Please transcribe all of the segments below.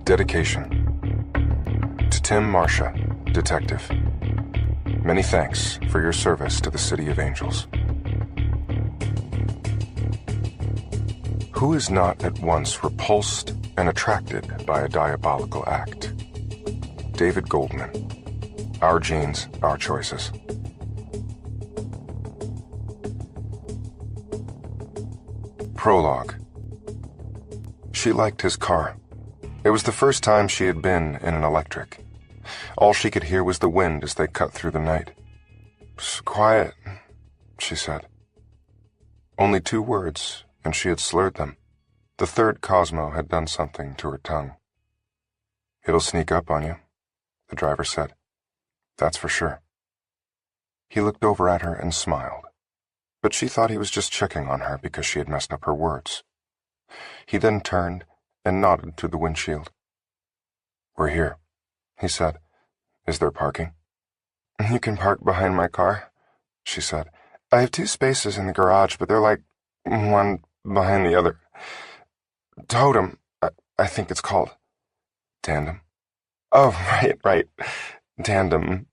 Dedication. To Tim Marcia, Detective. Many thanks for your service to the City of Angels. Who is not at once repulsed and attracted by a diabolical act? David Goldman. Our genes, our choices. Prologue. She liked his car. It was the first time she had been in an electric. All she could hear was the wind as they cut through the night. "Quiet," she said. Only 2 words, and she had slurred them. The third Cosmo had done something to her tongue. "It'll sneak up on you," the driver said. "That's for sure." He looked over at her and smiled, but she thought he was just checking on her because she had messed up her words. He then turned and nodded through the windshield. "We're here," he said. "Is there parking?" "You can park behind my car," she said. "I have 2 spaces in the garage, but they're like one behind the other. Totem, I think it's called." "Tandem?" "Oh, right. Tandem."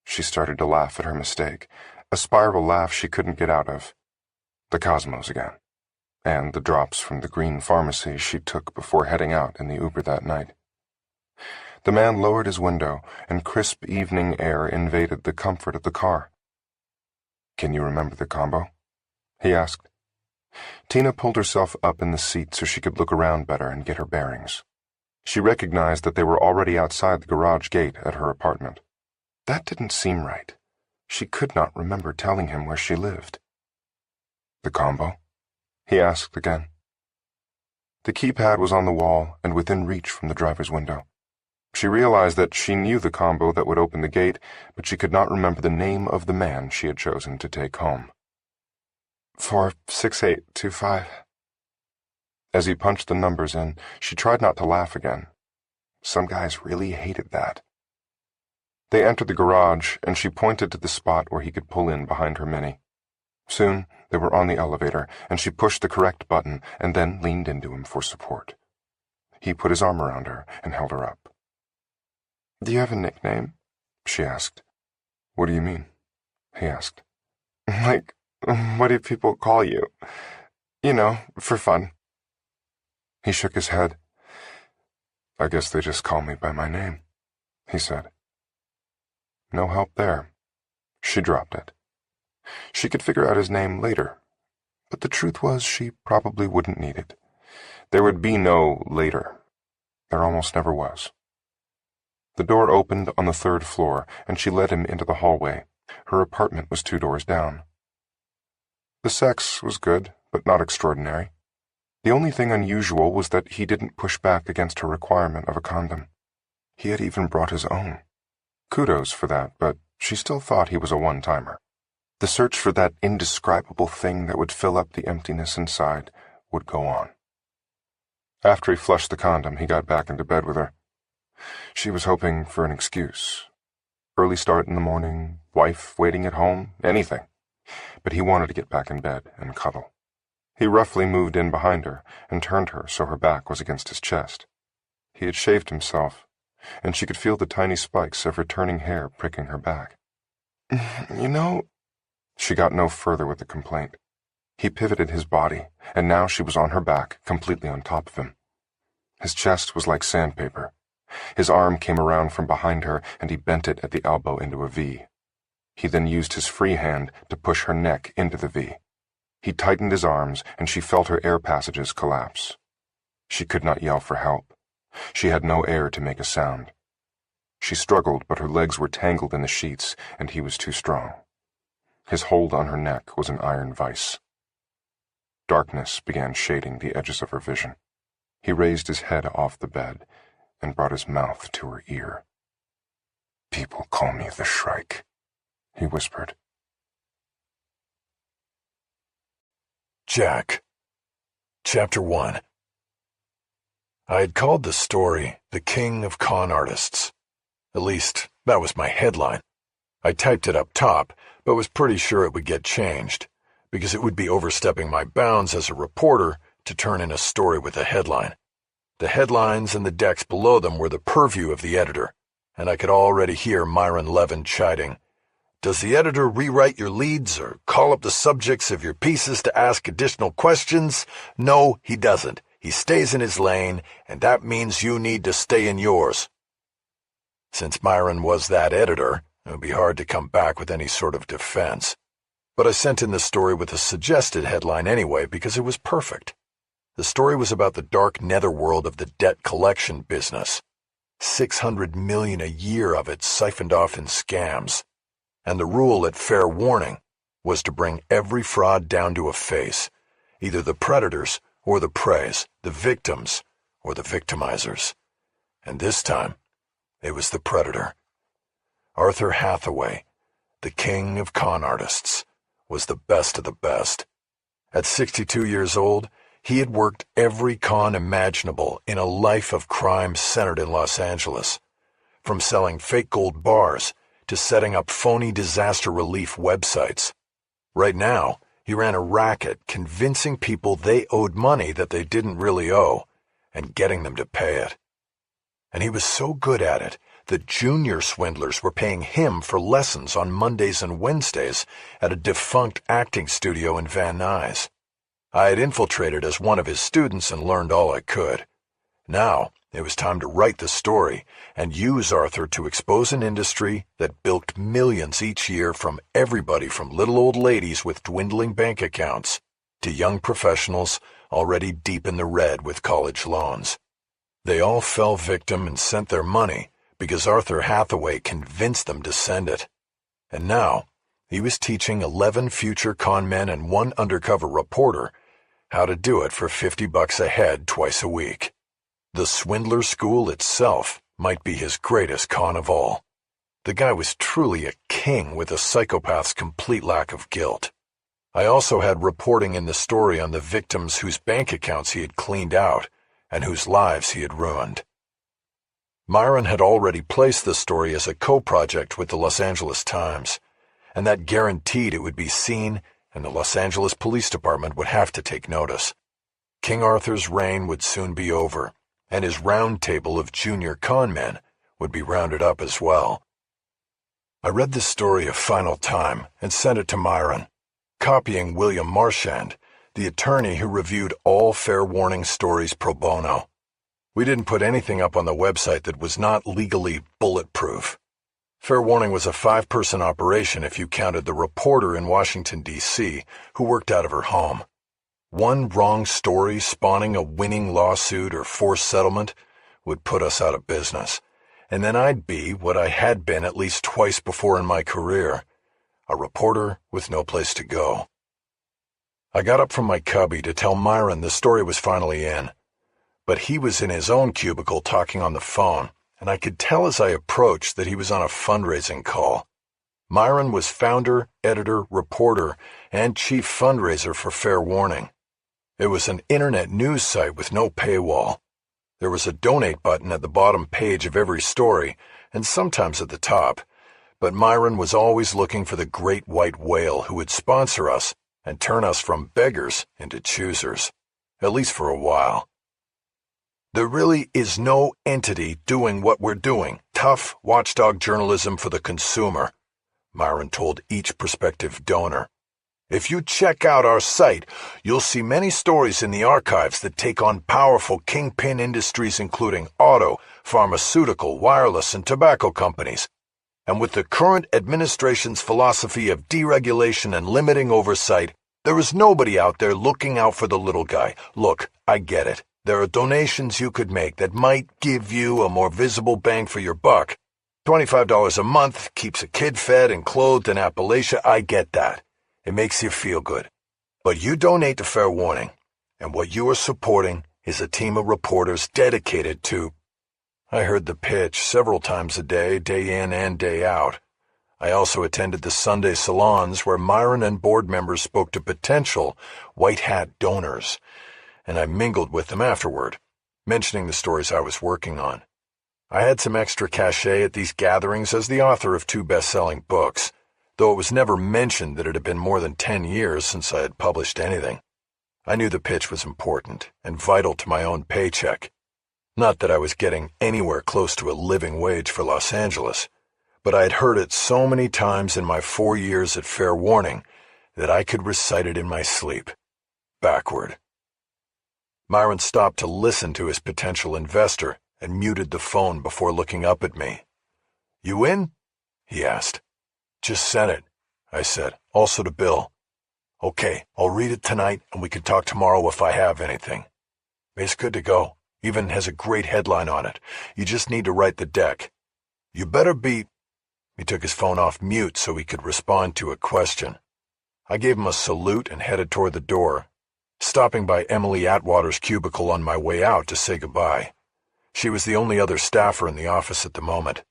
She started to laugh at her mistake, a spiral laugh she couldn't get out of. The Cosmos again. And the drops from the green pharmacy she took before heading out in the Uber that night. The man lowered his window, and crisp evening air invaded the comfort of the car. "Can you remember the combo?" he asked. Tina pulled herself up in the seat so she could look around better and get her bearings. She recognized that they were already outside the garage gate at her apartment. That didn't seem right. She could not remember telling him where she lived. "The combo?" he asked again. The keypad was on the wall and within reach from the driver's window. She realized that she knew the combo that would open the gate, but she could not remember the name of the man she had chosen to take home. 46825. As he punched the numbers in, she tried not to laugh again. Some guys really hated that. They entered the garage, and she pointed to the spot where he could pull in behind her Mini. Soon, they were on the elevator, and she pushed the correct button and then leaned into him for support. He put his arm around her and held her up. "Do you have a nickname?" she asked. "What do you mean?" he asked. "Like, what do people call you? You know, for fun." He shook his head. "I guess they just call me by my name," he said. No help there. She dropped it. She could figure out his name later, but the truth was she probably wouldn't need it. There would be no later. There almost never was. The door opened on the 3rd floor, and she led him into the hallway. Her apartment was 2 doors down. The sex was good, but not extraordinary. The only thing unusual was that he didn't push back against her requirement of a condom. He had even brought his own. Kudos for that, but she still thought he was a one-timer. The search for that indescribable thing that would fill up the emptiness inside would go on. After he flushed the condom, he got back into bed with her. She was hoping for an excuse. Early start in the morning, wife waiting at home, anything. But he wanted to get back in bed and cuddle. He roughly moved in behind her and turned her so her back was against his chest. He had shaved himself, and she could feel the tiny spikes of returning hair pricking her back. You know... She got no further with the complaint. He pivoted his body, and now she was on her back, completely on top of him. His chest was like sandpaper. His arm came around from behind her, and he bent it at the elbow into a V. He then used his free hand to push her neck into the V. He tightened his arms, and she felt her air passages collapse. She could not yell for help. She had no air to make a sound. She struggled, but her legs were tangled in the sheets, and he was too strong. His hold on her neck was an iron vice. Darkness began shading the edges of her vision. He raised his head off the bed and brought his mouth to her ear. "People call me the Shrike," he whispered. Jack. Chapter 1. I had called the story The King of Con Artists. At least, that was my headline. I typed it up top, but was pretty sure it would get changed, because it would be overstepping my bounds as a reporter to turn in a story with a headline. The headlines and the decks below them were the purview of the editor, and I could already hear Myron Levin chiding. Does the editor rewrite your leads or call up the subjects of your pieces to ask additional questions? No, he doesn't. He stays in his lane, and that means you need to stay in yours. Since Myron was that editor, it would be hard to come back with any sort of defense. But I sent in the story with a suggested headline anyway because it was perfect. The story was about the dark netherworld of the debt collection business. $600 million a year of it siphoned off in scams. And the rule at fair warning was to bring every fraud down to a face, either the predators or the preys, the victims or the victimizers. And this time, it was the predator. Arthur Hathaway, the king of con artists, was the best of the best. At 62 years old, he had worked every con imaginable in a life of crime centered in Los Angeles, from selling fake gold bars to setting up phony disaster relief websites. Right now, he ran a racket convincing people they owed money that they didn't really owe, and getting them to pay it. And he was so good at it that junior swindlers were paying him for lessons on Mondays and Wednesdays at a defunct acting studio in Van Nuys. I had infiltrated as one of his students and learned all I could. Now, it was time to write the story and use Arthur to expose an industry that bilked millions each year from everybody from little old ladies with dwindling bank accounts to young professionals already deep in the red with college loans. They all fell victim and sent their money because Arthur Hathaway convinced them to send it. And now, he was teaching 11 future con men and one undercover reporter how to do it for $50 a head twice a week. The swindler school itself might be his greatest con of all. The guy was truly a king with a psychopath's complete lack of guilt. I also had reporting in the story on the victims whose bank accounts he had cleaned out and whose lives he had ruined. Myron had already placed the story as a co-project with the Los Angeles Times, and that guaranteed it would be seen and the Los Angeles Police Department would have to take notice. King Arthur's reign would soon be over, and his round table of junior con men would be rounded up as well. I read the story a final time and sent it to Myron, copying William Marchand, the attorney who reviewed all fair warning stories pro bono. We didn't put anything up on the website that was not legally bulletproof. Fair Warning was a 5-person operation if you counted the reporter in Washington, D.C., who worked out of her home. One wrong story spawning a winning lawsuit or forced settlement would put us out of business, and then I'd be what I had been at least twice before in my career, a reporter with no place to go. I got up from my cubby to tell Myron the story was finally in, but he was in his own cubicle talking on the phone, and I could tell as I approached that he was on a fundraising call. Myron was founder, editor, reporter, and chief fundraiser for Fair Warning. It was an internet news site with no paywall. There was a donate button at the bottom page of every story, and sometimes at the top, but Myron was always looking for the great white whale who would sponsor us and turn us from beggars into choosers, at least for a while. There really is no entity doing what we're doing, tough watchdog journalism for the consumer, Myron told each prospective donor. If you check out our site, you'll see many stories in the archives that take on powerful kingpin industries including auto, pharmaceutical, wireless, and tobacco companies. And with the current administration's philosophy of deregulation and limiting oversight, there is nobody out there looking out for the little guy. Look, I get it. There are donations you could make that might give you a more visible bang for your buck. $25 a month keeps a kid fed and clothed in Appalachia. I get that. It makes you feel good. But you donate to Fair Warning, and what you are supporting is a team of reporters dedicated to... I heard the pitch several times a day, day in and day out. I also attended the Sunday salons where Myron and board members spoke to potential white-hat donors, and I mingled with them afterward, mentioning the stories I was working on. I had some extra cachet at these gatherings as the author of 2 best-selling books, though it was never mentioned that it had been more than 10 years since I had published anything. I knew the pitch was important and vital to my own paycheck, Not that I was getting anywhere close to a living wage for Los Angeles, but I had heard it so many times in my 4 years at Fair Warning that I could recite it in my sleep, backward. Myron stopped to listen to his potential investor and muted the phone before looking up at me. "You in?" he asked. "Just sent it," I said, "also to Bill." "Okay, I'll read it tonight and we can talk tomorrow if I have anything." "It's good to go. Even has a great headline on it. You just need to write the deck. You better be—" He took his phone off mute so he could respond to a question. I gave him a salute and headed toward the door, stopping by Emily Atwater's cubicle on my way out to say goodbye. She was the only other staffer in the office at the moment.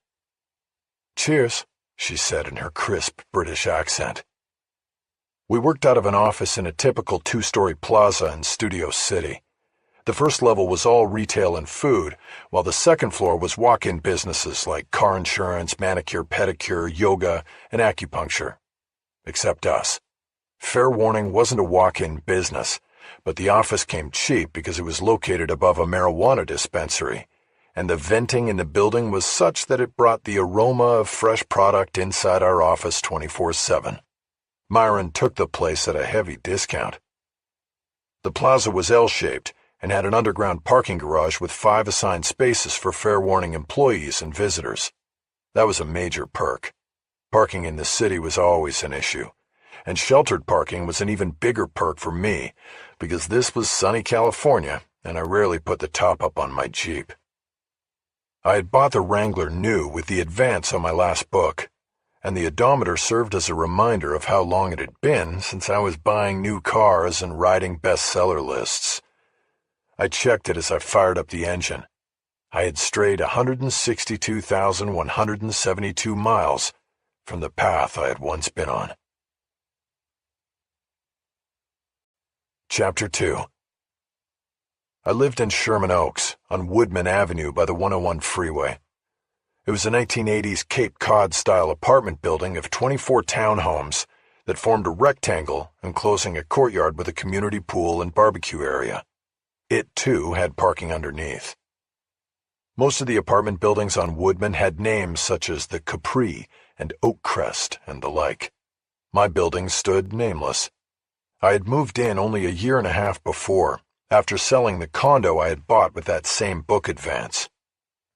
"Cheers," she said in her crisp British accent. We worked out of an office in a typical two-story plaza in Studio City. The first level was all retail and food, while the second floor was walk-in businesses like car insurance, manicure, pedicure, yoga, and acupuncture. Except us. Fair Warning wasn't a walk-in business, but the office came cheap because it was located above a marijuana dispensary, and the venting in the building was such that it brought the aroma of fresh product inside our office 24/7. Myron took the place at a heavy discount. The plaza was L-shaped and had an underground parking garage with 5 assigned spaces for Fair Warning employees and visitors. That was a major perk. Parking in the city was always an issue, and sheltered parking was an even bigger perk for me because this was sunny California and I rarely put the top up on my Jeep. I had bought the Wrangler new with the advance on my last book, and the odometer served as a reminder of how long it had been since I was buying new cars and riding bestseller lists. I checked it as I fired up the engine. I had strayed 162,172 miles from the path I had once been on. Chapter 2. I lived in Sherman Oaks, on Woodman Avenue by the 101 freeway. It was a 1980s Cape Cod-style apartment building of 24 townhomes that formed a rectangle enclosing a courtyard with a community pool and barbecue area. It, too, had parking underneath. Most of the apartment buildings on Woodman had names such as the Capri and Oakcrest and the like. My building stood nameless. I had moved in only a year and a half before, after selling the condo I had bought with that same book advance.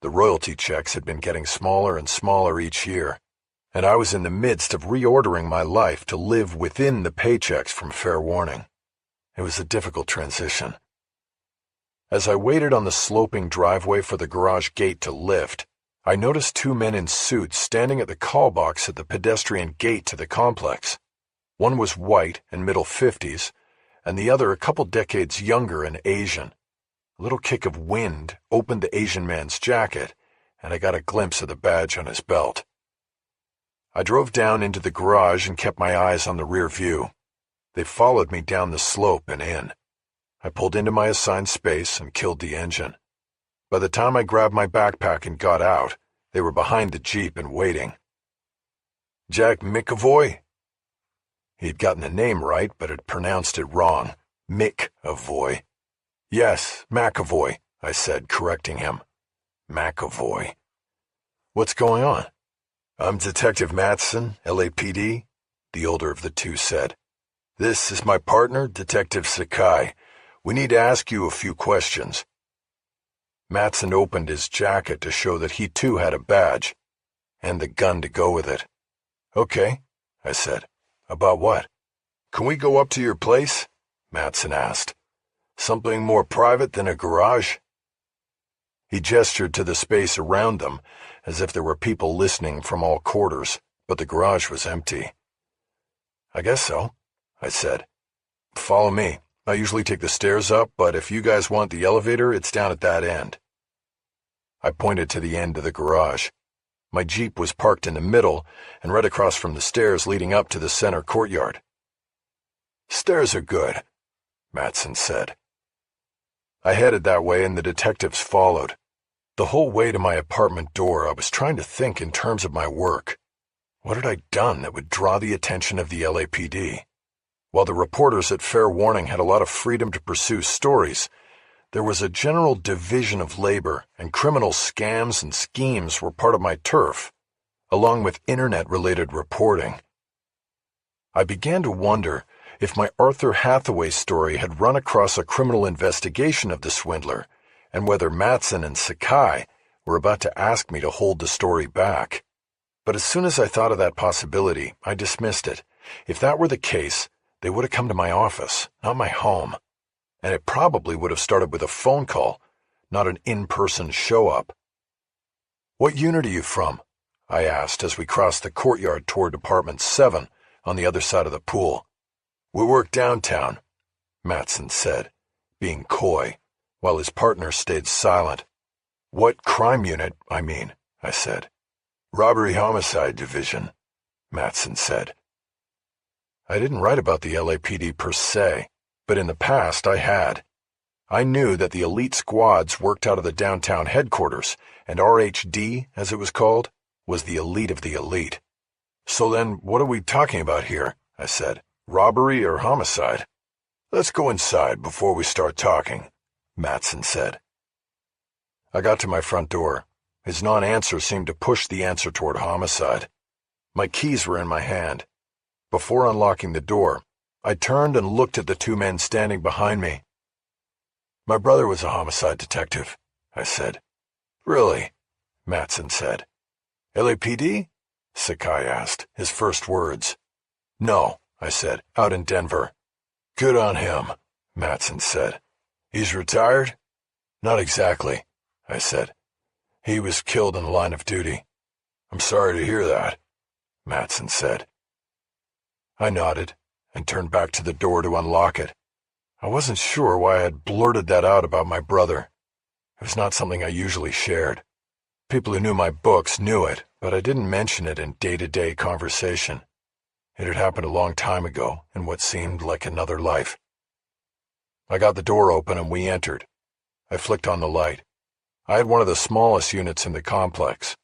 The royalty checks had been getting smaller and smaller each year, and I was in the midst of reordering my life to live within the paychecks from Fair Warning. It was a difficult transition. As I waited on the sloping driveway for the garage gate to lift, I noticed 2 men in suits standing at the call box at the pedestrian gate to the complex. One was white and middle 50s, and the other a couple decades younger and Asian. A little kick of wind opened the Asian man's jacket, and I got a glimpse of the badge on his belt. I drove down into the garage and kept my eyes on the rear view. They followed me down the slope and in. I pulled into my assigned space and killed the engine. By the time I grabbed my backpack and got out, they were behind the Jeep and waiting. "Jack McEvoy?" He had gotten the name right, but had pronounced it wrong. McEvoy. "Yes, McEvoy," I said, correcting him. McEvoy. "What's going on?" "I'm Detective Matson, LAPD," the older of the two said. "This is my partner, Detective Sakai. We need to ask you a few questions." Matson opened his jacket to show that he too had a badge, and the gun to go with it. "Okay," I said. "About what?" "Can we go up to your place?" Matson asked. "Something more private than a garage?" He gestured to the space around them, as if there were people listening from all quarters, but the garage was empty. "I guess so," I said. "Follow me. I usually take the stairs up, but if you guys want the elevator, it's down at that end." I pointed to the end of the garage. My Jeep was parked in the middle and right across from the stairs leading up to the center courtyard. "Stairs are good," Matson said. I headed that way and the detectives followed. The whole way to my apartment door, I was trying to think in terms of my work. What had I done that would draw the attention of the LAPD? While the reporters at Fair Warning had a lot of freedom to pursue stories, There was a general division of labor, and criminal scams and schemes were part of my turf, along with internet-related reporting. I began to wonder if my Arthur Hathaway story had run across a criminal investigation of the swindler, and whether Matson and Sakai were about to ask me to hold the story back. But as soon as I thought of that possibility, I dismissed it. If that were the case, they would have come to my office, not my home. And it probably would have started with a phone call, not an in-person show-up. "What unit are you from?" I asked as we crossed the courtyard toward Department 7 on the other side of the pool. "We work downtown," Matson said, being coy, while his partner stayed silent. "What crime unit, I mean," I said. "Robbery Homicide Division," Matson said. I didn't write about the LAPD per se, but in the past I had. I knew that the elite squads worked out of the downtown headquarters, and RHD, as it was called, was the elite of the elite. "So then, what are we talking about here?" I said. "Robbery or homicide?" "Let's go inside before we start talking," Matson said. I got to my front door. His non-answer seemed to push the answer toward homicide. My keys were in my hand. Before unlocking the door, I turned and looked at the two men standing behind me. "My brother was a homicide detective," I said. "Really?" Matson said. "LAPD?" Sakai asked, his first words. "No," I said, "out in Denver." "Good on him," Matson said. "He's retired?" "Not exactly," I said. "He was killed in the line of duty." "I'm sorry to hear that," Matson said. I nodded and turned back to the door to unlock it. I wasn't sure why I had blurted that out about my brother. It was not something I usually shared. People who knew my books knew it, but I didn't mention it in day-to-day conversation. It had happened a long time ago, in what seemed like another life. I got the door open and we entered. I flicked on the light. I had one of the smallest units in the complex.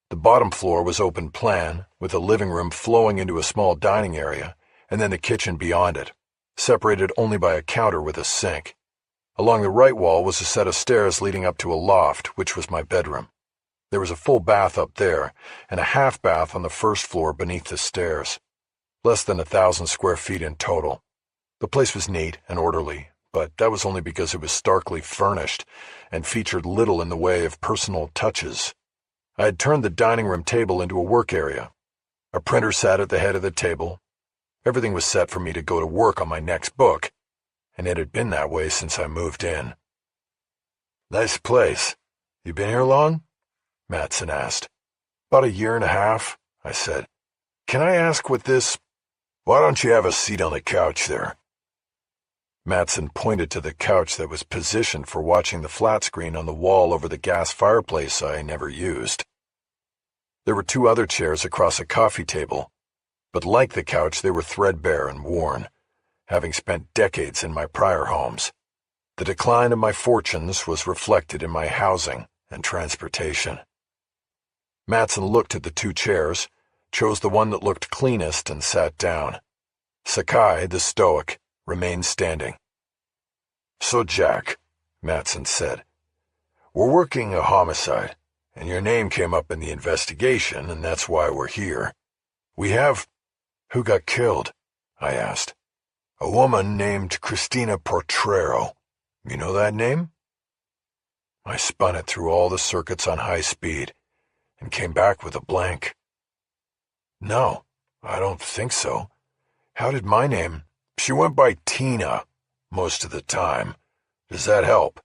The bottom floor was open plan, with a living room flowing into a small dining area, and then the kitchen beyond it, separated only by a counter with a sink. Along the right wall was a set of stairs leading up to a loft, which was my bedroom. There was a full bath up there, and a half bath on the first floor beneath the stairs. Less than 1,000 square feet in total. The place was neat and orderly, but that was only because it was starkly furnished and featured little in the way of personal touches. I had turned the dining room table into a work area. A printer sat at the head of the table. Everything was set for me to go to work on my next book, and it had been that way since I moved in. "Nice place. You been here long?" Matson asked. "About a year and a half," I said. "Can I ask what this—" "Why don't you have a seat on the couch there?" Matson pointed to the couch that was positioned for watching the flat screen on the wall over the gas fireplace I never used. There were two other chairs across a coffee table, but like the couch they were threadbare and worn, having spent decades in my prior homes. The decline of my fortunes was reflected in my housing and transportation. Matson looked at the two chairs, chose the one that looked cleanest, and sat down. Sakai, the stoic, remained standing. "So, Jack," Matson said, "we're working a homicide, and your name came up in the investigation, and that's why we're here. We have—" "Who got killed?" I asked. "A woman named Christina Portrero. You know that name?" I spun it through all the circuits on high speed and came back with a blank. "No, I don't think so. How did my name—" "She went by Tina most of the time. Does that help?"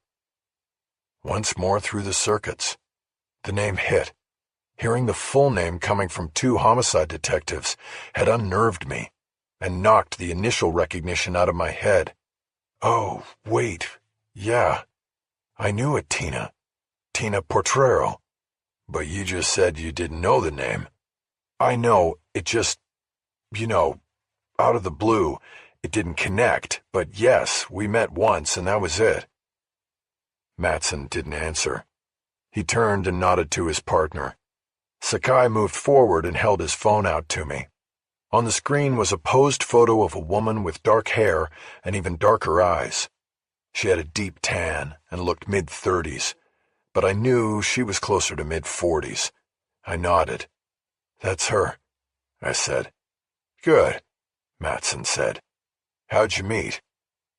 Once more through the circuits. The name hit. Hearing the full name coming from two homicide detectives had unnerved me and knocked the initial recognition out of my head. Oh, wait. Yeah. I knew a Tina. Tina Portrero. But you just said you didn't know the name. I know, it just, out of the blue, it didn't connect, but yes, we met once and that was it. Matson didn't answer. He turned and nodded to his partner. Sakai moved forward and held his phone out to me. On the screen was a posed photo of a woman with dark hair and even darker eyes. She had a deep tan and looked mid-30s, but I knew she was closer to mid-40s. I nodded. "That's her," I said. "Good," Matson said. "How'd you meet?"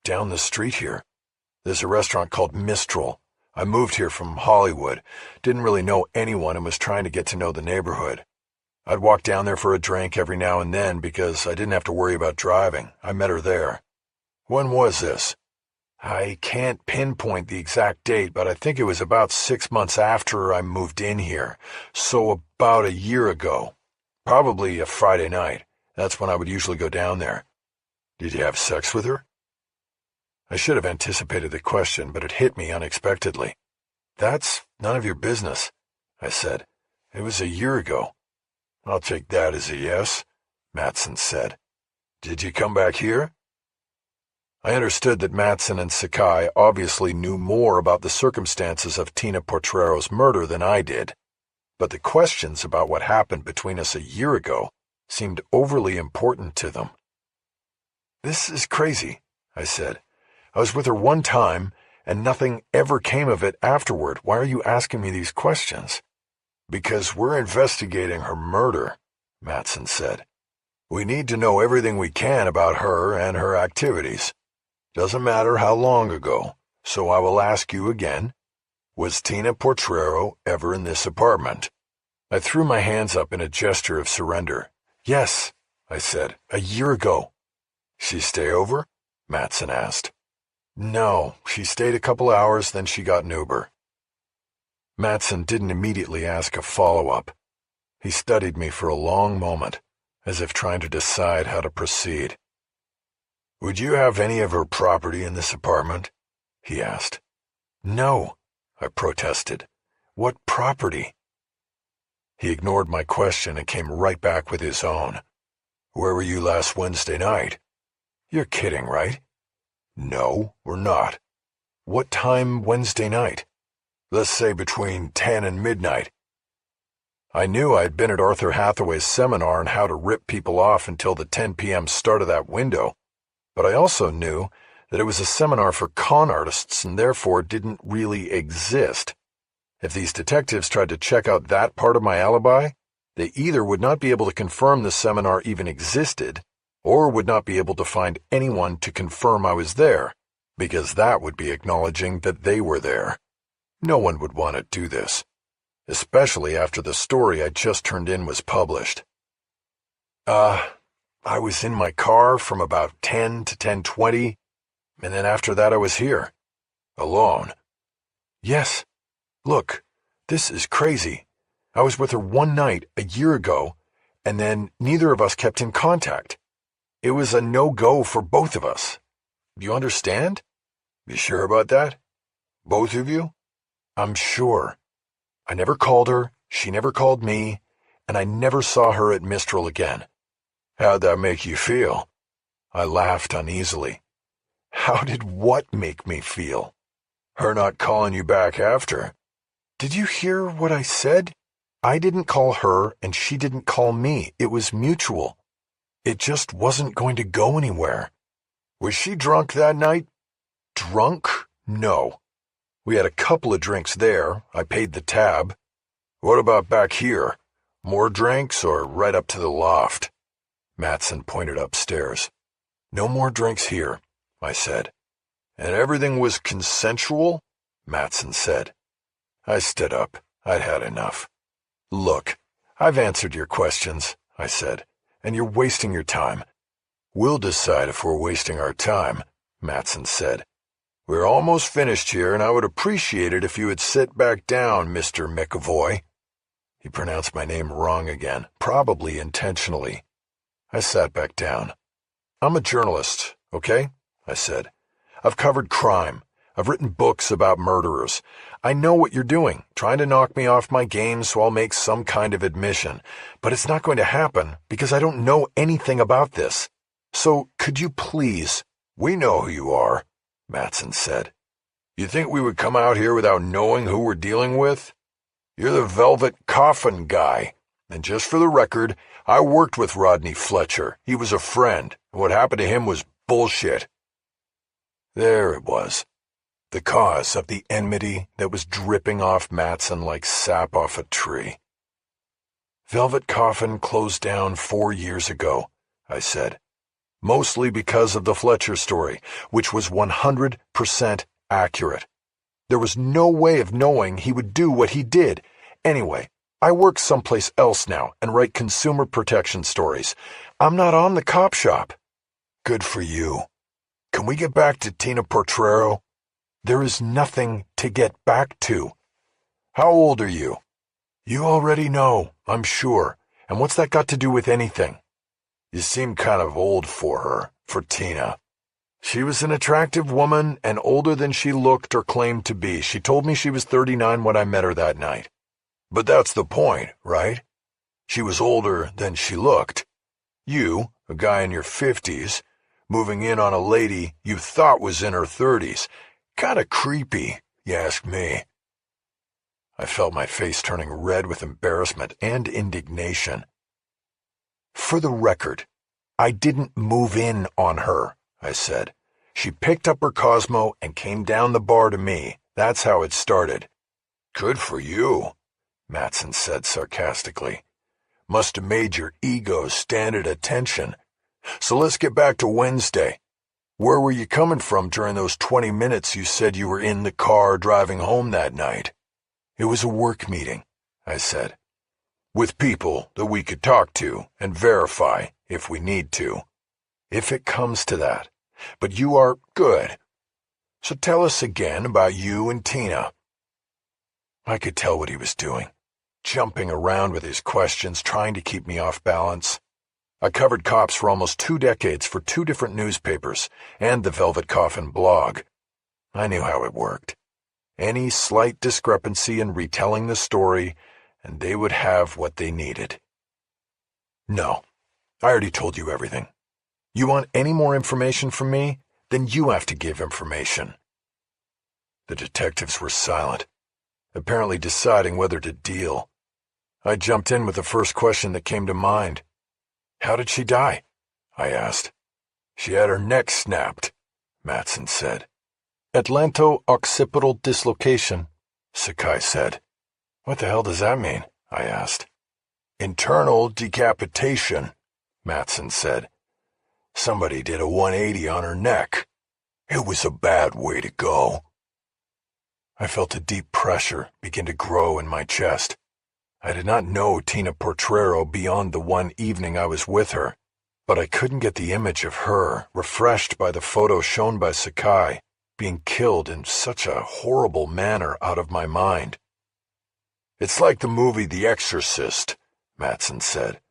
"Down the street here. There's a restaurant called Mistral. I moved here from Hollywood, didn't really know anyone and was trying to get to know the neighborhood. I'd walk down there for a drink every now and then because I didn't have to worry about driving. I met her there." "When was this?" "I can't pinpoint the exact date, but I think it was about 6 months after I moved in here, so about a year ago. Probably a Friday night. That's when I would usually go down there." "Did you have sex with her?" I should have anticipated the question, but it hit me unexpectedly. "That's none of your business," I said. "It was a year ago." "I'll take that as a yes," Matson said. "Did you come back here?" I understood that Matson and Sakai obviously knew more about the circumstances of Tina Portrero's murder than I did, but the questions about what happened between us a year ago seemed overly important to them. "This is crazy," I said. "I was with her one time, and nothing ever came of it afterward. Why are you asking me these questions?" "Because we're investigating her murder," Matson said. "We need to know everything we can about her and her activities. Doesn't matter how long ago, so I will ask you again. Was Tina Portrero ever in this apartment?" I threw my hands up in a gesture of surrender. "Yes," I said, "a year ago." "She stay over?" Matson asked. "No, she stayed a couple hours, then she got an Uber." Matson didn't immediately ask a follow-up. He studied me for a long moment, as if trying to decide how to proceed. "Would you have any of her property in this apartment?" he asked. "No," I protested. "What property?" He ignored my question and came right back with his own. "Where were you last Wednesday night?" "You're kidding, right?" "No, we're not." "What time Wednesday night?" "Let's say between 10 and midnight." I knew I'd been at Arthur Hathaway's seminar on how to rip people off until the 10 p.m. start of that window, but I also knew that it was a seminar for con artists and therefore didn't really exist. If these detectives tried to check out that part of my alibi, they either would not be able to confirm the seminar even existed, or would not be able to find anyone to confirm I was there, because that would be acknowledging that they were there. No one would want to do this, especially after the story I just turned in was published. I was in my car from about 10 to 10:20, and then after that I was here. Alone. Yes. Look, this is crazy. I was with her one night a year ago, and then neither of us kept in contact. It was a no-go for both of us. Do you understand? You sure about that? Both of you? I'm sure. I never called her, she never called me, and I never saw her at Mistral again. How'd that make you feel? I laughed uneasily. How did what make me feel? Her not calling you back after. Did you hear what I said? I didn't call her and she didn't call me. It was mutual. It just wasn't going to go anywhere. Was she drunk that night? Drunk? No. We had a couple of drinks there. I paid the tab. What about back here? More drinks or right up to the loft? Matson pointed upstairs. No more drinks here, I said. And everything was consensual? Matson said. I stood up. I'd had enough. Look, I've answered your questions, I said, and you're wasting your time. We'll decide if we're wasting our time, Matson said. We're almost finished here, and I would appreciate it if you would sit back down, Mr. McEvoy. He pronounced my name wrong again, probably intentionally. I sat back down. I'm a journalist, okay? I said. I've covered crime. I've written books about murderers. I know what you're doing, trying to knock me off my game so I'll make some kind of admission. But it's not going to happen because I don't know anything about this. So could you please? We know who you are, Matson said. You think we would come out here without knowing who we're dealing with? You're the velvet coffin guy. And just for the record, I worked with Rodney Fletcher. He was a friend, and what happened to him was bullshit. There it was. the cause of the enmity that was dripping off Matson like sap off a tree. Velvet Coffin closed down 4 years ago, I said, mostly because of the Fletcher story, which was 100% accurate. There was no way of knowing he would do what he did. Anyway, I work someplace else now and write consumer protection stories. I'm not on the cop shop. Good for you. Can we get back to Tina Portrero? There is nothing to get back to. How old are you? You already know, I'm sure. And what's that got to do with anything? You seem kind of old for her, for Tina. She was an attractive woman and older than she looked or claimed to be. She told me she was 39 when I met her that night. But that's the point, right? She was older than she looked. You, a guy in your 50s, moving in on a lady you thought was in her 30s. Kinda creepy, you ask me. I felt my face turning red with embarrassment and indignation. For the record, I didn't move in on her, I said. She picked up her Cosmo and came down the bar to me. That's how it started. Good for you, Matson said sarcastically. Must have made your ego stand at attention. So let's get back to Wednesday. Where were you coming from during those 20 minutes you said you were in the car driving home that night? It was a work meeting, I said. With people that we could talk to and verify if we need to. If it comes to that. But you are good. So tell us again about you and Tina. I could tell what he was doing. Jumping around with his questions, trying to keep me off balance. I covered cops for almost 2 decades for 2 different newspapers and the Velvet Coffin blog. I knew how it worked. Any slight discrepancy in retelling the story, and they would have what they needed. No, I already told you everything. You want any more information from me? Then you have to give information. The detectives were silent, apparently deciding whether to deal. I jumped in with the first question that came to mind. How did she die? I asked. She had her neck snapped, Matson said. Atlanto-occipital dislocation, Sakai said. What the hell does that mean? I asked. Internal decapitation, Matson said. Somebody did a 180 on her neck. It was a bad way to go. I felt a deep pressure begin to grow in my chest. I did not know Tina Portrero beyond the one evening I was with her, but I couldn't get the image of her, refreshed by the photo shown by Sakai, being killed in such a horrible manner out of my mind. It's like the movie The Exorcist, Matson said.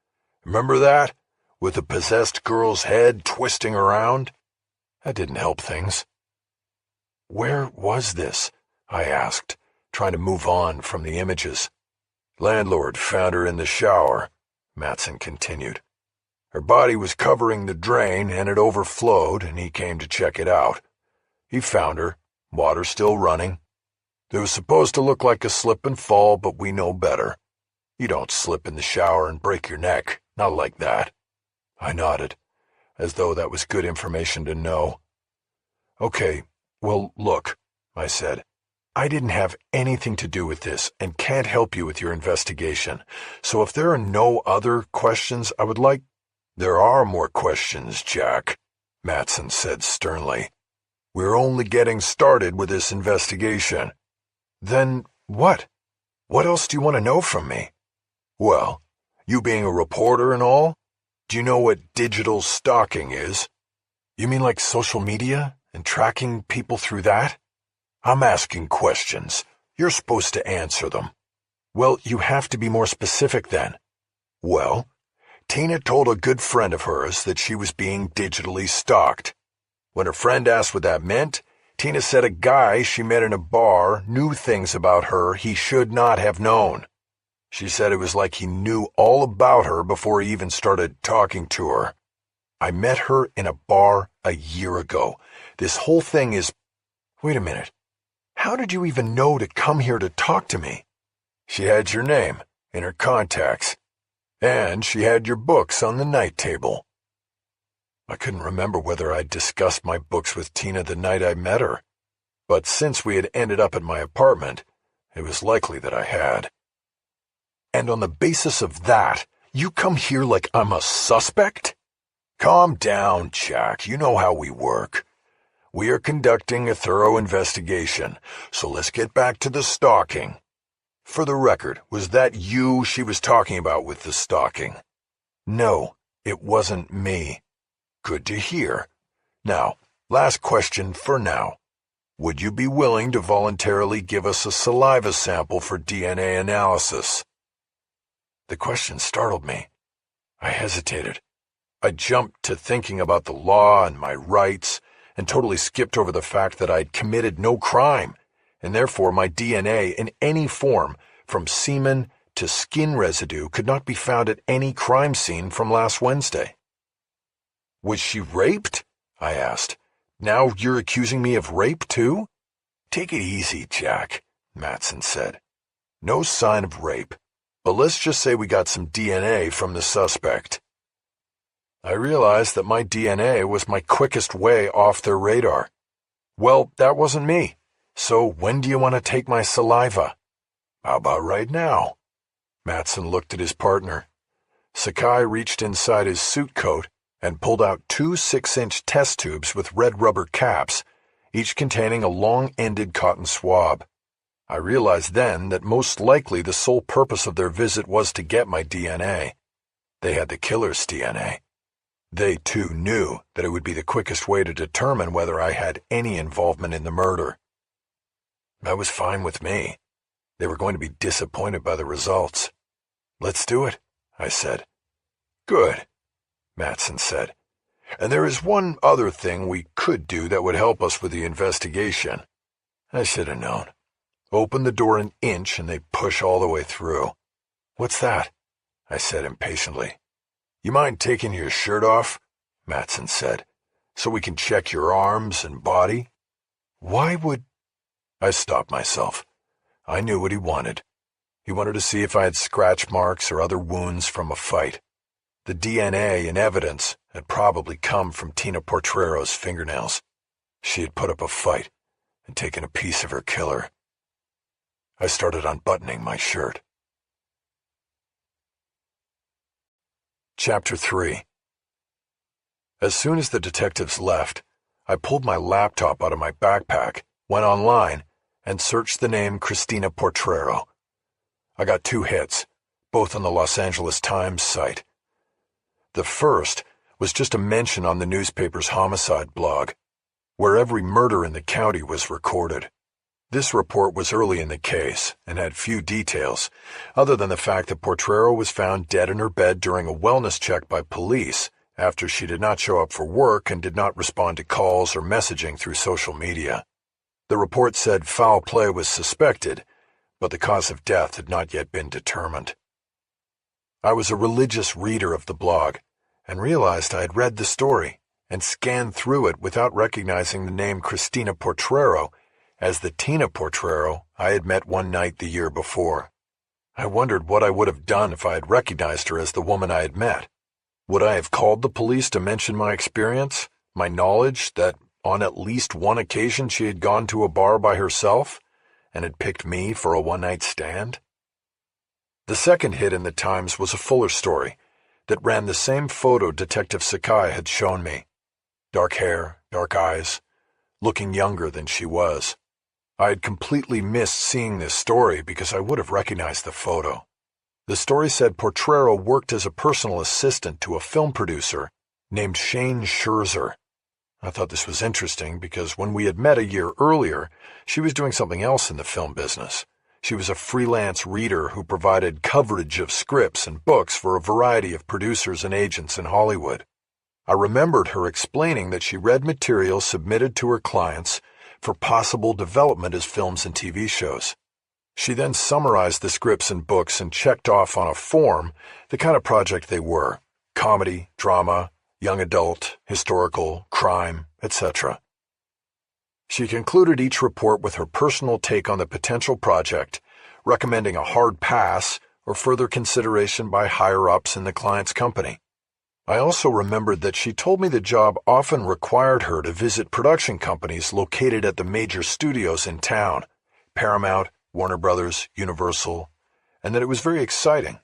Remember that? With the possessed girl's head twisting around? That didn't help things. Where was this? I asked, trying to move on from the images. Landlord found her in the shower, Matson continued. Her body was covering the drain and it overflowed, and he came to check it out. He found her, water still running. It was supposed to look like a slip and fall, but we know better. You don't slip in the shower and break your neck, not like that. I nodded, as though that was good information to know. Okay, well, look, I said. I didn't have anything to do with this and can't help you with your investigation. So if there are no other questions, I would like... There are more questions, Jack, Matson said sternly. We're only getting started with this investigation. Then what? What else do you want to know from me? Well, you being a reporter and all, do you know what digital stalking is? You mean like social media and tracking people through that? I'm asking questions. You're supposed to answer them. Well, you have to be more specific then. Well, Tina told a good friend of hers that she was being digitally stalked. When her friend asked what that meant, Tina said a guy she met in a bar knew things about her he should not have known. She said it was like he knew all about her before he even started talking to her. I met her in a bar a year ago. This whole thing is... Wait a minute. How did you even know to come here to talk to me? She had your name in her contacts, and she had your books on the night table. I couldn't remember whether I'd discussed my books with Tina the night I met her, but since we had ended up at my apartment, it was likely that I had. And on the basis of that, you come here like I'm a suspect? Calm down, Jack. You know how we work. We are conducting a thorough investigation, so let's get back to the stalking. For the record, was that you she was talking about with the stalking? No, it wasn't me. Good to hear. Now, last question for now. Would you be willing to voluntarily give us a saliva sample for DNA analysis? The question startled me. I hesitated. I jumped to thinking about the law and my rights, and totally skipped over the fact that I'd committed no crime, and therefore my DNA in any form, from semen to skin residue, could not be found at any crime scene from last Wednesday. Was she raped? I asked. Now you're accusing me of rape, too? Take it easy, Jack, Matson said. No sign of rape, but let's just say we got some DNA from the suspect. I realized that my DNA was my quickest way off their radar. Well, that wasn't me. So when do you want to take my saliva? How about right now? Matson looked at his partner. Sakai reached inside his suit coat and pulled out 2 6-inch test tubes with red rubber caps, each containing a long-ended cotton swab. I realized then that most likely the sole purpose of their visit was to get my DNA. They had the killer's DNA. They, too, knew that it would be the quickest way to determine whether I had any involvement in the murder. That was fine with me. They were going to be disappointed by the results. Let's do it, I said. Good, Matson said. And there is one other thing we could do that would help us with the investigation. I should have known. Open the door an inch and they push all the way through. What's that? I said impatiently. You mind taking your shirt off? Matson said, so we can check your arms and body. Why would... I stopped myself. I knew what he wanted. He wanted to see if I had scratch marks or other wounds from a fight. The DNA and evidence had probably come from Tina Portrero's fingernails. She had put up a fight and taken a piece of her killer. I started unbuttoning my shirt. Chapter 3. As soon as the detectives left, I pulled my laptop out of my backpack, went online, and searched the name Christina Portrero. I got 2 hits, both on the Los Angeles Times site. The first was just a mention on the newspaper's homicide blog, where every murder in the county was recorded. This report was early in the case and had few details, other than the fact that Portrero was found dead in her bed during a wellness check by police after she did not show up for work and did not respond to calls or messaging through social media. The report said foul play was suspected, but the cause of death had not yet been determined. I was a religious reader of the blog and realized I had read the story and scanned through it without recognizing the name Christina Portrero as the Tina Portrero I had met one night the year before. I wondered what I would have done if I had recognized her as the woman I had met. Would I have called the police to mention my experience, my knowledge that on at least one occasion she had gone to a bar by herself and had picked me for a one-night stand? The second hit in the Times was a fuller story that ran the same photo Detective Sakai had shown me. Dark hair, dark eyes, looking younger than she was. I had completely missed seeing this story because I would have recognized the photo. The story said Portrero worked as a personal assistant to a film producer named Shane Scherzer. I thought this was interesting because when we had met a year earlier, she was doing something else in the film business. She was a freelance reader who provided coverage of scripts and books for a variety of producers and agents in Hollywood. I remembered her explaining that she read material submitted to her clients for possible development as films and TV shows. She then summarized the scripts and books and checked off on a form the kind of project they were: comedy, drama, young adult, historical, crime, etc. She concluded each report with her personal take on the potential project, recommending a hard pass or further consideration by higher-ups in the client's company. I also remembered that she told me the job often required her to visit production companies located at the major studios in town, Paramount, Warner Brothers, Universal, and that it was very exciting,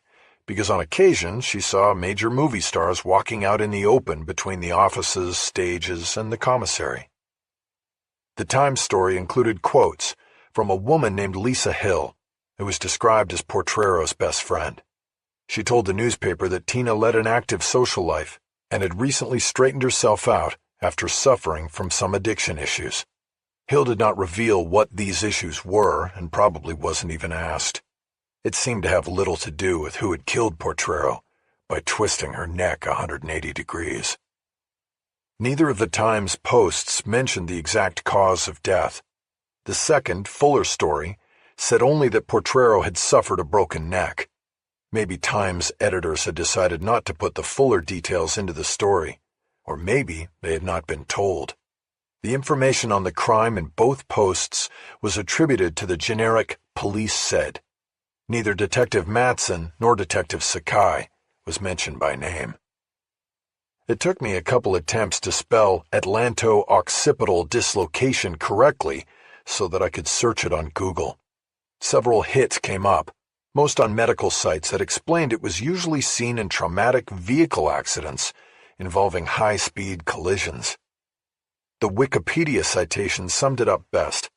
because on occasion she saw major movie stars walking out in the open between the offices, stages, and the commissary. The Times story included quotes from a woman named Lisa Hill, who was described as Portrero's best friend. She told the newspaper that Tina led an active social life and had recently straightened herself out after suffering from some addiction issues. Hill did not reveal what these issues were and probably wasn't even asked. It seemed to have little to do with who had killed Portrero by twisting her neck 180 degrees. Neither of the Times posts mentioned the exact cause of death. The second, fuller story said only that Portrero had suffered a broken neck. Maybe Times editors had decided not to put the fuller details into the story, or maybe they had not been told. The information on the crime in both posts was attributed to the generic "police said." Neither Detective Matson nor Detective Sakai was mentioned by name. It took me a couple attempts to spell atlanto-occipital dislocation correctly so that I could search it on Google. Several hits came up, most on medical sites that explained it was usually seen in traumatic vehicle accidents involving high-speed collisions. The Wikipedia citation summed it up best.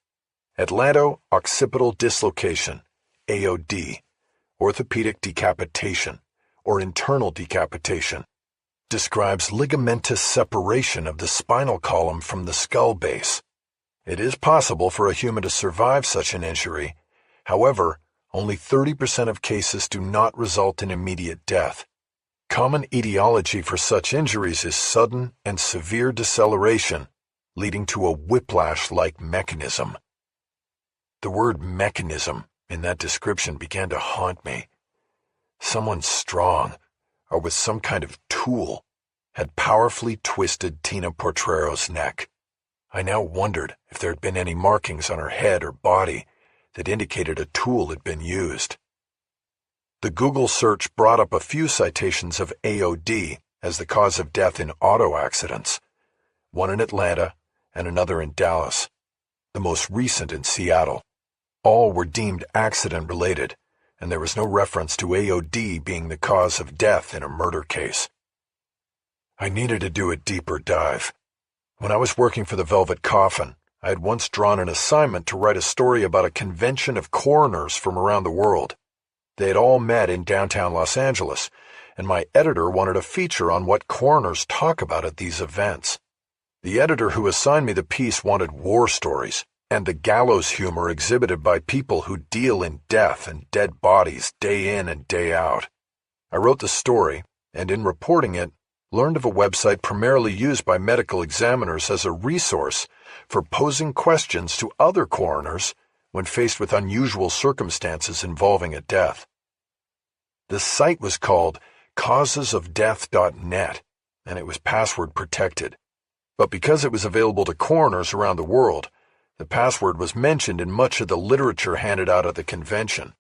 Atlanto-occipital dislocation, AOD, orthopedic decapitation, or internal decapitation, describes ligamentous separation of the spinal column from the skull base. It is possible for a human to survive such an injury. However, only 30% of cases do not result in immediate death. Common etiology for such injuries is sudden and severe deceleration, leading to a whiplash-like mechanism. The word mechanism in that description began to haunt me. Someone strong, or with some kind of tool, had powerfully twisted Tina Portrero's neck. I now wondered if there had been any markings on her head or body that indicated a tool had been used. The Google search brought up a few citations of AOD as the cause of death in auto accidents, one in Atlanta and another in Dallas, the most recent in Seattle. All were deemed accident-related, and there was no reference to AOD being the cause of death in a murder case. I needed to do a deeper dive. When I was working for the Velvet Coffin, I had once drawn an assignment to write a story about a convention of coroners from around the world. They had all met in downtown Los Angeles, and my editor wanted a feature on what coroners talk about at these events. The editor who assigned me the piece wanted war stories, and the gallows humor exhibited by people who deal in death and dead bodies day in and day out. I wrote the story, and in reporting it, learned of a website primarily used by medical examiners as a resource for posing questions to other coroners when faced with unusual circumstances involving a death. The site was called causesofdeath.net, and it was password protected. But because it was available to coroners around the world, the password was mentioned in much of the literature handed out at the convention.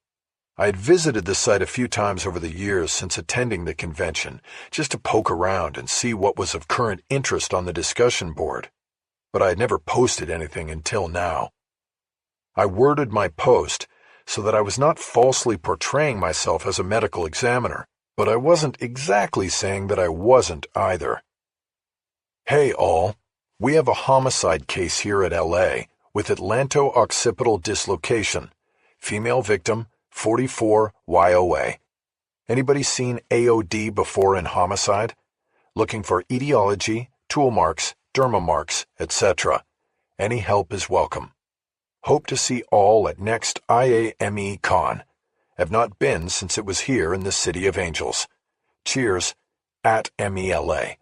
I had visited the site a few times over the years since attending the convention, just to poke around and see what was of current interest on the discussion board, but I had never posted anything until now. I worded my post so that I was not falsely portraying myself as a medical examiner, but I wasn't exactly saying that I wasn't either. Hey all, we have a homicide case here at LA with atlanto-occipital dislocation, female victim, 44 YOA. Anybody seen AOD before in homicide? Looking for etiology, tool marks, derma marks, etc. Any help is welcome. Hope to see all at next IAME Con. Have not been since it was here in the City of Angels. Cheers, at MELA.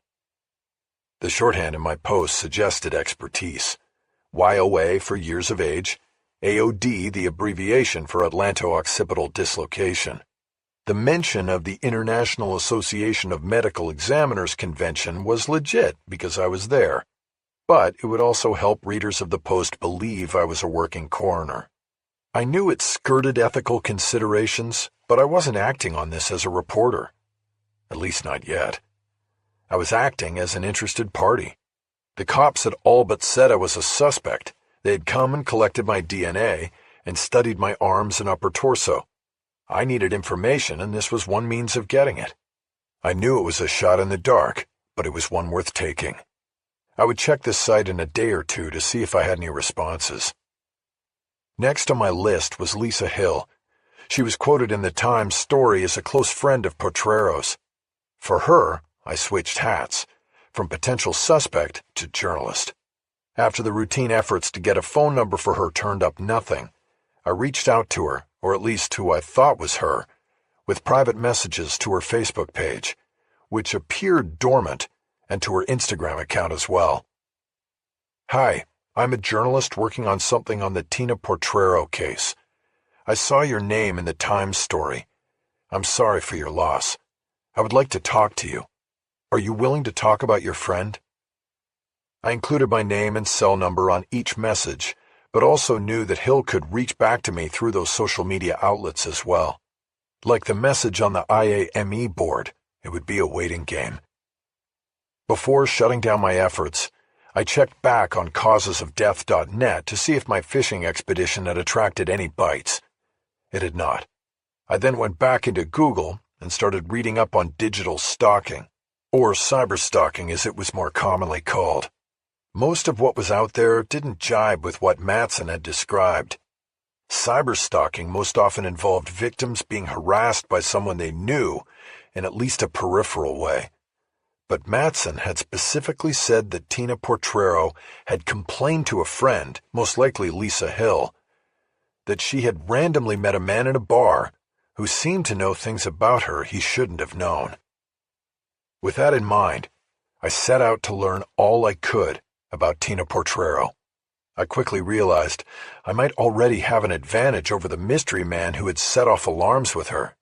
The shorthand in my post suggested expertise. YOA for years of age, AOD the abbreviation for atlanto-occipital dislocation. The mention of the International Association of Medical Examiners convention was legit because I was there, but it would also help readers of the Post believe I was a working coroner. I knew it skirted ethical considerations, but I wasn't acting on this as a reporter. At least not yet. I was acting as an interested party. The cops had all but said I was a suspect. They had come and collected my DNA and studied my arms and upper torso. I needed information, and this was one means of getting it. I knew it was a shot in the dark, but it was one worth taking. I would check this site in a day or two to see if I had any responses. Next on my list was Lisa Hill. She was quoted in the Times story as a close friend of Potrero's. For her, I switched hats, from potential suspect to journalist. After the routine efforts to get a phone number for her turned up nothing, I reached out to her, or at least who I thought was her, with private messages to her Facebook page, which appeared dormant, and to her Instagram account as well. Hi, I'm a journalist working on something on the Tina Potrero case. I saw your name in the Times story. I'm sorry for your loss. I would like to talk to you. Are you willing to talk about your friend? I included my name and cell number on each message, but also knew that Hill could reach back to me through those social media outlets as well. Like the message on the IAME board, it would be a waiting game. Before shutting down my efforts, I checked back on causesofdeath.net to see if my fishing expedition had attracted any bites. It had not. I then went back into Google and started reading up on digital stalking, or cyberstalking as it was more commonly called. Most of what was out there didn't jibe with what Matson had described. Cyberstalking most often involved victims being harassed by someone they knew in at least a peripheral way. But Matson had specifically said that Tina Potrero had complained to a friend, most likely Lisa Hill, that she had randomly met a man in a bar who seemed to know things about her he shouldn't have known. With that in mind, I set out to learn all I could about Tina Potrero. I quickly realized I might already have an advantage over the mystery man who had set off alarms with her.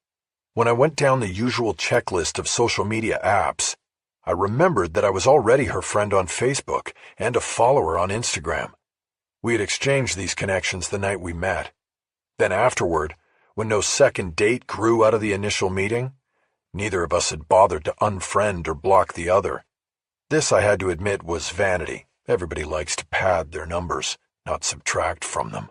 When I went down the usual checklist of social media apps, I remembered that I was already her friend on Facebook and a follower on Instagram. We had exchanged these connections the night we met. Then afterward, when no second date grew out of the initial meeting, neither of us had bothered to unfriend or block the other. This, I had to admit, was vanity. Everybody likes to pad their numbers, not subtract from them.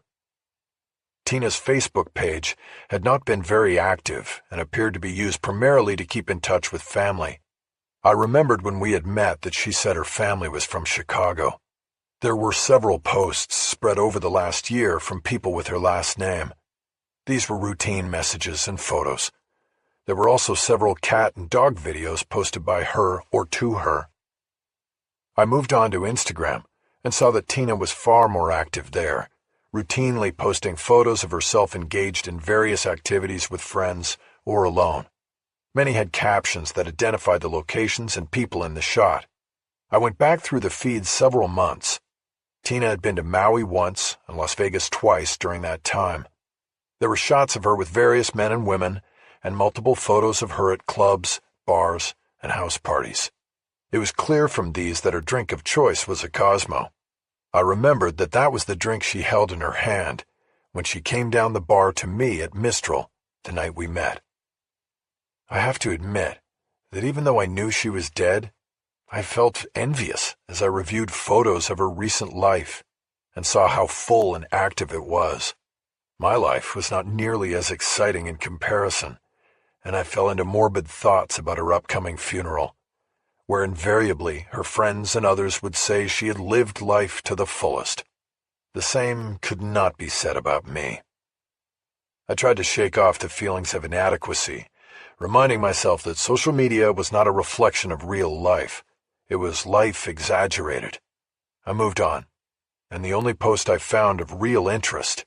Tina's Facebook page had not been very active and appeared to be used primarily to keep in touch with family. I remembered when we had met that she said her family was from Chicago. There were several posts spread over the last year from people with her last name. These were routine messages and photos. There were also several cat and dog videos posted by her or to her. I moved on to Instagram and saw that Tina was far more active there, routinely posting photos of herself engaged in various activities with friends or alone. Many had captions that identified the locations and people in the shot. I went back through the feed several months. Tina had been to Maui once and Las Vegas twice during that time. There were shots of her with various men and women, and multiple photos of her at clubs, bars, and house parties. It was clear from these that her drink of choice was a Cosmo. I remembered that that was the drink she held in her hand when she came down the bar to me at Mistral the night we met. I have to admit that even though I knew she was dead, I felt envious as I reviewed photos of her recent life and saw how full and active it was. My life was not nearly as exciting in comparison, and I fell into morbid thoughts about her upcoming funeral, where invariably her friends and others would say she had lived life to the fullest. The same could not be said about me. I tried to shake off the feelings of inadequacy, reminding myself that social media was not a reflection of real life. It was life exaggerated. I moved on, and the only post I found of real interest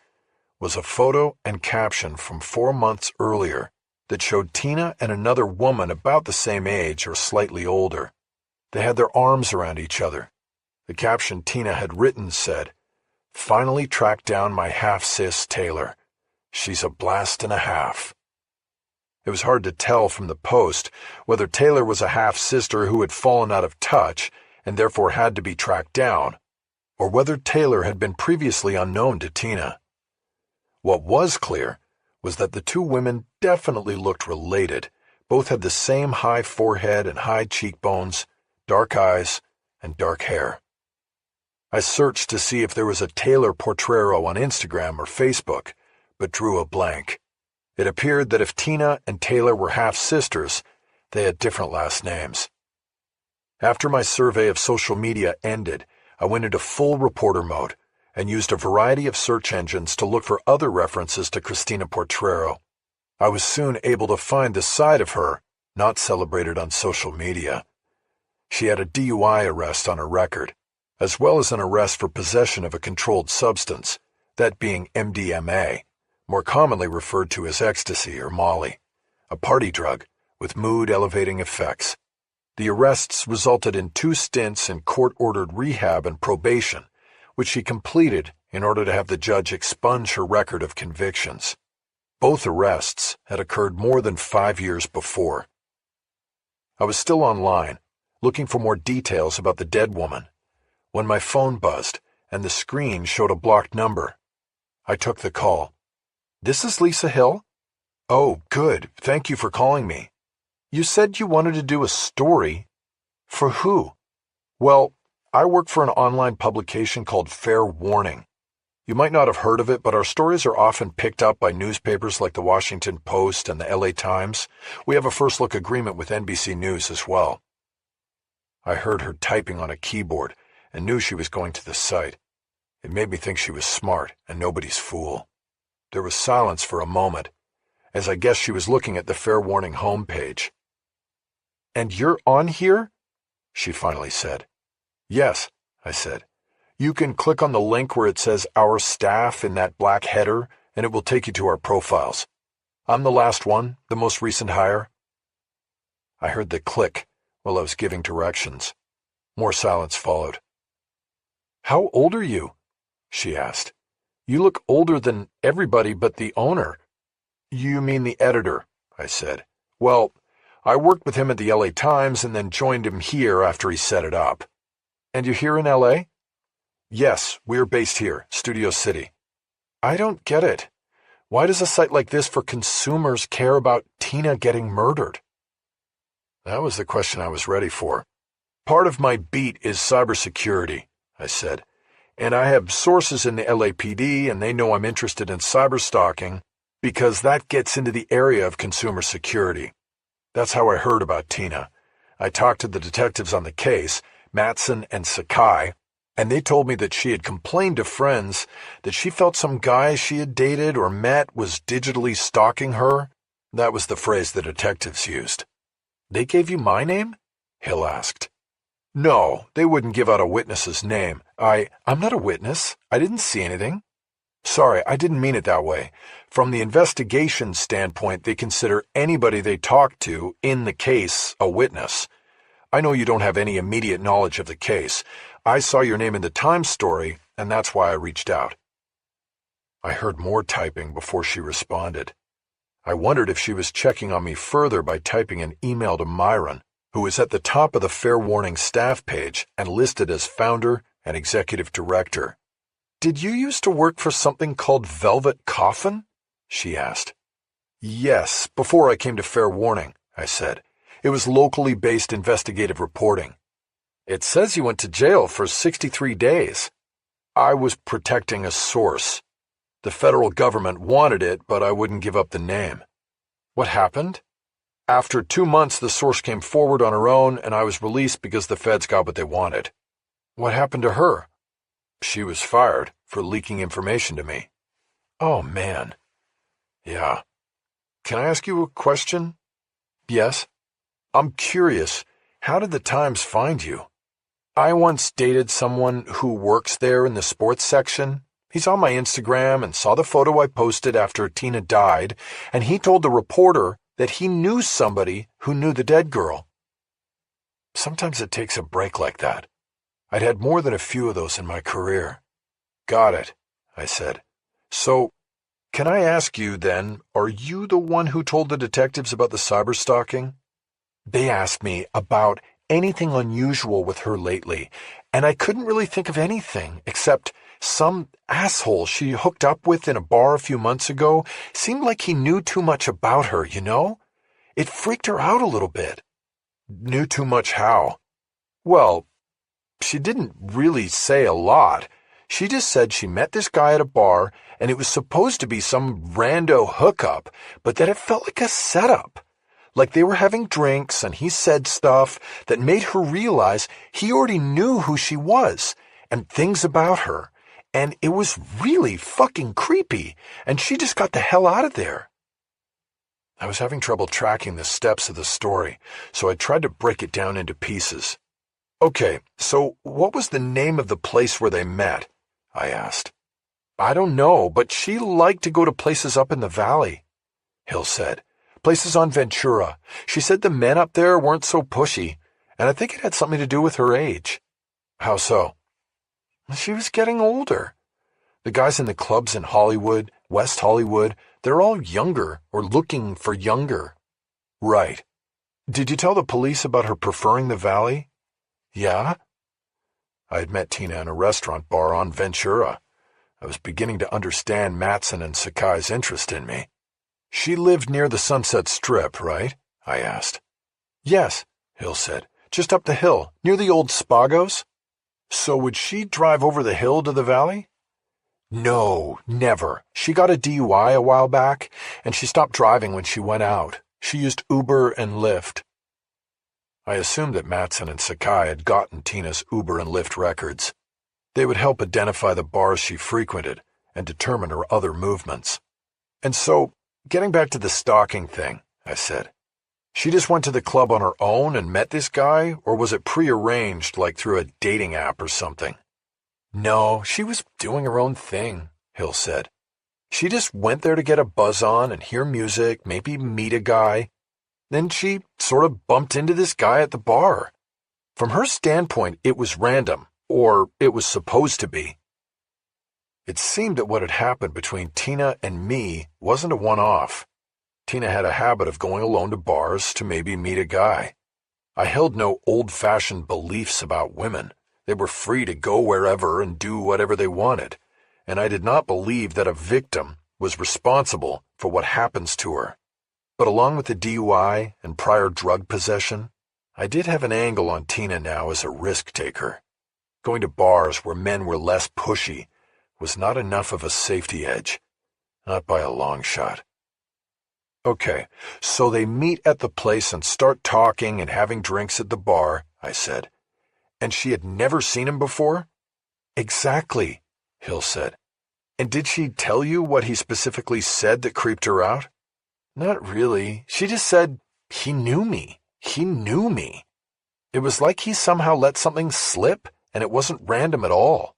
was a photo and caption from 4 months earlier that showed Tina and another woman about the same age or slightly older. They had their arms around each other. The caption Tina had written said, "Finally tracked down my half-sis Taylor. She's a blast and a half." It was hard to tell from the post whether Taylor was a half-sister who had fallen out of touch and therefore had to be tracked down, or whether Taylor had been previously unknown to Tina. What was clear was that the two women definitely looked related. Both had the same high forehead and high cheekbones, dark eyes, and dark hair. I searched to see if there was a Taylor Portrero on Instagram or Facebook, but drew a blank. It appeared that if Tina and Taylor were half-sisters, they had different last names. After my survey of social media ended, I went into full reporter mode and used a variety of search engines to look for other references to Christina Portrero. I was soon able to find the side of her not celebrated on social media. She had a DUI arrest on her record, as well as an arrest for possession of a controlled substance, that being MDMA, more commonly referred to as ecstasy or Molly, a party drug with mood-elevating effects. The arrests resulted in 2 stints in court-ordered rehab and probation, which she completed in order to have the judge expunge her record of convictions. Both arrests had occurred more than 5 years before. I was still online, looking for more details about the dead woman, when my phone buzzed and the screen showed a blocked number. I took the call. "This is Lisa Hill?" "Oh, good. Thank you for calling me. You said you wanted to do a story. For who?" "Well, I work for an online publication called Fair Warning. You might not have heard of it, but our stories are often picked up by newspapers like the Washington Post and the LA Times. We have a first-look agreement with NBC News as well." I heard her typing on a keyboard and knew she was going to the site. It made me think she was smart and nobody's fool. There was silence for a moment, as I guessed she was looking at the Fair Warning homepage. "And you're on here?" she finally said. "Yes," I said. "You can click on the link where it says Our Staff in that black header, and it will take you to our profiles. I'm the last one, the most recent hire." I heard the click while I was giving directions. More silence followed. "How old are you?" she asked. "You look older than everybody but the owner." "You mean the editor," I said. "Well, I worked with him at the LA Times and then joined him here after he set it up." "And you're here in LA?" "Yes, we're based here, Studio City." "I don't get it. Why does a site like this for consumers care about Tina getting murdered?" That was the question I was ready for. "Part of my beat is cybersecurity," I said, "and I have sources in the LAPD and they know I'm interested in cyberstalking because that gets into the area of consumer security. That's how I heard about Tina. I talked to the detectives on the case, Matson and Sakai, and they told me that she had complained to friends that she felt some guy she had dated or met was digitally stalking her. That was the phrase the detectives used." "They gave you my name?" Hill asked. "No, they wouldn't give out a witness's name. I'm not a witness. I didn't see anything." "Sorry, I didn't mean it that way. From the investigation standpoint, they consider anybody they talk to in the case a witness. I know you don't have any immediate knowledge of the case. I saw your name in the Times story, and that's why I reached out." I heard more typing before she responded. I wondered if she was checking on me further by typing an email to Myron, who was at the top of the Fair Warning staff page and listed as founder and executive director. "Did you used to work for something called Velvet Coffin?" she asked. "Yes, before I came to Fair Warning," I said. "It was locally based investigative reporting." "It says you went to jail for 63 days. "I was protecting a source. The federal government wanted it, but I wouldn't give up the name." "What happened?" "After 2 months, the source came forward on her own, and I was released because the feds got what they wanted." "What happened to her?" "She was fired for leaking information to me." "Oh, man." "Yeah. Can I ask you a question?" "Yes." "I'm curious. How did the Times find you?" "I once dated someone who works there in the sports section. He's on my Instagram and saw the photo I posted after Tina died, and he told the reporter that he knew somebody who knew the dead girl." Sometimes it takes a break like that. I'd had more than a few of those in my career. "Got it," I said. "So, can I ask you then, are you the one who told the detectives about the cyberstalking?" "They asked me about anything unusual with her lately, and I couldn't really think of anything except some asshole she hooked up with in a bar a few months ago seemed like he knew too much about her, you know? It freaked her out a little bit." "Knew too much how?" Well, she didn't really say a lot. She just said she met this guy at a bar, and it was supposed to be some rando hookup, but that it felt like a setup. Like they were having drinks, and he said stuff that made her realize he already knew who she was, and things about her, and it was really fucking creepy, and she just got the hell out of there. I was having trouble tracking the steps of the story, so I tried to break it down into pieces. Okay, so what was the name of the place where they met? I asked. I don't know, but she liked to go to places up in the valley, Hill said. Places on Ventura. She said the men up there weren't so pushy, and I think it had something to do with her age. How so? She was getting older. The guys in the clubs in Hollywood, West Hollywood, they're all younger or looking for younger. Right. Did you tell the police about her preferring the valley? Yeah? I had met Tina in a restaurant bar on Ventura. I was beginning to understand Matson and Sakai's interest in me. She lived near the Sunset Strip, right? I asked. Yes, Hill said. Just up the hill, near the old Spagos. So would she drive over the hill to the valley? No, never. She got a DUI a while back, and she stopped driving when she went out. She used Uber and Lyft. I assumed that Matson and Sakai had gotten Tina's Uber and Lyft records. They would help identify the bars she frequented and determine her other movements. And so, getting back to the stalking thing, I said, she just went to the club on her own and met this guy, or was it prearranged, like through a dating app or something? No, she was doing her own thing, Hill said. She just went there to get a buzz on and hear music, maybe meet a guy. Then she sort of bumped into this guy at the bar. From her standpoint, it was random, or it was supposed to be. It seemed that what had happened between Tina and me wasn't a one-off. Tina had a habit of going alone to bars to maybe meet a guy. I held no old-fashioned beliefs about women. They were free to go wherever and do whatever they wanted, and I did not believe that a victim was responsible for what happens to her. But along with the DUI and prior drug possession, I did have an angle on Tina now as a risk-taker. Going to bars where men were less pushy was not enough of a safety edge, not by a long shot. Okay, so they meet at the place and start talking and having drinks at the bar, I said. And she had never seen him before? Exactly, Hill said. And did she tell you what he specifically said that creeped her out? Not really. She just said, he knew me. He knew me. It was like he somehow let something slip, and it wasn't random at all.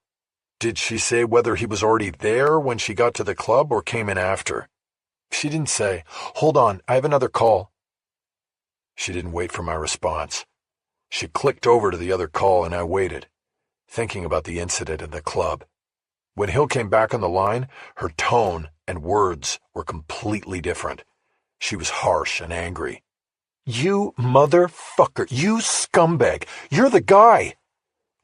Did she say whether he was already there when she got to the club or came in after? She didn't say. Hold on, I have another call. She didn't wait for my response. She clicked over to the other call, and I waited, thinking about the incident in the club. When Hill came back on the line, her tone and words were completely different. She was harsh and angry. You motherfucker, you scumbag, you're the guy.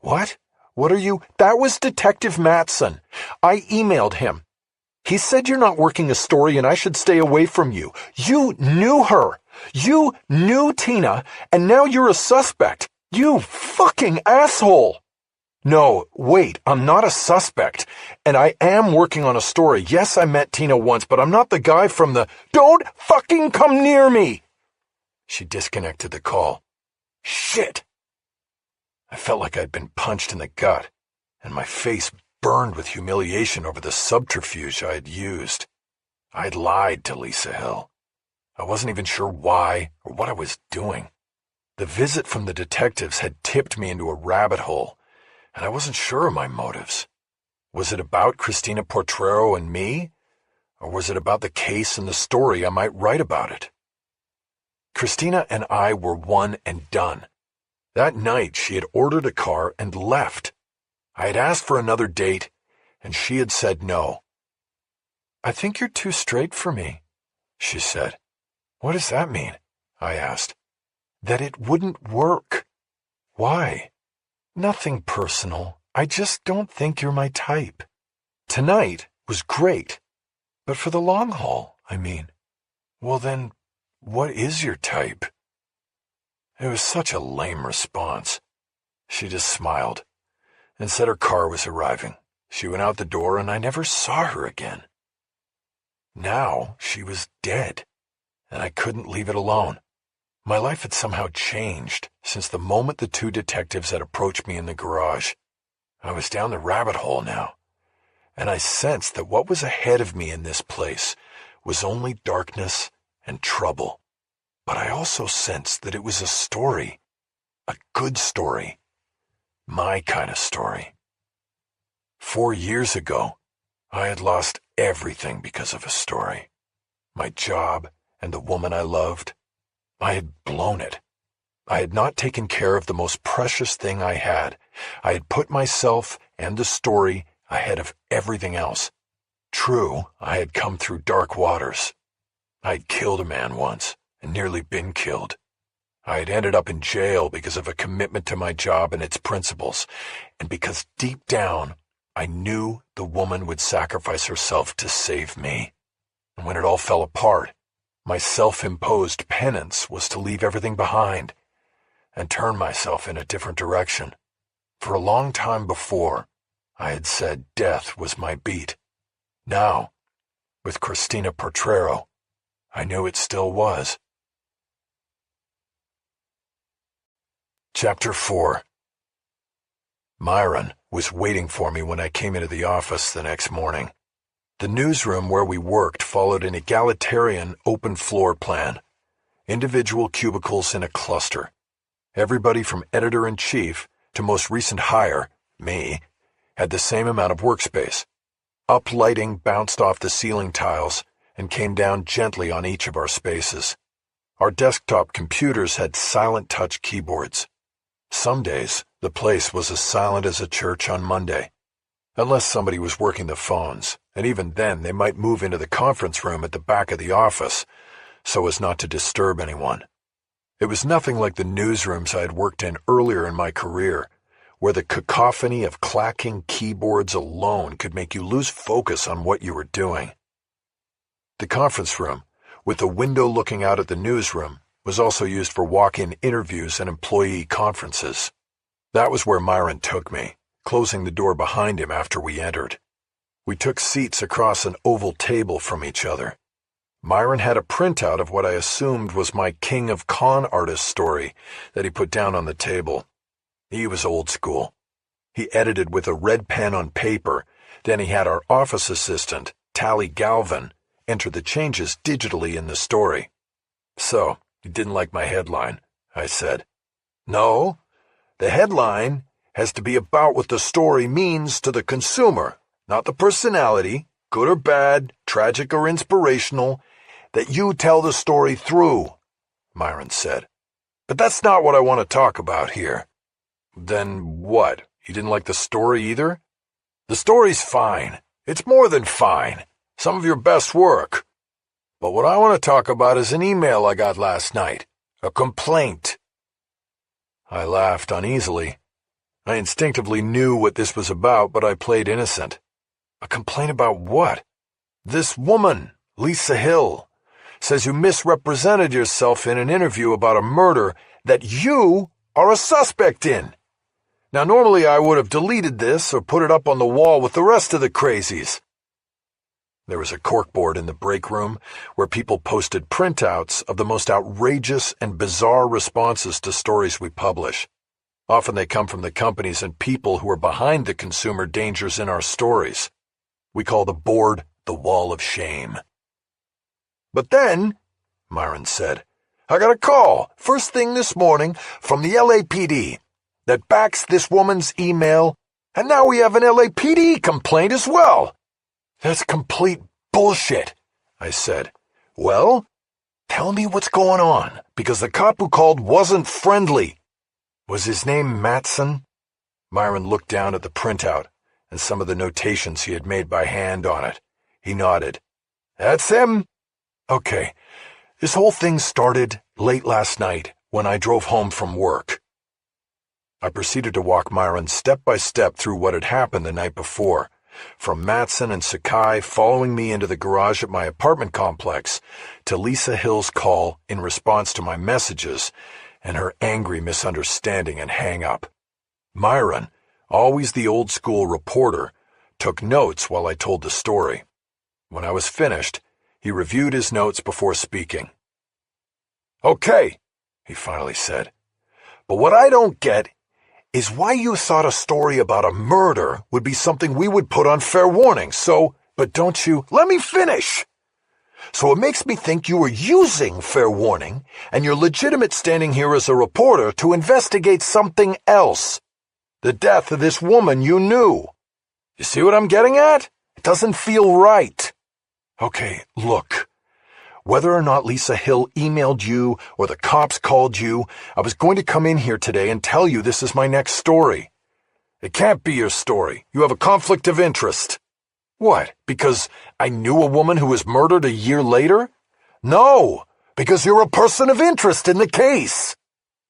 What? What are you? That was Detective Matson. I emailed him. He said you're not working a story and I should stay away from you. You knew her. You knew Tina, and now you're a suspect. You fucking asshole. No, wait, I'm not a suspect, and I am working on a story. Yes, I met Tina once, but I'm not the guy from the... Don't fucking come near me! She disconnected the call. Shit! I felt like I'd been punched in the gut, and my face burned with humiliation over the subterfuge I had used. I'd lied to Lisa Hill. I wasn't even sure why or what I was doing. The visit from the detectives had tipped me into a rabbit hole, and I wasn't sure of my motives. Was it about Christina Portrero and me, or was it about the case and the story I might write about it? Christina and I were one and done. That night she had ordered a car and left. I had asked for another date, and she had said no. I think you're too straight for me, she said. What does that mean? I asked. That it wouldn't work. Why? Nothing personal. I just don't think you're my type. Tonight was great, but for the long haul, I mean. Well then, what is your type? It was such a lame response. She just smiled and said her car was arriving. She went out the door and I never saw her again. Now she was dead, and I couldn't leave it alone. My life had somehow changed since the moment the two detectives had approached me in the garage. I was down the rabbit hole now, and I sensed that what was ahead of me in this place was only darkness and trouble. But I also sensed that it was a story, a good story, my kind of story. 4 years ago, I had lost everything because of a story. My job and the woman I loved. I had blown it. I had not taken care of the most precious thing I had. I had put myself and the story ahead of everything else. True, I had come through dark waters. I had killed a man once and nearly been killed. I had ended up in jail because of a commitment to my job and its principles, and because deep down I knew the woman would sacrifice herself to save me. And when it all fell apart, my self-imposed penance was to leave everything behind and turn myself in a different direction. For a long time before, I had said death was my beat. Now, with Christina Portrero, I knew it still was. Chapter 4. Myron was waiting for me when I came into the office the next morning. The newsroom where we worked followed an egalitarian open floor plan. Individual cubicles in a cluster. Everybody from editor-in-chief to most recent hire, me, had the same amount of workspace. Uplighting bounced off the ceiling tiles and came down gently on each of our spaces. Our desktop computers had silent touch keyboards. Some days, the place was as silent as a church on Monday. Unless somebody was working the phones, and even then they might move into the conference room at the back of the office, so as not to disturb anyone. It was nothing like the newsrooms I had worked in earlier in my career, where the cacophony of clacking keyboards alone could make you lose focus on what you were doing. The conference room, with the window looking out at the newsroom, was also used for walk-in interviews and employee conferences. That was where Myron took me, closing the door behind him after we entered. We took seats across an oval table from each other. Myron had a printout of what I assumed was my King of Con Artists story that he put down on the table. He was old school. He edited with a red pen on paper, then he had our office assistant, Tally Galvin, enter the changes digitally in the story. So, you didn't like my headline, I said. No, the headline has to be about what the story means to the consumer, not the personality, good or bad, tragic or inspirational, that you tell the story through, Myron said. But that's not what I want to talk about here. Then what? You didn't like the story either? The story's fine. It's more than fine. Some of your best work. But what I want to talk about is an email I got last night. A complaint. I laughed uneasily. I instinctively knew what this was about, but I played innocent. A complaint about what? This woman, Lisa Hill, says you misrepresented yourself in an interview about a murder that you are a suspect in. Now, normally I would have deleted this or put it up on the wall with the rest of the crazies. There was a corkboard in the break room where people posted printouts of the most outrageous and bizarre responses to stories we publish. Often they come from the companies and people who are behind the consumer dangers in our stories. We call the board the Wall of Shame. But then, Myron said, I got a call first thing this morning from the LAPD that backs this woman's email, and now we have an LAPD complaint as well. That's complete bullshit, I said. Well, tell me what's going on, because the cop who called wasn't friendly. Was his name Matson? Myron looked down at the printout and some of the notations he had made by hand on it. He nodded. That's him. Okay, this whole thing started late last night when I drove home from work. I proceeded to walk Myron step by step through what had happened the night before, from Matson and Sakai following me into the garage at my apartment complex, to Lisa Hill's call in response to my messages, and her angry misunderstanding and hang-up. Myron, always the old-school reporter, took notes while I told the story. When I was finished, he reviewed his notes before speaking. "Okay," he finally said. "But what I don't get is why you thought a story about a murder would be something we would put on fair warning, but don't you—" "Let me finish! So it makes me think you were using fair warning and your legitimate standing here as a reporter to investigate something else. The death of this woman you knew. You see what I'm getting at? It doesn't feel right." "Okay, look. Whether or not Lisa Hill emailed you or the cops called you, I was going to come in here today and tell you this is my next story." "It can't be your story. You have a conflict of interest." "What, because I knew a woman who was murdered a year later?" "No, because you're a person of interest in the case."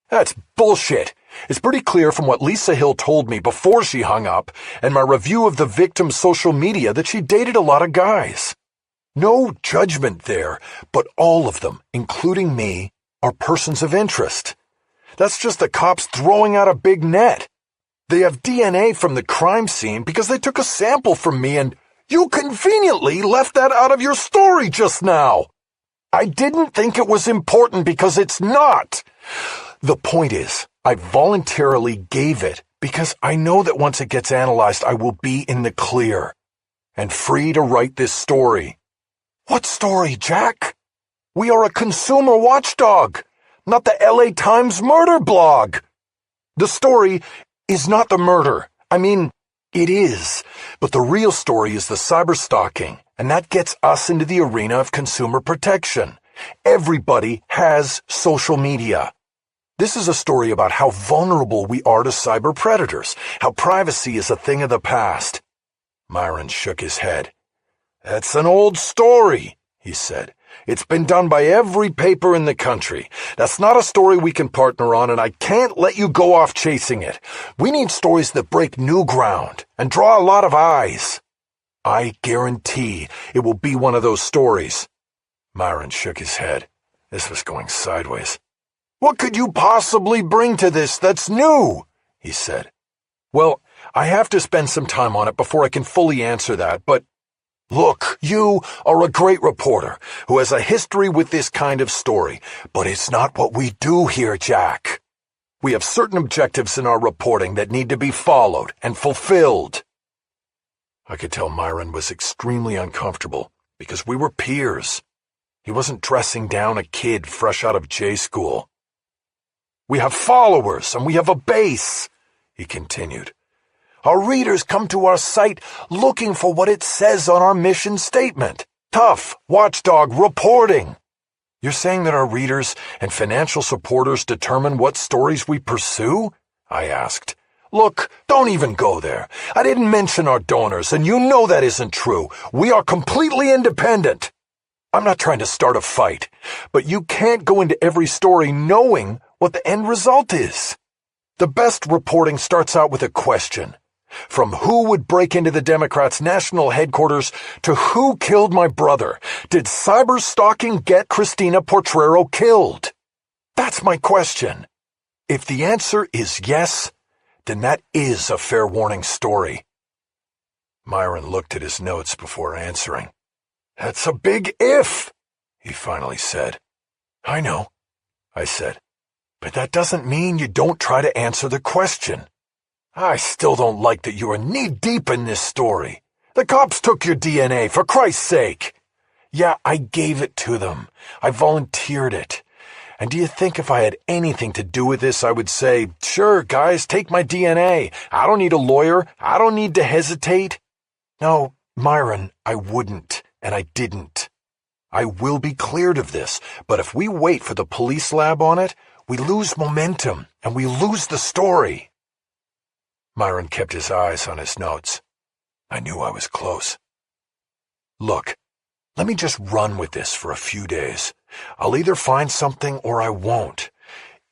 "That's bullshit. It's pretty clear from what Lisa Hill told me before she hung up and my review of the victim's social media that she dated a lot of guys. No judgment there, but all of them, including me, are persons of interest. That's just the cops throwing out a big net. They have DNA from the crime scene because they took a sample from me and you conveniently left that out of your story just now. I didn't think it was important because it's not. The point is, I voluntarily gave it because I know that once it gets analyzed, I will be in the clear and free to write this story." "What story, Jack? We are a consumer watchdog, not the LA Times murder blog." "The story is not the murder. I mean, it is. But the real story is the cyberstalking, and that gets us into the arena of consumer protection. Everybody has social media. This is a story about how vulnerable we are to cyber predators, how privacy is a thing of the past." Myron shook his head. "That's an old story," he said. "It's been done by every paper in the country. That's not a story we can partner on, and I can't let you go off chasing it. We need stories that break new ground and draw a lot of eyes." "I guarantee it will be one of those stories." Myron shook his head. This was going sideways. "What could you possibly bring to this that's new?" he said. "Well, I have to spend some time on it before I can fully answer that, but look, you are a great reporter who has a history with this kind of story, but it's not what we do here, Jack. We have certain objectives in our reporting that need to be followed and fulfilled." I could tell Myron was extremely uncomfortable because we were peers. He wasn't dressing down a kid fresh out of J school. "We have followers and we have a base," he continued. "Our readers come to our site looking for what it says on our mission statement. Tough, watchdog reporting." "You're saying that our readers and financial supporters determine what stories we pursue?" I asked. "Look, don't even go there. I didn't mention our donors, and you know that isn't true. We are completely independent. I'm not trying to start a fight, but you can't go into every story knowing what the end result is. The best reporting starts out with a question. From who would break into the Democrats' national headquarters to who killed my brother? Did cyberstalking get Christina Portrero killed? That's my question. If the answer is yes, then that is a fair warning story." Myron looked at his notes before answering. "That's a big if," he finally said. "I know," I said, "but that doesn't mean you don't try to answer the question. I still don't like that you are knee-deep in this story. The cops took your DNA, for Christ's sake." "Yeah, I gave it to them. I volunteered it. And do you think if I had anything to do with this, I would say, 'Sure, guys, take my DNA. I don't need a lawyer. I don't need to hesitate'? No, Myron, I wouldn't, and I didn't. I will be cleared of this, but if we wait for the police lab on it, we lose momentum, and we lose the story." Myron kept his eyes on his notes. I knew I was close. "Look, let me just run with this for a few days. I'll either find something or I won't.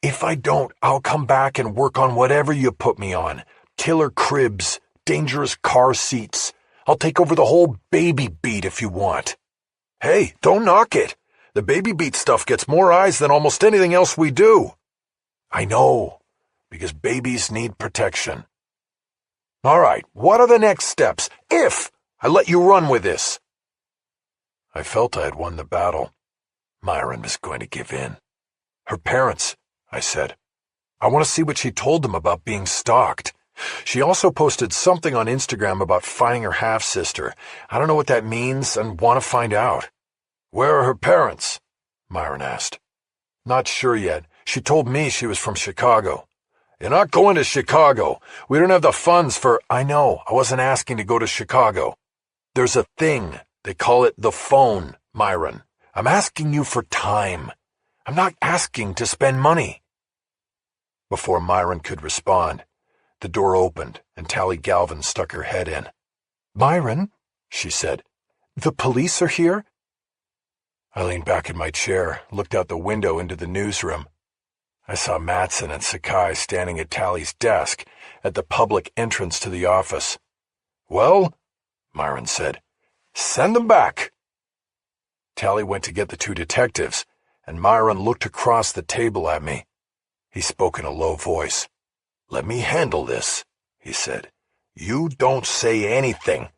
If I don't, I'll come back and work on whatever you put me on. Killer cribs, dangerous car seats. I'll take over the whole baby beat if you want." "Hey, don't knock it. The baby beat stuff gets more eyes than almost anything else we do." "I know, because babies need protection. All right, what are the next steps if I let you run with this? I felt I had won the battle. Myron was going to give in. Her parents, I said. I want to see what she told them about being stalked. She also posted something on Instagram about finding her half-sister. I don't know what that means and want to find out. Where are her parents? Myron asked. Not sure yet. She told me she was from Chicago. You're not going to Chicago. We don't have the funds for... I know. I wasn't asking to go to Chicago. There's a thing. They call it the phone, Myron. I'm asking you for time. I'm not asking to spend money. Before Myron could respond, the door opened and Tally Galvin stuck her head in. Myron, she said, the police are here? I leaned back in my chair, looked out the window into the newsroom. I saw Mattson and Sakai standing at Tally's desk at the public entrance to the office. Well, Myron said, send them back. Tally went to get the two detectives, and Myron looked across the table at me. He spoke in a low voice. Let me handle this, he said. You don't say anything.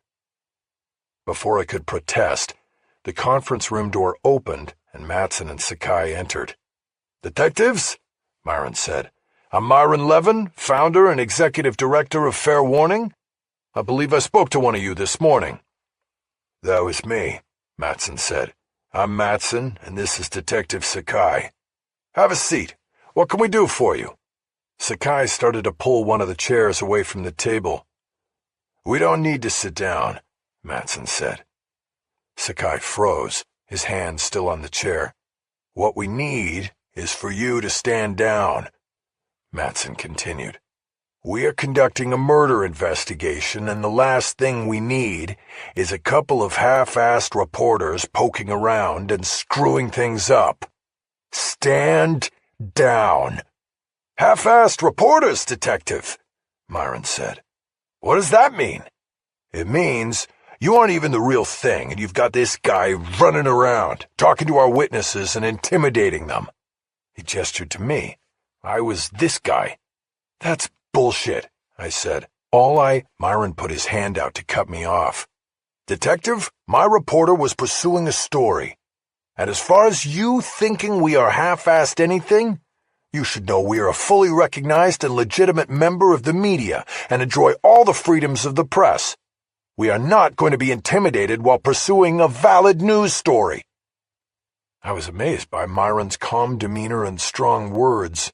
Before I could protest, the conference room door opened and Mattson and Sakai entered. Detectives, Myron said. I'm Myron Levin, founder and executive director of Fair Warning. I believe I spoke to one of you this morning. That was me, Mattson said. I'm Mattson, and this is Detective Sakai. Have a seat. What can we do for you? Sakai started to pull one of the chairs away from the table. We don't need to sit down, Mattson said. Sakai froze, his hand still on the chair. What we need is for you to stand down, Mattson continued. We are conducting a murder investigation, and the last thing we need is a couple of half-assed reporters poking around and screwing things up. Stand down. Half-assed reporters, Detective, Myron said. What does that mean? It means you aren't even the real thing, and you've got this guy running around, talking to our witnesses and intimidating them. He gestured to me. I was this guy. That's bullshit, I said. Myron put his hand out to cut me off. Detective, my reporter was pursuing a story. And as far as you thinking we are half-assed anything, you should know we are a fully recognized and legitimate member of the media and enjoy all the freedoms of the press. We are not going to be intimidated while pursuing a valid news story. I was amazed by Myron's calm demeanor and strong words.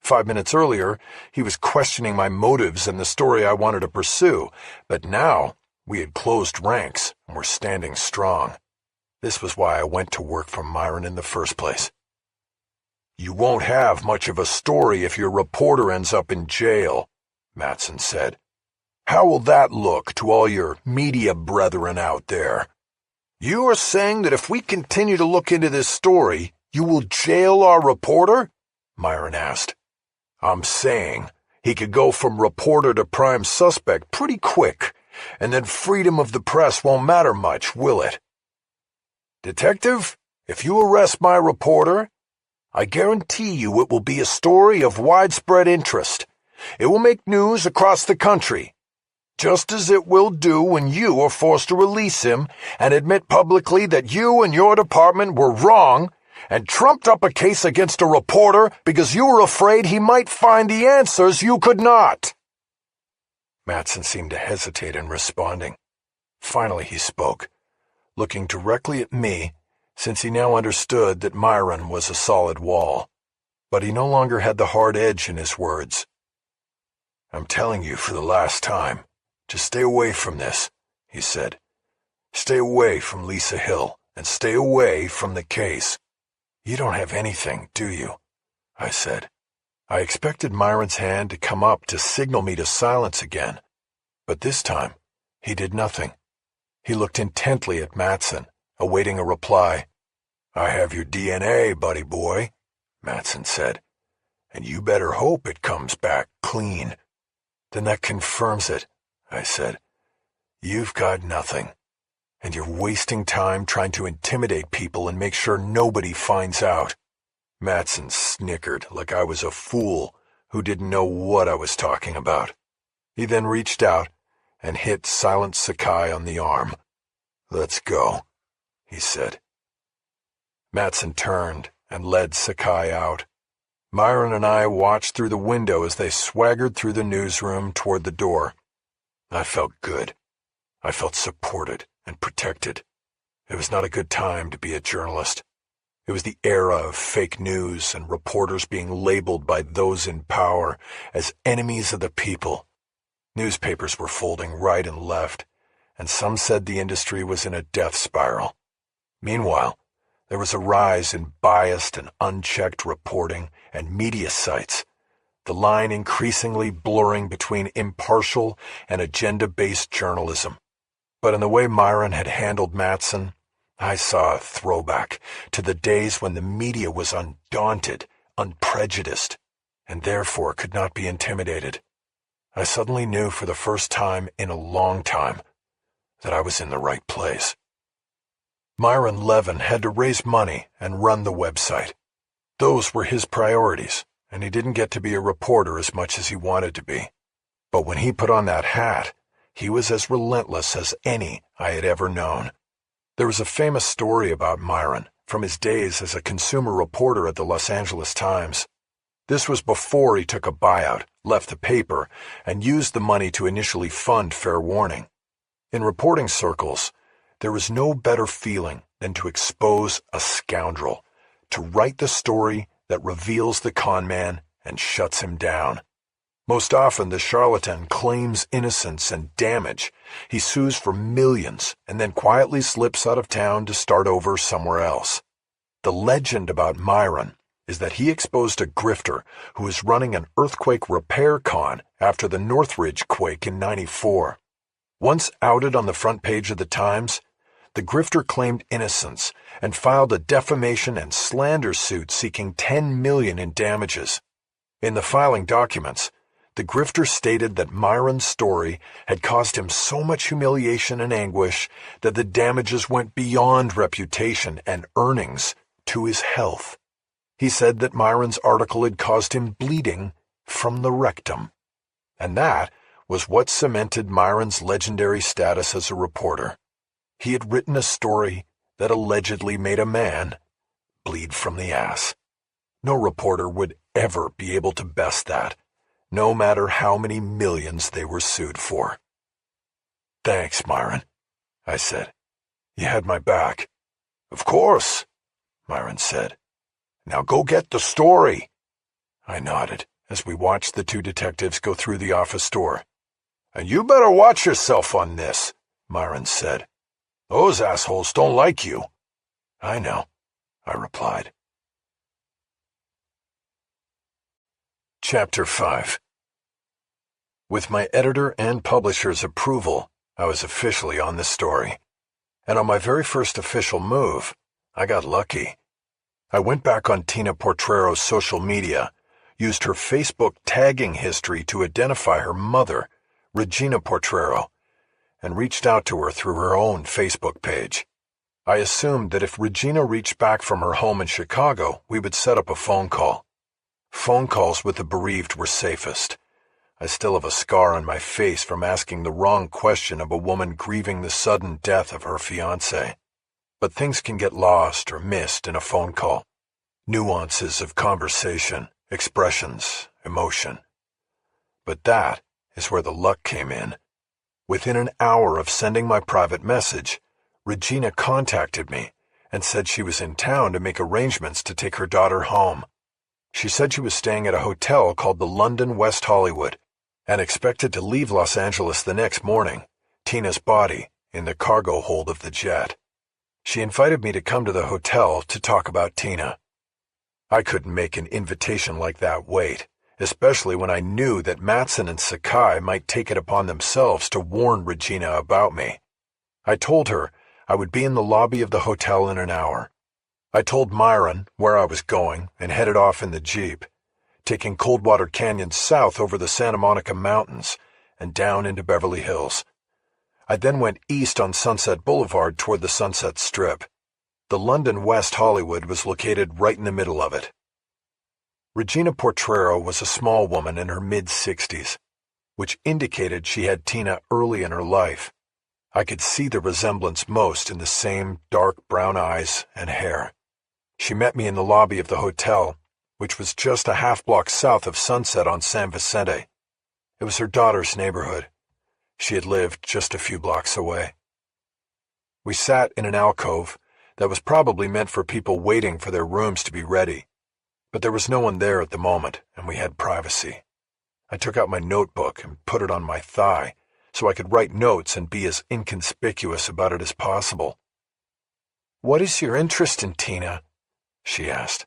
5 minutes earlier, he was questioning my motives and the story I wanted to pursue, but now we had closed ranks and were standing strong. This was why I went to work for Myron in the first place. You won't have much of a story if your reporter ends up in jail, Mattson said. How will that look to all your media brethren out there? You are saying that if we continue to look into this story, you will jail our reporter? Myron asked. I'm saying he could go from reporter to prime suspect pretty quick, and then freedom of the press won't matter much, will it? Detective, if you arrest my reporter, I guarantee you it will be a story of widespread interest. It will make news across the country, just as it will do when you are forced to release him and admit publicly that you and your department were wrong and trumped up a case against a reporter because you were afraid he might find the answers you could not. Mattson seemed to hesitate in responding. Finally he spoke, looking directly at me, since he now understood that Myron was a solid wall. But he no longer had the hard edge in his words. I'm telling you for the last time, to stay away from this, he said. Stay away from Lisa Hill, and stay away from the case. You don't have anything, do you? I said. I expected Myron's hand to come up to signal me to silence again, but this time he did nothing. He looked intently at Mattson, awaiting a reply. I have your DNA, buddy boy, Mattson said, and you better hope it comes back clean. Then that confirms it, I said. You've got nothing, and you're wasting time trying to intimidate people and make sure nobody finds out. Mattson snickered like I was a fool who didn't know what I was talking about. He then reached out and hit Silent Sakai on the arm. "Let's go," he said. Matson turned and led Sakai out. Myron and I watched through the window as they swaggered through the newsroom toward the door. I felt good. I felt supported and protected. It was not a good time to be a journalist. It was the era of fake news and reporters being labeled by those in power as enemies of the people. Newspapers were folding right and left, and some said the industry was in a death spiral. Meanwhile, there was a rise in biased and unchecked reporting and media sites, the line increasingly blurring between impartial and agenda-based journalism. But in the way Myron had handled Matson, I saw a throwback to the days when the media was undaunted, unprejudiced, and therefore could not be intimidated. I suddenly knew for the first time in a long time that I was in the right place. Myron Levin had to raise money and run the website. Those were his priorities, and he didn't get to be a reporter as much as he wanted to be. But when he put on that hat, he was as relentless as any I had ever known. There was a famous story about Myron from his days as a consumer reporter at the Los Angeles Times. This was before he took a buyout, left the paper, and used the money to initially fund Fair Warning. In reporting circles, there was no better feeling than to expose a scoundrel, to write the story that reveals the con man and shuts him down. Most often, the charlatan claims innocence and damage. He sues for millions and then quietly slips out of town to start over somewhere else. The legend about Myron is that he exposed a grifter who was running an earthquake repair con after the Northridge quake in '94. Once outed on the front page of the Times, the grifter claimed innocence and filed a defamation and slander suit seeking $10 million in damages. In the filing documents, the grifter stated that Myron's story had caused him so much humiliation and anguish that the damages went beyond reputation and earnings to his health. He said that Myron's article had caused him bleeding from the rectum. And that was what cemented Myron's legendary status as a reporter. He had written a story that allegedly made a man bleed from the ass. No reporter would ever be able to best that, no matter how many millions they were sued for. "Thanks, Myron," I said. "You had my back." "Of course," Myron said. "Now go get the story." I nodded as we watched the two detectives go through the office door. "And you better watch yourself on this," Myron said. "Those assholes don't like you." "I know," I replied. Chapter 5. With my editor and publisher's approval, I was officially on the story. And on my very first official move, I got lucky. I went back on Tina Portrero's social media, used her Facebook tagging history to identify her mother, Regina Portrero, and reached out to her through her own Facebook page. I assumed that if Regina reached back from her home in Chicago, we would set up a phone call. Phone calls with the bereaved were safest. I still have a scar on my face from asking the wrong question of a woman grieving the sudden death of her fiancé. But things can get lost or missed in a phone call. Nuances of conversation, expressions, emotion. But that is where the luck came in. Within an hour of sending my private message, Regina contacted me and said she was in town to make arrangements to take her daughter home. She said she was staying at a hotel called the London West Hollywood and expected to leave Los Angeles the next morning, Tina's body in the cargo hold of the jet. She invited me to come to the hotel to talk about Tina. I couldn't make an invitation like that wait, especially when I knew that Matson and Sakai might take it upon themselves to warn Regina about me. I told her I would be in the lobby of the hotel in an hour. I told Myron where I was going and headed off in the Jeep, taking Coldwater Canyon south over the Santa Monica Mountains and down into Beverly Hills. I then went east on Sunset Boulevard toward the Sunset Strip. The London West Hollywood was located right in the middle of it. Regina Portrero was a small woman in her mid-60s, which indicated she had Tina early in her life. I could see the resemblance most in the same dark brown eyes and hair. She met me in the lobby of the hotel, which was just a half-block south of Sunset on San Vicente. It was her daughter's neighborhood. She had lived just a few blocks away. We sat in an alcove that was probably meant for people waiting for their rooms to be ready, but there was no one there at the moment, and we had privacy. I took out my notebook and put it on my thigh so I could write notes and be as inconspicuous about it as possible. "What is your interest in Tina?" she asked.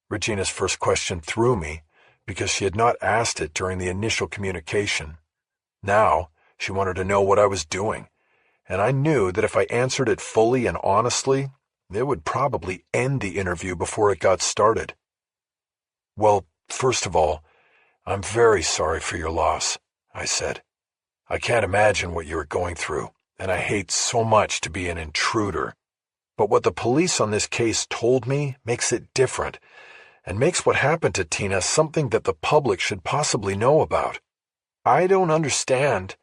Regina's first question threw me because she had not asked it during the initial communication. Now, she wanted to know what I was doing, and I knew that if I answered it fully and honestly, it would probably end the interview before it got started. "Well, first of all, I'm very sorry for your loss," I said. "I can't imagine what you are going through, and I hate so much to be an intruder. But what the police on this case told me makes it different, and makes what happened to Tina something that the public should possibly know about. I don't understand.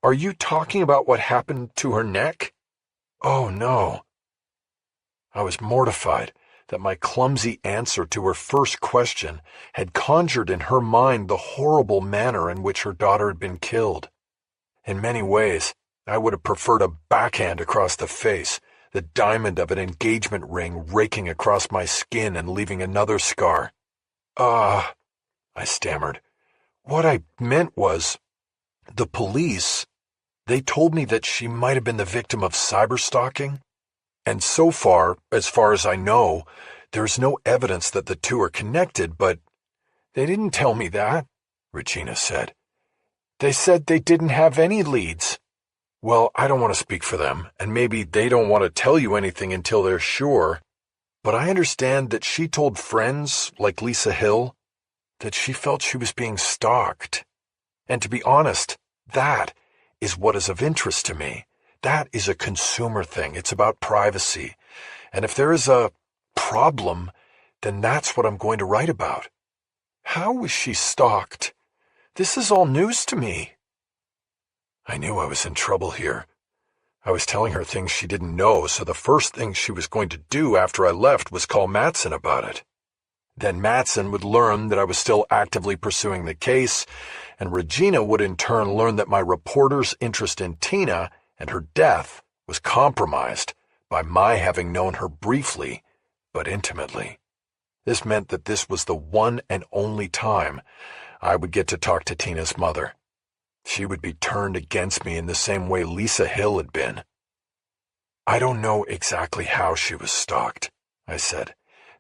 Are you talking about what happened to her neck?" "Oh, no." I was mortified that my clumsy answer to her first question had conjured in her mind the horrible manner in which her daughter had been killed. In many ways, I would have preferred a backhand across the face, the diamond of an engagement ring raking across my skin and leaving another scar. I stammered. "What I meant was, the police, they told me that she might have been the victim of cyberstalking. And so far as I know, there's no evidence that the two are connected, but—" "They didn't tell me that," Regina said. "They said they didn't have any leads." "Well, I don't want to speak for them, and maybe they don't want to tell you anything until they're sure, but I understand that she told friends, like Lisa Hill, that she felt she was being stalked. And to be honest, that is what is of interest to me. That is a consumer thing. It's about privacy. And if there is a problem, then that's what I'm going to write about. How was she stalked? This is all news to me." I knew I was in trouble here. I was telling her things she didn't know, so the first thing she was going to do after I left was call Matson about it. Then Matson would learn that I was still actively pursuing the case, and Regina would in turn learn that my reporter's interest in Tina and her death was compromised by my having known her briefly, but intimately. This meant that this was the one and only time I would get to talk to Tina's mother. She would be turned against me in the same way Lisa Hill had been. "I don't know exactly how she was stalked," I said.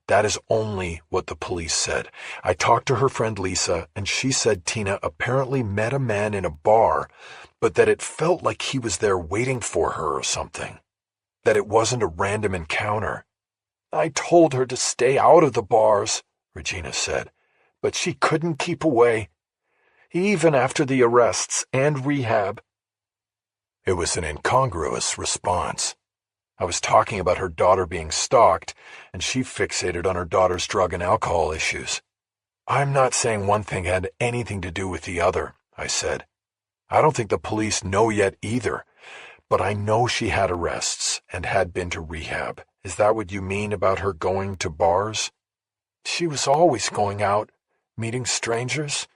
"That is only what the police said. I talked to her friend Lisa, and she said Tina apparently met a man in a bar, but that it felt like he was there waiting for her or something. That it wasn't a random encounter." "I told her to stay out of the bars," Regina said, "but she couldn't keep away, even after the arrests and rehab." It was an incongruous response. I was talking about her daughter being stalked, and she fixated on her daughter's drug and alcohol issues. "I'm not saying one thing had anything to do with the other," I said. "I don't think the police know yet either, but I know she had arrests and had been to rehab. Is that what you mean about her going to bars?" "She was always going out, meeting strangers,"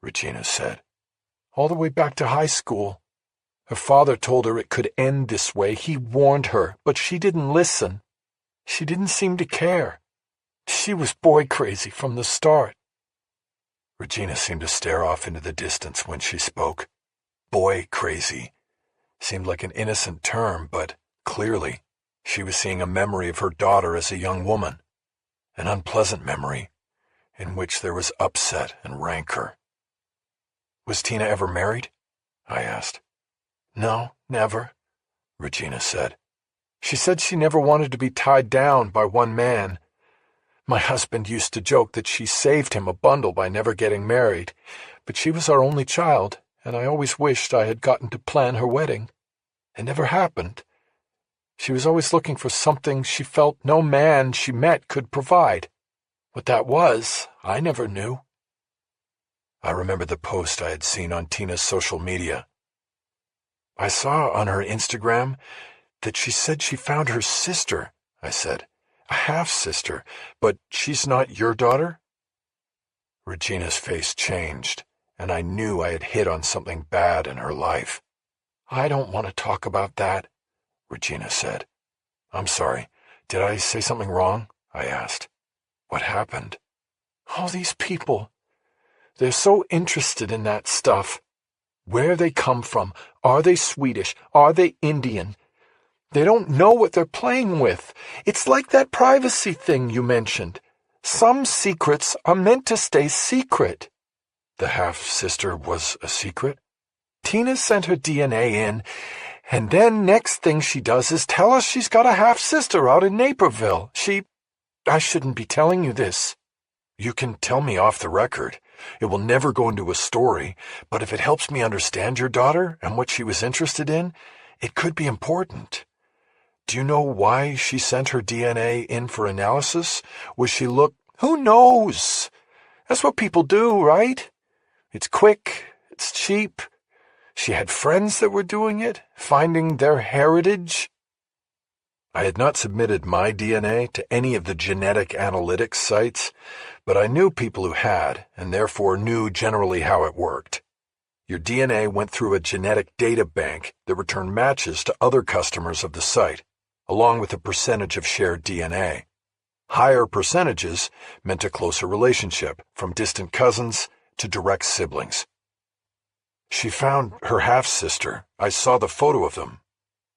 Regina said. "All the way back to high school. Her father told her it could end this way. He warned her, but she didn't listen. She didn't seem to care. She was boy crazy from the start." Regina seemed to stare off into the distance when she spoke. Boy crazy seemed like an innocent term, but clearly she was seeing a memory of her daughter as a young woman, an unpleasant memory in which there was upset and rancor. "Was Tina ever married?" I asked. "No, never," Regina said. "She said she never wanted to be tied down by one man. My husband used to joke that she saved him a bundle by never getting married, but she was our only child, and I always wished I had gotten to plan her wedding. It never happened. She was always looking for something she felt no man she met could provide. What that was, I never knew. I remember the post I had seen on Tina's social media. I saw on her Instagram that she said she found her sister, I said. A half-sister, but she's not your daughter? Regina's face changed, and I knew I had hit on something bad in her life. I don't want to talk about that, Regina said. I'm sorry. Did I say something wrong? I asked. What happened? All these people. They're so interested in that stuff. Where they come from. Are they Swedish? Are they Indian? They don't know what they're playing with. It's like that privacy thing you mentioned. Some secrets are meant to stay secret. The half-sister was a secret? Tina sent her DNA in, and then next thing she does is tell us she's got a half-sister out in Naperville. I shouldn't be telling you this. You can tell me off the record. It will never go into a story, but if it helps me understand your daughter and what she was interested in, it could be important. Do you know why she sent her DNA in for analysis? Was she Who knows? That's what people do, right? It's quick, it's cheap. She had friends that were doing it, finding their heritage. I had not submitted my DNA to any of the genetic analytics sites, but I knew people who had, and therefore knew generally how it worked. Your DNA went through a genetic data bank that returned matches to other customers of the site, along with a percentage of shared DNA. Higher percentages meant a closer relationship, from distant cousins to direct siblings. She found her half-sister. I saw the photo of them.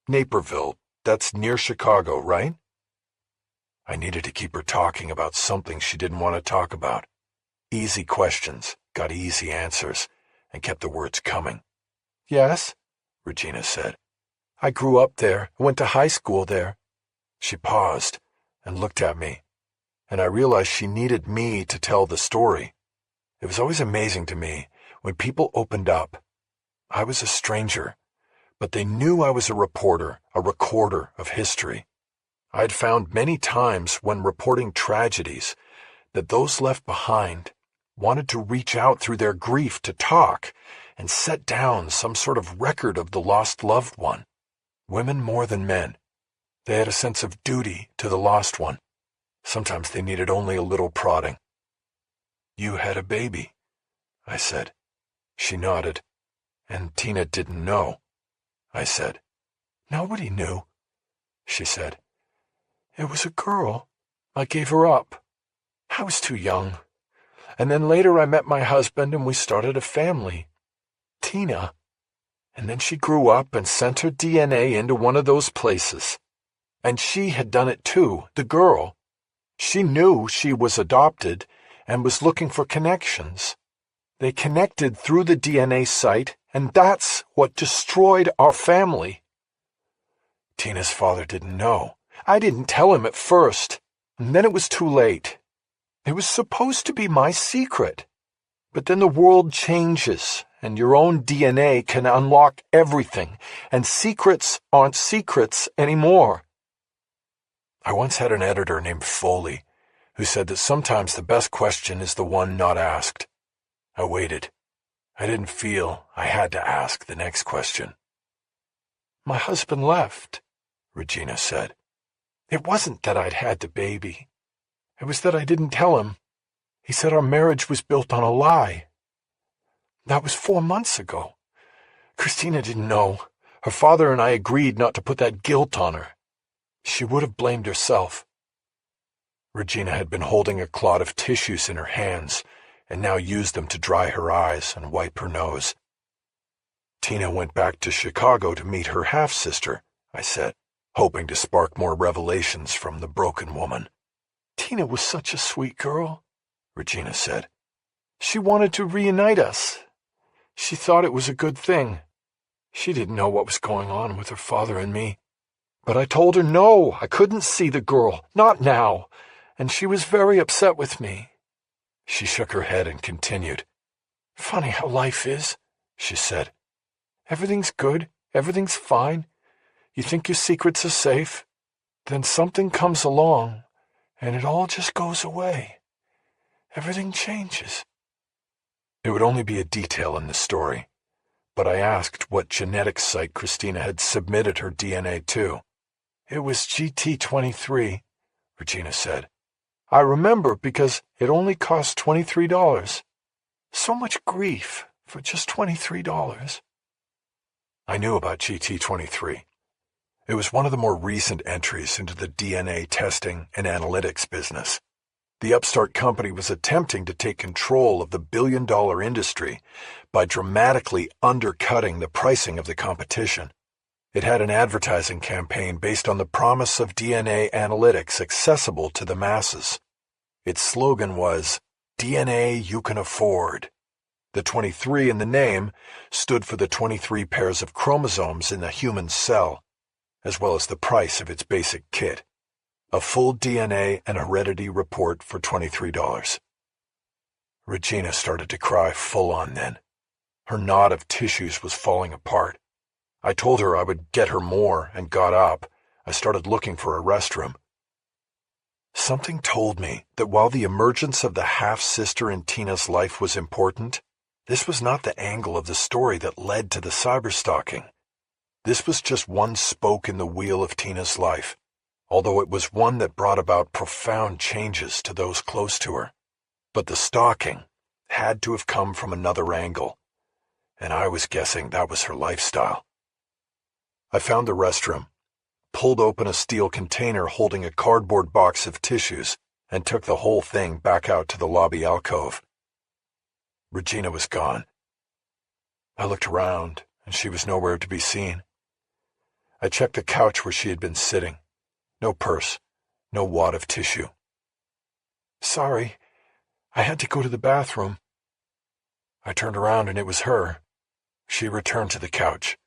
Naperville, that's near Chicago, right? I needed to keep her talking about something she didn't want to talk about. Easy questions, got easy answers, and kept the words coming. Yes, Regina said. I grew up there, went to high school there. She paused and looked at me, and I realized she needed me to tell the story. It was always amazing to me when people opened up. I was a stranger, but they knew I was a reporter, a recorder of history. I had found many times when reporting tragedies that those left behind wanted to reach out through their grief to talk and set down some sort of record of the lost loved one. Women more than men. They had a sense of duty to the lost one. Sometimes they needed only a little prodding. You had a baby, I said. She nodded. And Tina didn't know, I said. Nobody knew, she said. It was a girl. I gave her up. I was too young. And then later I met my husband and we started a family. Tina. And then she grew up and sent her DNA into one of those places. And she had done it too, the girl. She knew she was adopted and was looking for connections. They connected through the DNA site, and that's what destroyed our family. Tina's father didn't know. I didn't tell him at first, and then it was too late. It was supposed to be my secret. But then the world changes, and your own DNA can unlock everything, and secrets aren't secrets anymore. I once had an editor named Foley who said that sometimes the best question is the one not asked. I waited. I didn't feel I had to ask the next question. My husband left, Regina said. It wasn't that I'd had the baby. It was that I didn't tell him. He said our marriage was built on a lie. That was 4 months ago. Christina didn't know. Her father and I agreed not to put that guilt on her. She would have blamed herself. Regina had been holding a clot of tissues in her hands, and now used them to dry her eyes and wipe her nose. Tina went back to Chicago to meet her half-sister, I said, hoping to spark more revelations from the broken woman. Tina was such a sweet girl, Regina said. She wanted to reunite us. She thought it was a good thing. She didn't know what was going on with her father and me. But I told her no, I couldn't see the girl, not now, and she was very upset with me. She shook her head and continued. Funny how life is, she said. Everything's good, everything's fine. You think your secrets are safe. Then something comes along, and it all just goes away. everything changes. It would only be a detail in the story, but I asked what genetics site Christina had submitted her DNA to. It was GT23, Regina said. I remember because it only cost $23. So much grief for just $23. I knew about GT23. It was one of the more recent entries into the DNA testing and analytics business. The upstart company was attempting to take control of the billion-dollar industry by dramatically undercutting the pricing of the competition. It had an advertising campaign based on the promise of DNA analytics accessible to the masses. Its slogan was, DNA you can afford. The 23 in the name stood for the 23 pairs of chromosomes in the human cell, as well as the price of its basic kit. A full DNA and heredity report for $23. Regina started to cry full on then. Her knot of tissues was falling apart. I told her I would get her more and got up. I started looking for a restroom. Something told me that while the emergence of the half-sister in Tina's life was important, this was not the angle of the story that led to the cyberstalking. This was just one spoke in the wheel of Tina's life, although it was one that brought about profound changes to those close to her. But the stalking had to have come from another angle, and I was guessing that was her lifestyle. I found the restroom, pulled open a steel container holding a cardboard box of tissues, and took the whole thing back out to the lobby alcove. Regina was gone. I looked around, and she was nowhere to be seen. I checked the couch where she had been sitting. No purse, no wad of tissue. Sorry, I had to go to the bathroom. I turned around and it was her. She returned to the couch.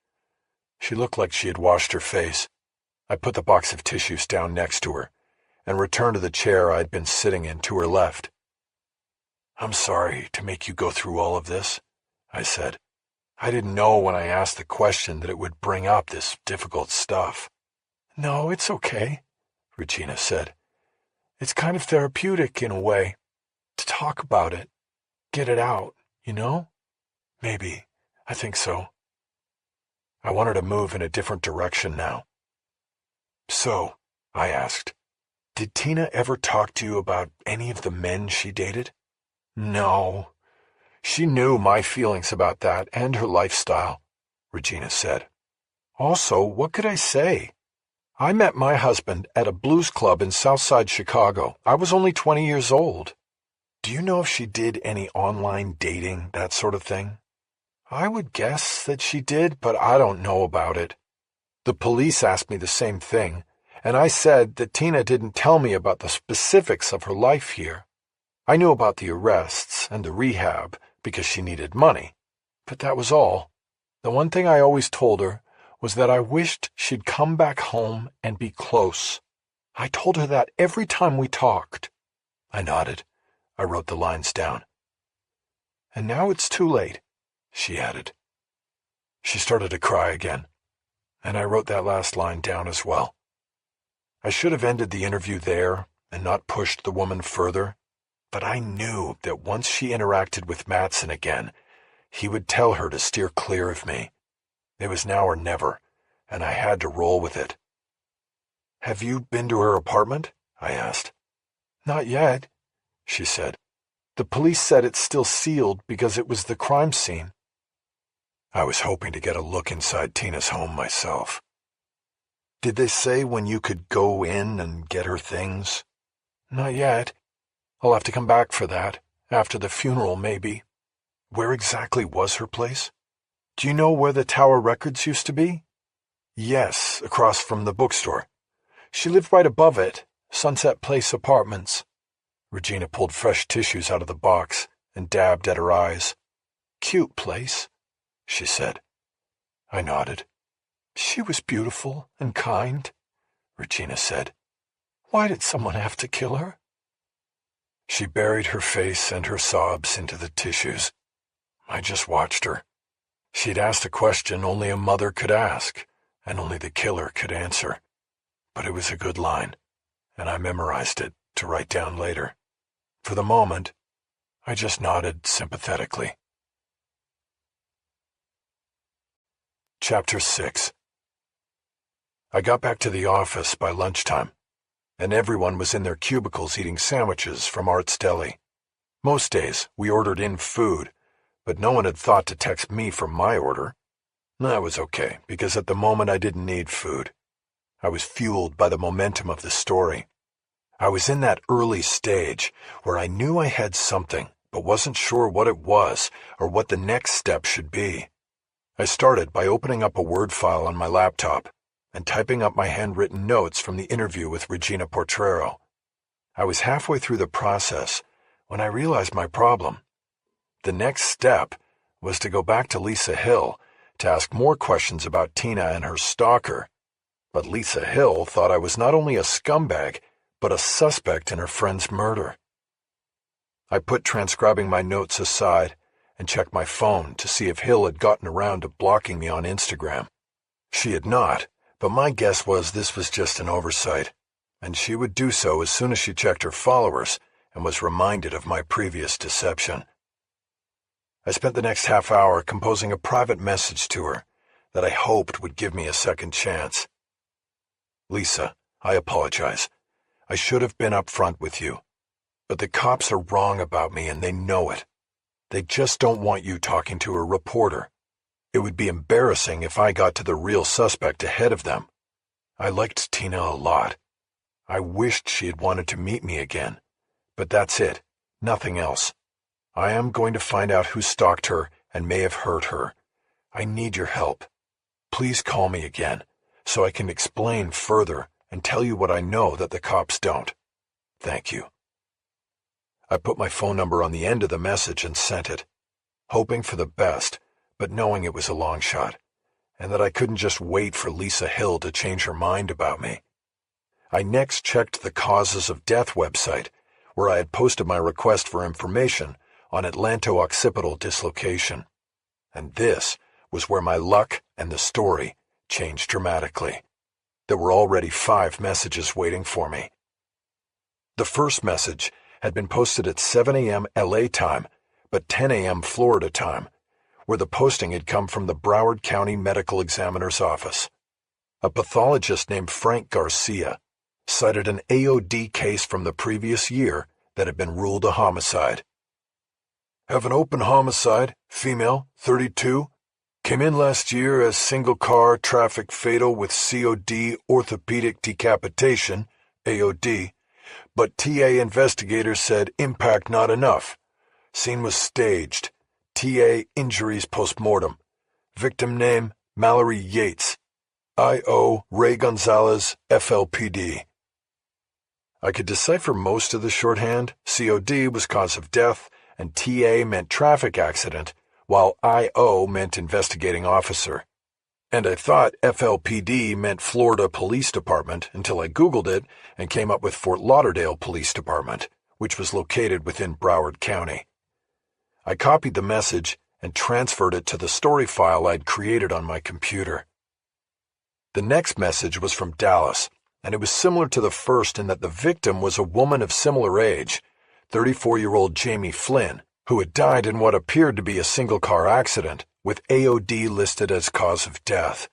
She looked like she had washed her face. I put the box of tissues down next to her and returned to the chair I had been sitting in to her left. I'm sorry to make you go through all of this, I said. I didn't know when I asked the question that it would bring up this difficult stuff. No, it's okay, Regina said. It's kind of therapeutic in a way, to talk about it, get it out, you know? Maybe, I think so. I wanted to move in a different direction now. So, I asked, did Tina ever talk to you about any of the men she dated? No. She knew my feelings about that and her lifestyle, Regina said. Also, what could I say? I met my husband at a blues club in Southside Chicago. I was only 20 years old. Do you know if she did any online dating, that sort of thing? I would guess that she did, but I don't know about it. The police asked me the same thing, and I said that Tina didn't tell me about the specifics of her life here. I knew about the arrests and the rehab because she needed money, but that was all. The one thing I always told her was that I wished she'd come back home and be close. I told her that every time we talked. I nodded. I wrote the lines down. And now it's too late, she added. She started to cry again, and I wrote that last line down as well. I should have ended the interview there and not pushed the woman further, but I knew that once she interacted with Matson again, he would tell her to steer clear of me. It was now or never, and I had to roll with it. Have you been to her apartment? I asked. Not yet, she said. The police said it's still sealed because it was the crime scene. I was hoping to get a look inside Tina's home myself. Did they say when you could go in and get her things? Not yet. I'll have to come back for that, after the funeral maybe. Where exactly was her place? Do you know where the Tower Records used to be? Yes, across from the bookstore. She lived right above it, Sunset Place Apartments. Regina pulled fresh tissues out of the box and dabbed at her eyes. Cute place, she said. I nodded. She was beautiful and kind, Regina said. Why did someone have to kill her? She buried her face and her sobs into the tissues. I just watched her. She'd asked a question only a mother could ask, and only the killer could answer. But it was a good line, and I memorized it to write down later. For the moment, I just nodded sympathetically. Chapter 6. I got back to the office by lunchtime, and everyone was in their cubicles eating sandwiches from Art's Deli. Most days, we ordered in food, but no one had thought to text me for my order. That was okay, because at the moment I didn't need food. I was fueled by the momentum of the story. I was in that early stage where I knew I had something, but wasn't sure what it was or what the next step should be. I started by opening up a Word file on my laptop and typing up my handwritten notes from the interview with Regina Portrero. I was halfway through the process when I realized my problem. The next step was to go back to Lisa Hill to ask more questions about Tina and her stalker. But Lisa Hill thought I was not only a scumbag, but a suspect in her friend's murder. I put transcribing my notes aside and checked my phone to see if Hill had gotten around to blocking me on Instagram. She had not, but my guess was this was just an oversight, and she would do so as soon as she checked her followers and was reminded of my previous deception. I spent the next half hour composing a private message to her that I hoped would give me a second chance. Lisa, I apologize. I should have been up front with you. But the cops are wrong about me and they know it. They just don't want you talking to a reporter. It would be embarrassing if I got to the real suspect ahead of them. I liked Tina a lot. I wished she had wanted to meet me again. But that's it. Nothing else. I am going to find out who stalked her and may have hurt her. I need your help. Please call me again, so I can explain further and tell you what I know that the cops don't. Thank you. I put my phone number on the end of the message and sent it, hoping for the best, but knowing it was a long shot, and that I couldn't just wait for Lisa Hill to change her mind about me. I next checked the Causes of Death website, where I had posted my request for information on atlanto-occipital dislocation. And this was where my luck and the story changed dramatically. There were already 5 messages waiting for me. The first message had been posted at 7 a.m. LA time, but 10 a.m. Florida time, where the posting had come from the Broward County Medical Examiner's office. A pathologist named Frank Garcia cited an AOD case from the previous year that had been ruled a homicide. Have an open homicide, female, 32, came in last year as single car traffic fatal with COD orthopedic decapitation, AOD, but TA investigators said impact not enough. Scene was staged. TA injuries postmortem. Victim name Mallory Yates. I.O. Ray Gonzalez, FLPD. I could decipher most of the shorthand. COD was cause of death, and TA meant traffic accident, while I.O. meant investigating officer. And I thought FLPD meant Florida Police Department until I Googled it and came up with Fort Lauderdale Police Department, which was located within Broward County. I copied the message and transferred it to the story file I'd created on my computer. The next message was from Dallas, and it was similar to the first in that the victim was a woman of similar age, 34-year-old Jamie Flynn, who had died in what appeared to be a single-car accident, with AOD listed as cause of death.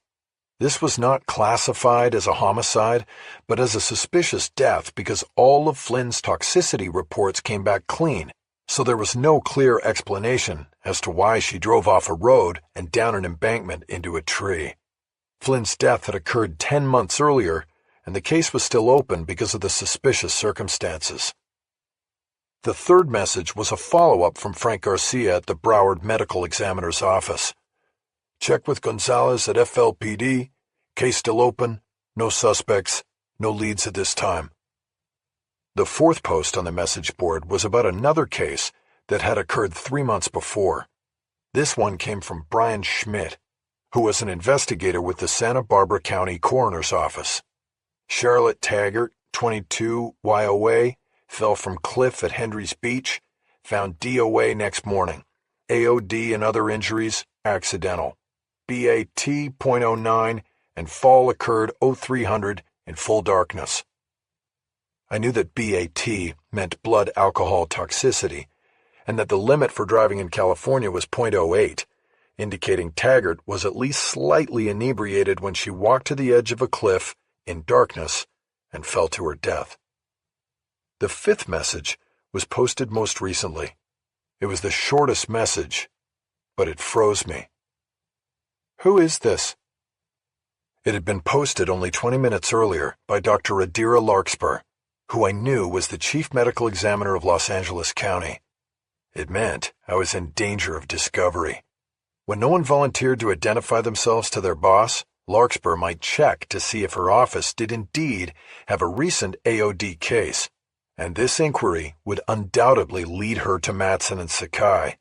This was not classified as a homicide, but as a suspicious death because all of Flynn's toxicity reports came back clean, so there was no clear explanation as to why she drove off a road and down an embankment into a tree. Flynn's death had occurred 10 months earlier, and the case was still open because of the suspicious circumstances. The third message was a follow-up from Frank Garcia at the Broward Medical Examiner's office. Check with Gonzalez at FLPD. Case still open. No suspects. No leads at this time. The fourth post on the message board was about another case that had occurred 3 months before. This one came from Brian Schmidt, who was an investigator with the Santa Barbara County Coroner's Office. Charlotte Taggart, 22, YOA, fell from cliff at Hendry's Beach, found DOA next morning. AOD and other injuries, accidental. BAT .09 and fall occurred 0300 in full darkness. I knew that BAT meant blood alcohol toxicity, and that the limit for driving in California was .08, indicating Taggart was at least slightly inebriated when she walked to the edge of a cliff in darkness and fell to her death. The fifth message was posted most recently. It was the shortest message, but it froze me. "Who is this?" It had been posted only 20 minutes earlier by Dr. Adira Larkspur, who I knew was the chief medical examiner of Los Angeles County. It meant I was in danger of discovery. When no one volunteered to identify themselves to their boss, Larkspur might check to see if her office did indeed have a recent AOD case, and this inquiry would undoubtedly lead her to Matson and Sakai,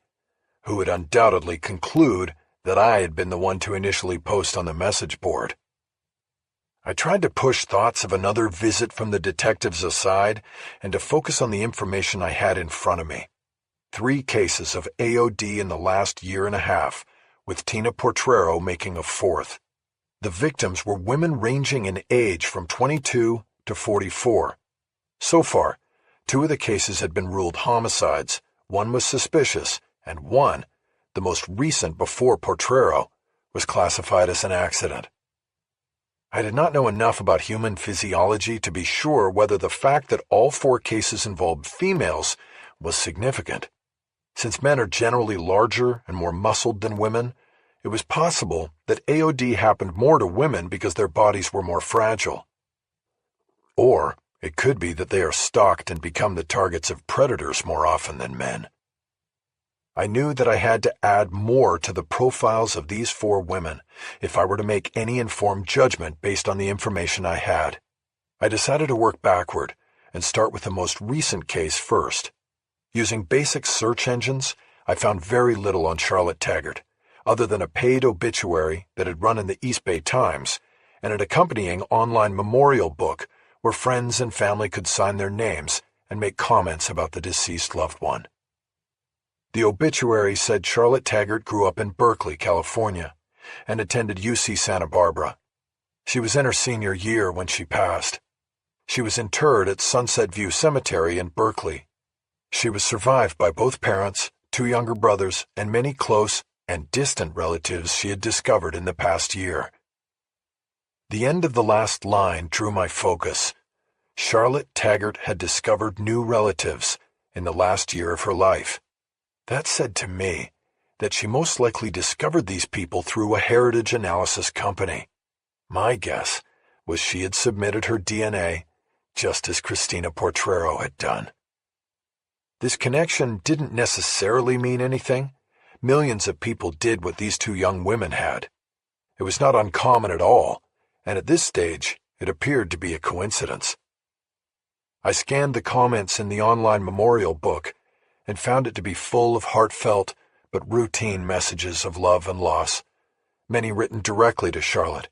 who would undoubtedly conclude that I had been the one to initially post on the message board. I tried to push thoughts of another visit from the detectives aside and to focus on the information I had in front of me. 3 cases of AOD in the last year and a half, with Tina Portrero making a 4th. The victims were women ranging in age from 22 to 44. So far, 2 of the cases had been ruled homicides, 1 was suspicious, and 1, the most recent before Portrero, was classified as an accident. I did not know enough about human physiology to be sure whether the fact that all 4 cases involved females was significant. Since men are generally larger and more muscled than women, it was possible that AOD happened more to women because their bodies were more fragile. Or it could be that they are stalked and become the targets of predators more often than men. I knew that I had to add more to the profiles of these 4 women if I were to make any informed judgment based on the information I had. I decided to work backward and start with the most recent case first. Using basic search engines, I found very little on Charlotte Taggart, other than a paid obituary that had run in the East Bay Times and an accompanying online memorial book where friends and family could sign their names and make comments about the deceased loved one. The obituary said Charlotte Taggart grew up in Berkeley, California, and attended UC Santa Barbara. She was in her senior year when she passed. She was interred at Sunset View Cemetery in Berkeley. She was survived by both parents, 2 younger brothers, and many close and distant relatives she had discovered in the past year. The end of the last line drew my focus. Charlotte Taggart had discovered new relatives in the last year of her life. That said to me that she most likely discovered these people through a heritage analysis company. My guess was she had submitted her DNA just as Christina Portrero had done. This connection didn't necessarily mean anything. Millions of people did what these 2 young women had. It was not uncommon at all, and at this stage it appeared to be a coincidence. I scanned the comments in the online memorial book and found it to be full of heartfelt but routine messages of love and loss, many written directly to Charlotte,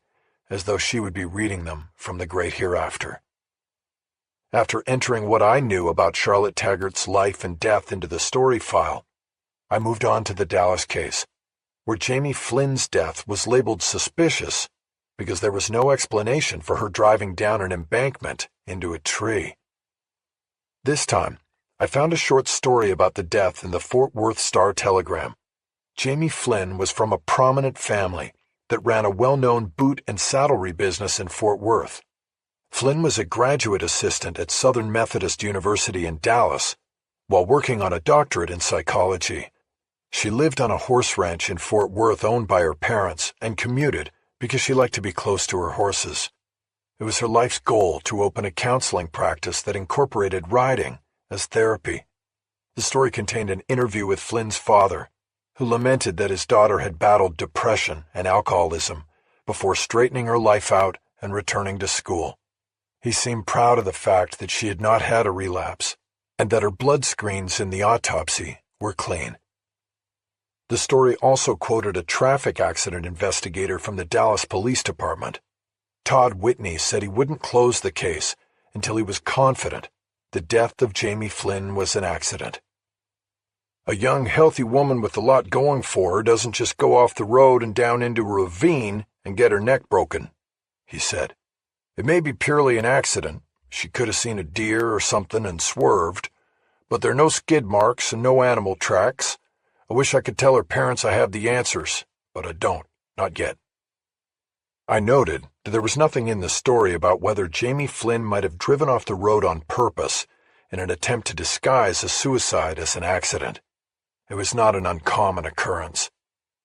as though she would be reading them from the great hereafter. After entering what I knew about Charlotte Taggart's life and death into the story file, I moved on to the Dallas case, where Jamie Flynn's death was labeled suspicious because there was no explanation for her driving down an embankment into a tree. This time, I found a short story about the death in the Fort Worth Star-Telegram. Jamie Flynn was from a prominent family that ran a well-known boot and saddlery business in Fort Worth. Flynn was a graduate assistant at Southern Methodist University in Dallas, while working on a doctorate in psychology. She lived on a horse ranch in Fort Worth owned by her parents and commuted because she liked to be close to her horses. It was her life's goal to open a counseling practice that incorporated riding as therapy. The story contained an interview with Flynn's father, who lamented that his daughter had battled depression and alcoholism before straightening her life out and returning to school. He seemed proud of the fact that she had not had a relapse and that her blood screens in the autopsy were clean. The story also quoted a traffic accident investigator from the Dallas Police Department. Todd Whitney said he wouldn't close the case until he was confident the death of Jamie Flynn was an accident. "A young, healthy woman with a lot going for her doesn't just go off the road and down into a ravine and get her neck broken," he said. "It may be purely an accident. She could have seen a deer or something and swerved, But there are no skid marks and no animal tracks. I wish I could tell her parents I have the answers, but I don't, not yet. I noted that there was nothing in the story about whether Jamie Flynn might have driven off the road on purpose in an attempt to disguise a suicide as an accident. It was not an uncommon occurrence.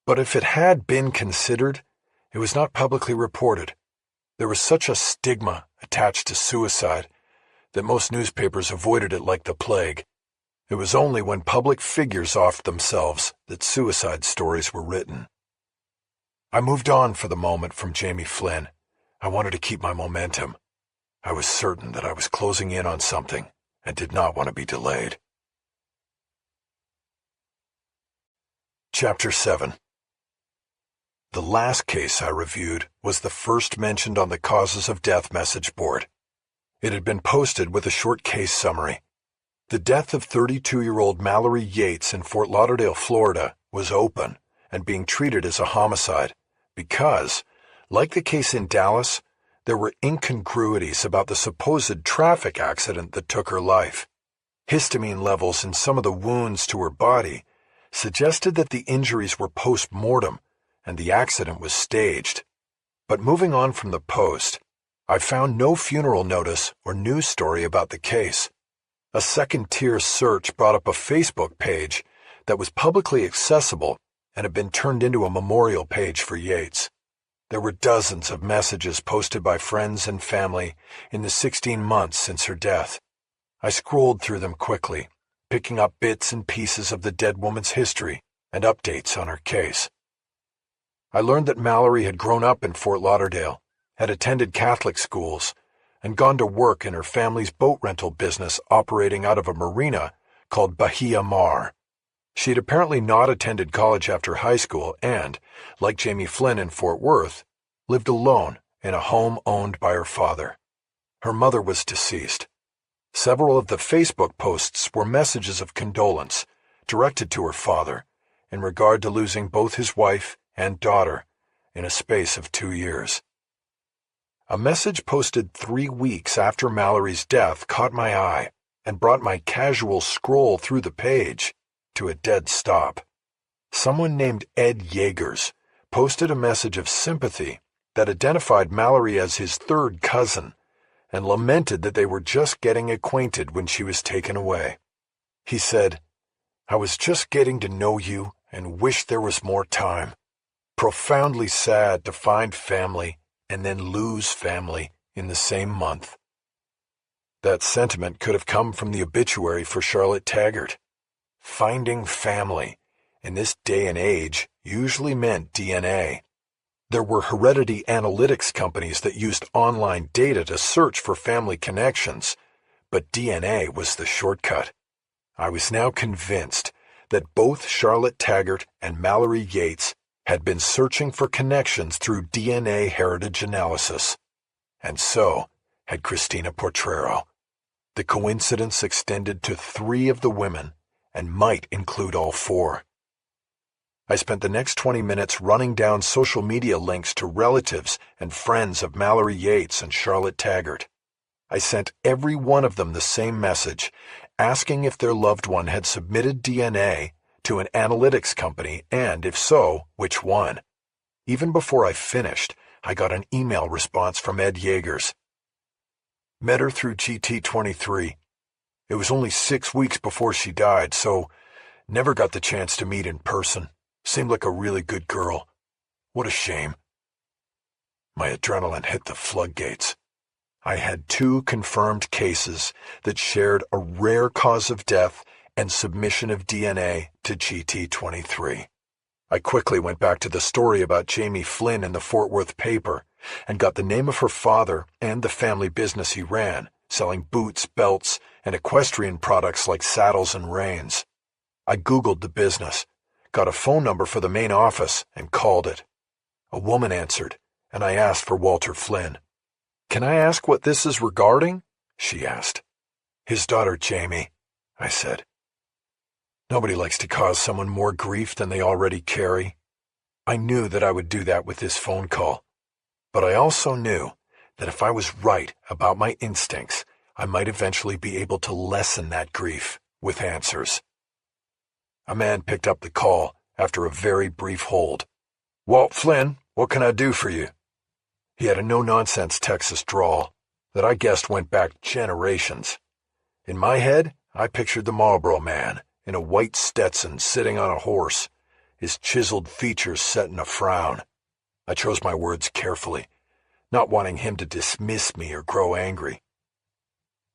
But if it had been considered, it was not publicly reported. There was such a stigma attached to suicide that most newspapers avoided it like the plague. It was only when public figures offed themselves that suicide stories were written. I moved on for the moment from Jamie Flynn. I wanted to keep my momentum. I was certain that I was closing in on something and did not want to be delayed. Chapter 7. The last case I reviewed was the first mentioned on the causes of death message board. It had been posted with a short case summary. The death of 32-year-old Mallory Yates in Fort Lauderdale, Florida, was open and being treated as a homicide because, like the case in Dallas, there were incongruities about the supposed traffic accident that took her life. Histamine levels in some of the wounds to her body suggested that the injuries were post-mortem and the accident was staged. But moving on from the post, I found no funeral notice or news story about the case. A second-tier search brought up a Facebook page that was publicly accessible and had been turned into a memorial page for Yates. There were dozens of messages posted by friends and family in the 16 months since her death. I scrolled through them quickly, picking up bits and pieces of the dead woman's history and updates on her case. I learned that Mallory had grown up in Fort Lauderdale, had attended Catholic schools, and gone to work in her family's boat rental business operating out of a marina called Bahia Mar. She had apparently not attended college after high school and, like Jamie Flynn in Fort Worth, lived alone in a home owned by her father. Her mother was deceased. Several of the Facebook posts were messages of condolence directed to her father in regard to losing both his wife and daughter in a space of 2 years. A message posted 3 weeks after Mallory's death caught my eye and brought my casual scroll through the page to a dead stop. Someone named Ed Yeagers posted a message of sympathy that identified Mallory as his third cousin and lamented that they were just getting acquainted when she was taken away. He said, "I was just getting to know you and wished there was more time. Profoundly sad to find family and then lose family in the same month." That sentiment could have come from the obituary for Charlotte Taggart. Finding family in this day and age usually meant DNA. There were heredity analytics companies that used online data to search for family connections, but DNA was the shortcut. I was now convinced that both Charlotte Taggart and Mallory Yates had been searching for connections through DNA heritage analysis. And so had Christina Portrero. The coincidence extended to 3 of the women and might include all 4. I spent the next 20 minutes running down social media links to relatives and friends of Mallory Yates and Charlotte Taggart. I sent every one of them the same message, asking if their loved one had submitted DNA to an analytics company, and if so, which one. Even before I finished, I got an email response from Ed Yeagers. "Met her through GT23. It was only 6 weeks before she died, so never got the chance to meet in person. Seemed like a really good girl. What a shame." My adrenaline hit the floodgates. I had 2 confirmed cases that shared a rare cause of death and submission of DNA to GT23. I quickly went back to the story about Jamie Flynn in the Fort Worth paper and got the name of her father and the family business he ran, selling boots, belts, and equestrian products like saddles and reins. I Googled the business, got a phone number for the main office, and called it. A woman answered, and I asked for Walter Flynn. "Can I ask what this is regarding?" she asked. "His daughter, Jamie," I said. Nobody likes to cause someone more grief than they already carry. I knew that I would do that with this phone call, but I also knew that if I was right about my instincts, I might eventually be able to lessen that grief with answers. A man picked up the call after a very brief hold. "Walt Flynn, what can I do for you?" He had a no-nonsense Texas drawl that I guessed went back generations. In my head, I pictured the Marlboro Man in a white Stetson sitting on a horse, his chiseled features set in a frown. I chose my words carefully, not wanting him to dismiss me or grow angry.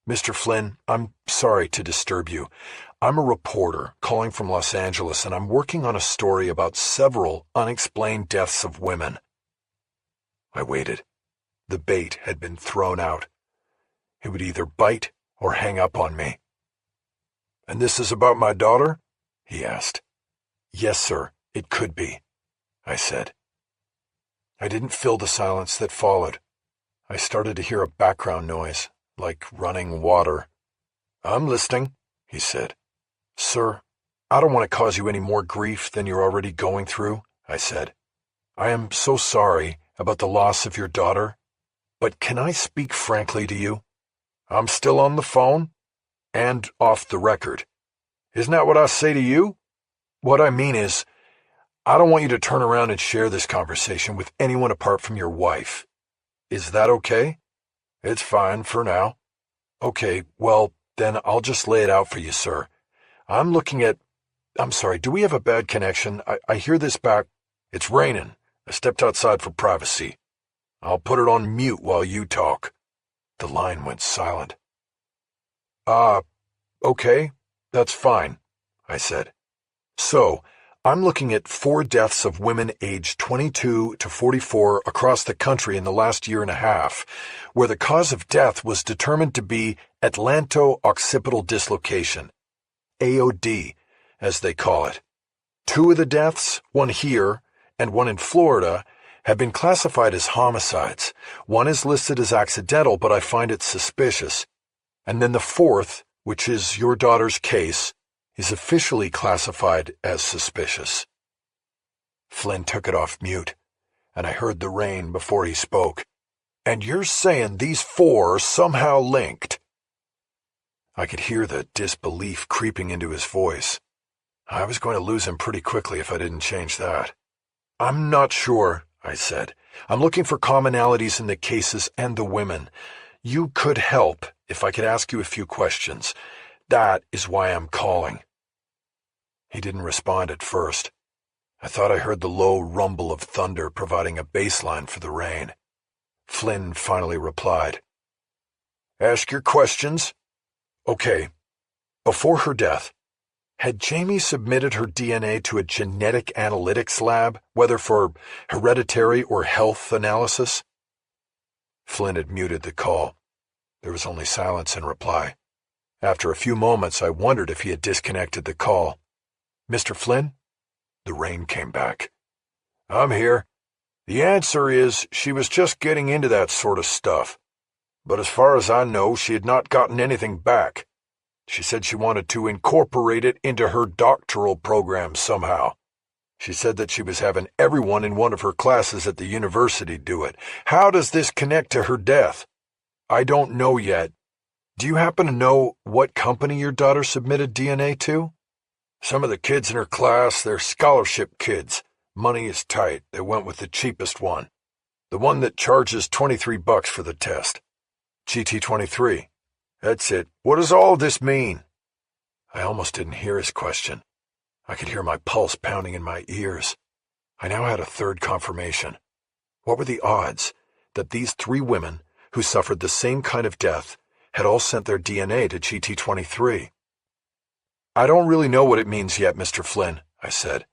"Mr. Flynn, I'm sorry to disturb you. I'm a reporter calling from Los Angeles, and I'm working on a story about several unexplained deaths of women." I waited. The bait had been thrown out. He would either bite or hang up on me. "And this is about my daughter?" he asked. "Yes, sir, it could be," I said. I didn't fill the silence that followed. I started to hear a background noise, like running water. "I'm listening," he said. "Sir, I don't want to cause you any more grief than you're already going through," I said. "I am so sorry about the loss of your daughter, but can I speak frankly to you? I'm still on the phone and off the record. Isn't that what I say to you? What I mean is, I don't want you to turn around and share this conversation with anyone apart from your wife. Is that okay?" "It's fine for now." "Okay, well, then I'll just lay it out for you, sir. I'm sorry, do we have a bad connection? I hear this back. It's raining. I stepped outside for privacy. I'll put it on mute while you talk." The line went silent. Okay, that's fine," I said. "So, I'm looking at 4 deaths of women aged 22 to 44 across the country in the last year and a half, where the cause of death was determined to be atlanto-occipital dislocation, AOD, as they call it. 2 of the deaths, one here and one in Florida, have been classified as homicides. One is listed as accidental, but I find it suspicious. And then the 4th, which is your daughter's case, is officially classified as suspicious." Flynn took it off mute, and I heard the rain before he spoke. "And you're saying these 4 are somehow linked?" I could hear the disbelief creeping into his voice. I was going to lose him pretty quickly if I didn't change that. "I'm not sure," I said. "I'm looking for commonalities in the cases and the women. You could help if I could ask you a few questions. That is why I'm calling." He didn't respond at first. I thought I heard the low rumble of thunder providing a baseline for the rain. Flynn finally replied. "Ask your questions." "Okay. Before her death, had Jamie submitted her DNA to a genetic analytics lab, whether for hereditary or health analysis?" Flynn had muted the call. There was only silence in reply. After a few moments, I wondered if he had disconnected the call. "Mr. Flynn?" The rain came back. "I'm here. The answer is she was just getting into that sort of stuff. But as far as I know, she had not gotten anything back. She said she wanted to incorporate it into her doctoral program somehow. She said that she was having everyone in one of her classes at the university do it. How does this connect to her death? I don't know yet. Do you happen to know what company your daughter submitted DNA to?" "Some of the kids in her class, they're scholarship kids. Money is tight. They went with the cheapest one. The one that charges $23 for the test. GT23. That's it. What does all this mean?" I almost didn't hear his question. I could hear my pulse pounding in my ears. I now had a third confirmation. What were the odds that these 3 women who suffered the same kind of death had all sent their DNA to GT23? "I don't really know what it means yet, Mr. Flynn," I said.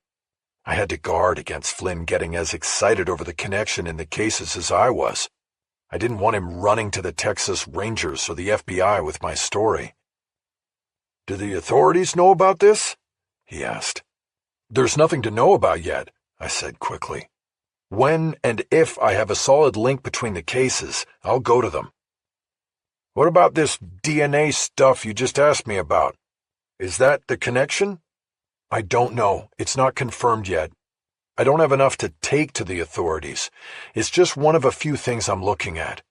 I had to guard against Flynn getting as excited over the connection in the cases as I was. I didn't want him running to the Texas Rangers or the FBI with my story. "Do the authorities know about this?" he asked. "There's nothing to know about yet," I said quickly. "When and if I have a solid link between the cases, I'll go to them." "What about this DNA stuff you just asked me about? Is that the connection?" "I don't know. It's not confirmed yet. I don't have enough to take to the authorities. It's just one of a few things I'm looking at."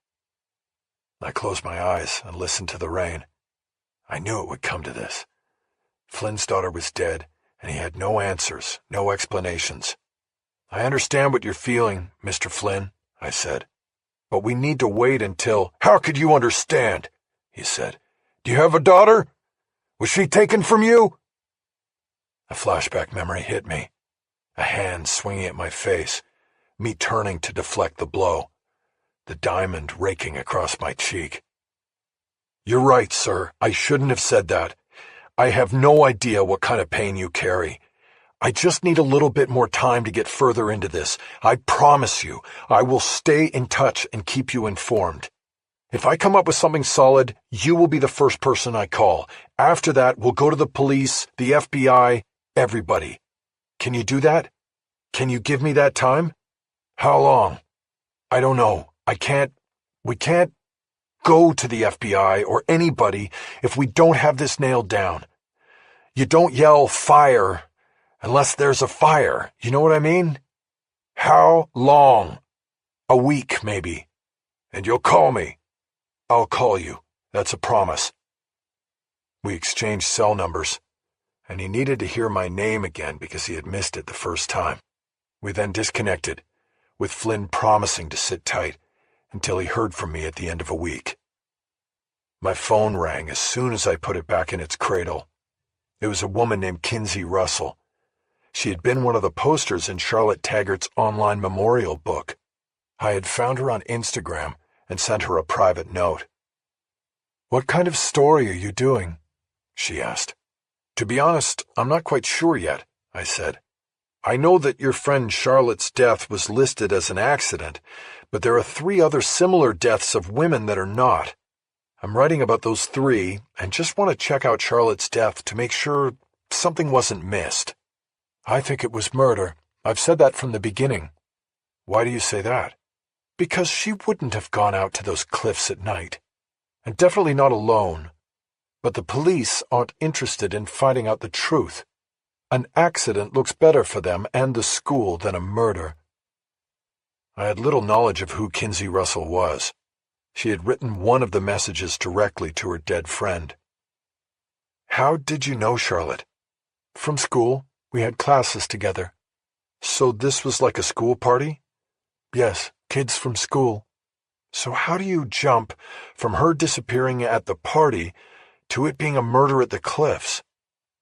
I closed my eyes and listened to the rain. I knew it would come to this. Flynn's daughter was dead, and he had no answers, no explanations. I understand what you're feeling, Mr. Flynn, I said. But we need to wait until— How could you understand? He said. Do you have a daughter? Was she taken from you? A flashback memory hit me. A hand swinging at my face, me turning to deflect the blow, the diamond raking across my cheek. You're right, sir. I shouldn't have said that. I have no idea what kind of pain you carry. I just need a little bit more time to get further into this. I promise you, I will stay in touch and keep you informed. If I come up with something solid, you will be the first person I call. After that, we'll go to the police, the FBI, everybody. Can you do that? Can you give me that time? How long? I don't know. We can't go to the FBI or anybody if we don't have this nailed down. You don't yell fire unless there's a fire. You know what I mean? How long? A week, maybe. And you'll call me. I'll call you. That's a promise. We exchanged cell numbers, and he needed to hear my name again because he had missed it the first time. We then disconnected, with Flynn promising to sit tight until he heard from me at the end of a week. My phone rang as soon as I put it back in its cradle. It was a woman named Kinsey Russell. She had been one of the posters in Charlotte Taggart's online memorial book. I had found her on Instagram and sent her a private note. "What kind of story are you doing?" she asked. "To be honest, I'm not quite sure yet," I said. "I know that your friend Charlotte's death was listed as an accident, but there are 3 other similar deaths of women that are not. I'm writing about those 3 and just want to check out Charlotte's death to make sure something wasn't missed." "I think it was murder. I've said that from the beginning." "Why do you say that?" "Because she wouldn't have gone out to those cliffs at night. And definitely not alone. But the police aren't interested in finding out the truth. An accident looks better for them and the school than a murder." I had little knowledge of who Kinsey Russell was. She had written one of the messages directly to her dead friend. "How did you know Charlotte?" "From school. We had classes together." "So this was like a school party?" "Yes, kids from school." "So how do you jump from her disappearing at the party to it being a murder at the cliffs?"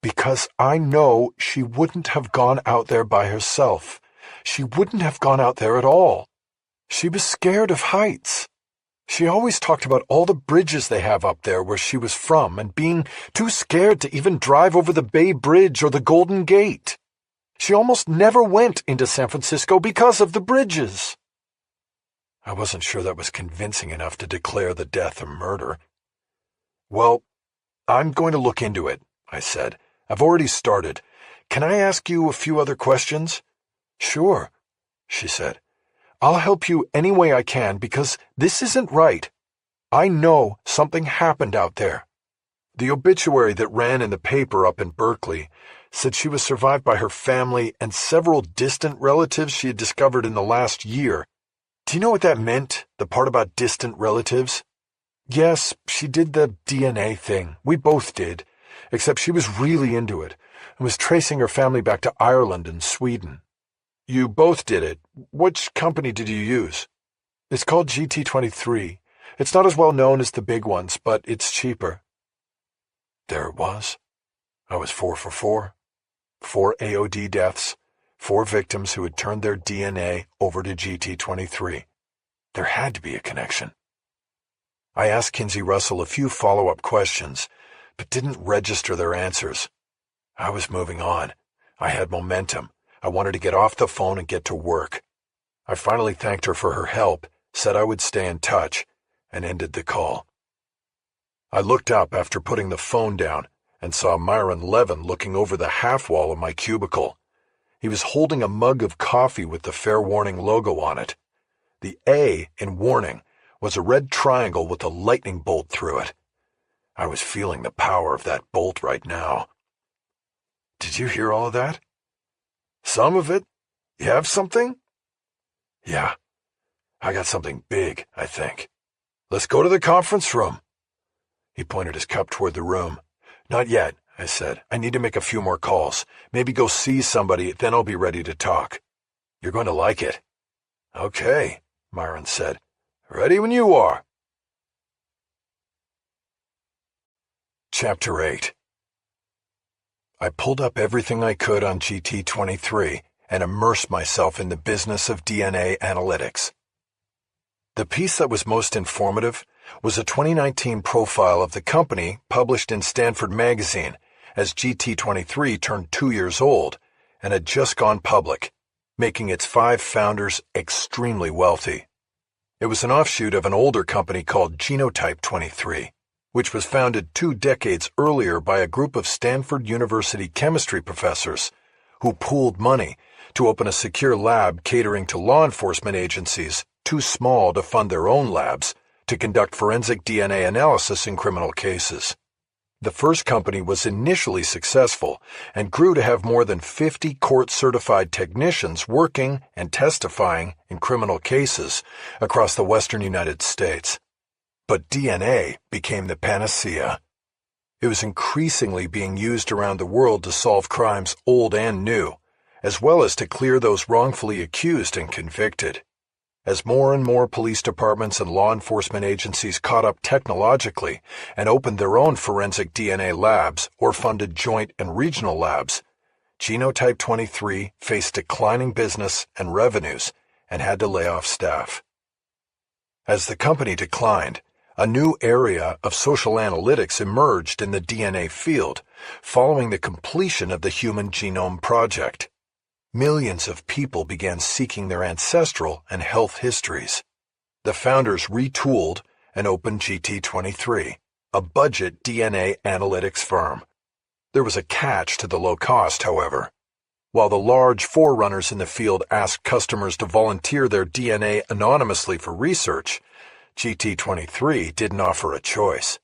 "Because I know she wouldn't have gone out there by herself. She wouldn't have gone out there at all. She was scared of heights. She always talked about all the bridges they have up there where she was from and being too scared to even drive over the Bay Bridge or the Golden Gate. She almost never went into San Francisco because of the bridges." I wasn't sure that was convincing enough to declare the death a murder. "Well, I'm going to look into it," I said. "I've already started. Can I ask you a few other questions?" "Sure," she said. "I'll help you any way I can because this isn't right. I know something happened out there." The obituary that ran in the paper up in Berkeley said she was survived by her family and several distant relatives she had discovered in the last year. Do you know what that meant, the part about distant relatives? Yes, she did the DNA thing. We both did, except she was really into it and was tracing her family back to Ireland and Sweden. You both did it. Which company did you use? It's called GT23. It's not as well known as the big ones, but it's cheaper. There it was. I was 4 for 4. 4 AOD deaths, 4 victims who had turned their DNA over to GT23. There had to be a connection. I asked Kinsey Russell a few follow-up questions, but didn't register their answers. I was moving on. I had momentum. I wanted to get off the phone and get to work. I finally thanked her for her help, said I would stay in touch, and ended the call. I looked up after putting the phone down and saw Myron Levin looking over the half wall of my cubicle. He was holding a mug of coffee with the Fair Warning logo on it. The A in warning was a red triangle with a lightning bolt through it. I was feeling the power of that bolt right now. "Did you hear all of that?" "Some of it. You have something?" "Yeah. I got something big, I think. Let's go to the conference room." He pointed his cup toward the room. "Not yet. I said. I need to make a few more calls. Maybe go see somebody, then I'll be ready to talk. You're going to like it. Okay, Myron said. Ready when you are. Chapter 8. I pulled up everything I could on GT23 and immersed myself in the business of DNA analytics. The piece that was most informative was a 2019 profile of the company published in Sandford magazine as GT23 turned 2 years old and had just gone public, making its 5 founders extremely wealthy. It was an offshoot of an older company called Genotype 23, which was founded 2 decades earlier by a group of Stanford University chemistry professors who pooled money to open a secure lab catering to law enforcement agencies too small to fund their own labs to conduct forensic DNA analysis in criminal cases. The first company was initially successful and grew to have more than 50 court-certified technicians working and testifying in criminal cases across the western United States. But DNA became the panacea. It was increasingly being used around the world to solve crimes old and new, as well as to clear those wrongfully accused and convicted. As more and more police departments and law enforcement agencies caught up technologically and opened their own forensic DNA labs or funded joint and regional labs, Genotype 23 faced declining business and revenues and had to lay off staff. As the company declined, a new area of social analytics emerged in the DNA field following the completion of the Human Genome Project. Millions of people began seeking their ancestral and health histories. The founders retooled and opened GT23, a budget DNA analytics firm. There was a catch to the low cost, however. While the large forerunners in the field asked customers to volunteer their DNA anonymously for research, GT23 didn't offer a choice.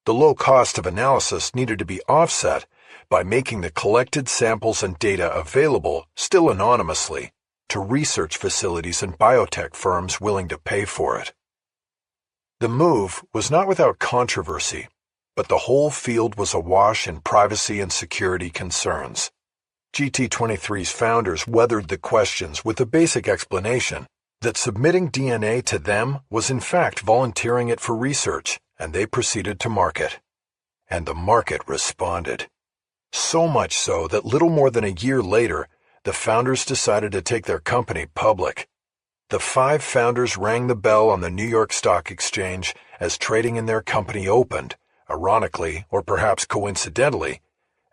The low cost of analysis needed to be offset by making the collected samples and data available, still anonymously, to research facilities and biotech firms willing to pay for it. The move was not without controversy, but the whole field was awash in privacy and security concerns. GT23's founders weathered the questions with the basic explanation that submitting DNA to them was in fact volunteering it for research, and they proceeded to market. And the market responded. So much so that little more than a year later, the founders decided to take their company public. The 5 founders rang the bell on the New York Stock Exchange as trading in their company opened, ironically or perhaps coincidentally,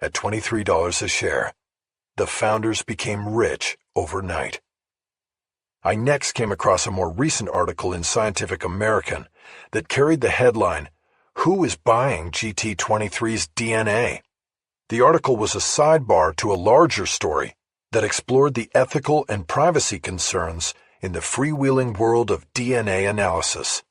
at $23 a share. The founders became rich overnight. I next came across a more recent article in Scientific American that carried the headline, "Who is buying GT23's DNA?" The article was a sidebar to a larger story that explored the ethical and privacy concerns in the freewheeling world of DNA analysis.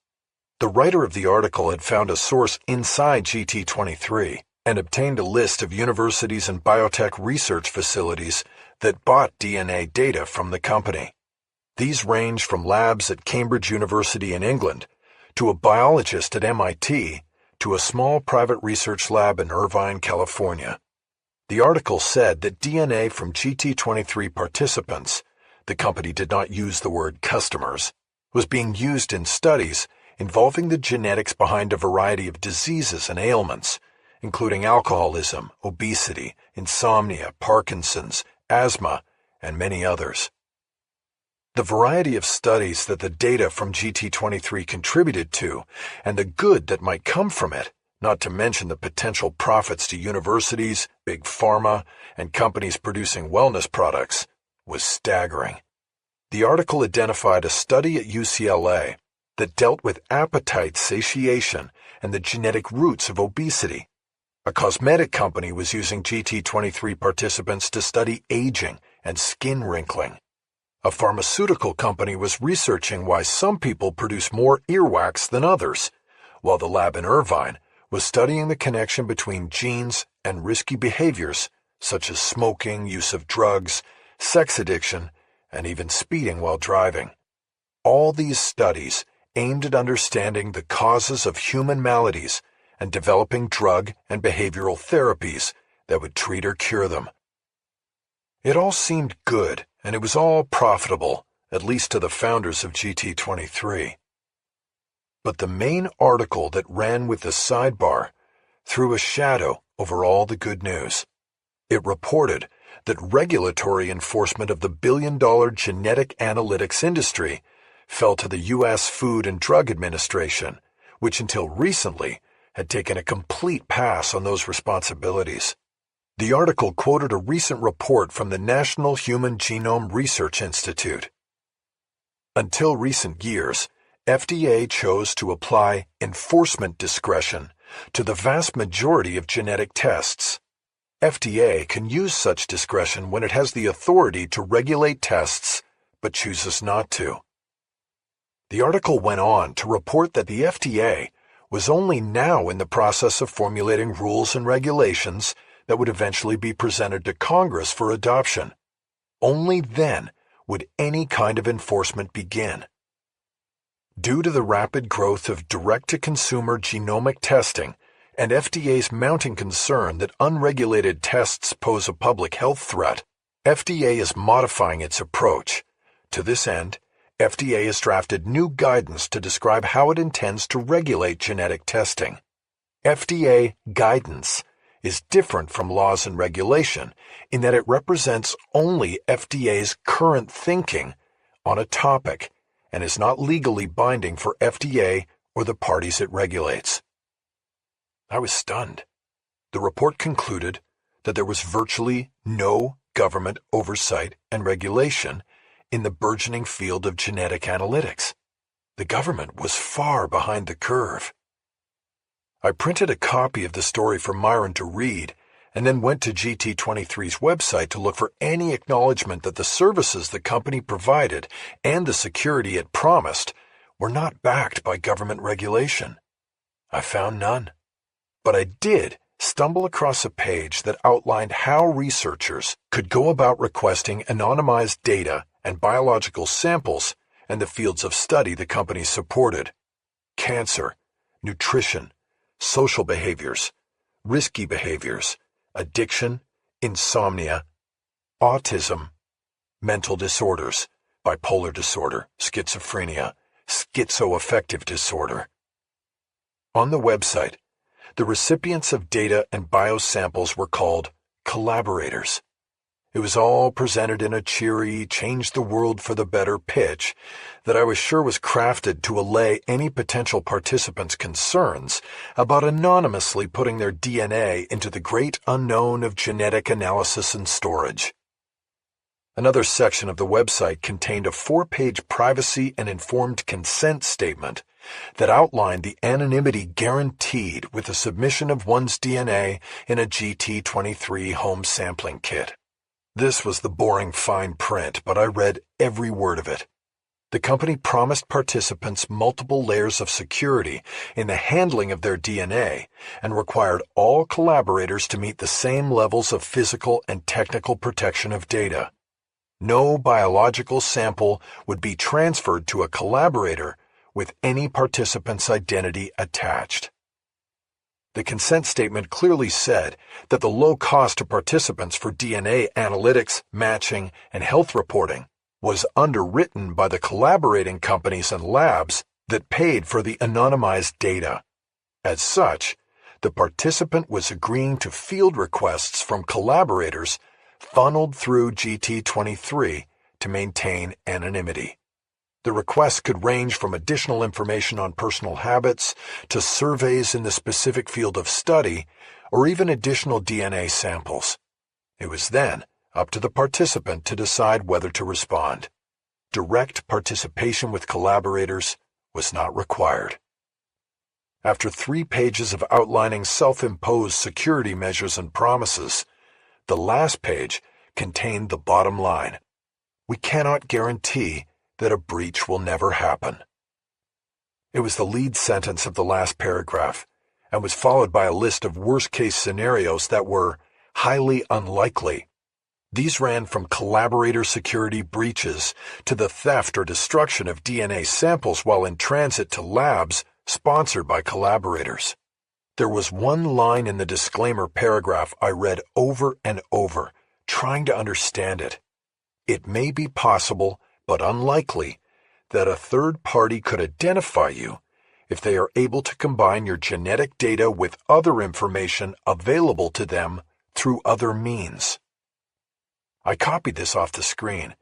The writer of the article had found a source inside GT23 and obtained a list of universities and biotech research facilities that bought DNA data from the company. These range from labs at Cambridge University in England to a biologist at MIT to a small private research lab in Irvine, California. The article said that DNA from GT23 participants, the company did not use the word customers, was being used in studies involving the genetics behind a variety of diseases and ailments, including alcoholism, obesity, insomnia, Parkinson's, asthma, and many others. The variety of studies that the data from GT23 contributed to, and the good that might come from it, not to mention the potential profits to universities, big pharma, and companies producing wellness products, was staggering. The article identified a study at UCLA that dealt with appetite satiation and the genetic roots of obesity. A cosmetic company was using GT23 participants to study aging and skin wrinkling. A pharmaceutical company was researching why some people produce more earwax than others, while the lab in Irvine was studying the connection between genes and risky behaviors such as smoking, use of drugs, sex addiction, and even speeding while driving. All these studies aimed at understanding the causes of human maladies and developing drug and behavioral therapies that would treat or cure them. It all seemed good, and it was all profitable, at least to the founders of GT23. But the main article that ran with the sidebar threw a shadow over all the good news. It reported that regulatory enforcement of the billion-dollar genetic analytics industry fell to the U.S. Food and Drug Administration, which until recently had taken a complete pass on those responsibilities. The article quoted a recent report from the National Human Genome Research Institute. Until recent years, FDA chose to apply enforcement discretion to the vast majority of genetic tests. FDA can use such discretion when it has the authority to regulate tests, but chooses not to. The article went on to report that the FDA was only now in the process of formulating rules and regulations that would eventually be presented to Congress for adoption. Only then would any kind of enforcement begin. Due to the rapid growth of direct-to-consumer genomic testing and FDA's mounting concern that unregulated tests pose a public health threat, FDA is modifying its approach. To this end, FDA has drafted new guidance to describe how it intends to regulate genetic testing. FDA guidance is different from laws and regulation in that it represents only FDA's current thinking on a topic and is not legally binding for FDA or the parties it regulates. I was stunned. The report concluded that there was virtually no government oversight and regulation in the burgeoning field of genetic analytics. The government was far behind the curve. I printed a copy of the story for Myron to read and then went to GT23's website to look for any acknowledgement that the services the company provided and the security it promised were not backed by government regulation. I found none. But I did stumble across a page that outlined how researchers could go about requesting anonymized data and biological samples in the fields of study the company supported: cancer, nutrition, social behaviors, risky behaviors, addiction, insomnia, autism, mental disorders, bipolar disorder, schizophrenia, schizoaffective disorder. On the website, the recipients of data and biosamples were called collaborators. It was all presented in a cheery, change the world for the better pitch that I was sure was crafted to allay any potential participants' concerns about anonymously putting their DNA into the great unknown of genetic analysis and storage. Another section of the website contained a 4-page privacy and informed consent statement that outlined the anonymity guaranteed with the submission of one's DNA in a GT23 home sampling kit. This was the boring fine print, but I read every word of it. The company promised participants multiple layers of security in the handling of their DNA and required all collaborators to meet the same levels of physical and technical protection of data. No biological sample would be transferred to a collaborator with any participant's identity attached. The consent statement clearly said that the low cost to participants for DNA analytics, matching, and health reporting was underwritten by the collaborating companies and labs that paid for the anonymized data. As such, the participant was agreeing to field requests from collaborators funneled through GT23 to maintain anonymity. The requests could range from additional information on personal habits to surveys in the specific field of study, or even additional DNA samples. It was then up to the participant to decide whether to respond. Direct participation with collaborators was not required. After 3 pages of outlining self-imposed security measures and promises, the last page contained the bottom line: we cannot guarantee that a breach will never happen. It was the lead sentence of the last paragraph, and was followed by a list of worst-case scenarios that were highly unlikely. These ran from collaborator security breaches to the theft or destruction of DNA samples while in transit to labs sponsored by collaborators. There was one line in the disclaimer paragraph I read over and over, trying to understand it. It may be possible, but unlikely, that a third party could identify you if they are able to combine your genetic data with other information available to them through other means. I copied this off the screen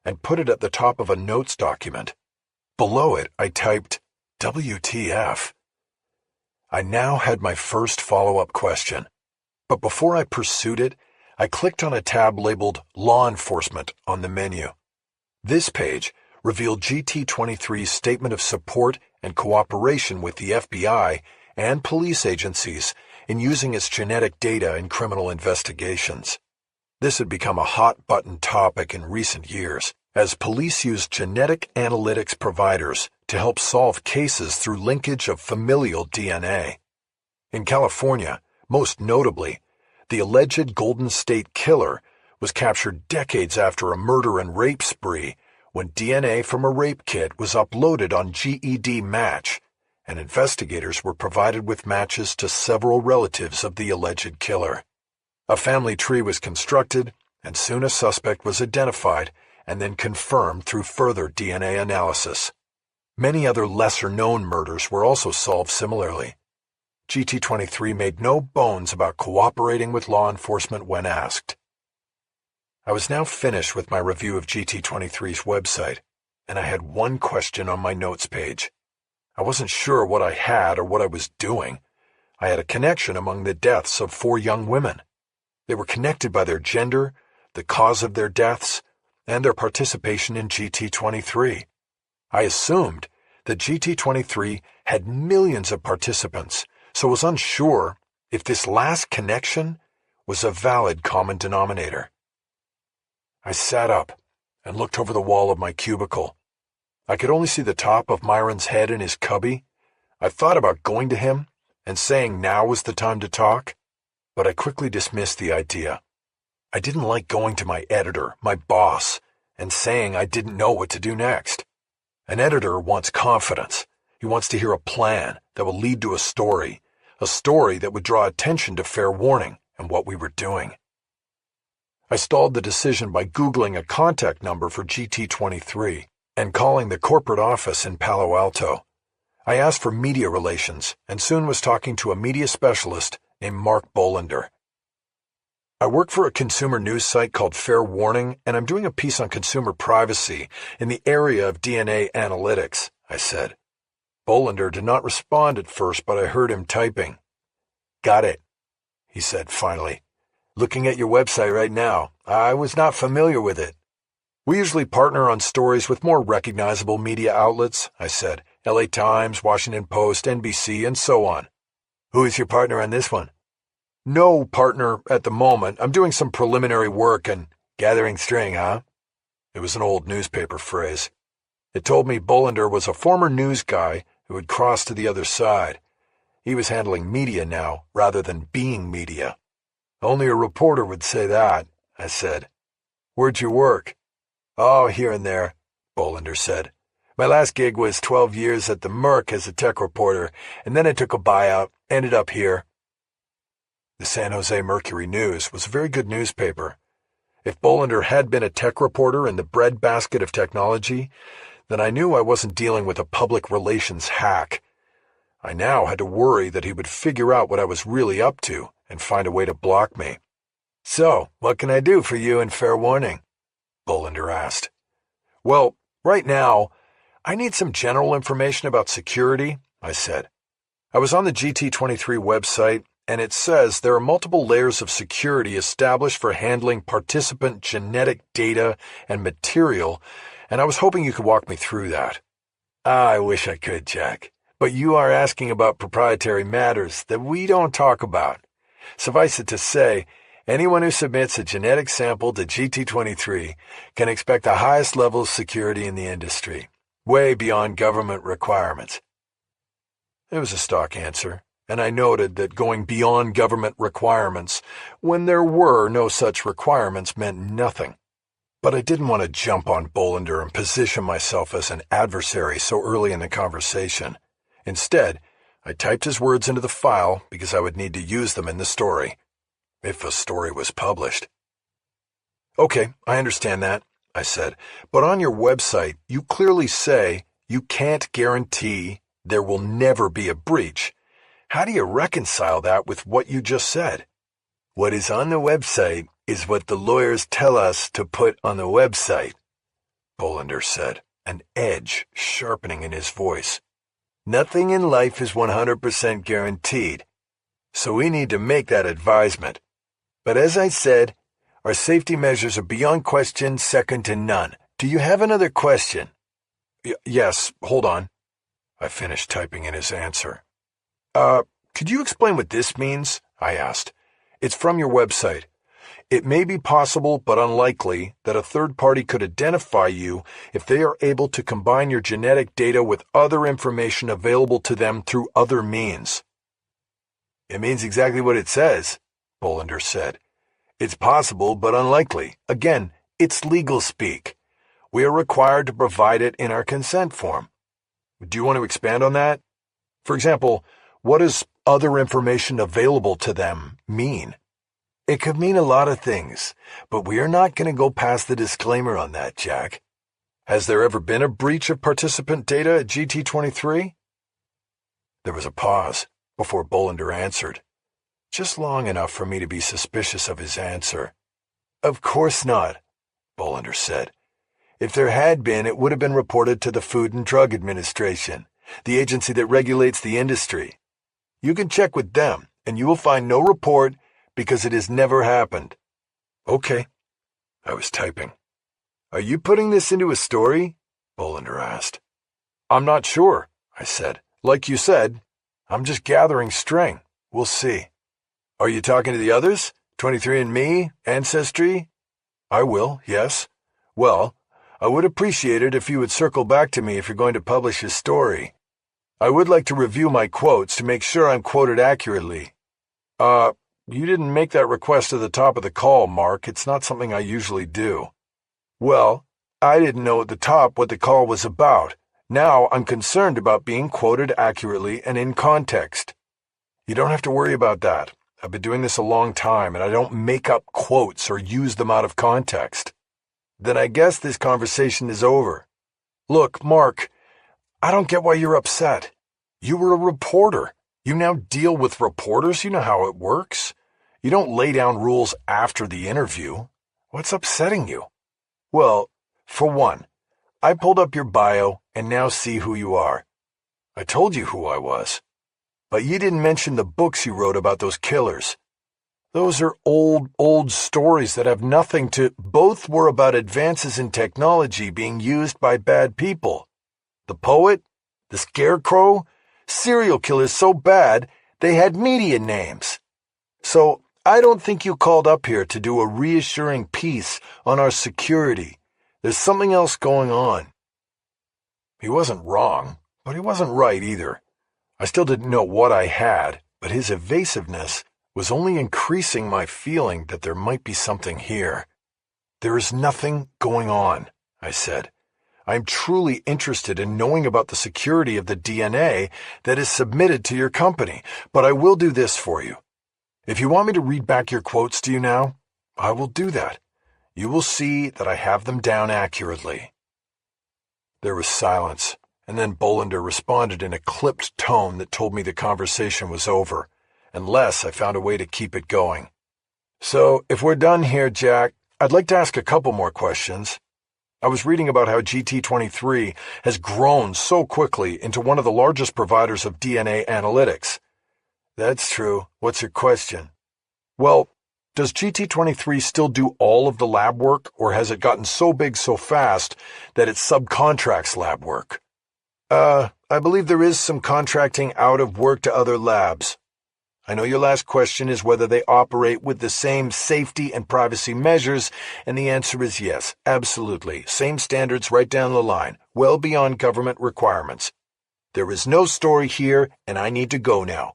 and put it at the top of a notes document. Below it, I typed, WTF. I now had my first follow-up question, but before I pursued it, I clicked on a tab labeled Law Enforcement on the menu. This page revealed GT23's statement of support and cooperation with the FBI and police agencies in using its genetic data in criminal investigations. This had become a hot-button topic in recent years, as police used genetic analytics providers to help solve cases through linkage of familial DNA. In California, most notably, the alleged Golden State Killer was captured decades after a murder and rape spree when DNA from a rape kit was uploaded on GED Match, and investigators were provided with matches to several relatives of the alleged killer. A family tree was constructed, and soon a suspect was identified and then confirmed through further DNA analysis. Many other lesser-known murders were also solved similarly. GT23 made no bones about cooperating with law enforcement when asked. I was now finished with my review of GT23's website, and I had one question on my notes page. I wasn't sure what I had or what I was doing. I had a connection among the deaths of 4 young women. They were connected by their gender, the cause of their deaths, and their participation in GT23. I assumed that GT23 had millions of participants, so was unsure if this last connection was a valid common denominator. I sat up and looked over the wall of my cubicle. I could only see the top of Myron's head in his cubby. I thought about going to him and saying now was the time to talk, but I quickly dismissed the idea. I didn't like going to my editor, my boss, and saying I didn't know what to do next. An editor wants confidence. He wants to hear a plan that will lead to a story that would draw attention to Fair Warning and what we were doing. I stalled the decision by Googling a contact number for GT23 and calling the corporate office in Palo Alto. I asked for media relations and soon was talking to a media specialist named Mark Bolander. I work for a consumer news site called Fair Warning, and I'm doing a piece on consumer privacy in the area of DNA analytics, I said. Bolander did not respond at first, but I heard him typing. Got it, he said finally. Looking at your website right now. I was not familiar with it. We usually partner on stories with more recognizable media outlets, I said. LA Times, Washington Post, NBC, and so on. Who is your partner on this one? No partner at the moment. I'm doing some preliminary work and gathering string, huh? It was an old newspaper phrase. It told me Bolander was a former news guy who had crossed to the other side. He was handling media now, rather than being media. Only a reporter would say that, I said. Where'd you work? Oh, here and there, Bolander said. My last gig was 12 years at the Merc as a tech reporter, and then I took a buyout, ended up here. The San Jose Mercury News was a very good newspaper. If Bolander had been a tech reporter in the breadbasket of technology, then I knew I wasn't dealing with a public relations hack. I now had to worry that he would figure out what I was really up to and find a way to block me. So, what can I do for you in Fair Warning? Bolander asked. Well, right now, I need some general information about security, I said. I was on the GT23 website, and it says there are multiple layers of security established for handling participant genetic data and material, and I was hoping you could walk me through that. I wish I could, Jack, but you are asking about proprietary matters that we don't talk about. Suffice it to say, anyone who submits a genetic sample to GT23 can expect the highest level of security in the industry, way beyond government requirements. It was a stock answer, and I noted that going beyond government requirements when there were no such requirements meant nothing. But I didn't want to jump on Bolander and position myself as an adversary so early in the conversation. Instead, I typed his words into the file because I would need to use them in the story, if a story was published. Okay, I understand that, I said, but on your website, you clearly say you can't guarantee there will never be a breach. How do you reconcile that with what you just said? What is on the website is what the lawyers tell us to put on the website, Bolander said, an edge sharpening in his voice. Nothing in life is 100% guaranteed, so we need to make that advisement. But as I said, our safety measures are beyond question, second to none. Do you have another question? Yes, hold on. I finished typing in his answer. Could you explain what this means? I asked. It's from your website. It may be possible, but unlikely, that a third party could identify you if they are able to combine your genetic data with other information available to them through other means. It means exactly what it says, Bolander said. It's possible, but unlikely. Again, it's legal speak. We are required to provide it in our consent form. Do you want to expand on that? For example, what does other information available to them mean? It could mean a lot of things, but we are not going to go past the disclaimer on that, Jack. Has there ever been a breach of participant data at GT23? There was a pause before Bolander answered, just long enough for me to be suspicious of his answer. Of course not, Bolander said. If there had been, it would have been reported to the Food and Drug Administration, the agency that regulates the industry. You can check with them, and you will find no report because it has never happened. Okay. I was typing. Are you putting this into a story? Bolander asked. I'm not sure, I said. Like you said, I'm just gathering string. We'll see. Are you talking to the others? 23andMe? Ancestry? I will, yes. Well, I would appreciate it if you would circle back to me if you're going to publish a story. I would like to review my quotes to make sure I'm quoted accurately. You didn't make that request at the top of the call, Mark. It's not something I usually do. Well, I didn't know at the top what the call was about. Now I'm concerned about being quoted accurately and in context. You don't have to worry about that. I've been doing this a long time, and I don't make up quotes or use them out of context. Then I guess this conversation is over. Look, Mark, I don't get why you're upset. You were a reporter. You now deal with reporters. You know how it works. You don't lay down rules after the interview. What's upsetting you? Well, for one, I pulled up your bio and now see who you are. I told you who I was. But you didn't mention the books you wrote about those killers. Those are old stories that have nothing to... Both were about advances in technology being used by bad people. The poet, the scarecrow, serial killers so bad they had media names. So I don't think you called up here to do a reassuring piece on our security. There's something else going on. He wasn't wrong, but he wasn't right either. I still didn't know what I had, but his evasiveness was only increasing my feeling that there might be something here. There is nothing going on, I said. I'm truly interested in knowing about the security of the DNA that is submitted to your company, but I will do this for you. If you want me to read back your quotes to you now, I will do that. You will see that I have them down accurately. There was silence, and then Bolander responded in a clipped tone that told me the conversation was over, unless I found a way to keep it going. So, if we're done here, Jack, I'd like to ask a couple more questions. I was reading about how GT23 has grown so quickly into one of the largest providers of DNA analytics. That's true. What's your question? Well, does GT23 still do all of the lab work, or has it gotten so big so fast that it subcontracts lab work? I believe there is some contracting out of work to other labs. I know your last question is whether they operate with the same safety and privacy measures, and the answer is yes, absolutely. Same standards right down the line, well beyond government requirements. There is no story here, and I need to go now.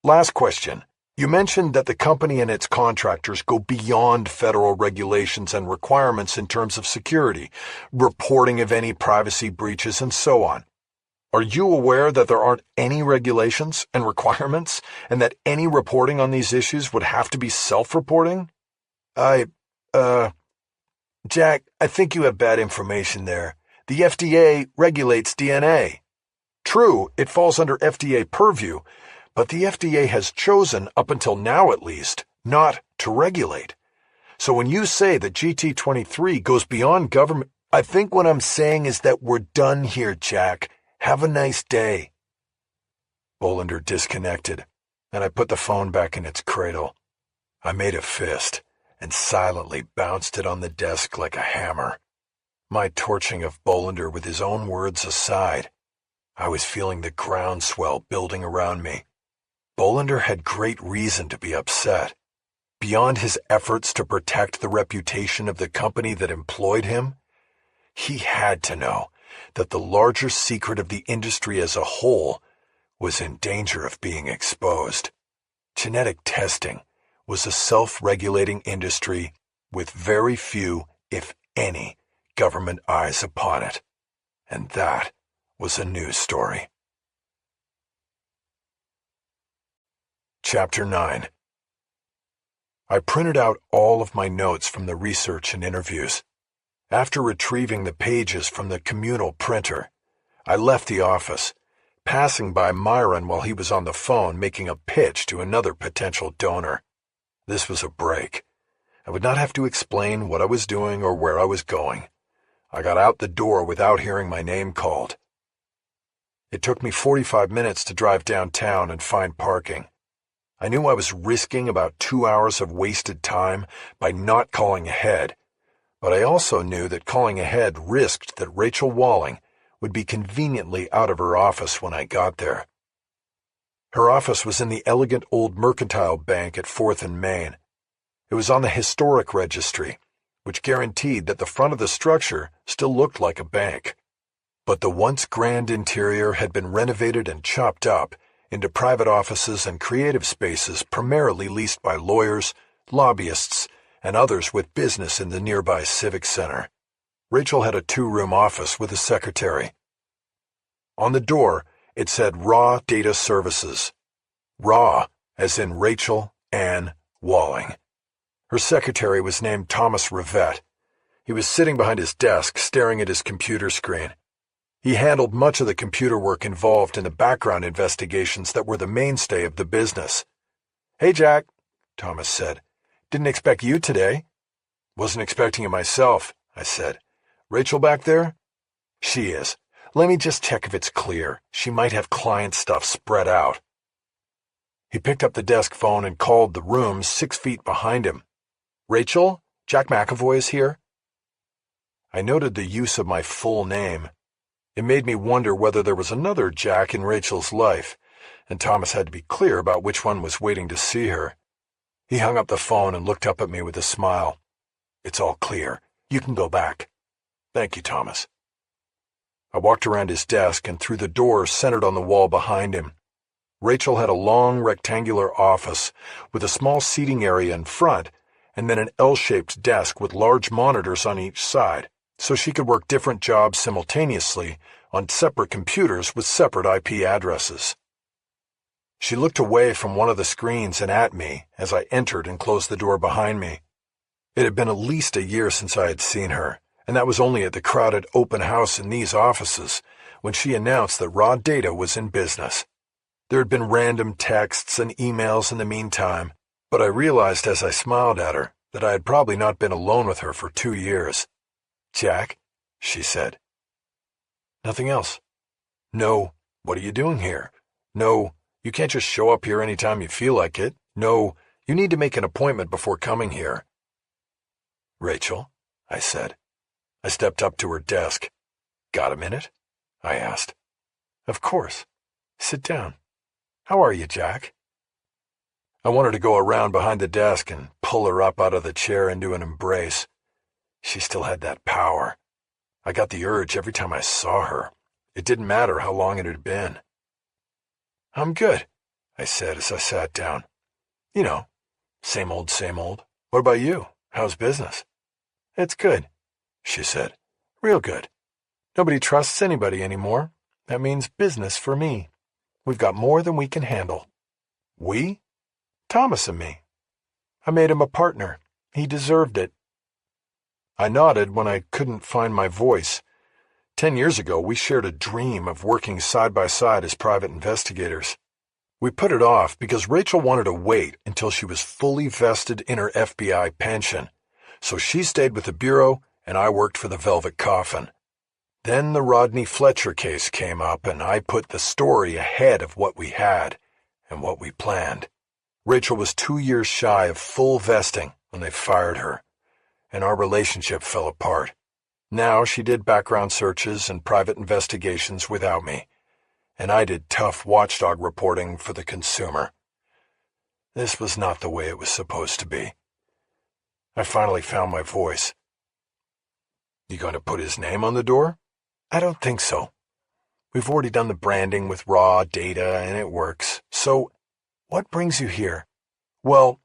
Last question. You mentioned that the company and its contractors go beyond federal regulations and requirements in terms of security, reporting of any privacy breaches, and so on. Are you aware that there aren't any regulations and requirements, and that any reporting on these issues would have to be self-reporting? Jack, I think you have bad information there. The FDA regulates DNA. True, it falls under FDA purview, but the FDA has chosen, up until now at least, not to regulate. So when you say that GT23 goes beyond government, I think what I'm saying is that we're done here, Jack. Have a nice day. Bolander disconnected, and I put the phone back in its cradle. I made a fist and silently bounced it on the desk like a hammer. My torching of Bolander with his own words aside, I was feeling the groundswell building around me. Bolander had great reason to be upset. Beyond his efforts to protect the reputation of the company that employed him, he had to know that the larger secret of the industry as a whole was in danger of being exposed. Genetic testing was a self-regulating industry with very few, if any, government eyes upon it. And that was a news story. Chapter 9. I printed out all of my notes from the research and interviews. After retrieving the pages from the communal printer, I left the office, passing by Myron while he was on the phone making a pitch to another potential donor. This was a break. I would not have to explain what I was doing or where I was going. I got out the door without hearing my name called. It took me 45 minutes to drive downtown and find parking. I knew I was risking about 2 hours of wasted time by not calling ahead, but I also knew that calling ahead risked that Rachel Walling would be conveniently out of her office when I got there. Her office was in the elegant old mercantile bank at 4th and Main. It was on the historic registry, which guaranteed that the front of the structure still looked like a bank. But the once grand interior had been renovated and chopped up into private offices and creative spaces primarily leased by lawyers, lobbyists, and others with business in the nearby Civic Center. Rachel had a 2-room office with a secretary. On the door, it said Raw Data Services. Raw, as in Rachel Ann Walling. Her secretary was named Thomas Rivette. He was sitting behind his desk, staring at his computer screen. He handled much of the computer work involved in the background investigations that were the mainstay of the business. "Hey, Jack," Thomas said. "Didn't expect you today." "Wasn't expecting it myself," I said. "Rachel back there?" "She is. Let me just check if it's clear. She might have client stuff spread out." He picked up the desk phone and called the room 6 feet behind him. "Rachel, Jack McEvoy is here." I noted the use of my full name. It made me wonder whether there was another Jack in Rachel's life, and Thomas had to be clear about which one was waiting to see her. He hung up the phone and looked up at me with a smile. "It's all clear. You can go back." "Thank you, Thomas." I walked around his desk and through the door centered on the wall behind him. Rachel had a long rectangular office with a small seating area in front and then an L-shaped desk with large monitors on each side, so she could work different jobs simultaneously on separate computers with separate IP addresses. She looked away from one of the screens and at me as I entered and closed the door behind me. It had been at least a year since I had seen her, and that was only at the crowded open house in these offices when she announced that Raw Data was in business. There had been random texts and emails in the meantime, but I realized as I smiled at her that I had probably not been alone with her for 2 years. "Jack," she said. "Nothing else." "No, what are you doing here?" "No, you can't just show up here anytime you feel like it." "No, you need to make an appointment before coming here." "Rachel," I said. I stepped up to her desk. "Got a minute?" I asked. "Of course. Sit down. How are you, Jack?" I wanted to go around behind the desk and pull her up out of the chair into an embrace. She still had that power. I got the urge every time I saw her. It didn't matter how long it had been. "I'm good," I said as I sat down. "You know, same old, same old. What about you? How's business?" "It's good," she said. "Real good. Nobody trusts anybody anymore. That means business for me. We've got more than we can handle. We? Thomas and me. I made him a partner. He deserved it. I nodded when I couldn't find my voice. 10 years ago, we shared a dream of working side by side as private investigators. We put it off because Rachel wanted to wait until she was fully vested in her FBI pension. So she stayed with the Bureau, and I worked for the Velvet Coffin. Then the Rodney Fletcher case came up, and I put the story ahead of what we had and what we planned. Rachel was 2 years shy of full vesting when they fired her, and our relationship fell apart. Now she did background searches and private investigations without me, and I did tough watchdog reporting for the consumer. This was not the way it was supposed to be. I finally found my voice. You going to put his name on the door? I don't think so. We've already done the branding with raw data, and it works. So, what brings you here? Well,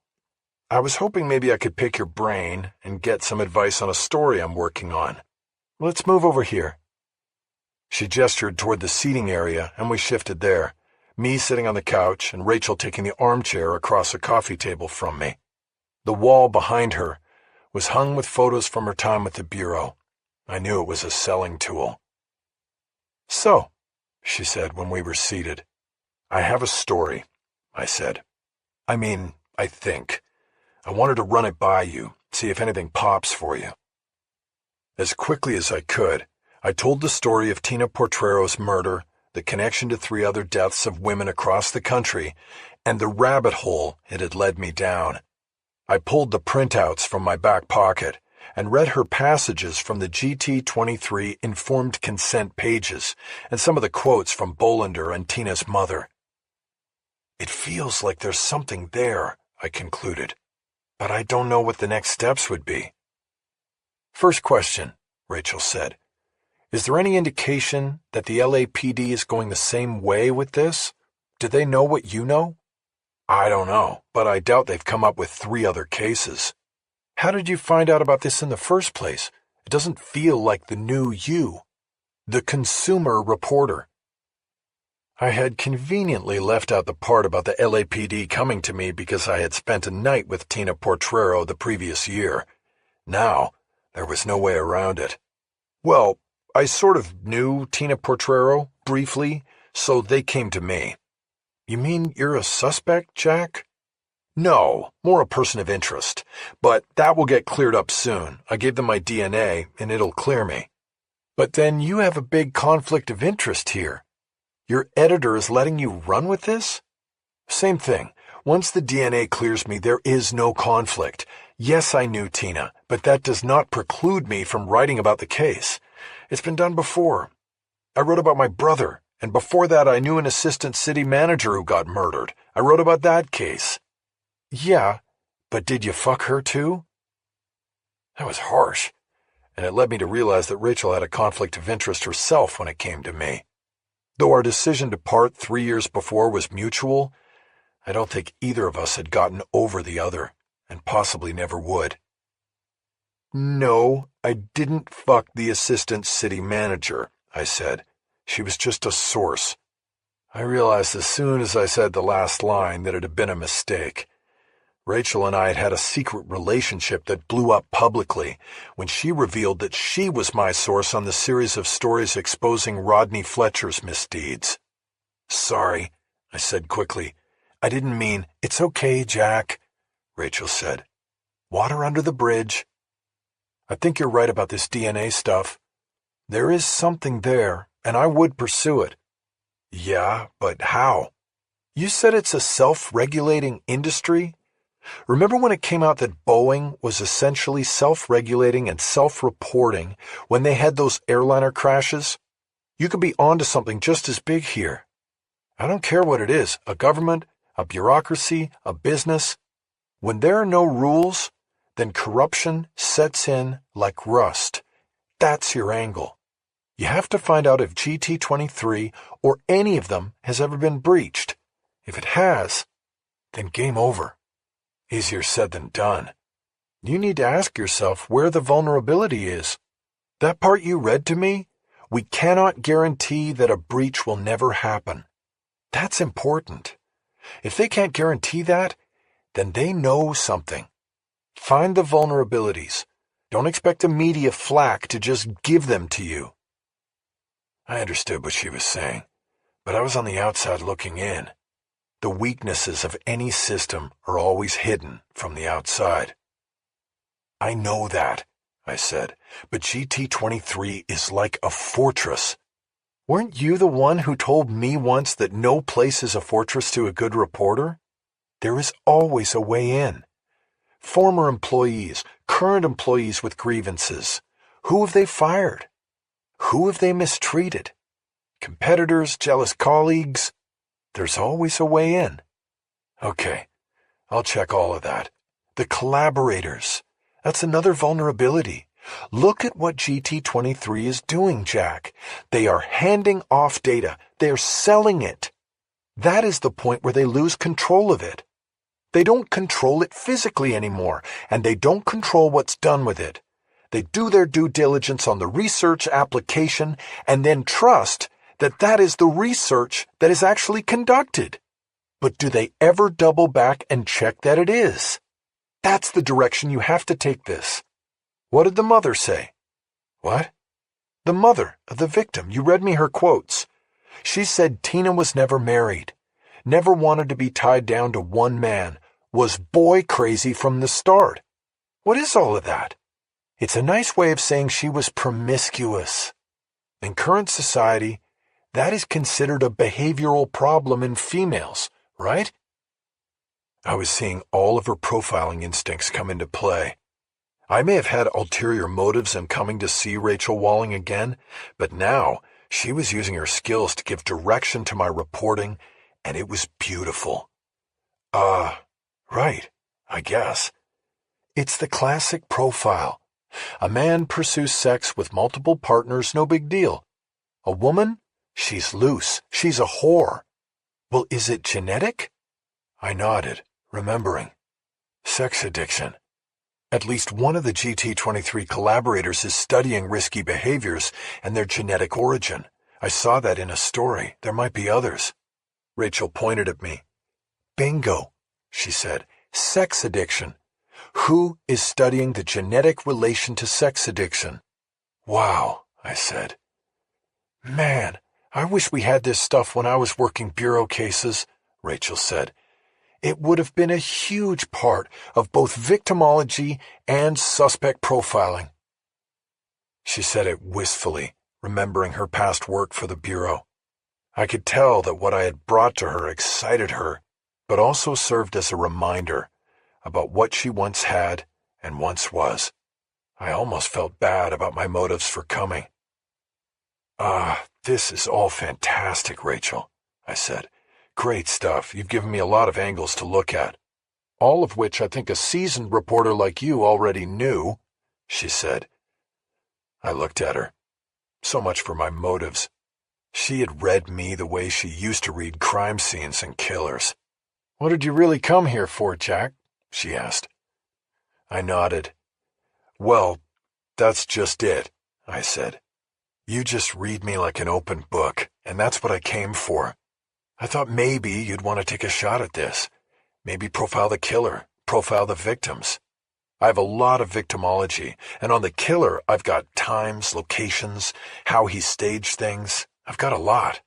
I was hoping maybe I could pick your brain and get some advice on a story I'm working on. Let's move over here. She gestured toward the seating area, and we shifted there, me sitting on the couch and Rachel taking the armchair across a coffee table from me. The wall behind her was hung with photos from her time with the Bureau. I knew it was a selling tool. So, she said when we were seated. I have a story, I said. I think. I wanted to run it by you, see if anything pops for you. As quickly as I could, I told the story of Tina Portrero's murder, the connection to 3 other deaths of women across the country, and the rabbit hole it had led me down. I pulled the printouts from my back pocket and read her passages from the GT23 informed consent pages and some of the quotes from Bolander and Tina's mother. It feels like there's something there, I concluded, but I don't know what the next steps would be. First question, Rachel said. Is there any indication that the LAPD is going the same way with this? Do they know what you know? I don't know, but I doubt they've come up with 3 other cases. How did you find out about this in the first place? It doesn't feel like the new you. The consumer reporter. I had conveniently left out the part about the LAPD coming to me because I had spent a night with Tina Portrero the previous year. Now, there was no way around it. Well, I sort of knew Tina Portrero, briefly, so they came to me. You mean you're a suspect, Jack? No, more a person of interest. But that will get cleared up soon. I gave them my DNA, and it'll clear me. But then you have a big conflict of interest here. Your editor is letting you run with this? Same thing. Once the DNA clears me, there is no conflict. Yes, I knew Tina, but that does not preclude me from writing about the case. It's been done before. I wrote about my brother, and before that I knew an assistant city manager who got murdered. I wrote about that case. Yeah, but did you fuck her too? That was harsh, and it led me to realize that Rachel had a conflict of interest herself when it came to me. Though our decision to part 3 years before was mutual, I don't think either of us had gotten over the other, and possibly never would. No, I didn't fuck the assistant city manager, I said. She was just a source. I realized as soon as I said the last line that it had been a mistake. Rachel and I had had a secret relationship that blew up publicly when she revealed that she was my source on the series of stories exposing Rodney Fletcher's misdeeds. Sorry, I said quickly. I didn't mean, it's okay, Jack, Rachel said. Water under the bridge. I think you're right about this DNA stuff. There is something there, and I would pursue it. Yeah, but how? You said it's a self-regulating industry? Remember when it came out that Boeing was essentially self-regulating and self-reporting when they had those airliner crashes? You could be onto something just as big here. I don't care what it is, a government, a bureaucracy, a business. When there are no rules, then corruption sets in like rust. That's your angle. You have to find out if GT23 or any of them has ever been breached. If it has, then game over. Easier said than done. You need to ask yourself where the vulnerability is. That part you read to me, We cannot guarantee that a breach will never happen. That's important. If they can't guarantee that, then they know something. Find the vulnerabilities. Don't expect the media flack to just give them to you. I understood what she was saying, but I was on the outside looking in. The weaknesses of any system are always hidden from the outside. I know that, I said, but GT-23 is like a fortress. Weren't you the one who told me once that no place is a fortress to a good reporter? There is always a way in. Former employees, current employees with grievances. Who have they fired? Who have they mistreated? Competitors, jealous colleagues? There's always a way in. Okay, I'll check all of that. The collaborators. That's another vulnerability. Look at what GT-23 is doing, Jack. They are handing off data. They're selling it. That is the point where they lose control of it. They don't control it physically anymore, and they don't control what's done with it. They do their due diligence on the research application and then trust that that is the research that is actually conducted. But do they ever double back and check that it is? That's the direction you have to take this. What did the mother say? What? The mother of the victim. You read me her quotes. She said Tina was never married, never wanted to be tied down to one man, was boy crazy from the start. What is all of that? It's a nice way of saying she was promiscuous. In current society, that is considered a behavioral problem in females, right? I was seeing all of her profiling instincts come into play. I may have had ulterior motives in coming to see Rachel Walling again, but now she was using her skills to give direction to my reporting, and it was beautiful. Right, I guess. It's the classic profile. A man pursues sex with multiple partners, no big deal. A woman? She's loose. She's a whore. Well, is it genetic? I nodded, remembering. Sex addiction. At least one of the GT-23 collaborators is studying risky behaviors and their genetic origin. I saw that in a story. There might be others. Rachel pointed at me. Bingo, she said. Sex addiction. Who is studying the genetic relation to sex addiction? Wow, I said. Man, I wish we had this stuff when I was working bureau cases, Rachel said. It would have been a huge part of both victimology and suspect profiling. She said it wistfully, remembering her past work for the bureau. I could tell that what I had brought to her excited her, but also served as a reminder about what she once had and once was. I almost felt bad about my motives for coming. This is all fantastic, Rachel, I said. Great stuff. You've given me a lot of angles to look at. All of which I think a seasoned reporter like you already knew, she said. I looked at her. So much for my motives. She had read me the way she used to read crime scenes and killers. What did you really come here for, Jack? She asked. I nodded. Well, that's just it, I said. You just read me like an open book, and that's what I came for. I thought maybe you'd want to take a shot at this. Maybe profile the killer, profile the victims. I have a lot of victimology, and on the killer, I've got times, locations, how he staged things. I've got a lot.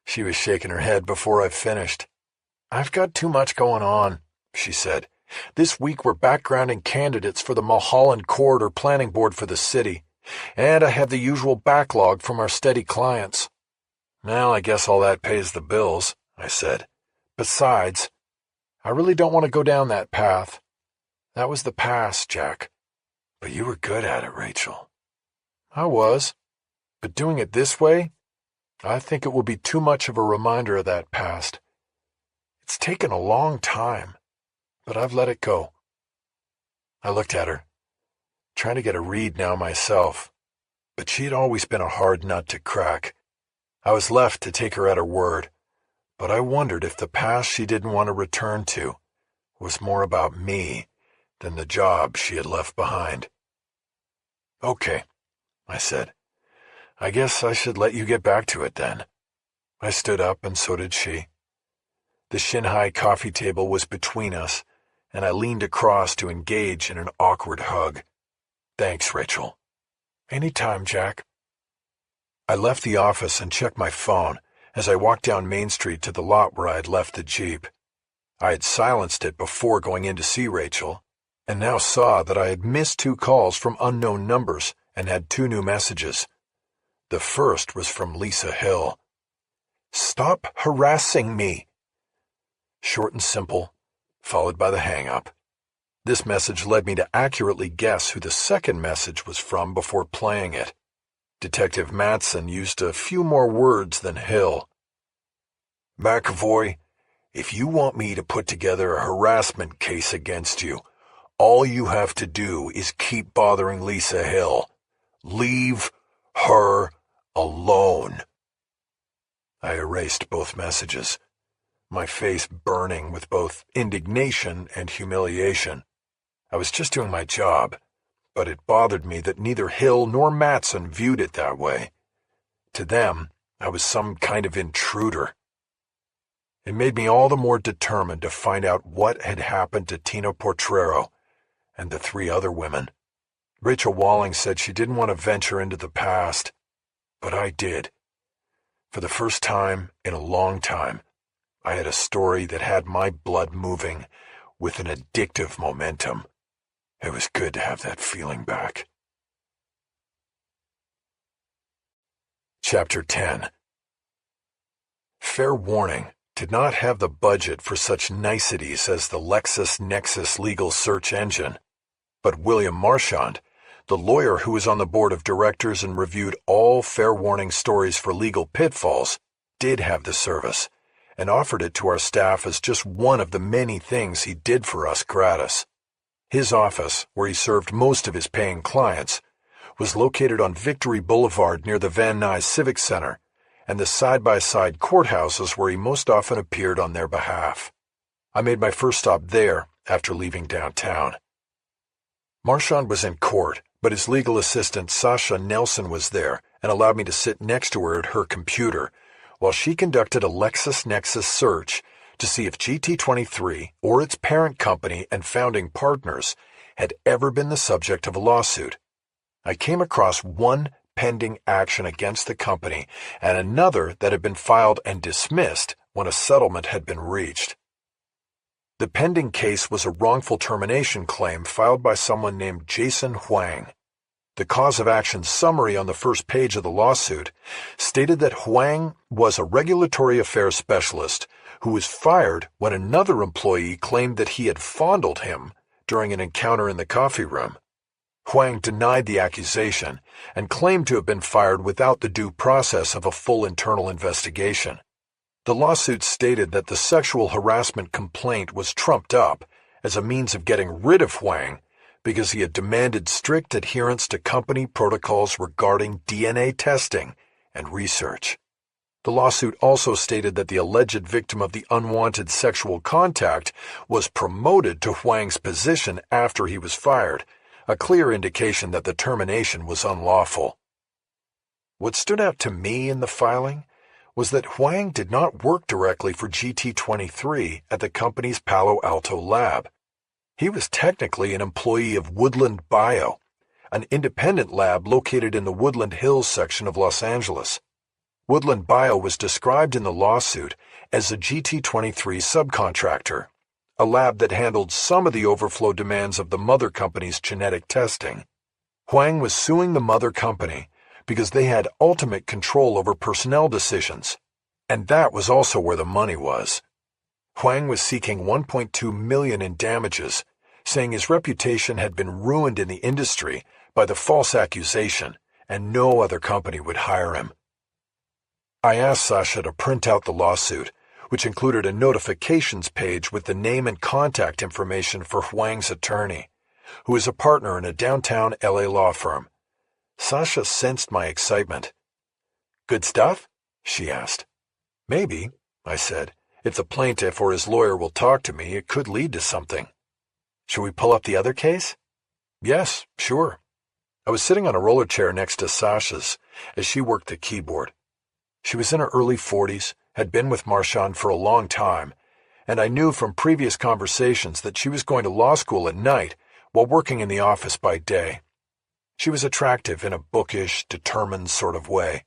She was shaking her head before I finished. I've got too much going on, she said. This week we're backgrounding candidates for the Mulholland Corridor Planning Board for the city, and I have the usual backlog from our steady clients. Well, I guess all that pays the bills, I said. Besides, I really don't want to go down that path. That was the past, Jack. But you were good at it, Rachel. I was. But doing it this way, I think it will be too much of a reminder of that past. It's taken a long time, but I've let it go. I looked at her, trying to get a read now myself, but she had always been a hard nut to crack. I was left to take her at her word, but I wondered if the past she didn't want to return to was more about me than the job she had left behind. Okay, I said. I guess I should let you get back to it then. I stood up, and so did she. The shin-high coffee table was between us, and I leaned across to engage in an awkward hug. Thanks, Rachel. Anytime, Jack. I left the office and checked my phone as I walked down Main Street to the lot where I had left the Jeep. I had silenced it before going in to see Rachel, and now saw that I had missed 2 calls from unknown numbers and had 2 new messages. The first was from Lisa Hill. "Stop harassing me." Short and simple, followed by the hang-up. This message led me to accurately guess who the second message was from before playing it. Detective Matson used a few more words than Hill. "McEvoy, if you want me to put together a harassment case against you, all you have to do is keep bothering Lisa Hill. Leave her alone." I erased both messages, my face burning with both indignation and humiliation. I was just doing my job, but it bothered me that neither Hill nor Matson viewed it that way. To them, I was some kind of intruder. It made me all the more determined to find out what had happened to Tina Portrero and the 3 other women. Rachel Walling said she didn't want to venture into the past, but I did. For the first time in a long time, I had a story that had my blood moving with an addictive momentum. It was good to have that feeling back. Chapter 10. Fair Warning did not have the budget for such niceties as the LexisNexis legal search engine, but William Marchand, the lawyer who was on the board of directors and reviewed all Fair Warning stories for legal pitfalls, did have the service, and offered it to our staff as just one of the many things he did for us gratis. His office, where he served most of his paying clients, was located on Victory Boulevard near the Van Nuys Civic Center, and the side-by-side courthouses where he most often appeared on their behalf. I made my first stop there after leaving downtown. Marchand was in court, but his legal assistant Sasha Nelson was there and allowed me to sit next to her at her computer while she conducted a LexisNexis search to see if GT23 or its parent company and founding partners had ever been the subject of a lawsuit. I came across one pending action against the company and another that had been filed and dismissed when a settlement had been reached. The pending case was a wrongful termination claim filed by someone named Jason Huang. The cause of action summary on the first page of the lawsuit stated that Huang was a regulatory affairs specialist who was fired when another employee claimed that he had fondled him during an encounter in the coffee room. Huang denied the accusation and claimed to have been fired without the due process of a full internal investigation. The lawsuit stated that the sexual harassment complaint was trumped up as a means of getting rid of Huang because he had demanded strict adherence to company protocols regarding DNA testing and research. The lawsuit also stated that the alleged victim of the unwanted sexual contact was promoted to Huang's position after he was fired, a clear indication that the termination was unlawful. What stood out to me in the filing was that Huang did not work directly for GT23 at the company's Palo Alto lab. He was technically an employee of Woodland Bio, an independent lab located in the Woodland Hills section of Los Angeles. Woodland Bio was described in the lawsuit as a GT23 subcontractor, a lab that handled some of the overflow demands of the mother company's genetic testing. Huang was suing the mother company because they had ultimate control over personnel decisions, and that was also where the money was. Huang was seeking $1.2 million in damages, saying his reputation had been ruined in the industry by the false accusation, and no other company would hire him. I asked Sasha to print out the lawsuit, which included a notifications page with the name and contact information for Huang's attorney, who is a partner in a downtown LA law firm. Sasha sensed my excitement. "Good stuff?" she asked. "Maybe," I said. "If the plaintiff or his lawyer will talk to me, it could lead to something." "Should we pull up the other case?" "Yes, sure." I was sitting on a roller chair next to Sasha's as she worked the keyboard. She was in her early 40s, had been with Marchand for a long time, and I knew from previous conversations that she was going to law school at night while working in the office by day. She was attractive in a bookish, determined sort of way.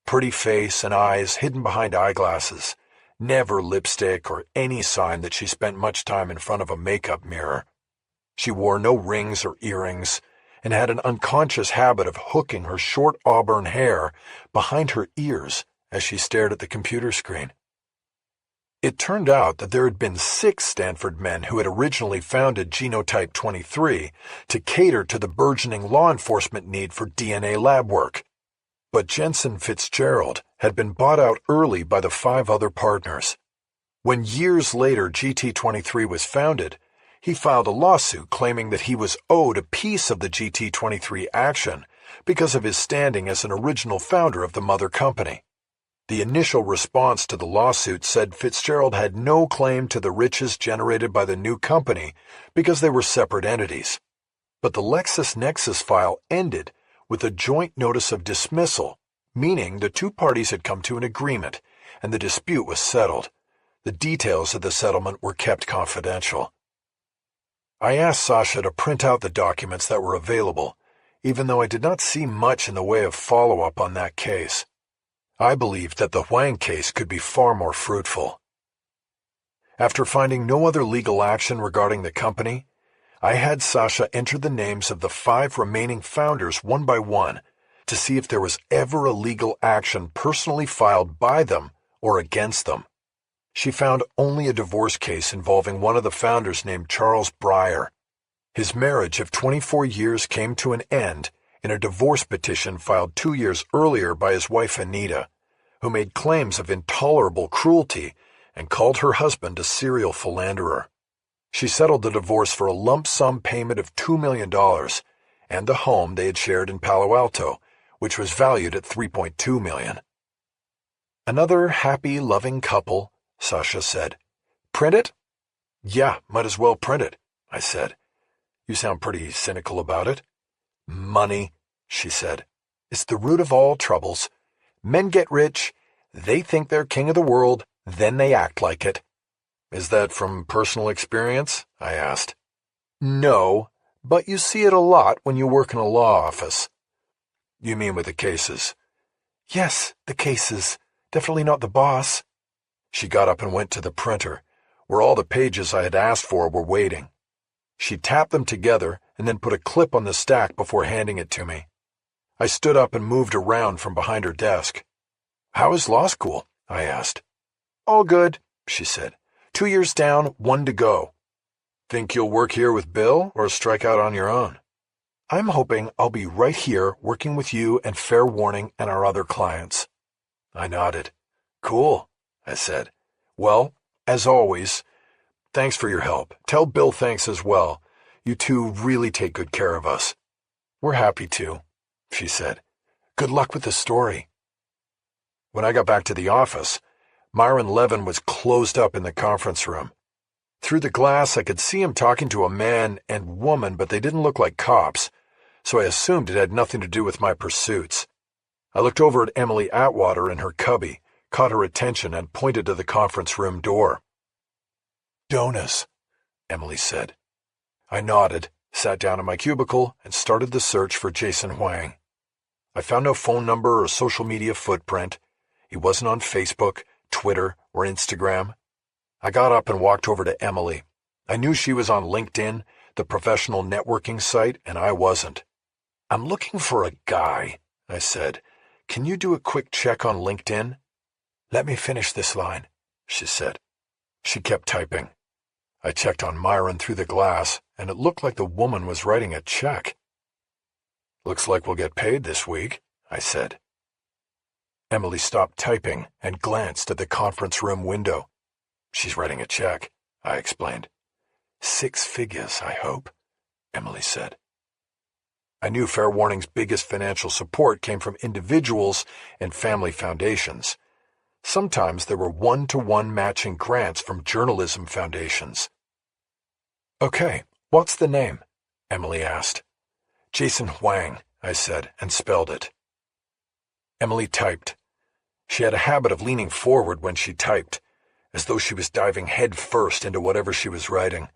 Pretty face and eyes hidden behind eyeglasses, never lipstick or any sign that she spent much time in front of a makeup mirror. She wore no rings or earrings, and had an unconscious habit of hooking her short auburn hair behind her ears as she stared at the computer screen. It turned out that there had been 6 Stanford men who had originally founded Genotype 23 to cater to the burgeoning law enforcement need for DNA lab work. But Jensen Fitzgerald had been bought out early by the 5 other partners. When years later GT23 was founded, he filed a lawsuit claiming that he was owed a piece of the GT23 action because of his standing as an original founder of the mother company. The initial response to the lawsuit said Fitzgerald had no claim to the riches generated by the new company because they were separate entities. But the LexisNexis file ended with a joint notice of dismissal, meaning the 2 parties had come to an agreement and the dispute was settled. The details of the settlement were kept confidential. I asked Sasha to print out the documents that were available, even though I did not see much in the way of follow-up on that case. I believed that the Huang case could be far more fruitful. After finding no other legal action regarding the company, I had Sasha enter the names of the 5 remaining founders one by one to see if there was ever a legal action personally filed by them or against them. She found only a divorce case involving one of the founders named Charles Breyer. His marriage of 24 years came to an end in a divorce petition filed 2 years earlier by his wife Anita, who made claims of intolerable cruelty and called her husband a serial philanderer. She settled the divorce for a lump sum payment of $2 million and the home they had shared in Palo Alto, which was valued at $3.2 million. Another happy, loving couple, Sasha said. Print it? Yeah, might as well print it, I said. You sound pretty cynical about it. Money, she said. It's the root of all troubles. Men get rich, they think they're king of the world, then they act like it. Is that from personal experience? I asked. No, but you see it a lot when you work in a law office. You mean with the cases? Yes, the cases. Definitely not the boss. She got up and went to the printer, where all the pages I had asked for were waiting. She tapped them together and then put a clip on the stack before handing it to me. I stood up and moved around from behind her desk. How is law school? I asked. All good, she said. 2 years down, 1 to go. Think you'll work here with Bill or strike out on your own? I'm hoping I'll be right here working with you and Fair Warning and our other clients. I nodded. Cool, I said. Well, as always, thanks for your help. Tell Bill thanks as well. You 2 really take good care of us. We're happy to, she said. Good luck with the story. When I got back to the office, Myron Levin was closed up in the conference room. Through the glass, I could see him talking to a man and woman, but they didn't look like cops, so I assumed it had nothing to do with my pursuits. I looked over at Emily Atwater in her cubby, caught her attention, and pointed to the conference room door. Donuts, Emily said. I nodded, sat down in my cubicle, and started the search for Jason Huang. I found no phone number or social media footprint. He wasn't on Facebook, Twitter, or Instagram. I got up and walked over to Emily. I knew she was on LinkedIn, the professional networking site, and I wasn't. I'm looking for a guy, I said. Can you do a quick check on LinkedIn? Let me finish this line, she said. She kept typing. I checked on Myron through the glass, and it looked like the woman was writing a check. Looks like we'll get paid this week, I said. Emily stopped typing and glanced at the conference room window. She's writing a check, I explained. 6 figures, I hope, Emily said. I knew Fair Warning's biggest financial support came from individuals and family foundations. Sometimes there were 1-to-1 matching grants from journalism foundations. Okay, what's the name? Emily asked. Jason Huang, I said, and spelled it. Emily typed. She had a habit of leaning forward when she typed, as though she was diving head first into whatever she was writing.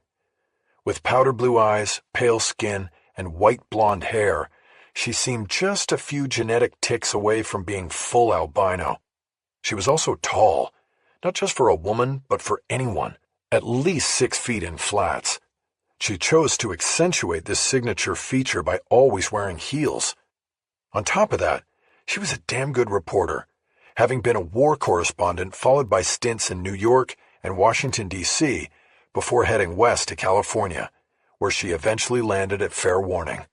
With powder blue eyes, pale skin, and white blonde hair, she seemed just a few genetic ticks away from being full albino. She was also tall, not just for a woman, but for anyone, at least 6 feet in flats. She chose to accentuate this signature feature by always wearing heels. On top of that, she was a damn good reporter, having been a war correspondent followed by stints in New York and Washington, D.C., before heading west to California, where she eventually landed at Fair Warning.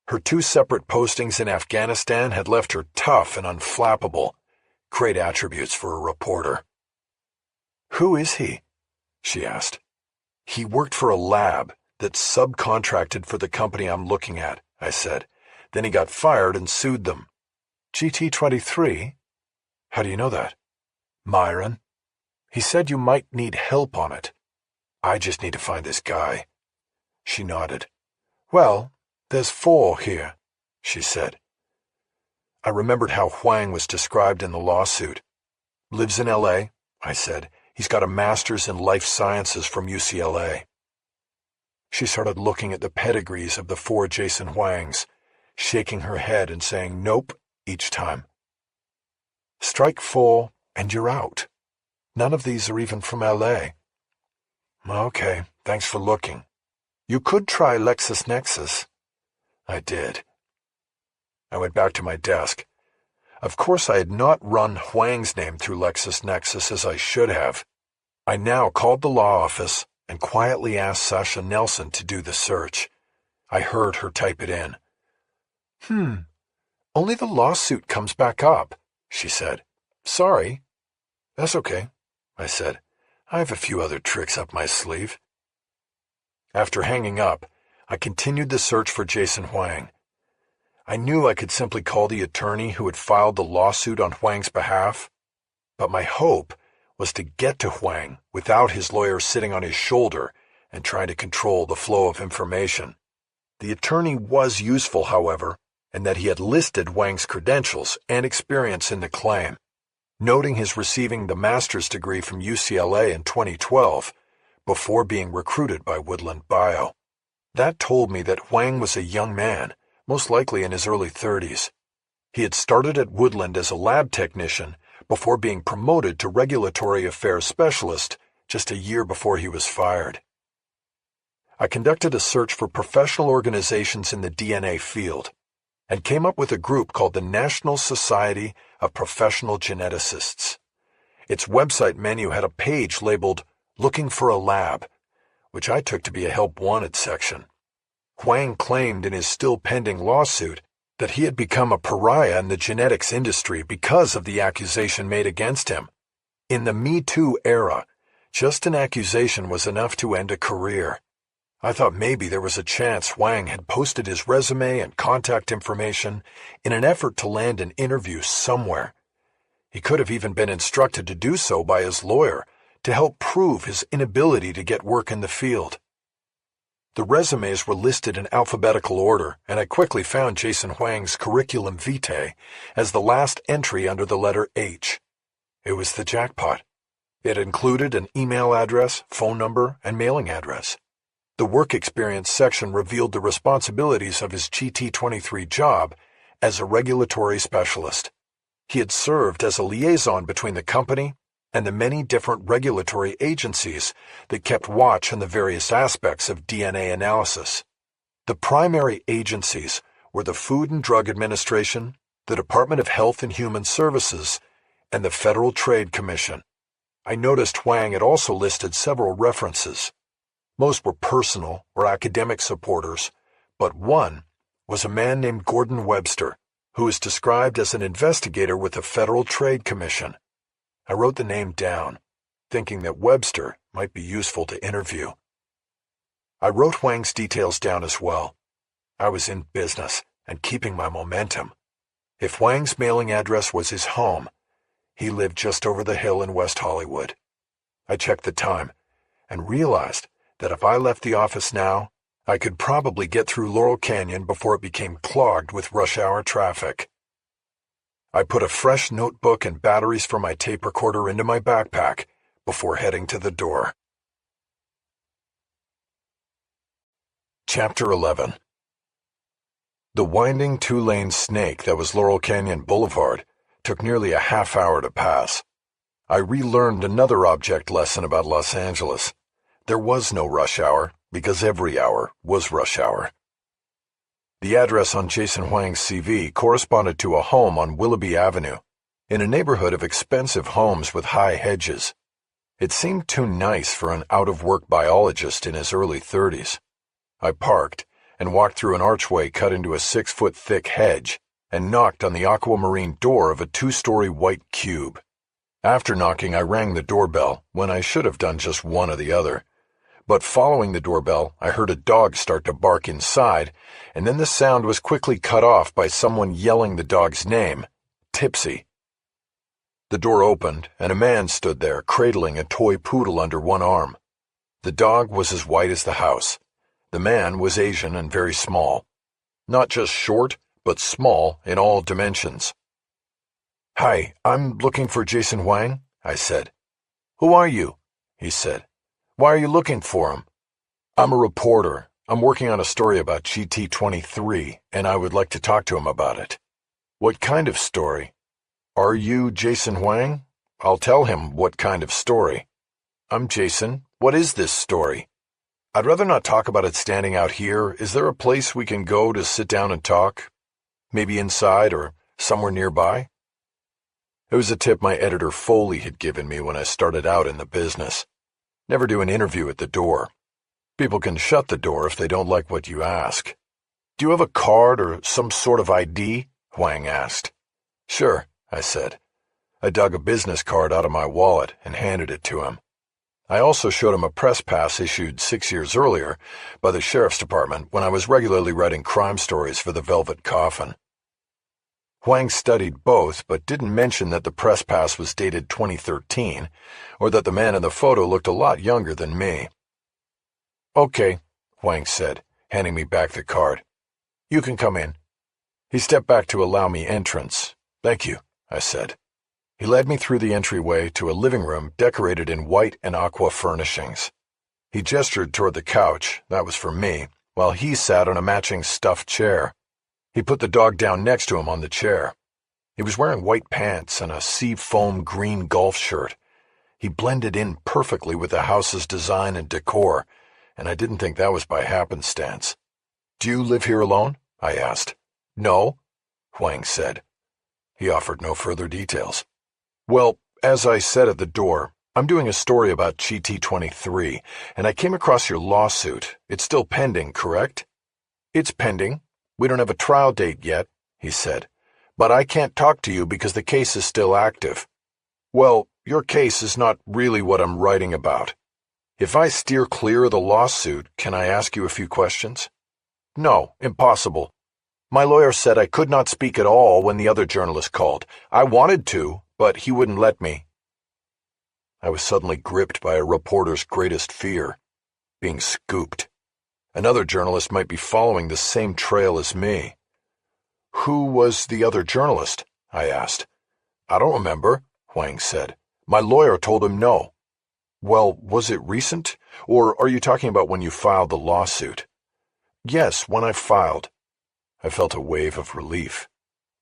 Her 2 separate postings in Afghanistan had left her tough and unflappable, great attributes for a reporter. "Who is he?" she asked. "He worked for a lab that subcontracted for the company I'm looking at," I said. "Then he got fired and sued them." "GT23? How do you know that?" "Myron. He said you might need help on it. I just need to find this guy." She nodded. "Well, there's 4 here," she said. I remembered how Huang was described in the lawsuit. "Lives in L.A., I said. "He's got a master's in life sciences from UCLA. She started looking at the pedigrees of the 4 Jason Huangs, shaking her head and saying nope each time. "Strike 4 and you're out. None of these are even from L.A. "Okay, thanks for looking. You could try LexisNexis." I did. I went back to my desk. Of course, I had not run Huang's name through LexisNexis as I should have. I now called the law office and quietly asked Sasha Nelson to do the search. I heard her type it in. Only the lawsuit comes back up," she said. "Sorry." "That's okay," I said. "I have a few other tricks up my sleeve." After hanging up, I continued the search for Jason Huang. I knew I could simply call the attorney who had filed the lawsuit on Huang's behalf, but my hope was to get to Huang without his lawyer sitting on his shoulder and trying to control the flow of information. The attorney was useful, however, in that he had listed Huang's credentials and experience in the claim, noting his receiving the master's degree from UCLA in 2012 before being recruited by Woodland Bio. That told me that Huang was a young man, most likely in his early 30s. He had started at Woodland as a lab technician before being promoted to regulatory affairs specialist just a year before he was fired. I conducted a search for professional organizations in the DNA field and came up with a group called the National Society of Professional Geneticists. Its website menu had a page labeled "Looking for a Lab," which I took to be a help wanted section. Huang claimed in his still pending lawsuit that he had become a pariah in the genetics industry because of the accusation made against him. In the Me Too era, just an accusation was enough to end a career. I thought maybe there was a chance Huang had posted his resume and contact information in an effort to land an interview somewhere. He could have even been instructed to do so by his lawyer to help prove his inability to get work in the field. The resumes were listed in alphabetical order, and I quickly found Jason Huang's curriculum vitae as the last entry under the letter H. It was the jackpot. It included an email address, phone number, and mailing address. The work experience section revealed the responsibilities of his GT23 job as a regulatory specialist. He had served as a liaison between the company and the many different regulatory agencies that kept watch on the various aspects of DNA analysis. The primary agencies were the Food and Drug Administration, the Department of Health and Human Services, and the Federal Trade Commission. I noticed Huang had also listed several references. Most were personal or academic supporters, but one was a man named Gordon Webster, who is described as an investigator with the Federal Trade Commission. I wrote the name down, thinking that Webster might be useful to interview. I wrote Huang's details down as well. I was in business and keeping my momentum. If Huang's mailing address was his home, he lived just over the hill in West Hollywood. I checked the time and realized that if I left the office now, I could probably get through Laurel Canyon before it became clogged with rush hour traffic. I put a fresh notebook and batteries for my tape recorder into my backpack before heading to the door. Chapter 11. The winding two-lane snake that was Laurel Canyon Boulevard took nearly a half hour to pass. I relearned another object lesson about Los Angeles. There was no rush hour because every hour was rush hour. The address on Jason Huang's CV corresponded to a home on Willoughby Avenue, in a neighborhood of expensive homes with high hedges. It seemed too nice for an out-of-work biologist in his early 30s. I parked and walked through an archway cut into a 6-foot-thick hedge and knocked on the aquamarine door of a 2-story white cube. After knocking, I rang the doorbell when I should have done just one or the other. But following the doorbell, I heard a dog start to bark inside, and then the sound was quickly cut off by someone yelling the dog's name, Tipsy. The door opened, and a man stood there cradling a toy poodle under one arm. The dog was as white as the house. The man was Asian and very small. Not just short, but small in all dimensions. "Hi, I'm looking for Jason Huang," I said. "Who are you?" he said. "Why are you looking for him?" "I'm a reporter. I'm working on a story about GT23, and I would like to talk to him about it." "What kind of story?" "Are you Jason Huang?" "I'll tell him what kind of story." "I'm Jason. What is this story?" "I'd rather not talk about it standing out here. Is there a place we can go to sit down and talk? Maybe inside or somewhere nearby?" It was a tip my editor Foley had given me when I started out in the business. Never do an interview at the door. People can shut the door if they don't like what you ask. "Do you have a card or some sort of ID?" Huang asked. "Sure," I said. I dug a business card out of my wallet and handed it to him. I also showed him a press pass issued 6 years earlier by the sheriff's department when I was regularly writing crime stories for the Velvet Coffin. Huang studied both, but didn't mention that the press pass was dated 2013, or that the man in the photo looked a lot younger than me. "Okay," Huang said, handing me back the card. "You can come in." He stepped back to allow me entrance. "Thank you," I said. He led me through the entryway to a living room decorated in white and aqua furnishings. He gestured toward the couch, that was for me, while he sat on a matching stuffed chair. He put the dog down next to him on the chair. He was wearing white pants and a sea-foam green golf shirt. He blended in perfectly with the house's design and decor, and I didn't think that was by happenstance. "Do you live here alone?" I asked. "No," Huang said. He offered no further details. "Well, as I said at the door, I'm doing a story about GT23, and I came across your lawsuit. It's still pending, correct?" "It's pending. We don't have a trial date yet," he said. "But I can't talk to you because the case is still active." "Well, your case is not really what I'm writing about. If I steer clear of the lawsuit, can I ask you a few questions?" "No, impossible. My lawyer said I could not speak at all when the other journalist called. I wanted to, but he wouldn't let me." I was suddenly gripped by a reporter's greatest fear, being scooped. Another journalist might be following the same trail as me. "Who was the other journalist?" I asked. "I don't remember," Huang said. "My lawyer told him no." "Well, was it recent? Or are you talking about when you filed the lawsuit?" "Yes, when I filed." I felt a wave of relief.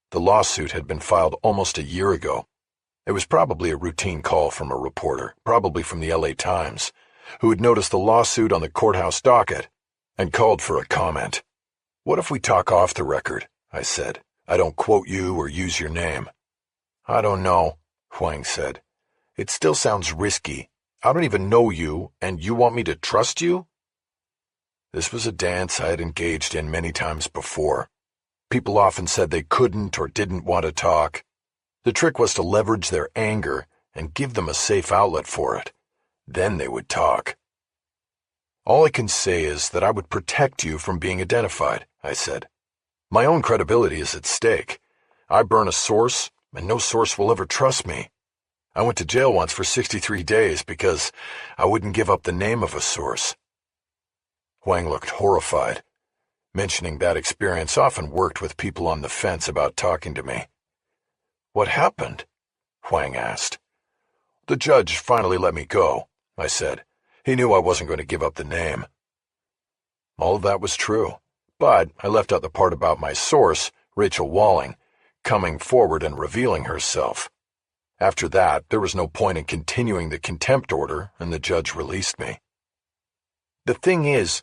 The lawsuit had been filed almost a year ago. It was probably a routine call from a reporter, probably from the LA Times, who had noticed the lawsuit on the courthouse docket and called for a comment. "What if we talk off the record?" I said. "I don't quote you or use your name." "I don't know," Huang said. "It still sounds risky. I don't even know you, and you want me to trust you?" This was a dance I had engaged in many times before. People often said they couldn't or didn't want to talk. The trick was to leverage their anger and give them a safe outlet for it. Then they would talk. "All I can say is that I would protect you from being identified," I said. "My own credibility is at stake. I burn a source, and no source will ever trust me. I went to jail once for 63 days because I wouldn't give up the name of a source." Huang looked horrified. Mentioning that experience often worked with people on the fence about talking to me. "What happened?" Huang asked. "The judge finally let me go," I said. "He knew I wasn't going to give up the name." All of that was true, but I left out the part about my source, Rachel Walling, coming forward and revealing herself. After that, there was no point in continuing the contempt order, and the judge released me. "The thing is,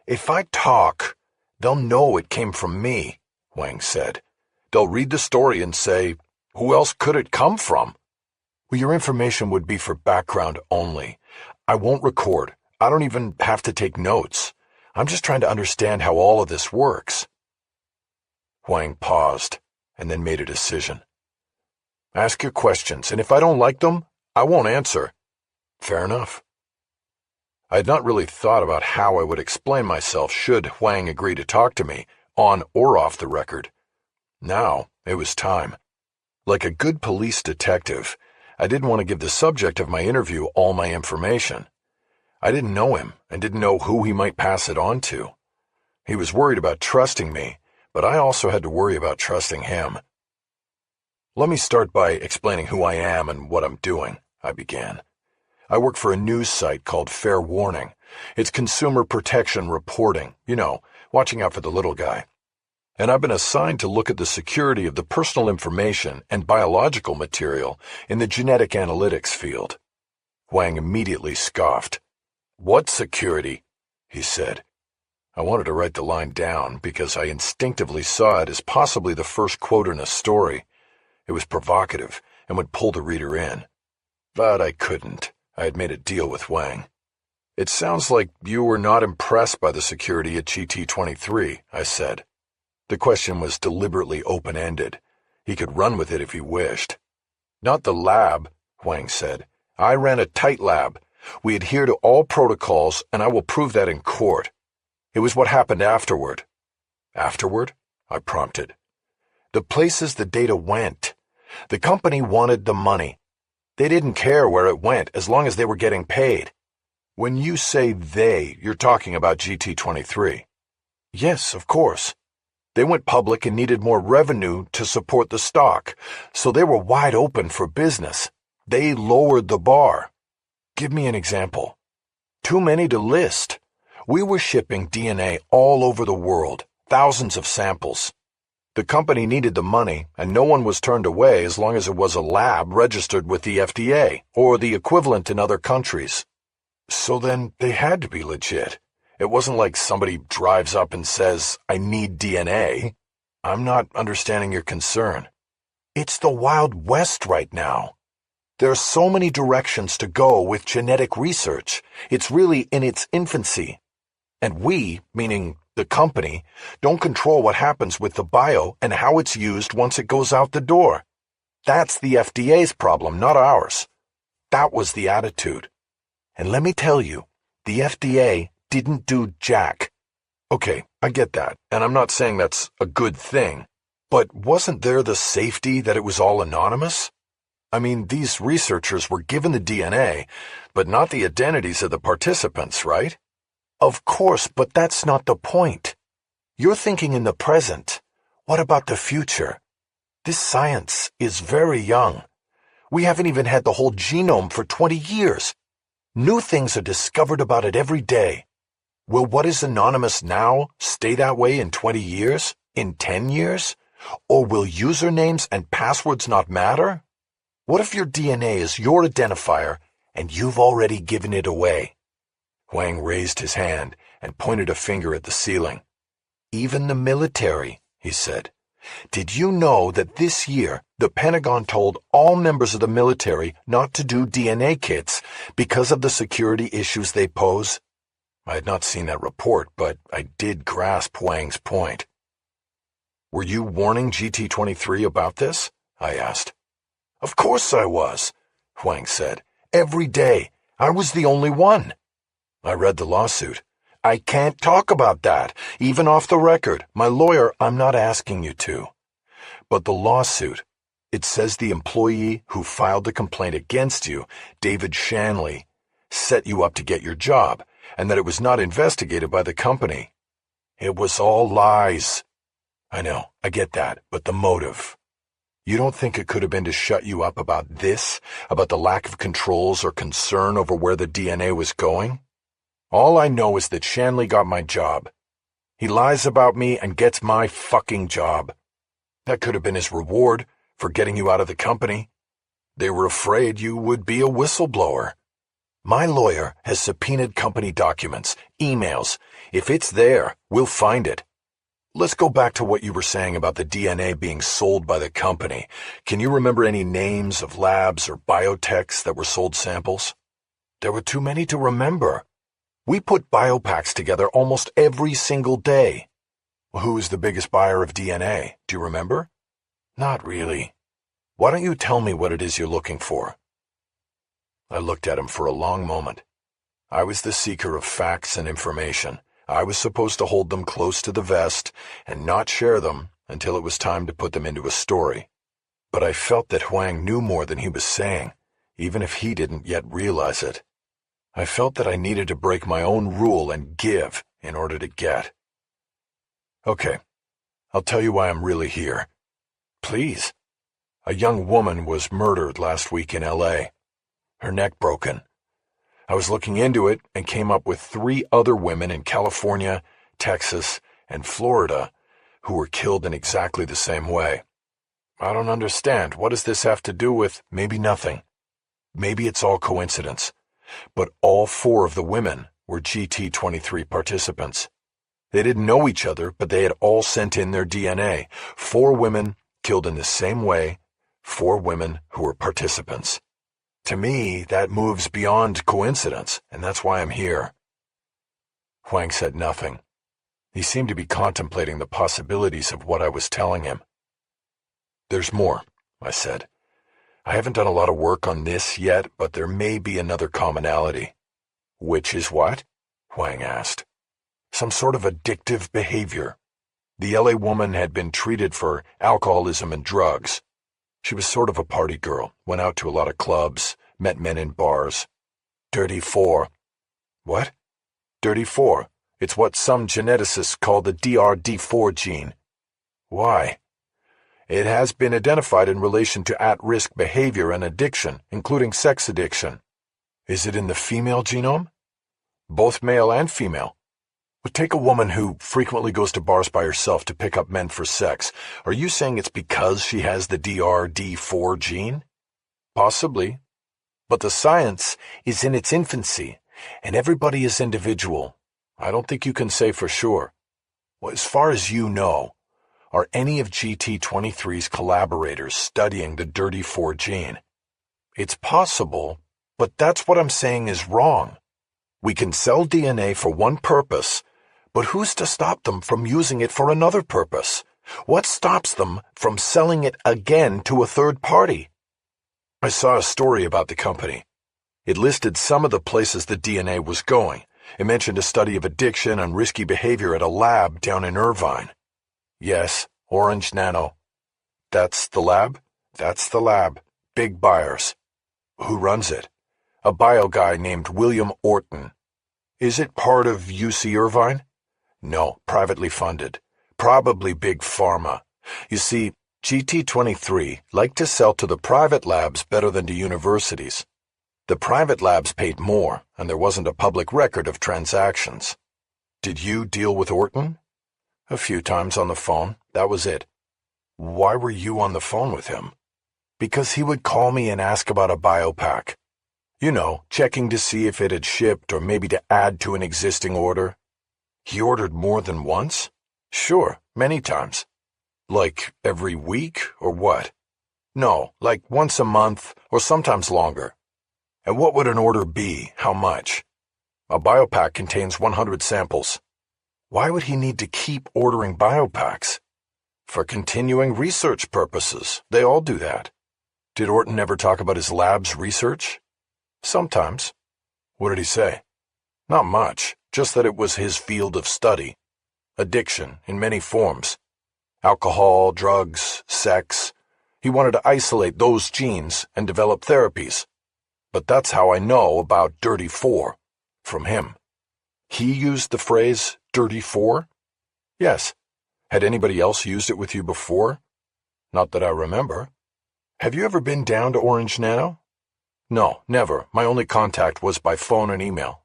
if I talk, they'll know it came from me," Huang said. "They'll read the story and say, 'Who else could it come from?' Well, your information would be for background only. I won't record. I don't even have to take notes. I'm just trying to understand how all of this works." Huang paused and then made a decision. "Ask your questions, and if I don't like them, I won't answer." Fair enough. I had not really thought about how I would explain myself should Huang agree to talk to me, on or off the record. Now, it was time. Like a good police detective, I didn't want to give the subject of my interview all my information. I didn't know him and didn't know who he might pass it on to. He was worried about trusting me, but I also had to worry about trusting him. "Let me start by explaining who I am and what I'm doing," I began. "I work for a news site called Fair Warning. It's consumer protection reporting, watching out for the little guy. And I've been assigned to look at the security of the personal information and biological material in the genetic analytics field." Huang immediately scoffed. "What security?" he said. I wanted to write the line down because I instinctively saw it as possibly the first quote in a story. It was provocative and would pull the reader in. But I couldn't. I had made a deal with Huang. "It sounds like you were not impressed by the security at GT23, I said. The question was deliberately open-ended. He could run with it if he wished. "Not the lab," Huang said. "I ran a tight lab. We adhere to all protocols, and I will prove that in court. It was what happened afterward." "Afterward?" I prompted. "The places the data went. The company wanted the money. They didn't care where it went as long as they were getting paid." "When you say they, you're talking about GT23. "Yes, of course. They went public and needed more revenue to support the stock, so they were wide open for business. They lowered the bar." "Give me an example." "Too many to list. We were shipping DNA all over the world, thousands of samples. The company needed the money, and no one was turned away as long as it was a lab registered with the FDA, or the equivalent in other countries. So then they had to be legit. It wasn't like somebody drives up and says, 'I need DNA.' I'm not understanding your concern." "It's the Wild West right now. There are so many directions to go with genetic research. It's really in its infancy. And we, meaning the company, don't control what happens with the bio and how it's used once it goes out the door. That's the FDA's problem, not ours." That was the attitude. And let me tell you, the FDA didn't do jack. Okay, I get that, and I'm not saying that's a good thing, but wasn't there the safety that it was all anonymous? I mean, these researchers were given the DNA, but not the identities of the participants, right? Of course, but that's not the point. You're thinking in the present. What about the future? This science is very young. We haven't even had the whole genome for 20 years. New things are discovered about it every day. Will what is anonymous now stay that way in 20 years? In 10 years? Or will usernames and passwords not matter? What if your DNA is your identifier and you've already given it away?" Huang raised his hand and pointed a finger at the ceiling. "Even the military," he said. "Did you know that this year the Pentagon told all members of the military not to do DNA kits because of the security issues they pose?" I had not seen that report, but I did grasp Huang's point. "Were you warning GT23 about this?" I asked. "Of course I was," Huang said. "Every day. I was the only one." I read the lawsuit. "I can't talk about that, even off the record. My lawyer, I'm not asking you to. But the lawsuit, it says the employee who filed the complaint against you, David Shanley, set you up to get your job, and that it was not investigated by the company. It was all lies. I know, I get that, but the motive. You don't think it could have been to shut you up about this, about the lack of controls or concern over where the DNA was going? All I know is that Shanley got my job. He lies about me and gets my fucking job. That could have been his reward for getting you out of the company. They were afraid you would be a whistleblower. My lawyer has subpoenaed company documents, emails. If it's there, we'll find it. Let's go back to what you were saying about the DNA being sold by the company. Can you remember any names of labs or biotechs that were sold samples? There were too many to remember. We put biopacks together almost every single day. Who is the biggest buyer of DNA? Do you remember? Not really. Why don't you tell me what it is you're looking for? I looked at him for a long moment. I was the seeker of facts and information. I was supposed to hold them close to the vest and not share them until it was time to put them into a story. But I felt that Huang knew more than he was saying, even if he didn't yet realize it. I felt that I needed to break my own rule and give in order to get. Okay, I'll tell you why I'm really here. Please. A young woman was murdered last week in L.A. Her neck broken. I was looking into it and came up with 3 other women in California, Texas, and Florida who were killed in exactly the same way. I don't understand. What does this have to do with maybe nothing? Maybe it's all coincidence. But all 4 of the women were GT23 participants. They didn't know each other, but they had all sent in their DNA. 4 women killed in the same way, 4 women who were participants. To me, that moves beyond coincidence, and that's why I'm here. Huang said nothing. He seemed to be contemplating the possibilities of what I was telling him. There's more, I said. I haven't done a lot of work on this yet, but there may be another commonality. Which is what? Huang asked. Some sort of addictive behavior. The LA woman had been treated for alcoholism and drugs. She was sort of a party girl, went out to a lot of clubs, met men in bars. Dirty 4. What? Dirty 4. It's what some geneticists call the DRD4 gene. Why? It has been identified in relation to at-risk behavior and addiction, including sex addiction. Is it in the female genome? Both male and female. But take a woman who frequently goes to bars by herself to pick up men for sex. Are you saying it's because she has the DRD4 gene? Possibly. But the science is in its infancy, and everybody is individual. I don't think you can say for sure. Well, as far as you know, are any of GT23's collaborators studying the Dirty 4 gene? It's possible, but that's what I'm saying is wrong. We can sell DNA for one purpose, but who's to stop them from using it for another purpose? What stops them from selling it again to a third party? I saw a story about the company. It listed some of the places the DNA was going. It mentioned a study of addiction and risky behavior at a lab down in Irvine. Yes, Orange Nano. That's the lab? That's the lab. Big buyers. Who runs it? A bio guy named William Orton. Is it part of UC Irvine? No, privately funded. Probably big pharma. You see, GT23 liked to sell to the private labs better than to universities. The private labs paid more, and there wasn't a public record of transactions. Did you deal with Orton? A few times on the phone, that was it. Why were you on the phone with him? Because he would call me and ask about a biopack. You know, checking to see if it had shipped or maybe to add to an existing order. He ordered more than once? Sure, many times. Like every week, or what? No, like once a month, or sometimes longer. And what would an order be? How much? A biopack contains 100 samples. Why would he need to keep ordering biopacks? For continuing research purposes. They all do that. Did Orton ever talk about his lab's research? Sometimes. What did he say? Not much, just that it was his field of study. Addiction, in many forms. Alcohol, drugs, sex. He wanted to isolate those genes and develop therapies. But that's how I know about Dirty 4. From him. He used the phrase, dirty four? Yes. Had anybody else used it with you before? Not that I remember. Have you ever been down to Orange Nano? No, never. My only contact was by phone and email.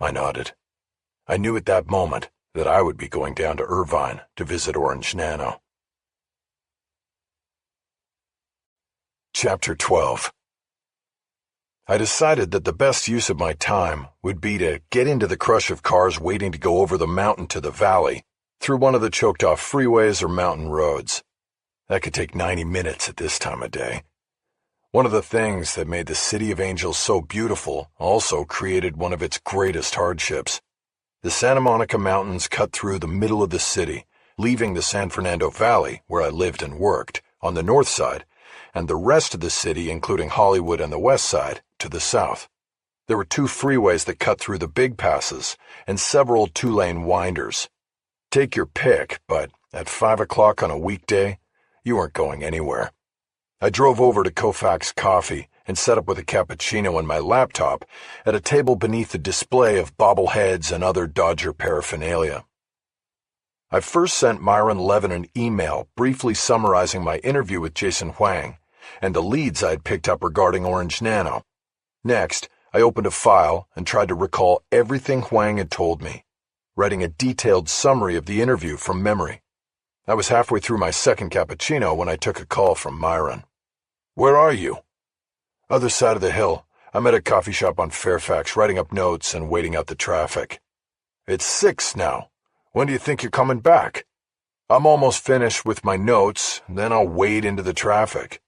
I nodded. I knew at that moment that I would be going down to Irvine to visit Orange Nano. Chapter 12. I decided that the best use of my time would be to get into the crush of cars waiting to go over the mountain to the valley, through one of the choked-off freeways or mountain roads. That could take 90 minutes at this time of day. One of the things that made the City of Angels so beautiful also created one of its greatest hardships. The Santa Monica Mountains cut through the middle of the city, leaving the San Fernando Valley, where I lived and worked, on the north side, and the rest of the city, including Hollywood and the west side, to the south. There were 2 freeways that cut through the big passes, and several 2-lane winders. Take your pick, but at 5 o'clock on a weekday, you weren't going anywhere. I drove over to Koufax Coffee and set up with a cappuccino and my laptop at a table beneath a display of bobbleheads and other Dodger paraphernalia. I first sent Myron Levin an email briefly summarizing my interview with Jason Huang and the leads I'd picked up regarding Orange Nano. Next, I opened a file and tried to recall everything Huang had told me, writing a detailed summary of the interview from memory. I was halfway through my second cappuccino when I took a call from Myron. "Where are you?" "Other side of the hill. I'm at a coffee shop on Fairfax, writing up notes and waiting out the traffic." "It's 6 now. When do you think you're coming back?" "I'm almost finished with my notes, then I'll wade into the traffic."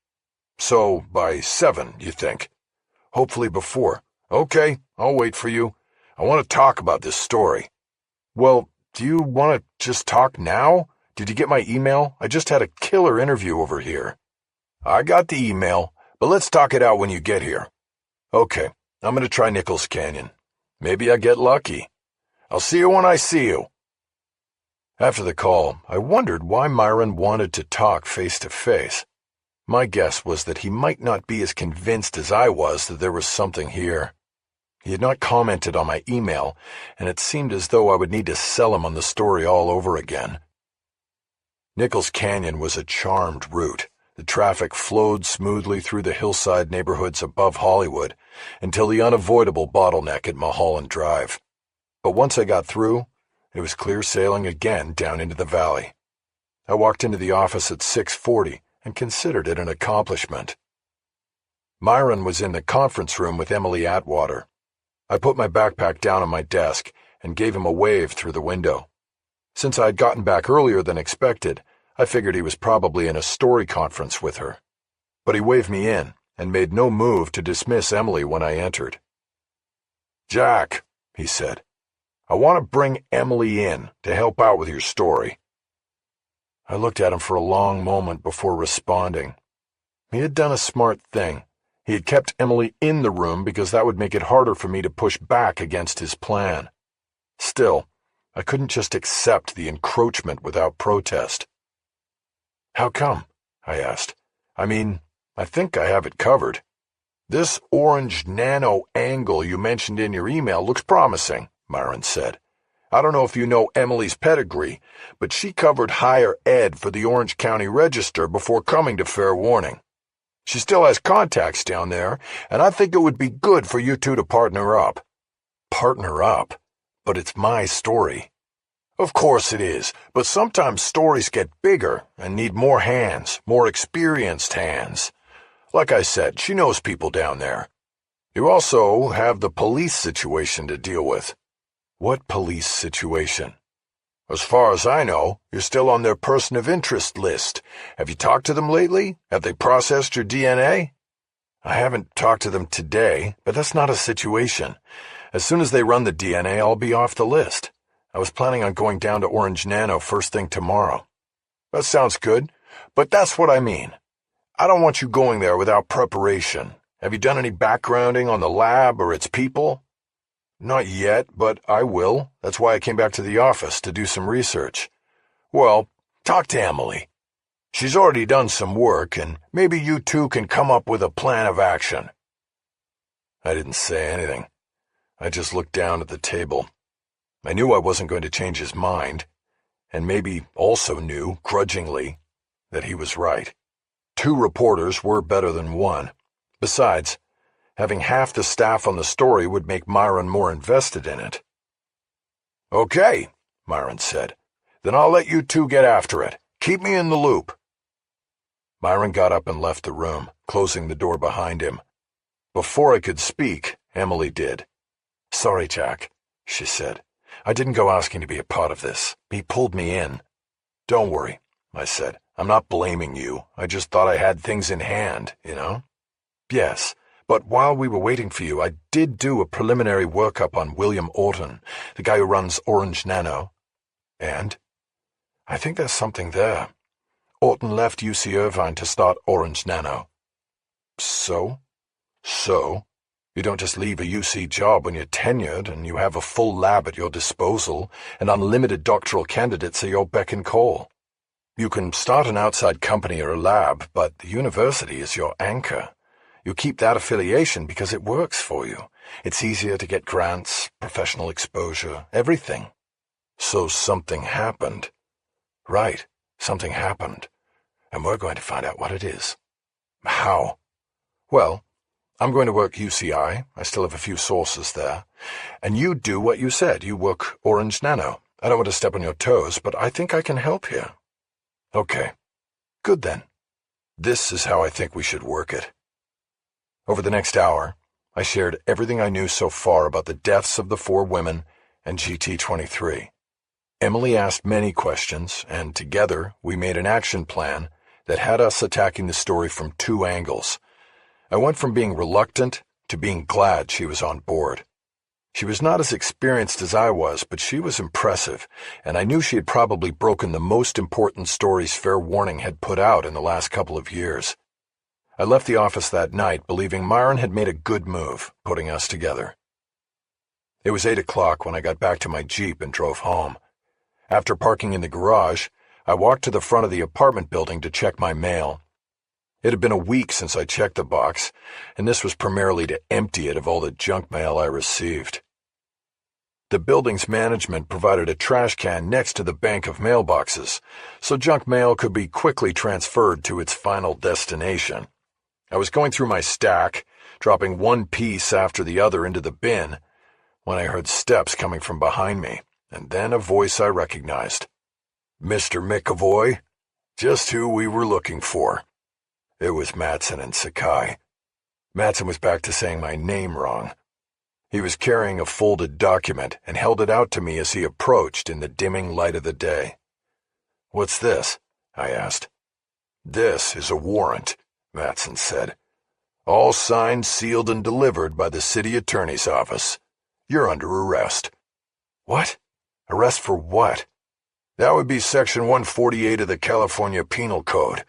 "So, by 7, you think?" "Hopefully before." "Okay, I'll wait for you. I want to talk about this story." "Well, do you want to just talk now? Did you get my email? I just had a killer interview over here." "I got the email, but let's talk it out when you get here." "Okay, I'm going to try Nichols Canyon. Maybe I get lucky. I'll see you when I see you." After the call, I wondered why Myron wanted to talk face to face. My guess was that he might not be as convinced as I was that there was something here. He had not commented on my email, and it seemed as though I would need to sell him on the story all over again. Nichols Canyon was a charmed route. The traffic flowed smoothly through the hillside neighborhoods above Hollywood until the unavoidable bottleneck at Mulholland Drive. But once I got through, it was clear sailing again down into the valley. I walked into the office at 6:40 and considered it an accomplishment. Myron was in the conference room with Emily Atwater. I put my backpack down on my desk and gave him a wave through the window. Since I had gotten back earlier than expected, I figured he was probably in a story conference with her. But he waved me in and made no move to dismiss Emily when I entered. "Jack," he said, "I want to bring Emily in to help out with your story." I looked at him for a long moment before responding. He had done a smart thing. He had kept Emily in the room because that would make it harder for me to push back against his plan. Still, I couldn't just accept the encroachment without protest. "How come?" I asked. "I mean, I think I have it covered." "This Orange Nano angle you mentioned in your email looks promising," Myron said. "I don't know if you know Emily's pedigree, but she covered higher ed for the Orange County Register before coming to Fair Warning. She still has contacts down there, and I think it would be good for you two to partner up." "Partner up? But it's my story." "Of course it is, but sometimes stories get bigger and need more hands, more experienced hands. Like I said, she knows people down there. You also have the police situation to deal with." "What police situation?" "As far as I know, you're still on their person of interest list. Have you talked to them lately? Have they processed your DNA?" "I haven't talked to them today, but that's not a situation. As soon as they run the DNA, I'll be off the list. I was planning on going down to Orange Nano first thing tomorrow." "That sounds good, but that's what I mean. I don't want you going there without preparation. Have you done any backgrounding on the lab or its people?" "Not yet, but I will. That's why I came back to the office to do some research." "Well, talk to Emily. She's already done some work, and maybe you two can come up with a plan of action." I didn't say anything. I just looked down at the table, I knew I wasn't going to change his mind, and maybe also knew, grudgingly, that he was right. 2 reporters were better than 1. Besides, having half the staff on the story would make Myron more invested in it. "Okay," Myron said. "Then I'll let you 2 get after it. Keep me in the loop." Myron got up and left the room, closing the door behind him. Before I could speak, Emily did. "Sorry, Jack," she said. "I didn't go asking to be a part of this. He pulled me in." "Don't worry," I said. "I'm not blaming you. I just thought I had things in hand, you know?" "Yes, but while we were waiting for you, I did do a preliminary workup on William Orton, the guy who runs Orange Nano. And I think there's something there. Orton left UC Irvine to start Orange Nano." So? You don't just leave a UC job when you're tenured and you have a full lab at your disposal and unlimited doctoral candidates at your beck and call. You can start an outside company or a lab, but the university is your anchor. You keep that affiliation because it works for you. It's easier to get grants, professional exposure, everything. So something happened. Right, something happened. And we're going to find out what it is. How? Well, I'm going to work UCI. I still have a few sources there. And you do what you said. You work Orange Nano. I don't want to step on your toes, but I think I can help here. Okay. Good then. This is how I think we should work it. Over the next hour, I shared everything I knew so far about the deaths of the 4 women and GT-23. Emily asked many questions, and together we made an action plan that had us attacking the story from 2 angles. I went from being reluctant to being glad she was on board. She was not as experienced as I was, but she was impressive, and I knew she had probably broken the most important stories Fair Warning had put out in the last couple of years. I left the office that night believing Myron had made a good move, putting us together. It was 8 o'clock when I got back to my Jeep and drove home. After parking in the garage, I walked to the front of the apartment building to check my mail. It had been a week since I checked the box, and this was primarily to empty it of all the junk mail I received. The building's management provided a trash can next to the bank of mailboxes, so junk mail could be quickly transferred to its final destination. I was going through my stack, dropping one piece after the other into the bin, when I heard steps coming from behind me, and then a voice I recognized. "Mr. McEvoy? Just who we were looking for." It was Mattson and Sakai. Mattson was back to saying my name wrong. He was carrying a folded document and held it out to me as he approached in the dimming light of the day. "What's this?" I asked. "This is a warrant," Mattson said. "All signed, sealed, and delivered by the city attorney's office. You're under arrest." "What? Arrest for what?" "That would be Section 148 of the California Penal Code.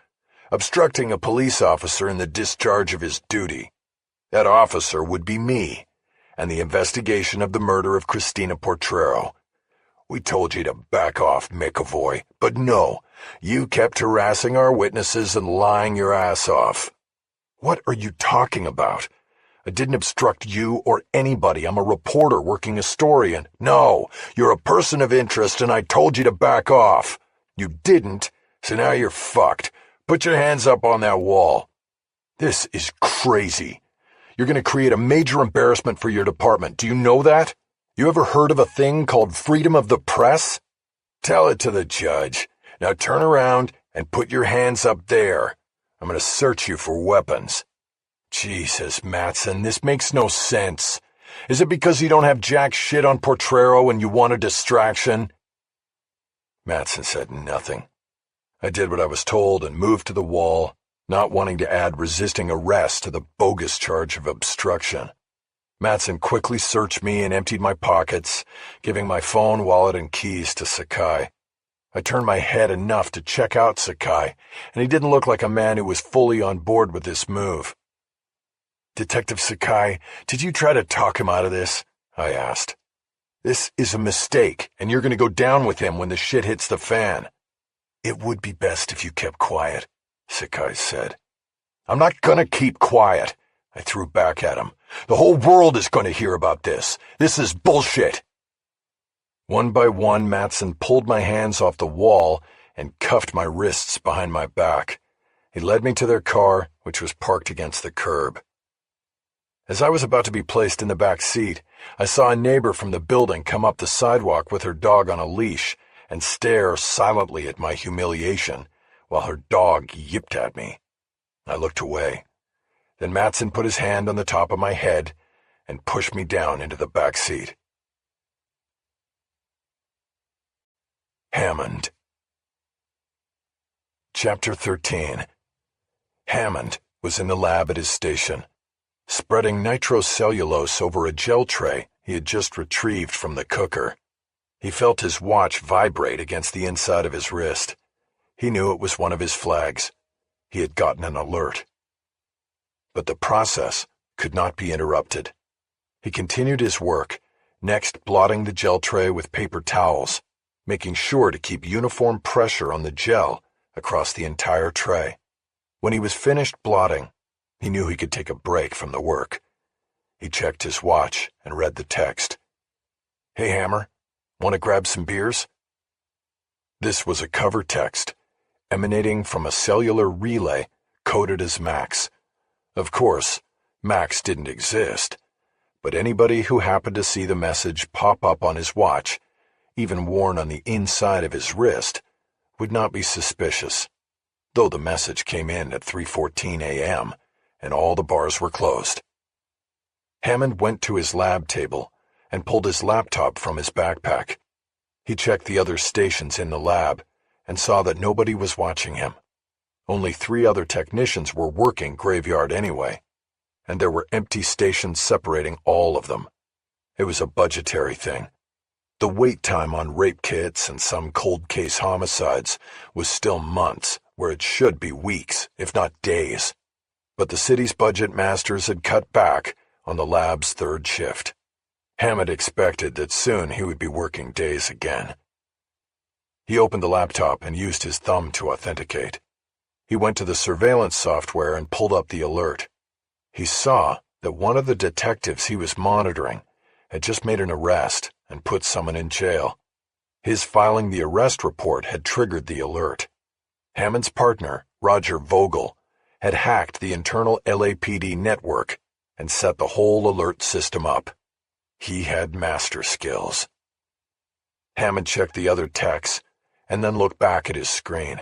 Obstructing a police officer in the discharge of his duty. That officer would be me, and the investigation of the murder of Christina Portrero. We told you to back off, McEvoy, but no, you kept harassing our witnesses and lying your ass off." "What are you talking about? I didn't obstruct you or anybody. I'm a reporter working a story, and no, you're a person of interest, and I told you to back off. You didn't, so now you're fucked. Put your hands up on that wall." "This is crazy. You're going to create a major embarrassment for your department. Do you know that? You ever heard of a thing called freedom of the press?" "Tell it to the judge. Now turn around and put your hands up there. I'm going to search you for weapons." "Jesus, Mattson, this makes no sense. Is it because you don't have jack shit on Portrero and you want a distraction?" Mattson said nothing. I did what I was told and moved to the wall, not wanting to add resisting arrest to the bogus charge of obstruction. Mattson quickly searched me and emptied my pockets, giving my phone, wallet, and keys to Sakai. I turned my head enough to check out Sakai, and he didn't look like a man who was fully on board with this move. "Detective Sakai, did you try to talk him out of this?" I asked. "This is a mistake, and you're going to go down with him when the shit hits the fan." "It would be best if you kept quiet," Sakai said. "I'm not going to keep quiet," I threw back at him. "The whole world is going to hear about this. This is bullshit." One by one, Matson pulled my hands off the wall and cuffed my wrists behind my back. He led me to their car, which was parked against the curb. As I was about to be placed in the back seat, I saw a neighbor from the building come up the sidewalk with her dog on a leash and stare silently at my humiliation while her dog yipped at me. I looked away. Then Matson put his hand on the top of my head and pushed me down into the back seat. Hammond. Chapter 13. Hammond was in the lab at his station, spreading nitrocellulose over a gel tray he had just retrieved from the cooker. He felt his watch vibrate against the inside of his wrist. He knew it was one of his flags. He had gotten an alert. But the process could not be interrupted. He continued his work, next blotting the gel tray with paper towels, making sure to keep uniform pressure on the gel across the entire tray. When he was finished blotting, he knew he could take a break from the work. He checked his watch and read the text. "Hey, Hammer, want to grab some beers?" This was a cover text, emanating from a cellular relay coded as Max. Of course, Max didn't exist, but anybody who happened to see the message pop up on his watch, even worn on the inside of his wrist, would not be suspicious, though the message came in at 3:14 a.m., and all the bars were closed. Hammond went to his lab table and pulled his laptop from his backpack. He checked the other stations in the lab and saw that nobody was watching him. Only 3 other technicians were working graveyard anyway, and there were empty stations separating all of them. It was a budgetary thing. The wait time on rape kits and some cold case homicides was still months, where it should be weeks, if not days. But the city's budget masters had cut back on the lab's 3rd shift. Hammond expected that soon he would be working days again. He opened the laptop and used his thumb to authenticate. He went to the surveillance software and pulled up the alert. He saw that one of the detectives he was monitoring had just made an arrest and put someone in jail. His filing the arrest report had triggered the alert. Hammond's partner, Roger Vogel, had hacked the internal LAPD network and set the whole alert system up. He had master skills. Hammond checked the other texts and then looked back at his screen.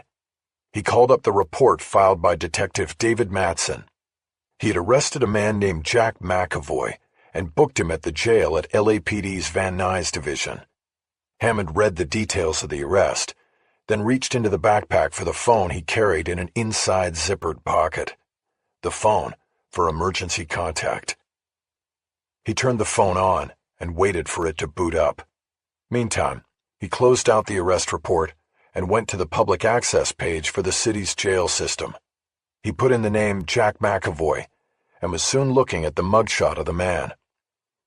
He called up the report filed by Detective David Matson. He had arrested a man named Jack McEvoy and booked him at the jail at LAPD's Van Nuys division. Hammond read the details of the arrest, then reached into the backpack for the phone he carried in an inside zippered pocket. The phone for emergency contact. He turned the phone on and waited for it to boot up. Meantime, he closed out the arrest report and went to the public access page for the city's jail system. He put in the name Jack McEvoy and was soon looking at the mugshot of the man.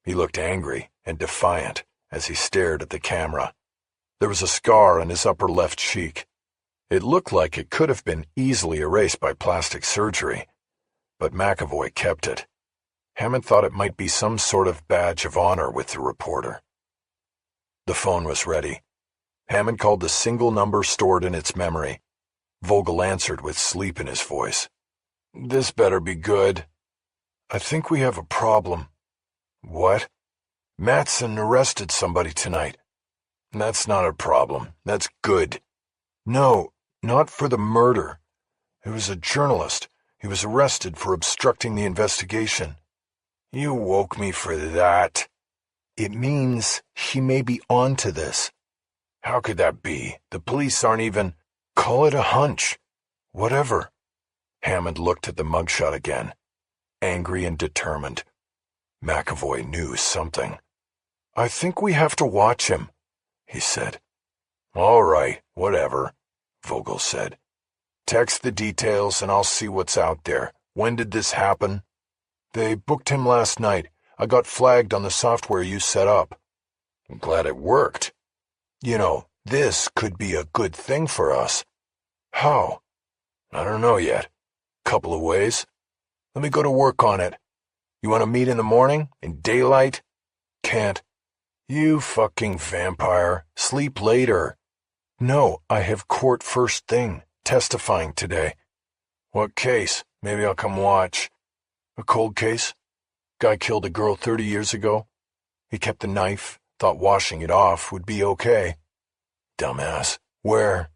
He looked angry and defiant as he stared at the camera. There was a scar on his upper left cheek. It looked like it could have been easily erased by plastic surgery, but McEvoy kept it. Hammond thought it might be some sort of badge of honor with the reporter. The phone was ready. Hammond called the single number stored in its memory. Vogel answered with sleep in his voice. "This better be good. I think we have a problem." "What?" "Matson arrested somebody tonight." "That's not a problem. That's good." "No, not for the murder. It was a journalist. He was arrested for obstructing the investigation." "You woke me for that." "It means he may be on to this." "How could that be? The police aren't even—" "Call it a hunch. Whatever." Hammond looked at the mugshot again, angry and determined. McEvoy knew something. "I think we have to watch him," he said. "All right, whatever," Vogel said. "Text the details and I'll see what's out there. When did this happen?" "They booked him last night. I got flagged on the software you set up." "I'm glad it worked. You know, this could be a good thing for us." "How?" "I don't know yet. Couple of ways. Let me go to work on it. You want to meet in the morning? In daylight?" "Can't." You fucking vampire. Sleep later. No, I have court first thing, testifying today. What case? Maybe I'll come watch. A cold case? Guy killed a girl 30 years ago. He kept the knife, thought washing it off would be okay. Dumbass. Where?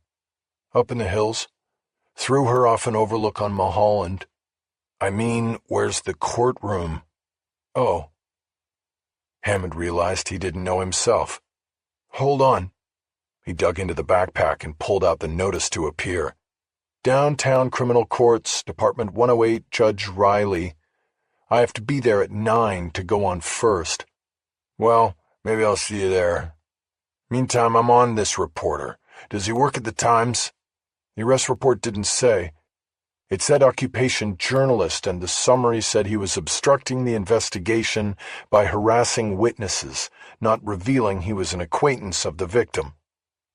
Up in the hills. Threw her off an overlook on Mulholland. I mean, where's the courtroom? Oh. Hammond realized he didn't know himself. Hold on. He dug into the backpack and pulled out the notice to appear. Downtown Criminal Courts, Department 108, Judge Riley. I have to be there at 9 to go on first. Well, maybe I'll see you there. Meantime, I'm on this reporter. Does he work at the Times? The arrest report didn't say. It said occupation journalist, and the summary said he was obstructing the investigation by harassing witnesses, not revealing he was an acquaintance of the victim.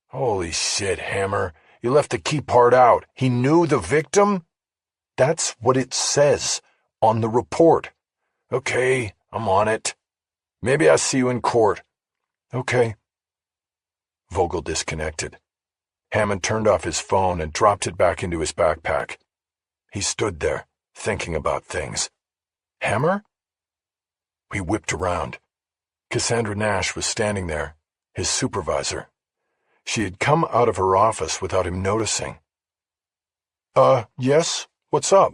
Holy shit, Hammer. You left the key part out. He knew the victim? That's what it says on the report. Okay, I'm on it. Maybe I'll see you in court. Okay. Vogel disconnected. Hammond turned off his phone and dropped it back into his backpack. He stood there, thinking about things. Hammer? He whipped around. Cassandra Nash was standing there, his supervisor. She had come out of her office without him noticing. Yes? What's up?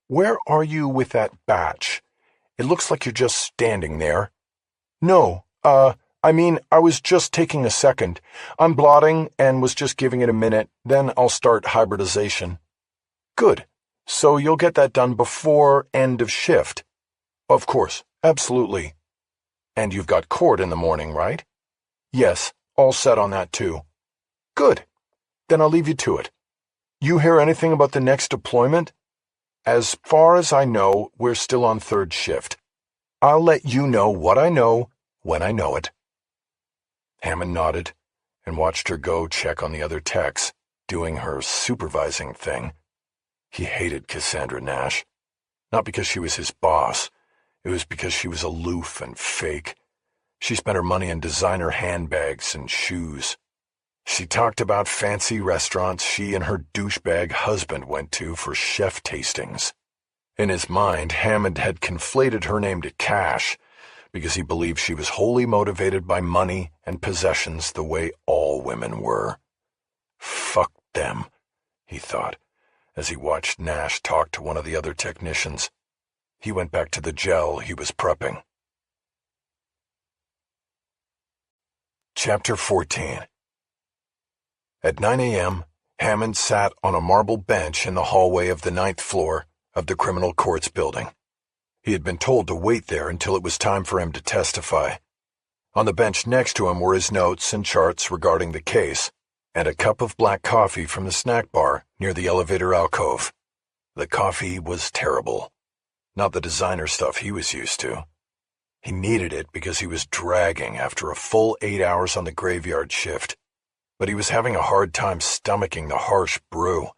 Where are you with that batch? It looks like you're just standing there. No, I was just taking a second. I'm blotting and was just giving it a minute, then I'll start hybridization. Good. So you'll get that done before end of shift? Of course, absolutely. And you've got court in the morning, right? Yes, all set on that too. Good. Then I'll leave you to it. You hear anything about the next deployment? As far as I know, we're still on third shift. I'll let you know what I know when I know it. Hammond nodded and watched her go check on the other techs, doing her supervising thing. He hated Cassandra Nash. Not because she was his boss. It was because she was aloof and fake. She spent her money in designer handbags and shoes. She talked about fancy restaurants she and her douchebag husband went to for chef tastings. In his mind, Hammond had conflated her name to Cash because he believed she was wholly motivated by money and possessions the way all women were. Fuck them, he thought, as he watched Nash talk to one of the other technicians. He went back to the gel he was prepping. Chapter 14. At 9 a.m., Hammond sat on a marble bench in the hallway of the 9th floor of the Criminal Courts building. He had been told to wait there until it was time for him to testify. On the bench next to him were his notes and charts regarding the case, and a cup of black coffee from the snack bar near the elevator alcove. The coffee was terrible. Not the designer stuff he was used to. He needed it because he was dragging after a full 8 hours on the graveyard shift. But he was having a hard time stomaching the harsh brew,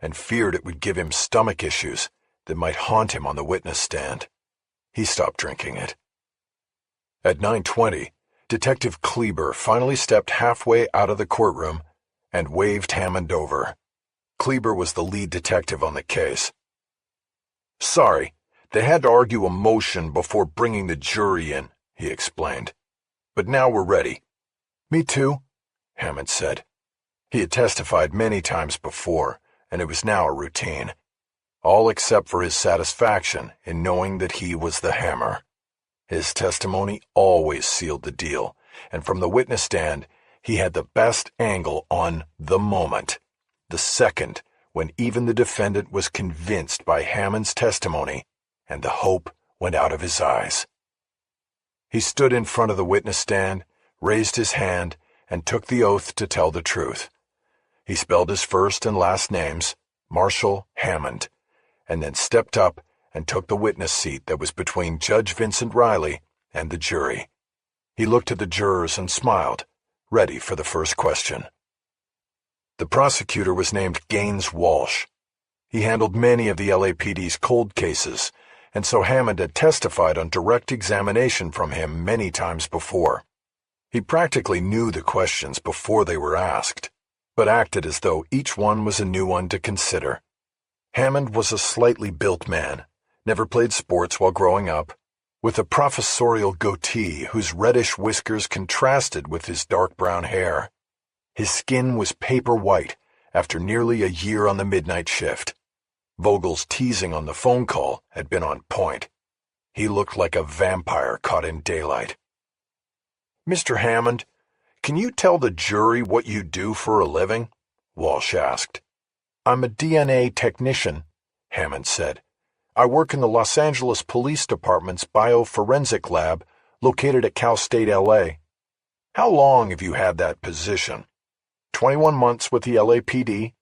and feared it would give him stomach issues that might haunt him on the witness stand. He stopped drinking it. At 9:20, Detective Kleber finally stepped halfway out of the courtroom and waved Hammond over. Kleber was the lead detective on the case. Sorry, they had to argue a motion before bringing the jury in, he explained. But now we're ready. Me too, Hammond said. He had testified many times before, and it was now a routine. All except for his satisfaction in knowing that he was the Hammer. His testimony always sealed the deal, and from the witness stand, he had the best angle on the moment, the second when even the defendant was convinced by Hammond's testimony, and the hope went out of his eyes. He stood in front of the witness stand, raised his hand, and took the oath to tell the truth. He spelled his first and last names, Marshall Hammond, and then stepped up and took the witness seat that was between Judge Vincent Riley and the jury. He looked at the jurors and smiled, ready for the first question. The prosecutor was named Gaines Walsh. He handled many of the LAPD's cold cases, and so Hammond had testified on direct examination from him many times before. He practically knew the questions before they were asked, but acted as though each one was a new one to consider. Hammond was a slightly built man, never played sports while growing up, with a professorial goatee whose reddish whiskers contrasted with his dark brown hair. His skin was paper white after nearly a year on the midnight shift. Vogel's teasing on the phone call had been on point. He looked like a vampire caught in daylight. "Mr. Hammond, can you tell the jury what you do for a living?" Walsh asked. "I'm a DNA technician," Hammond said. "I work in the Los Angeles Police Department's bioforensic lab located at Cal State LA. How long have you had that position?" 21 months with the LAPD.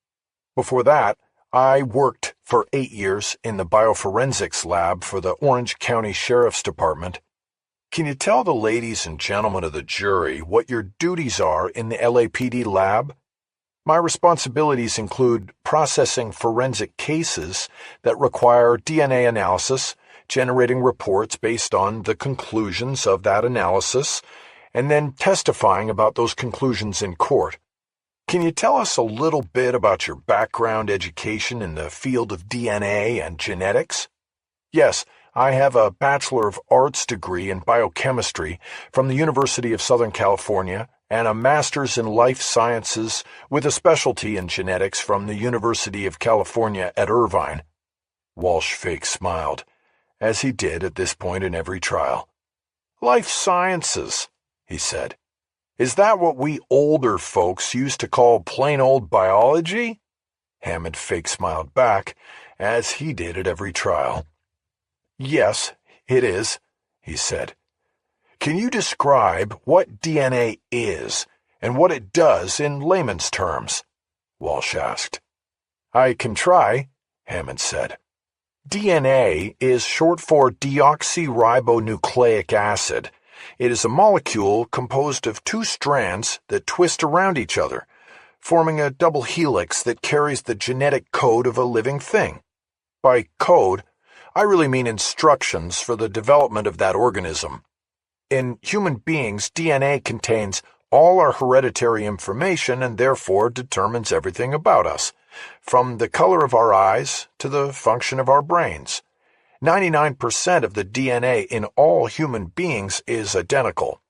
Before that, I worked for 8 years in the bioforensics lab for the Orange County Sheriff's Department. Can you tell the ladies and gentlemen of the jury what your duties are in the LAPD lab? My responsibilities include processing forensic cases that require DNA analysis, generating reports based on the conclusions of that analysis, and then testifying about those conclusions in court. Can you tell us a little bit about your background education in the field of DNA and genetics? Yes, I have a Bachelor of Arts degree in biochemistry from the University of Southern California and a Master's in Life Sciences with a specialty in genetics from the University of California at Irvine. Walsh fake smiled, as he did at this point in every trial. "Life Sciences," he said. "Is that what we older folks used to call plain old biology?" Hammond fake smiled back, as he did at every trial. "Yes, it is," he said. "Can you describe what DNA is and what it does in layman's terms?" Walsh asked. "I can try," Hammond said. DNA is short for deoxyribonucleic acid. It is a molecule composed of 2 strands that twist around each other, forming a double helix that carries the genetic code of a living thing. By code, I really mean instructions for the development of that organism. In human beings, DNA contains all our hereditary information and therefore determines everything about us, from the color of our eyes to the function of our brains. 99% of the DNA in all human beings is identical.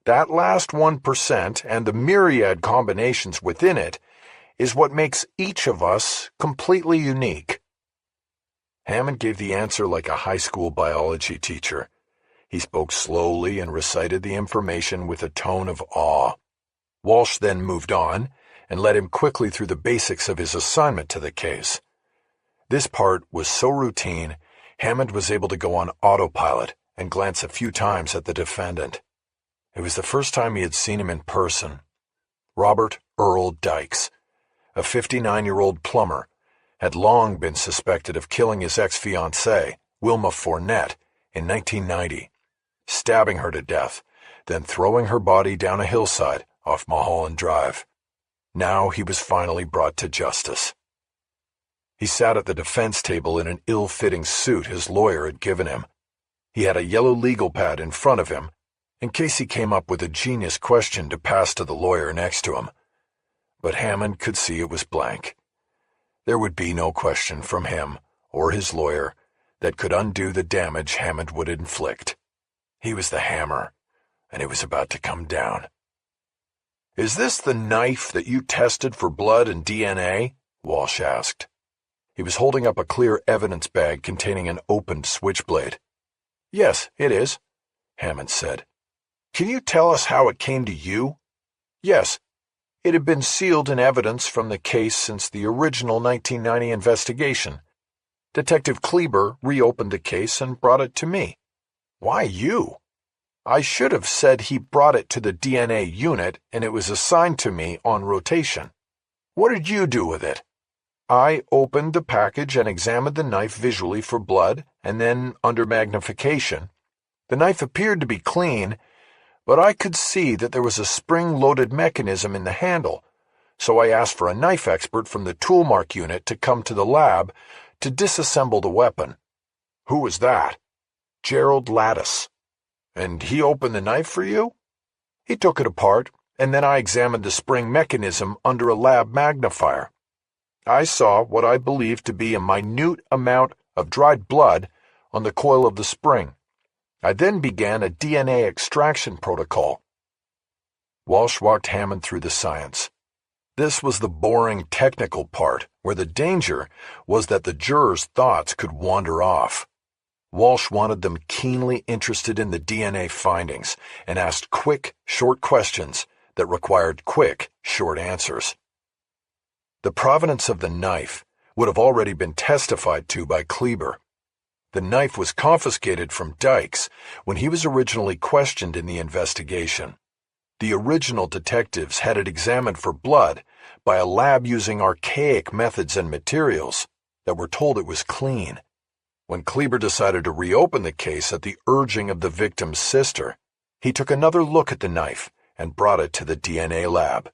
That last 1% and the myriad combinations within it is what makes each of us completely unique. Hammond gave the answer like a high school biology teacher. He spoke slowly and recited the information with a tone of awe. Walsh then moved on and led him quickly through the basics of his assignment to the case. This part was so routine, Hammond was able to go on autopilot and glance a few times at the defendant. It was the first time he had seen him in person. Robert Earl Dykes, a 59-year-old plumber, had long been suspected of killing his ex-fiancée, Wilma Fournette, in 1990, stabbing her to death, then throwing her body down a hillside off Mulholland Drive. Now he was finally brought to justice. He sat at the defense table in an ill-fitting suit his lawyer had given him. He had a yellow legal pad in front of him, in case he came up with a genius question to pass to the lawyer next to him. But Hammond could see it was blank. There would be no question from him, or his lawyer, that could undo the damage Hammond would inflict. He was the hammer, and it was about to come down. "Is this the knife that you tested for blood and DNA?" Walsh asked. He was holding up a clear evidence bag containing an opened switchblade. "Yes, it is," Hammond said. "Can you tell us how it came to you?" "Yes. It had been sealed in evidence from the case since the original 1990 investigation. Detective Kleber reopened the case and brought it to me." "Why you?" "I should have said he brought it to the DNA unit and it was assigned to me on rotation." "What did you do with it?" "I opened the package and examined the knife visually for blood and then under magnification. The knife appeared to be clean, but I could see that there was a spring-loaded mechanism in the handle, so I asked for a knife expert from the toolmark unit to come to the lab to disassemble the weapon." "Who was that?" "Gerald Lattice." "And he opened the knife for you?" He took it apart, and then I examined the spring mechanism under a lab magnifier. I saw what I believed to be a minute amount of dried blood on the coil of the spring. I then began a DNA extraction protocol. Walsh walked Hammond through the science. This was the boring technical part, where the danger was that the jurors' thoughts could wander off. Walsh wanted them keenly interested in the DNA findings and asked quick, short questions that required quick, short answers. The provenance of the knife would have already been testified to by Kleber. The knife was confiscated from Dykes when he was originally questioned in the investigation. The original detectives had it examined for blood by a lab using archaic methods and materials that were told it was clean. When Kleber decided to reopen the case at the urging of the victim's sister, he took another look at the knife and brought it to the DNA lab.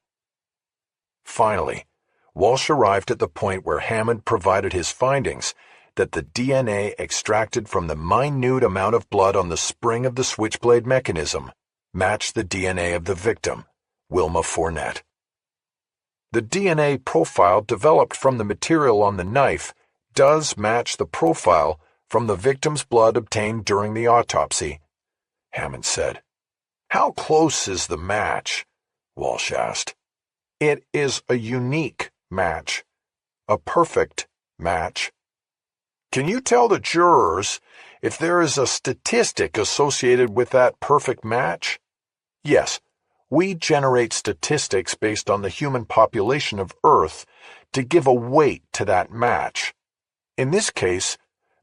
Finally, Walsh arrived at the point where Hammond provided his findings that the DNA extracted from the minute amount of blood on the spring of the switchblade mechanism matched the DNA of the victim, Wilma Fournette. The DNA profile developed from the material on the knife does match the profile from the victim's blood obtained during the autopsy, Hammond said. How close is the match? Walsh asked. It is a unique match, a perfect match. Can you tell the jurors if there is a statistic associated with that perfect match? Yes, we generate statistics based on the human population of Earth to give a weight to that match. In this case,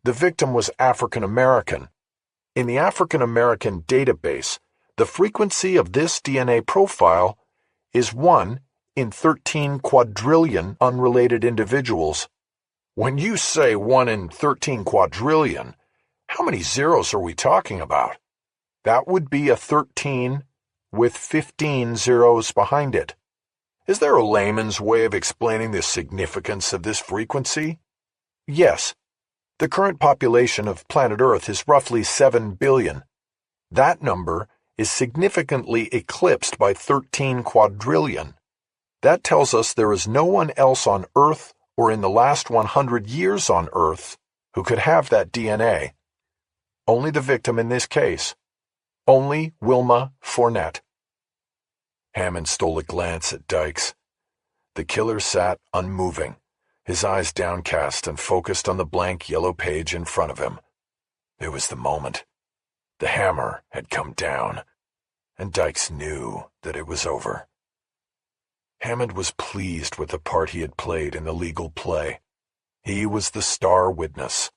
the victim was African American. In the African American database, the frequency of this DNA profile is 1 in 13 quadrillion unrelated individuals. When you say 1 in 13 quadrillion, how many zeros are we talking about? That would be a 13 with 15 zeros behind it. Is there a layman's way of explaining the significance of this frequency? Yes. The current population of planet Earth is roughly 7 billion. That number is significantly eclipsed by 13 quadrillion. That tells us there is no one else on Earth or in the last 100 years on Earth who could have that DNA. Only the victim in this case. Only Wilma Fournette. Hammond stole a glance at Dykes. The killer sat unmoving, his eyes downcast and focused on the blank yellow page in front of him. It was the moment. The hammer had come down, and Dykes knew that it was over. Hammond was pleased with the part he had played in the legal play. He was the star witness.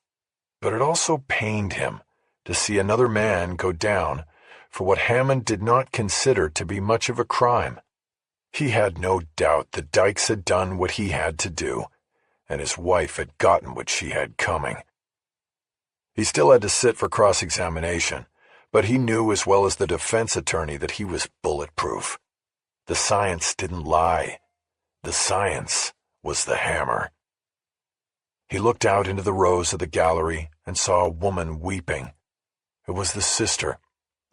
But it also pained him to see another man go down for what Hammond did not consider to be much of a crime. He had no doubt that Dykes had done what he had to do, and his wife had gotten what she had coming. He still had to sit for cross-examination, but he knew as well as the defense attorney that he was bulletproof. The science didn't lie. The science was the hammer. He looked out into the rows of the gallery and saw a woman weeping. It was the sister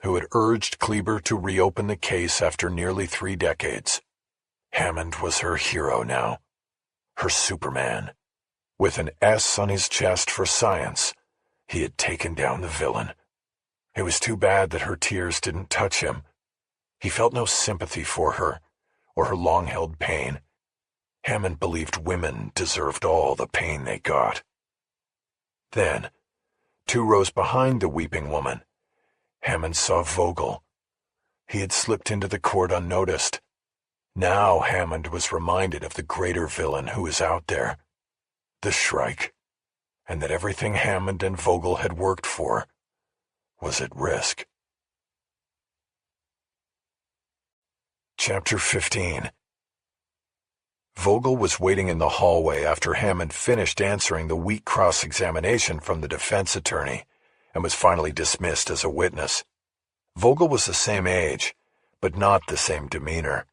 who had urged Kleber to reopen the case after nearly 3 decades. Hammond was her hero now, her Superman. With an S on his chest for science, he had taken down the villain. It was too bad that her tears didn't touch him. He felt no sympathy for her, or her long-held pain. Hammond believed women deserved all the pain they got. Then, 2 rows behind the weeping woman, Hammond saw Vogel. He had slipped into the court unnoticed. Now Hammond was reminded of the greater villain who was out there, the Shrike, and that everything Hammond and Vogel had worked for was at risk. Chapter 15. Vogel was waiting in the hallway after Hammond finished answering the weak cross-examination from the defense attorney and was finally dismissed as a witness. Vogel was the same age, but not the same demeanor.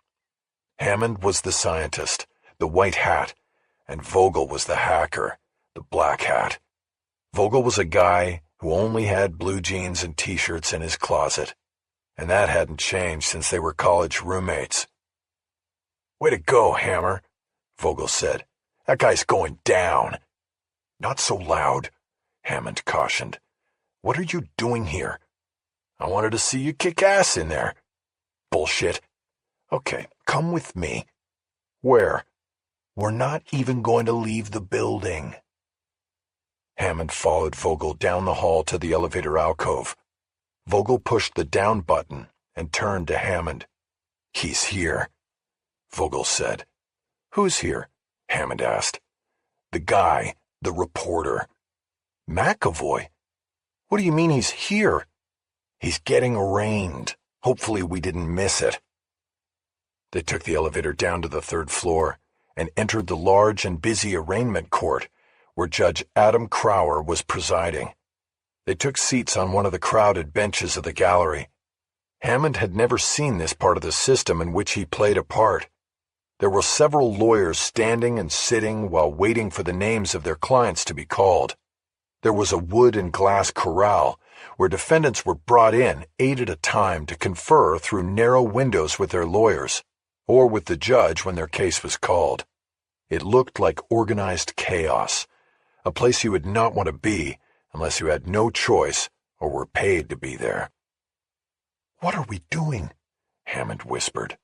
Hammond was the scientist, the white hat, and Vogel was the hacker, the black hat. Vogel was a guy who only had blue jeans and t-shirts in his closet, and that hadn't changed since they were college roommates. "Way to go, Hammer," Vogel said. "That guy's going down." "Not so loud," Hammond cautioned. "What are you doing here?" "I wanted to see you kick ass in there." "Bullshit." "Okay, come with me." "Where?" "We're not even going to leave the building." Hammond followed Vogel down the hall to the elevator alcove. Vogel pushed the down button and turned to Hammond. "He's here," Vogel said. "Who's here?" Hammond asked. "The guy, the reporter." "McEvoy? What do you mean he's here?" "He's getting arraigned. Hopefully we didn't miss it." They took the elevator down to the 3rd floor and entered the large and busy arraignment court where Judge Adam Crower was presiding. They took seats on one of the crowded benches of the gallery. Hammond had never seen this part of the system in which he played a part. There were several lawyers standing and sitting while waiting for the names of their clients to be called. There was a wood and glass corral where defendants were brought in 8 at a time to confer through narrow windows with their lawyers, or with the judge when their case was called. It looked like organized chaos, a place you would not want to be unless you had no choice or were paid to be there. "What are we doing?" Hammond whispered.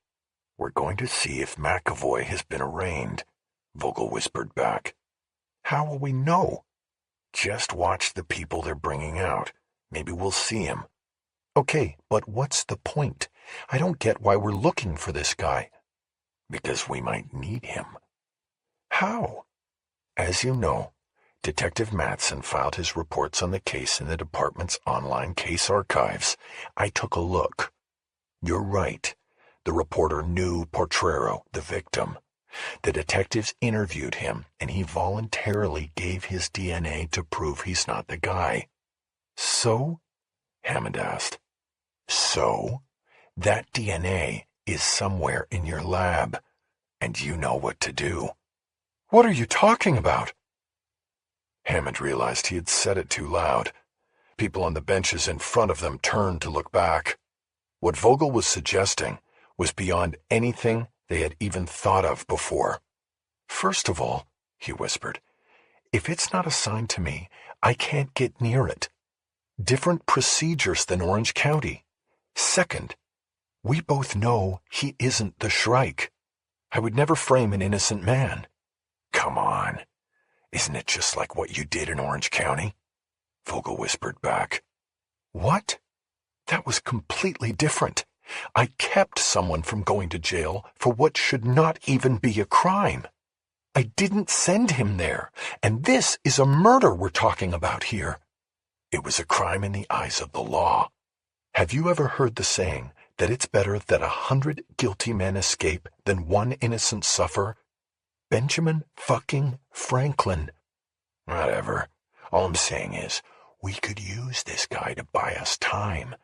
"We're going to see if McEvoy has been arraigned," Vogel whispered back. "How will we know?" "Just watch the people they're bringing out. Maybe we'll see him." "Okay, but what's the point? I don't get why we're looking for this guy." "Because we might need him." "How?" "As you know, Detective Mattson filed his reports on the case in the department's online case archives. I took a look. You're right. The reporter knew Portrero, the victim. The detectives interviewed him, and he voluntarily gave his DNA to prove he's not the guy." "So?" Hammond asked. "So? That DNA is somewhere in your lab, and you know what to do." "What are you talking about?" Hammond realized he had said it too loud. People on the benches in front of them turned to look back. What Vogel was suggesting was beyond anything they had even thought of before. "First of all," he whispered, "if it's not assigned to me, I can't get near it. Different procedures than Orange County. Second, we both know he isn't the Shrike. I would never frame an innocent man." "Come on. Isn't it just like what you did in Orange County?" Vogel whispered back. "What? That was completely different. I kept someone from going to jail for what should not even be a crime. I didn't send him there, and this is a murder we're talking about here. It was a crime in the eyes of the law. Have you ever heard the saying that it's better that 100 guilty men escape than one innocent suffer? Benjamin fucking Franklin." "Whatever. All I'm saying is, we could use this guy to buy us time.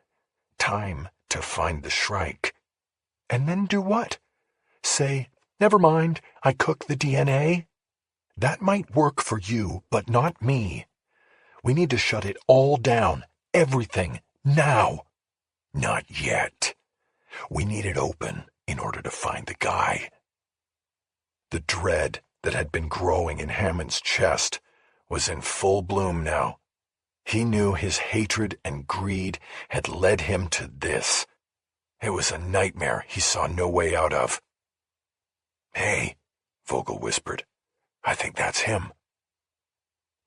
Time to find the Shrike." "And then do what? Say, never mind, I cooked the DNA? That might work for you, but not me. We need to shut it all down, everything, now." "Not yet. We need it open in order to find the guy." The dread that had been growing in Hammond's chest was in full bloom now. He knew his hatred and greed had led him to this. It was a nightmare he saw no way out of. "Hey," Vogel whispered. "I think that's him."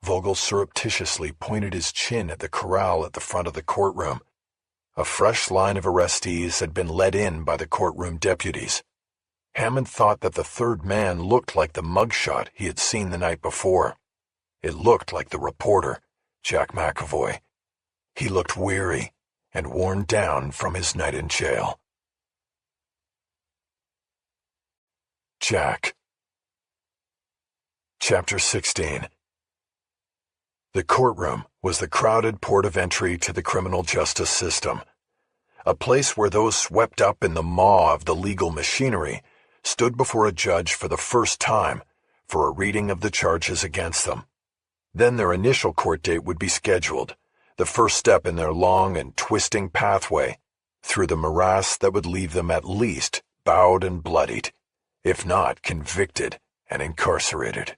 Vogel surreptitiously pointed his chin at the corral at the front of the courtroom. A fresh line of arrestees had been let in by the courtroom deputies. Hammond thought that the 3rd man looked like the mugshot he had seen the night before. It looked like the reporter, Jack McEvoy. He looked weary and worn down from his night in jail. Jack. Chapter 16. The courtroom was the crowded port of entry to the criminal justice system, a place where those swept up in the maw of the legal machinery stood before a judge for the first time for a reading of the charges against them. Then their initial court date would be scheduled, the first step in their long and twisting pathway, through the morass that would leave them at least bowed and bloodied, if not convicted and incarcerated.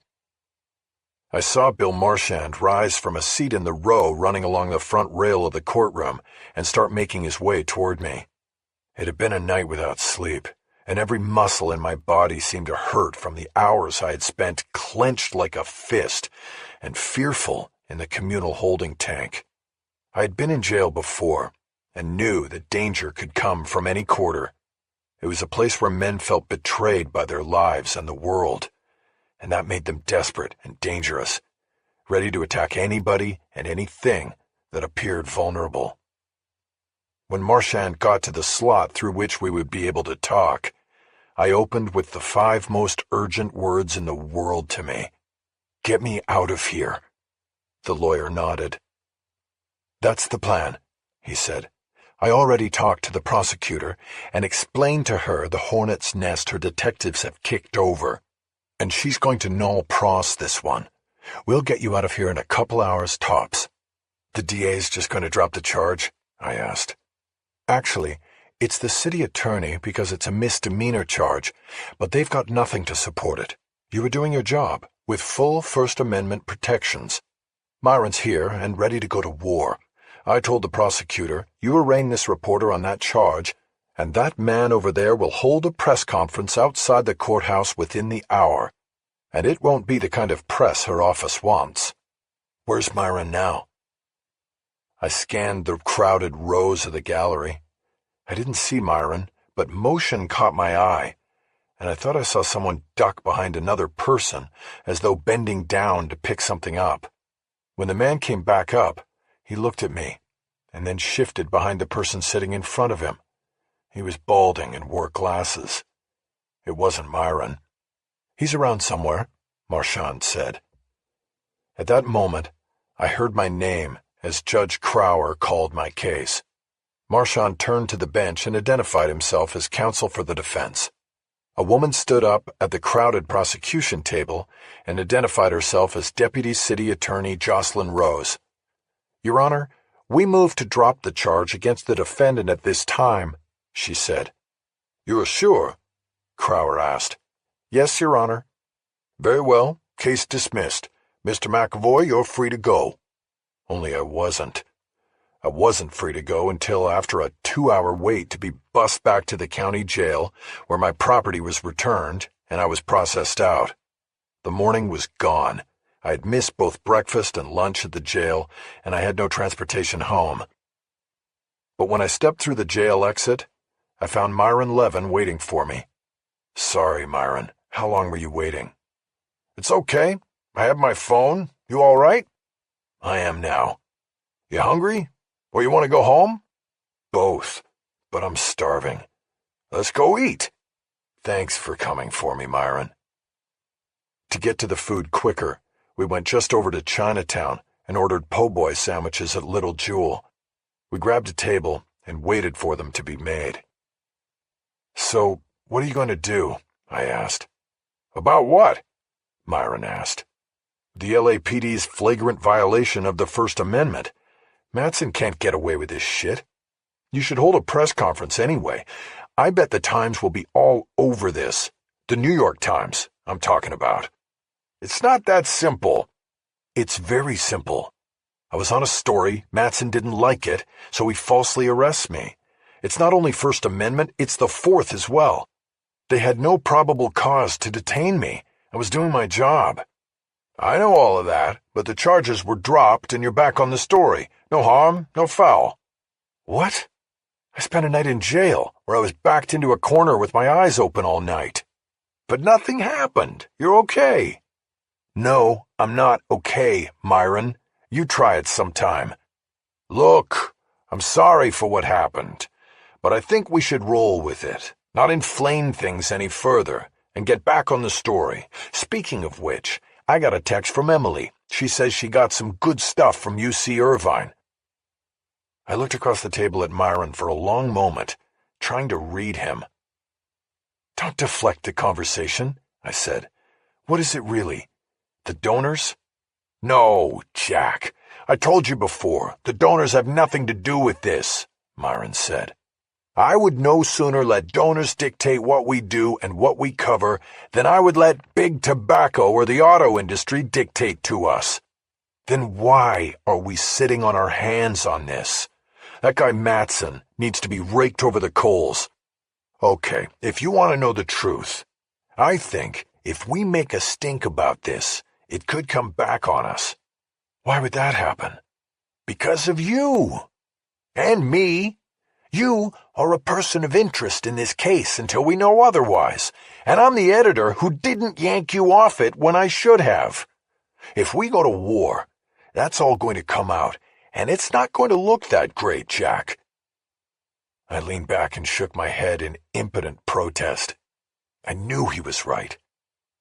I saw Bill Marchand rise from a seat in the row running along the front rail of the courtroom and start making his way toward me. It had been a night without sleep, and every muscle in my body seemed to hurt from the hours I had spent clenched like a fist and fearful in the communal holding tank. I had been in jail before and knew that danger could come from any quarter. It was a place where men felt betrayed by their lives and the world, and that made them desperate and dangerous, ready to attack anybody and anything that appeared vulnerable. When Marchand got to the slot through which we would be able to talk, I opened with the 5 most urgent words in the world to me. "Get me out of here." The lawyer nodded. "That's the plan," he said. "I already talked to the prosecutor and explained to her the hornet's nest her detectives have kicked over, and she's going to null pros this one. We'll get you out of here in a couple hours tops." "The DA's just going to drop the charge?" I asked. "Actually, it's the city attorney because it's a misdemeanor charge, but they've got nothing to support it. You were doing your job, with full First Amendment protections. Myron's here and ready to go to war. I told the prosecutor, you arraign this reporter on that charge, and that man over there will hold a press conference outside the courthouse within the hour. And it won't be the kind of press her office wants. Where's Myron now?" I scanned the crowded rows of the gallery. I didn't see Myron, but motion caught my eye, and I thought I saw someone duck behind another person, as though bending down to pick something up. When the man came back up, he looked at me, and then shifted behind the person sitting in front of him. He was balding and wore glasses. It wasn't Myron. "He's around somewhere," Marchand said. At that moment, I heard my name as Judge Crower called my case. Marchand turned to the bench and identified himself as counsel for the defense. A woman stood up at the crowded prosecution table and identified herself as Deputy City Attorney Jocelyn Rose. "Your Honor, we move to drop the charge against the defendant at this time," she said. "You're sure?" Crower asked. "Yes, Your Honor." "Very well. Case dismissed. Mr. McEvoy, you're free to go." Only I wasn't. I wasn't free to go until after a 2-hour wait to be bussed back to the county jail, where my property was returned and I was processed out. The morning was gone. I had missed both breakfast and lunch at the jail, and I had no transportation home. But when I stepped through the jail exit, I found Myron Levin waiting for me. "Sorry, Myron. How long were you waiting?" "It's okay. I have my phone. You all right?" "I am now." "You hungry? Or you want to go home?" "Both, but I'm starving." "Let's go eat." "Thanks for coming for me, Myron." To get to the food quicker, we went just over to Chinatown and ordered po' boy sandwiches at Little Jewel. We grabbed a table and waited for them to be made. "So, what are you going to do?" I asked. "About what?" Myron asked. "The LAPD's flagrant violation of the First Amendment. Mattson can't get away with this shit. You should hold a press conference anyway. I bet the Times will be all over this. The New York Times, I'm talking about." "It's not that simple." "It's very simple. I was on a story, Mattson didn't like it, so he falsely arrests me. It's not only First Amendment, it's the Fourth as well. They had no probable cause to detain me. I was doing my job." "I know all of that, but the charges were dropped and you're back on the story. No harm, no foul." "What? I spent a night in jail, where I was backed into a corner with my eyes open all night." "But nothing happened. You're okay." "No, I'm not okay, Myron. You try it sometime." "Look, I'm sorry for what happened, but I think we should roll with it, not inflame things any further, and get back on the story. Speaking of which, I got a text from Emily. She says she got some good stuff from UC Irvine." I looked across the table at Myron for a long moment, trying to read him. "Don't deflect the conversation," I said. "What is it really? The donors?" "No, Jack. I told you before, the donors have nothing to do with this," Myron said. I would no sooner let donors dictate what we do and what we cover than I would let big tobacco or the auto industry dictate to us. Then why are we sitting on our hands on this? That guy Mattson needs to be raked over the coals. Okay, if you want to know the truth, I think if we make a stink about this, it could come back on us. Why would that happen? Because of you. And me. You are a person of interest in this case until we know otherwise, and I'm the editor who didn't yank you off it when I should have. If we go to war, that's all going to come out, and it's not going to look that great, Jack. I leaned back and shook my head in impotent protest. I knew he was right.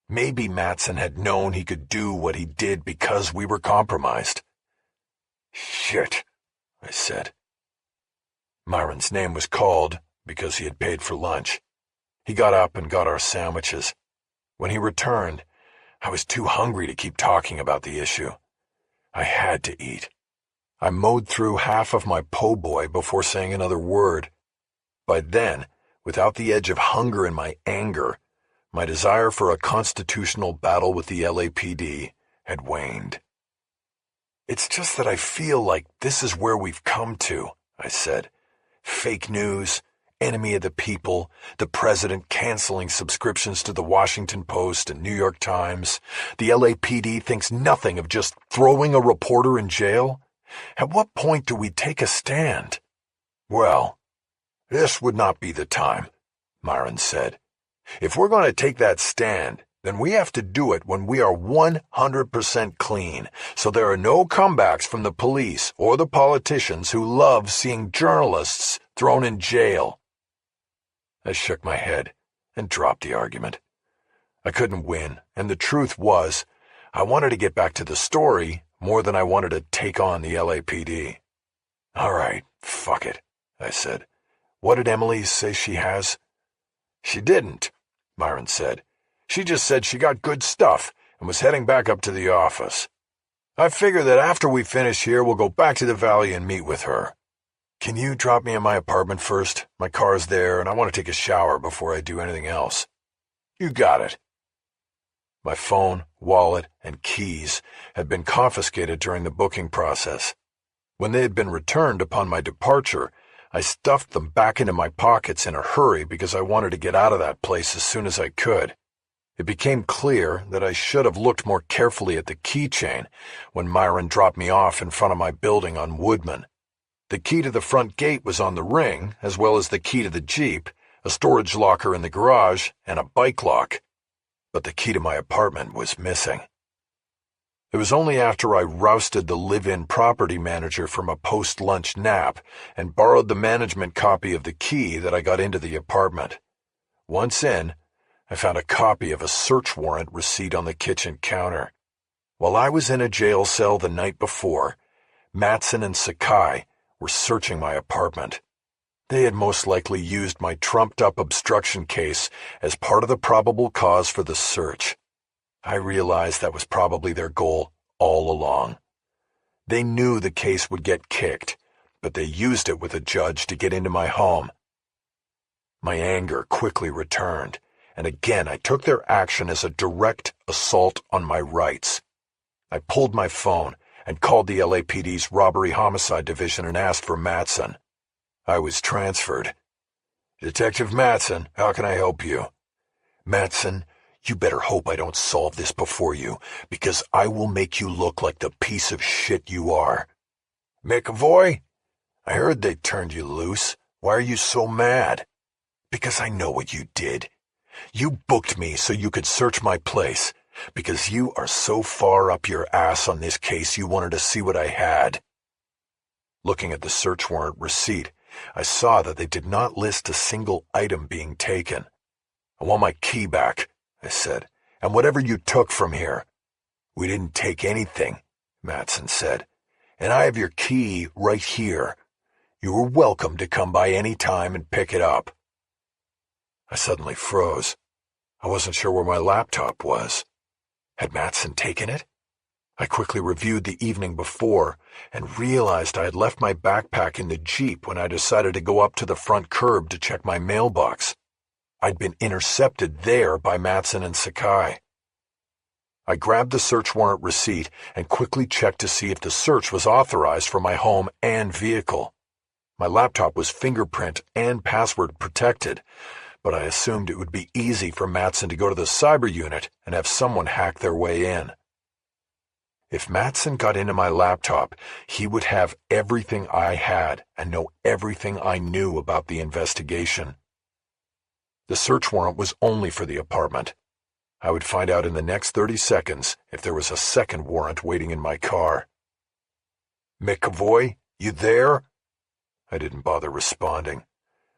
Maybe Mattson had known he could do what he did because we were compromised. Shit, I said. Myron's name was called because he had paid for lunch. He got up and got our sandwiches. When he returned, I was too hungry to keep talking about the issue. I had to eat. I mowed through half of my po' boy before saying another word. By then, without the edge of hunger in my anger, my desire for a constitutional battle with the LAPD had waned. It's just that I feel like this is where we've come to, I said. Fake news, enemy of the people, the president canceling subscriptions to the Washington Post and New York Times. The LAPD thinks nothing of just throwing a reporter in jail. At what point do we take a stand? Well, this would not be the time, Myron said. If we're going to take that stand, then we have to do it when we are 100% clean, so there are no comebacks from the police or the politicians who love seeing journalists thrown in jail. I shook my head and dropped the argument. I couldn't win, and the truth was, I wanted to get back to the story more than I wanted to take on the LAPD. All right, fuck it, I said. What did Emily say she has? She didn't, Myron said. She just said she got good stuff and was heading back up to the office. I figure that after we finish here, we'll go back to the valley and meet with her. Can you drop me in my apartment first? My car's there, and I want to take a shower before I do anything else. You got it. My phone, wallet, and keys had been confiscated during the booking process. When they had been returned upon my departure, I stuffed them back into my pockets in a hurry because I wanted to get out of that place as soon as I could. It became clear that I should have looked more carefully at the keychain when Myron dropped me off in front of my building on Woodman. The key to the front gate was on the ring, as well as the key to the Jeep, a storage locker in the garage, and a bike lock. But the key to my apartment was missing. It was only after I rousted the live-in property manager from a post-lunch nap and borrowed the management copy of the key that I got into the apartment. Once in, I found a copy of a search warrant receipt on the kitchen counter. While I was in a jail cell the night before, Mattson and Sakai were searching my apartment. They had most likely used my trumped-up obstruction case as part of the probable cause for the search. I realized that was probably their goal all along. They knew the case would get kicked, but they used it with a judge to get into my home. My anger quickly returned, and again I took their action as a direct assault on my rights. I pulled my phone and called the LAPD's Robbery Homicide Division and asked for Mattson. I was transferred. Detective Mattson, how can I help you? Mattson, you better hope I don't solve this before you, because I will make you look like the piece of shit you are. McEvoy? I heard they turned you loose. Why are you so mad? Because I know what you did. You booked me so you could search my place, because you are so far up your ass on this case you wanted to see what I had. Looking at the search warrant receipt, I saw that they did not list a single item being taken. I want my key back, I said, and whatever you took from here. We didn't take anything, Mattson said, and I have your key right here. You are welcome to come by any time and pick it up. I suddenly froze. I wasn't sure where my laptop was. Had Mattson taken it? I quickly reviewed the evening before and realized I had left my backpack in the Jeep when I decided to go up to the front curb to check my mailbox. I'd been intercepted there by Matson and Sakai. I grabbed the search warrant receipt and quickly checked to see if the search was authorized for my home and vehicle. My laptop was fingerprint and password protected, but I assumed it would be easy for Matson to go to the cyber unit and have someone hack their way in. If Matson got into my laptop, he would have everything I had and know everything I knew about the investigation. The search warrant was only for the apartment. I would find out in the next 30 seconds if there was a second warrant waiting in my car. "McEvoy, you there?" I didn't bother responding.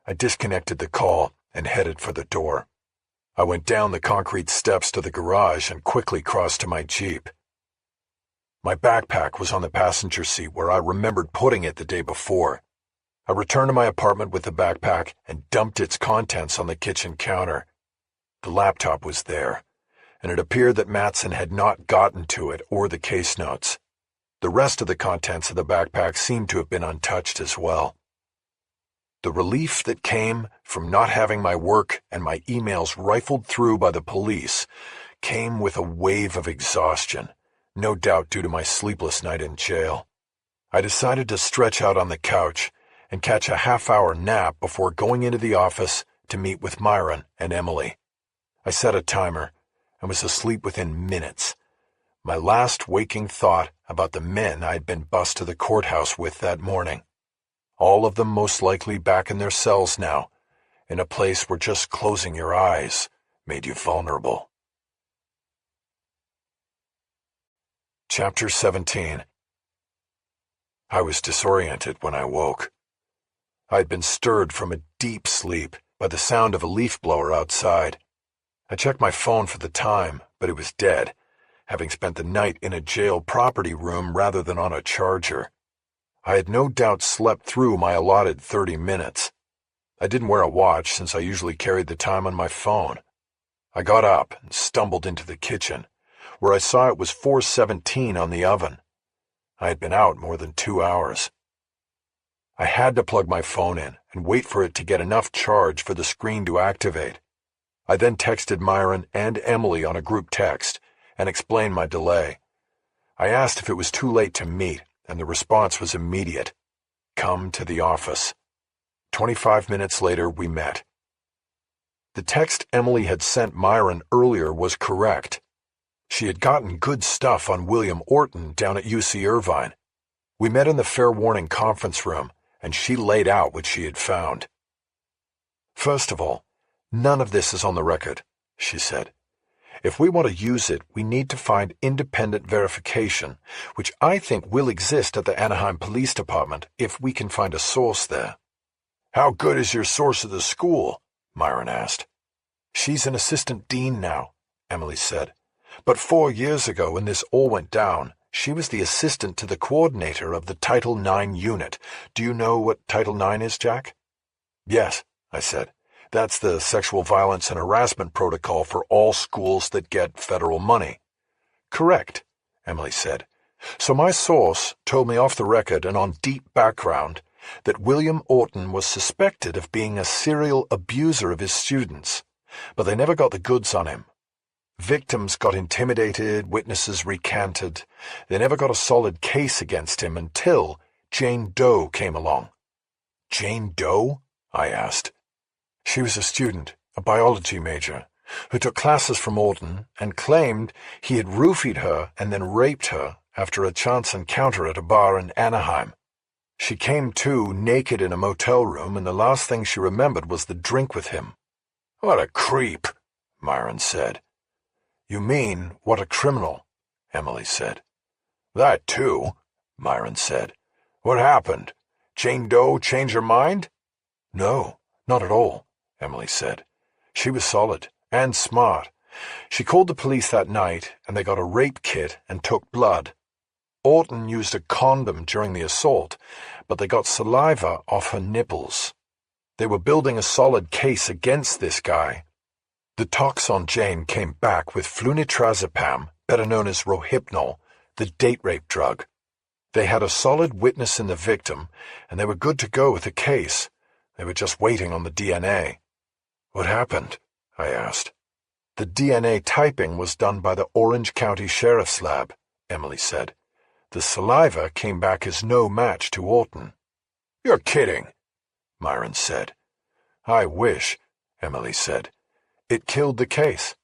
I disconnected the call and headed for the door. I went down the concrete steps to the garage and quickly crossed to my Jeep. My backpack was on the passenger seat where I remembered putting it the day before. I returned to my apartment with the backpack and dumped its contents on the kitchen counter. The laptop was there, and it appeared that Matson had not gotten to it or the case notes. The rest of the contents of the backpack seemed to have been untouched as well. The relief that came from not having my work and my emails rifled through by the police came with a wave of exhaustion, no doubt due to my sleepless night in jail. I decided to stretch out on the couch and catch a half-hour nap before going into the office to meet with Myron and Emily. I set a timer and was asleep within minutes. My last waking thought about the men I'd been bussed to the courthouse with that morning. All of them most likely back in their cells now, in a place where just closing your eyes made you vulnerable. Chapter 17. I was disoriented when I woke. I had been stirred from a deep sleep by the sound of a leaf blower outside. I checked my phone for the time, but it was dead, having spent the night in a jail property room rather than on a charger. I had no doubt slept through my allotted 30 minutes. I didn't wear a watch since I usually carried the time on my phone. I got up and stumbled into the kitchen, where I saw it was 4:17 on the oven. I had been out more than 2 hours. I had to plug my phone in and wait for it to get enough charge for the screen to activate. I then texted Myron and Emily on a group text and explained my delay. I asked if it was too late to meet, and the response was immediate. Come to the office. 25 minutes later, we met. The text Emily had sent Myron earlier was correct. She had gotten good stuff on William Orton down at UC Irvine. We met in the Fair Warning conference room, and she laid out what she had found. "First of all, none of this is on the record," she said. "If we want to use it, we need to find independent verification, which I think will exist at the Anaheim Police Department if we can find a source there." "How good is your source at the school?" Myron asked. "She's an assistant dean now," Emily said. "But 4 years ago, when this all went down, she was the assistant to the coordinator of the Title IX unit. Do you know what Title IX is, Jack?" "Yes," I said. "That's the sexual violence and harassment protocol for all schools that get federal money." "Correct," Emily said. "So my source told me off the record and on deep background that William Orton was suspected of being a serial abuser of his students, but they never got the goods on him. Victims got intimidated, witnesses recanted. They never got a solid case against him until Jane Doe came along." "Jane Doe?" I asked. "She was a student, a biology major, who took classes from Orton and claimed he had roofied her and then raped her after a chance encounter at a bar in Anaheim. She came to naked in a motel room, and the last thing she remembered was the drink with him." "What a creep," Myron said. "You mean, what a criminal," Emily said. "That too," Myron said. "What happened? Jane Doe change her mind?" "No, not at all," Emily said. "She was solid and smart. She called the police that night, and they got a rape kit and took blood. Orton used a condom during the assault, but they got saliva off her nipples. They were building a solid case against this guy. The tox on Jane came back with flunitrazepam, better known as Rohypnol, the date rape drug. They had a solid witness in the victim, and they were good to go with the case. They were just waiting on the DNA. What happened? I asked. The DNA typing was done by the Orange County Sheriff's Lab, Emily said. The saliva came back as no match to Orton. You're kidding, Myron said. I wish, Emily said. It killed the case.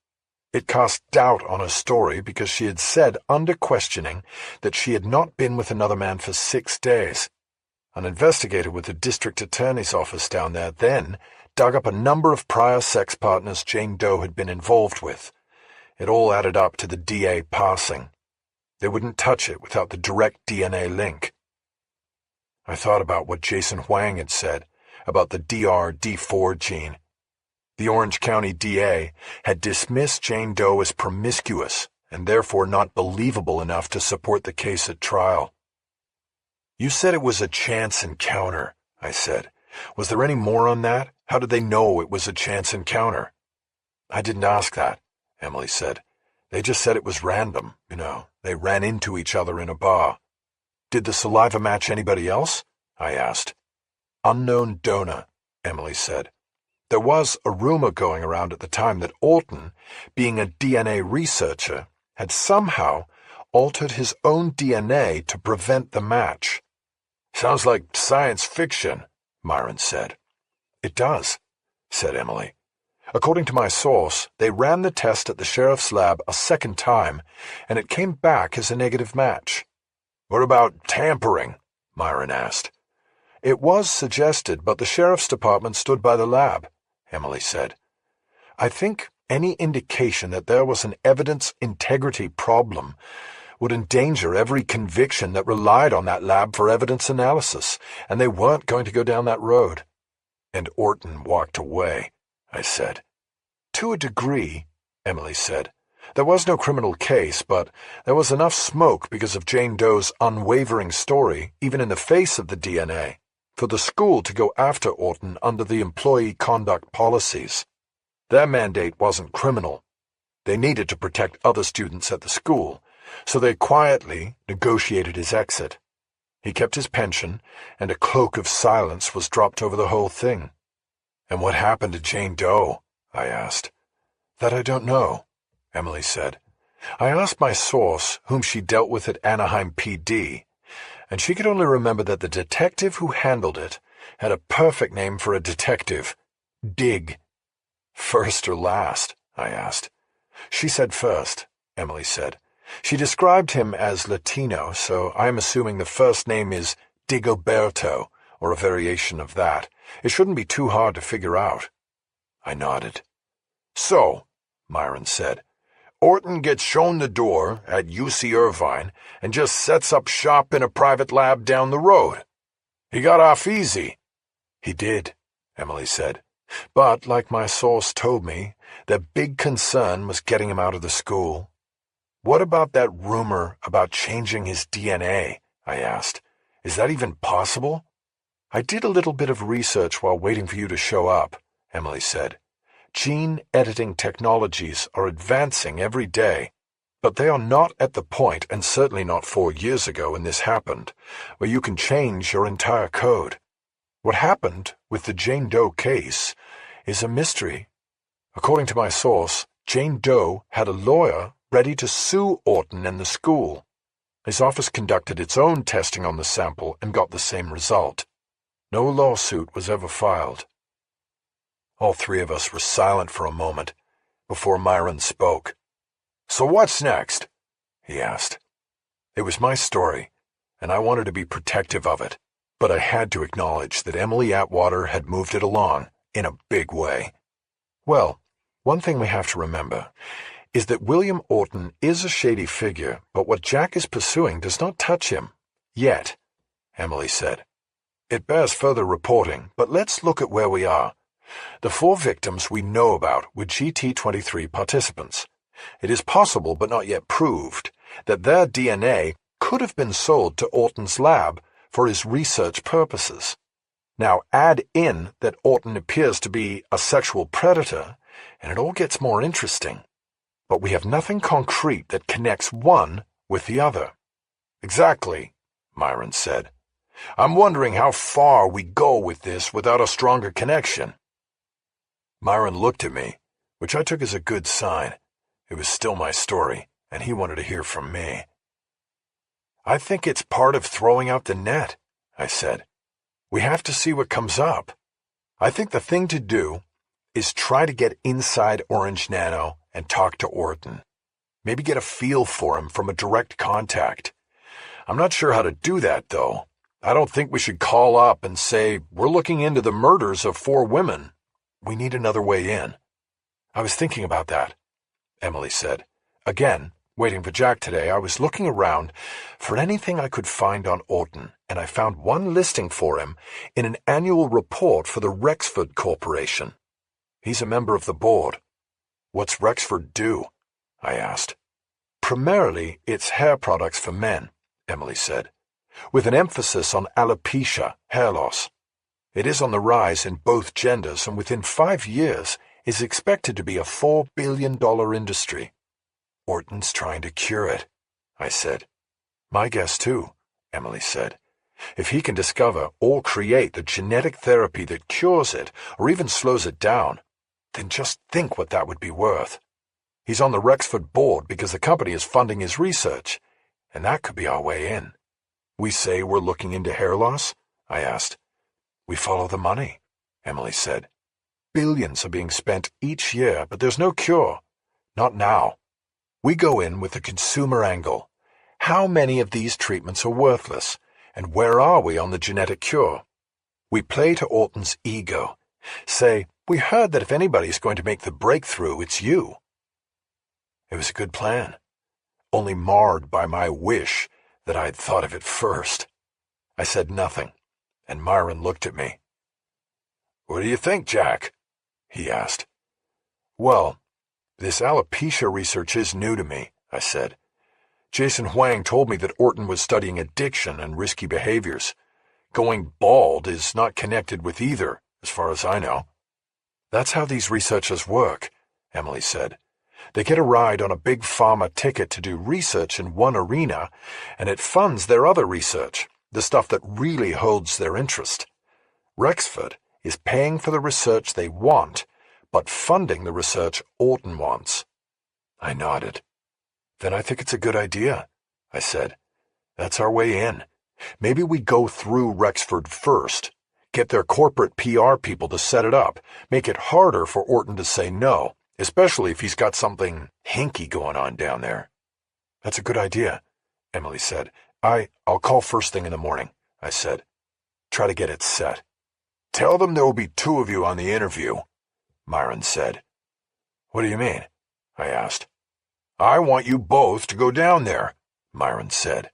It cast doubt on her story because she had said under questioning that she had not been with another man for 6 days. An investigator with the district attorney's office down there then dug up a number of prior sex partners Jane Doe had been involved with. It all added up to the DA passing. They wouldn't touch it without the direct DNA link. I thought about what Jason Huang had said about the DR-D4 gene. The Orange County DA had dismissed Jane Doe as promiscuous and therefore not believable enough to support the case at trial. You said it was a chance encounter, I said. Was there any more on that? How did they know it was a chance encounter? I didn't ask that, Emily said. They just said it was random, They ran into each other in a bar. Did the saliva match anybody else? I asked. Unknown donor, Emily said. There was a rumor going around at the time that Orton, being a DNA researcher, had somehow altered his own DNA to prevent the match. Sounds like science fiction, Myron said. It does, said Emily. According to my source, they ran the test at the sheriff's lab a second time, and it came back as a negative match. What about tampering? Myron asked. It was suggested, but the sheriff's department stood by the lab, Emily said. I think any indication that there was an evidence integrity problem would endanger every conviction that relied on that lab for evidence analysis, and they weren't going to go down that road. And Orton walked away, I said. To a degree, Emily said. There was no criminal case, but there was enough smoke because of Jane Doe's unwavering story, even in the face of the DNA, for the school to go after Orton under the employee conduct policies. Their mandate wasn't criminal. They needed to protect other students at the school, so they quietly negotiated his exit. He kept his pension, and a cloak of silence was dropped over the whole thing. And what happened to Jane Doe? I asked. That I don't know, Emily said. I asked my source, whom she dealt with at Anaheim PD, and she could only remember that the detective who handled it had a perfect name for a detective. Dig. First or last? I asked. She said first, Emily said. She described him as Latino, so I'm assuming the first name is Digoberto, or a variation of that. It shouldn't be too hard to figure out. I nodded. So, Myron said, Orton gets shown the door at UC Irvine and just sets up shop in a private lab down the road. He got off easy. He did, Emily said. But, like my source told me, their big concern was getting him out of the school. What about that rumor about changing his DNA? I asked. Is that even possible? I did a little bit of research while waiting for you to show up, Emily said. Gene editing technologies are advancing every day, but they are not at the point, and certainly not 4 years ago when this happened, where you can change your entire code. What happened with the Jane Doe case is a mystery. According to my source, Jane Doe had a lawyer ready to sue Orton and the school. His office conducted its own testing on the sample and got the same result. No lawsuit was ever filed. All three of us were silent for a moment before Myron spoke. So what's next? He asked. It was my story, and I wanted to be protective of it, but I had to acknowledge that Emily Atwater had moved it along in a big way. Well, one thing we have to remember is that William Orton is a shady figure, but what Jack is pursuing does not touch him. Yet, Emily said. It bears further reporting, but let's look at where we are. The 4 victims we know about were GT23 participants. It is possible, but not yet proved, that their DNA could have been sold to Orton's lab for his research purposes. Now add in that Orton appears to be a sexual predator, and it all gets more interesting. But we have nothing concrete that connects one with the other. Exactly, Myron said. I'm wondering how far we go with this without a stronger connection. Myron looked at me, which I took as a good sign. It was still my story, and he wanted to hear from me. I think it's part of throwing out the net, I said. We have to see what comes up. I think the thing to do is try to get inside Orange Nano and talk to Orton. Maybe get a feel for him from a direct contact. I'm not sure how to do that, though. I don't think we should call up and say, we're looking into the murders of 4 women. We need another way in. I was thinking about that, Emily said. Again, waiting for Jack today, I was looking around for anything I could find on Orton, and I found one listing for him in an annual report for the Rexford Corporation. He's a member of the board. What's Rexford do? I asked. Primarily, it's hair products for men, Emily said, with an emphasis on alopecia, hair loss. It is on the rise in both genders, and within 5 years is expected to be a $4 billion industry. Orton's trying to cure it, I said. My guess too, Emily said. If he can discover or create the genetic therapy that cures it, or even slows it down, then just think what that would be worth. He's on the Rexford board because the company is funding his research, and that could be our way in. We say we're looking into hair loss? I asked. We follow the money, Emily said. Billions are being spent each year, but there's no cure. Not now. We go in with the consumer angle. How many of these treatments are worthless, and where are we on the genetic cure? We play to Orton's ego. Say, we heard that if anybody's going to make the breakthrough, it's you. It was a good plan, only marred by my wish that I'd thought of it first. I said nothing, and Myron looked at me. What do you think, Jack? He asked. Well, this alopecia research is new to me, I said. Jason Huang told me that Orton was studying addiction and risky behaviors. Going bald is not connected with either, as far as I know. That's how these researchers work, Emily said. They get a ride on a big pharma ticket to do research in one arena, and it funds their other research, the stuff that really holds their interest. Rexford is paying for the research they want, but funding the research Orton wants. I nodded. Then I think it's a good idea, I said. That's our way in. Maybe we go through Rexford first, get their corporate PR people to set it up, make it harder for Orton to say no, especially if he's got something hinky going on down there. That's a good idea, Emily said. I'll call first thing in the morning, I said. Try to get it set. Tell them there will be 2 of you on the interview, Myron said. What do you mean? I asked. I want you both to go down there, Myron said.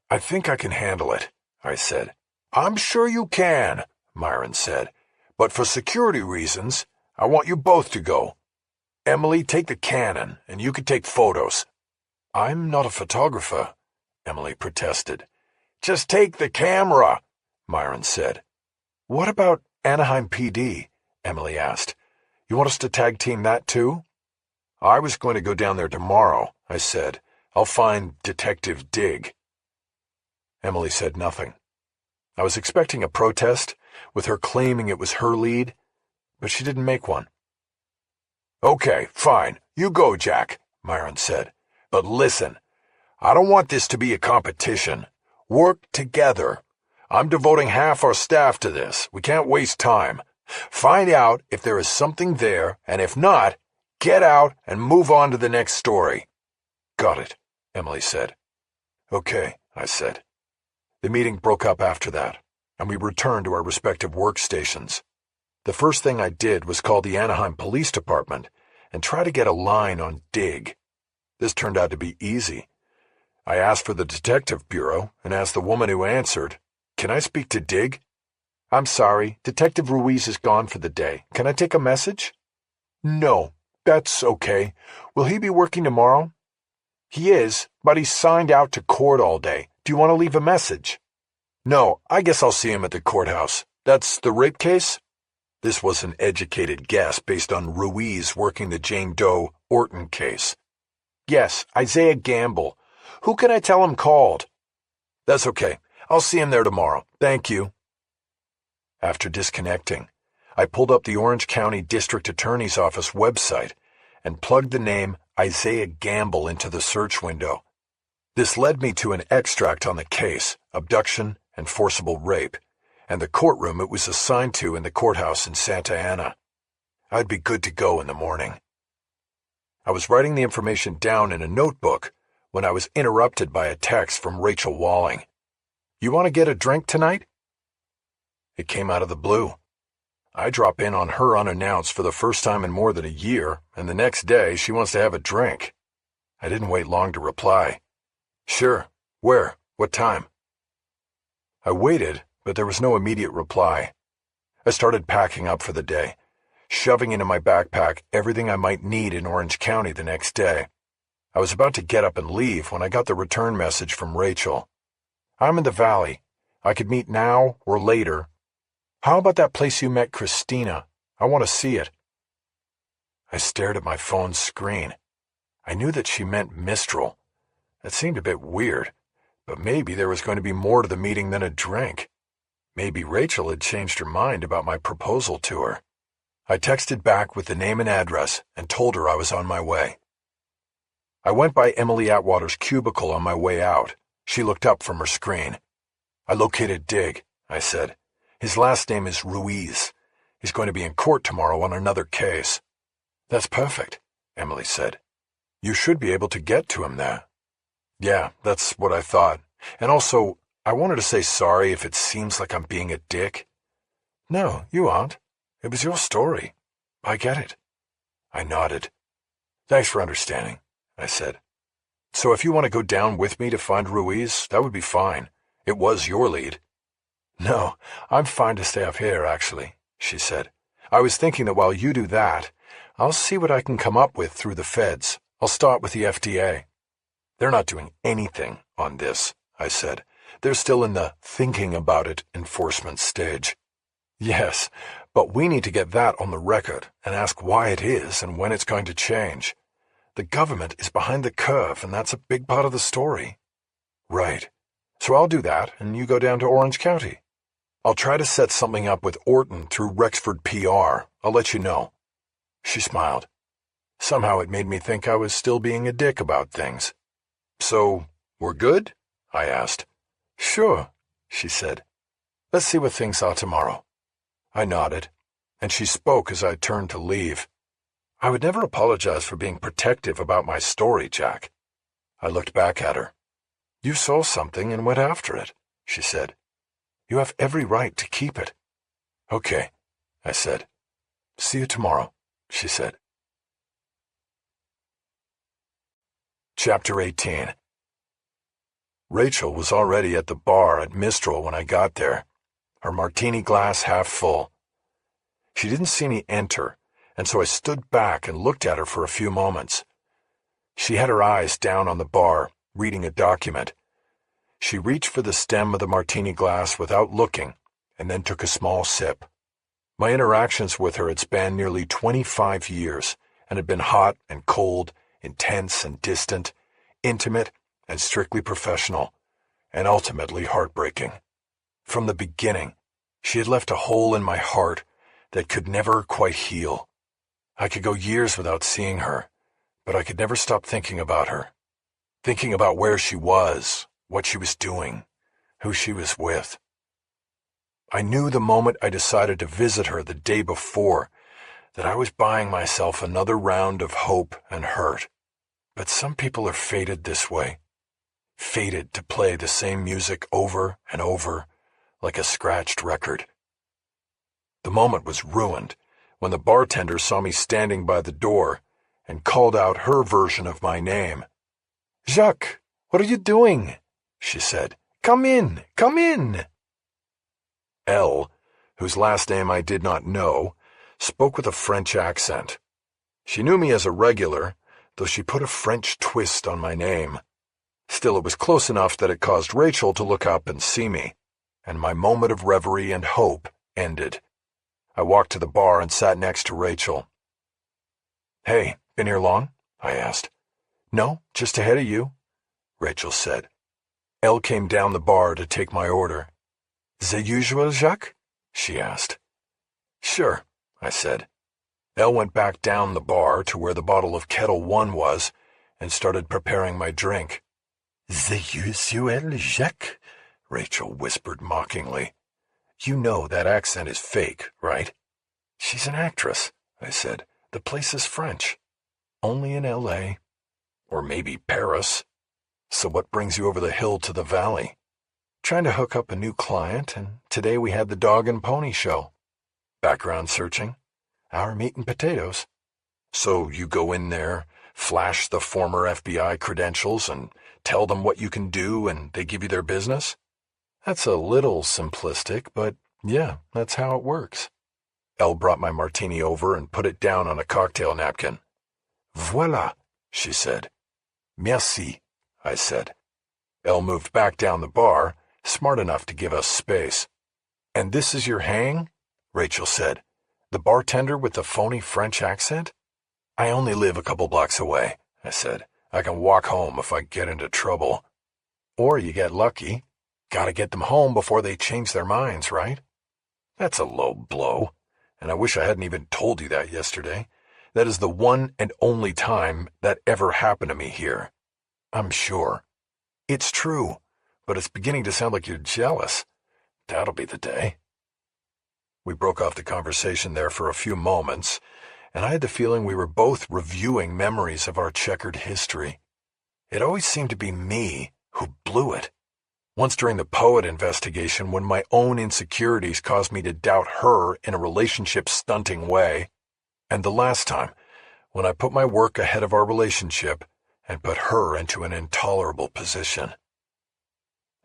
I think I can handle it, I said. I'm sure you can, Myron said. But for security reasons, I want you both to go. Emily, take the Canon, and you can take photos. I'm not a photographer, Emily protested. Just take the camera, Myron said. What about Anaheim PD? Emily asked. You want us to tag team that too? I was going to go down there tomorrow, I said. I'll find Detective Dig. Emily said nothing. I was expecting a protest, with her claiming it was her lead, but she didn't make one. Okay, fine. You go, Jack, Myron said. But listen, I don't want this to be a competition. Work together. I'm devoting half our staff to this. We can't waste time. Find out if there is something there, and if not, get out and move on to the next story. Got it, Emily said. Okay, I said. The meeting broke up after that, and we returned to our respective workstations. The first thing I did was call the Anaheim Police Department and try to get a line on Dig. This turned out to be easy. I asked for the Detective Bureau and asked the woman who answered, "Can I speak to Dig?" "I'm sorry, Detective Ruiz is gone for the day. Can I take a message?" "No, that's okay. Will he be working tomorrow?" "He is, but he's signed out to court all day. Do you want to leave a message?" "No, I guess I'll see him at the courthouse. That's the rape case?" This was an educated guess based on Ruiz working the Jane Doe Orton case. "Yes, Isaiah Gamble. Who can I tell him called?" That's okay. I'll see him there tomorrow. Thank you. After disconnecting, I pulled up the Orange County District Attorney's Office website and plugged the name Isaiah Gamble into the search window. This led me to an extract on the case, abduction and forcible rape, and the courtroom it was assigned to in the courthouse in Santa Ana. I'd be good to go in the morning. I was writing the information down in a notebook when I was interrupted by a text from Rachel Walling. "You want to get a drink tonight?" It came out of the blue. I drop in on her unannounced for the first time in more than a year, and the next day she wants to have a drink. I didn't wait long to reply. "Sure. Where? What time?" I waited, but there was no immediate reply. I started packing up for the day, shoving into my backpack everything I might need in Orange County the next day. I was about to get up and leave when I got the return message from Rachel. "I'm in the valley. I could meet now or later. How about that place you met Christina? I want to see it." I stared at my phone's screen. I knew that she meant Mistral. That seemed a bit weird, but maybe there was going to be more to the meeting than a drink. Maybe Rachel had changed her mind about my proposal to her. I texted back with the name and address and told her I was on my way. I went by Emily Atwater's cubicle on my way out. She looked up from her screen. "I located Dig," I said. "His last name is Ruiz. He's going to be in court tomorrow on another case." "That's perfect," Emily said. "You should be able to get to him there." "Yeah, that's what I thought. And also, I wanted to say sorry if it seems like I'm being a dick." "No, you aren't. It was your story. I get it." I nodded. "Thanks for understanding," I said. "So if you want to go down with me to find Ruiz, that would be fine. It was your lead." "No, I'm fine to stay up here, actually," she said. "I was thinking that while you do that, I'll see what I can come up with through the feds. I'll start with the FDA. "They're not doing anything on this," I said. "They're still in the thinking about it enforcement stage." "Yes, but we need to get that on the record and ask why it is and when it's going to change. The government is behind the curve, and that's a big part of the story." "Right. So I'll do that, and you go down to Orange County. I'll try to set something up with Orton through Rexford PR. I'll let you know." She smiled. Somehow it made me think I was still being a dick about things. "So, we're good?" I asked. "Sure," she said. "Let's see what things are tomorrow." I nodded, and she spoke as I turned to leave. "I would never apologize for being protective about my story, Jack." I looked back at her. "You saw something and went after it," she said. "You have every right to keep it." "Okay," I said. "See you tomorrow," she said. Chapter 18. Rachel was already at the bar at Mistral when I got there, her martini glass half full. She didn't see me enter, and so I stood back and looked at her for a few moments. She had her eyes down on the bar, reading a document. She reached for the stem of the martini glass without looking, and then took a small sip. My interactions with her had spanned nearly 25 years, and had been hot and cold, intense and distant, intimate and strictly professional, and ultimately heartbreaking. From the beginning, she had left a hole in my heart that could never quite heal. I could go years without seeing her, but I could never stop thinking about her, thinking about where she was, what she was doing, who she was with. I knew the moment I decided to visit her the day before that I was buying myself another round of hope and hurt. But some people are fated this way, fated to play the same music over and over, like a scratched record. The moment was ruined when the bartender saw me standing by the door and called out her version of my name. "Jacques, what are you doing?" she said. "Come in, come in." Elle, whose last name I did not know, spoke with a French accent. She knew me as a regular, though she put a French twist on my name. Still, it was close enough that it caused Rachel to look up and see me, and my moment of reverie and hope ended. I walked to the bar and sat next to Rachel. "Hey, been here long?" I asked. "No, just ahead of you," Rachel said. Elle came down the bar to take my order. "The usual, Jacques?" she asked. "Sure," I said. Elle went back down the bar to where the bottle of Kettle One was and started preparing my drink. "The usual, Jacques?" Rachel whispered mockingly. "You know that accent is fake, right?" "She's an actress," I said. "The place is French. Only in L.A. Or maybe Paris. So what brings you over the hill to the valley?" "Trying to hook up a new client, and today we had the dog and pony show." "Background searching?" "Our meat and potatoes." "So you go in there, flash the former FBI credentials, and tell them what you can do, and they give you their business?" "That's a little simplistic, but yeah, that's how it works." Elle brought my martini over and put it down on a cocktail napkin. "Voilà," she said. "Merci," I said. Elle moved back down the bar, smart enough to give us space. "And this is your hang?" Rachel said. "The bartender with the phony French accent?" "I only live a couple blocks away," I said. "I can walk home if I get into trouble." "Or you get lucky. Gotta get them home before they change their minds, right?" "That's a low blow, and I wish I hadn't even told you that yesterday. That is the one and only time that ever happened to me here." "I'm sure." "It's true, but it's beginning to sound like you're jealous. That'll be the day." We broke off the conversation there for a few moments, and I had the feeling we were both reviewing memories of our checkered history. It always seemed to be me who blew it. Once during the poet investigation, when my own insecurities caused me to doubt her in a relationship-stunting way, and the last time, when I put my work ahead of our relationship and put her into an intolerable position.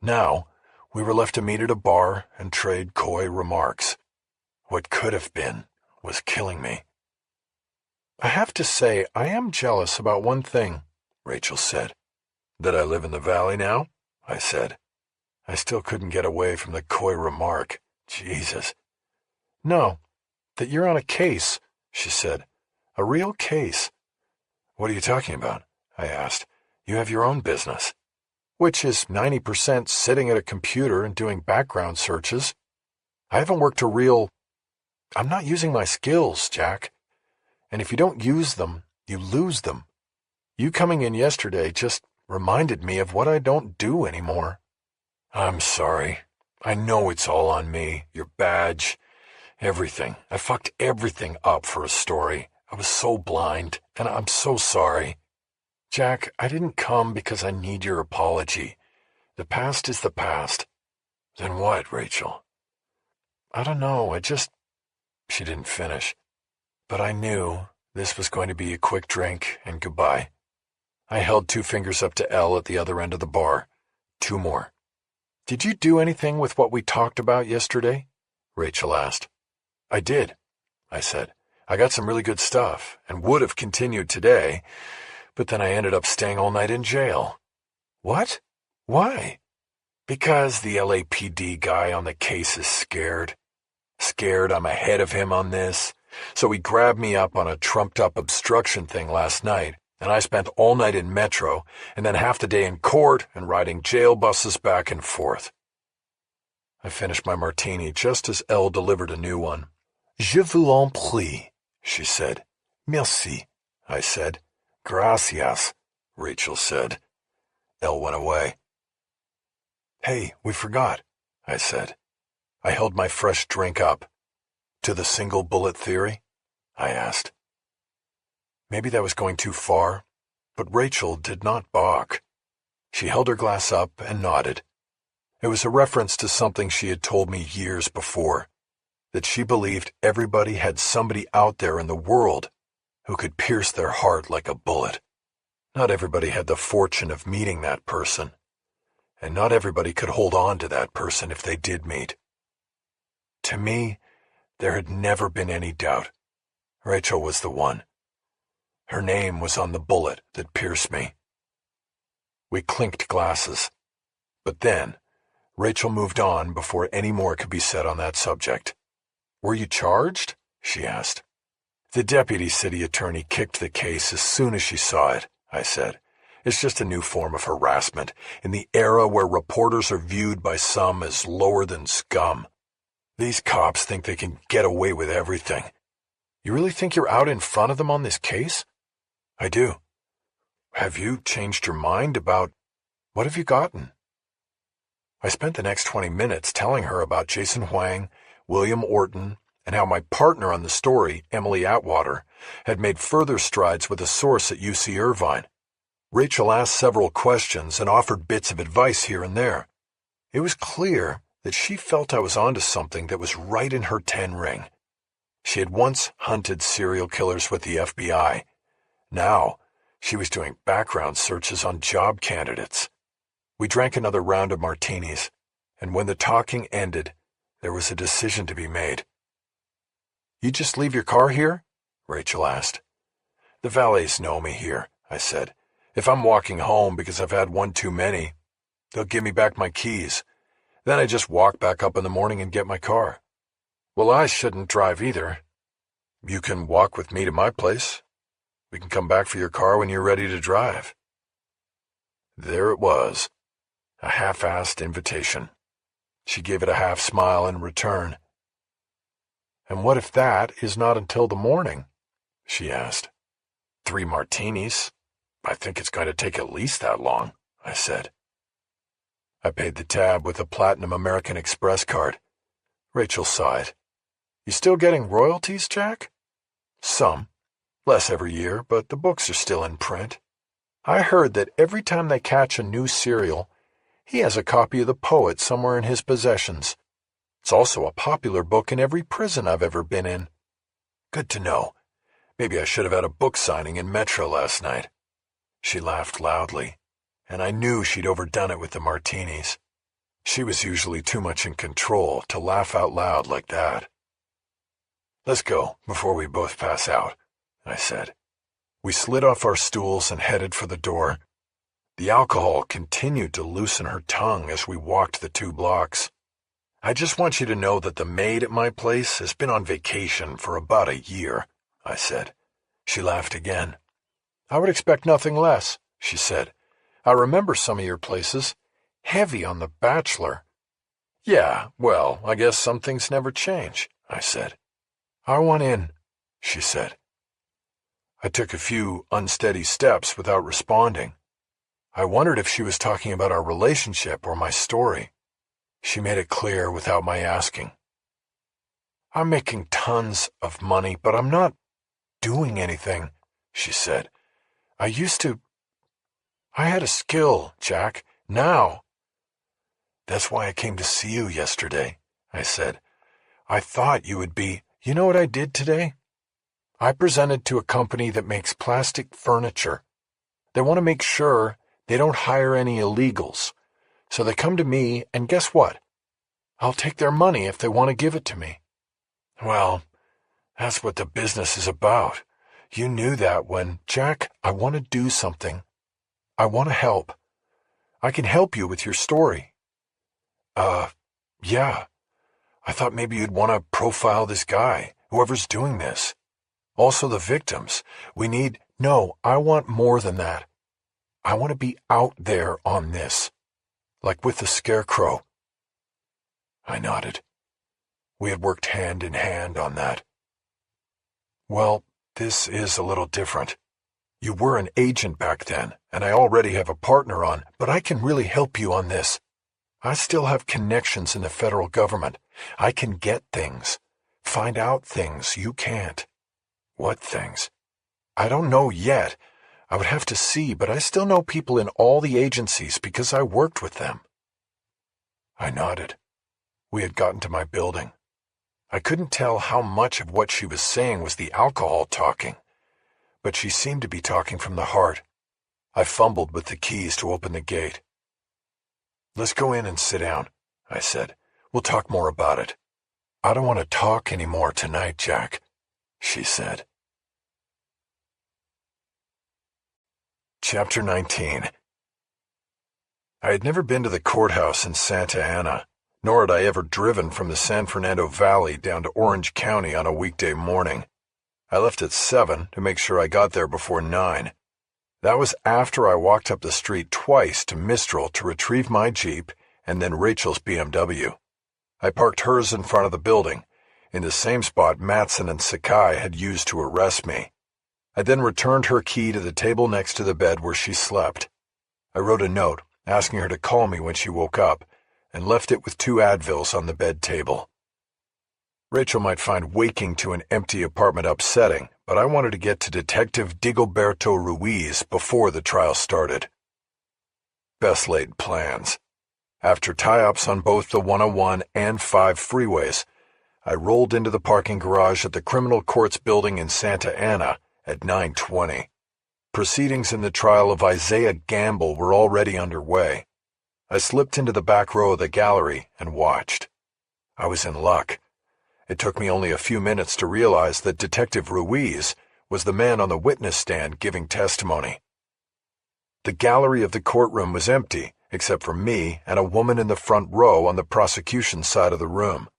Now, we were left to meet at a bar and trade coy remarks. What could have been was killing me. "I have to say, I am jealous about one thing," Rachel said. "That I live in the valley now?" I said. I still couldn't get away from the coy remark. Jesus. "No, that you're on a case," she said. "A real case." "What are you talking about?" I asked. "You have your own business." "Which is 90% sitting at a computer and doing background searches. I haven't worked a real... I'm not using my skills, Jack. And if you don't use them, you lose them. You coming in yesterday just reminded me of what I don't do anymore." "I'm sorry. I know it's all on me, your badge, everything. I fucked everything up for a story. I was so blind, and I'm so sorry." "Jack, I didn't come because I need your apology. The past is the past." "Then what, Rachel?" "I don't know, She didn't finish. But I knew this was going to be a quick drink and goodbye. I held 2 fingers up to Elle at the other end of the bar. 2 more. "Did you do anything with what we talked about yesterday?" Rachel asked. "I did," I said. "I got some really good stuff, and would have continued today, but then I ended up staying all night in jail." "What? Why?" "Because the LAPD guy on the case is scared. Scared I'm ahead of him on this. So he grabbed me up on a trumped-up obstruction thing last night, and I spent all night in Metro, and then half the day in court and riding jail buses back and forth." I finished my martini just as Elle delivered a new one. "Je vous en prie," she said. "Merci," I said. "Gracias," Rachel said. Elle went away. "Hey, we forgot," I said. I held my fresh drink up. "To the single bullet theory?" I asked. Maybe that was going too far, but Rachel did not balk. She held her glass up and nodded. It was a reference to something she had told me years before, that she believed everybody had somebody out there in the world who could pierce their heart like a bullet. Not everybody had the fortune of meeting that person, and not everybody could hold on to that person if they did meet. To me, there had never been any doubt. Rachel was the one. Her name was on the bullet that pierced me. We clinked glasses. But then, Rachel moved on before any more could be said on that subject. "Were you charged?" she asked. "The deputy city attorney kicked the case as soon as she saw it," I said. It's just a new form of harassment in the era where reporters are viewed by some as lower than scum. These cops think they can get away with everything. You really think you're out in front of them on this case? I do. Have you changed your mind about what have you gotten? I spent the next 20 minutes telling her about Jason Huang, William Orton, and how my partner on the story, Emily Atwater, had made further strides with a source at UC Irvine. Rachel asked several questions and offered bits of advice here and there. It was clear that she felt I was onto something that was right in her 10 ring. She had once hunted serial killers with the FBI. Now, she was doing background searches on job candidates. We drank another round of martinis, and when the talking ended, there was a decision to be made. You just leave your car here? Rachel asked. The valets know me here, I said. If I'm walking home because I've had one too many, they'll give me back my keys. Then I just walk back up in the morning and get my car. Well, I shouldn't drive either. You can walk with me to my place. We can come back for your car when you're ready to drive. There it was, a half-assed invitation. She gave it a half smile in return. And what if that is not until the morning? She asked. 3 martinis. I think it's going to take at least that long, I said. I paid the tab with a Platinum American Express card. Rachel sighed. You still getting royalties, Jack? Some. Less every year, but the books are still in print. I heard that every time they catch a new serial, he has a copy of The Poet somewhere in his possessions. It's also a popular book in every prison I've ever been in. Good to know. Maybe I should have had a book signing in Metro last night. She laughed loudly, and I knew she'd overdone it with the martinis. She was usually too much in control to laugh out loud like that. Let's go before we both pass out, I said. We slid off our stools and headed for the door. The alcohol continued to loosen her tongue as we walked the 2 blocks. I just want you to know that the maid at my place has been on vacation for about a year, I said. She laughed again. I would expect nothing less, she said. I remember some of your places. Heavy on the bachelor. Yeah, well, I guess some things never change, I said. I want in, she said. I took a few unsteady steps without responding. I wondered if she was talking about our relationship or my story. She made it clear without my asking. I'm making tons of money, but I'm not doing anything, she said. I had a skill, Jack. Now. That's why I came to see you yesterday, I said. I thought you would be. You know what I did today? I presented to a company that makes plastic furniture. They want to make sure they don't hire any illegals. So they come to me, and guess what? I'll take their money if they want to give it to me. Well, that's what the business is about. You knew that when, Jack, I want to do something. I want to help. I can help you with your story. Yeah. I thought maybe you'd want to profile this guy, whoever's doing this. Also the victims. No, I want more than that. I want to be out there on this. Like with the scarecrow. I nodded. We had worked hand in hand on that. Well, this is a little different. You were an agent back then, and I already have a partner on, but I can really help you on this. I still have connections in the federal government. I can get things. Find out things you can't. What things? I don't know yet. I would have to see, but I still know people in all the agencies because I worked with them. I nodded. We had gotten to my building. I couldn't tell how much of what she was saying was the alcohol talking, but she seemed to be talking from the heart. I fumbled with the keys to open the gate. Let's go in and sit down, I said. We'll talk more about it. I don't want to talk anymore tonight, Jack, she said. Chapter 19. I had never been to the courthouse in Santa Ana, nor had I ever driven from the San Fernando Valley down to Orange County on a weekday morning. I left at 7 to make sure I got there before 9. That was after I walked up the street twice to Mistral to retrieve my Jeep and then Rachel's BMW. I parked hers in front of the building, in the same spot Matson and Sakai had used to arrest me. I then returned her key to the table next to the bed where she slept. I wrote a note asking her to call me when she woke up and left it with 2 Advils on the bed table. Rachel might find waking to an empty apartment upsetting, but I wanted to get to Detective Digoberto Ruiz before the trial started. Best laid plans. After tie-ups on both the 101 and 5 freeways, I rolled into the parking garage at the Criminal Courts building in Santa Ana at 9:20. Proceedings in the trial of Isaiah Gamble were already underway. I slipped into the back row of the gallery and watched. I was in luck. It took me only a few minutes to realize that Detective Ruiz was the man on the witness stand giving testimony. The gallery of the courtroom was empty, except for me and a woman in the front row on the prosecution side of the room.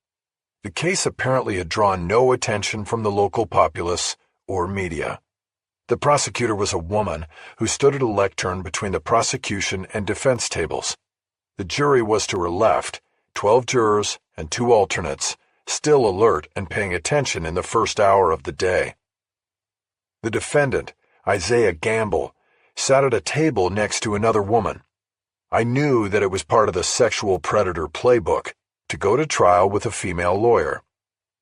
The case apparently had drawn no attention from the local populace or media. The prosecutor was a woman who stood at a lectern between the prosecution and defense tables. The jury was to her left, 12 jurors and 2 alternates, still alert and paying attention in the first hour of the day. The defendant, Isaiah Gamble, sat at a table next to another woman. I knew that it was part of the sexual predator playbook to go to trial with a female lawyer.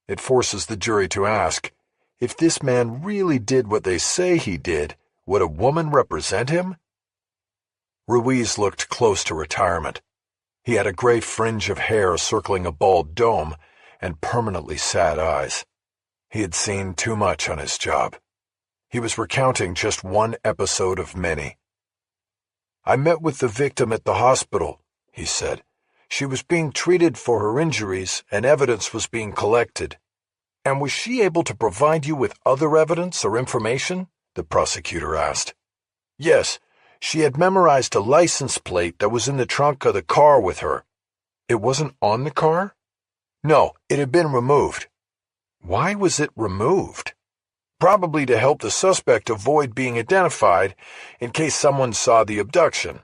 It forces the jury to ask, if this man really did what they say he did, would a woman represent him? Ruiz looked close to retirement. He had a gray fringe of hair circling a bald dome and permanently sad eyes. He had seen too much on his job. He was recounting just one episode of many. "I met with the victim at the hospital," he said. "She was being treated for her injuries and evidence was being collected." "And was she able to provide you with other evidence or information?" the prosecutor asked. "Yes, she had memorized a license plate that was in the trunk of the car with her." "It wasn't on the car?" "No, it had been removed." "Why was it removed?" "Probably to help the suspect avoid being identified in case someone saw the abduction."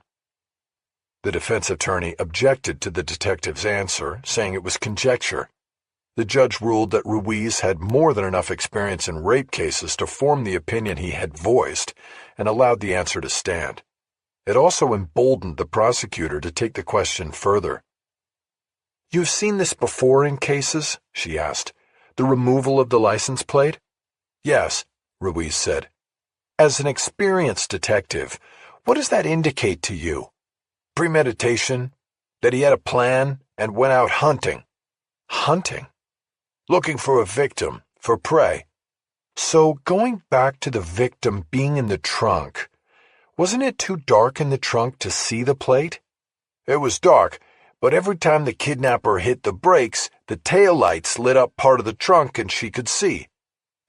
The defense attorney objected to the detective's answer, saying it was conjecture. The judge ruled that Ruiz had more than enough experience in rape cases to form the opinion he had voiced, and allowed the answer to stand. It also emboldened the prosecutor to take the question further. "You've seen this before in cases?" she asked. "The removal of the license plate?" "Yes," Ruiz said. "As an experienced detective, what does that indicate to you?" "Premeditation, that he had a plan and went out hunting." "Hunting?" "Looking for a victim, for prey." "So, going back to the victim being in the trunk, wasn't it too dark in the trunk to see the plate?" "It was dark, but every time the kidnapper hit the brakes, the taillights lit up part of the trunk and she could see.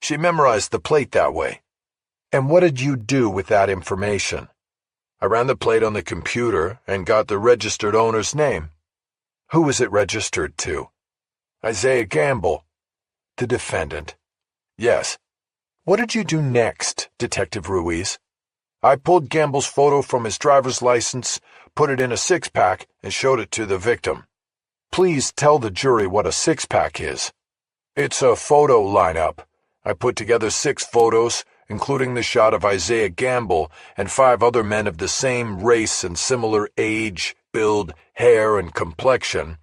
She memorized the plate that way." "And what did you do with that information?" "I ran the plate on the computer and got the registered owner's name." "Who was it registered to?" "Isaiah Gamble." "The defendant?" "Yes." "What did you do next, Detective Ruiz?" "I pulled Gamble's photo from his driver's license, put it in a six-pack, and showed it to the victim." "Please tell the jury what a six-pack is." "It's a photo lineup. I put together 6 photos, including the shot of Isaiah Gamble and 5 other men of the same race and similar age, build, hair, and complexion.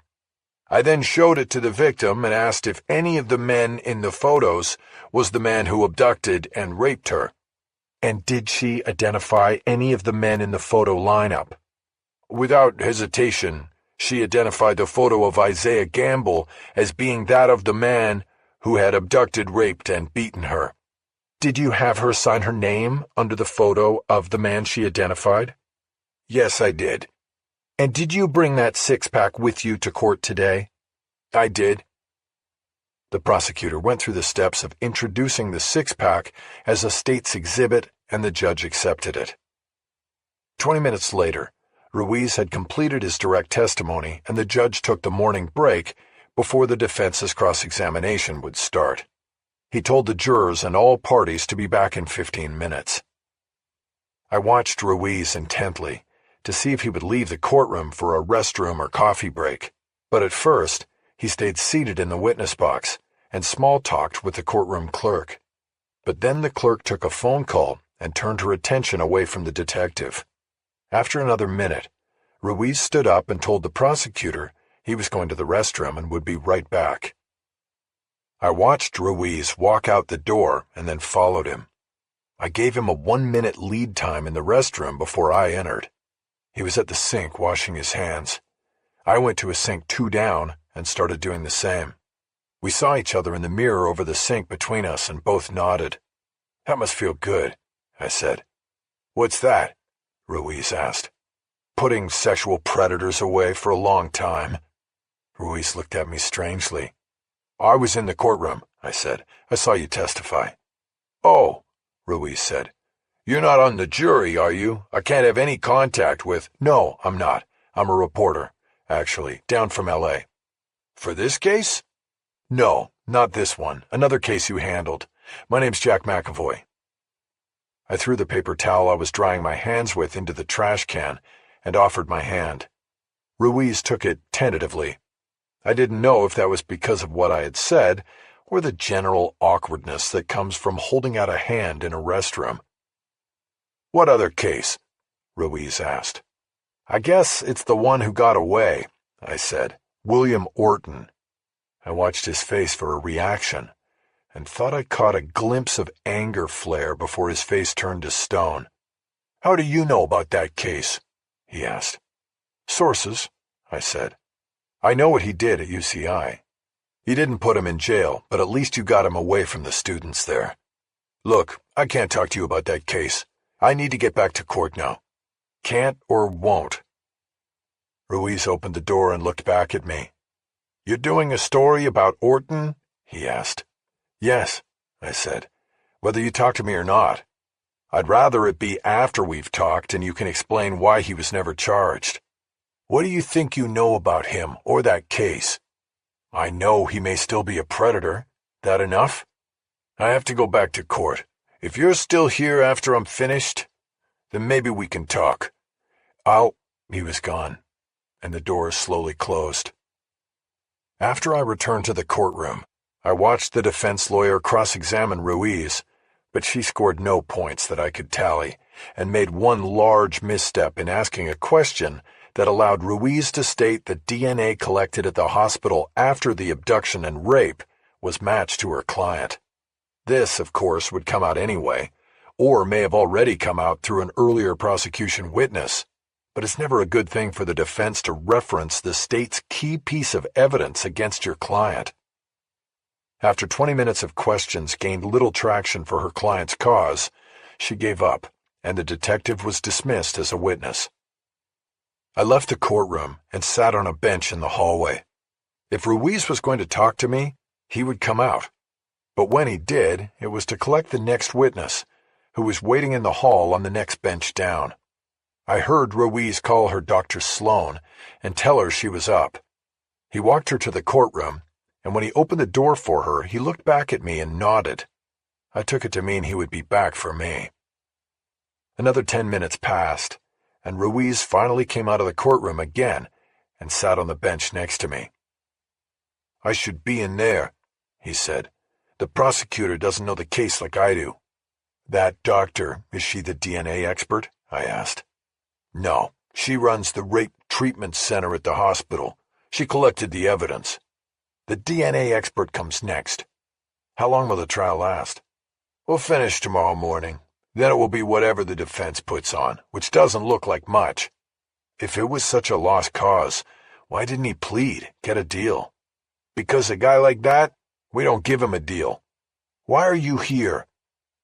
I then showed it to the victim and asked if any of the men in the photos was the man who abducted and raped her." "And did she identify any of the men in the photo lineup?" "Without hesitation, she identified the photo of Isaiah Gamble as being that of the man who had abducted, raped, and beaten her." "Did you have her sign her name under the photo of the man she identified?" "Yes, I did." "And did you bring that six-pack with you to court today?" "I did." The prosecutor went through the steps of introducing the six-pack as a state's exhibit, and the judge accepted it. 20 minutes later, Ruiz had completed his direct testimony, and the judge took the morning break before the defense's cross-examination would start. He told the jurors and all parties to be back in 15 minutes. I watched Ruiz intently to see if he would leave the courtroom for a restroom or coffee break, but at first he stayed seated in the witness box and small-talked with the courtroom clerk. But then the clerk took a phone call and turned her attention away from the detective. After another minute, Ruiz stood up and told the prosecutor he was going to the restroom and would be right back. I watched Ruiz walk out the door and then followed him. I gave him a 1-minute lead time in the restroom before I entered. He was at the sink washing his hands. I went to a sink 2 down and started doing the same. We saw each other in the mirror over the sink between us and both nodded. "That must feel good," I said. "What's that?" Ruiz asked. "Putting sexual predators away for a long time." Ruiz looked at me strangely. "I was in the courtroom," I said. "I saw you testify." "Oh," Ruiz said. "You're not on the jury, are you? I can't have any contact with—" "No, I'm not. I'm a reporter, actually, down from L.A. "For this case?" "No, not this one. Another case you handled. My name's Jack McEvoy." I threw the paper towel I was drying my hands with into the trash can and offered my hand. Ruiz took it tentatively. I didn't know if that was because of what I had said or the general awkwardness that comes from holding out a hand in a restroom. "What other case?" Ruiz asked. "I guess it's the one who got away," I said. "William Orton." I watched his face for a reaction and thought I caught a glimpse of anger flare before his face turned to stone. "How do you know about that case?" he asked. "Sources," I said. "I know what he did at UCI. You didn't put him in jail, but at least you got him away from the students there. Look, I can't talk to you about that case. I need to get back to court now. Can't or won't." Ruiz opened the door and looked back at me. "You're doing a story about Orton?" he asked. "Yes," I said, "whether you talk to me or not. I'd rather it be after we've talked and you can explain why he was never charged. What do you think you know about him or that case?" "I know he may still be a predator. That enough?" "I have to go back to court. If you're still here after I'm finished, then maybe we can talk. He was gone, and the door slowly closed. After I returned to the courtroom, I watched the defense lawyer cross-examine Ruiz, but she scored no points that I could tally, and made one large misstep in asking a question that allowed Ruiz to state the DNA collected at the hospital after the abduction and rape was matched to her client. This, of course, would come out anyway, or may have already come out through an earlier prosecution witness, but it's never a good thing for the defense to reference the state's key piece of evidence against your client. After 20 minutes of questions gained little traction for her client's cause, she gave up, and the detective was dismissed as a witness. I left the courtroom and sat on a bench in the hallway. If Ruiz was going to talk to me, he would come out. But when he did, it was to collect the next witness, who was waiting in the hall on the next bench down. I heard Ruiz call her Dr. Sloan and tell her she was up. He walked her to the courtroom, and when he opened the door for her, he looked back at me and nodded. I took it to mean he would be back for me. Another 10 minutes passed, and Ruiz finally came out of the courtroom again and sat on the bench next to me. "I should be in there," he said. "The prosecutor doesn't know the case like I do." "That doctor, is she the DNA expert?" I asked. "No, she runs the rape treatment center at the hospital. She collected the evidence. The DNA expert comes next." "How long will the trial last?" "We'll finish tomorrow morning. Then it will be whatever the defense puts on, which doesn't look like much." "If it was such a lost cause, why didn't he plead, get a deal?" "Because a guy like that, we don't give him a deal." "Why are you here?"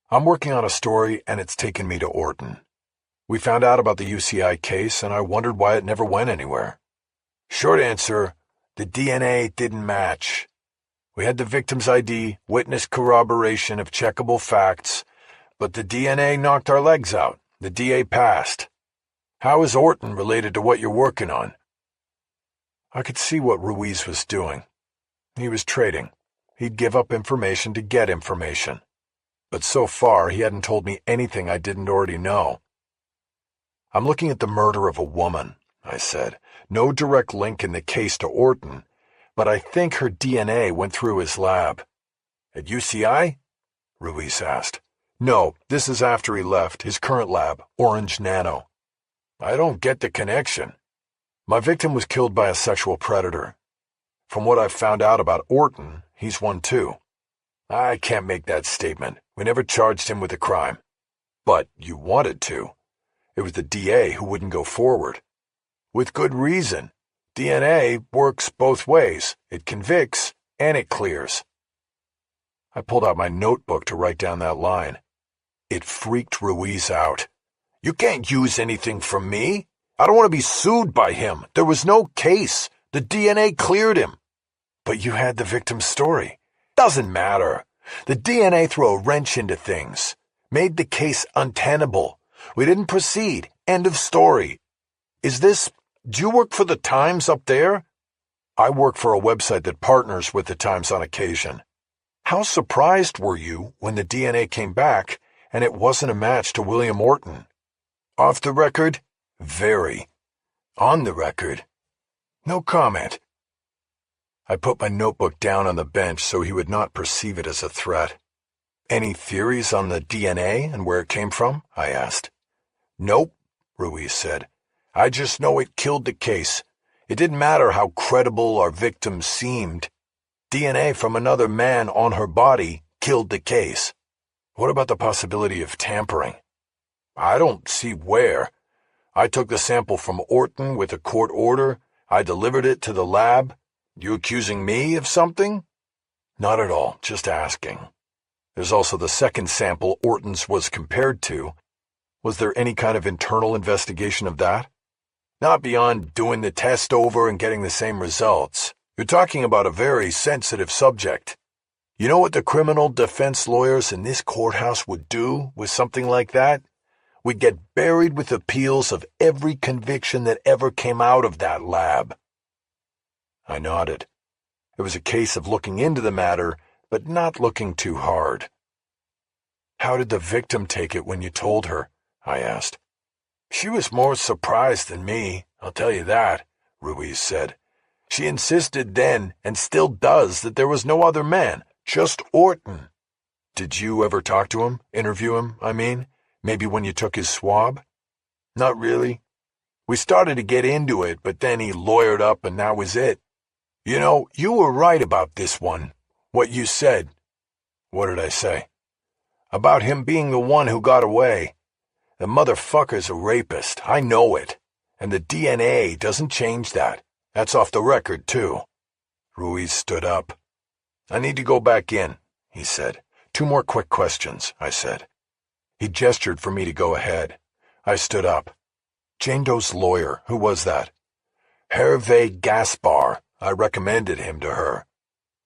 "I'm working on a story, and it's taken me to Orton. We found out about the UCI case, and I wondered why it never went anywhere." "Short answer, the DNA didn't match. We had the victim's ID, witness corroboration of checkable facts, but the DNA knocked our legs out. The DA passed. How is Orton related to what you're working on?" I could see what Ruiz was doing. He was trading. He'd give up information to get information. But so far, he hadn't told me anything I didn't already know. I'm looking at the murder of a woman, I said. No direct link in the case to Orton, but I think her DNA went through his lab. At UCI? Ruiz asked. No, this is after he left, his current lab, Orange Nano. I don't get the connection. My victim was killed by a sexual predator. From what I've found out about Orton, he's one too. I can't make that statement. We never charged him with a crime. But you wanted to. It was the DA who wouldn't go forward. With good reason. DNA works both ways. It convicts and it clears. I pulled out my notebook to write down that line. It freaked Ruiz out. You can't use anything from me. I don't want to be sued by him. There was no case. The DNA cleared him. But you had the victim's story. Doesn't matter. The DNA threw a wrench into things. Made the case untenable. We didn't proceed. End of story. Do you work for the Times up there? I work for a website that partners with the Times on occasion. How surprised were you when the DNA came back and it wasn't a match to William Orton? Off the record? Very. On the record? No comment. I put my notebook down on the bench so he would not perceive it as a threat. Any theories on the DNA and where it came from? I asked. Nope, Ruiz said. I just know it killed the case. It didn't matter how credible our victim seemed. DNA from another man on her body killed the case. What about the possibility of tampering? I don't see where. I took the sample from Orton with a court order. I delivered it to the lab. You accusing me of something? Not at all, just asking. There's also the second sample Orton's was compared to. Was there any kind of internal investigation of that? Not beyond doing the test over and getting the same results. You're talking about a very sensitive subject. You know what the criminal defense lawyers in this courthouse would do with something like that? We'd get buried with appeals of every conviction that ever came out of that lab. I nodded. It was a case of looking into the matter, but not looking too hard. How did the victim take it when you told her? I asked. She was more surprised than me, I'll tell you that, Ruiz said. She insisted then, and still does, that there was no other man, just Orton. Did you ever talk to him, interview him, I mean? Maybe when you took his swab? Not really. We started to get into it, but then he lawyered up and that was it. You know, you were right about this one. What you said. What did I say? About him being the one who got away. The motherfucker's a rapist, I know it. And the DNA doesn't change that. That's off the record, too. Ruiz stood up. I need to go back in, he said. 2 more quick questions, I said. He gestured for me to go ahead. I stood up. Jane Doe's lawyer, who was that? Hervé Gaspar. I recommended him to her.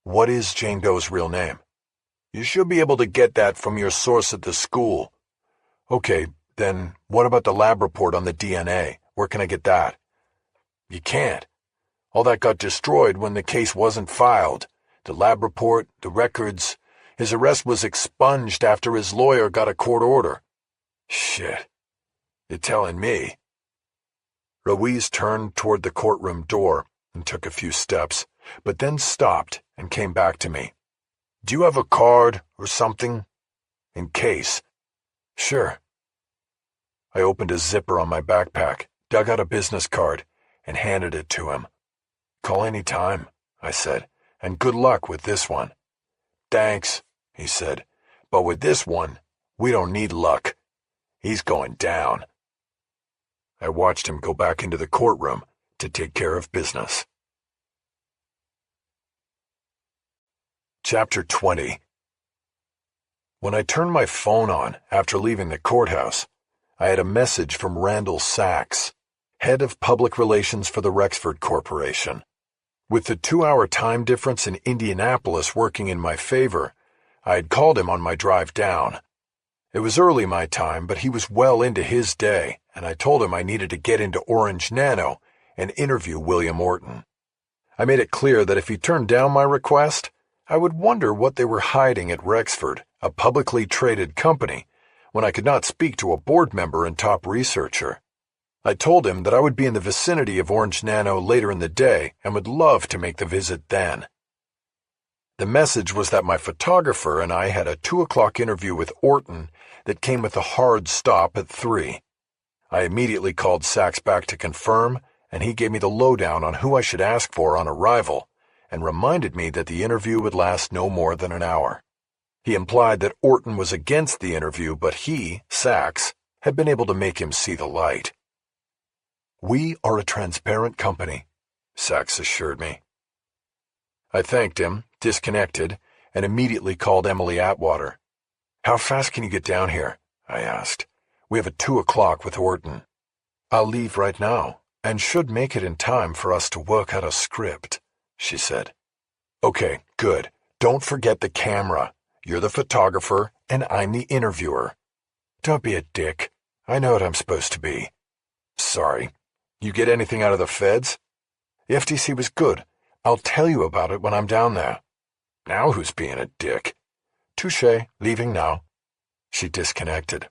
What is Jane Doe's real name? You should be able to get that from your source at the school. Okay, then what about the lab report on the DNA? Where can I get that? You can't. All that got destroyed when the case wasn't filed. The lab report, the records. His arrest was expunged after his lawyer got a court order. Shit. You're telling me. Ruiz turned toward the courtroom door and took a few steps, but then stopped and came back to me. Do you have a card or something? In case. Sure. I opened a zipper on my backpack, dug out a business card, and handed it to him. Call any time, I said, and good luck with this one. Thanks, he said, but with this one, we don't need luck. He's going down. I watched him go back into the courtroom to take care of business. Chapter 20. When I turned my phone on after leaving the courthouse, I had a message from Randall Sachs, head of public relations for the Rexford Corporation. With the 2-hour time difference in Indianapolis working in my favor, I had called him on my drive down. It was early my time, but he was well into his day, and I told him I needed to get into Orange Nano and interview William Orton. I made it clear that if he turned down my request, I would wonder what they were hiding at Rexford, a publicly traded company, when I could not speak to a board member and top researcher. I told him that I would be in the vicinity of Orange Nano later in the day and would love to make the visit then. The message was that my photographer and I had a 2 o'clock interview with Orton that came with a hard stop at 3. I immediately called Sachs back to confirm, and he gave me the lowdown on who I should ask for on arrival, and reminded me that the interview would last no more than an hour. He implied that Orton was against the interview, but he, Sachs, had been able to make him see the light. "We are a transparent company," Sachs assured me. I thanked him, disconnected, and immediately called Emily Atwater. "How fast can you get down here?" I asked. "We have a 2 o'clock with Orton." "I'll leave right now, and should make it in time for us to work out a script," she said. "Okay, good. Don't forget the camera. You're the photographer, and I'm the interviewer." "Don't be a dick. I know what I'm supposed to be." "Sorry. You get anything out of the feds?" "The FTC was good. I'll tell you about it when I'm down there." "Now who's being a dick?" "Touché, leaving now." She disconnected.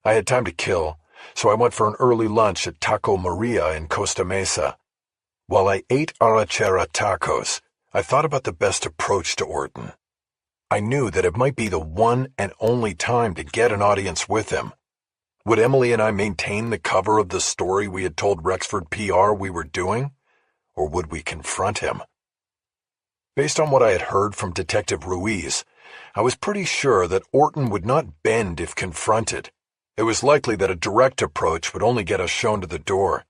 I had time to kill, so I went for an early lunch at Taco Maria in Costa Mesa. While I ate arrachera tacos, I thought about the best approach to Orton. I knew that it might be the one and only time to get an audience with him. Would Emily and I maintain the cover of the story we had told Rexford PR we were doing, or would we confront him? Based on what I had heard from Detective Ruiz, I was pretty sure that Orton would not bend if confronted. It was likely that a direct approach would only get us shown to the door.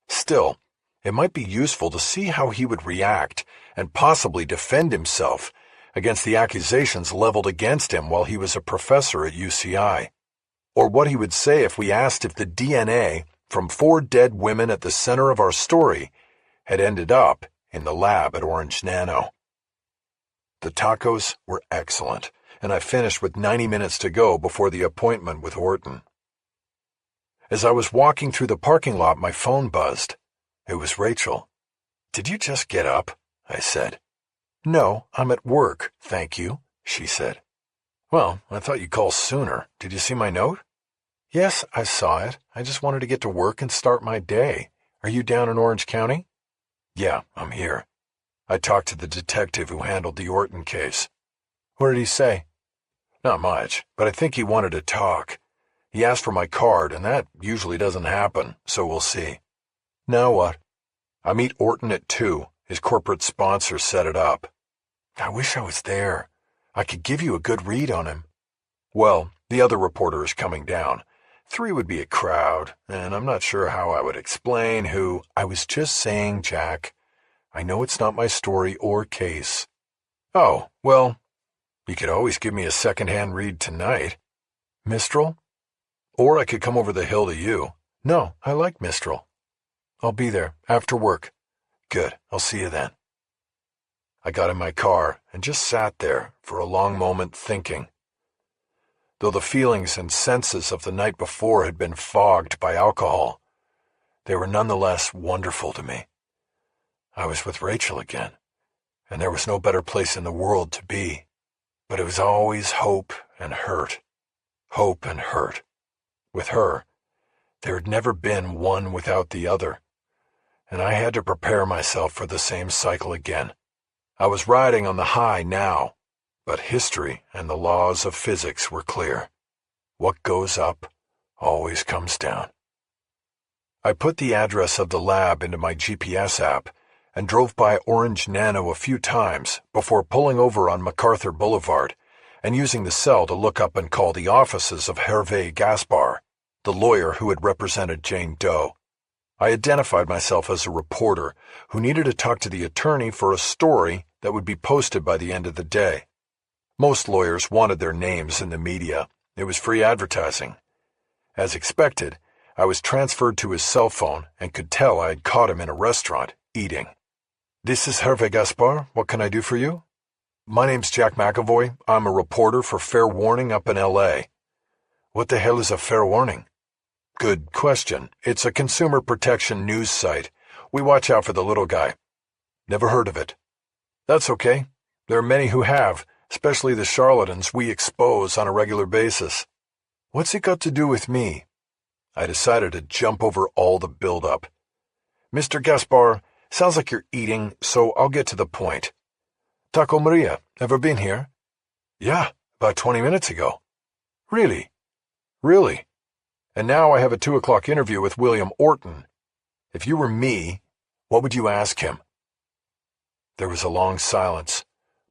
Still, it might be useful to see how he would react and possibly defend himself against the accusations leveled against him while he was a professor at UCI, or what he would say if we asked if the DNA from 4 dead women at the center of our story had ended up in the lab at Orange Nano. The tacos were excellent, and I finished with 90 minutes to go before the appointment with Orton. As I was walking through the parking lot, my phone buzzed. It was Rachel. "Did you just get up?" I said. "No, I'm at work, thank you," she said. "Well, I thought you'd call sooner. Did you see my note?" "Yes, I saw it. I just wanted to get to work and start my day. Are you down in Orange County?" "Yeah, I'm here. I talked to the detective who handled the Orton case." "What did he say?" "Not much, but I think he wanted to talk. He asked for my card, and that usually doesn't happen, so we'll see." "Now what?" "I meet Orton at 2. His corporate sponsor set it up." "I wish I was there. I could give you a good read on him." "Well, the other reporter is coming down. 3 would be a crowd, and I'm not sure how I would explain who—" "I was just saying, Jack. I know it's not my story or case." "Oh, well, you could always give me a second-hand read tonight." "Mistral?" "Or I could come over the hill to you." "No, I like Mistral." "I'll be there, after work." "Good, I'll see you then." I got in my car and just sat there for a long moment thinking. Though the feelings and senses of the night before had been fogged by alcohol, they were nonetheless wonderful to me. I was with Rachel again, and there was no better place in the world to be. But it was always hope and hurt. Hope and hurt. With her, there had never been one without the other, and I had to prepare myself for the same cycle again. I was riding on the high now, but history and the laws of physics were clear. What goes up always comes down. I put the address of the lab into my GPS app and drove by Orange Nano a few times before pulling over on MacArthur Boulevard and using the cell to look up and call the offices of Hervé Gaspar, the lawyer who had represented Jane Doe. I identified myself as a reporter who needed to talk to the attorney for a story that would be posted by the end of the day. Most lawyers wanted their names in the media. It was free advertising. As expected, I was transferred to his cell phone and could tell I had caught him in a restaurant, eating. "This is Hervé Gaspar. What can I do for you?" "My name's Jack McEvoy. I'm a reporter for Fair Warning up in L.A. "What the hell is a Fair Warning?" "Good question. It's a consumer protection news site. We watch out for the little guy." "Never heard of it." "That's okay. There are many who have, especially the charlatans we expose on a regular basis." "What's it got to do with me?" I decided to jump over all the build-up. Mr. Gaspar, sounds like you're eating, so I'll get to the point. Taco Maria, ever been here? Yeah, about 20 minutes ago. Really? Really? And now I have a 2 o'clock interview with William Orton. If you were me, what would you ask him? There was a long silence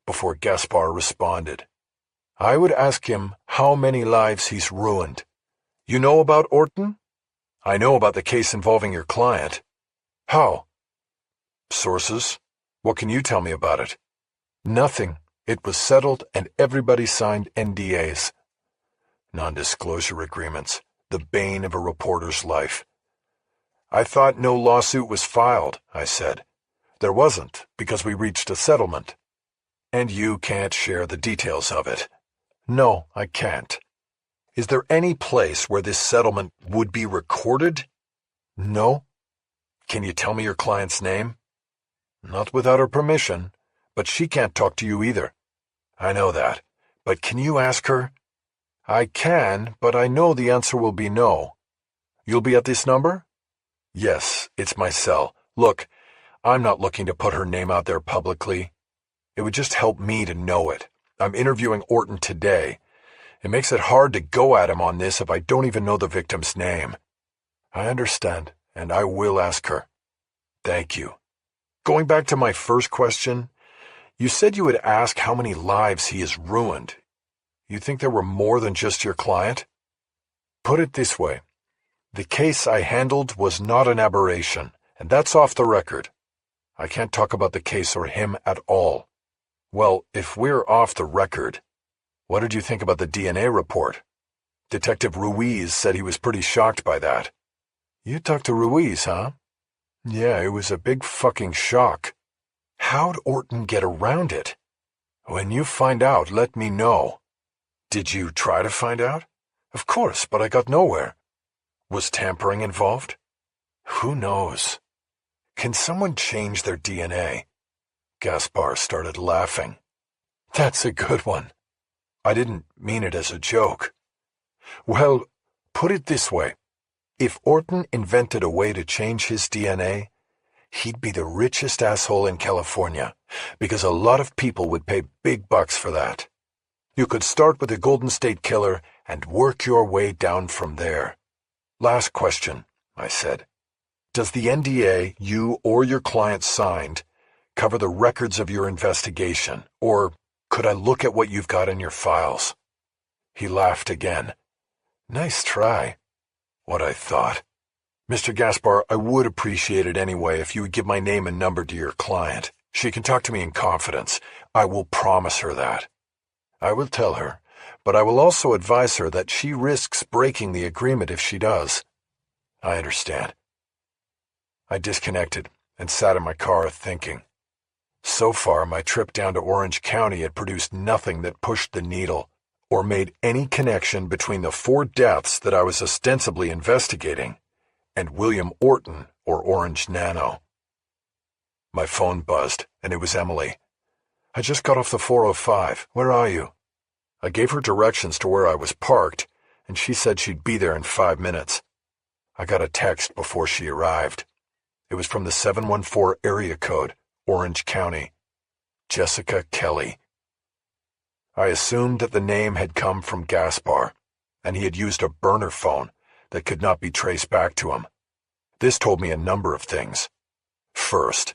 before Gaspar responded. I would ask him how many lives he's ruined. You know about Orton? I know about the case involving your client. How? Sources. What can you tell me about it? Nothing. It was settled and everybody signed NDAs. Non-disclosure agreements, the bane of a reporter's life. I thought no lawsuit was filed, I said. There wasn't, because we reached a settlement. And you can't share the details of it. No, I can't. Is there any place where this settlement would be recorded? No. Can you tell me your client's name? Not without her permission, but she can't talk to you either. I know that, but can you ask her? I can, but I know the answer will be no. You'll be at this number? Yes, it's my cell. Look, I'm not looking to put her name out there publicly. It would just help me to know it. I'm interviewing Orton today. It makes it hard to go at him on this if I don't even know the victim's name. I understand, and I will ask her. Thank you. Going back to my first question, you said you would ask how many lives he has ruined. You think there were more than just your client? Put it this way. The case I handled was not an aberration, and that's off the record. I can't talk about the case or him at all. Well, if we're off the record, what did you think about the DNA report? Detective Ruiz said he was pretty shocked by that. You talked to Ruiz, huh? Yeah, it was a big fucking shock. How'd Orton get around it? When you find out, let me know. Did you try to find out? Of course, but I got nowhere. Was tampering involved? Who knows? Can someone change their DNA? Gaspar started laughing. That's a good one. I didn't mean it as a joke. Well, put it this way. If Orton invented a way to change his DNA, he'd be the richest asshole in California, because a lot of people would pay big bucks for that. You could start with the Golden State Killer and work your way down from there. Last question, I said. Does the NDA you or your client signed cover the records of your investigation, or could I look at what you've got in your files? He laughed again. Nice try. What I thought. Mr. Gaspar, I would appreciate it anyway if you would give my name and number to your client. She can talk to me in confidence. I will promise her that. I will tell her, but I will also advise her that she risks breaking the agreement if she does. I understand. I disconnected and sat in my car thinking. So far, my trip down to Orange County had produced nothing that pushed the needle or made any connection between the 4 deaths that I was ostensibly investigating and William Orton or Orange Nano. My phone buzzed, and it was Emily. I just got off the 405. Where are you? I gave her directions to where I was parked, and she said she'd be there in 5 minutes. I got a text before she arrived. It was from the 714 area code, Orange County. Jessica Kelly. I assumed that the name had come from Gaspar, and he had used a burner phone that could not be traced back to him. This told me a number of things. First,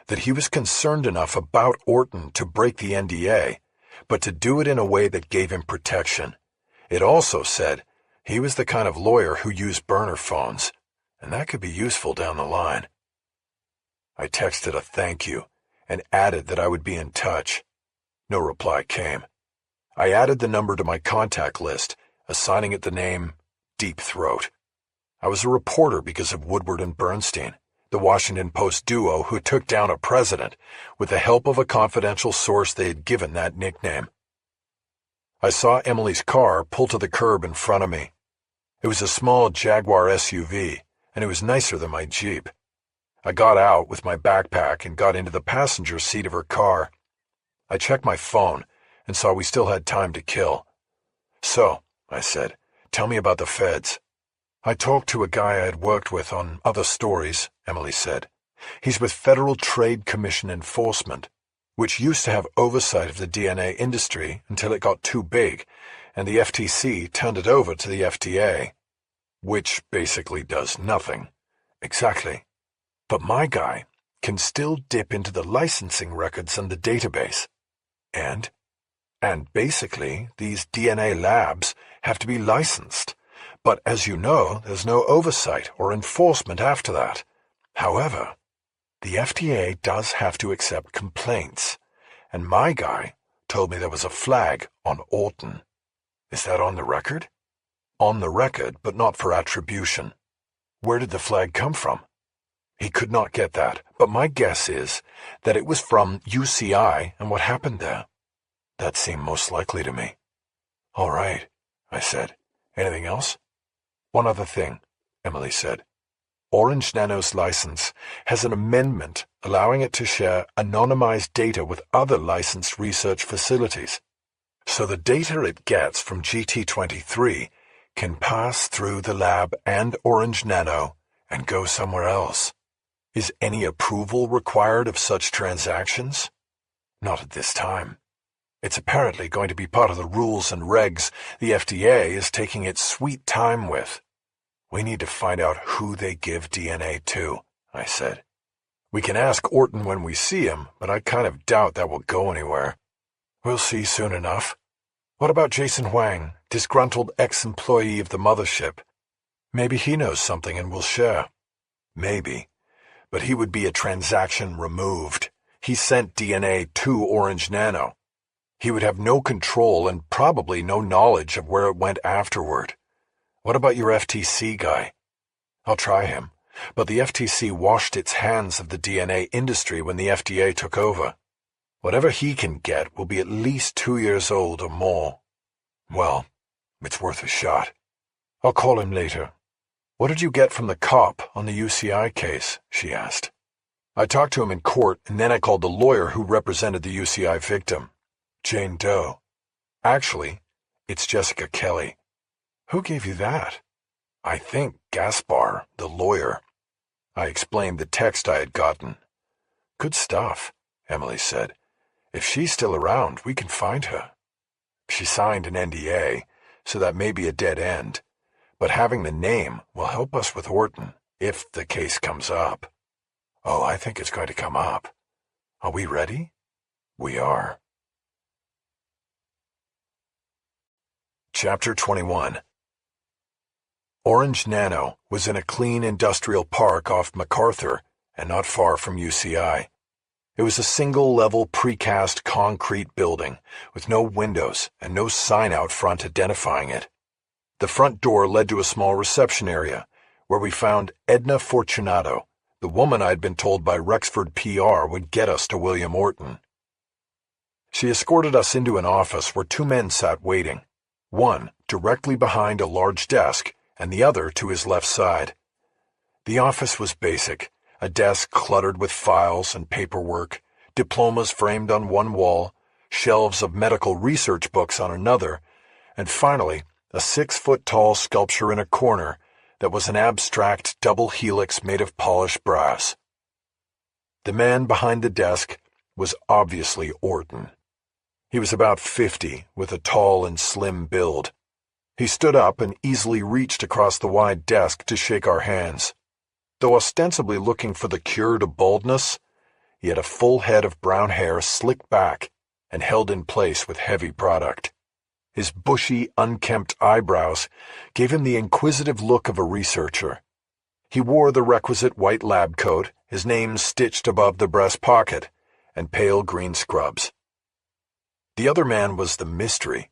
that he was concerned enough about Orton to break the NDA, but to do it in a way that gave him protection. It also said he was the kind of lawyer who used burner phones, and that could be useful down the line. I texted a thank you and added that I would be in touch. No reply came. I added the number to my contact list, assigning it the name Deep Throat. I was a reporter because of Woodward and Bernstein, the Washington Post duo who took down a president with the help of a confidential source they had given that nickname. I saw Emily's car pull to the curb in front of me. It was a small Jaguar SUV, and it was nicer than my Jeep. I got out with my backpack and got into the passenger seat of her car. I checked my phone and saw we still had time to kill. So, I said, tell me about the feds. I talked to a guy I had worked with on other stories, Emily said. He's with Federal Trade Commission Enforcement, which used to have oversight of the DNA industry until it got too big, and the FTC turned it over to the FDA, which basically does nothing. Exactly. But my guy can still dip into the licensing records and the database. And basically, these DNA labs have to be licensed. But as you know, there's no oversight or enforcement after that. However, the FDA does have to accept complaints, and my guy told me there was a flag on Orton. Is that on the record? On the record, but not for attribution. Where did the flag come from? He could not get that, but my guess is that it was from UCI and what happened there. That seemed most likely to me. All right, I said. Anything else? One other thing, Emily said. Orange Nano's license has an amendment allowing it to share anonymized data with other licensed research facilities. So the data it gets from GT23 can pass through the lab and Orange Nano and go somewhere else. Is any approval required of such transactions? Not at this time. It's apparently going to be part of the rules and regs the FDA is taking its sweet time with. We need to find out who they give DNA to, I said. We can ask Orton when we see him, but I kind of doubt that will go anywhere. We'll see soon enough. What about Jason Huang, disgruntled ex-employee of the mothership? Maybe he knows something and will share. Maybe. But he would be a transaction removed. He sent DNA to Orange Nano. He would have no control and probably no knowledge of where it went afterward. What about your FTC guy? I'll try him, but the FTC washed its hands of the DNA industry when the FDA took over. Whatever he can get will be at least 2 years old or more. Well, it's worth a shot. I'll call him later. What did you get from the cop on the UCI case? She asked. I talked to him in court, and then I called the lawyer who represented the UCI victim, Jane Doe. Actually, it's Jessica Kelly. Who gave you that? I think Gaspar, the lawyer. I explained the text I had gotten. Good stuff, Emily said. If she's still around, we can find her. She signed an NDA, so that may be a dead end, but having the name will help us with Orton, if the case comes up. Oh, I think it's going to come up. Are we ready? We are. Chapter 21. Orange Nano was in a clean industrial park off MacArthur and not far from UCI. It was a single-level precast concrete building with no windows and no sign out front identifying it. The front door led to a small reception area where we found Edna Fortunato, the woman I'd been told by Rexford PR would get us to William Orton. She escorted us into an office where 2 men sat waiting, one directly behind a large desk and the other to his left side. The office was basic, a desk cluttered with files and paperwork, diplomas framed on one wall, shelves of medical research books on another, and finally, a 6-foot-tall sculpture in a corner that was an abstract double helix made of polished brass. The man behind the desk was obviously Orton. He was about 50, with a tall and slim build. He stood up and easily reached across the wide desk to shake our hands. Though ostensibly looking for the cure to baldness, he had a full head of brown hair slicked back and held in place with heavy product. His bushy, unkempt eyebrows gave him the inquisitive look of a researcher. He wore the requisite white lab coat, his name stitched above the breast pocket, and pale green scrubs. The other man was the mystery.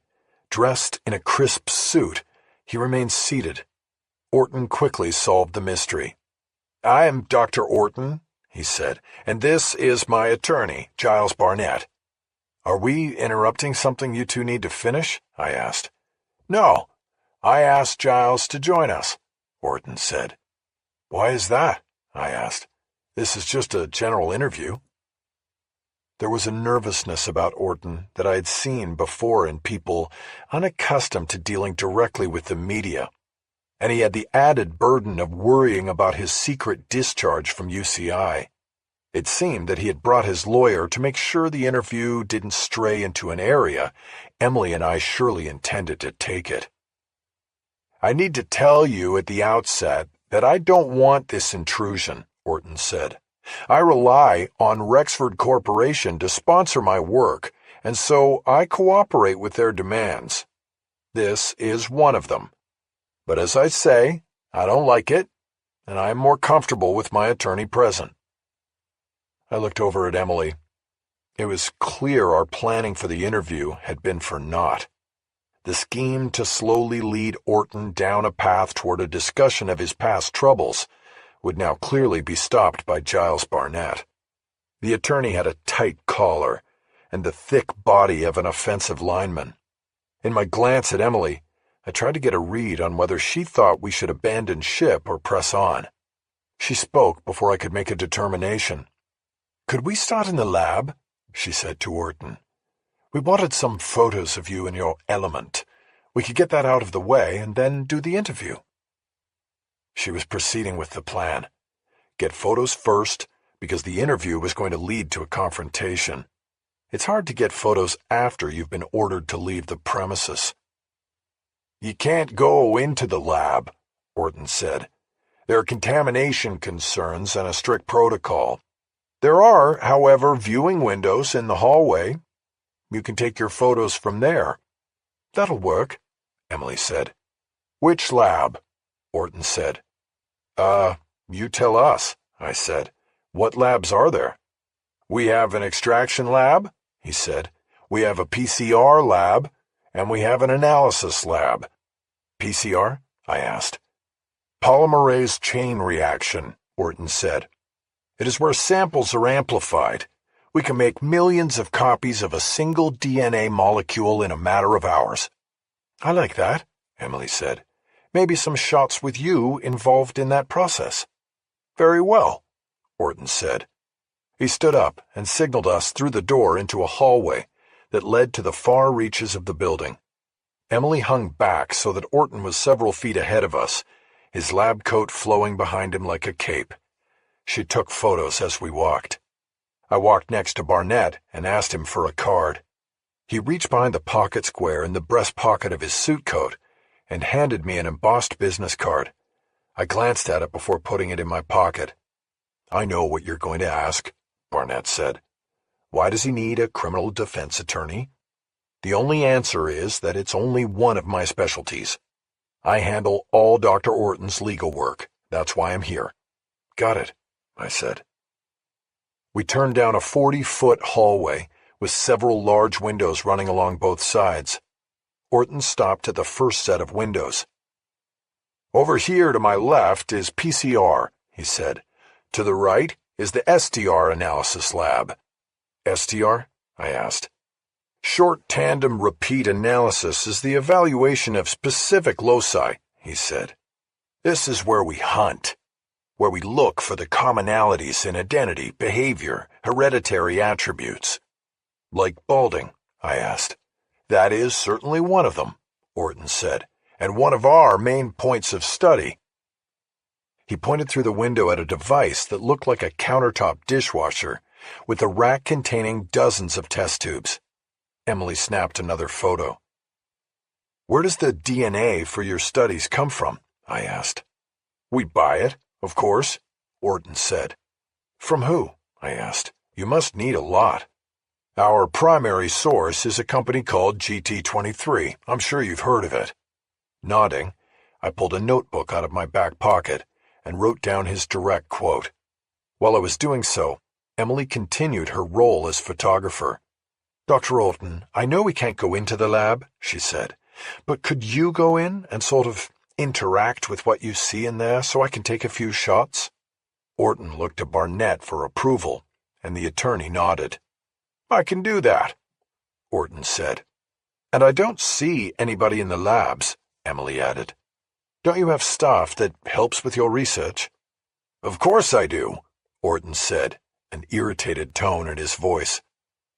Dressed in a crisp suit, he remained seated. Orton quickly solved the mystery. "I am Dr. Orton," he said, "and this is my attorney, Giles Barnett." "Are we interrupting something you two need to finish?" I asked. "No. I asked Giles to join us," Orton said. "Why is that?" I asked. "This is just a general interview." There was a nervousness about Orton that I had seen before in people unaccustomed to dealing directly with the media. and he had the added burden of worrying about his secret discharge from UCI. It seemed that he had brought his lawyer to make sure the interview didn't stray into an area Emily and I surely intended to take it. "I need to tell you at the outset that I don't want this intrusion," Orton said. "I rely on Rexford Corporation to sponsor my work, and so I cooperate with their demands. This is one of them. But as I say, I don't like it, and I am more comfortable with my attorney present." I looked over at Emily. It was clear our planning for the interview had been for naught. The scheme to slowly lead Orton down a path toward a discussion of his past troubles would now clearly be stopped by Giles Barnett. The attorney had a tight collar and the thick body of an offensive lineman. In my glance at Emily, I tried to get a read on whether she thought we should abandon ship or press on. She spoke before I could make a determination. "Could we start in the lab?" she said to Orton. "We wanted some photos of you in your element. We could get that out of the way and then do the interview." She was proceeding with the plan. Get photos first, because the interview was going to lead to a confrontation. It's hard to get photos after you've been ordered to leave the premises. "You can't go into the lab," Orton said. "There are contamination concerns and a strict protocol. There are, however, viewing windows in the hallway. You can take your photos from there." "That'll work," Emily said. "Which lab?" Orton said. You tell us," I said. "What labs are there?" "We have an extraction lab," he said. "We have a PCR lab, and we have an analysis lab." "PCR?" I asked. "Polymerase chain reaction," Orton said. "It is where samples are amplified. We can make millions of copies of a single DNA molecule in a matter of hours." "I like that," Emily said. "Maybe some shots with you involved in that process." "Very well," Orton said. He stood up and signaled us through the door into a hallway that led to the far reaches of the building. Emily hung back so that Orton was several feet ahead of us, his lab coat flowing behind him like a cape. She took photos as we walked. I walked next to Barnett and asked him for a card. He reached behind the pocket square in the breast pocket of his suit coat and handed me an embossed business card. I glanced at it before putting it in my pocket. "I know what you're going to ask," Barnett said. "Why does he need a criminal defense attorney? The only answer is that it's only one of my specialties. I handle all Dr. Orton's legal work. That's why I'm here." "Got it," I said. We turned down a 40-foot hallway with several large windows running along both sides. Orton stopped at the first set of windows. "Over here to my left is PCR," he said. "To the right is the STR analysis lab." "STR?" I asked. "Short tandem repeat analysis is the evaluation of specific loci," he said. "This is where we hunt, where we look for the commonalities in identity, behavior, hereditary attributes." "Like balding?" I asked. "That is certainly one of them," Orton said, "and one of our main points of study." He pointed through the window at a device that looked like a countertop dishwasher, with a rack containing dozens of test tubes. Emily snapped another photo. "Where does the DNA for your studies come from?" I asked. "We buy it, of course," Orton said. "From who?" I asked. "You must need a lot." "Our primary source is a company called GT23. I'm sure you've heard of it." Nodding, I pulled a notebook out of my back pocket and wrote down his direct quote. While I was doing so, Emily continued her role as photographer. "Dr. Orton, I know we can't go into the lab," she said, "but could you go in and sort of interact with what you see in there so I can take a few shots?" Orton looked to Barnett for approval, and the attorney nodded. "I can do that," Orton said. "And I don't see anybody in the labs," Emily added. "Don't you have staff that helps with your research?" "Of course I do," Orton said, an irritated tone in his voice.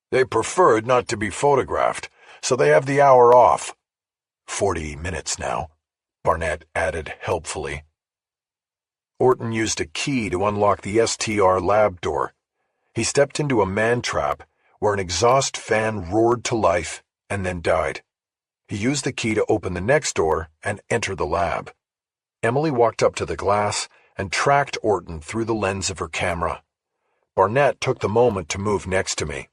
"They preferred not to be photographed, so they have the hour off." 40 minutes now. Barnett added helpfully. Orton used a key to unlock the STR lab door. He stepped into a man-trap where an exhaust fan roared to life and then died. He used the key to open the next door and enter the lab. Emily walked up to the glass and tracked Orton through the lens of her camera. Barnett took the moment to move next to me.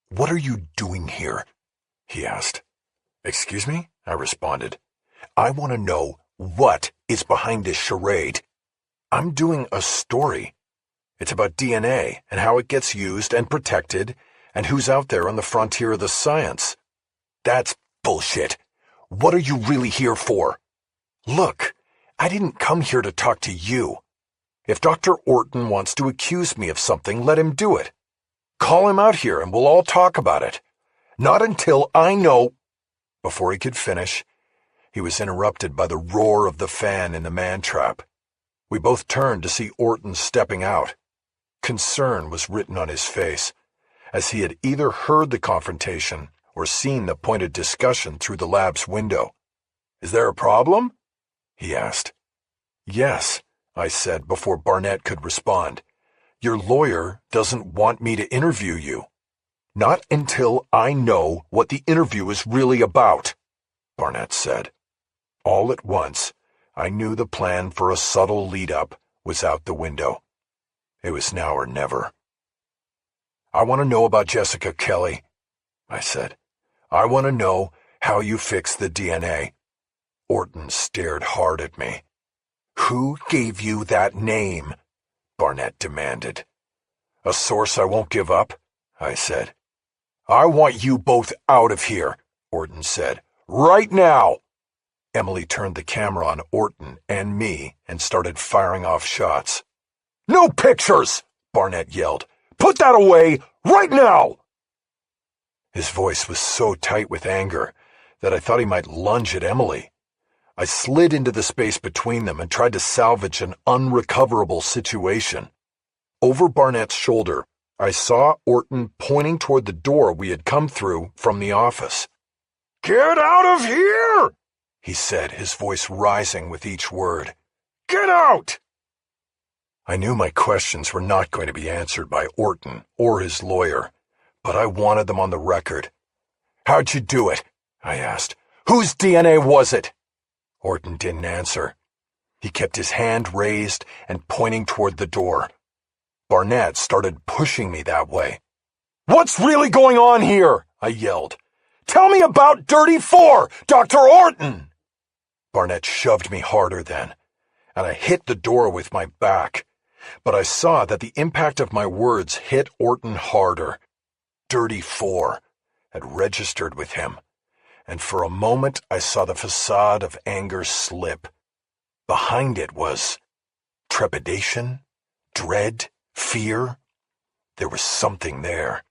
"What are you doing here?" he asked. "Excuse me?" I responded. "I want to know what is behind this charade. I'm doing a story. It's about DNA and how it gets used and protected and who's out there on the frontier of the science." "That's bullshit. What are you really here for?" "Look, I didn't come here to talk to you. If Dr. Orton wants to accuse me of something, let him do it. Call him out here and we'll all talk about it. Not until I know—" Before he could finish, he was interrupted by the roar of the fan in the man-trap. We both turned to see Orton stepping out. Concern was written on his face, as he had either heard the confrontation or seen the pointed discussion through the lab's window. "Is there a problem?" he asked. "Yes," I said before Barnett could respond. "Your lawyer doesn't want me to interview you. Not until I know what the interview is really about," Barnett said. All at once, I knew the plan for a subtle lead-up was out the window. It was now or never. "I want to know about Jessica Kelly," I said. "I want to know how you fixed the DNA." Orton stared hard at me. "Who gave you that name?" Barnett demanded. "A source I won't give up," I said. "I want you both out of here," Orton said. "Right now!" Emily turned the camera on Orton and me and started firing off shots. "No pictures!" Barnett yelled. "Put that away, right now!" His voice was so tight with anger that I thought he might lunge at Emily. I slid into the space between them and tried to salvage an unrecoverable situation. Over Barnett's shoulder, I saw Orton pointing toward the door we had come through from the office. "Get out of here!" he said, his voice rising with each word. "Get out!" I knew my questions were not going to be answered by Orton or his lawyer, but I wanted them on the record. "How'd you do it?" I asked. "Whose DNA was it?" Orton didn't answer. He kept his hand raised and pointing toward the door. Barnett started pushing me that way. "What's really going on here?" I yelled. "Tell me about Dirty Four, Dr. Orton!" Barnett shoved me harder then, and I hit the door with my back, but I saw that the impact of my words hit Orton harder. Dirty Four had registered with him, and for a moment I saw the facade of anger slip. Behind it was trepidation, dread, fear. There was something there.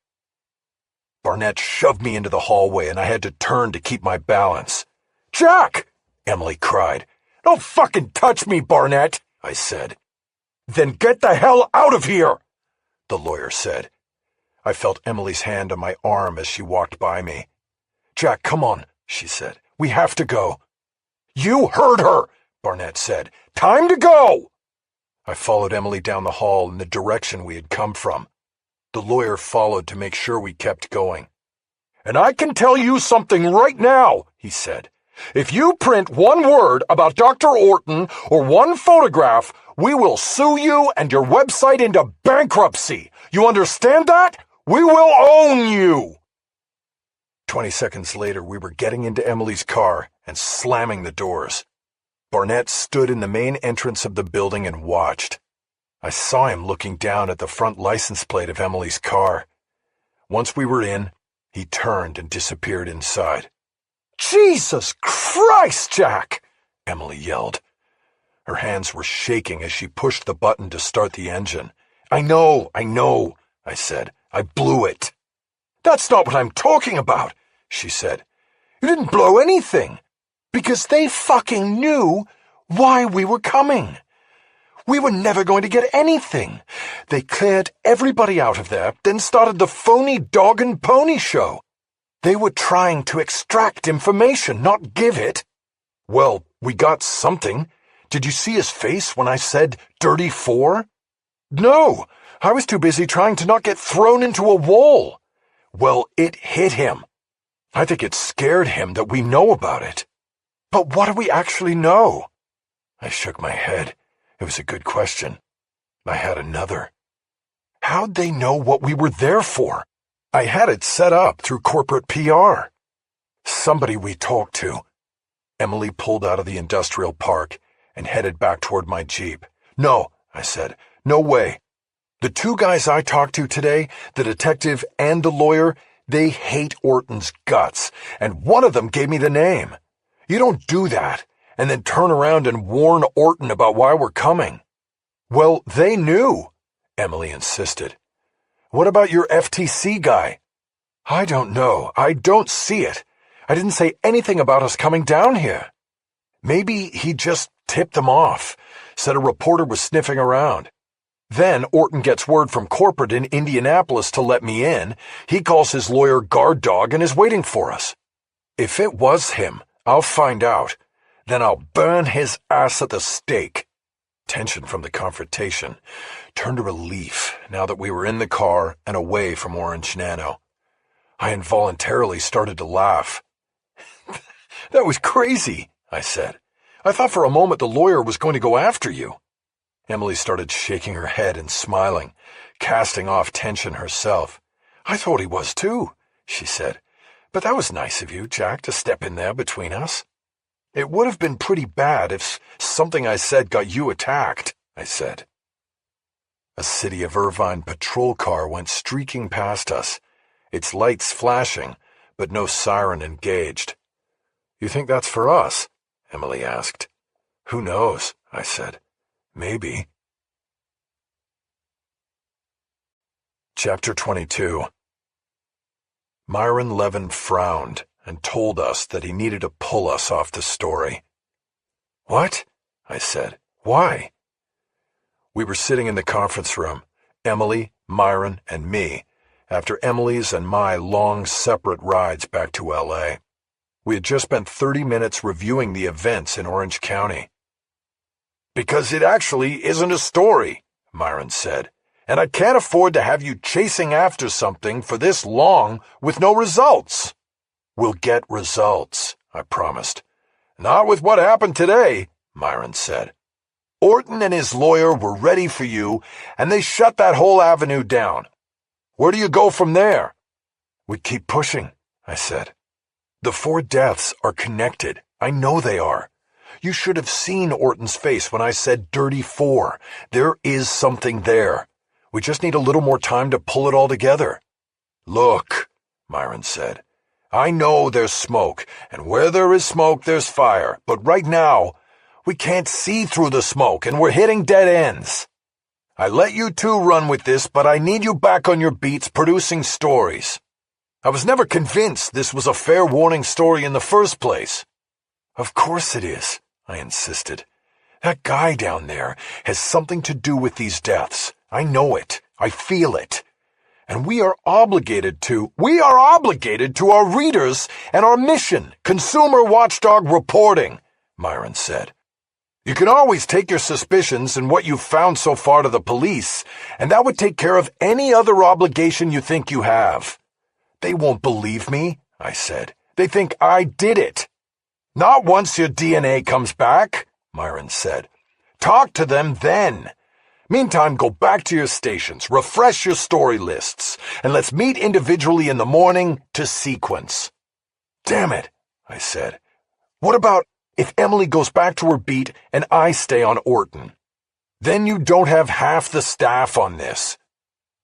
Barnett shoved me into the hallway, and I had to turn to keep my balance. "Jack!" Emily cried. "Don't fucking touch me, Barnett," I said. "Then get the hell out of here," the lawyer said. I felt Emily's hand on my arm as she walked by me. "Jack, come on," she said. "We have to go." "You heard her," Barnett said. "Time to go!" I followed Emily down the hall in the direction we had come from. The lawyer followed to make sure we kept going. "And I can tell you something right now," he said. "If you print one word about Dr. Orton or one photograph, we will sue you and your website into bankruptcy. You understand that? We will own you." 20 seconds later, we were getting into Emily's car and slamming the doors. Barnett stood in the main entrance of the building and watched. I saw him looking down at the front license plate of Emily's car. Once we were in, he turned and disappeared inside. "Jesus Christ, Jack!" Emily yelled. Her hands were shaking as she pushed the button to start the engine. I know, I said. "I blew it." "That's not what I'm talking about," she said. "You didn't blow anything, because they fucking knew why we were coming. We were never going to get anything. They cleared everybody out of there, then started the phony dog and pony show. They were trying to extract information, not give it. Well, we got something. Did you see his face when I said Dirty Four? No, I was too busy trying to not get thrown into a wall. Well, it hit him. I think it scared him that we know about it. But what do we actually know? I shook my head. It was a good question. I had another. How'd they know what we were there for? I had it set up through corporate PR. Somebody we talked to. Emily pulled out of the industrial park and headed back toward my Jeep. No, I said. No way. The two guys I talked to today, the detective and the lawyer, they hate Orton's guts, and one of them gave me the name. You don't do that, and then turn around and warn Orton about why we're coming. Well, they knew, Emily insisted. What about your FTC guy? I don't know. I don't see it. I didn't say anything about us coming down here. Maybe he just tipped them off, said a reporter was sniffing around. Then Orton gets word from corporate in Indianapolis to let me in. He calls his lawyer guard dog and is waiting for us. If it was him, I'll find out. Then I'll burn his ass at the stake. Tension from the confrontation turned to relief now that we were in the car and away from Orange Nano. I involuntarily started to laugh. That was crazy, I said. I thought for a moment the lawyer was going to go after you. Emily started shaking her head and smiling, casting off tension herself. I thought he was too, she said. But that was nice of you, Jack, to step in there between us. It would have been pretty bad if something I said got you attacked, I said. A City of Irvine patrol car went streaking past us, its lights flashing, but no siren engaged. You think that's for us? Emily asked. Who knows, I said. Maybe. Chapter 22. Myron Levin frowned and told us that he needed to pull us off the story. What? I said. Why? We were sitting in the conference room, Emily, Myron, and me, after Emily's and my long separate rides back to L.A. We had just spent 30 minutes reviewing the events in Orange County. Because it actually isn't a story, Myron said, and I can't afford to have you chasing after something for this long with no results. We'll get results, I promised. Not with what happened today, Myron said. Orton and his lawyer were ready for you, and they shut that whole avenue down. Where do you go from there? We keep pushing, I said. The 4 deaths are connected. I know they are. You should have seen Orton's face when I said Dirty Four. There is something there. We just need a little more time to pull it all together. Look, Myron said. I know there's smoke, and where there is smoke, there's fire. But right now, we can't see through the smoke, and we're hitting dead ends. I let you two run with this, but I need you back on your beats producing stories. I was never convinced this was a fair warning story in the first place. Of course it is, I insisted. That guy down there has something to do with these deaths. I know it. I feel it. And we are obligated to our readers and our mission, consumer watchdog reporting, Myron said. You can always take your suspicions and what you've found so far to the police, and that would take care of any other obligation you think you have. They won't believe me, I said. They think I did it. Not once your DNA comes back, Myron said. Talk to them then. Meantime, go back to your stations, refresh your story lists, and let's meet individually in the morning to sequence. Damn it, I said. What about if Emily goes back to her beat and I stay on Orton? Then you don't have half the staff on this.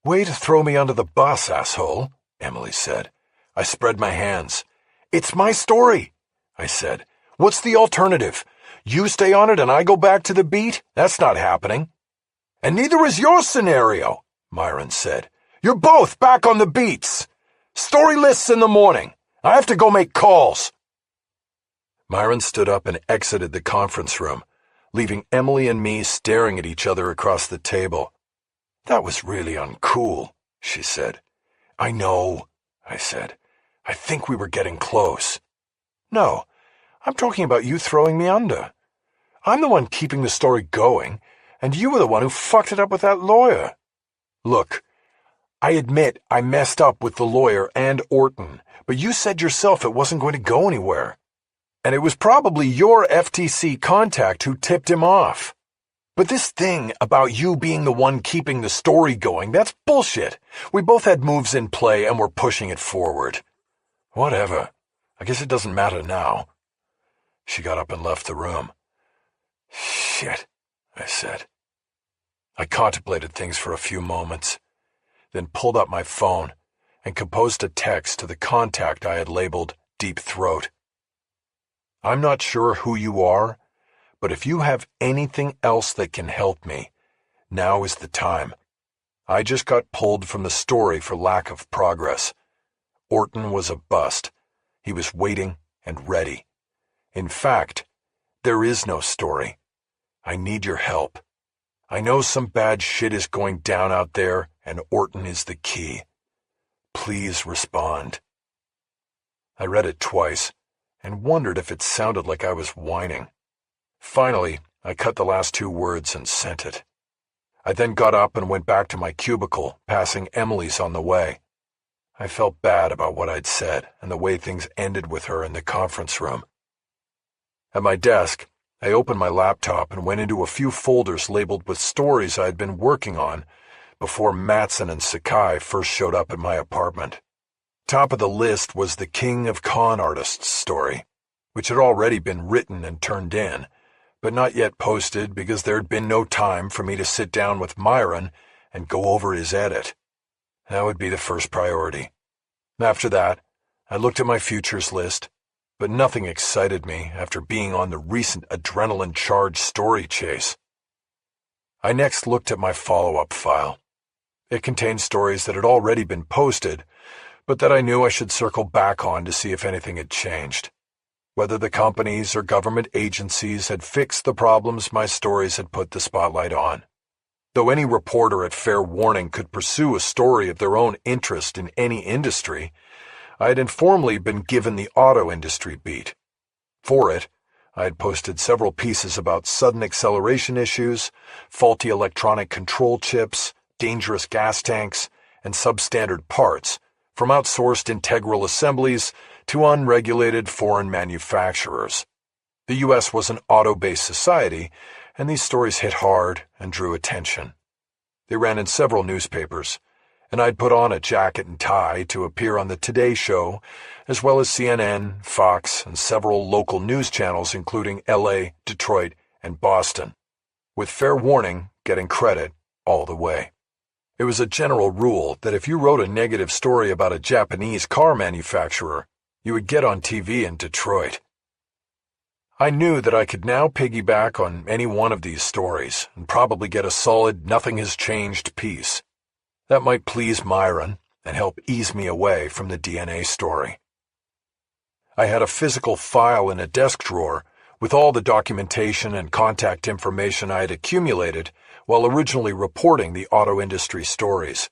Way to throw me under the bus, asshole, Emily said. I spread my hands. It's my story, I said. What's the alternative? You stay on it and I go back to the beat? That's not happening. And neither is your scenario, Myron said. You're both back on the beats. Story lists in the morning. I have to go make calls. Myron stood up and exited the conference room, leaving Emily and me staring at each other across the table. That was really uncool, she said. I know, I said. I think we were getting close. No, I'm talking about you throwing me under. I'm the one keeping the story going, and you were the one who fucked it up with that lawyer. Look, I admit I messed up with the lawyer and Orton, but you said yourself it wasn't going to go anywhere. And it was probably your FTC contact who tipped him off. But this thing about you being the one keeping the story going, that's bullshit. We both had moves in play and we're pushing it forward. Whatever. I guess it doesn't matter now. She got up and left the room. Shit, I said. I contemplated things for a few moments, then pulled up my phone and composed a text to the contact I had labeled Deep Throat. I'm not sure who you are, but if you have anything else that can help me, now is the time. I just got pulled from the story for lack of progress. Orton was a bust. He was waiting and ready. In fact, there is no story. I need your help. I know some bad shit is going down out there, and Orton is the key. Please respond. I read it twice, and wondered if it sounded like I was whining. Finally, I cut the last 2 words and sent it. I then got up and went back to my cubicle, passing Emily's on the way. I felt bad about what I'd said and the way things ended with her in the conference room. At my desk, I opened my laptop and went into a few folders labeled with stories I had been working on before Matson and Sakai first showed up at my apartment. Top of the list was the King of Con Artists story, which had already been written and turned in, but not yet posted because there had been no time for me to sit down with Myron and go over his edit. That would be the first priority. After that, I looked at my futures list, but nothing excited me after being on the recent adrenaline-charged story chase. I next looked at my follow-up file. It contained stories that had already been posted, but that I knew I should circle back on to see if anything had changed. Whether the companies or government agencies had fixed the problems my stories had put the spotlight on. Though any reporter at fair warning could pursue a story of their own interest in any industry, I had informally been given the auto industry beat. For it, I had posted several pieces about sudden acceleration issues, faulty electronic control chips, dangerous gas tanks, and substandard parts, from outsourced integral assemblies to unregulated foreign manufacturers. The U.S. was an auto-based society, and these stories hit hard and drew attention. They ran in several newspapers, and I'd put on a jacket and tie to appear on the Today Show, as well as CNN, Fox, and several local news channels including L.A., Detroit, and Boston, with fair warning getting credit all the way. It was a general rule that if you wrote a negative story about a Japanese car manufacturer, you would get on TV in Detroit. I knew that I could now piggyback on any one of these stories and probably get a solid nothing has changed piece. That might please Myron and help ease me away from the DNA story. I had a physical file in a desk drawer with all the documentation and contact information I had accumulated while originally reporting the auto industry stories.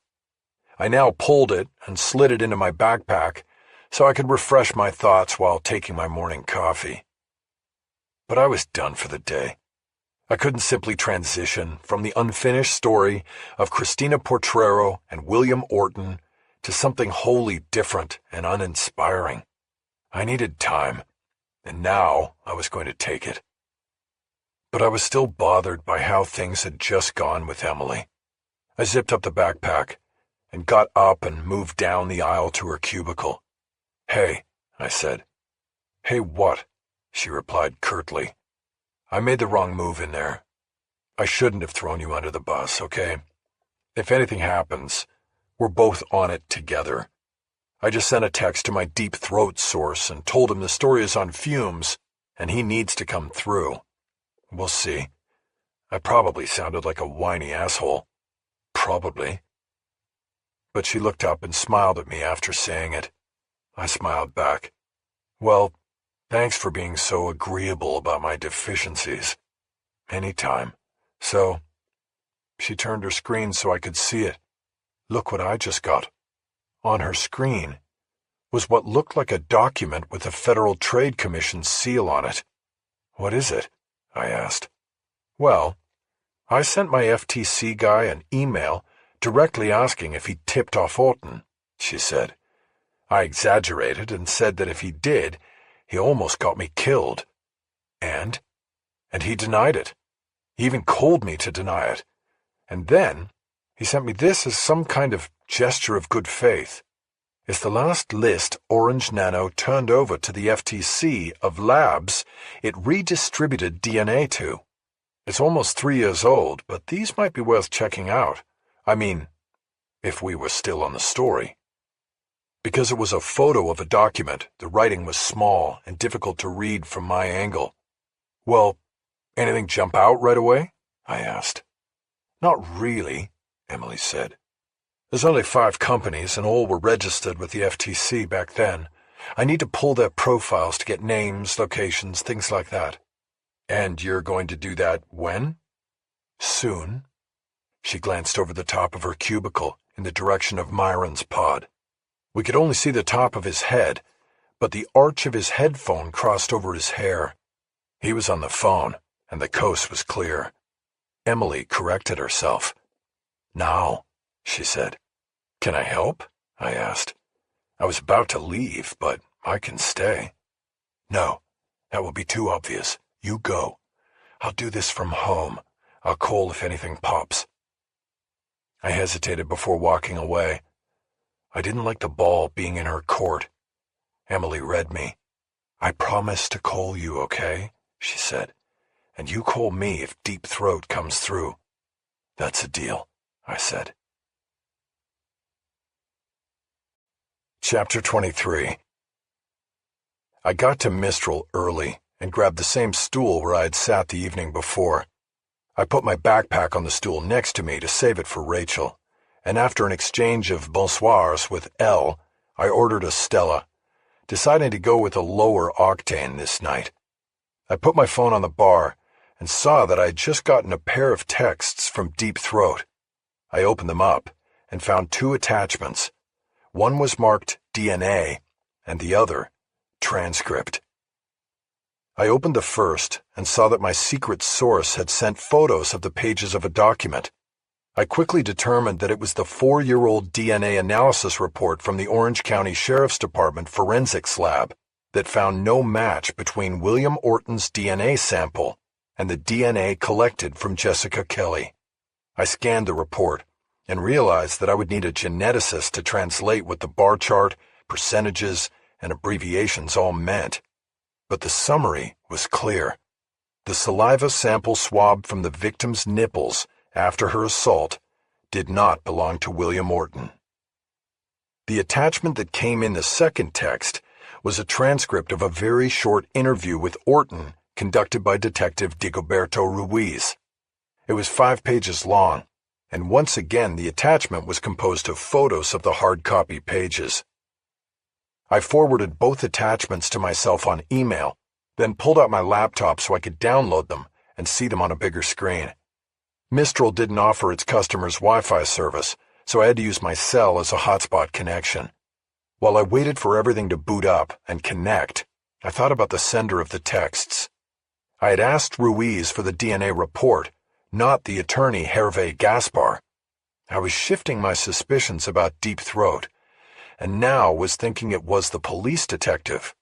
I now pulled it and slid it into my backpack so I could refresh my thoughts while taking my morning coffee. But I was done for the day. I couldn't simply transition from the unfinished story of Christina Portrero and William Orton to something wholly different and uninspiring. I needed time, and now I was going to take it. But I was still bothered by how things had just gone with Emily. I zipped up the backpack and got up and moved down the aisle to her cubicle. "Hey," I said. "Hey what?" she replied curtly. "I made the wrong move in there. I shouldn't have thrown you under the bus, okay? If anything happens, we're both on it together. I just sent a text to my Deep Throat source and told him the story is on fumes and he needs to come through. We'll see. I probably sounded like a whiny asshole. Probably." But she looked up and smiled at me after saying it. I smiled back. "Well, thanks for being so agreeable about my deficiencies. Anytime. So," she turned her screen so I could see it. "Look what I just got." On her screen was what looked like a document with a Federal Trade Commission seal on it. "What is it?" I asked. "Well, I sent my FTC guy an email directly asking if he tipped off Orton," she said. "I exaggerated and said that if he did, he almost got me killed. And he denied it. He even called me to deny it. And then he sent me this as some kind of gesture of good faith. It's the last list Orange Nano turned over to the FTC of labs it redistributed DNA to. It's almost 3 years old, but these might be worth checking out. I mean, if we were still on the story." Because it was a photo of a document, the writing was small and difficult to read from my angle. "Well, anything jump out right away?" I asked. "Not really," Emily said. "There's only 5 companies and all were registered with the FTC back then. I need to pull their profiles to get names, locations, things like that." "And you're going to do that when?" "Soon." She glanced over the top of her cubicle in the direction of Myron's pod. We could only see the top of his head, but the arch of his headphone crossed over his hair. He was on the phone, and the coast was clear. Emily corrected herself. "Now," she said. "Can I help?" I asked. I was about to leave, but I can stay. "No, that will be too obvious. You go. I'll do this from home. I'll call if anything pops." I hesitated before walking away. I didn't like the ball being in her court. Emily read me. "I promise to call you, okay?" she said. "And you call me if Deep Throat comes through." "That's a deal," I said. Chapter 23. I got to Mistral early and grabbed the same stool where I had sat the evening before. I put my backpack on the stool next to me to save it for Rachel, and after an exchange of bonsoirs with Elle, I ordered a Stella, deciding to go with a lower octane this night. I put my phone on the bar and saw that I had just gotten a pair of texts from Deep Throat. I opened them up and found 2 attachments. One was marked DNA and the other transcript. I opened the first and saw that my secret source had sent photos of the pages of a document. I quickly determined that it was the 4-year-old DNA analysis report from the Orange County Sheriff's Department Forensics Lab that found no match between William Orton's DNA sample and the DNA collected from Jessica Kelly. I scanned the report and realized that I would need a geneticist to translate what the bar chart, percentages, and abbreviations all meant. But the summary was clear. The saliva sample swabbed from the victim's nipples after her assault did not belong to William Orton. The attachment that came in the second text was a transcript of a very short interview with Orton conducted by Detective Digoberto Ruiz. It was 5 pages long, and once again the attachment was composed of photos of the hard copy pages. I forwarded both attachments to myself on email, then pulled out my laptop so I could download them and see them on a bigger screen. Mistral didn't offer its customers Wi-Fi service, so I had to use my cell as a hotspot connection. While I waited for everything to boot up and connect, I thought about the sender of the texts. I had asked Ruiz for the DNA report, not the attorney Hervé Gaspar. I was shifting my suspicions about Deep Throat, and now was thinking it was the police detective.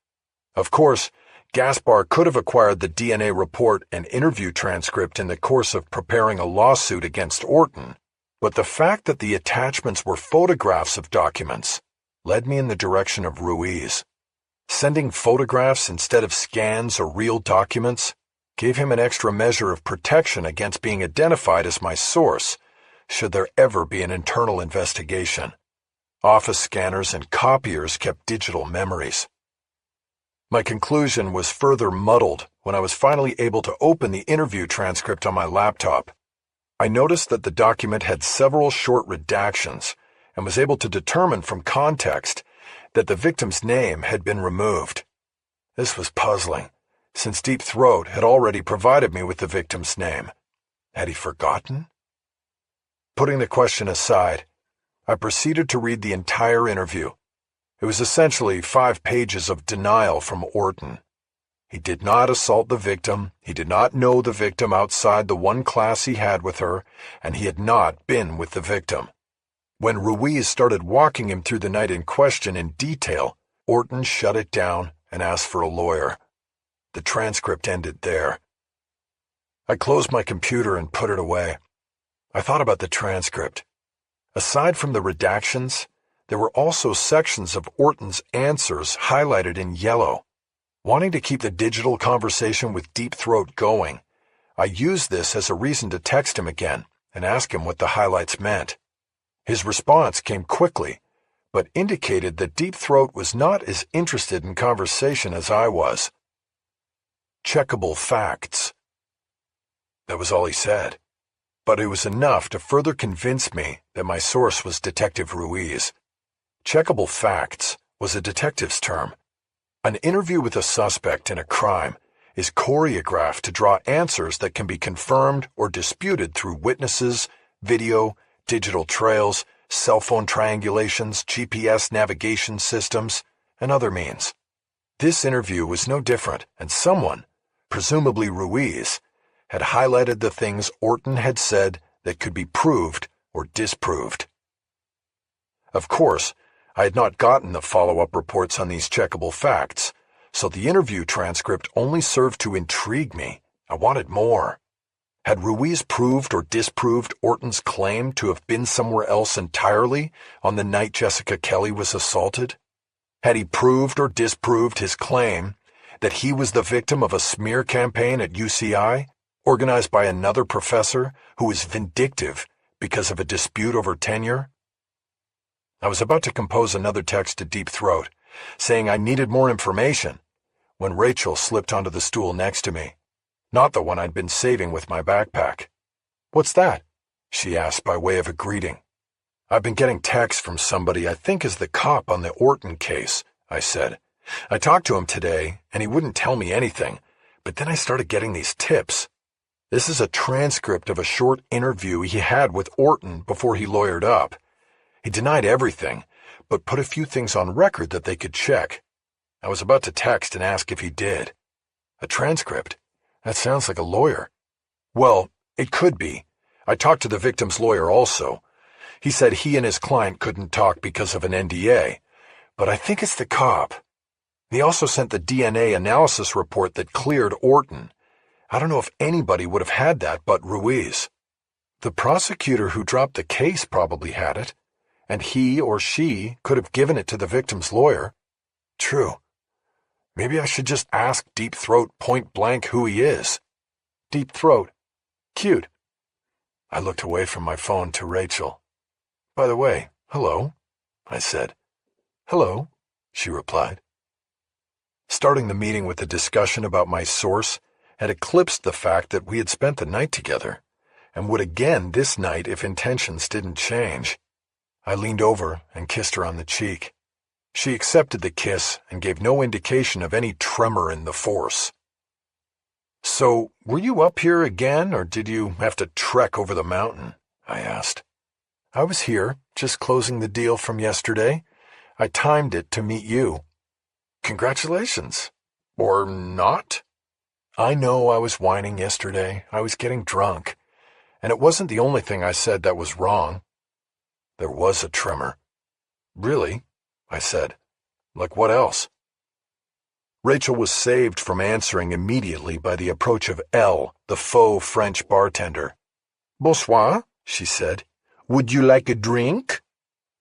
Of course, Gaspar could have acquired the DNA report and interview transcript in the course of preparing a lawsuit against Orton, but the fact that the attachments were photographs of documents led me in the direction of Ruiz. Sending photographs instead of scans or real documents gave him an extra measure of protection against being identified as my source, should there ever be an internal investigation. Office scanners and copiers kept digital memories. My conclusion was further muddled when I was finally able to open the interview transcript on my laptop. I noticed that the document had several short redactions and was able to determine from context that the victim's name had been removed. This was puzzling, since Deep Throat had already provided me with the victim's name. Had he forgotten? Putting the question aside, I proceeded to read the entire interview. It was essentially 5 pages of denial from Orton. He did not assault the victim, he did not know the victim outside the one class he had with her, and he had not been with the victim. When Ruiz started walking him through the night in question in detail, Orton shut it down and asked for a lawyer. The transcript ended there. I closed my computer and put it away. I thought about the transcript. Aside from the redactions, there were also sections of Orton's answers highlighted in yellow. Wanting to keep the digital conversation with Deep Throat going, I used this as a reason to text him again and ask him what the highlights meant. His response came quickly, but indicated that Deep Throat was not as interested in conversation as I was. Checkable facts. That was all he said, but it was enough to further convince me that my source was Detective Ruiz. Checkable facts was a detective's term. An interview with a suspect in a crime is choreographed to draw answers that can be confirmed or disputed through witnesses, video, digital trails, cell phone triangulations, GPS navigation systems, and other means. This interview was no different, and someone, presumably Ruiz, had highlighted the things Orton had said that could be proved or disproved. Of course, I had not gotten the follow-up reports on these checkable facts, so the interview transcript only served to intrigue me. I wanted more. Had Ruiz proved or disproved Orton's claim to have been somewhere else entirely on the night Jessica Kelly was assaulted? Had he proved or disproved his claim that he was the victim of a smear campaign at UCI, organized by another professor who was vindictive because of a dispute over tenure? I was about to compose another text to Deep Throat, saying I needed more information, when Rachel slipped onto the stool next to me. Not the one I'd been saving with my backpack. "What's that?" she asked by way of a greeting. "I've been getting texts from somebody I think is the cop on the Orton case," I said. "I talked to him today, and he wouldn't tell me anything, but then I started getting these tips. This is a transcript of a short interview he had with Orton before he lawyered up. He denied everything, but put a few things on record that they could check. I was about to text and ask if he did. A transcript? That sounds like a lawyer." "Well, it could be. I talked to the victim's lawyer also. He said he and his client couldn't talk because of an NDA, but I think it's the cop. He also sent the DNA analysis report that cleared Orton. I don't know if anybody would have had that but Ruiz. The prosecutor who dropped the case probably had it, and he or she could have given it to the victim's lawyer. True. Maybe I should just ask Deep Throat point blank who he is." Deep Throat. Cute. I looked away from my phone to Rachel. "By the way, hello," I said. "Hello," she replied. Starting the meeting with a discussion about my source had eclipsed the fact that we had spent the night together, and would again this night if intentions didn't change. I leaned over and kissed her on the cheek. She accepted the kiss and gave no indication of any tremor in the force. "So, were you up here again, or did you have to trek over the mountain?" I asked. "I was here, just closing the deal from yesterday. I timed it to meet you." "Congratulations. Or not?" "I know I was whining yesterday. I was getting drunk. And it wasn't the only thing I said that was wrong." There was a tremor. "Really?" I said. "Like what else?" Rachel was saved from answering immediately by the approach of Elle, the faux French bartender. "Bonsoir," she said. "Would you like a drink?"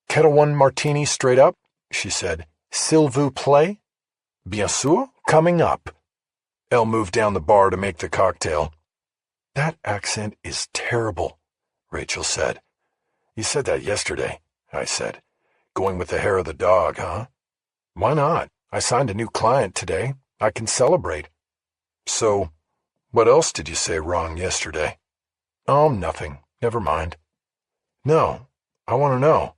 "Kettle one martini straight up," she said. "S'il vous plaît?" "Bien sûr, coming up." Elle moved down the bar to make the cocktail. "That accent is terrible," Rachel said. "You said that yesterday," I said. "Going with the hair of the dog, huh?" "Why not? I signed a new client today. I can celebrate." "So, what else did you say wrong yesterday?" "Oh, nothing. Never mind." "No, I want to know."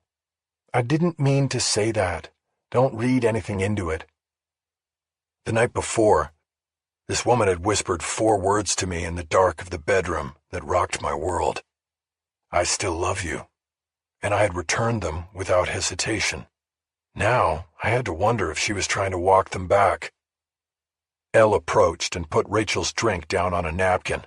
"I didn't mean to say that. Don't read anything into it." The night before, this woman had whispered 4 words to me in the dark of the bedroom that rocked my world. "I still love you." And I had returned them without hesitation. Now I had to wonder if she was trying to walk them back. Elle approached and put Rachel's drink down on a napkin.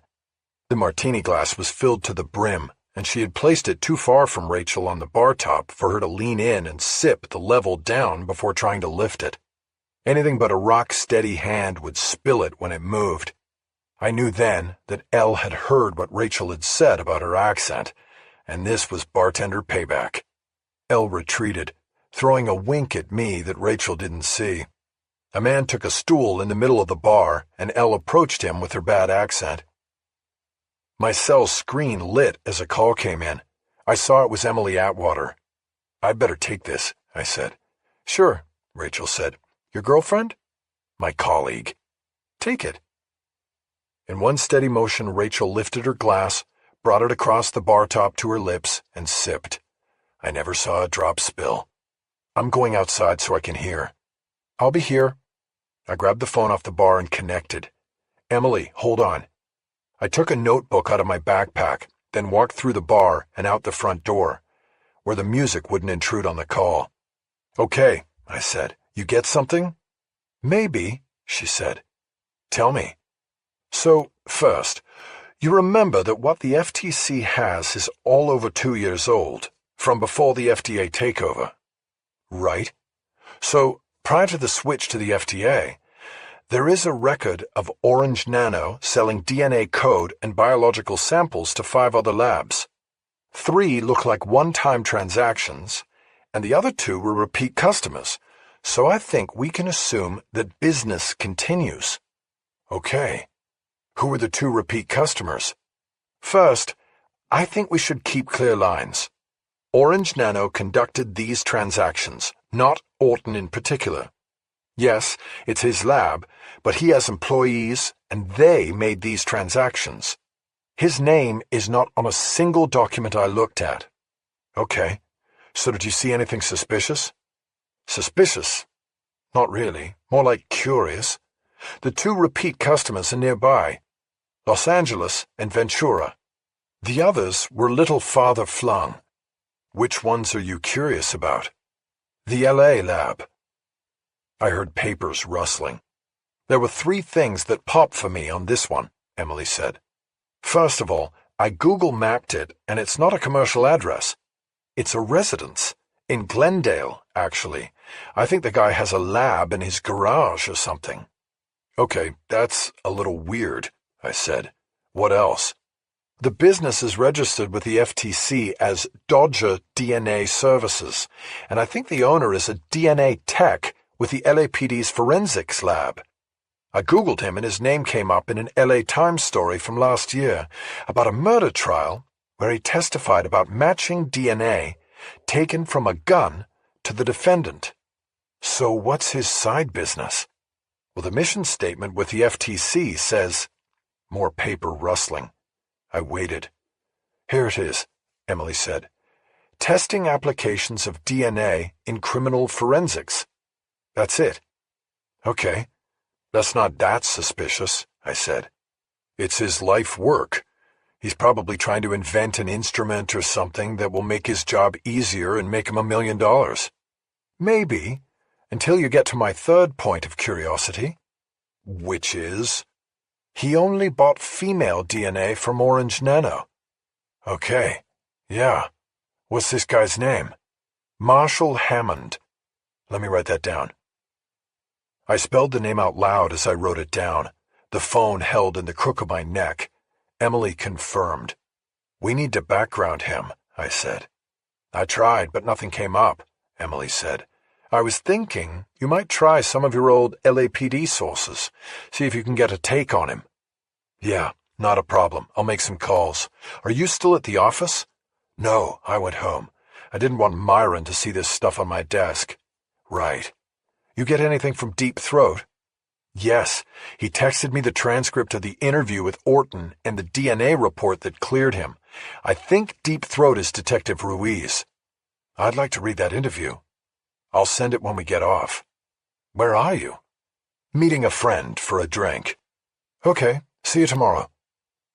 The martini glass was filled to the brim, and she had placed it too far from Rachel on the bar top for her to lean in and sip the level down before trying to lift it. Anything but a rock-steady hand would spill it when it moved. I knew then that Elle had heard what Rachel had said about her accent, and this was bartender payback. Elle retreated, throwing a wink at me that Rachel didn't see. A man took a stool in the middle of the bar, and Elle approached him with her bad accent. My cell screen lit as a call came in. I saw it was Emily Atwater. "I'd better take this," I said. "Sure," Rachel said. "Your girlfriend?" "My colleague." "Take it." In one steady motion, Rachel lifted her glass, brought it across the bar top to her lips, and sipped. I never saw a drop spill. "I'm going outside so I can hear." "I'll be here." I grabbed the phone off the bar and connected. "Emily, hold on." I took a notebook out of my backpack, then walked through the bar and out the front door, where the music wouldn't intrude on the call. "Okay," I said. "You get something?" "Maybe," she said. "Tell me." "So, first, you remember that what the FTC has is all over 2 years old, from before the FDA takeover." "Right. So, prior to the switch to the FDA, there is a record of Orange Nano selling DNA code and biological samples to 5 other labs. 3 look like one-time transactions, and the other 2 were repeat customers, so I think we can assume that business continues." "Okay. Who were the 2 repeat customers?" "First, I think we should keep clear lines. Orange Nano conducted these transactions, not Orton in particular. Yes, it's his lab, but he has employees, and they made these transactions. His name is not on a single document I looked at." "Okay. So did you see anything suspicious?" "Suspicious? Not really. More like curious. The 2 repeat customers are nearby, Los Angeles and Ventura. The others were a little farther flung." "Which ones are you curious about?" "The LA lab." I heard papers rustling. "There were 3 things that popped for me on this one," Emily said. "First of all, I Google mapped it, and it's not a commercial address. It's a residence. In Glendale, actually. I think the guy has a lab in his garage or something." "Okay, that's a little weird," I said. "What else?" "The business is registered with the FTC as Dodger DNA Services, and I think the owner is a DNA tech with the LAPD's forensics lab. I Googled him and his name came up in an LA Times story from last year about a murder trial where he testified about matching DNA taken from a gun to the defendant." "So what's his side business?" "Well, the mission statement with the FTC says—" More paper rustling. I waited. "Here it is," Emily said. "Testing applications of DNA in criminal forensics." That's it. "Okay. That's not that suspicious," I said. "It's his life work. He's probably trying to invent an instrument or something that will make his job easier and make him $1 million. "Maybe, until you get to my third point of curiosity." "Which is?" "He only bought female DNA from Orange Nano." "Okay. Yeah. What's this guy's name?" "Marshall Hammond." Let me write that down. I spelled the name out loud as I wrote it down, the phone held in the crook of my neck. Emily confirmed. "We need to background him," I said. "I tried, but nothing came up," Emily said. "I was thinking you might try some of your old LAPD sources, see if you can get a take on him." "Yeah, not a problem. I'll make some calls. Are you still at the office?" "No, I went home. I didn't want Myron to see this stuff on my desk." "Right. You get anything from Deep Throat?" "Yes, he texted me the transcript of the interview with Orton and the DNA report that cleared him. I think Deep Throat is Detective Ruiz." "I'd like to read that interview." "I'll send it when we get off." "Where are you?" "Meeting a friend for a drink." "Okay, see you tomorrow."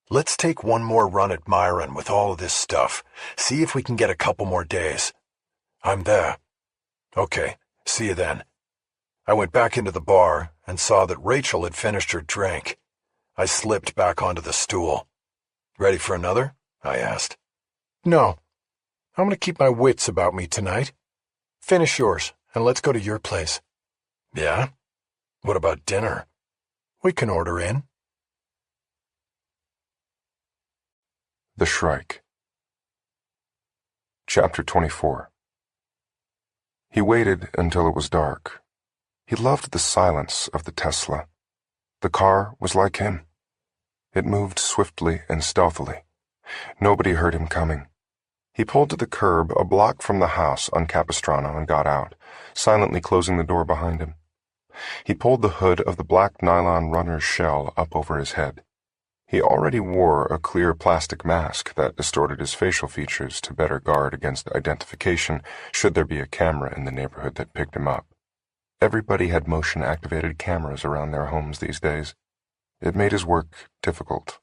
"Let's take one more run at Myron with all of this stuff. See if we can get a couple more days." "I'm there." "Okay, See you then. I went back into the bar and saw that Rachel had finished her drink. I slipped back onto the stool. Ready for another? I asked. No. I'm going to keep my wits about me tonight. Finish yours, and let's go to your place. Yeah? What about dinner? We can order in. The Shrike. Chapter 24. He waited until it was dark. He loved the silence of the Tesla. The car was like him. It moved swiftly and stealthily. Nobody heard him coming. He pulled to the curb a block from the house on Capistrano and got out, silently closing the door behind him. He pulled the hood of the black nylon runner's shell up over his head. He already wore a clear plastic mask that distorted his facial features to better guard against identification should there be a camera in the neighborhood that picked him up. Everybody had motion-activated cameras around their homes these days. It made his work difficult.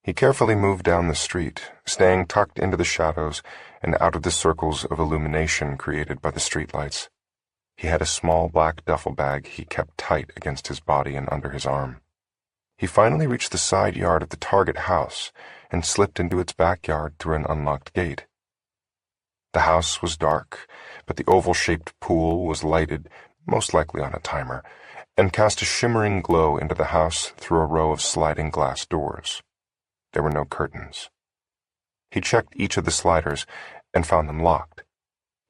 He carefully moved down the street, staying tucked into the shadows and out of the circles of illumination created by the streetlights. He had a small black duffel bag he kept tight against his body and under his arm. He finally reached the side yard of the target house and slipped into its backyard through an unlocked gate. The house was dark, but the oval-shaped pool was lighted, most likely on a timer, and cast a shimmering glow into the house through a row of sliding glass doors. There were no curtains. He checked each of the sliders and found them locked.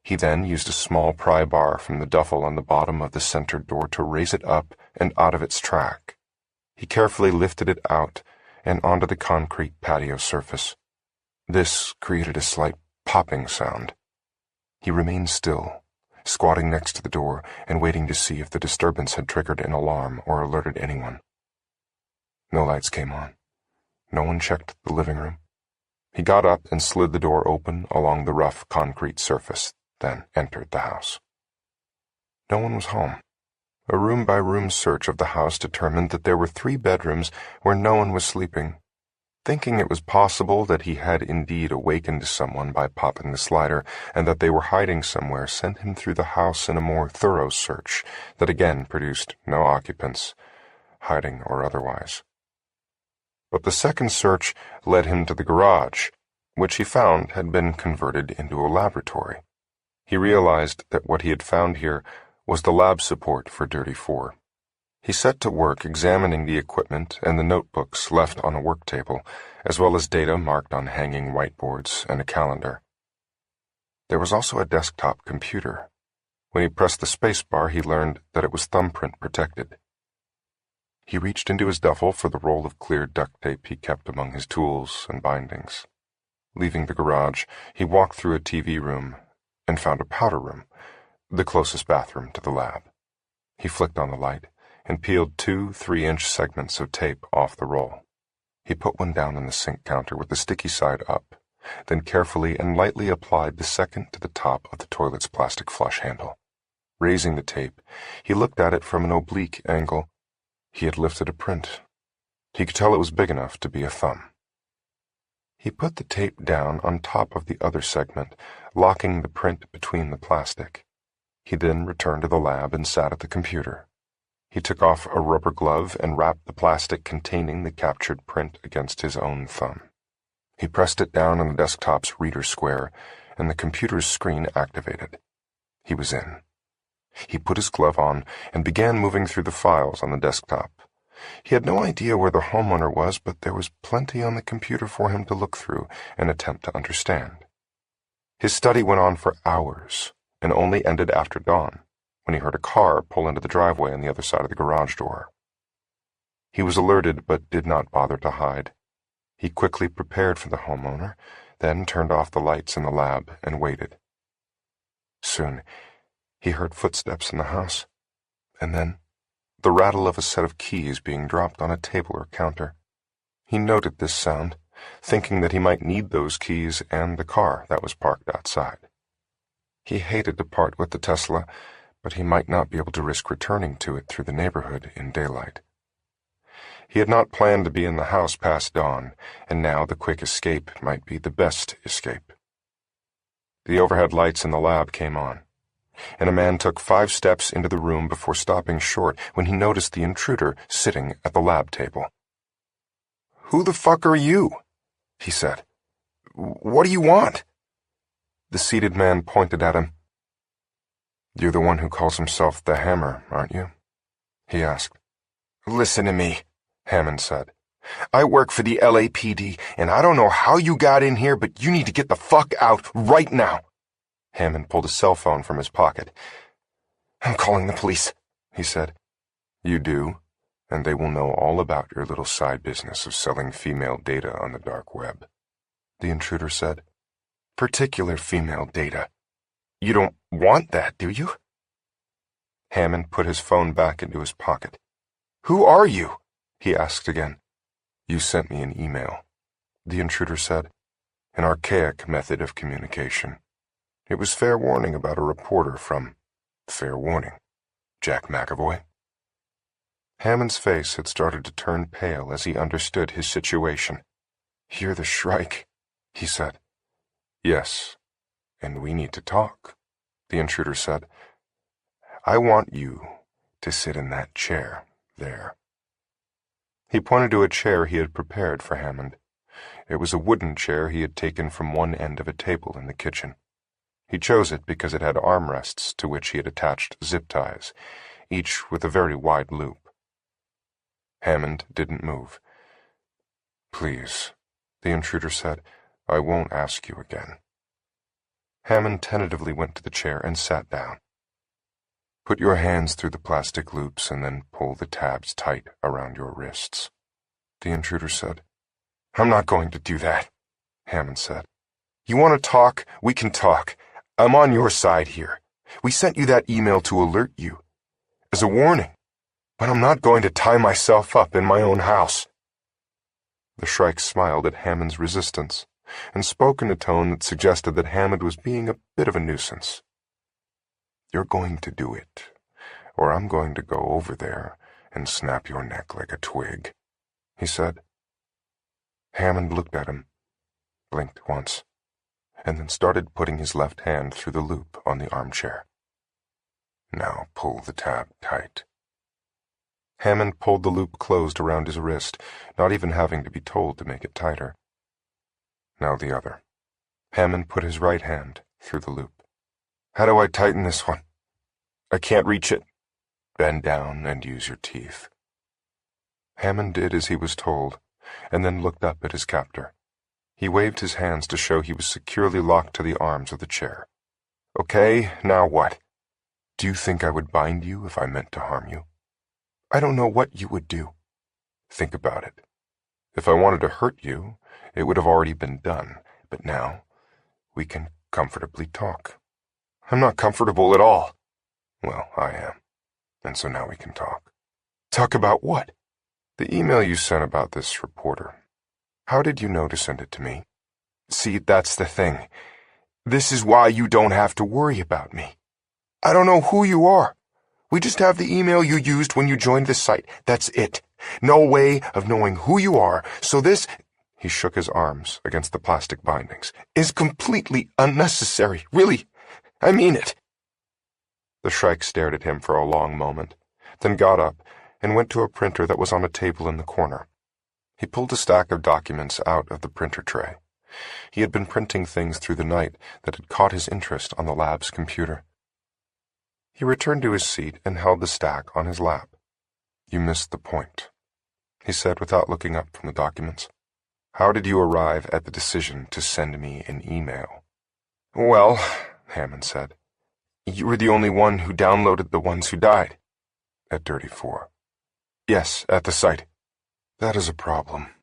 He then used a small pry bar from the duffel on the bottom of the center door to raise it up and out of its track. He carefully lifted it out and onto the concrete patio surface. This created a slight popping sound. He remained still, squatting next to the door and waiting to see if the disturbance had triggered an alarm or alerted anyone. No lights came on. No one checked the living room. He got up and slid the door open along the rough concrete surface, then entered the house. No one was home. A room-by-room search of the house determined that there were 3 bedrooms where no one was sleeping. Thinking it was possible that he had indeed awakened someone by popping the slider and that they were hiding somewhere sent him through the house in a more thorough search that again produced no occupants, hiding or otherwise. But the second search led him to the garage, which he found had been converted into a laboratory. He realized that what he had found here was the lab support for Dirty Four. He set to work examining the equipment and the notebooks left on a work table, as well as data marked on hanging whiteboards and a calendar. There was also a desktop computer. When he pressed the space bar, he learned that it was thumbprint protected. He reached into his duffel for the roll of clear duct tape he kept among his tools and bindings. Leaving the garage, he walked through a TV room and found a powder room, the closest bathroom to the lab. He flicked on the light and peeled 2 3-inch segments of tape off the roll. He put one down on the sink counter with the sticky side up, then carefully and lightly applied the second to the top of the toilet's plastic flush handle. Raising the tape, he looked at it from an oblique angle. He had lifted a print. He could tell it was big enough to be a thumb. He put the tape down on top of the other segment, locking the print between the plastic. He then returned to the lab and sat at the computer. He took off a rubber glove and wrapped the plastic containing the captured print against his own thumb. He pressed it down on the desktop's reader square, and the computer's screen activated. He was in. He put his glove on and began moving through the files on the desktop. He had no idea where the homeowner was, but there was plenty on the computer for him to look through and attempt to understand. His study went on for hours and only ended after dawn, when he heard a car pull into the driveway on the other side of the garage door. He was alerted but did not bother to hide. He quickly prepared for the homeowner, then turned off the lights in the lab and waited. Soon, he heard footsteps in the house, and then the rattle of a set of keys being dropped on a table or counter. He noted this sound, thinking that he might need those keys and the car that was parked outside. He hated to part with the Tesla, but he might not be able to risk returning to it through the neighborhood in daylight. He had not planned to be in the house past dawn, and now the quick escape might be the best escape. The overhead lights in the lab came on. and a man took 5 steps into the room before stopping short when he noticed the intruder sitting at the lab table. "Who the fuck are you?" he said. "What do you want?" The seated man pointed at him. "You're the one who calls himself the Hammer, aren't you?" he asked. "Listen to me," Hammond said. "I work for the LAPD, and I don't know how you got in here, but you need to get the fuck out right now." Hammond pulled a cell phone from his pocket. "I'm calling the police," he said. "You do, and they will know all about your little side business of selling female data on the dark web," the intruder said. "Particular female data. You don't want that, do you?" Hammond put his phone back into his pocket. "Who are you?" he asked again. "You sent me an email," the intruder said. "An archaic method of communication. It was fair warning about a reporter from, fair warning, Jack McEvoy." Hammond's face had started to turn pale as he understood his situation. "You're the Shrike," he said. "Yes, and we need to talk," the intruder said. "I want you to sit in that chair there." He pointed to a chair he had prepared for Hammond. It was a wooden chair he had taken from one end of a table in the kitchen. He chose it because it had armrests to which he had attached zip ties, each with a very wide loop. Hammond didn't move. "Please," the intruder said, "I won't ask you again." Hammond tentatively went to the chair and sat down. "Put your hands through the plastic loops and then pull the tabs tight around your wrists," the intruder said. "I'm not going to do that," Hammond said. "You want to talk? We can talk. I'm on your side here. We sent you that email to alert you, as a warning, but I'm not going to tie myself up in my own house." The Shrike smiled at Hammond's resistance and spoke in a tone that suggested that Hammond was being a bit of a nuisance. "You're going to do it, or I'm going to go over there and snap your neck like a twig," he said. Hammond looked at him, blinked once, and then started putting his left hand through the loop on the armchair. "Now pull the tab tight." Hammond pulled the loop closed around his wrist, not even having to be told to make it tighter. "Now the other." Hammond put his right hand through the loop. "How do I tighten this one? I can't reach it." "Bend down and use your teeth." Hammond did as he was told, and then looked up at his captor. He waved his hands to show he was securely locked to the arms of the chair. "Okay, now what? Do you think I would bind you if I meant to harm you? I don't know what you would do. Think about it. If I wanted to hurt you, it would have already been done, but now we can comfortably talk." "I'm not comfortable at all." "Well, I am, and so now we can talk." "Talk about what?" "The email you sent about this reporter. How did you know to send it to me?" "See, that's the thing. This is why you don't have to worry about me. I don't know who you are. We just have the email you used when you joined the site. That's it. No way of knowing who you are, so this—" he shook his arms against the plastic bindings— "is completely unnecessary, really. I mean it." The Shrike stared at him for a long moment, then got up and went to a printer that was on a table in the corner. He pulled a stack of documents out of the printer tray. He had been printing things through the night that had caught his interest on the lab's computer. He returned to his seat and held the stack on his lap. "You missed the point," he said without looking up from the documents. "How did you arrive at the decision to send me an email?" "Well," Hammond said, "you were the only one who downloaded the ones who died." "At Dirty 4. "Yes, at the site." "That is a problem.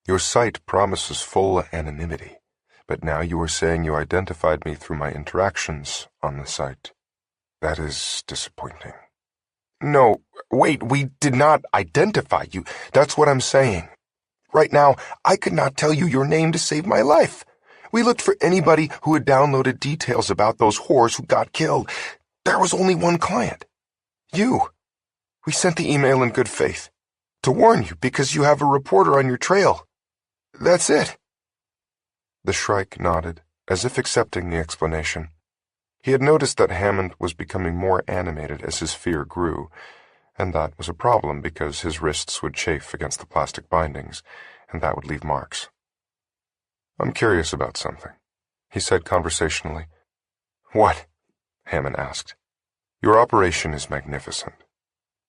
Your site promises full anonymity, but now you are saying you identified me through my interactions on the site. That is disappointing." "No, wait, we did not identify you. That's what I'm saying. Right now, I could not tell you your name to save my life. We looked for anybody who had downloaded details about those whores who got killed. There was only one client. You. We sent the email in good faith. To warn you, because you have a reporter on your trail. That's it." The Shrike nodded, as if accepting the explanation. He had noticed that Hammond was becoming more animated as his fear grew, and that was a problem because his wrists would chafe against the plastic bindings, and that would leave marks. "I'm curious about something," he said conversationally. "What?" Hammond asked. "Your operation is magnificent.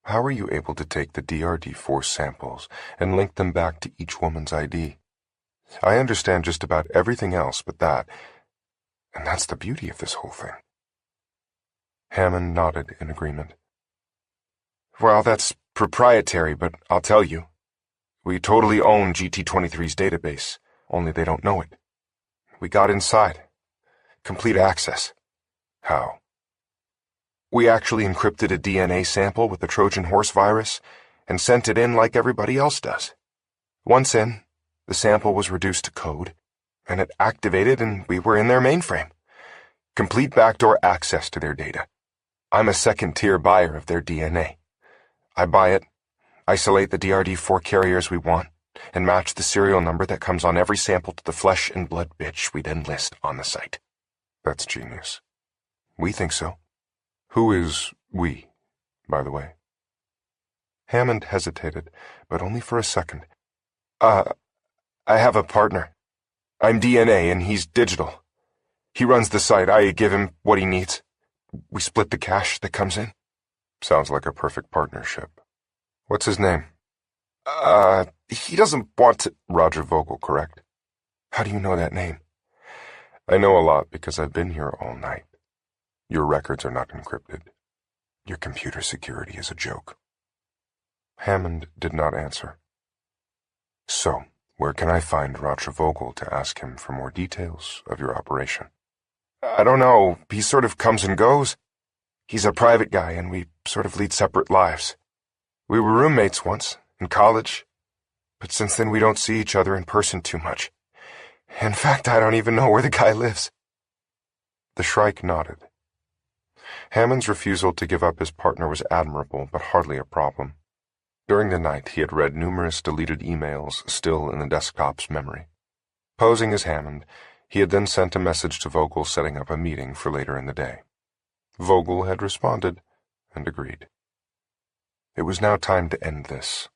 How are you able to take the DRD-4 samples and link them back to each woman's ID? I understand just about everything else but that, and that's the beauty of this whole thing." Hammond nodded in agreement. "Well, that's proprietary, but I'll tell you. We totally own GT23's database, only they don't know it. We got inside. Complete access." "How?" "We actually encrypted a DNA sample with the Trojan horse virus and sent it in like everybody else does. Once in, the sample was reduced to code, and it activated and we were in their mainframe. Complete backdoor access to their data. I'm a second-tier buyer of their DNA. I buy it, isolate the DRD-4 carriers we want, and match the serial number that comes on every sample to the flesh and blood bitch we then list on the site." "That's genius." "We think so." "Who is we, by the way?" Hammond hesitated, but only for a second. I have a partner. I'm DNA and he's digital. He runs the site. I give him what he needs. We split the cash that comes in." "Sounds like a perfect partnership. What's his name?" He doesn't want to—" "Roger Vogel, correct?" "How do you know that name?" "I know a lot because I've been here all night. Your records are not encrypted. Your computer security is a joke." Hammond did not answer. "So, where can I find Roger Vogel to ask him for more details of your operation?" "I don't know. He sort of comes and goes. He's a private guy and we sort of lead separate lives. We were roommates once, in college, but since then we don't see each other in person too much. In fact, I don't even know where the guy lives." The Shrike nodded. Hammond's refusal to give up his partner was admirable, but hardly a problem. During the night, he had read numerous deleted emails still in the desktop's memory. Posing as Hammond, he had then sent a message to Vogel setting up a meeting for later in the day. Vogel had responded and agreed. It was now time to end this.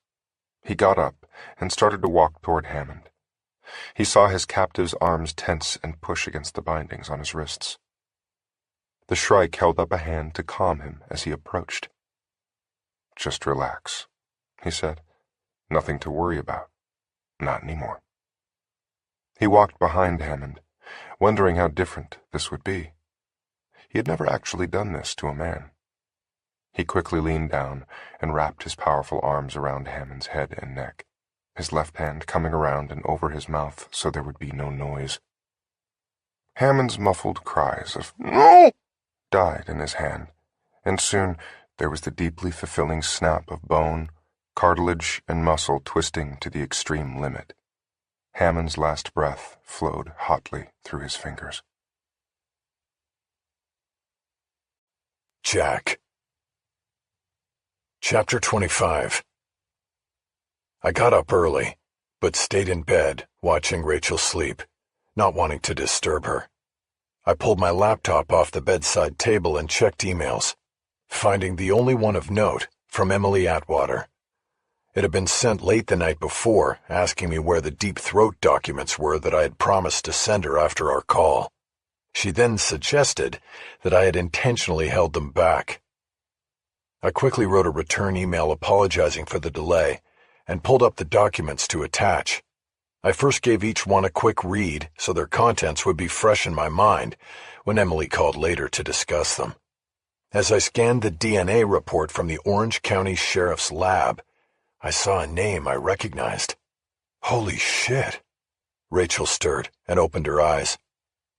He got up and started to walk toward Hammond. He saw his captive's arms tense and push against the bindings on his wrists. The Shrike held up a hand to calm him as he approached. "Just relax," he said. "Nothing to worry about. Not anymore." He walked behind Hammond, wondering how different this would be. He had never actually done this to a man. He quickly leaned down and wrapped his powerful arms around Hammond's head and neck, his left hand coming around and over his mouth so there would be no noise. Hammond's muffled cries of "No!" died in his hand, and soon there was the deeply fulfilling snap of bone, cartilage, and muscle twisting to the extreme limit. Hammond's last breath flowed hotly through his fingers. Jack. Chapter 25. I got up early, but stayed in bed, watching Rachel sleep, not wanting to disturb her. I pulled my laptop off the bedside table and checked emails, finding the only one of note from Emily Atwater. It had been sent late the night before, asking me where the Deep Throat documents were that I had promised to send her after our call. She then suggested that I had intentionally held them back. I quickly wrote a return email apologizing for the delay and pulled up the documents to attach. I first gave each one a quick read so their contents would be fresh in my mind when Emily called later to discuss them. As I scanned the DNA report from the Orange County Sheriff's Lab, I saw a name I recognized. Holy shit! Rachel stirred and opened her eyes.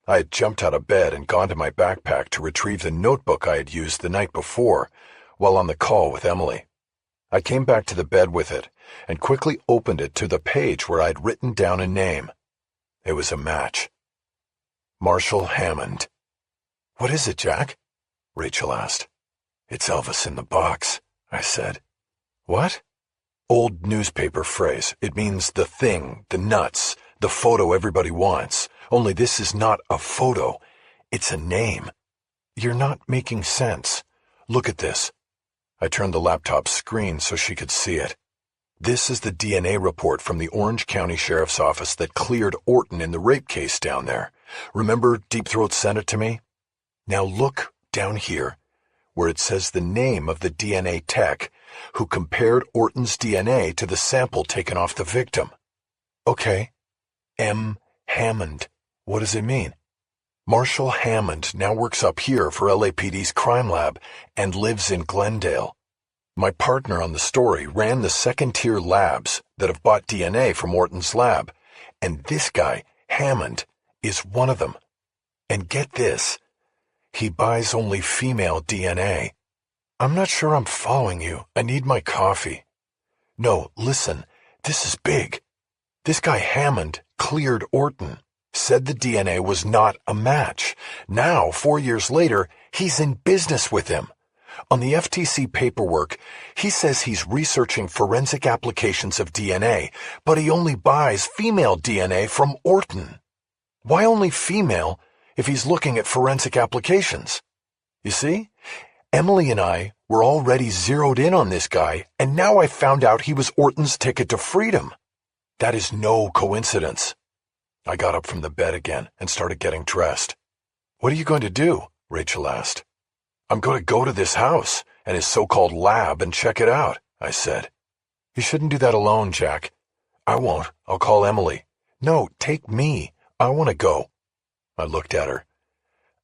I had jumped out of bed and gone to my backpack to retrieve the notebook I had used the night before while on the call with Emily. I came back to the bed with it and quickly opened it to the page where I'd written down a name. It was a match. Marshall Hammond. "What is it, Jack?" Rachel asked. "It's Elvis in the box," I said. "What?" "Old newspaper phrase. It means the thing, the nuts, the photo everybody wants. Only this is not a photo. It's a name. You're not making sense. Look at this. I turned the laptop screen so she could see it. This is the DNA report from the Orange County Sheriff's Office that cleared Orton in the rape case down there. Remember Deep Throat sent it to me? Now look down here, where it says the name of the DNA tech who compared Orton's DNA to the sample taken off the victim. Okay. M. Hammond. What does it mean? Marshall Hammond now works up here for LAPD's crime lab and lives in Glendale. My partner on the story ran the second-tier labs that have bought DNA from Orton's lab, and this guy, Hammond, is one of them. And get this, he buys only female DNA. I'm not sure I'm following you. I need my coffee. No, listen, this is big. This guy Hammond cleared Orton, said the DNA was not a match. Now, 4 years later, he's in business with him. On the FTC paperwork, he says he's researching forensic applications of DNA, but he only buys female DNA from Orton. Why only female if he's looking at forensic applications? You see, Emily and I were already zeroed in on this guy, and now I found out he was Orton's ticket to freedom. That is no coincidence. I got up from the bed again and started getting dressed. What are you going to do? Rachel asked. I'm going to go to this house and his so-called lab and check it out, I said. You shouldn't do that alone, Jack. I won't. I'll call Emily. No, take me. I want to go. I looked at her.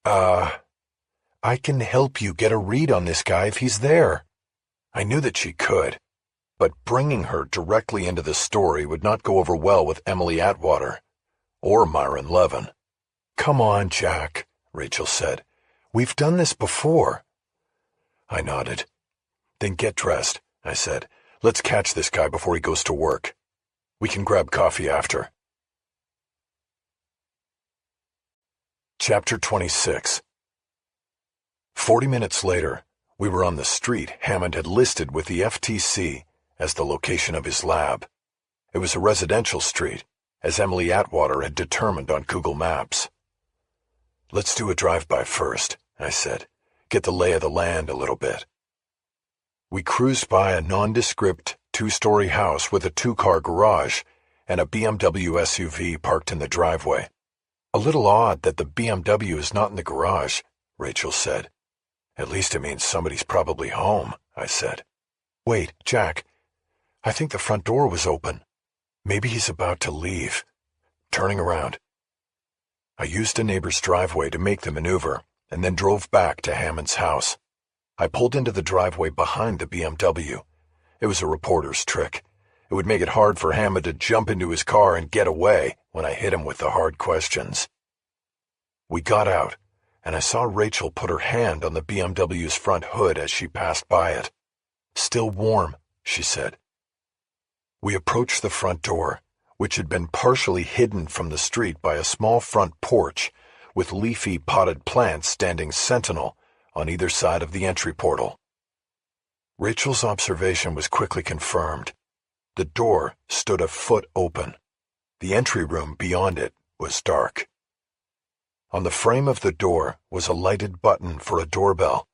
I can help you get a read on this guy if he's there. I knew that she could, but bringing her directly into the story would not go over well with Emily Atwater or Myron Levin. Come on, Jack, Rachel said. We've done this before. I nodded. Then get dressed, I said. Let's catch this guy before he goes to work. We can grab coffee after. Chapter 26. 40 minutes later, we were on the street Hammond had listed with the FTC as the location of his lab. It was a residential street, as Emily Atwater had determined on Google Maps. Let's do a drive-by first, I said. Get the lay of the land a little bit. We cruised by a nondescript 2-story house with a 2-car garage and a BMW SUV parked in the driveway. A little odd that the BMW is not in the garage, Rachel said. At least it means somebody's probably home, I said. Wait, Jack. I think the front door was open. Maybe he's about to leave. Turning around. I used a neighbor's driveway to make the maneuver, and then drove back to Hammond's house. I pulled into the driveway behind the BMW. It was a reporter's trick. It would make it hard for Hammond to jump into his car and get away when I hit him with the hard questions. We got out, and I saw Rachel put her hand on the BMW's front hood as she passed by it. Still warm, she said. We approached the front door, which had been partially hidden from the street by a small front porch with leafy potted plants standing sentinel on either side of the entry portal. Rachel's observation was quickly confirmed. The door stood a foot open. The entry room beyond it was dark. On the frame of the door was a lighted button for a doorbell.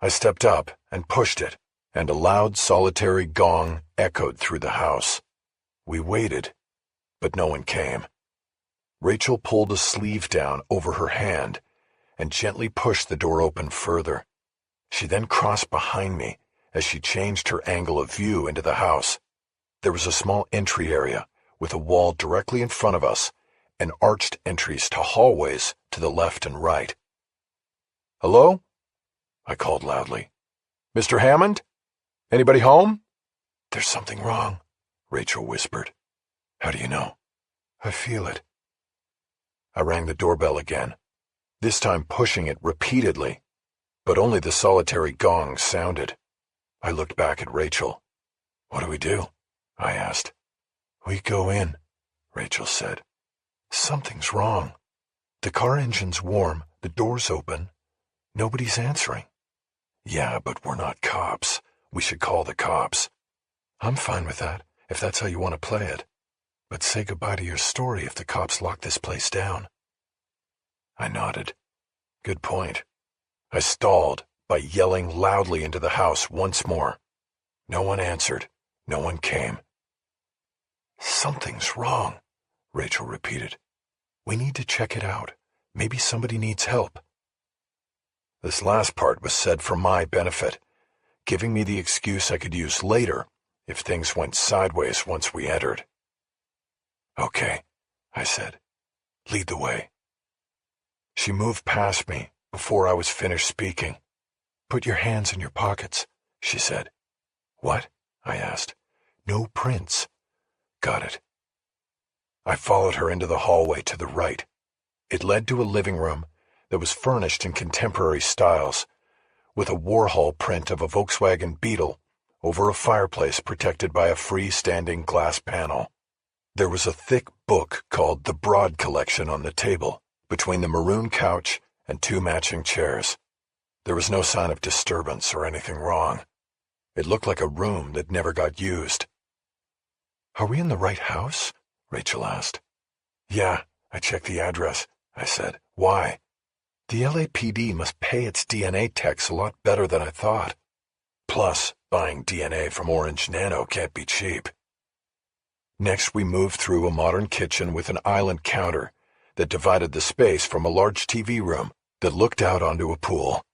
I stepped up and pushed it, and a loud solitary gong echoed through the house. We waited, but no one came. Rachel pulled a sleeve down over her hand and gently pushed the door open further. She then crossed behind me as she changed her angle of view into the house. There was a small entry area with a wall directly in front of us and arched entries to hallways to the left and right. Hello? I called loudly. Mr. Hammond? Anybody home? There's something wrong, Rachel whispered. How do you know? I feel it. I rang the doorbell again, this time pushing it repeatedly, but only the solitary gong sounded. I looked back at Rachel. What do we do? I asked. We go in, Rachel said. Something's wrong. The car engine's warm, the door's open. Nobody's answering. Yeah, but we're not cops. We should call the cops. I'm fine with that, if that's how you want to play it. But say goodbye to your story if the cops lock this place down. I nodded. Good point. I stalled by yelling loudly into the house once more. No one answered. No one came. "Something's wrong," Rachel repeated. "We need to check it out. Maybe somebody needs help." This last part was said for my benefit, giving me the excuse I could use later if things went sideways once we entered. "Okay," I said. "Lead the way." She moved past me before I was finished speaking. "Put your hands in your pockets," she said. "What?" I asked. "No prints." "Got it." I followed her into the hallway to the right. It led to a living room that was furnished in contemporary styles, with a Warhol print of a Volkswagen Beetle over a fireplace protected by a freestanding glass panel. There was a thick book called The Broad Collection on the table, between the maroon couch and two matching chairs. There was no sign of disturbance or anything wrong. It looked like a room that never got used. "Are we in the right house?" Rachel asked. "Yeah, I checked the address," I said. "Why?" "The LAPD must pay its DNA techs a lot better than I thought. Plus, buying DNA from Orange Nano can't be cheap." Next, we moved through a modern kitchen with an island counter that divided the space from a large TV room that looked out onto a pool.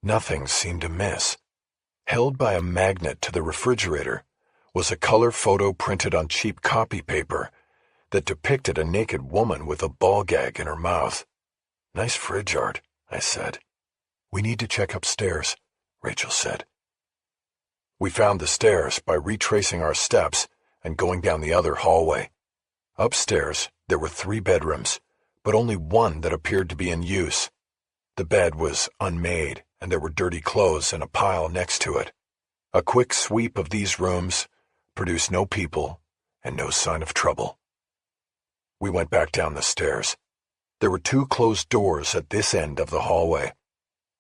Nothing seemed amiss. Held by a magnet to the refrigerator was a color photo printed on cheap copy paper that depicted a naked woman with a ball gag in her mouth. "Nice fridge art," I said. "We need to check upstairs," Rachel said. We found the stairs by retracing our steps and going down the other hallway. Upstairs, there were 3 bedrooms, but only one that appeared to be in use. The bed was unmade, and there were dirty clothes in a pile next to it. A quick sweep of these rooms produced no people and no sign of trouble. We went back down the stairs. There were 2 closed doors at this end of the hallway.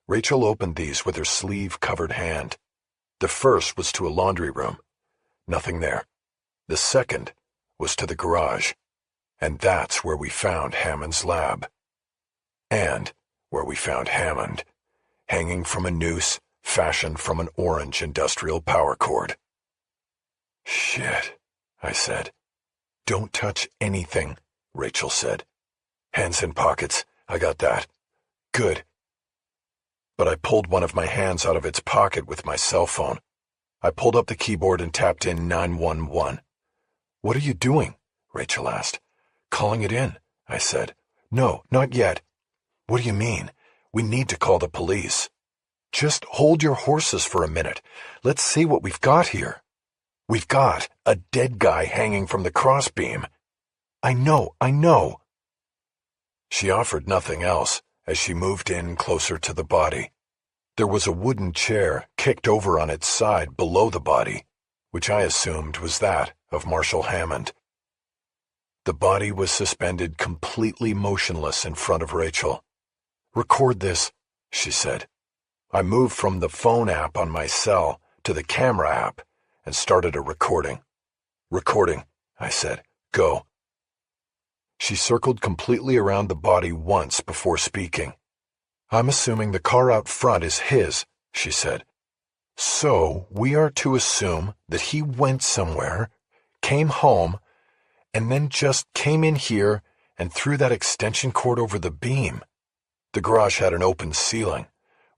Rachel opened these with her sleeve-covered hand. The first was to a laundry room. Nothing there. The second was to the garage. And that's where we found Hammond's lab. And where we found Hammond, hanging from a noose fashioned from an orange industrial power cord. "Shit," I said. "Don't touch anything," Rachel said. "Hands in pockets. I got that." "Good." But I pulled one of my hands out of its pocket with my cell phone. I pulled up the keyboard and tapped in 911. "What are you doing?" Rachel asked. "Calling it in," I said. "No, not yet." "What do you mean? We need to call the police." "Just hold your horses for a minute. Let's see what we've got here." "We've got a dead guy hanging from the crossbeam." I know. She offered nothing else as she moved in closer to the body. There was a wooden chair kicked over on its side below the body, which I assumed was that of Marshall Hammond. The body was suspended completely motionless in front of Rachel. "Record this," she said. I moved from the phone app on my cell to the camera app and started a recording. "Recording," I said. "Go." She circled completely around the body once before speaking. "I'm assuming the car out front is his," she said. "So we are to assume that he went somewhere, came home, and then just came in here and threw that extension cord over the beam. The garage had an open ceiling,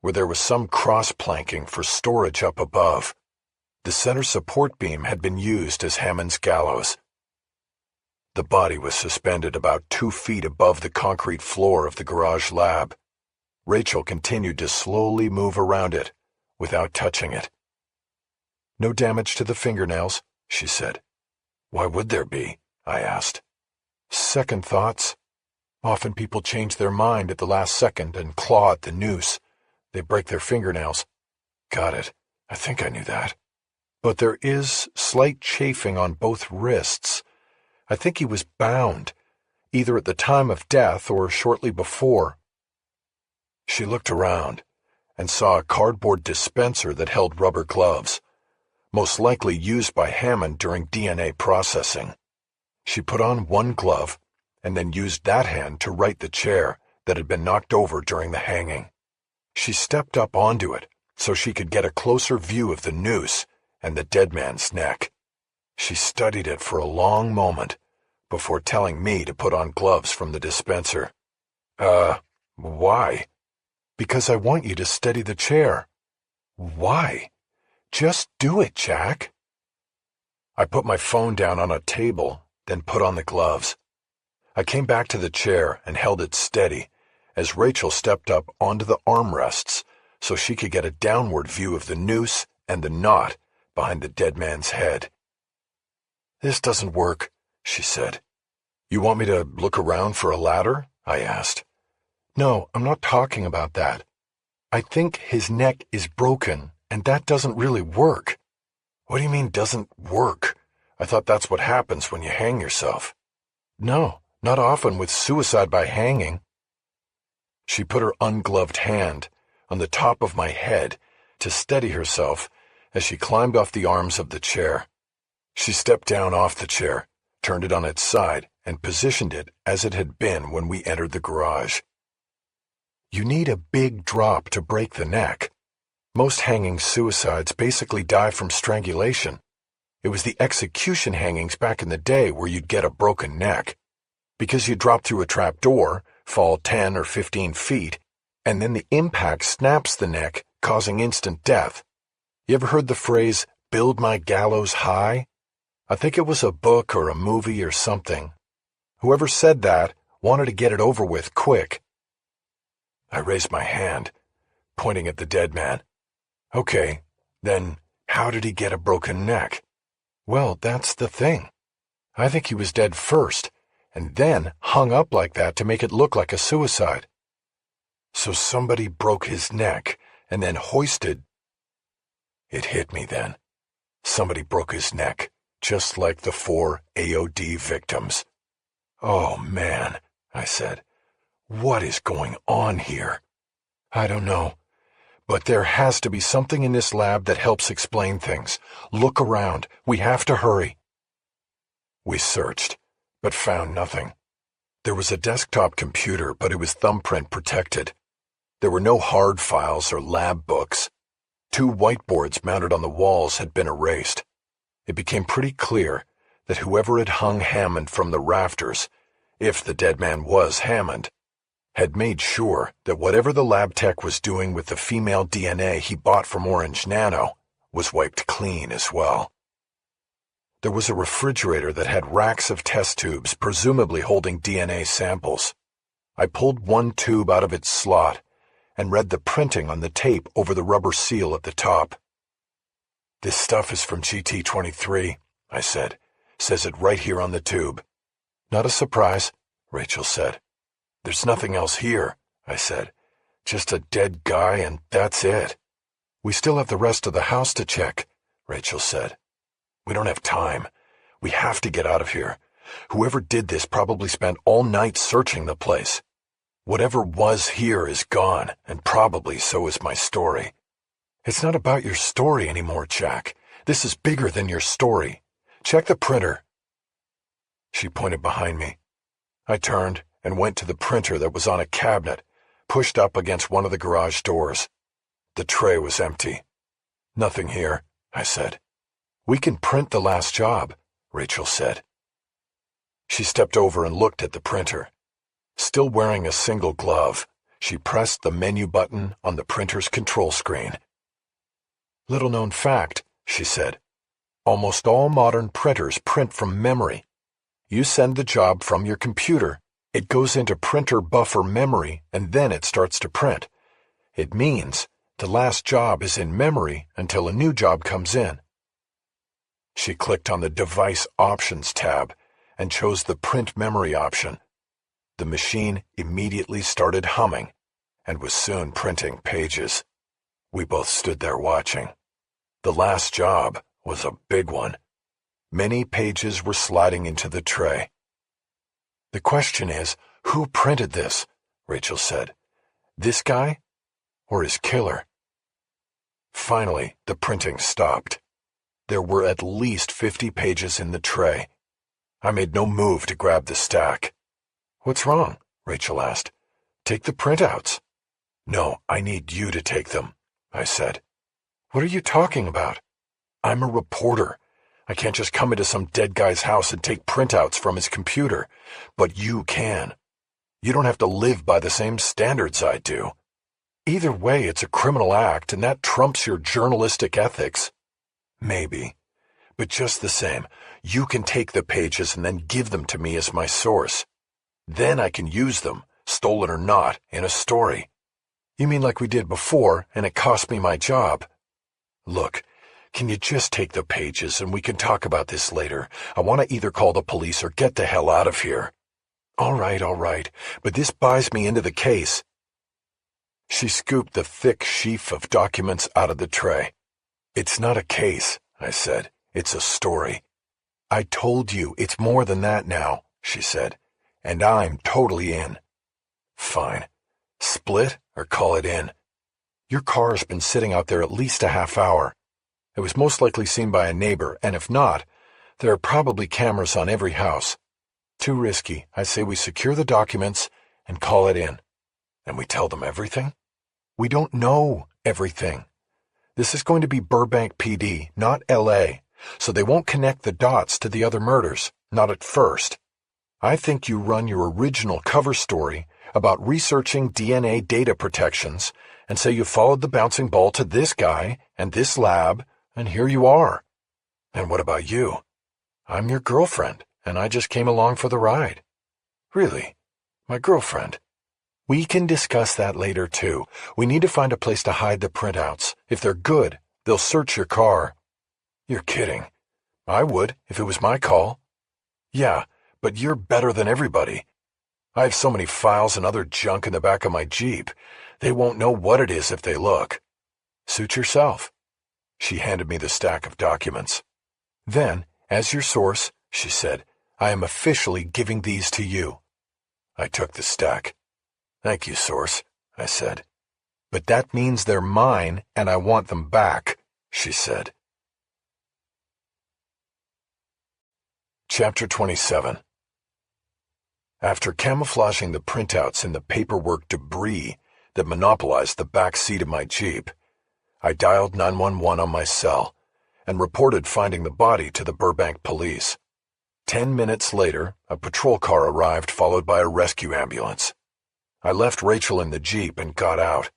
where there was some cross-planking for storage up above. The center support beam had been used as Hammond's gallows. The body was suspended about 2 feet above the concrete floor of the garage lab. Rachel continued to slowly move around it, without touching it. "No damage to the fingernails," she said. "Why would there be?" I asked. "Second thoughts. Often people change their mind at the last second and claw at the noose. They break their fingernails." "Got it. I think I knew that. But there is slight chafing on both wrists. I think he was bound, either at the time of death or shortly before." She looked around and saw a cardboard dispenser that held rubber gloves, most likely used by Hammond during DNA processing. She put on one glove and then used that hand to right the chair that had been knocked over during the hanging. She stepped up onto it so she could get a closer view of the noose and the dead man's neck. She studied it for a long moment before telling me to put on gloves from the dispenser. Why? Because I want you to steady the chair. Why? Just do it, Jack. I put my phone down on a table, then put on the gloves. I came back to the chair and held it steady as Rachel stepped up onto the armrests so she could get a downward view of the noose and the knot behind the dead man's head. "This doesn't work," she said. "You want me to look around for a ladder?" I asked. "No, I'm not talking about that. I think his neck is broken, and that doesn't really work." "What do you mean doesn't work? I thought that's what happens when you hang yourself." "No, not often with suicide by hanging." She put her ungloved hand on the top of my head to steady herself as she climbed off the arms of the chair. She stepped down off the chair, turned it on its side, and positioned it as it had been when we entered the garage. "You need a big drop to break the neck. Most hanging suicides basically die from strangulation. It was the execution hangings back in the day where you'd get a broken neck, because you drop through a trap door, fall 10 or 15 feet, and then the impact snaps the neck, causing instant death. You ever heard the phrase, 'build my gallows high'? I think it was a book or a movie or something. Whoever said that wanted to get it over with quick." I raised my hand, pointing at the dead man. "Okay, then how did he get a broken neck?" "Well, that's the thing. I think he was dead first, and then hung up like that to make it look like a suicide. So somebody broke his neck and then hoisted—" It hit me then. Somebody broke his neck, just like the 4 AOD victims. "Oh, man," I said. "What is going on here?" "I don't know. But there has to be something in this lab that helps explain things. Look around. We have to hurry." We searched, but found nothing. There was a desktop computer, but it was thumbprint protected. There were no hard files or lab books. 2 whiteboards mounted on the walls had been erased. It became pretty clear that whoever had hung Hammond from the rafters, if the dead man was Hammond, had made sure that whatever the lab tech was doing with the female DNA he bought from Orange Nano was wiped clean as well. There was a refrigerator that had racks of test tubes, presumably holding DNA samples. I pulled one tube out of its slot and read the printing on the tape over the rubber seal at the top. "This stuff is from GT23, I said. "Says it right here on the tube." "Not a surprise," Rachel said. "There's nothing else here," I said. "Just a dead guy and that's it." "We still have the rest of the house to check," Rachel said. "We don't have time. We have to get out of here. Whoever did this probably spent all night searching the place. Whatever was here is gone, and probably so is my story." "It's not about your story anymore, Jack. This is bigger than your story. Check the printer." She pointed behind me. I turned and went to the printer that was on a cabinet, pushed up against one of the garage doors. The tray was empty. "Nothing here," I said. "We can print the last job," Rachel said. She stepped over and looked at the printer. Still wearing a single glove, she pressed the menu button on the printer's control screen. "Little known fact," she said. "Almost all modern printers print from memory. You send the job from your computer. It goes into printer buffer memory, and then it starts to print. It means the last job is in memory until a new job comes in." She clicked on the Device Options tab and chose the Print Memory option. The machine immediately started humming and was soon printing pages. We both stood there watching. The last job was a big one. Many pages were sliding into the tray. "The question is, who printed this?" Rachel said. "This guy or his killer?" Finally, the printing stopped. There were at least 50 pages in the tray. I made no move to grab the stack. "What's wrong?" Rachel asked. "Take the printouts." No, I need you to take them, I said. What are you talking about? I'm a reporter. I can't just come into some dead guy's house and take printouts from his computer. But you can. You don't have to live by the same standards I do. Either way, it's a criminal act, and that trumps your journalistic ethics. Maybe. But just the same, you can take the pages and then give them to me as my source. Then I can use them, stolen or not, in a story. You mean like we did before, and it cost me my job? Look, can you just take the pages and we can talk about this later? I want to either call the police or get the hell out of here. All right, but this buys me into the case. She scooped the thick sheaf of documents out of the tray. It's not a case, I said. It's a story. I told you it's more than that now, she said, and I'm totally in. Fine. Split or call it in. Your car's been sitting out there at least a half hour. It was most likely seen by a neighbor, and if not, there are probably cameras on every house. Too risky. I say we secure the documents and call it in. And we tell them everything? We don't know everything. This is going to be Burbank PD, not LA, so they won't connect the dots to the other murders, not at first. I think you run your original cover story about researching DNA data protections and say you followed the bouncing ball to this guy and this lab, and here you are. And what about you? I'm your girlfriend, and I just came along for the ride. Really? My girlfriend? We can discuss that later, too. We need to find a place to hide the printouts. If they're good, they'll search your car. You're kidding. I would, if it was my call. Yeah, but you're better than everybody. I have so many files and other junk in the back of my Jeep. They won't know what it is if they look. Suit yourself. She handed me the stack of documents. Then, as your source, she said, I am officially giving these to you. I took the stack. Thank you, source, I said. But that means they're mine, and I want them back, she said. Chapter 27. After camouflaging the printouts in the paperwork debris that monopolized the back seat of my Jeep, I dialed 911 on my cell and reported finding the body to the Burbank police. 10 minutes later, a patrol car arrived, followed by a rescue ambulance. I left Rachel in the Jeep and got out.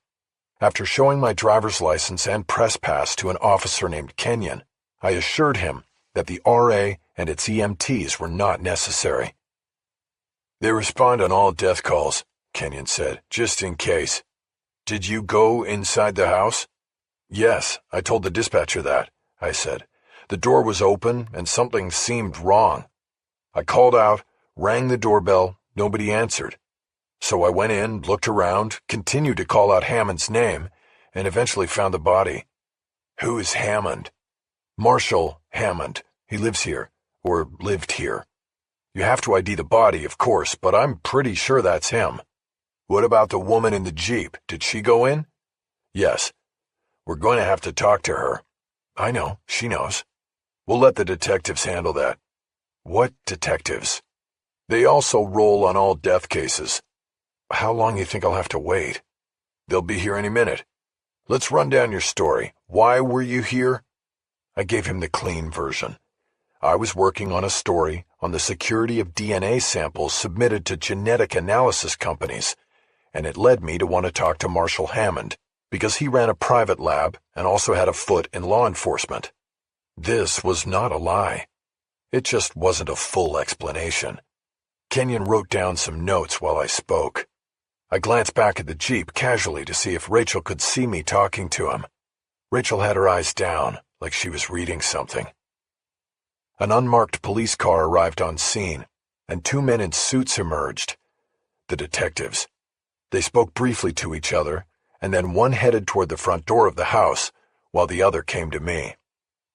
After showing my driver's license and press pass to an officer named Kenyon, I assured him that the RA and its EMTs were not necessary. They respond on all death calls, Kenyon said, just in case. Did you go inside the house? Yes, I told the dispatcher that, I said. The door was open and something seemed wrong. I called out, rang the doorbell, nobody answered. So I went in, looked around, continued to call out Hammond's name, and eventually found the body. Who is Hammond? Marshall Hammond. He lives here, or lived here. You have to ID the body, of course, but I'm pretty sure that's him. What about the woman in the Jeep? Did she go in? Yes. We're going to have to talk to her. I know, she knows. We'll let the detectives handle that. What detectives? They also roll on all death cases. How long you think I'll have to wait? They'll be here any minute. Let's run down your story. Why were you here? I gave him the clean version. I was working on a story on the security of DNA samples submitted to genetic analysis companies, and it led me to want to talk to Marshall Hammond, because he ran a private lab and also had a foot in law enforcement. This was not a lie. It just wasn't a full explanation. Kenyon wrote down some notes while I spoke. I glanced back at the Jeep casually to see if Rachel could see me talking to him. Rachel had her eyes down, like she was reading something. An unmarked police car arrived on scene, and 2 men in suits emerged. The detectives. They spoke briefly to each other, and then one headed toward the front door of the house, while the other came to me.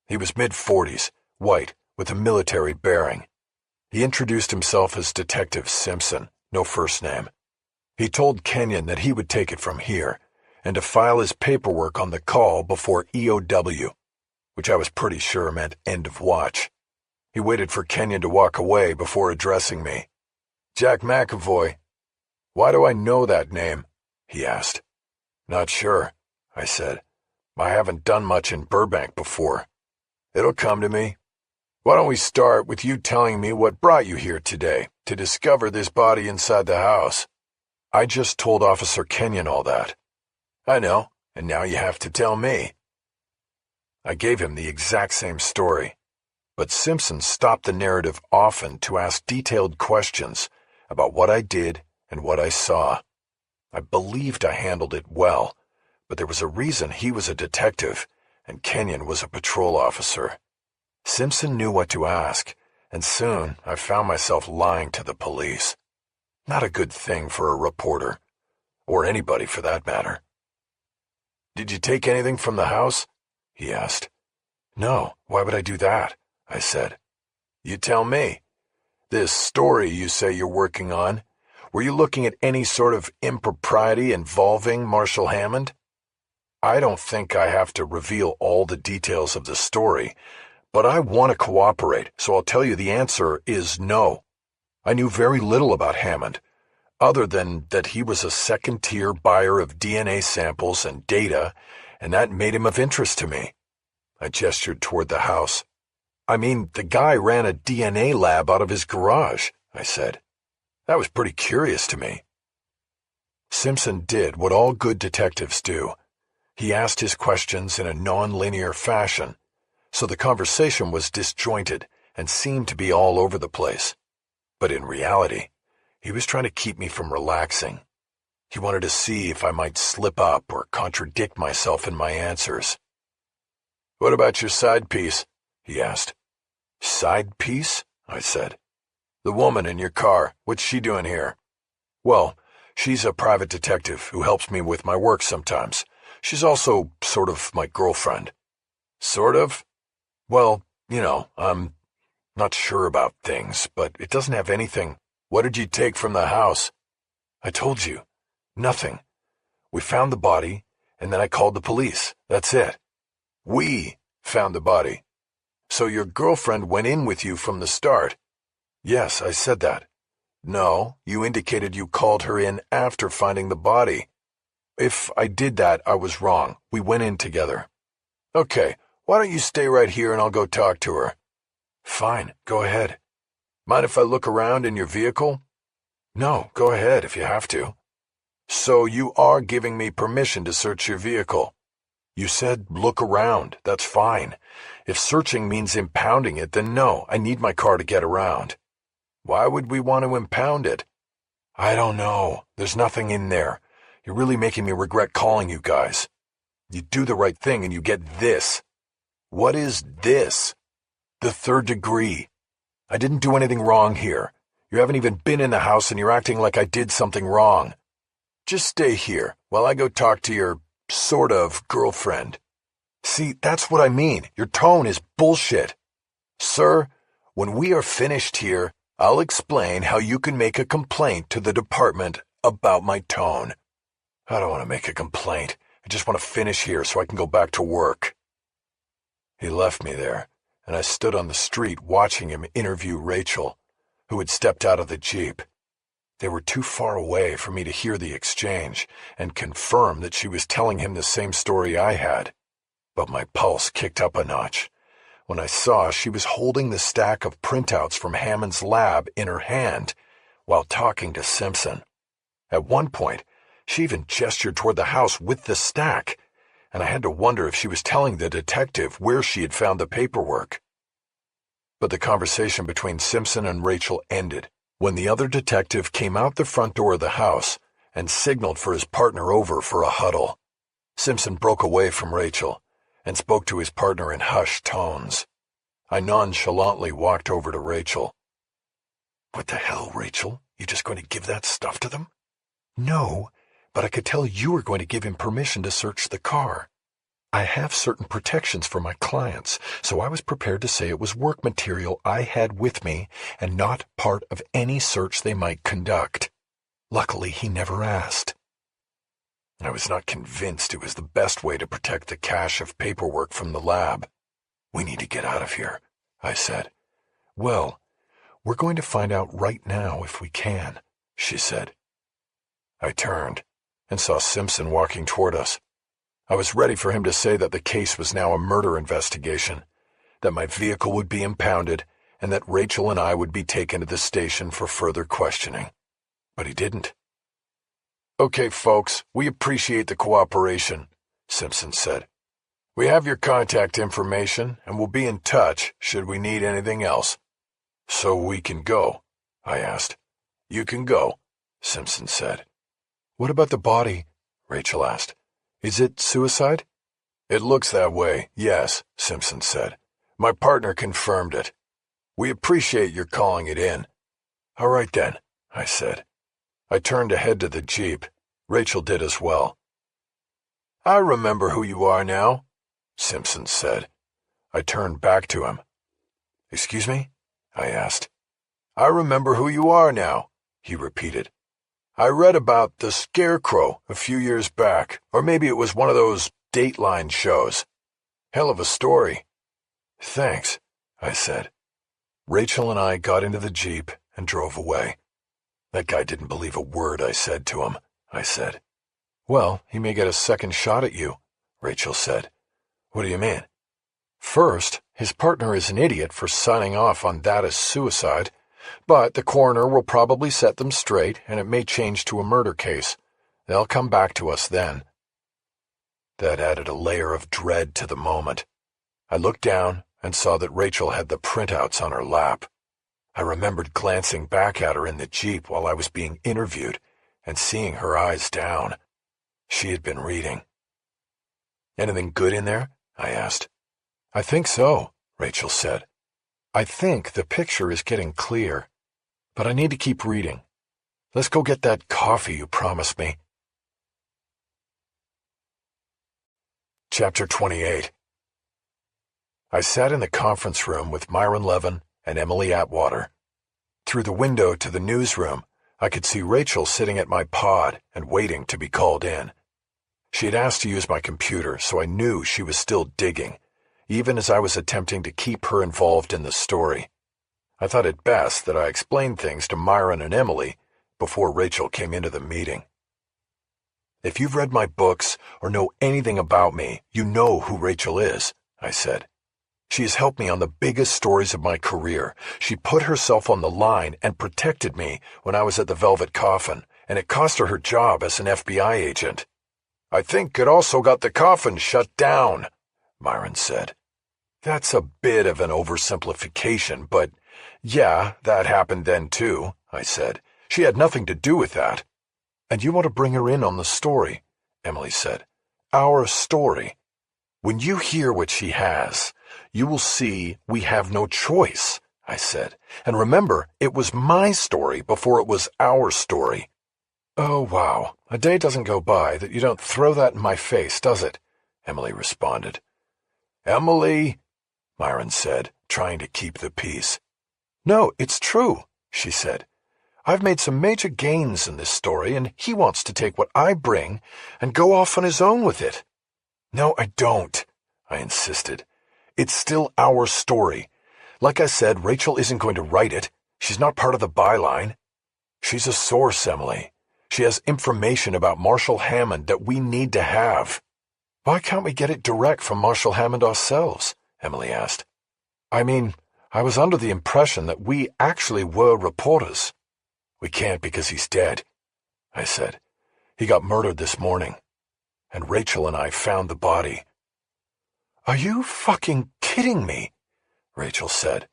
He was mid-40s, white, with a military bearing. He introduced himself as Detective Simpson, no first name. He told Kenyon that he would take it from here, and to file his paperwork on the call before EOW, which I was pretty sure meant end of watch. He waited for Kenyon to walk away before addressing me. Jack McEvoy. Why do I know that name? He asked. Not sure, I said. I haven't done much in Burbank before. It'll come to me. Why don't we start with you telling me what brought you here today, to discover this body inside the house? I just told Officer Kenyon all that. I know, and now you have to tell me. I gave him the exact same story, but Simpson stopped the narrative often to ask detailed questions about what I did and what I saw. I believed I handled it well, but there was a reason he was a detective and Kenyon was a patrol officer. Simpson knew what to ask, and soon I found myself lying to the police. Not a good thing for a reporter, or anybody for that matter. Did you take anything from the house? He asked. No, why would I do that? I said. You tell me. This story you say you're working on, were you looking at any sort of impropriety involving Marshall Hammond? I don't think I have to reveal all the details of the story, but I want to cooperate, so I'll tell you the answer is no. I knew very little about Hammond, other than that he was a second-tier buyer of DNA samples and data, and that made him of interest to me. I gestured toward the house. I mean, the guy ran a DNA lab out of his garage, I said. That was pretty curious to me. Simpson did what all good detectives do. He asked his questions in a non-linear fashion, so the conversation was disjointed and seemed to be all over the place. But in reality, he was trying to keep me from relaxing. He wanted to see if I might slip up or contradict myself in my answers. What about your side piece? He asked. Side piece? I said. The woman in your car, what's she doing here? Well, she's a private detective who helps me with my work sometimes. She's also sort of my girlfriend. Sort of? Well, I'm not sure about things, but it doesn't have anything. What did you take from the house? I told you. Nothing. We found the body, and then I called the police. That's it. We found the body. So your girlfriend went in with you from the start? Yes, I said that. No, you indicated you called her in after finding the body. If I did that, I was wrong. We went in together. Okay, why don't you stay right here and I'll go talk to her? Fine, go ahead. Mind if I look around in your vehicle? No, go ahead if you have to. So you are giving me permission to search your vehicle? You said look around. That's fine. If searching means impounding it, then no, I need my car to get around. Why would we want to impound it? I don't know. There's nothing in there. You're really making me regret calling you guys. You do the right thing and you get this. What is this? The 3rd degree. I didn't do anything wrong here. You haven't even been in the house and you're acting like I did something wrong. Just stay here while I go talk to your, sort of, girlfriend. See, that's what I mean. Your tone is bullshit. Sir, when we are finished here, I'll explain how you can make a complaint to the department about my tone. I don't want to make a complaint. I just want to finish here so I can go back to work. He left me there, and I stood on the street watching him interview Rachel, who had stepped out of the Jeep. They were too far away for me to hear the exchange and confirm that she was telling him the same story I had. But my pulse kicked up a notch when I saw she was holding the stack of printouts from Hammond's lab in her hand while talking to Simpson. At one point, she even gestured toward the house with the stack, and I had to wonder if she was telling the detective where she had found the paperwork. But the conversation between Simpson and Rachel ended when the other detective came out the front door of the house and signaled for his partner over for a huddle. Simpson broke away from Rachel and spoke to his partner in hushed tones. I nonchalantly walked over to Rachel. What the hell, Rachel? You just going to give that stuff to them? No, but I could tell you were going to give him permission to search the car. I have certain protections for my clients, so I was prepared to say it was work material I had with me and not part of any search they might conduct. Luckily, he never asked. I was not convinced it was the best way to protect the cache of paperwork from the lab. We need to get out of here, I said. Well, we're going to find out right now if we can, she said. I turned and saw Simpson walking toward us. I was ready for him to say that the case was now a murder investigation, that my vehicle would be impounded, and that Rachel and I would be taken to the station for further questioning. But he didn't. "Okay, folks, we appreciate the cooperation," Simpson said. "We have your contact information, and we'll be in touch should we need anything else." "So we can go?" I asked. "You can go," Simpson said. "What about the body?" Rachel asked. "Is it suicide?" "It looks that way, yes," Simpson said. "My partner confirmed it. We appreciate your calling it in." "All right then," I said. I turned to head to the Jeep. Rachel did as well. "I remember who you are now," Simpson said. I turned back to him. "Excuse me?" I asked. "I remember who you are now," he repeated. "I read about the Scarecrow a few years back, or maybe it was one of those Dateline shows. Hell of a story." "Thanks," I said. Rachel and I got into the Jeep and drove away. "That guy didn't believe a word I said to him," I said. "Well, he may get a second shot at you," Rachel said. "What do you mean?" "First, his partner is an idiot for signing off on that as suicide, but the coroner will probably set them straight and it may change to a murder case. They'll come back to us then." That added a layer of dread to the moment. I looked down and saw that Rachel had the printouts on her lap. I remembered glancing back at her in the Jeep while I was being interviewed and seeing her eyes down. She had been reading. "Anything good in there?" I asked. "I think so," Rachel said. "I think the picture is getting clear, but I need to keep reading. Let's go get that coffee you promised me." Chapter 28. I sat in the conference room with Myron Levin and Emily Atwater. Through the window to the newsroom, I could see Rachel sitting at my pod and waiting to be called in. She had asked to use my computer, so I knew she was still digging, even as I was attempting to keep her involved in the story. I thought it best that I explained things to Myron and Emily before Rachel came into the meeting. "If you've read my books or know anything about me, you know who Rachel is," I said. "She has helped me on the biggest stories of my career. She put herself on the line and protected me when I was at the Velvet Coffin, and it cost her her job as an FBI agent." "I think it also got the coffin shut down," Myron said. "That's a bit of an oversimplification, but yeah, that happened then too," I said. "She had nothing to do with that." "And you want to bring her in on the story," Emily said. "Our story. When you hear what she has, you will see we have no choice," I said. "And remember, it was my story before it was our story." "Oh, wow. A day doesn't go by that you don't throw that in my face, does it?" Emily responded. "Emily," Myron said, trying to keep the peace. "No, it's true," she said. "I've made some major gains in this story, and he wants to take what I bring and go off on his own with it." "No, I don't," I insisted. "It's still our story. Like I said, Rachel isn't going to write it. She's not part of the byline. She's a source, Emily. She has information about Marshall Hammond that we need to have." "Why can't we get it direct from Marshall Hammond ourselves?" Emily asked. "I mean, I was under the impression that we actually were reporters." "We can't because he's dead," I said. "He got murdered this morning, and Rachel and I found the body." "Are you fucking kidding me?" Rachel said.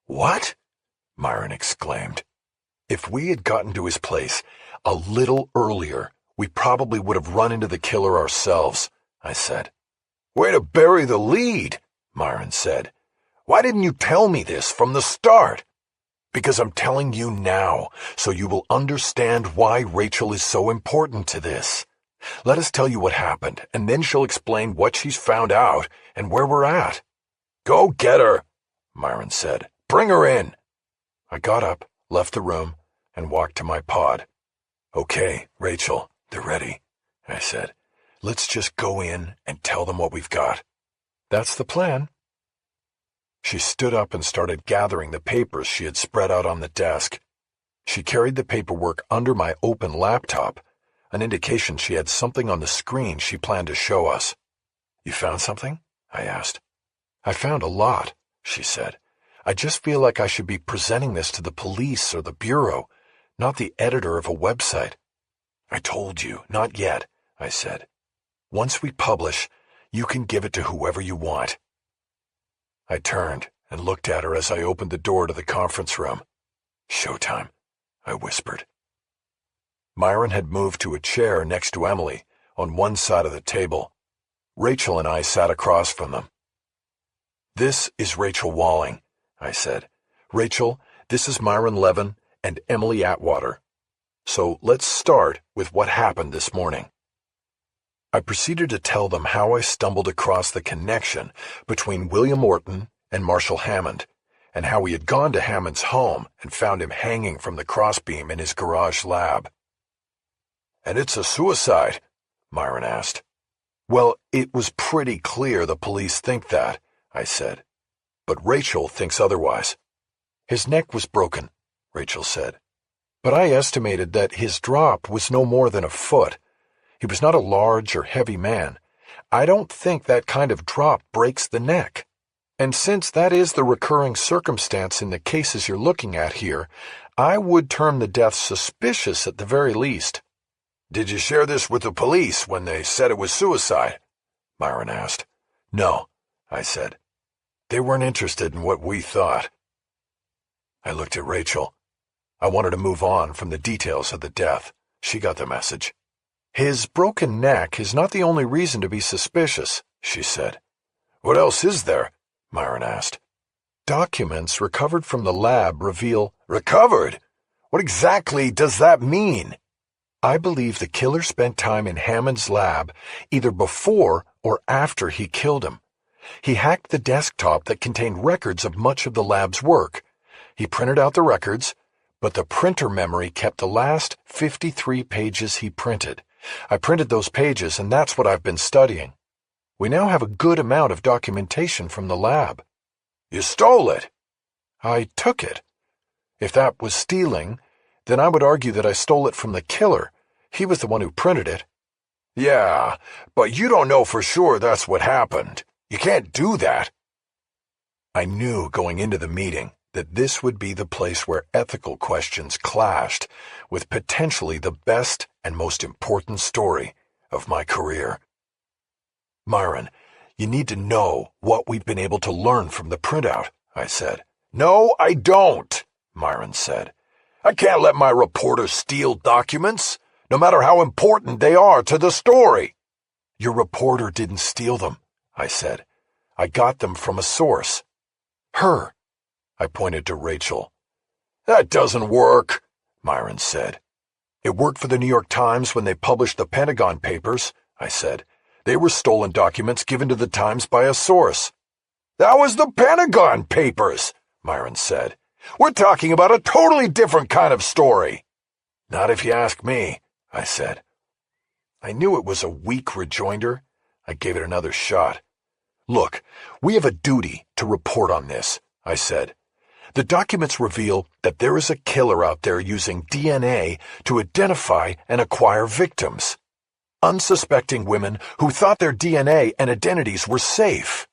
"What?" Myron exclaimed. "If we had gotten to his place a little earlier, we probably would have run into the killer ourselves," I said. "Way to bury the lead," Myron said. "Why didn't you tell me this from the start?" "Because I'm telling you now, so you will understand why Rachel is so important to this. Let us tell you what happened, and then she'll explain what she's found out and where we're at." "Go get her," Myron said. "Bring her in." I got up, left the room, and walked to my pod. "Okay, Rachel, they're ready," I said. "Let's just go in and tell them what we've got." "That's the plan." She stood up and started gathering the papers she had spread out on the desk. She carried the paperwork under my open laptop an indication she had something on the screen she planned to show us. "You found something?" I asked. "I found a lot," she said. "I just feel like I should be presenting this to the police or the bureau, not the editor of a website." "I told you, not yet," I said. "Once we publish, you can give it to whoever you want." I turned and looked at her as I opened the door to the conference room. "Showtime," I whispered. Myron had moved to a chair next to Emily, on one side of the table. Rachel and I sat across from them. "This is Rachel Walling," I said. "Rachel, this is Myron Levin and Emily Atwater. So let's start with what happened this morning." I proceeded to tell them how I stumbled across the connection between William Orton and Marshall Hammond, and how he had gone to Hammond's home and found him hanging from the crossbeam in his garage lab. "And it's a suicide?" Myron asked. "Well, it was pretty clear the police think that," I said. "But Rachel thinks otherwise." "His neck was broken," Rachel said. "But I estimated that his drop was no more than a foot. He was not a large or heavy man. I don't think that kind of drop breaks the neck. And since that is the recurring circumstance in the cases you're looking at here, I would term the death suspicious at the very least." "Did you share this with the police when they said it was suicide?" Myron asked. "No," I said. "They weren't interested in what we thought." I looked at Rachel. I wanted to move on from the details of the death. She got the message. "His broken neck is not the only reason to be suspicious," she said. "What else is there?" Myron asked. "Documents recovered from the lab reveal—" "Recovered? What exactly does that mean?" "I believe the killer spent time in Hammond's lab either before or after he killed him. He hacked the desktop that contained records of much of the lab's work. He printed out the records, but the printer memory kept the last 53 pages he printed. I printed those pages, and that's what I've been studying. We now have a good amount of documentation from the lab." "You stole it?" "I took it. If that was stealing, then I would argue that I stole it from the killer. He was the one who printed it." "Yeah, but you don't know for sure that's what happened. You can't do that." I knew going into the meeting that this would be the place where ethical questions clashed with potentially the best and most important story of my career. "Myron, you need to know what we've been able to learn from the printout," I said. "No, I don't," Myron said. "I can't let my reporter steal documents, no matter how important they are to the story." "Your reporter didn't steal them," I said. "I got them from a source. Her." I pointed to Rachel. "That doesn't work," Myron said. "It worked for the New York Times when they published the Pentagon Papers," I said. "They were stolen documents given to the Times by a source." "That was the Pentagon Papers," Myron said. "We're talking about a totally different kind of story." "Not if you ask me," I said. I knew it was a weak rejoinder. I gave it another shot. "Look, we have a duty to report on this," I said. "The documents reveal that there is a killer out there using DNA to identify and acquire victims. Unsuspecting women who thought their DNA and identities were safe.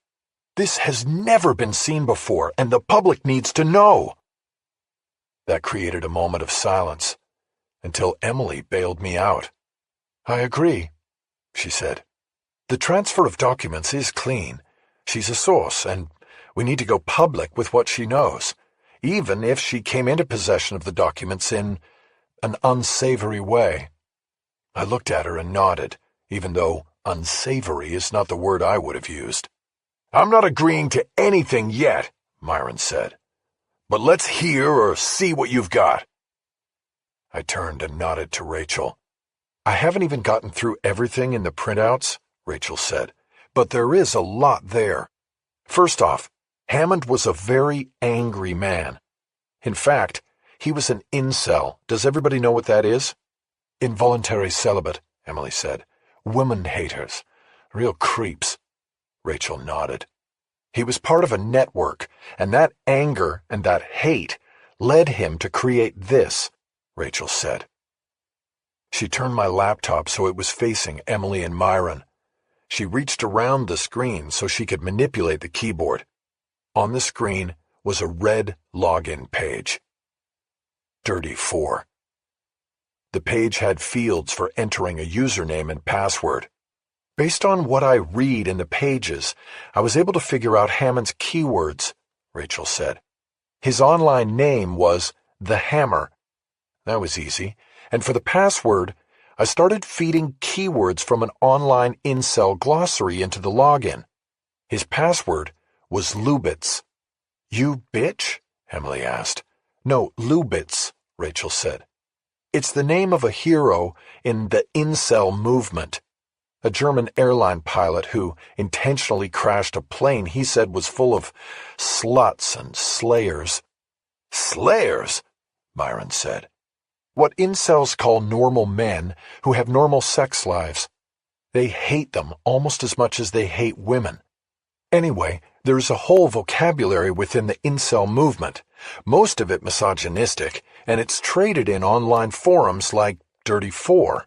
This has never been seen before, and the public needs to know." That created a moment of silence, until Emily bailed me out. "I agree," she said. "The transfer of documents is clean. She's a source, and we need to go public with what she knows, even if she came into possession of the documents in an unsavory way." I looked at her and nodded, even though unsavory is not the word I would have used. "I'm not agreeing to anything yet," Myron said. "But let's hear or see what you've got." I turned and nodded to Rachel. "I haven't even gotten through everything in the printouts," Rachel said, "but there is a lot there. First off, Hammond was a very angry man. In fact, he was an incel. Does everybody know what that is?" "Involuntary celibate," Emily said. "Women haters. Real creeps." Rachel nodded. "He was part of a network, and that anger and that hate led him to create this," Rachel said. She turned my laptop so it was facing Emily and Myron. She reached around the screen so she could manipulate the keyboard. On the screen was a red login page. Dirty 4. The page had fields for entering a username and password. Based on what I read in the pages, I was able to figure out Hammond's keywords, Rachel said. His online name was The Hammer. That was easy. And for the password, I started feeding keywords from an online incel glossary into the login. His password was Lubitz. You bitch? Emily asked. No, Lubitz, Rachel said. It's the name of a hero in the incel movement. A German airline pilot who intentionally crashed a plane he said was full of sluts and slayers. Slayers? Myron said. What incels call normal men who have normal sex lives. They hate them almost as much as they hate women. Anyway, there's a whole vocabulary within the incel movement, most of it misogynistic, and it's traded in online forums like Dirty 4.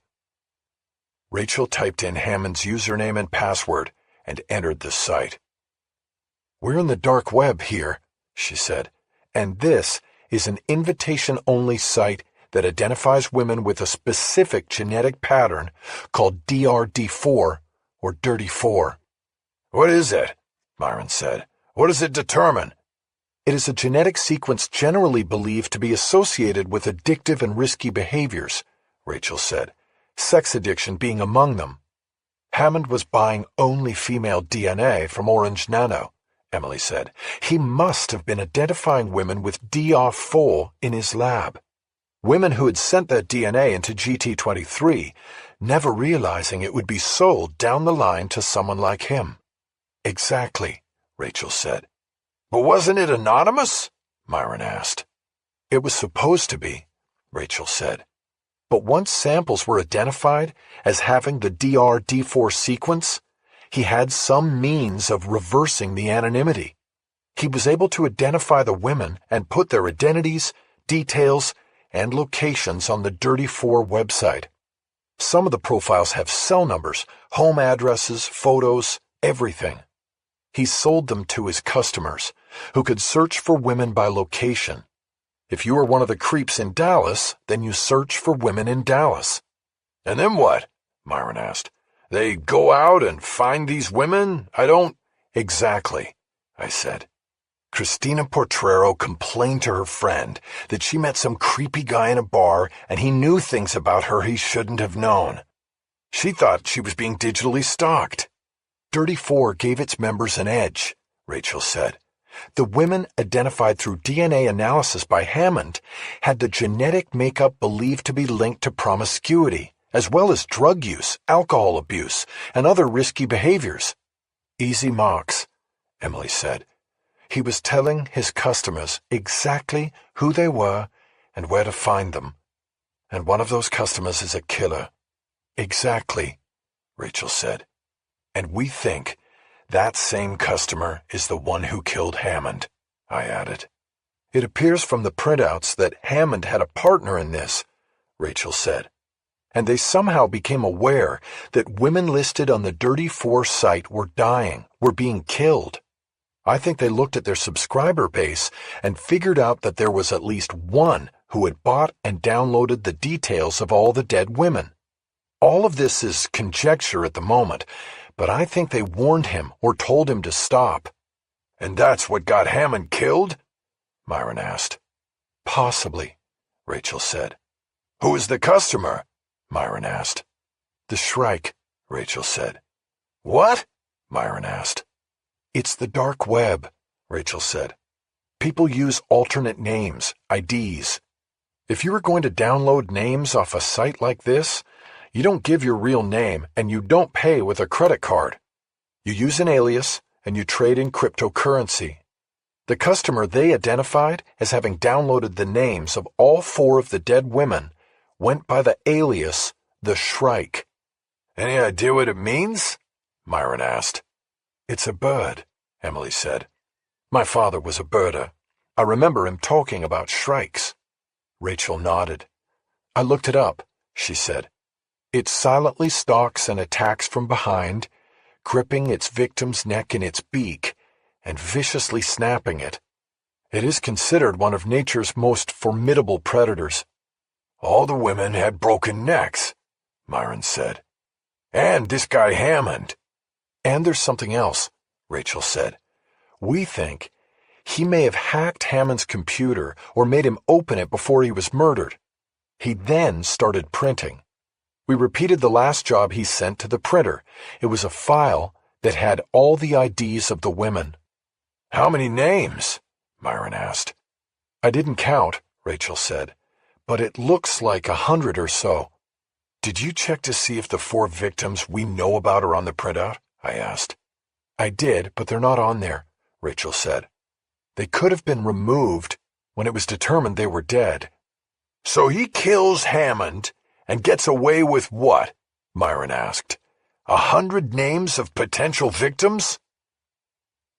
Rachel typed in Hammond's username and password and entered the site. We're in the dark web here, she said, and this is an invitation-only site that identifies women with a specific genetic pattern called DRD4 or Dirty 4. What is it? Myron said. What does it determine? It is a genetic sequence generally believed to be associated with addictive and risky behaviors, Rachel said, sex addiction being among them. Hammond was buying only female DNA from Orange Nano, Emily said. He must have been identifying women with DR4 in his lab. Women who had sent their DNA into GT23, never realizing it would be sold down the line to someone like him. Exactly, Rachel said. But wasn't it anonymous? Myron asked. It was supposed to be, Rachel said. But once samples were identified as having the DRD4 sequence, he had some means of reversing the anonymity. He was able to identify the women and put their identities, details, and locations on the Dirty 4 website. Some of the profiles have cell numbers, home addresses, photos, everything. He sold them to his customers, who could search for women by location. If you were one of the creeps in Dallas, then you search for women in Dallas. And then what? Myron asked. They go out and find these women? Exactly, I said. Christina Portrero complained to her friend that she met some creepy guy in a bar and he knew things about her he shouldn't have known. She thought she was being digitally stalked. Dirty 4 gave its members an edge, Rachel said. The women identified through DNA analysis by Hammond had the genetic makeup believed to be linked to promiscuity, as well as drug use, alcohol abuse, and other risky behaviors. Easy marks, Emily said. He was telling his customers exactly who they were and where to find them. And one of those customers is a killer. Exactly, Rachel said. And we think that same customer is the one who killed Hammond, I added. It appears from the printouts that Hammond had a partner in this, Rachel said. And they somehow became aware that women listed on the Dirty 4 site were dying, were being killed. I think they looked at their subscriber base and figured out that there was at least one who had bought and downloaded the details of all the dead women. All of this is conjecture at the moment, but I think they warned him or told him to stop. And that's what got Hammond killed? Myron asked. Possibly, Rachel said. Who is the customer? Myron asked. The Shrike, Rachel said. What? Myron asked. It's the dark web, Rachel said. People use alternate names, IDs. If you are going to download names off a site like this, you don't give your real name and you don't pay with a credit card. You use an alias and you trade in cryptocurrency. The customer they identified as having downloaded the names of all 4 of the dead women went by the alias the Shrike. Any idea what it means? Myron asked. It's a bird, Emily said. My father was a birder. I remember him talking about shrikes. Rachel nodded. I looked it up, she said. It silently stalks and attacks from behind, gripping its victim's neck in its beak and viciously snapping it. It is considered one of nature's most formidable predators. All the women had broken necks, Myron said. And this guy Hammond. And there's something else, Rachel said. We think he may have hacked Hammond's computer or made him open it before he was murdered. He then started printing. We repeated the last job he sent to the printer. It was a file that had all the IDs of the women. How many names? Myron asked. I didn't count, Rachel said, but it looks like 100 or so. Did you check to see if the 4 victims we know about are on the printout? I asked. I did, but they're not on there, Rachel said. They could have been removed when it was determined they were dead. So he kills Hammond and gets away with what? Myron asked. 100 names of potential victims?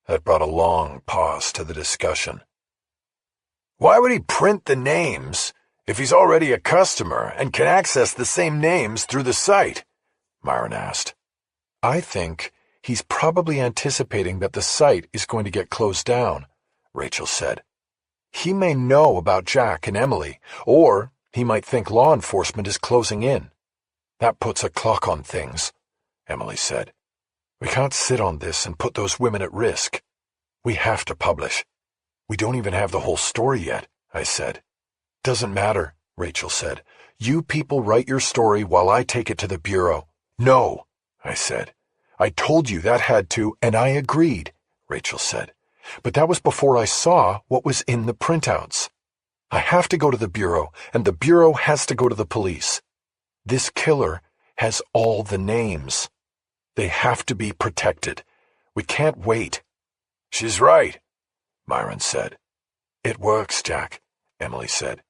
That brought a long pause to the discussion. Why would he print the names if he's already a customer and can access the same names through the site? Myron asked. I think he's probably anticipating that the site is going to get closed down, Rachel said. He may know about Jack and Emily, or he might think law enforcement is closing in. That puts a clock on things, Emily said. We can't sit on this and put those women at risk. We have to publish. We don't even have the whole story yet, I said. Doesn't matter, Rachel said. You people write your story while I take it to the bureau. No, I said. I told you that had to, and I agreed, Rachel said. But that was before I saw what was in the printouts. I have to go to the bureau, and the bureau has to go to the police. This killer has all the names. They have to be protected. We can't wait. She's right, Myron said. It works, Jack, Emily said.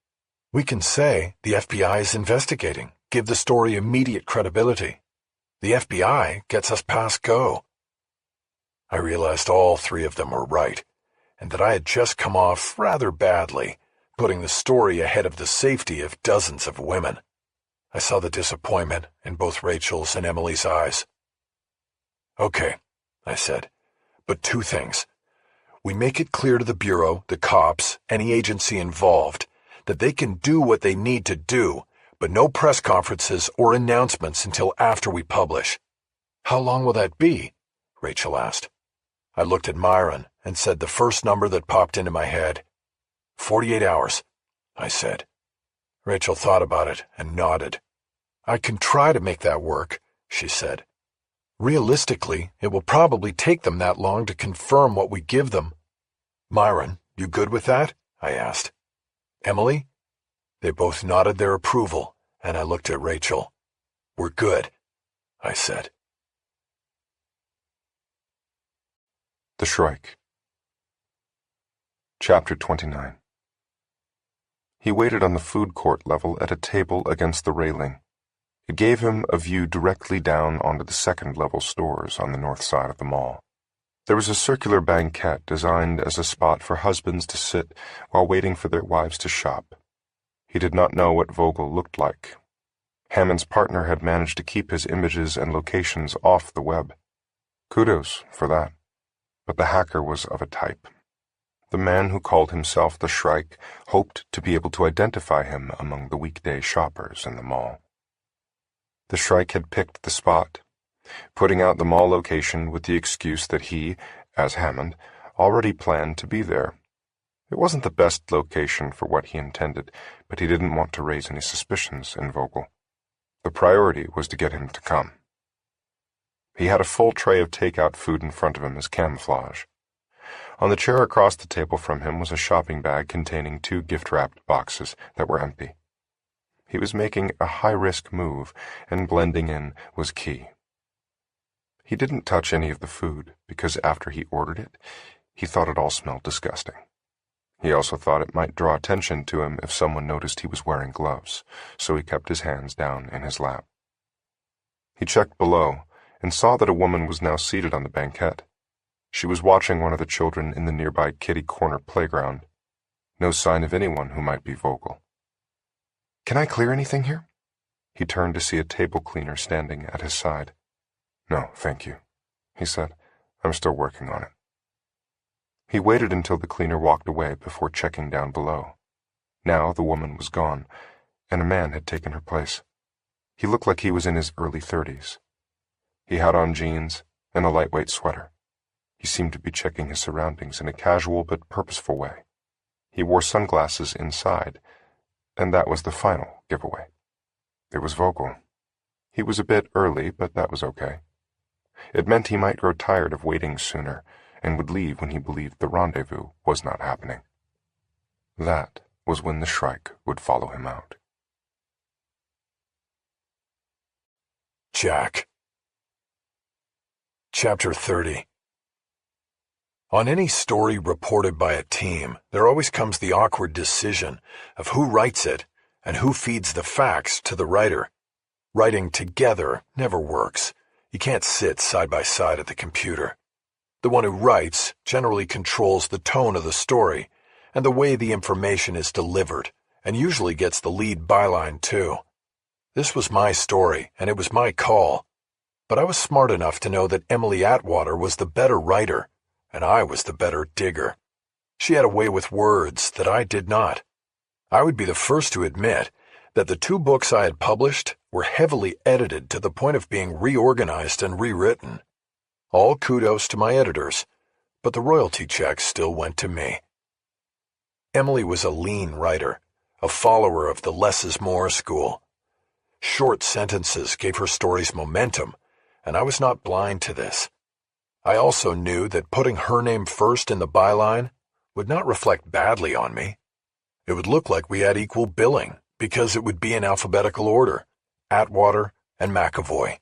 We can say the FBI is investigating, give the story immediate credibility. The FBI gets us past go. I realized all 3 of them were right, and that I had just come off rather badly, putting the story ahead of the safety of dozens of women. I saw the disappointment in both Rachel's and Emily's eyes. Okay, I said, but 2 things. We make it clear to the Bureau, the cops, any agency involved, that they can do what they need to do, but no press conferences or announcements until after we publish. How long will that be? Rachel asked. I looked at Myron and said the first number that popped into my head. 48 hours, I said. Rachel thought about it and nodded. I can try to make that work, she said. Realistically, it will probably take them that long to confirm what we give them. Myron, you good with that? I asked. Emily? They both nodded their approval, and I looked at Rachel. We're good, I said. The Shrike. Chapter 29. He waited on the food court level at a table against the railing. It gave him a view directly down onto the second-level stores on the north side of the mall. There was a circular banquette designed as a spot for husbands to sit while waiting for their wives to shop. He did not know what Vogel looked like. Hammond's partner had managed to keep his images and locations off the web. Kudos for that. But the hacker was of a type. The man who called himself the Shrike hoped to be able to identify him among the weekday shoppers in the mall. The Shrike had picked the spot, putting out the mall location with the excuse that he, as Hammond, already planned to be there. It wasn't the best location for what he intended, but he didn't want to raise any suspicions in Vogel. The priority was to get him to come. He had a full tray of takeout food in front of him as camouflage. On the chair across the table from him was a shopping bag containing 2 gift-wrapped boxes that were empty. He was making a high-risk move, and blending in was key. He didn't touch any of the food, because after he ordered it, he thought it all smelled disgusting. He also thought it might draw attention to him if someone noticed he was wearing gloves, so he kept his hands down in his lap. He checked below, and saw that a woman was now seated on the banquette. She was watching one of the children in the nearby kitty corner playground. No sign of anyone who might be Vogel. "Can I clear anything here?" He turned to see a table cleaner standing at his side. "No, thank you," he said. "I'm still working on it." He waited until the cleaner walked away before checking down below. Now the woman was gone, and a man had taken her place. He looked like he was in his early 30s. He had on jeans and a lightweight sweater. He seemed to be checking his surroundings in a casual but purposeful way. He wore sunglasses inside, and that was the final giveaway. It was Vogel. He was a bit early, but that was okay. It meant he might grow tired of waiting sooner and would leave when he believed the rendezvous was not happening. That was when the Shrike would follow him out. Jack. Chapter 30. On any story reported by a team, there always comes the awkward decision of who writes it and who feeds the facts to the writer. Writing together never works. You can't sit side by side at the computer. The one who writes generally controls the tone of the story and the way the information is delivered, and usually gets the lead byline too. This was my story, and it was my call. But I was smart enough to know that Emily Atwater was the better writer, and I was the better digger. She had a way with words that I did not. I would be the first to admit that the 2 books I had published were heavily edited to the point of being reorganized and rewritten. All kudos to my editors, but the royalty checks still went to me. Emily was a lean writer, a follower of the less is more school. Short sentences gave her stories momentum, and I was not blind to this. I also knew that putting her name first in the byline would not reflect badly on me. It would look like we had equal billing, because it would be in alphabetical order, Atwater and McEvoy.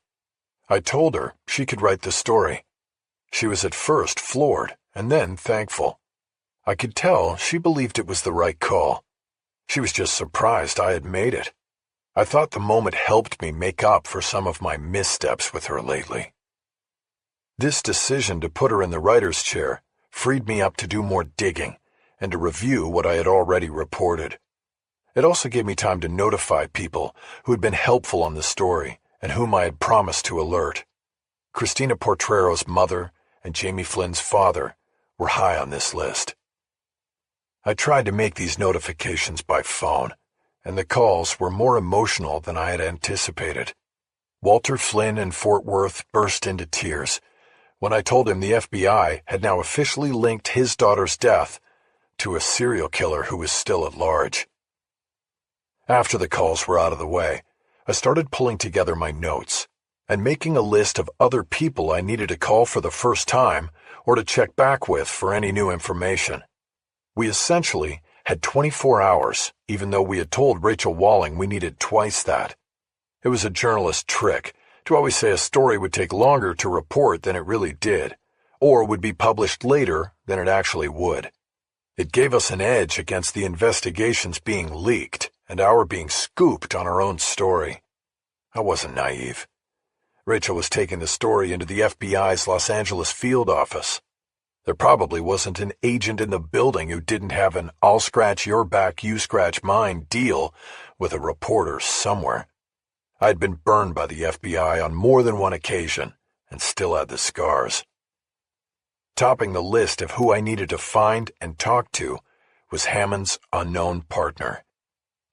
I told her she could write the story. She was at first floored, and then thankful. I could tell she believed it was the right call. She was just surprised I had made it. I thought the moment helped me make up for some of my missteps with her lately. This decision to put her in the writer's chair freed me up to do more digging and to review what I had already reported. It also gave me time to notify people who had been helpful on the story and whom I had promised to alert. Christina Portrero's mother and Jamie Flynn's father were high on this list. I tried to make these notifications by phone, and the calls were more emotional than I had anticipated. Walter Flynn in Fort Worth burst into tears when I told him the FBI had now officially linked his daughter's death to a serial killer who was still at large. After the calls were out of the way, I started pulling together my notes and making a list of other people I needed to call for the first time or to check back with for any new information. We essentially had 24 hours, even though we had told Rachel Walling we needed twice that. It was a journalist trick to always say a story would take longer to report than it really did, or would be published later than it actually would. It gave us an edge against the investigations being leaked and our being scooped on our own story. I wasn't naive. Rachel was taking the story into the FBI's Los Angeles field office. There probably wasn't an agent in the building who didn't have an I'll scratch your back, you scratch mine deal with a reporter somewhere. I'd been burned by the FBI on more than one occasion and still had the scars. Topping the list of who I needed to find and talk to was Hammond's unknown partner.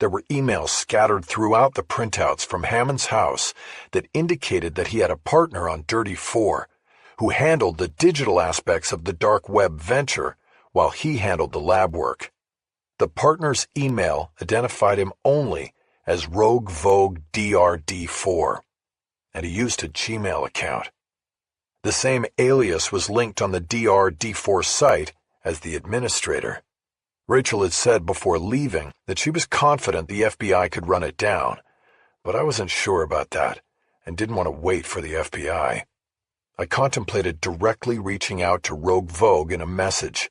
There were emails scattered throughout the printouts from Hammond's house that indicated that he had a partner on Dirty 4, who handled the digital aspects of the dark web venture while he handled the lab work. The partner's email identified him only as Rogue Vogue DRD4, and he used a Gmail account. The same alias was linked on the DRD4 site as the administrator. Rachel had said before leaving that she was confident the FBI could run it down, but I wasn't sure about that and didn't want to wait for the FBI. I contemplated directly reaching out to Rogue Vogue in a message,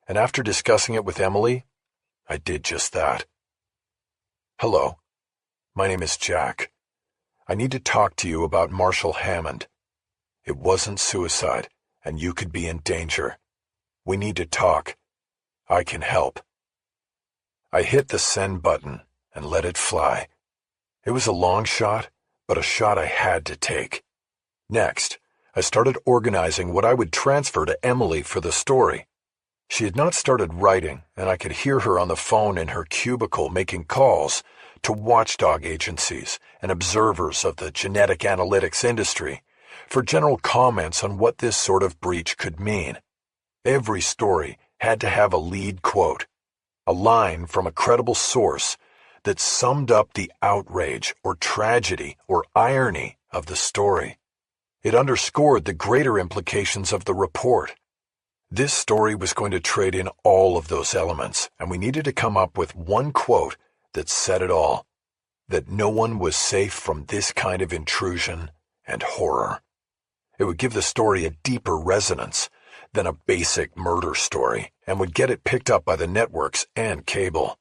and after discussing it with Emily, I did just that. Hello, my name is Jack. I need to talk to you about Marshall Hammond. It wasn't suicide, and you could be in danger. We need to talk. I can help. I hit the send button and let it fly. It was a long shot, but a shot I had to take. Next, I started organizing what I would transfer to Emily for the story. She had not started writing, and I could hear her on the phone in her cubicle making calls to watchdog agencies and observers of the genetic analytics industry for general comments on what this sort of breach could mean. Every story had to have a lead quote, a line from a credible source that summed up the outrage or tragedy or irony of the story. It underscored the greater implications of the report. This story was going to trade in all of those elements, and we needed to come up with one quote that said it all, that no one was safe from this kind of intrusion and horror. It would give the story a deeper resonance than a basic murder story and would get it picked up by the networks and cable.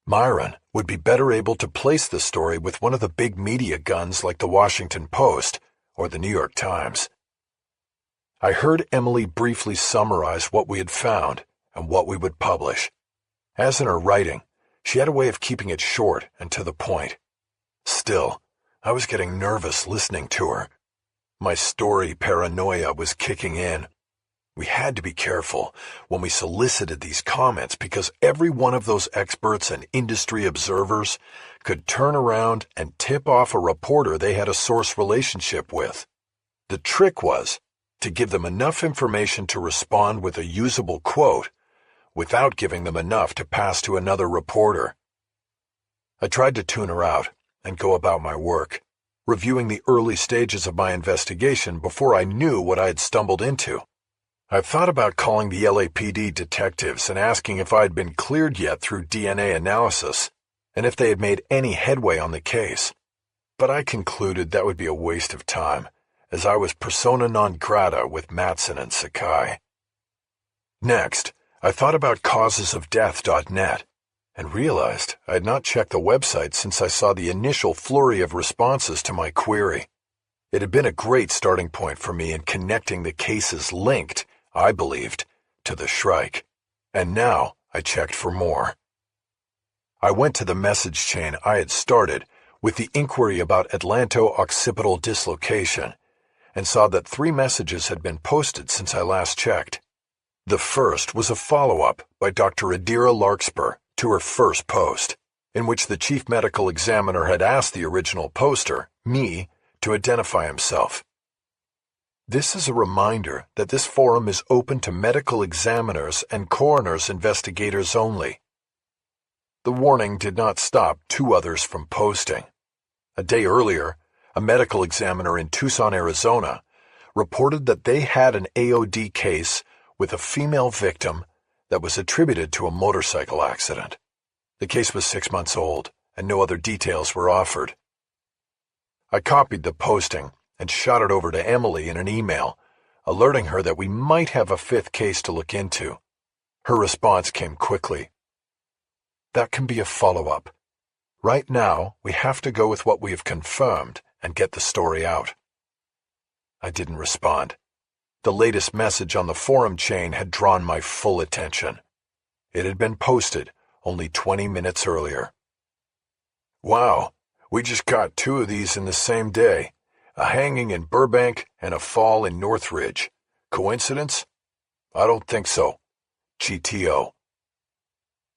Myron would be better able to place the story with one of the big media guns like the Washington Post or the New York Times. I heard Emily briefly summarize what we had found and what we would publish. As in her writing, she had a way of keeping it short and to the point. Still, I was getting nervous listening to her. My story paranoia was kicking in. We had to be careful when we solicited these comments because every one of those experts and industry observers could turn around and tip off a reporter they had a source relationship with. The trick was to give them enough information to respond with a usable quote without giving them enough to pass to another reporter. I tried to tune her out and go about my work, reviewing the early stages of my investigation before I knew what I had stumbled into. I thought about calling the LAPD detectives and asking if I had been cleared yet through DNA analysis, and if they had made any headway on the case. But I concluded that would be a waste of time, as I was persona non grata with Matson and Sakai. Next, I thought about causesofdeath.net, and realized I had not checked the website since I saw the initial flurry of responses to my query. It had been a great starting point for me in connecting the cases linked, I believed, to the Shrike, and now I checked for more. I went to the message chain I had started with the inquiry about atlanto-occipital dislocation and saw that 3 messages had been posted since I last checked. The first was a follow-up by Dr. Adira Larkspur to her first post, in which the chief medical examiner had asked the original poster, me, to identify himself. This is a reminder that this forum is open to medical examiners and coroner's investigators only. The warning did not stop 2 others from posting. A day earlier, a medical examiner in Tucson, Arizona, reported that they had an AOD case with a female victim that was attributed to a motorcycle accident. The case was 6 months old, and no other details were offered. I copied the posting and shot it over to Emily in an email, alerting her that we might have a 5th case to look into. Her response came quickly. That can be a follow-up. Right now, we have to go with what we have confirmed and get the story out. I didn't respond. The latest message on the forum chain had drawn my full attention. It had been posted only 20 minutes earlier. Wow, we just caught 2 of these in the same day. A hanging in Burbank and a fall in Northridge. Coincidence? I don't think so. GTO.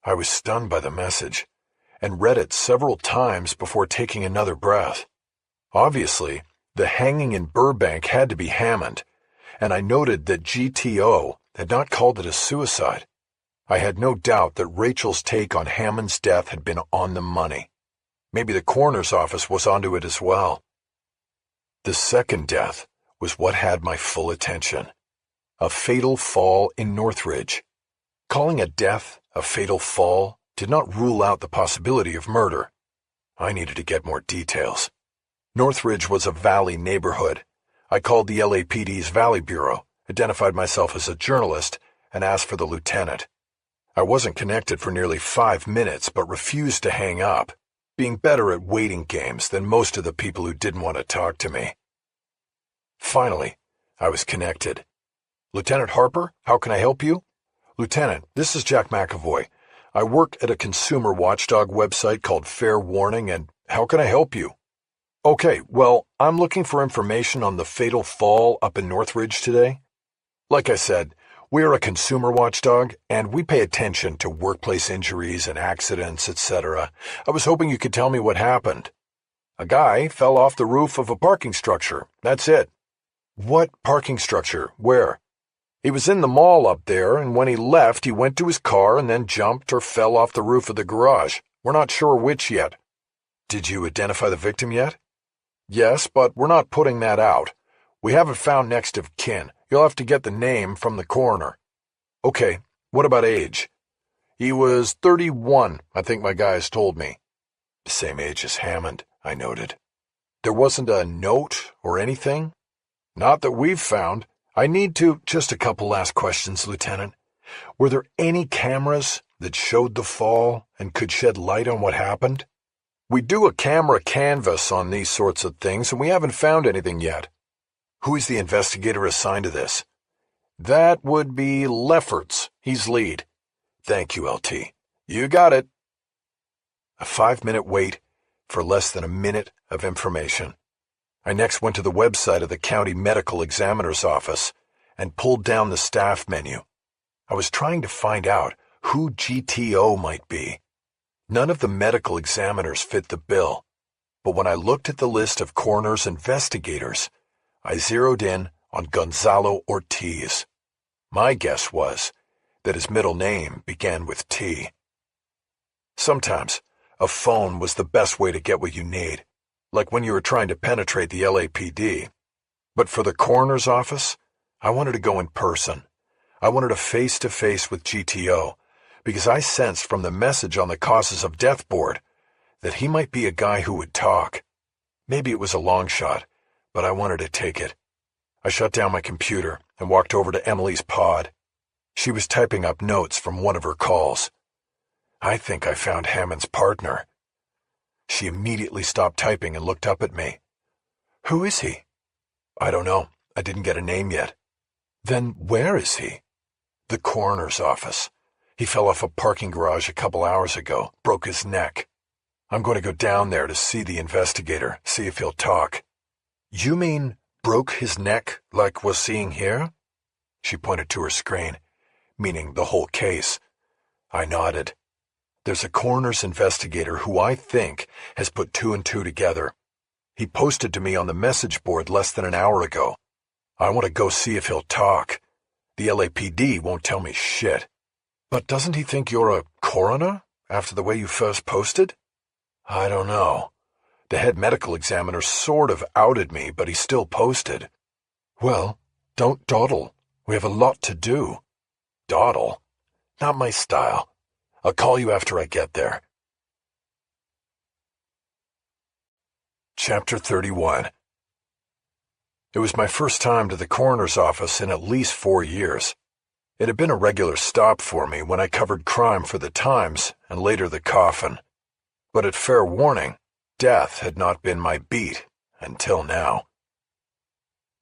I was stunned by the message and read it several times before taking another breath. Obviously, the hanging in Burbank had to be Hammond, and I noted that GTO had not called it a suicide. I had no doubt that Rachel's take on Hammond's death had been on the money. Maybe the coroner's office was onto it as well. The second death was what had my full attention. A fatal fall in Northridge. Calling a death a fatal fall did not rule out the possibility of murder. I needed to get more details. Northridge was a valley neighborhood. I called the LAPD's Valley Bureau, identified myself as a journalist, and asked for the lieutenant. I wasn't connected for nearly 5 minutes, but refused to hang up, being better at waiting games than most of the people who didn't want to talk to me. Finally, I was connected. Lieutenant Harper, how can I help you? Lieutenant, this is Jack McEvoy. I work at a consumer watchdog website called Fair Warning, and How can I help you? Okay, well, I'm looking for information on the fatal fall up in Northridge today. Like I said, we're a consumer watchdog, and we pay attention to workplace injuries and accidents, etc. I was hoping you could tell me what happened. A guy fell off the roof of a parking structure. That's it. What parking structure? Where? He was in the mall up there, and when he left, he went to his car and then jumped or fell off the roof of the garage. We're not sure which yet. Did you identify the victim yet? Yes, but we're not putting that out. We haven't found next of kin. You'll have to get the name from the coroner. Okay, what about age? He was 31, I think my guys told me. The same age as Hammond, I noted. There wasn't a note or anything? Not that we've found. I need to... Just a couple last questions, Lieutenant. Were there any cameras that showed the fall and could shed light on what happened? We do a camera canvas on these sorts of things, and we haven't found anything yet. Who is the investigator assigned to this? That would be Lefferts. He's lead. Thank you, LT. You got it. A 5-minute wait for less than a minute of information. I next went to the website of the county medical examiner's office and pulled down the staff menu. I was trying to find out who GTO might be. None of the medical examiners fit the bill, but when I looked at the list of coroner's investigators, I zeroed in on Gonzalo Ortiz. My guess was that his middle name began with T. Sometimes a phone was the best way to get what you need, like when you were trying to penetrate the LAPD. But for the coroner's office, I wanted to go in person. I wanted a face-to-face with GTO, because I sensed from the message on the causes of death board that he might be a guy who would talk. Maybe it was a long shot, but I wanted to take it. I shut down my computer and walked over to Emily's pod. She was typing up notes from one of her calls. I think I found Hammond's partner. She immediately stopped typing and looked up at me. Who is he? I don't know. I didn't get a name yet. Then where is he? The coroner's office. He fell off a parking garage a couple hours ago, broke his neck. I'm going to go down there to see the investigator, see if he'll talk. You mean broke his neck like we're seeing here? She pointed to her screen, meaning the whole case. I nodded. There's a coroner's investigator who I think has put 2 and 2 together. He posted to me on the message board less than an hour ago. I want to go see if he'll talk. The LAPD won't tell me shit. But doesn't he think you're a coroner after the way you first posted? I don't know. The head medical examiner sort of outed me, but he still posted. Well, don't dawdle. We have a lot to do. Dawdle? Not my style. I'll call you after I get there. Chapter 31. It was my first time to the coroner's office in at least 4 years. It had been a regular stop for me when I covered crime for the Times and later the Coffin. But at fair warning, death had not been my beat until now.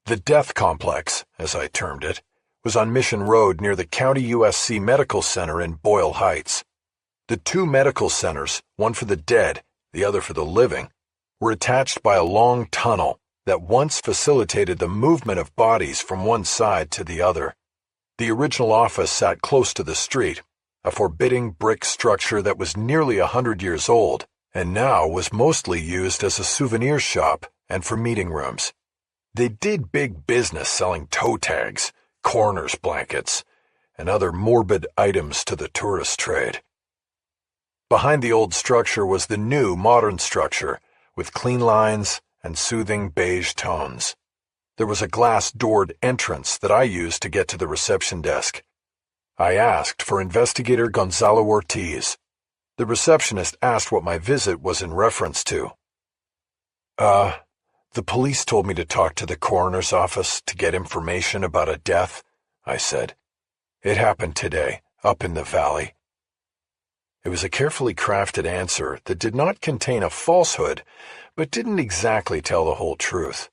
The Death Complex, as I termed it, was on Mission Road near the County USC Medical Center in Boyle Heights. The 2 medical centers, one for the dead, the other for the living, were attached by a long tunnel that once facilitated the movement of bodies from one side to the other. The original office sat close to the street, a forbidding brick structure that was nearly 100 years old and now was mostly used as a souvenir shop and for meeting rooms. They did big business selling toe tags, coroner's blankets, and other morbid items to the tourist trade. Behind the old structure was the new modern structure with clean lines and soothing beige tones. There was a glass-doored entrance that I used to get to the reception desk. I asked for Investigator Gonzalo Ortiz. The receptionist asked what my visit was in reference to. The police told me to talk to the coroner's office to get information about a death, I said. It happened today, up in the valley. It was a carefully crafted answer that did not contain a falsehood, but didn't exactly tell the whole truth.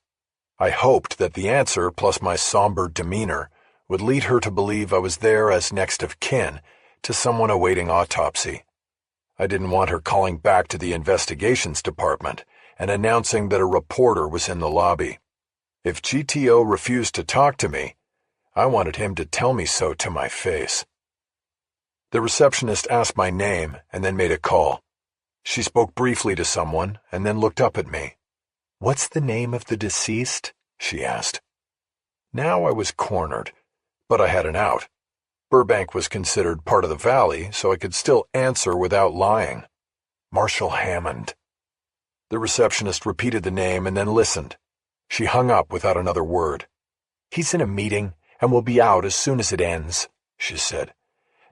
I hoped that the answer, plus my somber demeanor, would lead her to believe I was there as next of kin to someone awaiting autopsy. I didn't want her calling back to the investigations department and announcing that a reporter was in the lobby. If GTO refused to talk to me, I wanted him to tell me so to my face. The receptionist asked my name and then made a call. She spoke briefly to someone and then looked up at me. "What's the name of the deceased?" she asked. Now I was cornered, but I had an out. Burbank was considered part of the valley, so I could still answer without lying. Marshall Hammond. The receptionist repeated the name and then listened. She hung up without another word. "He's in a meeting and will be out as soon as it ends," she said.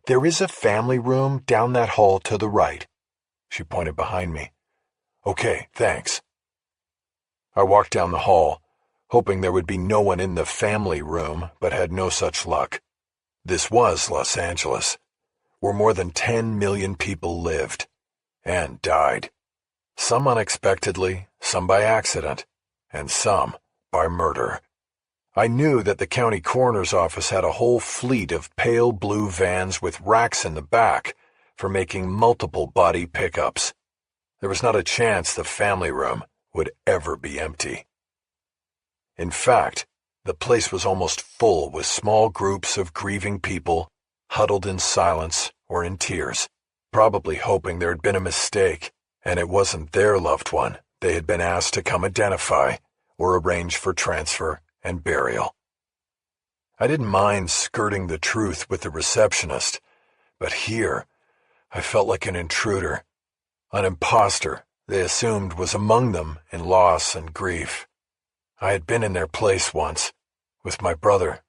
"There is a family room down that hall to the right." She pointed behind me. "Okay, thanks." I walked down the hall, hoping there would be no one in the family room, but had no such luck. This was Los Angeles, where more than 10 million people lived and died. Some unexpectedly, some by accident, and some by murder. I knew that the county coroner's office had a whole fleet of pale blue vans with racks in the back for making multiple body pickups. There was not a chance the family room would ever be empty. In fact, the place was almost full with small groups of grieving people huddled in silence or in tears, probably hoping there had been a mistake and it wasn't their loved one they had been asked to come identify or arrange for transfer and burial. I didn't mind skirting the truth with the receptionist, but here I felt like an intruder, an imposter they assumed was among them in loss and grief. I had been in their place once, with my brother,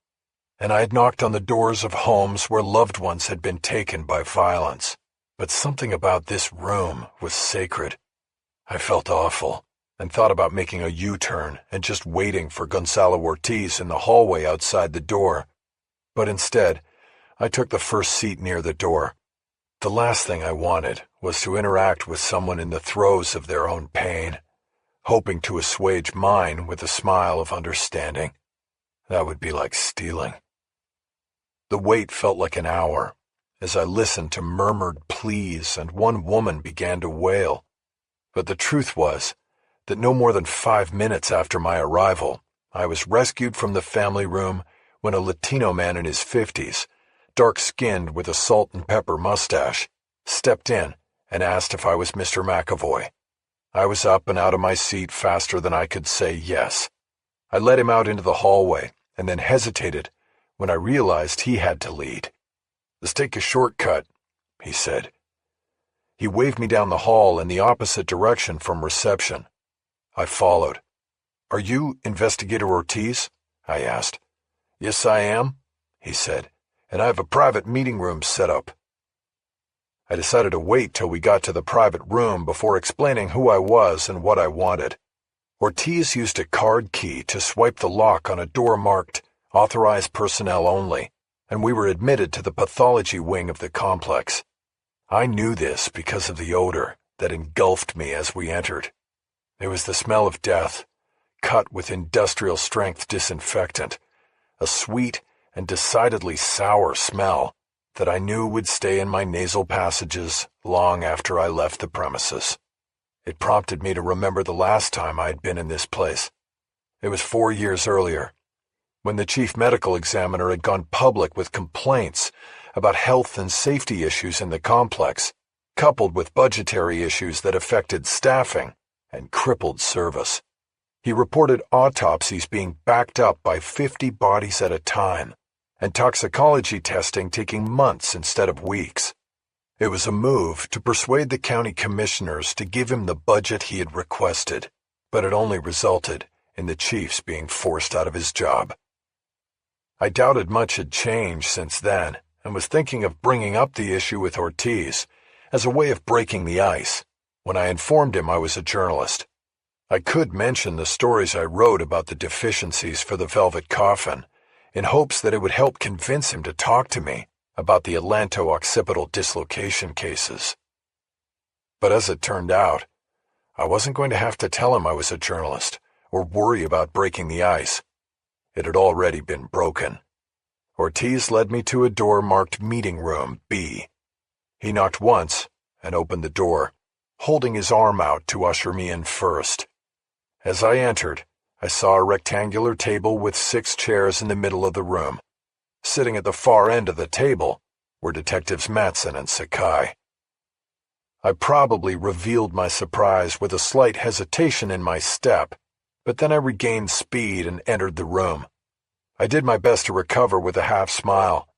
and I had knocked on the doors of homes where loved ones had been taken by violence, but something about this room was sacred. I felt awful, and thought about making a U-turn and just waiting for Gonzalo Ortiz in the hallway outside the door. But instead, I took the first seat near the door. The last thing I wanted was to interact with someone in the throes of their own pain, hoping to assuage mine with a smile of understanding. That would be like stealing. The wait felt like an hour, as I listened to murmured pleas and one woman began to wail. But the truth was that no more than 5 minutes after my arrival, I was rescued from the family room when a Latino man in his 50s, dark-skinned with a salt and pepper mustache, stepped in and asked if I was Mr. McEvoy. I was up and out of my seat faster than I could say yes. I led him out into the hallway and then hesitated when I realized he had to lead. "Let's take a shortcut," he said. He waved me down the hall in the opposite direction from reception. I followed. "Are you Investigator Ortiz?" I asked. "Yes, I am," he said, "and I have a private meeting room set up." I decided to wait till we got to the private room before explaining who I was and what I wanted. Ortiz used a card key to swipe the lock on a door marked "Authorized Personnel Only," and we were admitted to the pathology wing of the complex. I knew this because of the odor that engulfed me as we entered. It was the smell of death, cut with industrial-strength disinfectant, a sweet and decidedly sour smell that I knew would stay in my nasal passages long after I left the premises. It prompted me to remember the last time I had been in this place. It was 4 years earlier, when the chief medical examiner had gone public with complaints about health and safety issues in the complex, coupled with budgetary issues that affected staffing and crippled service. He reported autopsies being backed up by 50 bodies at a time, and toxicology testing taking months instead of weeks. It was a move to persuade the county commissioners to give him the budget he had requested, but it only resulted in the chief's being forced out of his job. I doubted much had changed since then, and was thinking of bringing up the issue with Ortiz as a way of breaking the ice, when I informed him I was a journalist. I could mention the stories I wrote about the deficiencies for the velvet coffin, in hopes that it would help convince him to talk to me about the atlanto-occipital dislocation cases. But as it turned out, I wasn't going to have to tell him I was a journalist, or worry about breaking the ice. It had already been broken. Ortiz led me to a door marked Meeting Room B. He knocked once, and opened the door, holding his arm out to usher me in first. As I entered, I saw a rectangular table with 6 chairs in the middle of the room. Sitting at the far end of the table were Detectives Mattson and Sakai. I probably revealed my surprise with a slight hesitation in my step, but then I regained speed and entered the room. I did my best to recover with a half smile.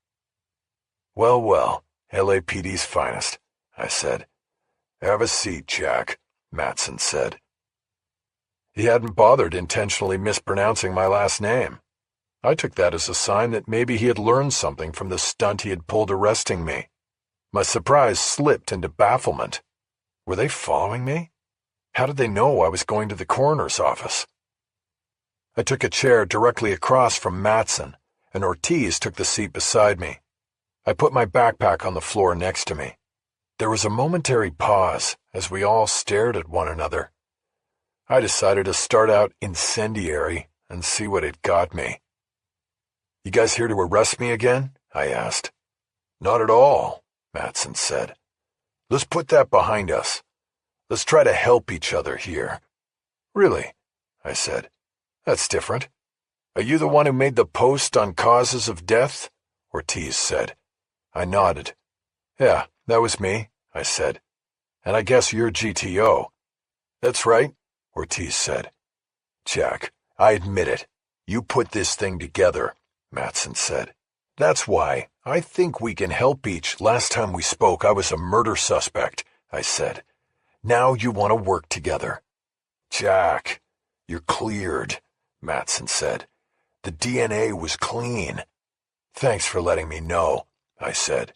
"Well, well, LAPD's finest," I said. "Have a seat, Jack," Mattson said. He hadn't bothered intentionally mispronouncing my last name. I took that as a sign that maybe he had learned something from the stunt he had pulled arresting me. My surprise slipped into bafflement. Were they following me? How did they know I was going to the coroner's office? I took a chair directly across from Mattson, and Ortiz took the seat beside me. I put my backpack on the floor next to me. There was a momentary pause as we all stared at one another. I decided to start out incendiary and see what it got me. "You guys here to arrest me again?" I asked. "Not at all," Mattson said. "Let's put that behind us. Let's try to help each other here." "Really?" I said. "That's different. Are you the one who made the post on causes of death?" Ortiz said. I nodded. "Yeah, that was me," I said. "And I guess you're GTO." "That's right," Ortiz said. "Jack, I admit it. You put this thing together," Mattson said. "That's why I think we can help each. Last time we spoke, I was a murder suspect," I said. "Now you want to work together." "Jack, you're cleared," Mattson said. "The DNA was clean." "Thanks for letting me know," I said.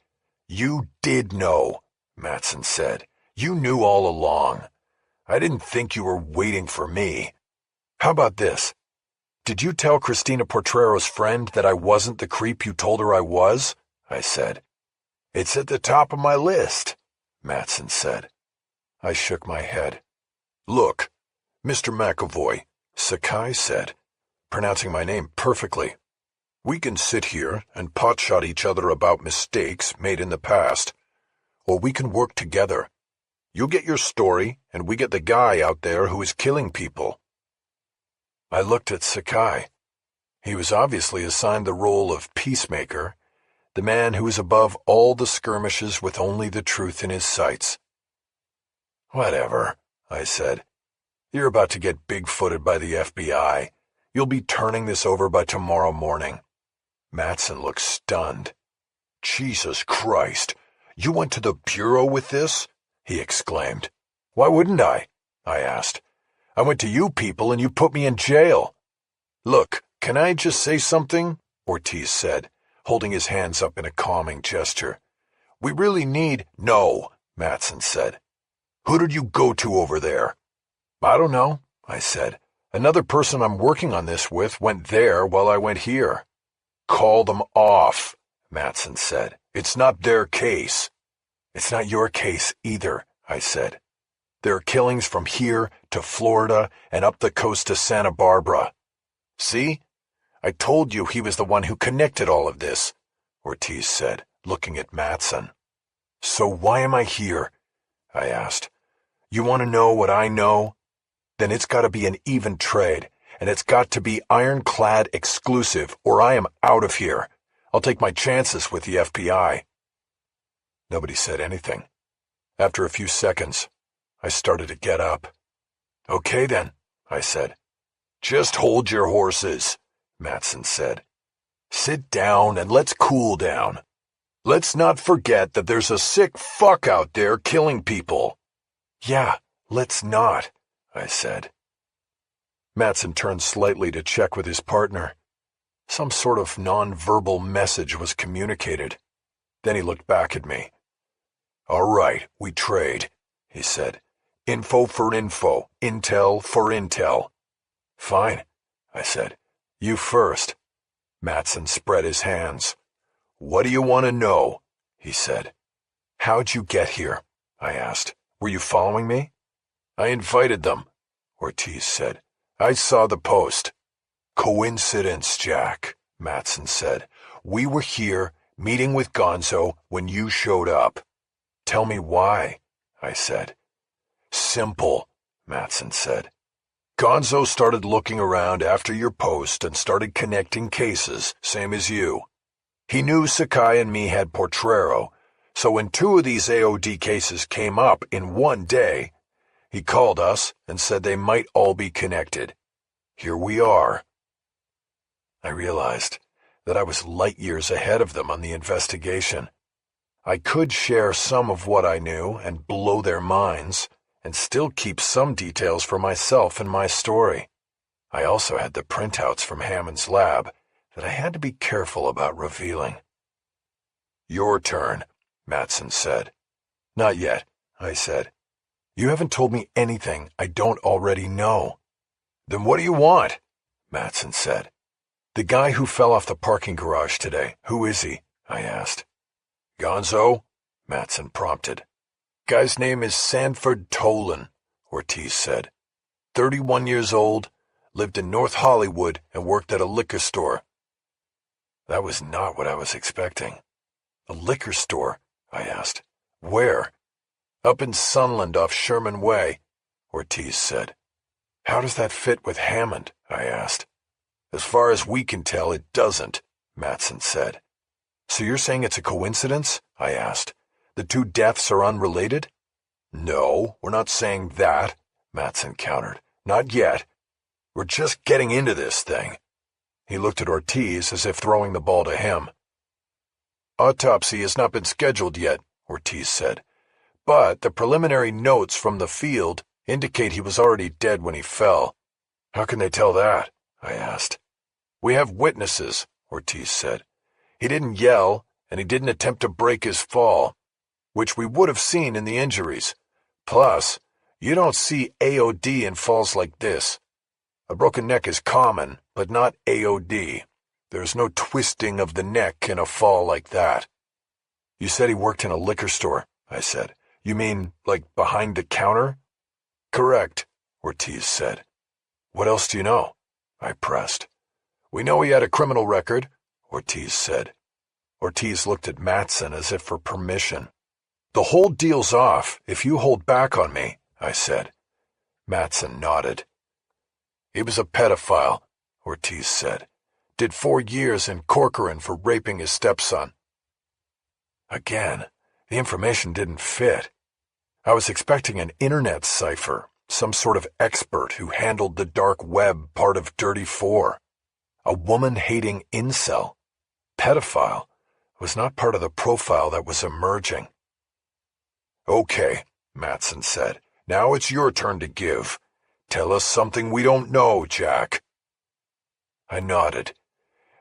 "You did know," Mattson said. "You knew all along. I didn't think you were waiting for me. How about this? Did you tell Christina Portrero's friend that I wasn't the creep you told her I was?" I said. "It's at the top of my list," Mattson said. I shook my head. "Look, Mr. McEvoy," Sakai said, pronouncing my name perfectly. "We can sit here and potshot each other about mistakes made in the past, or we can work together. You get your story, and we get the guy out there who is killing people." I looked at Sakai. He was obviously assigned the role of peacemaker, the man who is above all the skirmishes with only the truth in his sights. "Whatever," I said. "You're about to get big-footed by the FBI. You'll be turning this over by tomorrow morning." Mattson looked stunned. "Jesus Christ! You went to the Bureau with this?" he exclaimed. "Why wouldn't I?" I asked. "I went to you people and you put me in jail." "Look, can I just say something?" Ortiz said, holding his hands up in a calming gesture. "We really need—" "No," Mattson said. "Who did you go to over there?" "I don't know," I said. "Another person I'm working on this with went there while I went here." "Call them off," Mattson said. "It's not their case." "It's not your case either," I said. "There are killings from here to Florida and up the coast to Santa Barbara." "See? I told you he was the one who connected all of this," Ortiz said, looking at Mattson. "So why am I here?" I asked. "You want to know what I know? Then it's got to be an even trade, and it's got to be ironclad exclusive, or I am out of here. I'll take my chances with the FBI." Nobody said anything. After a few seconds, I started to get up. "Okay then," I said. "Just hold your horses," Mattson said. "Sit down and let's cool down. Let's not forget that there's a sick fuck out there killing people." "Yeah, let's not," I said. Mattson turned slightly to check with his partner. Some sort of non-verbal message was communicated. Then he looked back at me. "All right, we trade," he said. "Info for info, intel for intel." "Fine," I said. "You first." Mattson spread his hands. "What do you want to know?" he said. "How'd you get here?" I asked. "Were you following me?" "I invited them," Ortiz said. "I saw the post." "Coincidence, Jack," Mattson said. "We were here, meeting with Gonzo, when you showed up. Tell me why." I said. Simple, Mattson said. Gonzo started looking around after your post and started connecting cases, same as you. He knew Sakai and me had Portrero, so when 2 of these AOD cases came up in one day, he called us and said they might all be connected. Here we are. I realized that I was light years ahead of them on the investigation. I could share some of what I knew and blow their minds, and still keep some details for myself and my story. I also had the printouts from Hammond's lab that I had to be careful about revealing. Your turn, Mattson said. Not yet, I said. You haven't told me anything I don't already know. Then what do you want? Mattson said. The guy who fell off the parking garage today, who is he? I asked. Gonzo? Mattson prompted. Guy's name is Sandford Tolan, Ortiz said. 31 years old, lived in North Hollywood and worked at a liquor store. That was not what I was expecting. A liquor store? I asked. Where? Up in Sunland off Sherman Way, Ortiz said. How does that fit with Hammond? I asked. As far as we can tell, it doesn't, Mattson said. So you're saying it's a coincidence? I asked. The 2 deaths are unrelated? No, we're not saying that, Mattson countered. Not yet. We're just getting into this thing. He looked at Ortiz as if throwing the ball to him. Autopsy has not been scheduled yet, Ortiz said. But the preliminary notes from the field indicate he was already dead when he fell. How can they tell that? I asked. We have witnesses, Ortiz said. He didn't yell, and he didn't attempt to break his fall, which we would have seen in the injuries. Plus, you don't see AOD in falls like this. A broken neck is common, but not AOD. There's no twisting of the neck in a fall like that. You said he worked in a liquor store, I said. You mean, like, behind the counter? Correct, Ortiz said. What else do you know? I pressed. We know he had a criminal record, Ortiz said. Ortiz looked at Mattson as if for permission. The whole deal's off if you hold back on me, I said. Mattson nodded. He was a pedophile, Ortiz said. Did 4 years in Corcoran for raping his stepson. Again, the information didn't fit. I was expecting an internet cipher, some sort of expert who handled the dark web part of Dirty 4. A woman-hating incel. Pedophile was not part of the profile that was emerging. Okay, Mattson said. Now it's your turn to give. Tell us something we don't know, Jack. I nodded,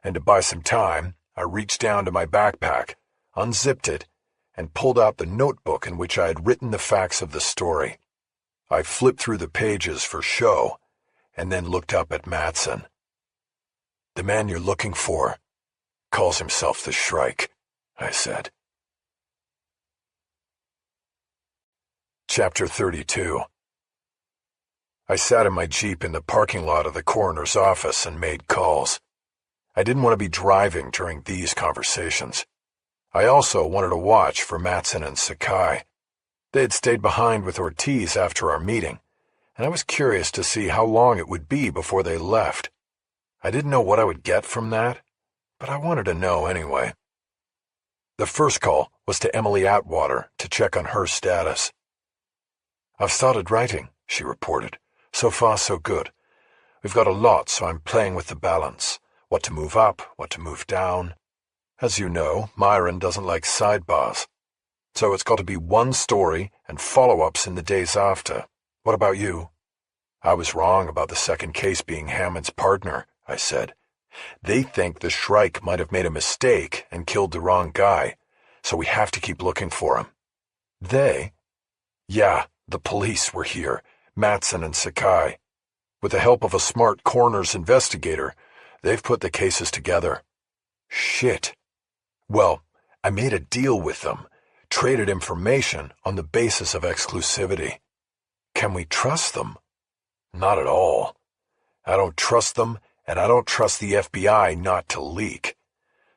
and to buy some time, I reached down to my backpack, unzipped it, and pulled out the notebook in which I had written the facts of the story. I flipped through the pages for show, and then looked up at Mattson. The man you're looking for calls himself the Shrike, I said. Chapter 32. I sat in my Jeep in the parking lot of the coroner's office and made calls. I didn't want to be driving during these conversations. I also wanted to watch for Mattson and Sakai. They had stayed behind with Ortiz after our meeting, and I was curious to see how long it would be before they left. I didn't know what I would get from that, but I wanted to know anyway. The first call was to Emily Atwater to check on her status. I've started writing, she reported. So far, so good. We've got a lot, so I'm playing with the balance. What to move up, what to move down. As you know, Myron doesn't like sidebars. So it's got to be one story and follow-ups in the days after. What about you? I was wrong about the second case being Hammond's partner, I said. They think the Shrike might have made a mistake and killed the wrong guy, so we have to keep looking for him. They? Yeah, the police were here, Mattson and Sakai. With the help of a smart coroner's investigator, they've put the cases together. Shit. Well, I made a deal with them, traded information on the basis of exclusivity. Can we trust them? Not at all. I don't trust them, and I don't trust the FBI not to leak.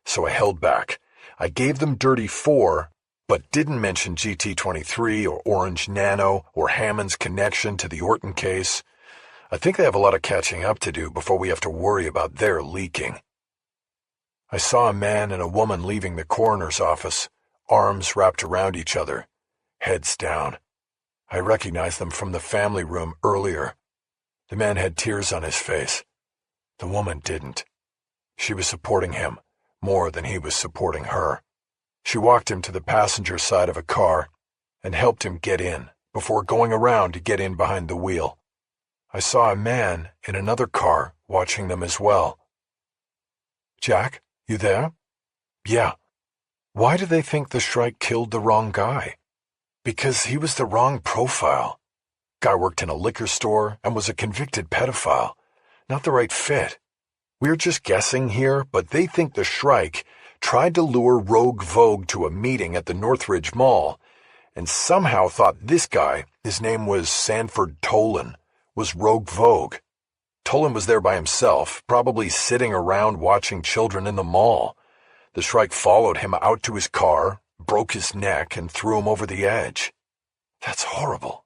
So I held back. I gave them Dirty 4, but didn't mention GT23 or Orange Nano or Hammond's connection to the Orton case. I think they have a lot of catching up to do before we have to worry about their leaking. I saw a man and a woman leaving the coroner's office, arms wrapped around each other, heads down. I recognized them from the family room earlier. The man had tears on his face. The woman didn't. She was supporting him more than he was supporting her. She walked him to the passenger side of a car and helped him get in before going around to get in behind the wheel. I saw a man in another car watching them as well. Jack, you there? Yeah. Why do they think the Shrike killed the wrong guy? Because he was the wrong profile. Guy worked in a liquor store and was a convicted pedophile. Not the right fit. We're just guessing here, but they think the Shrike tried to lure Rogue Vogue to a meeting at the Northridge Mall and somehow thought this guy, his name was Sandford Tolan, was Rogue Vogue. Tolan was there by himself, probably sitting around watching children in the mall. The Shrike followed him out to his car, broke his neck, and threw him over the edge. That's horrible.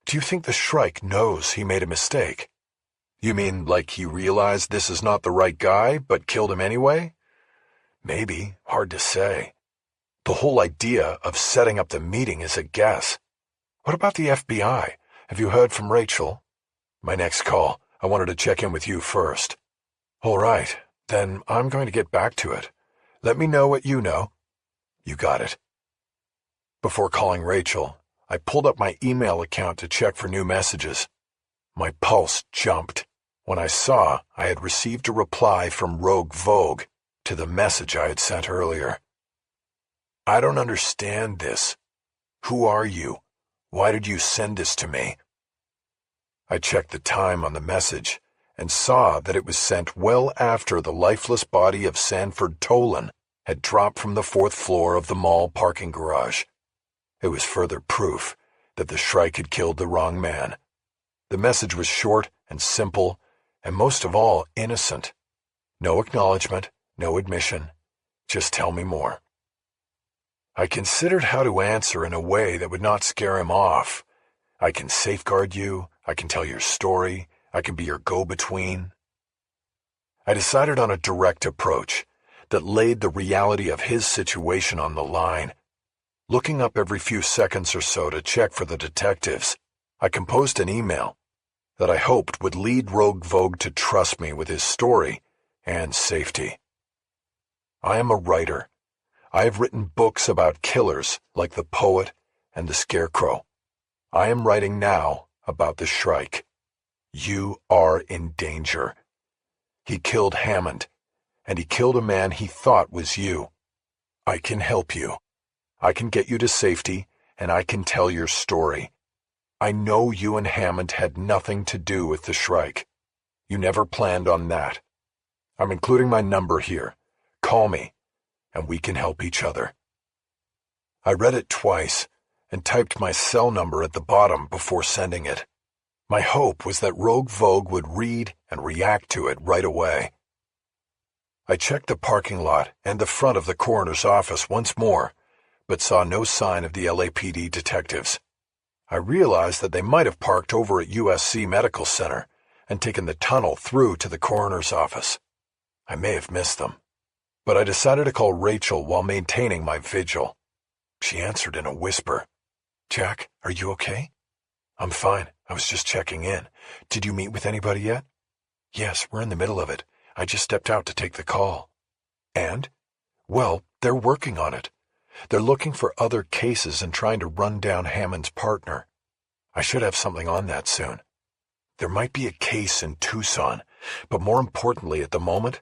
Do you think the Shrike knows he made a mistake? You mean like he realized this is not the right guy, but killed him anyway? Maybe, hard to say. The whole idea of setting up the meeting is a guess. What about the FBI? Have you heard from Rachel? My next call. I wanted to check in with you first. All right, then I'm going to get back to it. Let me know what you know. You got it. Before calling Rachel, I pulled up my email account to check for new messages. My pulse jumped when I saw I had received a reply from Rogue Vogue to the message I had sent earlier. I don't understand this. Who are you? Why did you send this to me? I checked the time on the message and saw that it was sent well after the lifeless body of Sandford Tolan had dropped from the 4th floor of the mall parking garage. It was further proof that the Shrike had killed the wrong man. The message was short and simple, and most of all, innocent. No acknowledgement, no admission, just tell me more. I considered how to answer in a way that would not scare him off. I can safeguard you, I can tell your story, I can be your go-between. I decided on a direct approach that laid the reality of his situation on the line. Looking up every few seconds or so to check for the detectives, I composed an email that I hoped would lead Rogue Vogue to trust me with his story and safety. I am a writer. I have written books about killers like The Poet and The Scarecrow. I am writing now about the Shrike. You are in danger. He killed Hammond, and he killed a man he thought was you. I can help you. I can get you to safety, and I can tell your story. I know you and Hammond had nothing to do with the Shrike. You never planned on that. I'm including my number here. Call me, and we can help each other. I read it twice and typed my cell number at the bottom before sending it. My hope was that Rogue Vogue would read and react to it right away. I checked the parking lot and the front of the coroner's office once more, but saw no sign of the LAPD detectives. I realized that they might have parked over at USC Medical Center and taken the tunnel through to the coroner's office. I may have missed them, but I decided to call Rachel while maintaining my vigil. She answered in a whisper. Jack, are you okay? I'm fine. I was just checking in. Did you meet with anybody yet? Yes, we're in the middle of it. I just stepped out to take the call. And? Well, they're working on it. They're looking for other cases and trying to run down Hammond's partner. I should have something on that soon. There might be a case in Tucson, but more importantly at the moment,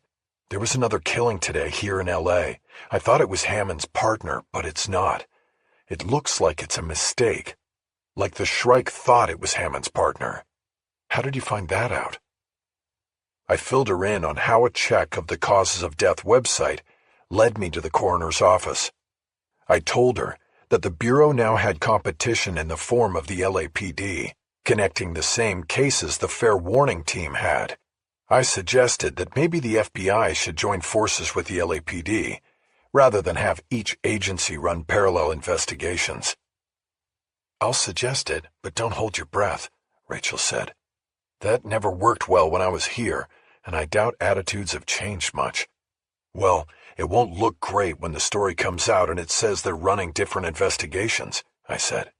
there was another killing today here in LA. I thought it was Hammond's partner, but it's not. It looks like it's a mistake. Like the Shrike thought it was Hammond's partner. How did you find that out? I filled her in on how a check of the causes of death website led me to the coroner's office. I told her that the Bureau now had competition in the form of the LAPD, connecting the same cases the Fair Warning team had. I suggested that maybe the FBI should join forces with the LAPD, rather than have each agency run parallel investigations. "I'll suggest it, but don't hold your breath," Rachel said. "That never worked well when I was here, and I doubt attitudes have changed much." "Well, it won't look great when the story comes out and it says they're running different investigations," I said.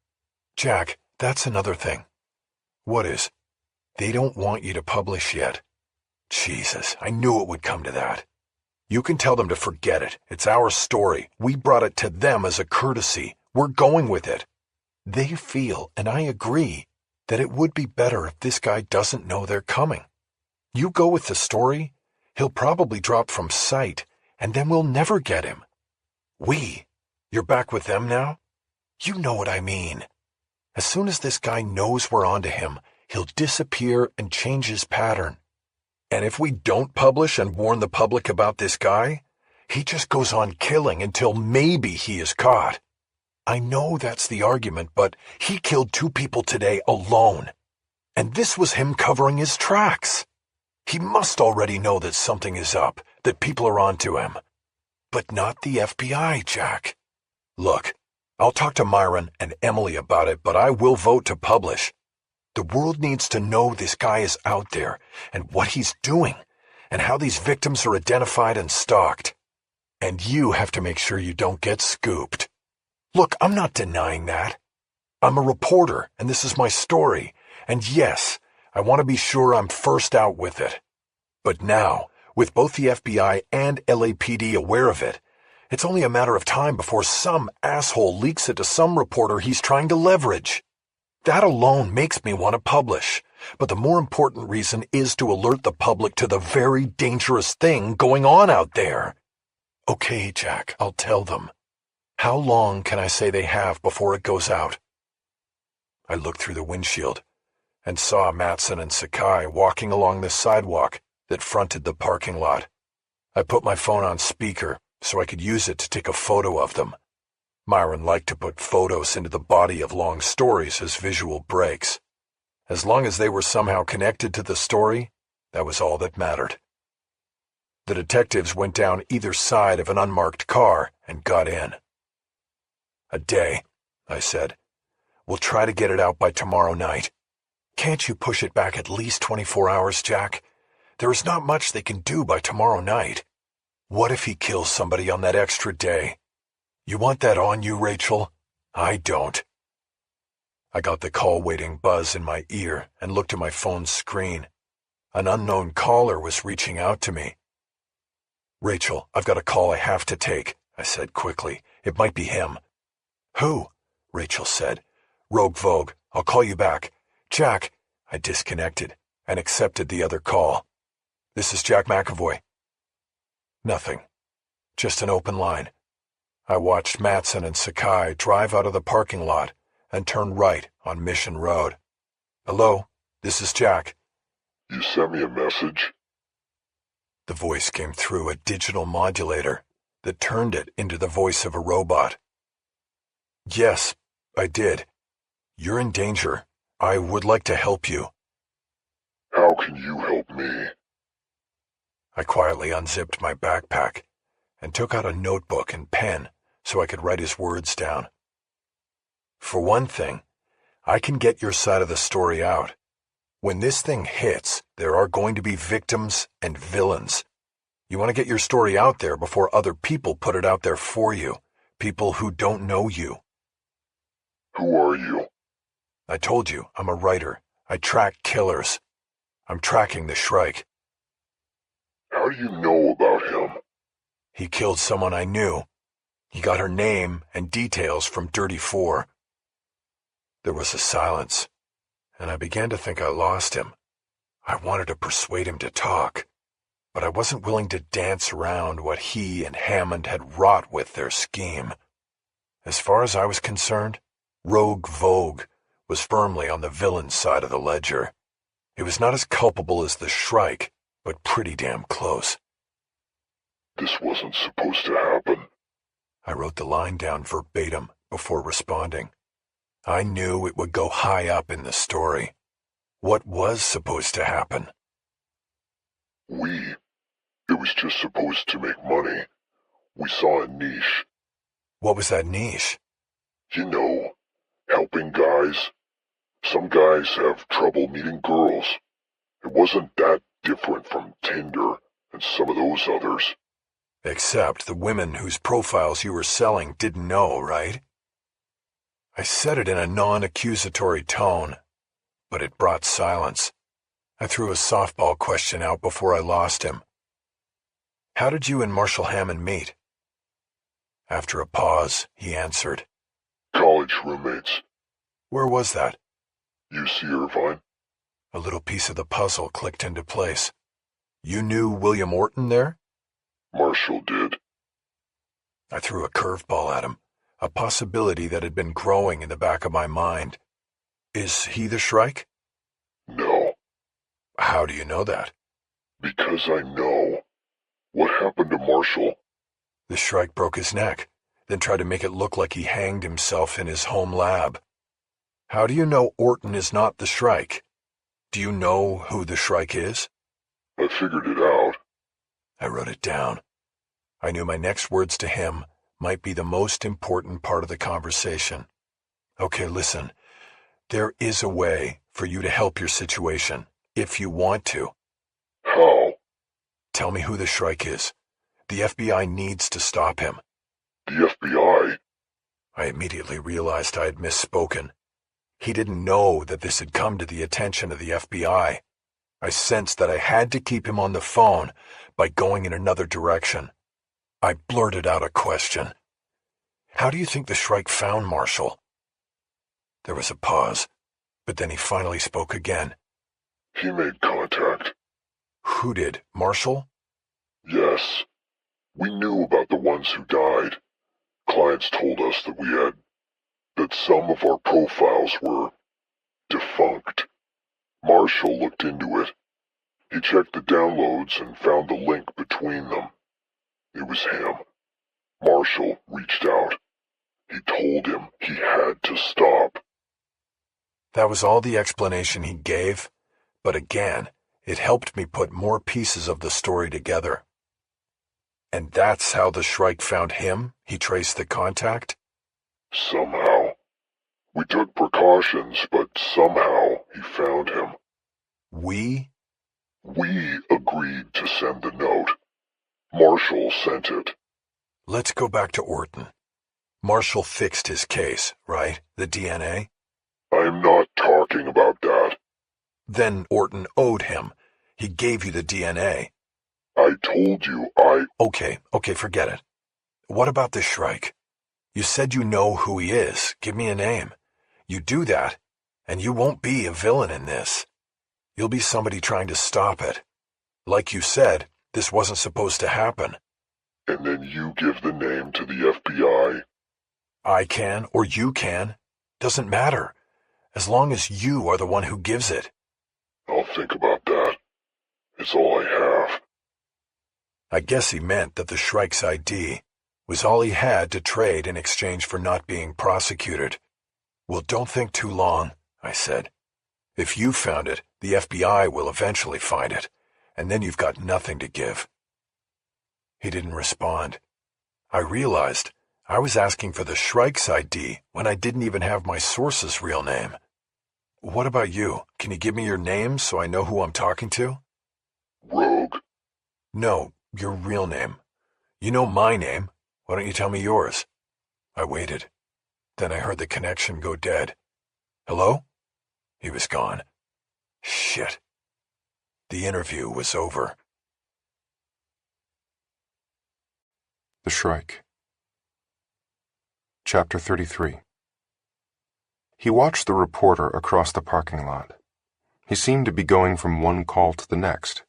"Jack, that's another thing." "What is?" "They don't want you to publish yet." "Jesus, I knew it would come to that." "You can tell them to forget it. It's our story. We brought it to them as a courtesy. We're going with it." "They feel, and I agree, that it would be better if this guy doesn't know they're coming. You go with the story, he'll probably drop from sight, and then we'll never get him." "We? You're back with them now?" "You know what I mean. As soon as this guy knows we're onto him, he'll disappear and change his pattern. And if we don't publish and warn the public about this guy, he just goes on killing until maybe he is caught. I know that's the argument, but he killed 2 people today alone. And this was him covering his tracks. He must already know that something is up, that people are onto him. But not the FBI, Jack. Look, I'll talk to Myron and Emily about it, but I will vote to publish. The world needs to know this guy is out there, and what he's doing, and how these victims are identified and stalked. And you have to make sure you don't get scooped. Look, I'm not denying that. I'm a reporter, and this is my story, and yes, I want to be sure I'm first out with it. But now, with both the FBI and LAPD aware of it, it's only a matter of time before some asshole leaks it to some reporter he's trying to leverage. That alone makes me want to publish, but the more important reason is to alert the public to the very dangerous thing going on out there. Okay, Jack, I'll tell them. How long can I say they have before it goes out? I looked through the windshield and saw Matson and Sakai walking along the sidewalk that fronted the parking lot. I put my phone on speaker so I could use it to take a photo of them. Myron liked to put photos into the body of long stories as visual breaks. As long as they were somehow connected to the story, that was all that mattered. The detectives went down either side of an unmarked car and got in. "A day," I said. "We'll try to get it out by tomorrow night. Can't you push it back at least 24 hours, Jack? There is not much they can do by tomorrow night. What if he kills somebody on that extra day? You want that on you, Rachel? I don't." I got the call waiting buzz in my ear and looked at my phone's screen. An unknown caller was reaching out to me. "Rachel, I've got a call I have to take," I said quickly. "It might be him." "Who?" Rachel said. "Rogue Vogue. I'll call you back. Jack." I disconnected and accepted the other call. "This is Jack McEvoy." Nothing. Just an open line. I watched Matson and Sakai drive out of the parking lot and turn right on Mission Road. "Hello, this is Jack." "You sent me a message?" The voice came through a digital modulator that turned it into the voice of a robot. "Yes, I did. You're in danger. I would like to help you." "How can you help me?" I quietly unzipped my backpack and took out a notebook and pen so I could write his words down. "For one thing, I can get your side of the story out. When this thing hits, there are going to be victims and villains. You want to get your story out there before other people put it out there for you, people who don't know you." "Who are you?" "I told you, I'm a writer. I track killers. I'm tracking the Shrike." "How do you know about him?" "He killed someone I knew. He got her name and details from Dirty Four." There was a silence, and I began to think I lost him. I wanted to persuade him to talk, but I wasn't willing to dance around what he and Hammond had wrought with their scheme. As far as I was concerned, Rogue Vogue was firmly on the villain's side of the ledger. It was not as culpable as the Shrike, but pretty damn close. "This wasn't supposed to happen." I wrote the line down verbatim before responding. I knew it would go high up in the story. What was supposed to happen? It was just supposed to make money. We saw a niche. What was that niche? You know, helping guys. Some guys have trouble meeting girls. It wasn't that different from Tinder and some of those others. Except the women whose profiles you were selling didn't know, right? I said it in a non-accusatory tone, but it brought silence. I threw a softball question out before I lost him. How did you and Marshall Hammond meet? After a pause, he answered. College roommates. Where was that? UC Irvine. A little piece of the puzzle clicked into place. You knew William Orton there? Marshall did. I threw a curveball at him, a possibility that had been growing in the back of my mind. Is he the Shrike? No. How do you know that? Because I know. What happened to Marshall? The Shrike broke his neck, then tried to make it look like he hanged himself in his home lab. How do you know Orton is not the Shrike? Do you know who the Shrike is? I figured it out. I wrote it down. I knew my next words to him might be the most important part of the conversation. Okay, listen. There is a way for you to help your situation, if you want to. How? Tell me who the Shrike is. The FBI needs to stop him. The FBI? I immediately realized I had misspoken. He didn't know that this had come to the attention of the FBI. I sensed that I had to keep him on the phone by going in another direction. I blurted out a question. How do you think the Shrike found Marshall? There was a pause, but then he finally spoke again. He made contact. Who did? Marshall? Yes. We knew about the ones who died. Clients told us that some of our profiles were defunct. Marshall looked into it. He checked the downloads and found the link between them. It was him. Marshall reached out. He told him he had to stop. That was all the explanation he gave, but again, it helped me put more pieces of the story together. And that's how the Shrike found him? He traced the contact? Somehow. We took precautions, but somehow he found him. We? We agreed to send the note. Marshall sent it. Let's go back to Orton. Marshall fixed his case, right? The DNA? I'm not talking about that. Then Orton owed him. He gave you the DNA. I told you Okay, forget it. What about the Shrike? You said you know who he is. Give me a name. You do that, and you won't be a villain in this. You'll be somebody trying to stop it. Like you said, this wasn't supposed to happen. And then you give the name to the FBI. I can, or you can. Doesn't matter. As long as you are the one who gives it. I'll think about that. It's all I have. I guess he meant that the Shrike's ID was all he had to trade in exchange for not being prosecuted. Well, don't think too long, I said. If you found it, the FBI will eventually find it, and then you've got nothing to give. He didn't respond. I realized I was asking for the Shrike's ID when I didn't even have my source's real name. What about you? Can you give me your name so I know who I'm talking to? Rogue. No, your real name. You know my name. Why don't you tell me yours? I waited. Then I heard the connection go dead. Hello? He was gone. Shit. The interview was over. The Shrike. Chapter 33. He watched the reporter across the parking lot. He seemed to be going from one call to the next,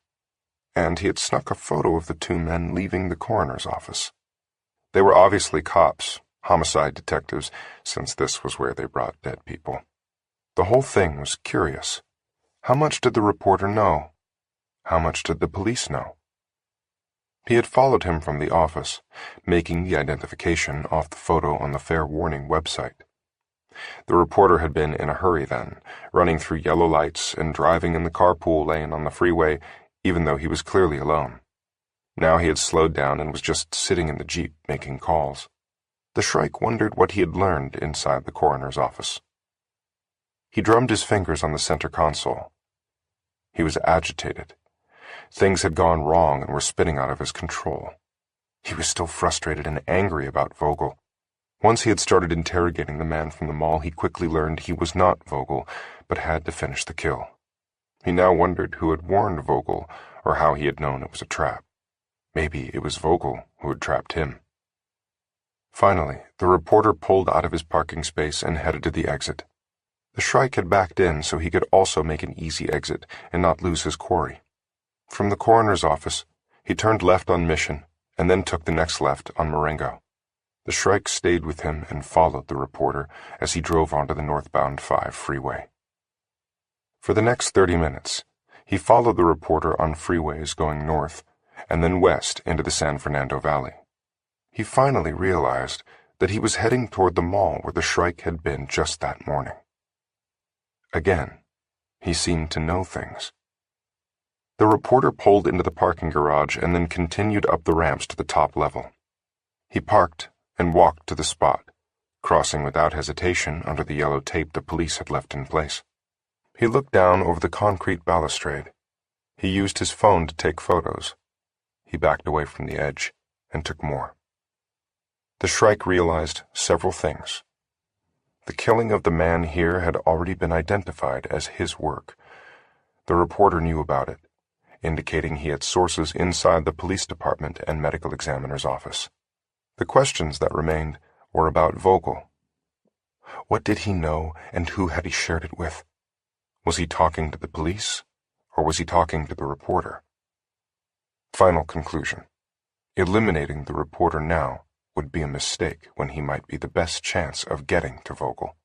and he had snuck a photo of the two men leaving the coroner's office. They were obviously cops, homicide detectives, since this was where they brought dead people. The whole thing was curious. How much did the reporter know? How much did the police know? He had followed him from the office, making the identification off the photo on the Fair Warning website. The reporter had been in a hurry then, running through yellow lights and driving in the carpool lane on the freeway, even though he was clearly alone. Now he had slowed down and was just sitting in the jeep making calls. The Shrike wondered what he had learned inside the coroner's office. He drummed his fingers on the center console. He was agitated. Things had gone wrong and were spinning out of his control. He was still frustrated and angry about Vogel. Once he had started interrogating the man from the mall, he quickly learned he was not Vogel, but had to finish the kill. He now wondered who had warned Vogel, or how he had known it was a trap. Maybe it was Vogel who had trapped him. Finally, the reporter pulled out of his parking space and headed to the exit. The Shrike had backed in so he could also make an easy exit and not lose his quarry. From the coroner's office, he turned left on Mission and then took the next left on Marengo. The Shrike stayed with him and followed the reporter as he drove onto the northbound 5 freeway. For the next 30 minutes, he followed the reporter on freeways going north and then west into the San Fernando Valley. He finally realized that he was heading toward the mall where the Shrike had been just that morning. Again, he seemed to know things. The reporter pulled into the parking garage and then continued up the ramps to the top level. He parked and walked to the spot, crossing without hesitation under the yellow tape the police had left in place. He looked down over the concrete balustrade. He used his phone to take photos. He backed away from the edge and took more. The Shrike realized several things. The killing of the man here had already been identified as his work. The reporter knew about it, indicating he had sources inside the police department and medical examiner's office. The questions that remained were about Vogel. What did he know, and who had he shared it with? Was he talking to the police, or was he talking to the reporter? Final conclusion. Eliminating the reporter now would be a mistake when he might be the best chance of getting to Vogel.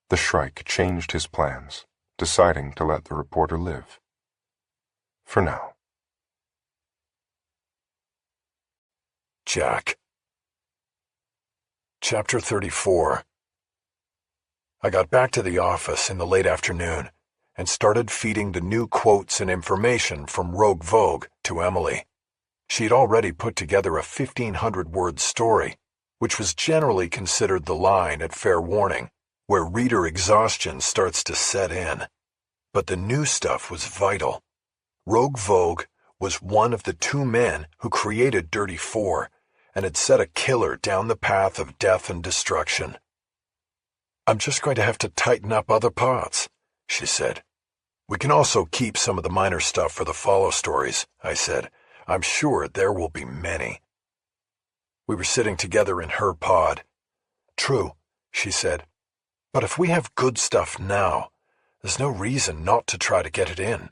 The Shrike changed his plans, deciding to let the reporter live. For now. Jack. Chapter 34. I got back to the office in the late afternoon and started feeding the new quotes and information from Rogue Vogue to Emily. She'd already put together a 1,500-word story, which was generally considered the line at fair warning, where reader exhaustion starts to set in. But the new stuff was vital. Rogue Vogue was one of the 2 men who created Dirty Four and had set a killer down the path of death and destruction. "I'm just going to have to tighten up other parts," she said. "We can also keep some of the minor stuff for the follow stories," I said. "I'm sure there will be many." We were sitting together in her pod. "True," she said. "But if we have good stuff now, there's no reason not to try to get it in.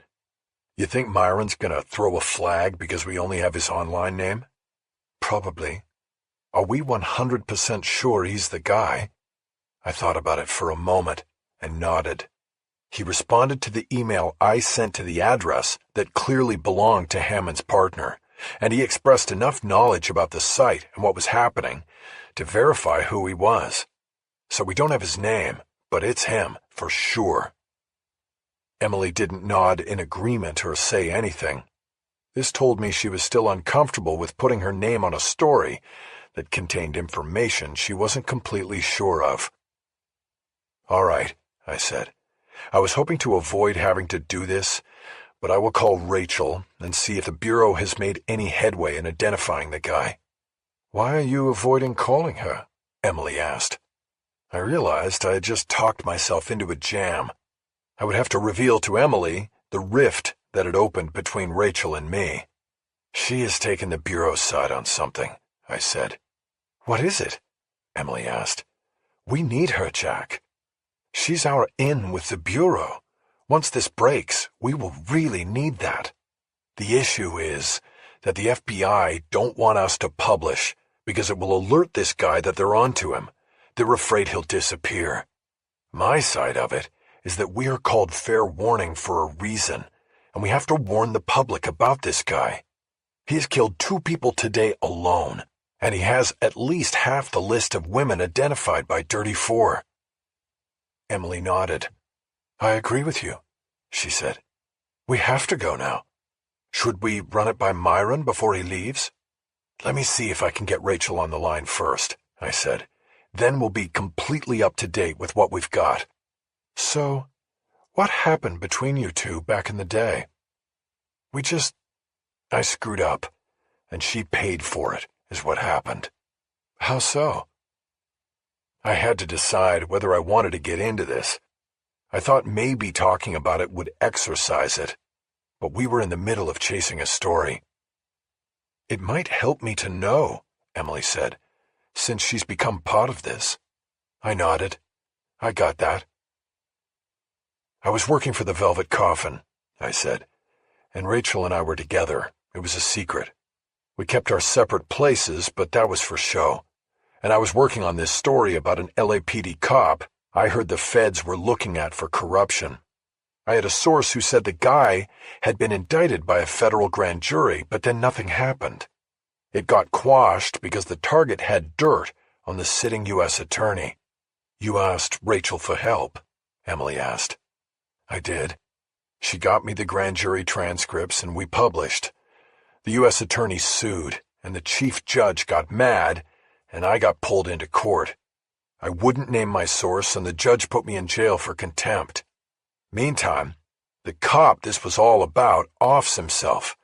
You think Myron's gonna throw a flag because we only have his online name?" "Probably. Are we 100% sure he's the guy?" I thought about it for a moment and nodded. He responded to the email I sent to the address that clearly belonged to Hammond's partner, and he expressed enough knowledge about the site and what was happening to verify who he was. So we don't have his name, but it's him for sure. Emily didn't nod in agreement or say anything. This told me she was still uncomfortable with putting her name on a story that contained information she wasn't completely sure of. "All right," I said. "I was hoping to avoid having to do this, but I will call Rachel and see if the Bureau has made any headway in identifying the guy." "Why are you avoiding calling her?" Emily asked. I realized I had just talked myself into a jam. I would have to reveal to Emily the rift that had opened between Rachel and me. "She has taken the Bureau's side on something," I said. "What is it?" Emily asked. "We need her, Jack. She's our in with the Bureau. Once this breaks, we will really need that. The issue is that the FBI don't want us to publish because it will alert this guy that they're onto him. They're afraid he'll disappear. My side of it is that we are called fair warning for a reason, and we have to warn the public about this guy. He has killed 2 people today alone, and he has at least half the list of women identified by Dirty Four." Emily nodded. "I agree with you," she said. "We have to go now." Should we run it by Myron before he leaves? Let me see if I can get Rachel on the line first, I said. Then we'll be completely up to date with what we've got. So, what happened between you two back in the day? I screwed up, and she paid for it, is what happened. How so? I had to decide whether I wanted to get into this. I thought maybe talking about it would exorcise it, but we were in the middle of chasing a story. It might help me to know, Emily said, since she's become part of this. I nodded. I got that. I was working for the Velvet Coffin, I said, and Rachel and I were together. It was a secret. We kept our separate places, but that was for show. And I was working on this story about an LAPD cop I heard the feds were looking at for corruption. I had a source who said the guy had been indicted by a federal grand jury, but then nothing happened. It got quashed because the target had dirt on the sitting U.S. attorney. You asked Rachel for help, Emily asked. I did. She got me the grand jury transcripts and we published. The U.S. attorney sued, and the chief judge got mad, and I got pulled into court. I wouldn't name my source, and the judge put me in jail for contempt. Meantime, the cop this was all about offs himself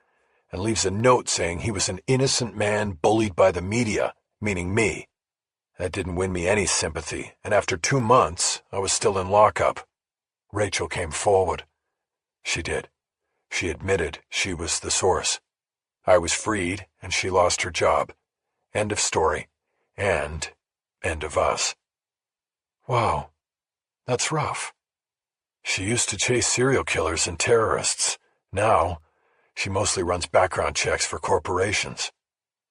and leaves a note saying he was an innocent man bullied by the media, meaning me. That didn't win me any sympathy, and after 2 months, I was still in lockup. Rachel came forward. She did. She admitted she was the source. I was freed, and she lost her job. End of story. And end of us. Wow, that's rough. She used to chase serial killers and terrorists. Now, she mostly runs background checks for corporations.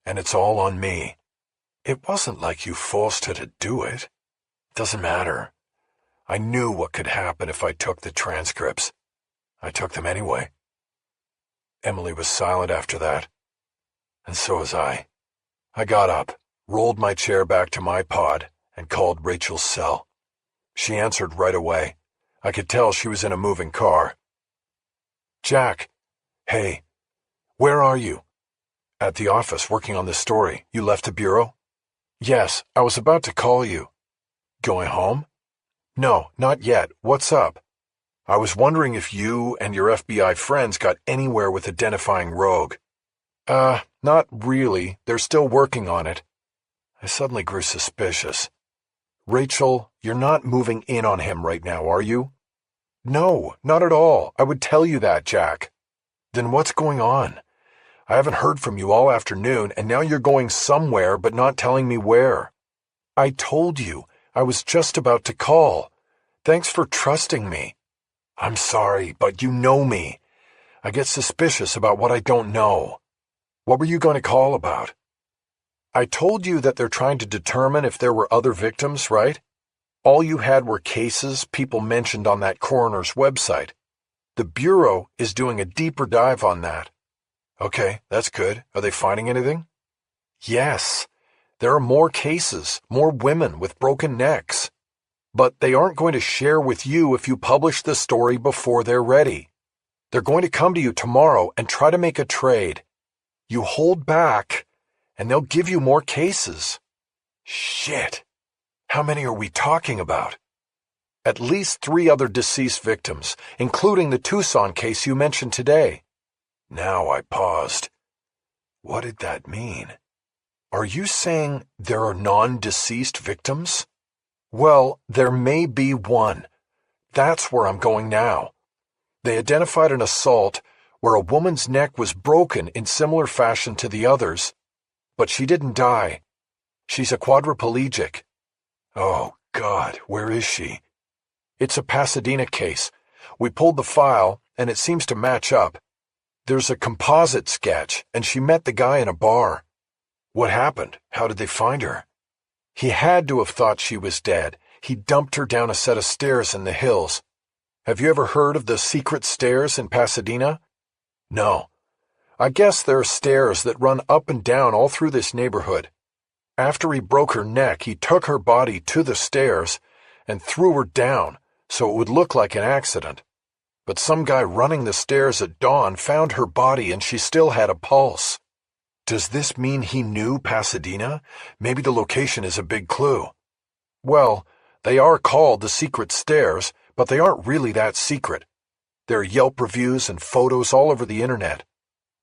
And it's all on me. It wasn't like you forced her to do it. Doesn't matter. I knew what could happen if I took the transcripts. I took them anyway. Emily was silent after that. And so was I. I got up, rolled my chair back to my pod, and called Rachel's cell. She answered right away. I could tell she was in a moving car. Jack. Hey. Where are you? At the office, working on this story. You left the bureau? Yes, I was about to call you. Going home? No, not yet. What's up? I was wondering if you and your FBI friends got anywhere with identifying Rogue. Not really. They're still working on it. I suddenly grew suspicious. Rachel, you're not moving in on him right now, are you? No, not at all. I would tell you that, Jack. Then what's going on? I haven't heard from you all afternoon, and now you're going somewhere but not telling me where. I told you. I was just about to call. Thanks for trusting me. I'm sorry, but you know me. I get suspicious about what I don't know. What were you going to call about? I told you that they're trying to determine if there were other victims, right? All you had were cases people mentioned on that coroner's website. The Bureau is doing a deeper dive on that. Okay, that's good. Are they finding anything? Yes. There are more cases, more women with broken necks. But they aren't going to share with you if you publish the story before they're ready. They're going to come to you tomorrow and try to make a trade. You hold back, and they'll give you more cases. Shit. How many are we talking about? At least 3 other deceased victims, including the Tucson case you mentioned today. Now I paused. What did that mean? Are you saying there are non-deceased victims? Well, there may be one. That's where I'm going now. They identified an assault where a woman's neck was broken in similar fashion to the others, but she didn't die. She's a quadriplegic. Oh, God, where is she? It's a Pasadena case. We pulled the file, and it seems to match up. There's a composite sketch, and she met the guy in a bar. What happened? How did they find her? He had to have thought she was dead. He dumped her down a set of stairs in the hills. Have you ever heard of the secret stairs in Pasadena? No. I guess there are stairs that run up and down all through this neighborhood. After he broke her neck, he took her body to the stairs and threw her down so it would look like an accident. but some guy running the stairs at dawn found her body and she still had a pulse. Does this mean he knew Pasadena? Maybe the location is a big clue. Well, they are called the secret stairs, but they aren't really that secret. There are Yelp reviews and photos all over the internet.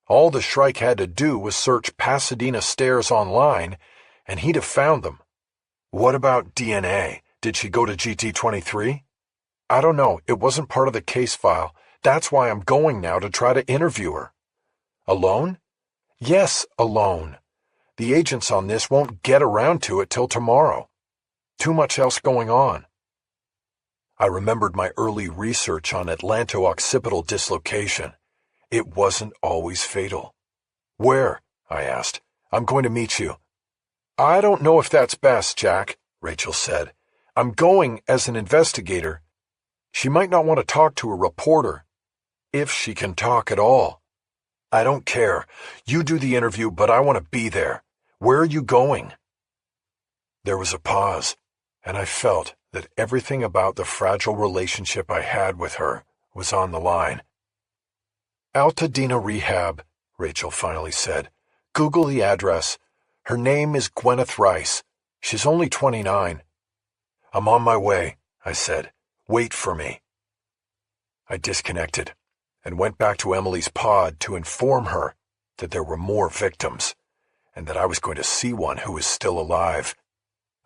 All the Shrike had to do was search Pasadena stairs online, and he'd have found them. What about DNA? Did she go to GT23? I don't know. It wasn't part of the case file. That's why I'm going now to try to interview her. Alone? Yes, alone. The agents on this won't get around to it till tomorrow. Too much else going on. I remembered my early research on atlanto-occipital dislocation. It wasn't always fatal. Where? I asked. I'm going to meet you. I don't know if that's best, Jack, Rachel said. I'm going as an investigator. She might not want to talk to a reporter. If she can talk at all. I don't care. You do the interview, but I want to be there. Where are you going? There was a pause, and I felt that everything about the fragile relationship I had with her was on the line. Altadena Rehab, Rachel finally said. Google the address. Her name is Gwyneth Rice. She's only 29. I'm on my way, I said. Wait for me. I disconnected and went back to Emily's pod to inform her that there were more victims and that I was going to see one who was still alive.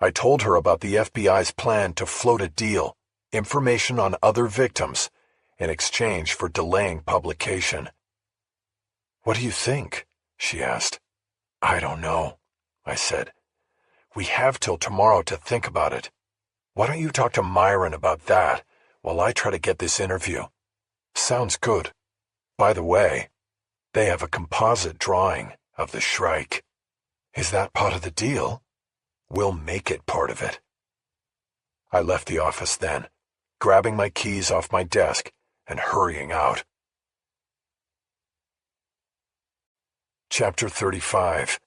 I told her about the FBI's plan to float a deal, information on other victims, in exchange for delaying publication. What do you think? She asked. I don't know, I said. We have till tomorrow to think about it. Why don't you talk to Myron about that while I try to get this interview? Sounds good. By the way, they have a composite drawing of the Shrike. Is that part of the deal? We'll make it part of it. I left the office then, grabbing my keys off my desk and hurrying out. Chapter 35.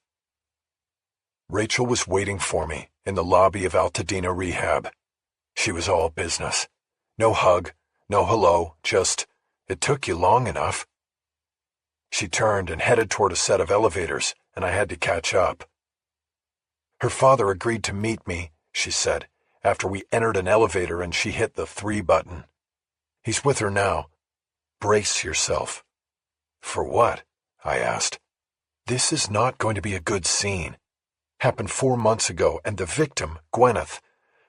Rachel was waiting for me in the lobby of Altadena Rehab. She was all business. No hug, no hello, just, it took you long enough. She turned and headed toward a set of elevators, and I had to catch up. Her father agreed to meet me, she said, after we entered an elevator and she hit the 3 button. He's with her now. Brace yourself. For what? I asked. This is not going to be a good scene. Happened 4 months ago, and the victim, Gwyneth,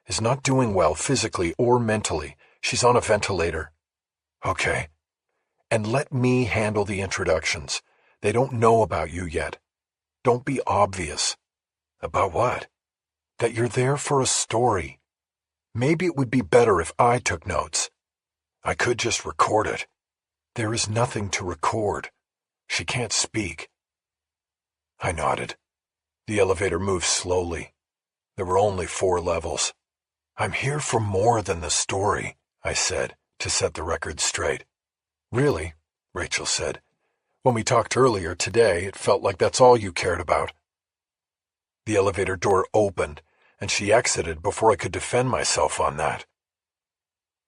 is not doing well physically or mentally. She's on a ventilator. Okay. And let me handle the introductions. They don't know about you yet. Don't be obvious. About what? That you're there for a story. Maybe it would be better if I took notes. I could just record it. There is nothing to record. She can't speak. I nodded. The elevator moved slowly. There were only 4 levels. I'm here for more than the story, I said, to set the record straight. Really? Rachel said. When we talked earlier today, it felt like that's all you cared about. The elevator door opened, and she exited before I could defend myself on that.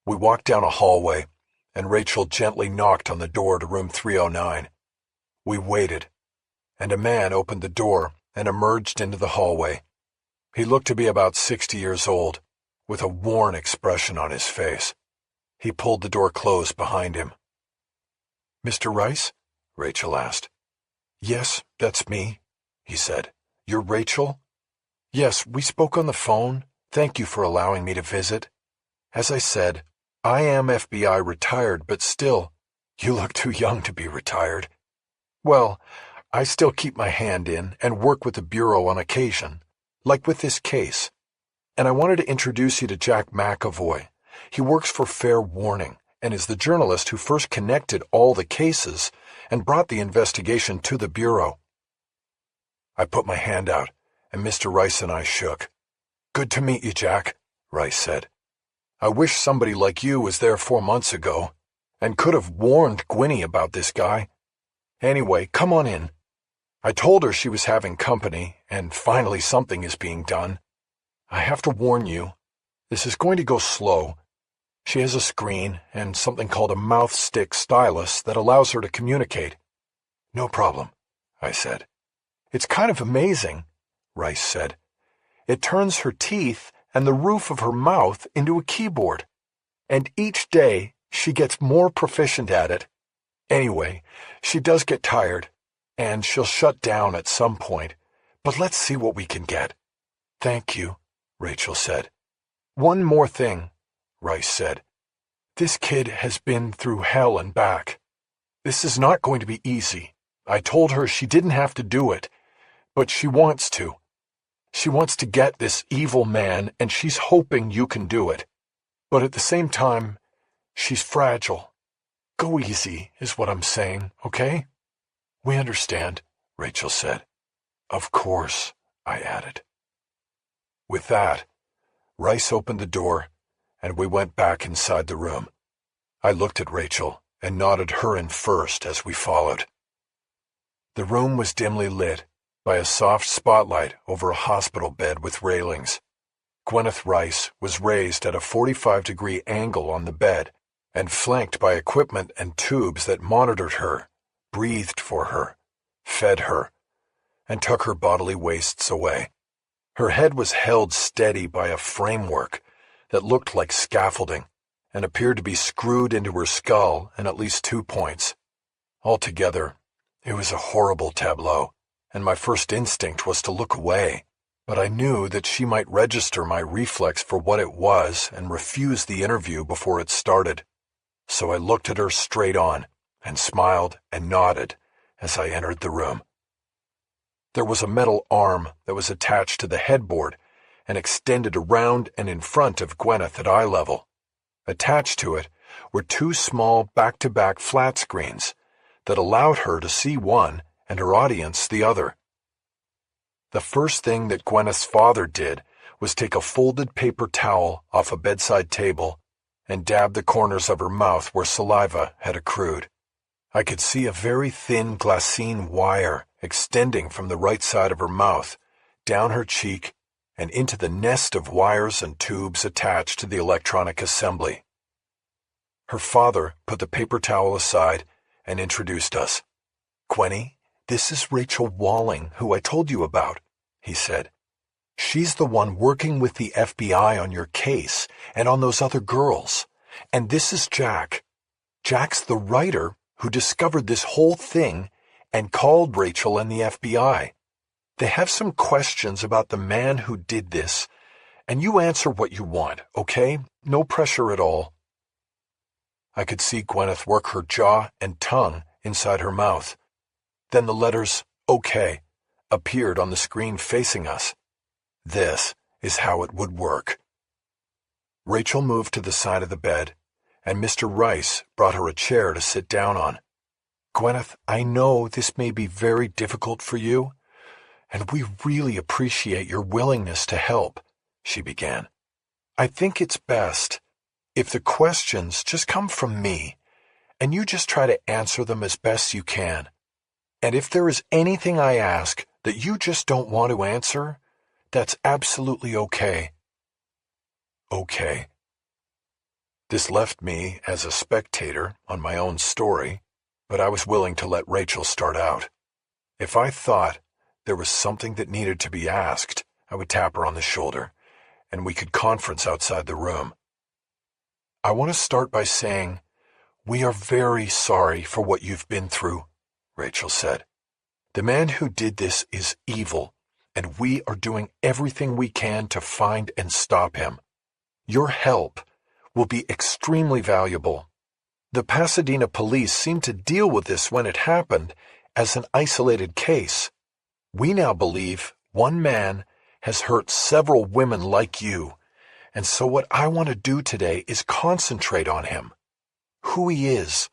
We walked down a hallway, and Rachel gently knocked on the door to room 309. We waited, and a man opened the door and emerged into the hallway. He looked to be about 60 years old, with a worn expression on his face. He pulled the door closed behind him. Mr. Rice? Rachel asked. Yes, that's me, he said. You're Rachel? Yes, we spoke on the phone. Thank you for allowing me to visit. As I said, I am FBI retired, but still, you look too young to be retired. Well, I still keep my hand in and work with the Bureau on occasion, like with this case. And I wanted to introduce you to Jack McEvoy. He works for Fair Warning and is the journalist who first connected all the cases and brought the investigation to the Bureau. I put my hand out, and Mr. Rice and I shook. Good to meet you, Jack, Rice said. I wish somebody like you was there 4 months ago and could have warned Gwynnie about this guy. Anyway, come on in. I told her she was having company, and finally something is being done. I have to warn you, this is going to go slow. She has a screen and something called a mouth stick stylus that allows her to communicate. No problem, I said. It's kind of amazing, Rice said. It turns her teeth and the roof of her mouth into a keyboard. And each day she gets more proficient at it. Anyway, she does get tired, and she'll shut down at some point, but let's see what we can get. Thank you, Rachel said. One more thing, Rice said. This kid has been through hell and back. This is not going to be easy. I told her she didn't have to do it, but she wants to. She wants to get this evil man, and she's hoping you can do it. But at the same time, she's fragile. Go easy, is what I'm saying, okay? We understand, Rachel said. Of course, I added. With that, Rice opened the door, and we went back inside the room. I looked at Rachel and nodded her in first as we followed. The room was dimly lit by a soft spotlight over a hospital bed with railings. Gwyneth Rice was raised at a 45-degree angle on the bed and flanked by equipment and tubes that monitored her, breathed for her, fed her, and took her bodily wastes away. Her head was held steady by a framework that looked like scaffolding and appeared to be screwed into her skull in at least 2 points. Altogether, it was a horrible tableau, and my first instinct was to look away. But I knew that she might register my reflex for what it was and refuse the interview before it started. So I looked at her straight on and smiled and nodded as I entered the room. There was a metal arm that was attached to the headboard and extended around and in front of Gwyneth at eye level. Attached to it were 2 small back-to-back flat screens that allowed her to see one and her audience the other. The first thing that Gwyneth's father did was take a folded paper towel off a bedside table and dab the corners of her mouth where saliva had accrued. I could see a very thin glassine wire extending from the right side of her mouth, down her cheek, and into the nest of wires and tubes attached to the electronic assembly. Her father put the paper towel aside and introduced us. "Gwenny, this is Rachel Walling, who I told you about," he said. "She's the one working with the FBI on your case and on those other girls. And this is Jack. Jack's the writer who discovered this whole thing and called Rachel and the FBI. They have some questions about the man who did this, and you answer what you want, okay? No pressure at all." I could see Gwyneth work her jaw and tongue inside her mouth. Then the letters "OK" appeared on the screen facing us. This is how it would work. Rachel moved to the side of the bed, and Mr. Rice brought her a chair to sit down on. "Gwyneth, I know this may be very difficult for you, and we really appreciate your willingness to help," she began. "I think it's best if the questions just come from me, and you just try to answer them as best you can. And if there is anything I ask that you just don't want to answer, that's absolutely okay." Okay. This left me as a spectator on my own story, but I was willing to let Rachel start out. If I thought there was something that needed to be asked, I would tap her on the shoulder, and we could conference outside the room. "I want to start by saying, we are very sorry for what you've been through," Rachel said. "The man who did this is evil, and we are doing everything we can to find and stop him. Your help will be extremely valuable. The Pasadena police seemed to deal with this when it happened as an isolated case. We now believe one man has hurt several women like you, and so what I want to do today is concentrate on him. Who he is,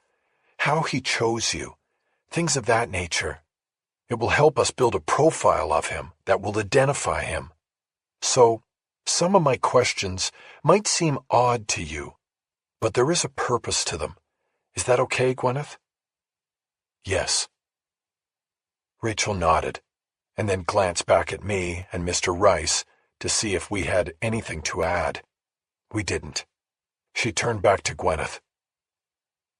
how he chose you, things of that nature. It will help us build a profile of him that will identify him. So, some of my questions might seem odd to you, but there is a purpose to them. Is that okay, Gwyneth?" "Yes." Rachel nodded, and then glanced back at me and Mr. Rice to see if we had anything to add. We didn't. She turned back to Gwyneth.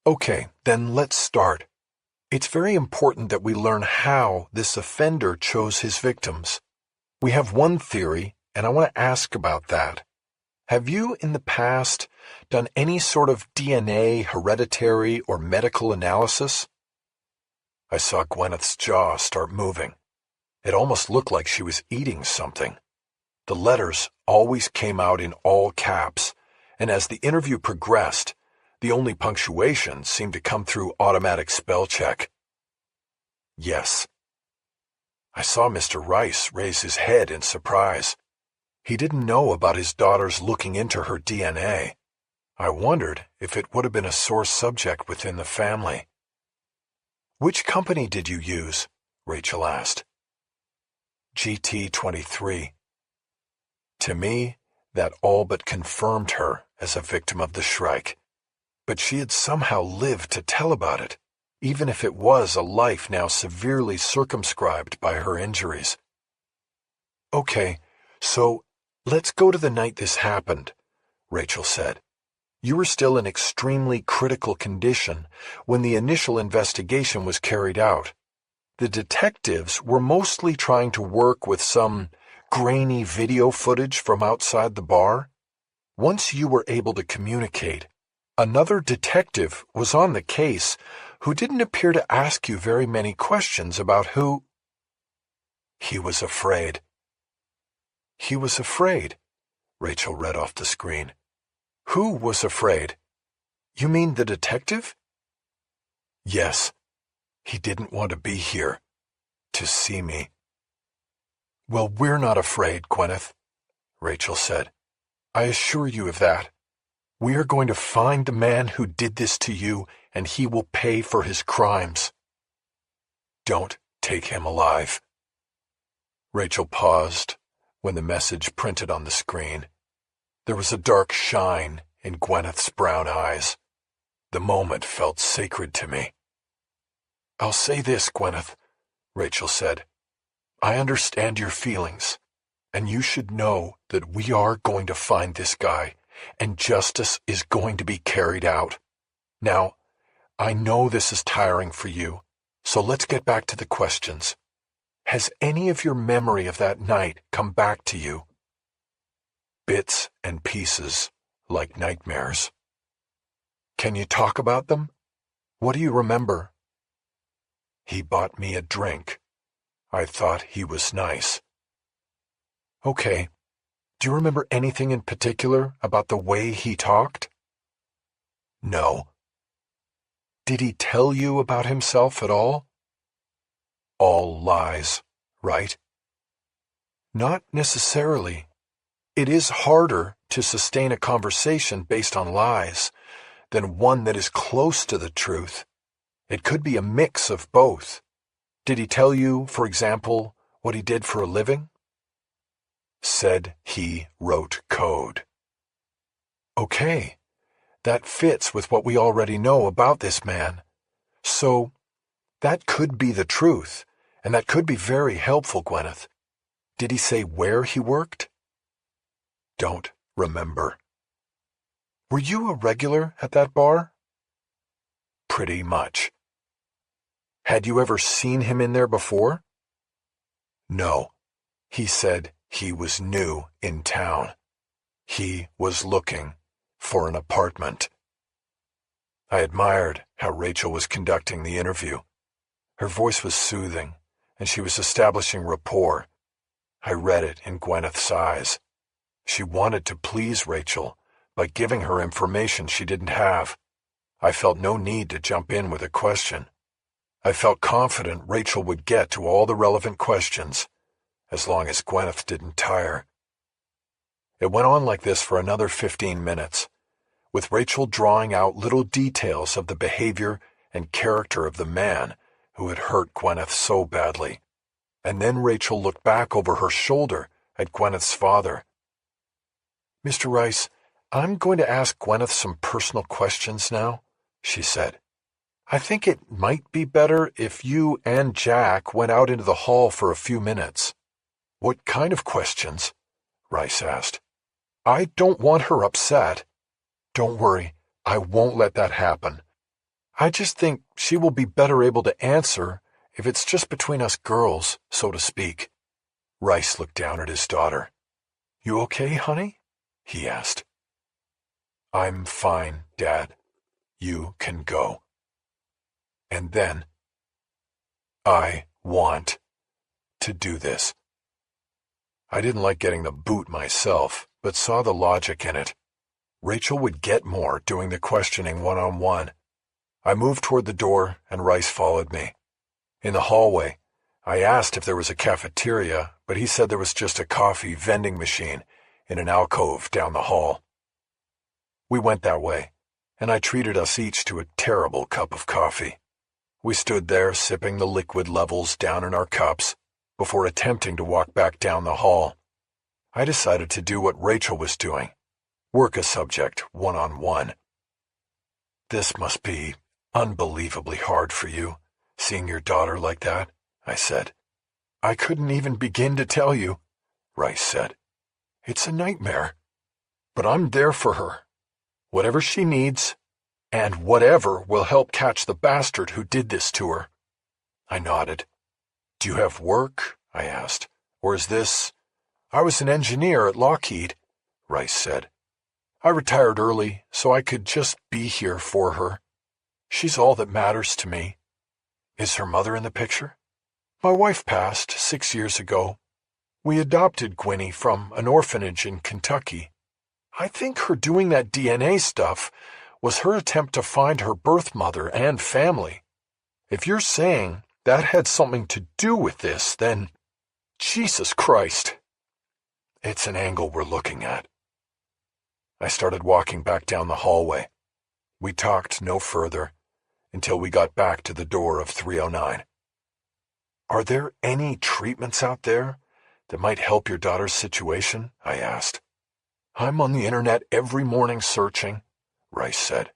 Okay, then let's start. It's very important that we learn how this offender chose his victims. We have one theory, and I want to ask about that. Have you, in the past, done any sort of DNA, hereditary, or medical analysis? I saw Gwyneth's jaw start moving. It almost looked like she was eating something. The letters always came out in all caps, and as the interview progressed, the only punctuation seemed to come through automatic spell check. Yes. I saw Mr. Rice raise his head in surprise. He didn't know about his daughter's looking into her DNA. I wondered if it would have been a sore subject within the family. Which company did you use? Rachel asked. GT23. To me, that all but confirmed her as a victim of the Shrike. But she had somehow lived to tell about it, even if it was a life now severely circumscribed by her injuries. Okay, so let's go to the night this happened, Rachel said. You were still in extremely critical condition when the initial investigation was carried out. The detectives were mostly trying to work with some grainy video footage from outside the bar. Once you were able to communicate, another detective was on the case who didn't appear to ask you very many questions about who. He was afraid. He was afraid, Rachel read off the screen. Who was afraid? You mean the detective? Yes. He didn't want to be here. To see me. Well, we're not afraid, Gwyneth, Rachel said. I assure you of that. We are going to find the man who did this to you, and he will pay for his crimes. Don't take him alive. Rachel paused when the message printed on the screen. There was a dark shine in Gwyneth's brown eyes. The moment felt sacred to me. I'll say this, Gwyneth, Rachel said. I understand your feelings, and you should know that we are going to find this guy, and justice is going to be carried out. Now, I know this is tiring for you, so let's get back to the questions. Has any of your memory of that night come back to you? Bits and pieces, like nightmares. Can you talk about them? What do you remember? He bought me a drink. I thought he was nice. Okay. Do you remember anything in particular about the way he talked? No. Did he tell you about himself at all? All lies, right? Not necessarily. It is harder to sustain a conversation based on lies than one that is close to the truth. It could be a mix of both. Did he tell you, for example, what he did for a living? Said he wrote code. Okay, that fits with what we already know about this man. So, that could be the truth, and that could be very helpful, Gwyneth. Did he say where he worked? Don't remember. Were you a regular at that bar? Pretty much. Had you ever seen him in there before? No. He said he was new in town. He was looking for an apartment. I admired how Rachel was conducting the interview. Her voice was soothing, and she was establishing rapport. I read it in Gwyneth's eyes. She wanted to please Rachel by giving her information she didn't have. I felt no need to jump in with a question. I felt confident Rachel would get to all the relevant questions, as long as Gwyneth didn't tire. It went on like this for another 15 minutes, with Rachel drawing out little details of the behavior and character of the man who had hurt Gwyneth so badly. And then Rachel looked back over her shoulder at Gwyneth's father. Mr. Rice, I'm going to ask Gwyneth some personal questions now, she said. I think it might be better if you and Jack went out into the hall for a few minutes. What kind of questions? Rice asked. I don't want her upset. Don't worry, I won't let that happen. I just think she will be better able to answer if it's just between us girls, so to speak. Rice looked down at his daughter. You okay, honey? He asked. I'm fine, Dad. You can go. And then, I want to do this. I didn't like getting the boot myself, but saw the logic in it. Rachel would get more doing the questioning one-on-one. I moved toward the door, and Rice followed me. In the hallway, I asked if there was a cafeteria, but he said there was just a coffee vending machine in an alcove down the hall. We went that way, and I treated us each to a terrible cup of coffee. We stood there sipping the liquid levels down in our cups before attempting to walk back down the hall. I decided to do what Rachel was doing, work a subject one-on-one. This must be unbelievably hard for you, seeing your daughter like that, I said. I couldn't even begin to tell you, Rice said. It's a nightmare. But I'm there for her. Whatever she needs, and whatever will help catch the bastard who did this to her. I nodded. Do you have work? I asked. Or is this... I was an engineer at Lockheed, Rice said. I retired early so I could just be here for her. She's all that matters to me. Is her mother in the picture? My wife passed 6 years ago. We adopted Gwynnie from an orphanage in Kentucky. I think her doing that DNA stuff was her attempt to find her birth mother and family. If you're saying that had something to do with this, then... Jesus Christ! It's an angle we're looking at. I started walking back down the hallway. We talked no further until we got back to the door of 309. Are there any treatments out there that might help your daughter's situation? I asked. I'm on the internet every morning searching, Rice said.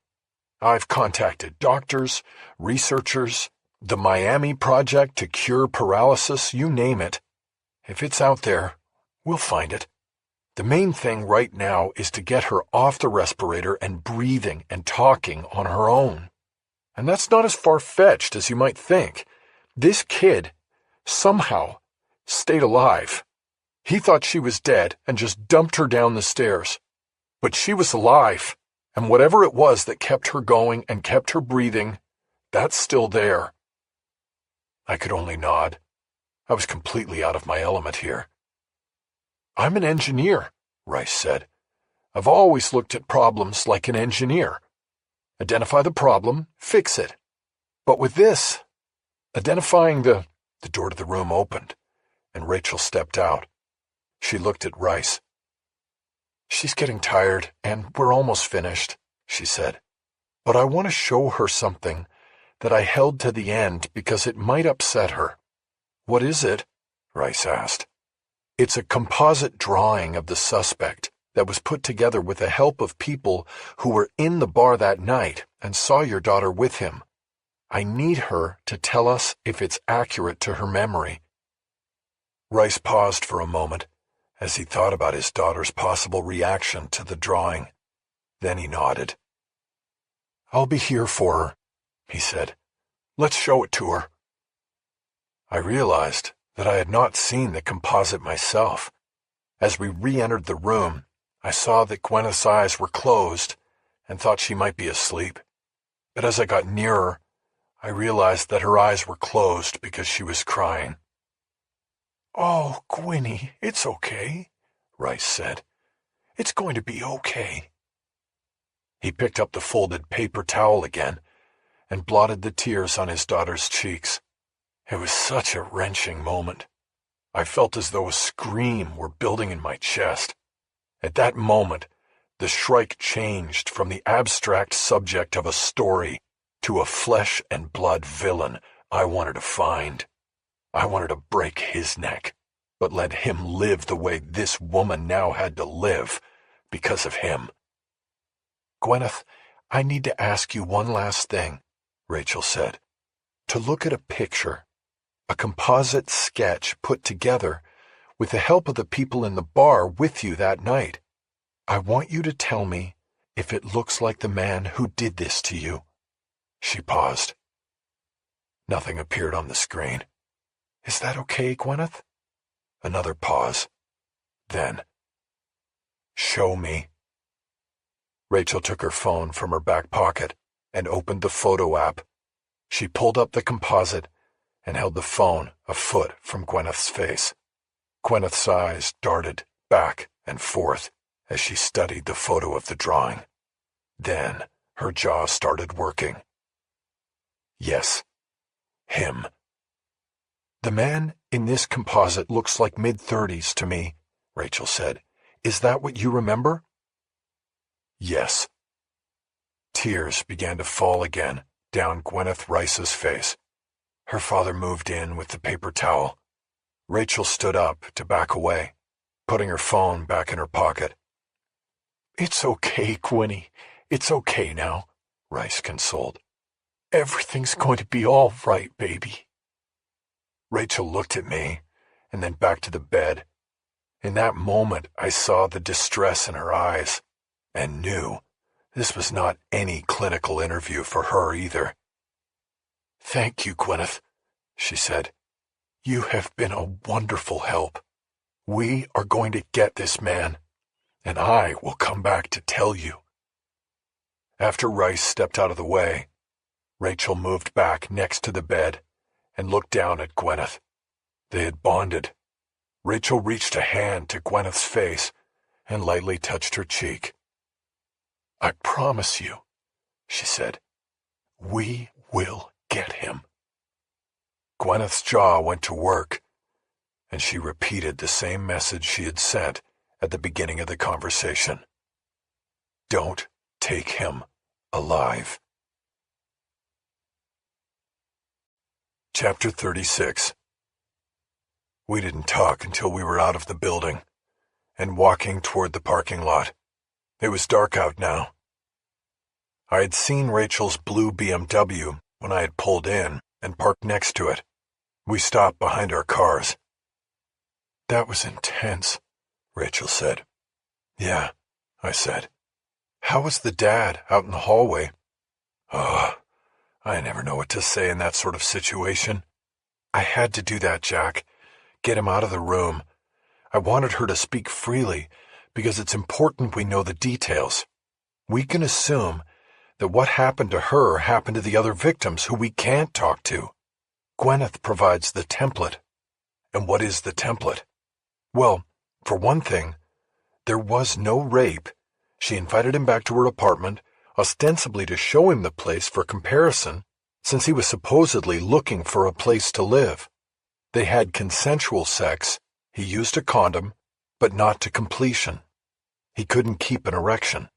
I've contacted doctors, researchers, the Miami Project to Cure Paralysis, you name it. If it's out there, we'll find it. The main thing right now is to get her off the respirator and breathing and talking on her own. And that's not as far-fetched as you might think. This kid, somehow, stayed alive. He thought she was dead and just dumped her down the stairs. But she was alive, and whatever it was that kept her going and kept her breathing, that's still there. I could only nod. I was completely out of my element here. I'm an engineer, Rice said. I've always looked at problems like an engineer. Identify the problem, fix it. But with this, identifying the door to the room opened, and Rachel stepped out. She looked at Rice. She's getting tired, and we're almost finished, she said. But I want to show her something that I held to the end because it might upset her. What is it? Rice asked. It's a composite drawing of the suspect that was put together with the help of people who were in the bar that night and saw your daughter with him. I need her to tell us if it's accurate to her memory. Rice paused for a moment as he thought about his daughter's possible reaction to the drawing. Then he nodded. I'll be here for her, he said. Let's show it to her. I realized that I had not seen the composite myself. As we re-entered the room, I saw that Gwyneth's eyes were closed and thought she might be asleep. But as I got nearer, I realized that her eyes were closed because she was crying. Oh, Gwynnie, it's okay, Rice said. It's going to be okay. He picked up the folded paper towel again and blotted the tears on his daughter's cheeks. It was such a wrenching moment. I felt as though a scream were building in my chest. At that moment, the Shrike changed from the abstract subject of a story to a flesh-and-blood villain I wanted to find. I wanted to break his neck, but let him live the way this woman now had to live because of him. Gwyneth, I need to ask you one last thing, Rachel said. To look at a picture, a composite sketch put together with the help of the people in the bar with you that night. I want you to tell me if it looks like the man who did this to you." She paused. Nothing appeared on the screen. "Is that okay, Gwyneth?" Another pause. Then, "Show me." Rachel took her phone from her back pocket and opened the photo app. She pulled up the composite and held the phone a foot from Gwyneth's face. Gwyneth's eyes darted back and forth as she studied the photo of the drawing. Then her jaw started working. Yes, him. "The man in this composite looks like mid-30s to me," Rachel said. "Is that what you remember?" Yes. Tears began to fall again down Gwyneth Rice's face. Her father moved in with the paper towel. Rachel stood up to back away, putting her phone back in her pocket. "It's okay, Gwynnie. It's okay now," Rice consoled. "Everything's going to be all right, baby." Rachel looked at me and then back to the bed. In that moment, I saw the distress in her eyes and knew this was not any clinical interview for her either. "Thank you, Gwyneth," she said. "You have been a wonderful help. We are going to get this man, and I will come back to tell you." After Rice stepped out of the way, Rachel moved back next to the bed and looked down at Gwyneth. They had bonded. Rachel reached a hand to Gwyneth's face and lightly touched her cheek. "I promise you," she said, "we will get him." Gwyneth's jaw went to work, and she repeated the same message she had sent at the beginning of the conversation. Don't take him alive. Chapter 36. We didn't talk until we were out of the building and walking toward the parking lot. It was dark out now. I had seen Rachel's blue BMW when I had pulled in and parked next to it. We stopped behind our cars. "That was intense," Rachel said. "Yeah," I said. "How was the dad out in the hallway?" "Oh, I never know what to say in that sort of situation. I had to do that, Jack. Get him out of the room. I wanted her to speak freely because it's important we know the details. We can assume that what happened to her happened to the other victims who we can't talk to. Gwyneth provides the template." "And what is the template?" "Well, for one thing, there was no rape. She invited him back to her apartment, ostensibly to show him the place for comparison, since he was supposedly looking for a place to live. They had consensual sex. He used a condom, but not to completion. He couldn't keep an erection.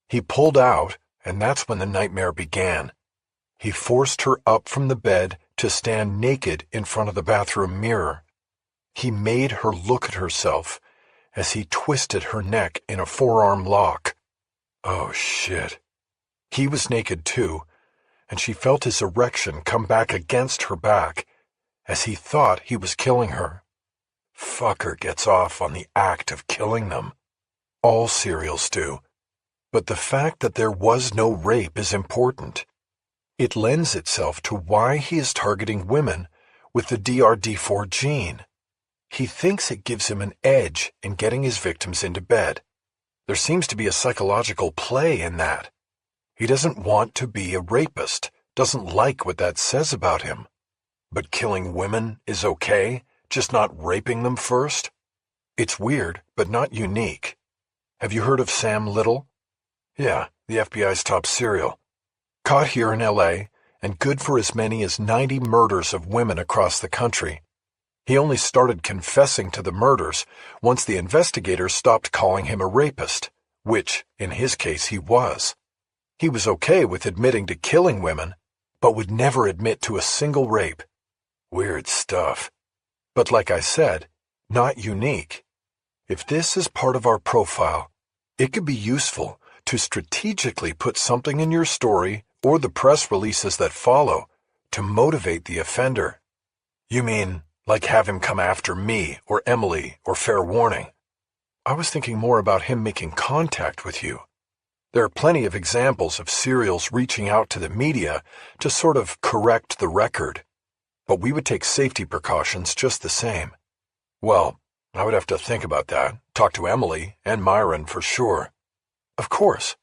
He pulled out, and that's when the nightmare began. He forced her up from the bed to stand naked in front of the bathroom mirror. He made her look at herself as he twisted her neck in a forearm lock. Oh, shit. He was naked too, and she felt his erection come back against her back as he thought he was killing her. Fucker gets off on the act of killing them. All serials do. But the fact that there was no rape is important. It lends itself to why he is targeting women with the DRD4 gene. He thinks it gives him an edge in getting his victims into bed. There seems to be a psychological play in that. He doesn't want to be a rapist, doesn't like what that says about him. But killing women is okay, just not raping them first? It's weird, but not unique. Have you heard of Sam Little? Yeah, the FBI's top serial. Caught here in LA, and good for as many as 90 murders of women across the country. He only started confessing to the murders once the investigators stopped calling him a rapist, which, in his case, he was. He was okay with admitting to killing women, but would never admit to a single rape. Weird stuff. But like I said, not unique. If this is part of our profile, it could be useful to strategically put something in your story or the press releases that follow to motivate the offender. You mean, like have him come after me or Emily or Fair Warning? I was thinking more about him making contact with you. There are plenty of examples of serials reaching out to the media to sort of correct the record, but we would take safety precautions just the same. Well, I would have to think about that, talk to Emily and Myron for sure. Of course.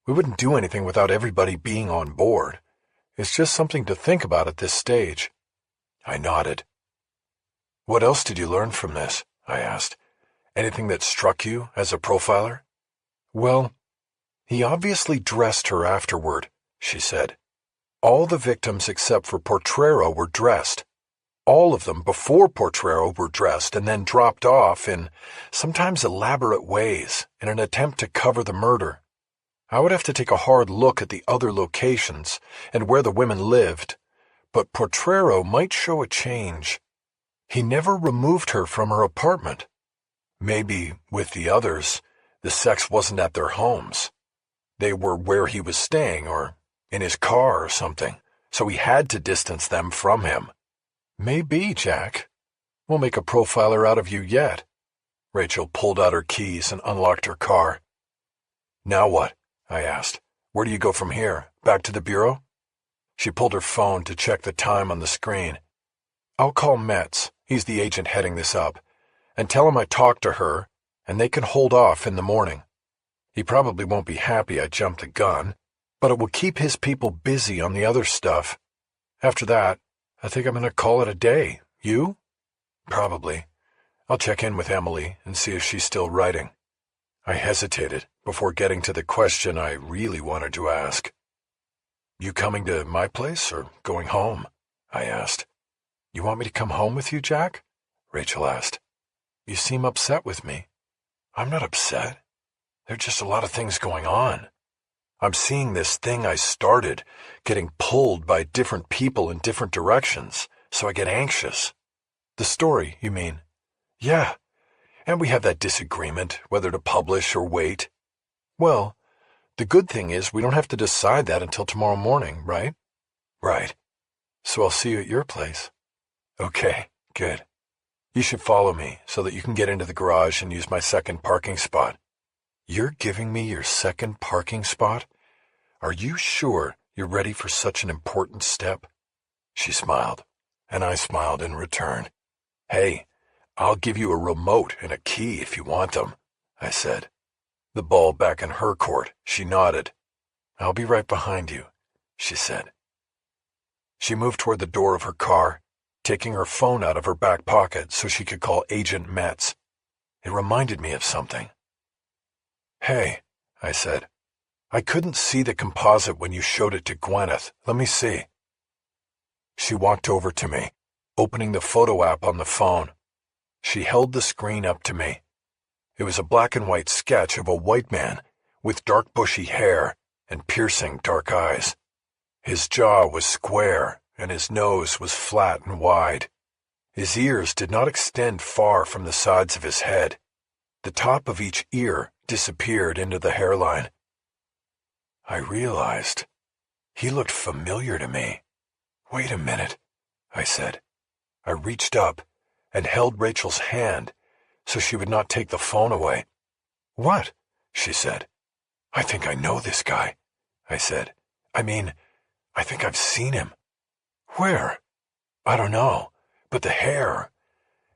We wouldn't do anything without everybody being on board. It's just something to think about at this stage. I nodded. What else did you learn from this? I asked. Anything that struck you as a profiler? Well, he obviously dressed her afterward, she said. All the victims except for Portrero were dressed. All of them before Portrero were dressed and then dropped off in sometimes elaborate ways in an attempt to cover the murder. I would have to take a hard look at the other locations and where the women lived, but Portrero might show a change. He never removed her from her apartment. Maybe, with the others, the sex wasn't at their homes. They were where he was staying or in his car or something, so he had to distance them from him. Maybe, Jack. We'll make a profiler out of you yet. Rachel pulled out her keys and unlocked her car. Now what? I asked. Where do you go from here? Back to the bureau? She pulled her phone to check the time on the screen. I'll call Metz, he's the agent heading this up, and tell him I talked to her, and they can hold off in the morning. He probably won't be happy I jumped the gun, but it will keep his people busy on the other stuff. After that, I think I'm going to call it a day. You? Probably. I'll check in with Emily and see if she's still writing. I hesitated before getting to the question I really wanted to ask. You coming to my place or going home? I asked. You want me to come home with you, Jack? Rachel asked. You seem upset with me. I'm not upset. There are just a lot of things going on. I'm seeing this thing I started, getting pulled by different people in different directions, so I get anxious. The story, you mean? Yeah, and we have that disagreement, whether to publish or wait. Well, the good thing is we don't have to decide that until tomorrow morning, right? Right. So I'll see you at your place. Okay, good. You should follow me so that you can get into the garage and use my second parking spot. You're giving me your second parking spot? Are you sure you're ready for such an important step? She smiled, and I smiled in return. Hey, I'll give you a remote and a key if you want them, I said. The ball back in her court, she nodded. I'll be right behind you, she said. She moved toward the door of her car, taking her phone out of her back pocket so she could call Agent Metz. It reminded me of something. Hey, I said. I couldn't see the composite when you showed it to Gwyneth. Let me see. She walked over to me, opening the photo app on the phone. She held the screen up to me. It was a black and white sketch of a white man with dark bushy hair and piercing dark eyes. His jaw was square and his nose was flat and wide. His ears did not extend far from the sides of his head. The top of each ear disappeared into the hairline. I realized he looked familiar to me. Wait a minute, I said. I reached up and held Rachel's hand so she would not take the phone away. What? She said. I think I know this guy, I said. I think I've seen him. Where? I don't know, but the hair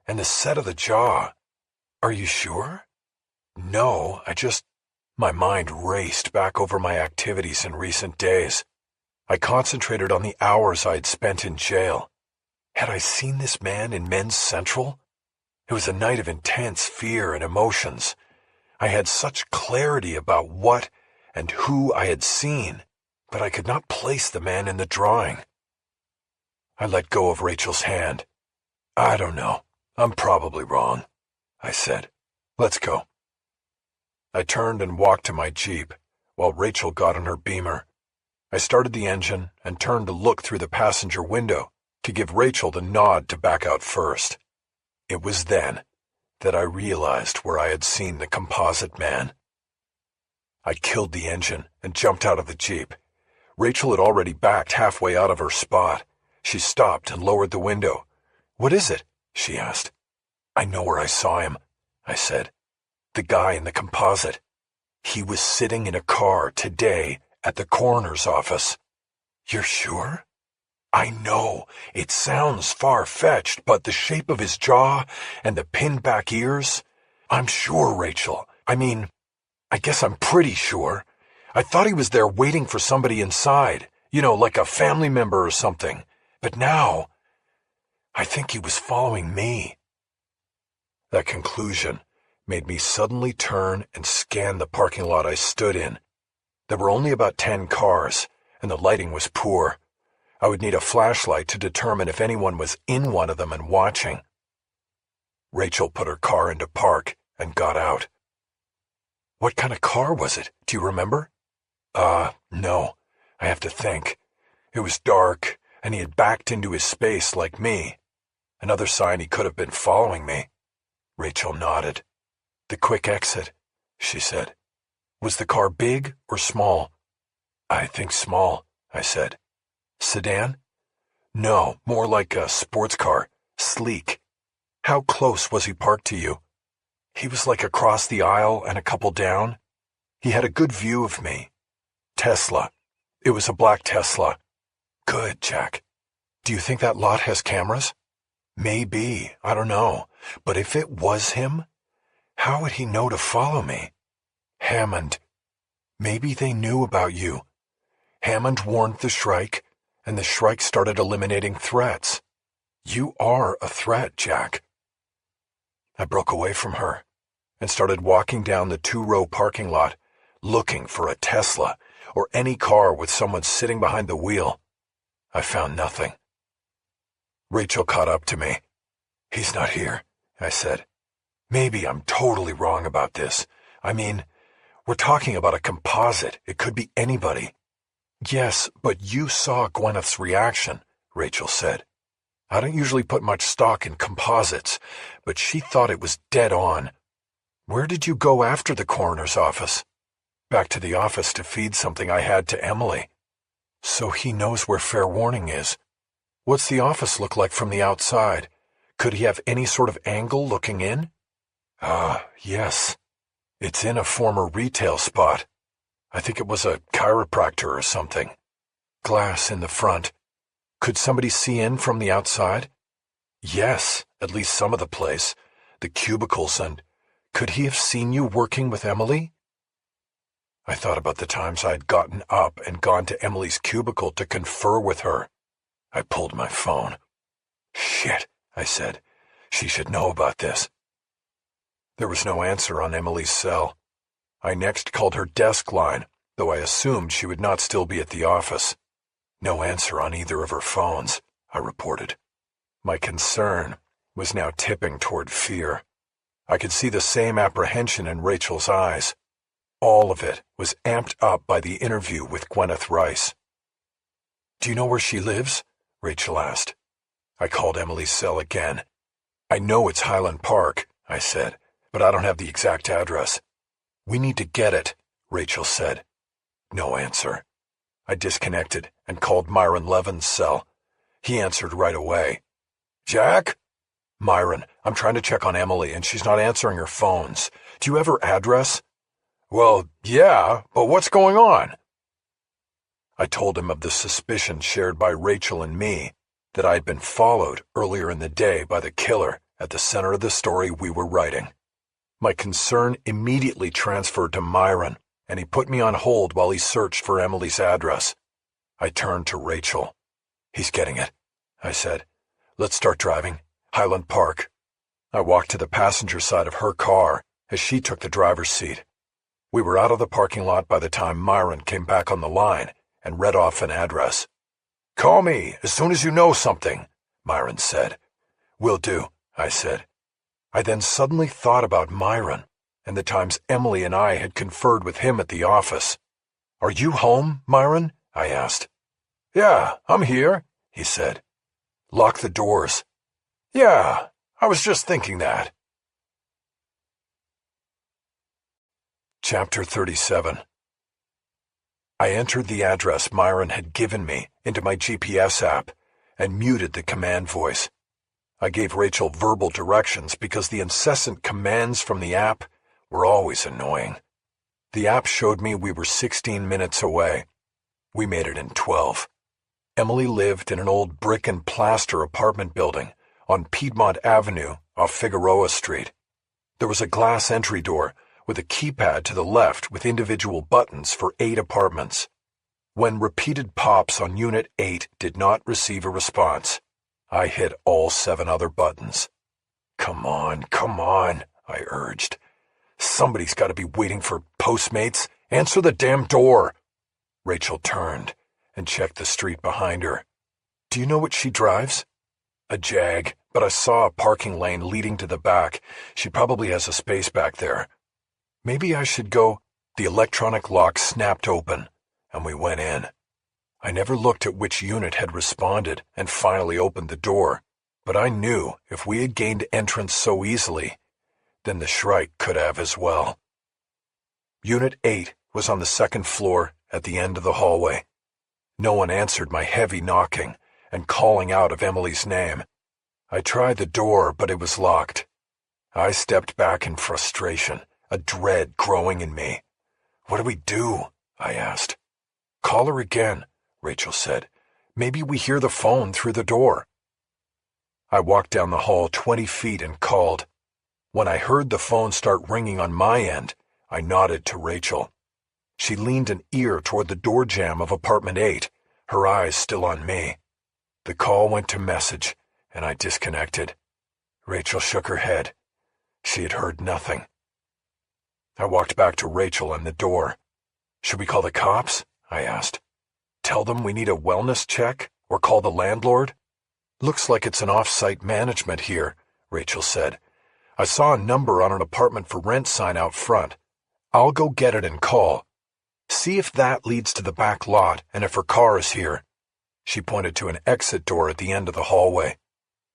and the set of the jaw. Are you sure? No, my mind raced back over my activities in recent days. I concentrated on the hours I had spent in jail. Had I seen this man in Men's Central? It was a night of intense fear and emotions. I had such clarity about what and who I had seen, but I could not place the man in the drawing. I let go of Rachel's hand. I don't know. I'm probably wrong, I said. Let's go. I turned and walked to my Jeep, while Rachel got in her Beamer. I started the engine and turned to look through the passenger window to give Rachel the nod to back out first. It was then that I realized where I had seen the composite man. I killed the engine and jumped out of the Jeep. Rachel had already backed halfway out of her spot. She stopped and lowered the window. What is it? She asked. I know where I saw him, I said. The guy in the composite. He was sitting in a car today at the coroner's office. You're sure? I know, it sounds far-fetched, but the shape of his jaw and the pinned-back ears... I'm sure, Rachel. I guess I'm pretty sure. I thought he was there waiting for somebody inside, like a family member or something. But now, I think he was following me. That conclusion made me suddenly turn and scan the parking lot I stood in. There were only about 10 cars, and the lighting was poor. I would need a flashlight to determine if anyone was in one of them and watching. Rachel put her car into park and got out. What kind of car was it? Do you remember? No. I have to think. It was dark, and he had backed into his space like me. Another sign he could have been following me. Rachel nodded. The quick exit, she said. Was the car big or small? I think small, I said. Sedan? No, more like a sports car. Sleek. How close was he parked to you? He was like across the aisle and a couple down. He had a good view of me. Tesla. It was a black Tesla. Good, Jack. Do you think that lot has cameras? Maybe, I don't know. But if it was him, how would he know to follow me? Hammond. Maybe they knew about you. Hammond warned the Shrike, and the Shrike started eliminating threats. You are a threat, Jack. I broke away from her and started walking down the 2-row parking lot, looking for a Tesla or any car with someone sitting behind the wheel. I found nothing. Rachel caught up to me. He's not here, I said. Maybe I'm totally wrong about this. We're talking about a composite. It could be anybody. Yes, but you saw Gwyneth's reaction, Rachel said. I don't usually put much stock in composites, but she thought it was dead on. Where did you go after the coroner's office? Back to the office to feed something I had to Emily. So he knows where Fair Warning is. What's the office look like from the outside? Could he have any sort of angle looking in? Yes. It's in a former retail spot. I think it was a chiropractor or something. Glass in the front. Could somebody see in from the outside? Yes, at least some of the place. The cubicles, and could he have seen you working with Emily? I thought about the times I'd gotten up and gone to Emily's cubicle to confer with her. I pulled my phone. Shit, I said. She should know about this. There was no answer on Emily's cell. I next called her desk line, though I assumed she would not still be at the office. No answer on either of her phones, I reported. My concern was now tipping toward fear. I could see the same apprehension in Rachel's eyes. All of it was amped up by the interview with Gwyneth Rice. Do you know where she lives? Rachel asked. I called Emily's cell again. I know it's Highland Park, I said, but I don't have the exact address. We need to get it, Rachel said. No answer. I disconnected and called Myron Levin's cell. He answered right away. Jack? Myron, I'm trying to check on Emily and she's not answering her phones. Do you have her address? Well, yeah, but what's going on? I told him of the suspicion shared by Rachel and me that I had been followed earlier in the day by the killer at the center of the story we were writing. My concern immediately transferred to Myron, and he put me on hold while he searched for Emily's address. I turned to Rachel. He's getting it, I said. Let's start driving. Highland Park. I walked to the passenger side of her car as she took the driver's seat. We were out of the parking lot by the time Myron came back on the line and read off an address. Call me as soon as you know something, Myron said. Will do, I said. I then suddenly thought about Myron and the times Emily and I had conferred with him at the office. Are you home, Myron? I asked. Yeah, I'm here, he said. Lock the doors. Yeah, I was just thinking that. Chapter 37. I entered the address Myron had given me into my GPS app and muted the command voice. I gave Rachel verbal directions because the incessant commands from the app were always annoying. The app showed me we were 16 minutes away. We made it in 12. Emily lived in an old brick and plaster apartment building on Piedmont Avenue off Figueroa Street. There was a glass entry door with a keypad to the left with individual buttons for 8 apartments. When repeated pops on Unit 8 did not receive a response, I hit all 7 other buttons. Come on, I urged. Somebody's got to be waiting for Postmates. Answer the damn door. Rachel turned and checked the street behind her. Do you know what she drives? A Jag, but I saw a parking lane leading to the back. She probably has a space back there. Maybe I should go. The electronic lock snapped open, and we went in. I never looked at which unit had responded and finally opened the door, but I knew if we had gained entrance so easily, then the Shrike could have as well. Unit 8 was on the 2nd floor at the end of the hallway. No one answered my heavy knocking and calling out of Emily's name. I tried the door, but it was locked. I stepped back in frustration, a dread growing in me. What do we do? I asked. Call her again, Rachel said. Maybe we hear the phone through the door. I walked down the hall 20 feet and called. When I heard the phone start ringing on my end, I nodded to Rachel. She leaned an ear toward the door jamb of apartment 8, her eyes still on me. The call went to message, and I disconnected. Rachel shook her head. She had heard nothing. I walked back to Rachel and the door. Should we call the cops? I asked. Tell them we need a wellness check, or call the landlord? Looks like it's an off-site management here, Rachel said. I saw a number on an apartment for rent sign out front. I'll go get it and call. See if that leads to the back lot and if her car is here. She pointed to an exit door at the end of the hallway.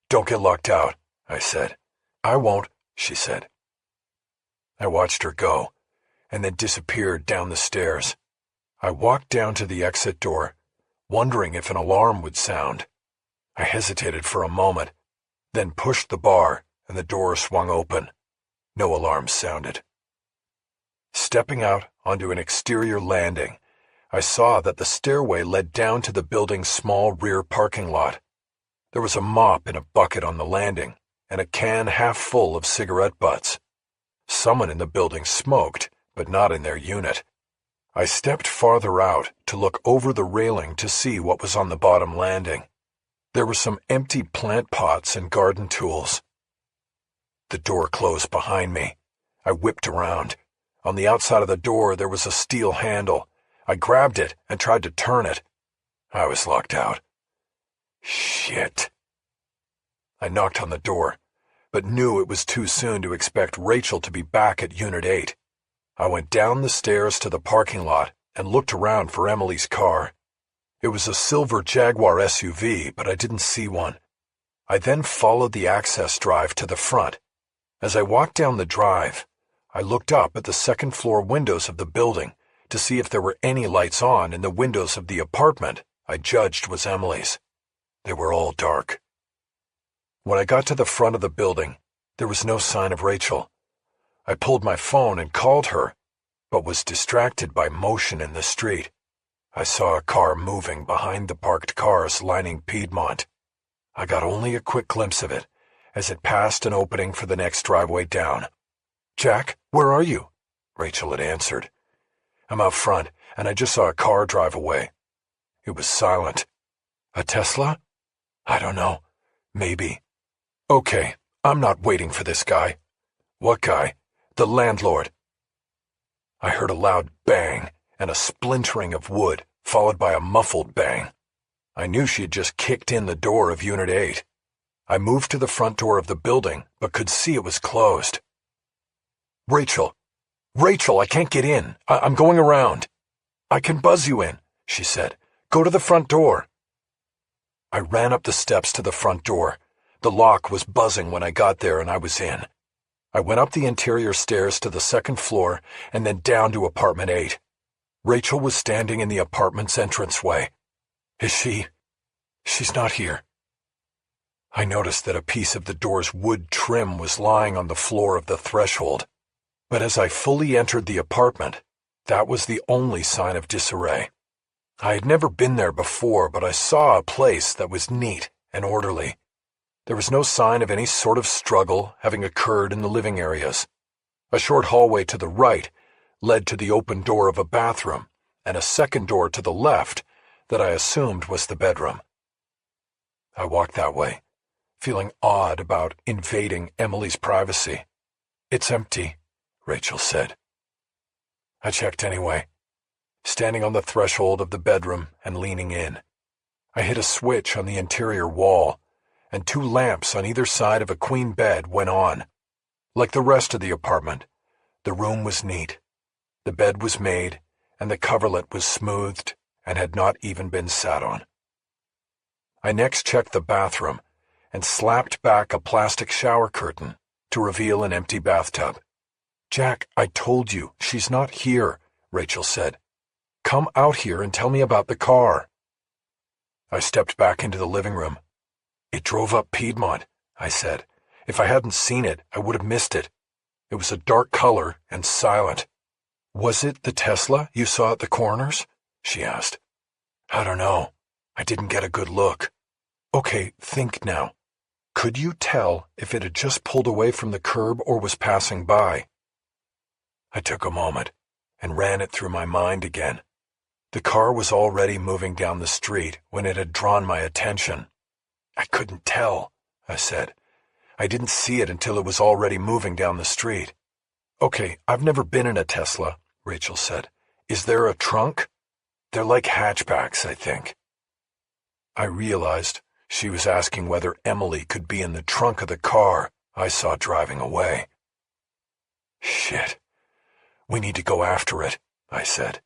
Don't get locked out, I said. I won't, she said. I watched her go, and then disappeared down the stairs. I walked down to the exit door, wondering if an alarm would sound. I hesitated for a moment, then pushed the bar, and the door swung open. No alarm sounded. Stepping out onto an exterior landing, I saw that the stairway led down to the building's small rear parking lot. There was a mop in a bucket on the landing, and a can half full of cigarette butts. Someone in the building smoked, but not in their unit. I stepped farther out to look over the railing to see what was on the bottom landing. There were some empty plant pots and garden tools. The door closed behind me. I whipped around. On the outside of the door there was a steel handle. I grabbed it and tried to turn it. I was locked out. Shit. I knocked on the door, but knew it was too soon to expect Rachel to be back at Unit 8. I went down the stairs to the parking lot and looked around for Emily's car. It was a silver Jaguar SUV, but I didn't see one. I then followed the access drive to the front. As I walked down the drive, I looked up at the 2nd floor windows of the building to see if there were any lights on in the windows of the apartment I judged was Emily's. They were all dark. When I got to the front of the building, there was no sign of Rachel. I pulled my phone and called her, but was distracted by motion in the street. I saw a car moving behind the parked cars lining Piedmont. I got only a quick glimpse of it as it passed an opening for the next driveway down. Jack, where are you? Rachel had answered. I'm out front, and I just saw a car drive away. It was silent. A Tesla? I don't know. Maybe. Okay, I'm not waiting for this guy. What guy? The landlord. I heard a loud bang and a splintering of wood, followed by a muffled bang. I knew she had just kicked in the door of Unit 8. I moved to the front door of the building, but could see it was closed. Rachel, I can't get in. I'm going around. I can buzz you in, she said. Go to the front door. I ran up the steps to the front door. The lock was buzzing when I got there and I was in. I went up the interior stairs to the 2nd floor and then down to apartment 8. Rachel was standing in the apartment's entranceway. Is she? She's not here. I noticed that a piece of the door's wood trim was lying on the floor of the threshold. But as I fully entered the apartment, That was the only sign of disarray. I had never been there before, but I saw a place that was neat and orderly. There was no sign of any sort of struggle having occurred in the living areas. A short hallway to the right led to the open door of a bathroom, and a second door to the left that I assumed was the bedroom. I walked that way, feeling odd about invading Emily's privacy. "It's empty," Rachel said. I checked anyway, standing on the threshold of the bedroom and leaning in. I hit a switch on the interior wall, and 2 lamps on either side of a queen bed went on. Like the rest of the apartment, the room was neat. The bed was made, and the coverlet was smoothed and had not even been sat on. I next checked the bathroom and slapped back a plastic shower curtain to reveal an empty bathtub. "Jack, I told you, she's not here," Rachel said. "Come out here and tell me about the car." I stepped back into the living room. "It drove up Piedmont," I said. "If I hadn't seen it, I would have missed it. It was a dark color and silent." "Was it the Tesla you saw at the corners?" she asked. "I don't know. I didn't get a good look." "Okay, think now. Could you tell if it had just pulled away from the curb or was passing by?" I took a moment and ran it through my mind again. The car was already moving down the street when it had drawn my attention. "I couldn't tell," I said. "I didn't see it until it was already moving down the street." "Okay, I've never been in a Tesla," Rachel said. "Is there a trunk?" "They're like hatchbacks, I think." I realized she was asking whether Emily could be in the trunk of the car I saw driving away. "Shit. We need to go after it," I said.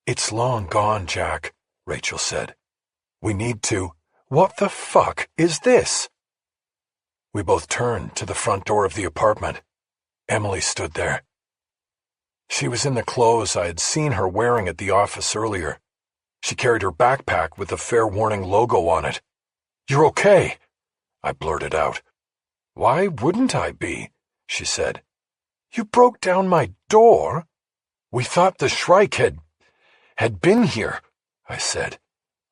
"It's long gone, Jack," Rachel said. "We need to—" "What the fuck is this?" We both turned to the front door of the apartment. Emily stood there. She was in the clothes I had seen her wearing at the office earlier. She carried her backpack with the Fair Warning logo on it. "You're okay," I blurted out. "Why wouldn't I be?" she said. "You broke down my door? We thought the Shrike had been here," I said.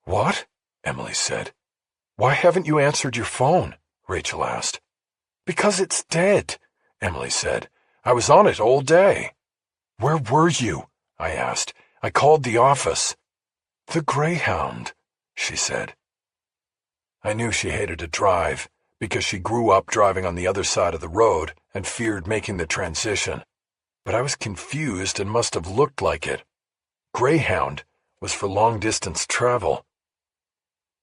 "What?" Emily said. "Why haven't you answered your phone?" Rachel asked. "Because it's dead," Emily said. "I was on it all day." "Where were you?" I asked. "I called the office." "The Greyhound," she said. I knew she hated to drive because she grew up driving on the other side of the road and feared making the transition. But I was confused and must have looked like it. Greyhound was for long-distance travel.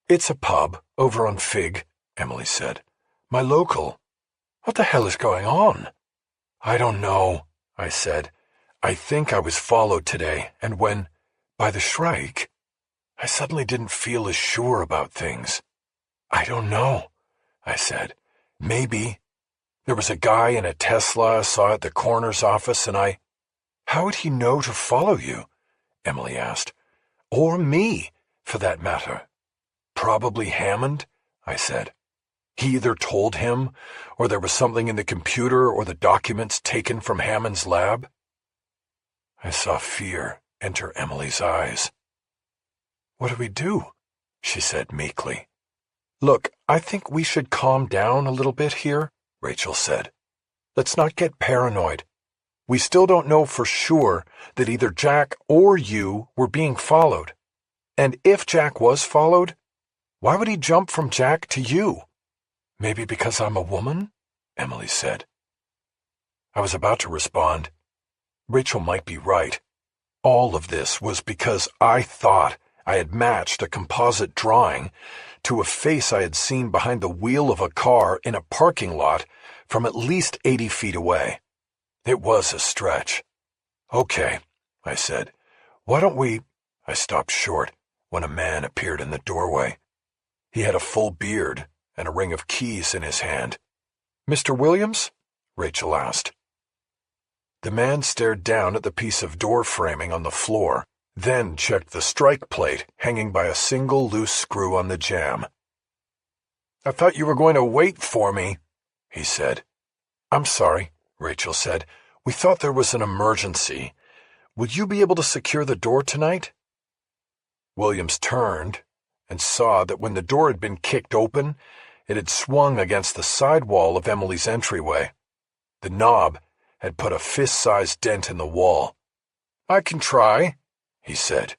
"It's a pub over on Fig," Emily said. "My local." "What the hell is going on?" "I don't know," I said. "I think I was followed today, and by the Shrike, I suddenly didn't feel as sure about things." "I don't know," I said. "Maybe. There was a guy in a Tesla I saw at the coroner's office, and How would he know to follow you?" Emily asked. "Or me, for that matter." "Probably Hammond," I said. "He either told him, or there was something in the computer or the documents taken from Hammond's lab." I saw fear enter Emily's eyes. "What do we do?" she said meekly. "Look, I think we should calm down a little bit here," Rachel said. "Let's not get paranoid. We still don't know for sure that either Jack or you were being followed. And if Jack was followed, why would he jump from Jack to you?" "Maybe because I'm a woman?" Emily said. I was about to respond. Rachel might be right. All of this was because I thought I had matched a composite drawing to a face I had seen behind the wheel of a car in a parking lot from at least 80 feet away. It was a stretch. "Okay," I said. "Why don't we—" I stopped short when a man appeared in the doorway. He had a full beard and a ring of keys in his hand. "Mr. Williams?" Rachel asked. The man stared down at the piece of door framing on the floor, then checked the strike plate hanging by a single loose screw on the jamb. "I thought you were going to wait for me," he said. "I'm sorry," Rachel said. "We thought there was an emergency. would you be able to secure the door tonight? Williams turned and saw that when the door had been kicked open, it had swung against the side wall of Emily's entryway. The knob had put a fist-sized dent in the wall. "I can try," he said.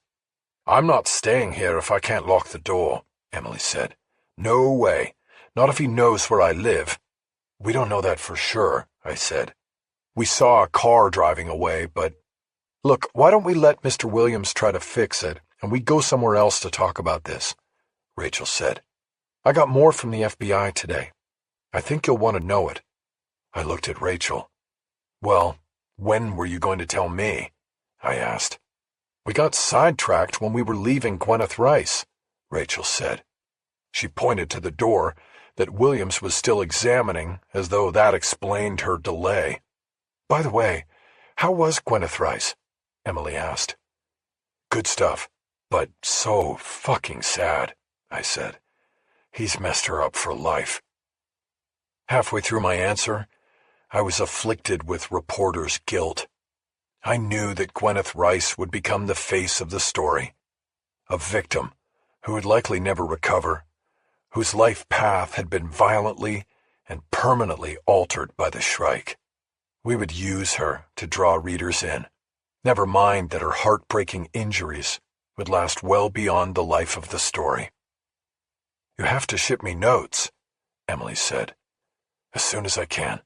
"I'm not staying here if I can't lock the door," Emily said. "No way. Not if he knows where I live." "We don't know that for sure," I said. "We saw a car driving away, but—" "Look, why don't we let Mr. Williams try to fix it, and we go somewhere else to talk about this," Rachel said. "I got more from the FBI today. I think you'll want to know it." I looked at Rachel. "Well, when were you going to tell me?" I asked. "We got sidetracked when we were leaving Gwyneth Rice," Rachel said. She pointed to the door that Williams was still examining, as though that explained her delay. "By the way, how was Gwyneth Rice?" Emily asked. "Good stuff, but so fucking sad," I said. "He's messed her up for life." Halfway through my answer, I was afflicted with reporter's guilt. I knew that Gwyneth Rice would become the face of the story, a victim who would likely never recover, whose life path had been violently and permanently altered by the Shrike. We would use her to draw readers in, never mind that her heartbreaking injuries would last well beyond the life of the story. "You have to ship me notes," Emily said. "As soon as I can,"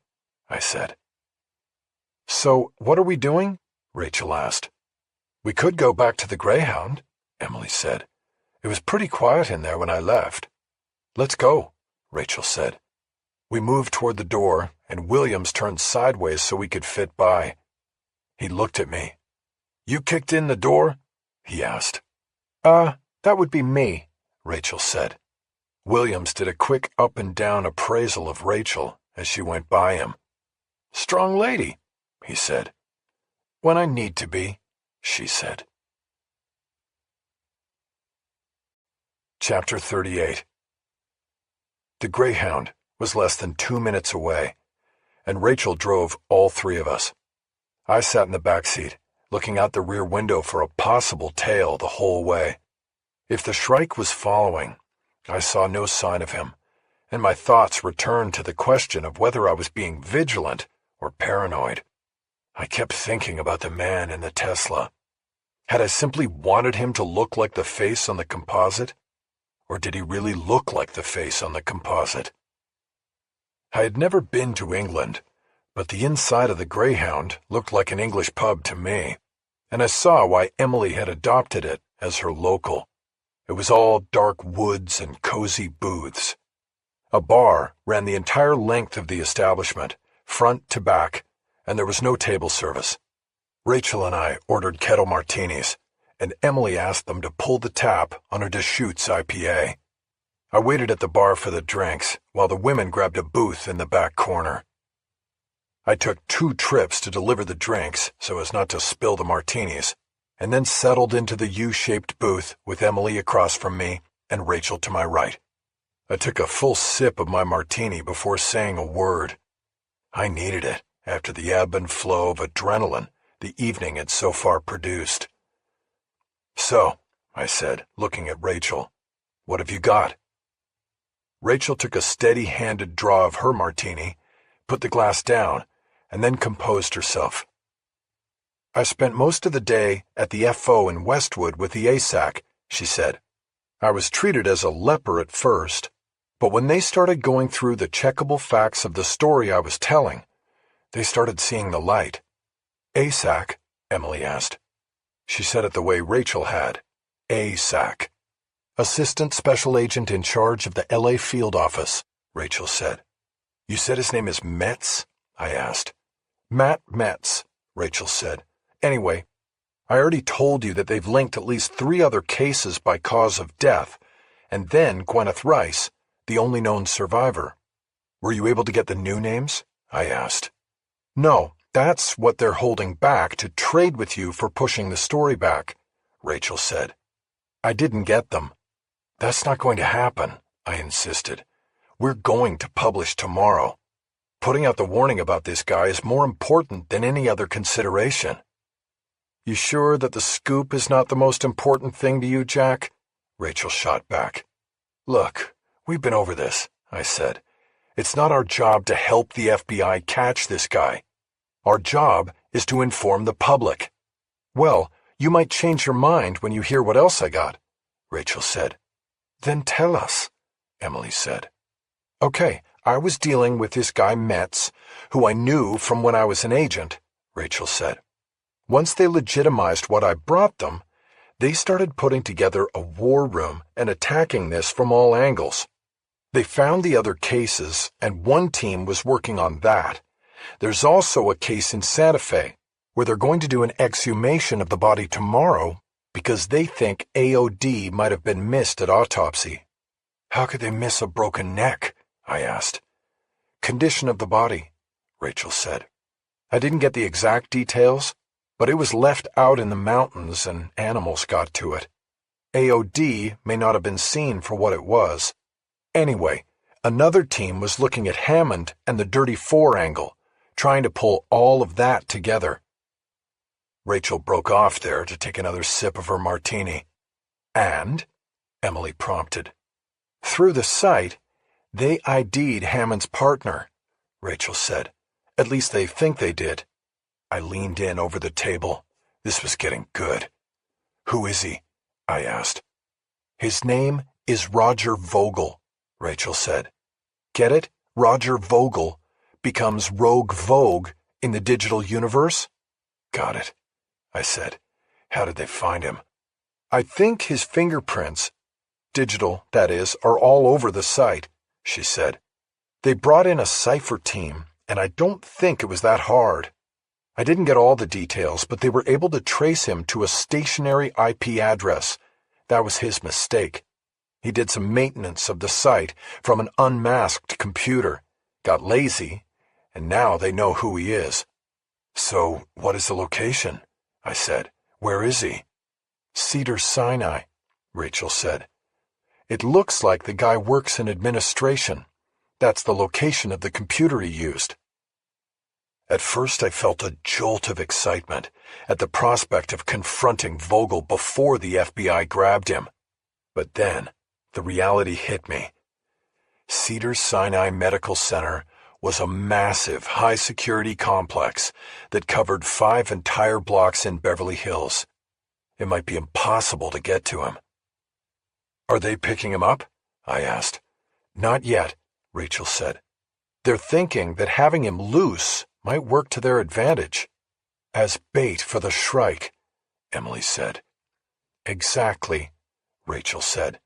I said. "So, what are we doing?" Rachel asked. "We could go back to the Greyhound," Emily said. "It was pretty quiet in there when I left." "Let's go," Rachel said. We moved toward the door, and Williams turned sideways so we could fit by. He looked at me. "You kicked in the door?" he asked. That would be me," Rachel said. Williams did a quick up and down appraisal of Rachel as she went by him. "Strong lady," he said. "When I need to be," she said. Chapter 38. The Greyhound was less than 2 minutes away, and Rachel drove all three of us. I sat in the back seat, looking out the rear window for a possible tail the whole way. If the Shrike was following, I saw no sign of him, and my thoughts returned to the question of whether I was being vigilant or paranoid. I kept thinking about the man in the Tesla. Had I simply wanted him to look like the face on the composite? Or did he really look like the face on the composite? I had never been to England, but the inside of the Greyhound looked like an English pub to me, and I saw why Emily had adopted it as her local. It was all dark woods and cozy booths. A bar ran the entire length of the establishment, front to back, and there was no table service. Rachel and I ordered kettle martinis, and Emily asked them to pull the tap on a Deschutes IPA. I waited at the bar for the drinks, while the women grabbed a booth in the back corner. I took 2 trips to deliver the drinks so as not to spill the martinis, and then settled into the U-shaped booth with Emily across from me and Rachel to my right. I took a full sip of my martini before saying a word. I needed it after the ebb and flow of adrenaline the evening had so far produced. "So," I said, looking at Rachel, "what have you got?" Rachel took a steady-handed draw of her martini, put the glass down, and then composed herself. "I spent most of the day at the FO in Westwood with the ASAC," she said. "I was treated as a leper at first, but when they started going through the checkable facts of the story I was telling, they started seeing the light." "ASAC?" Emily asked. She said it the way Rachel had. ASAC. "Assistant Special Agent in charge of the LA field office," Rachel said. "You said his name is Metz?" I asked. "Matt Metz," Rachel said. "Anyway, I already told you that they've linked at least 3 other cases by cause of death, and then Gwyneth Rice, the only known survivor. Were you able to get the new names?" I asked. "No. That's what they're holding back to trade with you for pushing the story back," Rachel said. "I didn't get them." "That's not going to happen," I insisted. "We're going to publish tomorrow. Putting out the warning about this guy is more important than any other consideration." You sure that the scoop is not the most important thing to you, Jack? Rachel shot back. Look, we've been over this, I said. It's not our job to help the FBI catch this guy. Our job is to inform the public. Well, you might change your mind when you hear what else I got, Rachel said. Then tell us, Emily said. Okay, I was dealing with this guy Metz, who I knew from when I was an agent, Rachel said. Once they legitimized what I brought them, they started putting together a war room and attacking this from all angles. They found the other cases, and one team was working on that. There's also a case in Santa Fe, where they're going to do an exhumation of the body tomorrow because they think AOD might have been missed at autopsy. How could they miss a broken neck? I asked. Condition of the body, Rachel said. I didn't get the exact details, but it was left out in the mountains and animals got to it. AOD may not have been seen for what it was. Anyway, another team was looking at Hammond and the Dirty Four angle, trying to pull all of that together. Rachel broke off there to take another sip of her martini. And? Emily prompted. Through the site, they ID'd Hammond's partner, Rachel said. At least they think they did. I leaned in over the table. This was getting good. Who is he? I asked. His name is Roger Vogel, Rachel said. Get it? Roger Vogel becomes Rogue Vogue in the digital universe? Got it, I said. How did they find him? I think his fingerprints, digital, that is, are all over the site, she said. They brought in a cipher team, and I don't think it was that hard. I didn't get all the details, but they were able to trace him to a stationary IP address. That was his mistake. He did some maintenance of the site from an unmasked computer, got lazy, and now they know who he is. So, what is the location? I said. Where is he? Cedar Sinai, Rachel said. It looks like the guy works in administration. That's the location of the computer he used. At first I felt a jolt of excitement at the prospect of confronting Vogel before the FBI grabbed him. But then, the reality hit me. Cedar Sinai Medical Center was a massive, high-security complex that covered 5 entire blocks in Beverly Hills. It might be impossible to get to him. Are they picking him up? I asked. Not yet, Rachel said. They're thinking that having him loose might work to their advantage. As bait for the Shrike, Emily said. Exactly, Rachel said.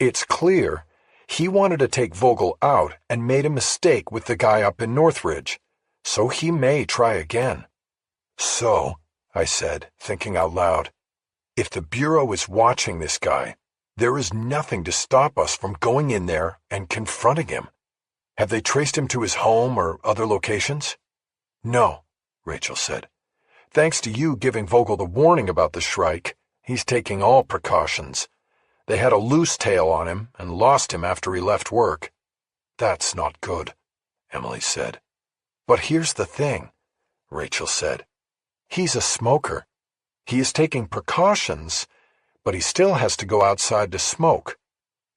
It's clear he wanted to take Vogel out and made a mistake with the guy up in Northridge, so he may try again. So, I said, thinking out loud, if the Bureau is watching this guy, there is nothing to stop us from going in there and confronting him. Have they traced him to his home or other locations? No, Rachel said. Thanks to you giving Vogel the warning about the Shrike, he's taking all precautions. They had a loose tail on him and lost him after he left work. That's not good, Emily said. But here's the thing, Rachel said. He's a smoker. He is taking precautions, but he still has to go outside to smoke.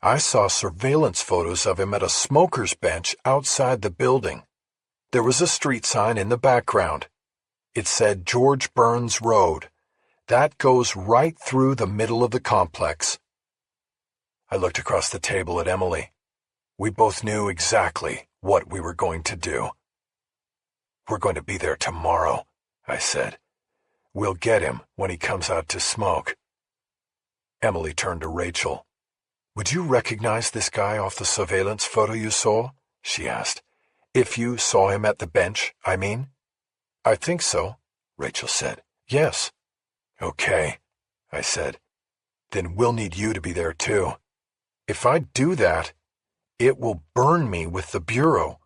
I saw surveillance photos of him at a smoker's bench outside the building. There was a street sign in the background. It said George Burns Road. That goes right through the middle of the complex. I looked across the table at Emily. We both knew exactly what we were going to do. We're going to be there tomorrow, I said. We'll get him when he comes out to smoke. Emily turned to Rachel. Would you recognize this guy off the surveillance photo you saw? She asked. If you saw him at the bench, I mean. I think so, Rachel said. Yes. Okay, I said. Then we'll need you to be there too. If I do that, it will burn me with the Bureau,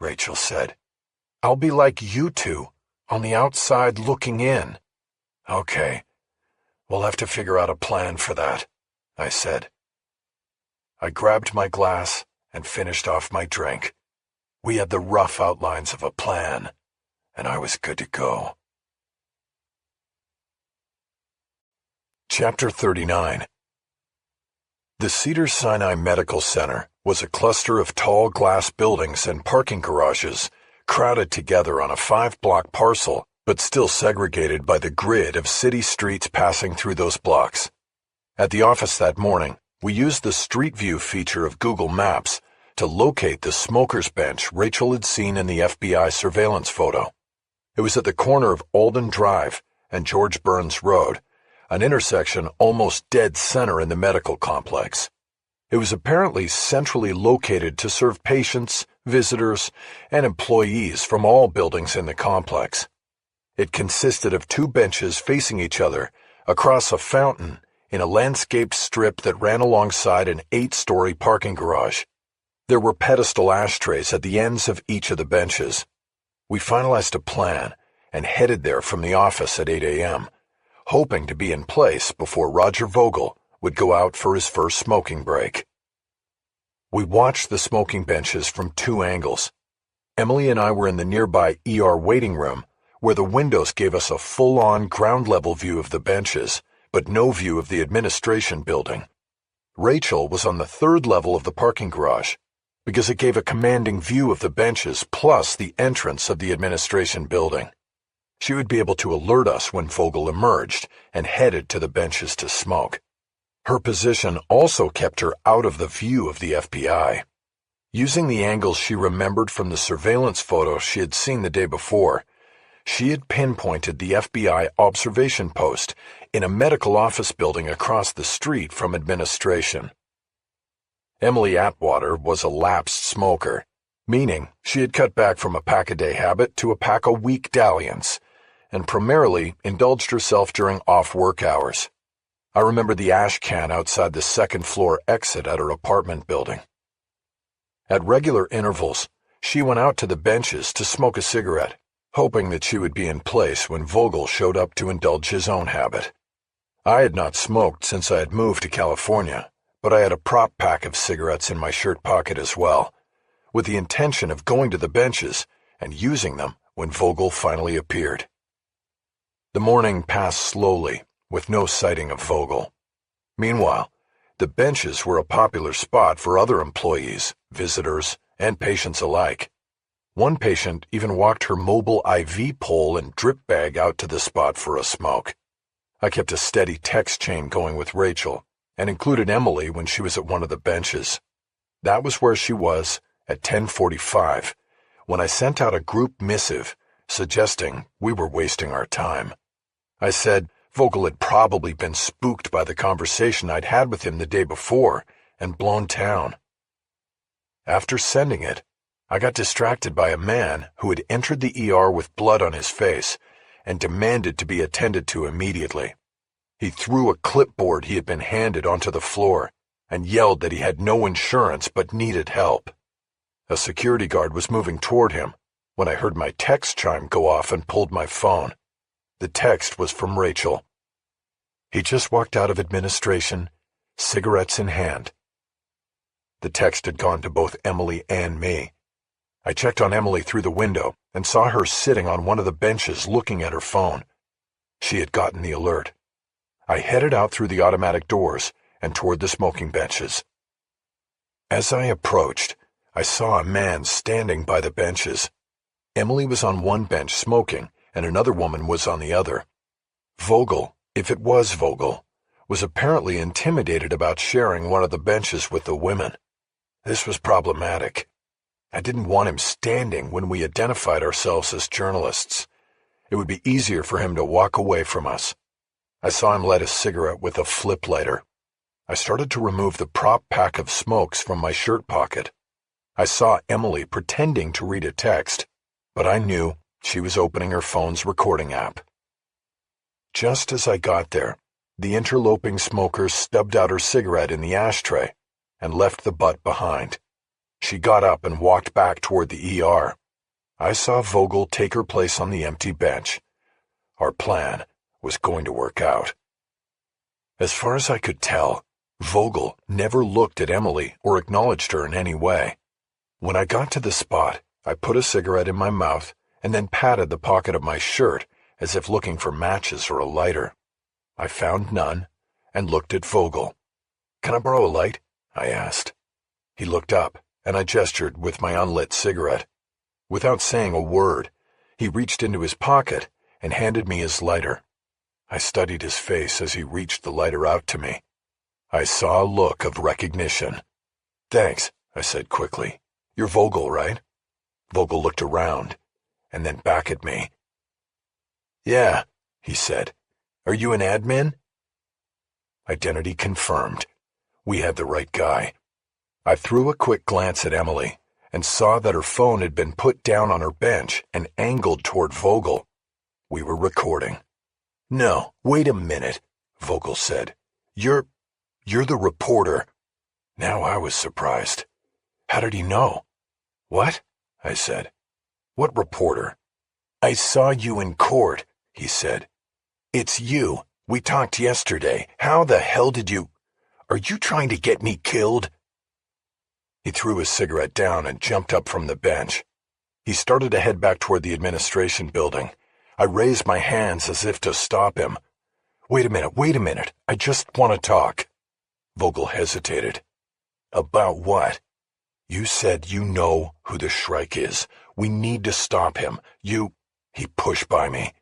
Rachel said. I'll be like you two, on the outside looking in. Okay, we'll have to figure out a plan for that, I said. I grabbed my glass and finished off my drink. We had the rough outlines of a plan, and I was good to go. Chapter 39. The Cedars-Sinai Medical Center was a cluster of tall glass buildings and parking garages crowded together on a 5-block parcel, but still segregated by the grid of city streets passing through those blocks. At the office that morning, we used the Street View feature of Google Maps to locate the smoker's bench Rachel had seen in the FBI surveillance photo. It was at the corner of Alden Drive and George Burns Road, an intersection almost dead center in the medical complex. It was apparently centrally located to serve patients, visitors, and employees from all buildings in the complex. It consisted of 2 benches facing each other across a fountain in a landscaped strip that ran alongside an 8-story parking garage. There were pedestal ashtrays at the ends of each of the benches. We finalized a plan and headed there from the office at 8 a.m., hoping to be in place before Roger Vogel would go out for his first smoking break. We watched the smoking benches from 2 angles. Emily and I were in the nearby ER waiting room, where the windows gave us a full-on ground-level view of the benches, but no view of the administration building. Rachel was on the 3rd level of the parking garage, because it gave a commanding view of the benches plus the entrance of the administration building. She would be able to alert us when Vogel emerged and headed to the benches to smoke. Her position also kept her out of the view of the FBI. Using the angles she remembered from the surveillance photo she had seen the day before, she had pinpointed the FBI observation post in a medical office building across the street from administration. Emily Atwater was a lapsed smoker, meaning she had cut back from a pack-a-day habit to a pack-a-week dalliance, and primarily indulged herself during off-work hours. I remember the ash can outside the 2nd-floor exit at her apartment building. At regular intervals, she went out to the benches to smoke a cigarette, hoping that she would be in place when Vogel showed up to indulge his own habit. I had not smoked since I had moved to California, but I had a prop pack of cigarettes in my shirt pocket as well, with the intention of going to the benches and using them when Vogel finally appeared. The morning passed slowly, with no sighting of Vogel. Meanwhile, the benches were a popular spot for other employees, visitors, and patients alike. One patient even walked her mobile IV pole and drip bag out to the spot for a smoke. I kept a steady text chain going with Rachel, and included Emily when she was at one of the benches. That was where she was at 10:45, when I sent out a group missive suggesting we were wasting our time. I said Vogel had probably been spooked by the conversation I'd had with him the day before and blown town. After sending it, I got distracted by a man who had entered the ER with blood on his face and demanded to be attended to immediately. He threw a clipboard he had been handed onto the floor and yelled that he had no insurance but needed help. A security guard was moving toward him when I heard my text chime go off and pulled my phone. The text was from Rachel. He just walked out of administration, cigarettes in hand. The text had gone to both Emily and me. I checked on Emily through the window and saw her sitting on one of the benches looking at her phone. She had gotten the alert. I headed out through the automatic doors and toward the smoking benches. As I approached, I saw a man standing by the benches. Emily was on one bench smoking, and another woman was on the other. Vogel, if it was Vogel, was apparently intimidated about sharing one of the benches with the women. This was problematic. I didn't want him standing when we identified ourselves as journalists. It would be easier for him to walk away from us. I saw him light a cigarette with a flip lighter. I started to remove the prop pack of smokes from my shirt pocket. I saw Emily pretending to read a text, but I knew she was opening her phone's recording app. Just as I got there, the interloping smoker stubbed out her cigarette in the ashtray and left the butt behind. She got up and walked back toward the ER. I saw Vogel take her place on the empty bench. Our plan was going to work out. As far as I could tell, Vogel never looked at Emily or acknowledged her in any way. When I got to the spot, I put a cigarette in my mouth and then patted the pocket of my shirt as if looking for matches or a lighter. I found none, and looked at Vogel. "Can I borrow a light?" I asked. He looked up, and I gestured with my unlit cigarette. Without saying a word, he reached into his pocket and handed me his lighter. I studied his face as he reached the lighter out to me. I saw a look of recognition. "Thanks," I said quickly. "You're Vogel, right?" Vogel looked around, and then back at me. "Yeah," he said. "Are you an admin?" Identity confirmed. We had the right guy. I threw a quick glance at Emily and saw that her phone had been put down on her bench and angled toward Vogel. We were recording. "No, wait a minute," Vogel said. You're the reporter." Now I was surprised. "How did he know?" "What?" I said. "What reporter?" "I saw you in court," he said. "It's you. We talked yesterday. How the hell did you... Are you trying to get me killed?" He threw his cigarette down and jumped up from the bench. He started to head back toward the administration building. I raised my hands as if to stop him. Wait a minute. I just want to talk." Vogel hesitated. "About what?" "You said you know who the Shrike is. We need to stop him. He pushed by me.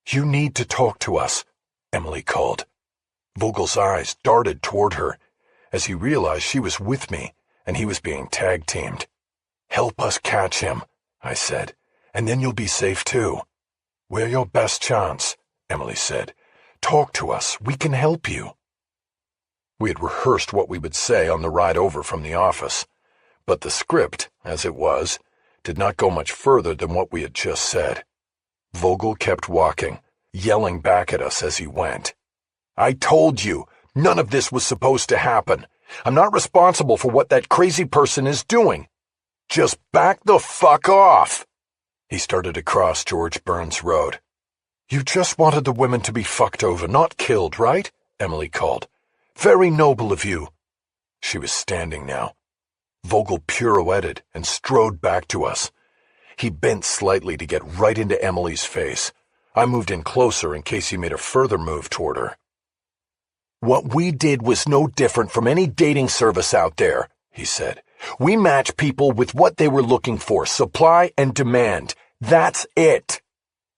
"You need to talk to us," Emily called. Vogel's eyes darted toward her as he realized she was with me and he was being tag-teamed. "Help us catch him," I said, "and then you'll be safe too." "We're your best chance," Emily said. "Talk to us. We can help you." We had rehearsed what we would say on the ride over from the office, but the script, as it was, did not go much further than what we had just said. Vogel kept walking, yelling back at us as he went. "I told you, none of this was supposed to happen. I'm not responsible for what that crazy person is doing. Just back the fuck off." He started to cross George Burns Road. "You just wanted the women to be fucked over, not killed, right?" Emily called. "Very noble of you." She was standing now. Vogel pirouetted and strode back to us. He bent slightly to get right into Emily's face. I moved in closer in case he made a further move toward her. "What we did was no different from any dating service out there," he said. "We match people with what they were looking for, supply and demand. That's it."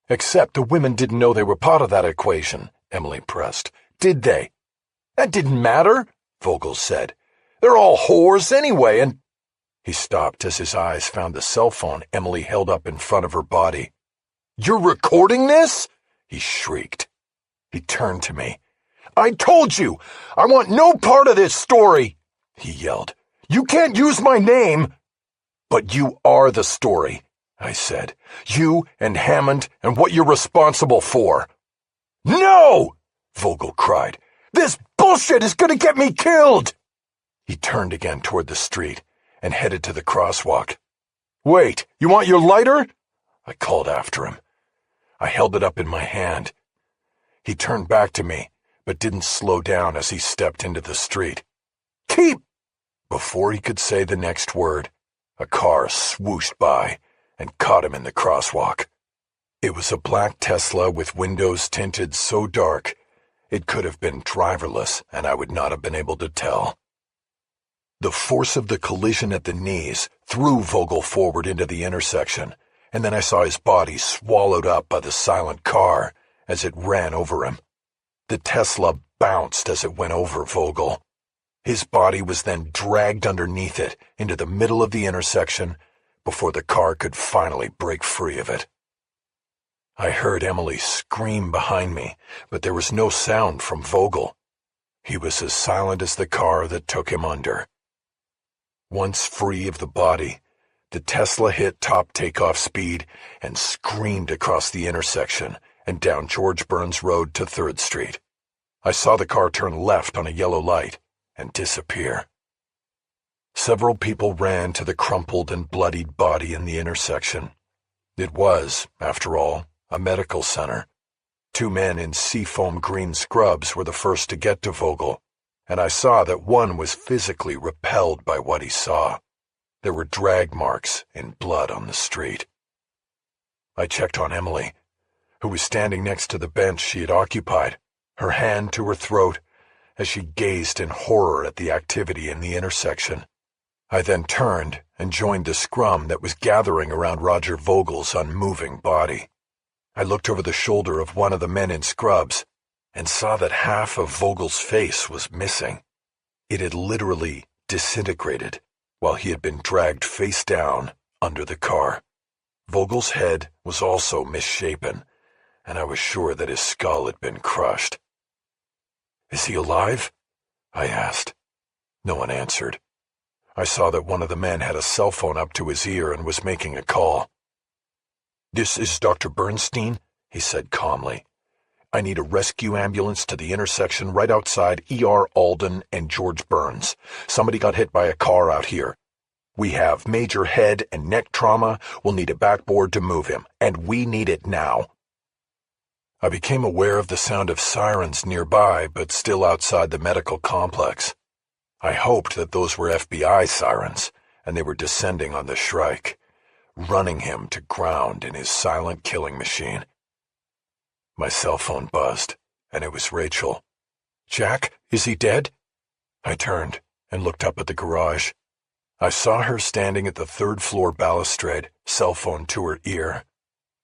"Except the women didn't know they were part of that equation," Emily pressed. "Did they?" "That didn't matter," Vogel said. "They're all whores anyway, and—" He stopped as his eyes found the cell phone Emily held up in front of her body. "You're recording this?" he shrieked. He turned to me. "I told you! I want no part of this story!" he yelled. "You can't use my name!" "But you are the story," I said. "You and Hammond and what you're responsible for." "No!" Vogel cried. "This bullshit is gonna get me killed!" He turned again toward the street and headed to the crosswalk. "Wait, you want your lighter?" I called after him. I held it up in my hand. He turned back to me, but didn't slow down as he stepped into the street. "Keep—" Before he could say the next word, a car swooshed by and caught him in the crosswalk. It was a black Tesla with windows tinted so dark it could have been driverless and I would not have been able to tell. The force of the collision at the knees threw Vogel forward into the intersection, and then I saw his body swallowed up by the silent car as it ran over him. The Tesla bounced as it went over Vogel. His body was then dragged underneath it into the middle of the intersection before the car could finally break free of it. I heard Emily scream behind me, but there was no sound from Vogel. He was as silent as the car that took him under. Once free of the body, the Tesla hit top takeoff speed and screamed across the intersection and down George Burns Road to 3rd Street. I saw the car turn left on a yellow light and disappear. Several people ran to the crumpled and bloodied body in the intersection. It was, after all, a medical center. 2 men in seafoam green scrubs were the first to get to Vogel, and I saw that one was physically repelled by what he saw. There were drag marks in blood on the street. I checked on Emily, who was standing next to the bench she had occupied, her hand to her throat, as she gazed in horror at the activity in the intersection. I then turned and joined the scrum that was gathering around Roger Vogel's unmoving body. I looked over the shoulder of one of the men in scrubs and saw that half of Vogel's face was missing. It had literally disintegrated while he had been dragged face down under the car. Vogel's head was also misshapen, and I was sure that his skull had been crushed. "Is he alive?" I asked. No one answered. I saw that one of the men had a cell phone up to his ear and was making a call. "This is Dr. Bernstein," he said calmly. "I need a rescue ambulance to the intersection right outside ER Alden and George Burns. Somebody got hit by a car out here. We have major head and neck trauma. We'll need a backboard to move him, and we need it now." I became aware of the sound of sirens nearby, but still outside the medical complex. I hoped that those were FBI sirens, and they were descending on the Shrike, running him to ground in his silent killing machine. My cell phone buzzed, and it was Rachel. "Jack, is he dead?" I turned and looked up at the garage. I saw her standing at the third-floor balustrade, cell phone to her ear.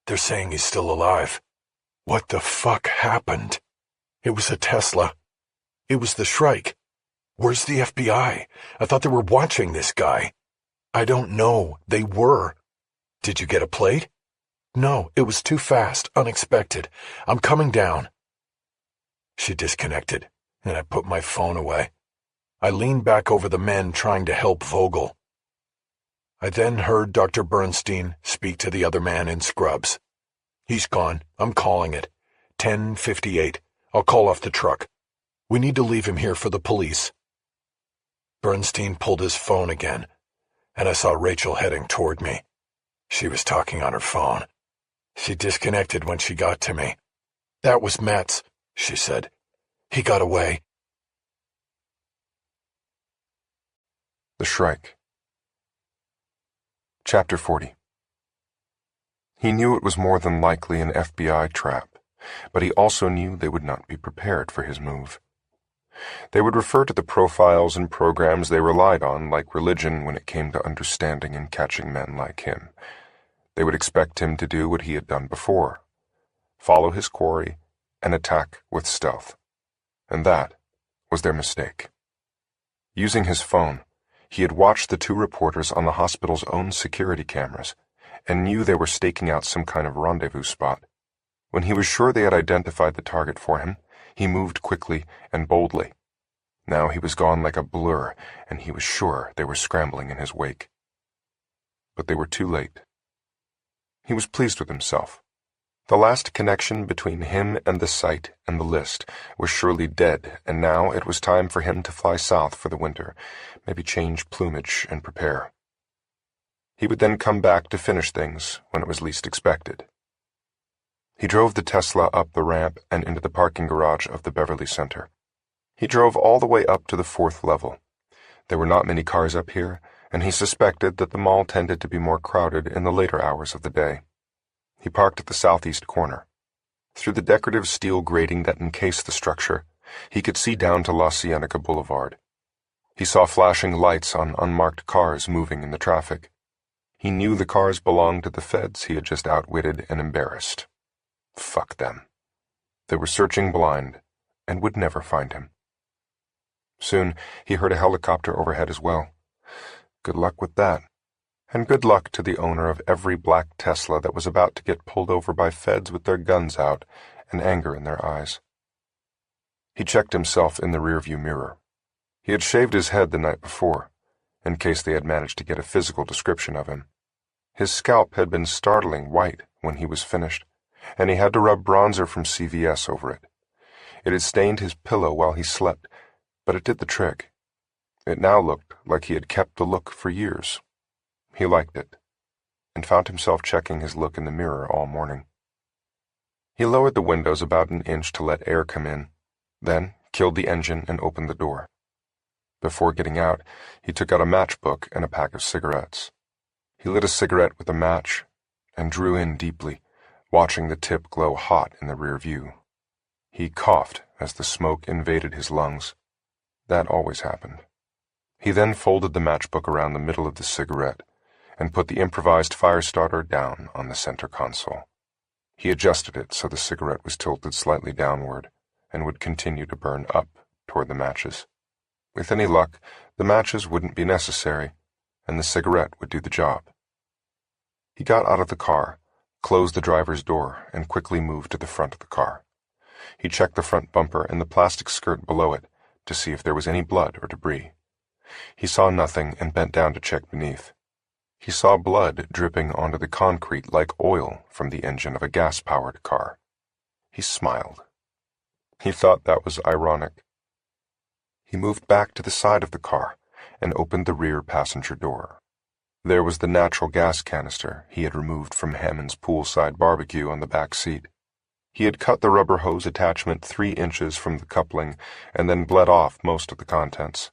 "They're saying he's still alive." What the fuck happened? It was a Tesla. It was the Shrike. Where's the FBI? I thought they were watching this guy. I don't know. They were. Did you get a plate? No, it was too fast, unexpected. I'm coming down. She disconnected, and I put my phone away. I leaned back over the men trying to help Vogel. I then heard Dr. Bernstein speak to the other man in scrubs. "He's gone. I'm calling it. 10:58. I'll call off the truck. We need to leave him here for the police." Bernstein pulled his phone again, and I saw Rachel heading toward me. She was talking on her phone. She disconnected when she got to me. "That was Metz," she said. "He got away." The Shrike. Chapter 40. He knew it was more than likely an FBI trap, but he also knew they would not be prepared for his move. They would refer to the profiles and programs they relied on like religion when it came to understanding and catching men like him. They would expect him to do what he had done before, follow his quarry and attack with stealth. And that was their mistake. Using his phone, he had watched the two reporters on the hospital's own security cameras and knew they were staking out some kind of rendezvous spot. When he was sure they had identified the target for him, he moved quickly and boldly. Now he was gone like a blur, and he was sure they were scrambling in his wake. But they were too late. He was pleased with himself. The last connection between him and the site and the list was surely dead, and now it was time for him to fly south for the winter, maybe change plumage and prepare. He would then come back to finish things when it was least expected. He drove the Tesla up the ramp and into the parking garage of the Beverly Center. He drove all the way up to the 4th level. There were not many cars up here, and he suspected that the mall tended to be more crowded in the later hours of the day. He parked at the southeast corner. Through the decorative steel grating that encased the structure, he could see down to La Cienega Boulevard. He saw flashing lights on unmarked cars moving in the traffic. He knew the cars belonged to the feds he had just outwitted and embarrassed. Fuck them. They were searching blind and would never find him. Soon he heard a helicopter overhead as well. Good luck with that. And good luck to the owner of every black Tesla that was about to get pulled over by feds with their guns out and anger in their eyes. He checked himself in the rearview mirror. He had shaved his head the night before, in case they had managed to get a physical description of him. His scalp had been startling white when he was finished, and he had to rub bronzer from CVS over it. It had stained his pillow while he slept, but it did the trick. It now looked like he had kept the look for years. He liked it, and found himself checking his look in the mirror all morning. He lowered the windows about an inch to let air come in, then killed the engine and opened the door. Before getting out, he took out a matchbook and a pack of cigarettes. He lit a cigarette with a match and drew in deeply, watching the tip glow hot in the rear view. He coughed as the smoke invaded his lungs, That always happened. He then folded the matchbook around the middle of the cigarette and put the improvised fire starter down on the center console. He adjusted it so the cigarette was tilted slightly downward and would continue to burn up toward the matches. With any luck, the matches wouldn't be necessary, and the cigarette would do the job. He got out of the car, closed the driver's door, and quickly moved to the front of the car. He checked the front bumper and the plastic skirt below it to see if there was any blood or debris. He saw nothing and bent down to check beneath. He saw blood dripping onto the concrete like oil from the engine of a gas-powered car. He smiled. He thought that was ironic. He moved back to the side of the car and opened the rear passenger door. There was the natural gas canister he had removed from Hammond's poolside barbecue on the back seat. He had cut the rubber hose attachment 3 inches from the coupling and then bled off most of the contents.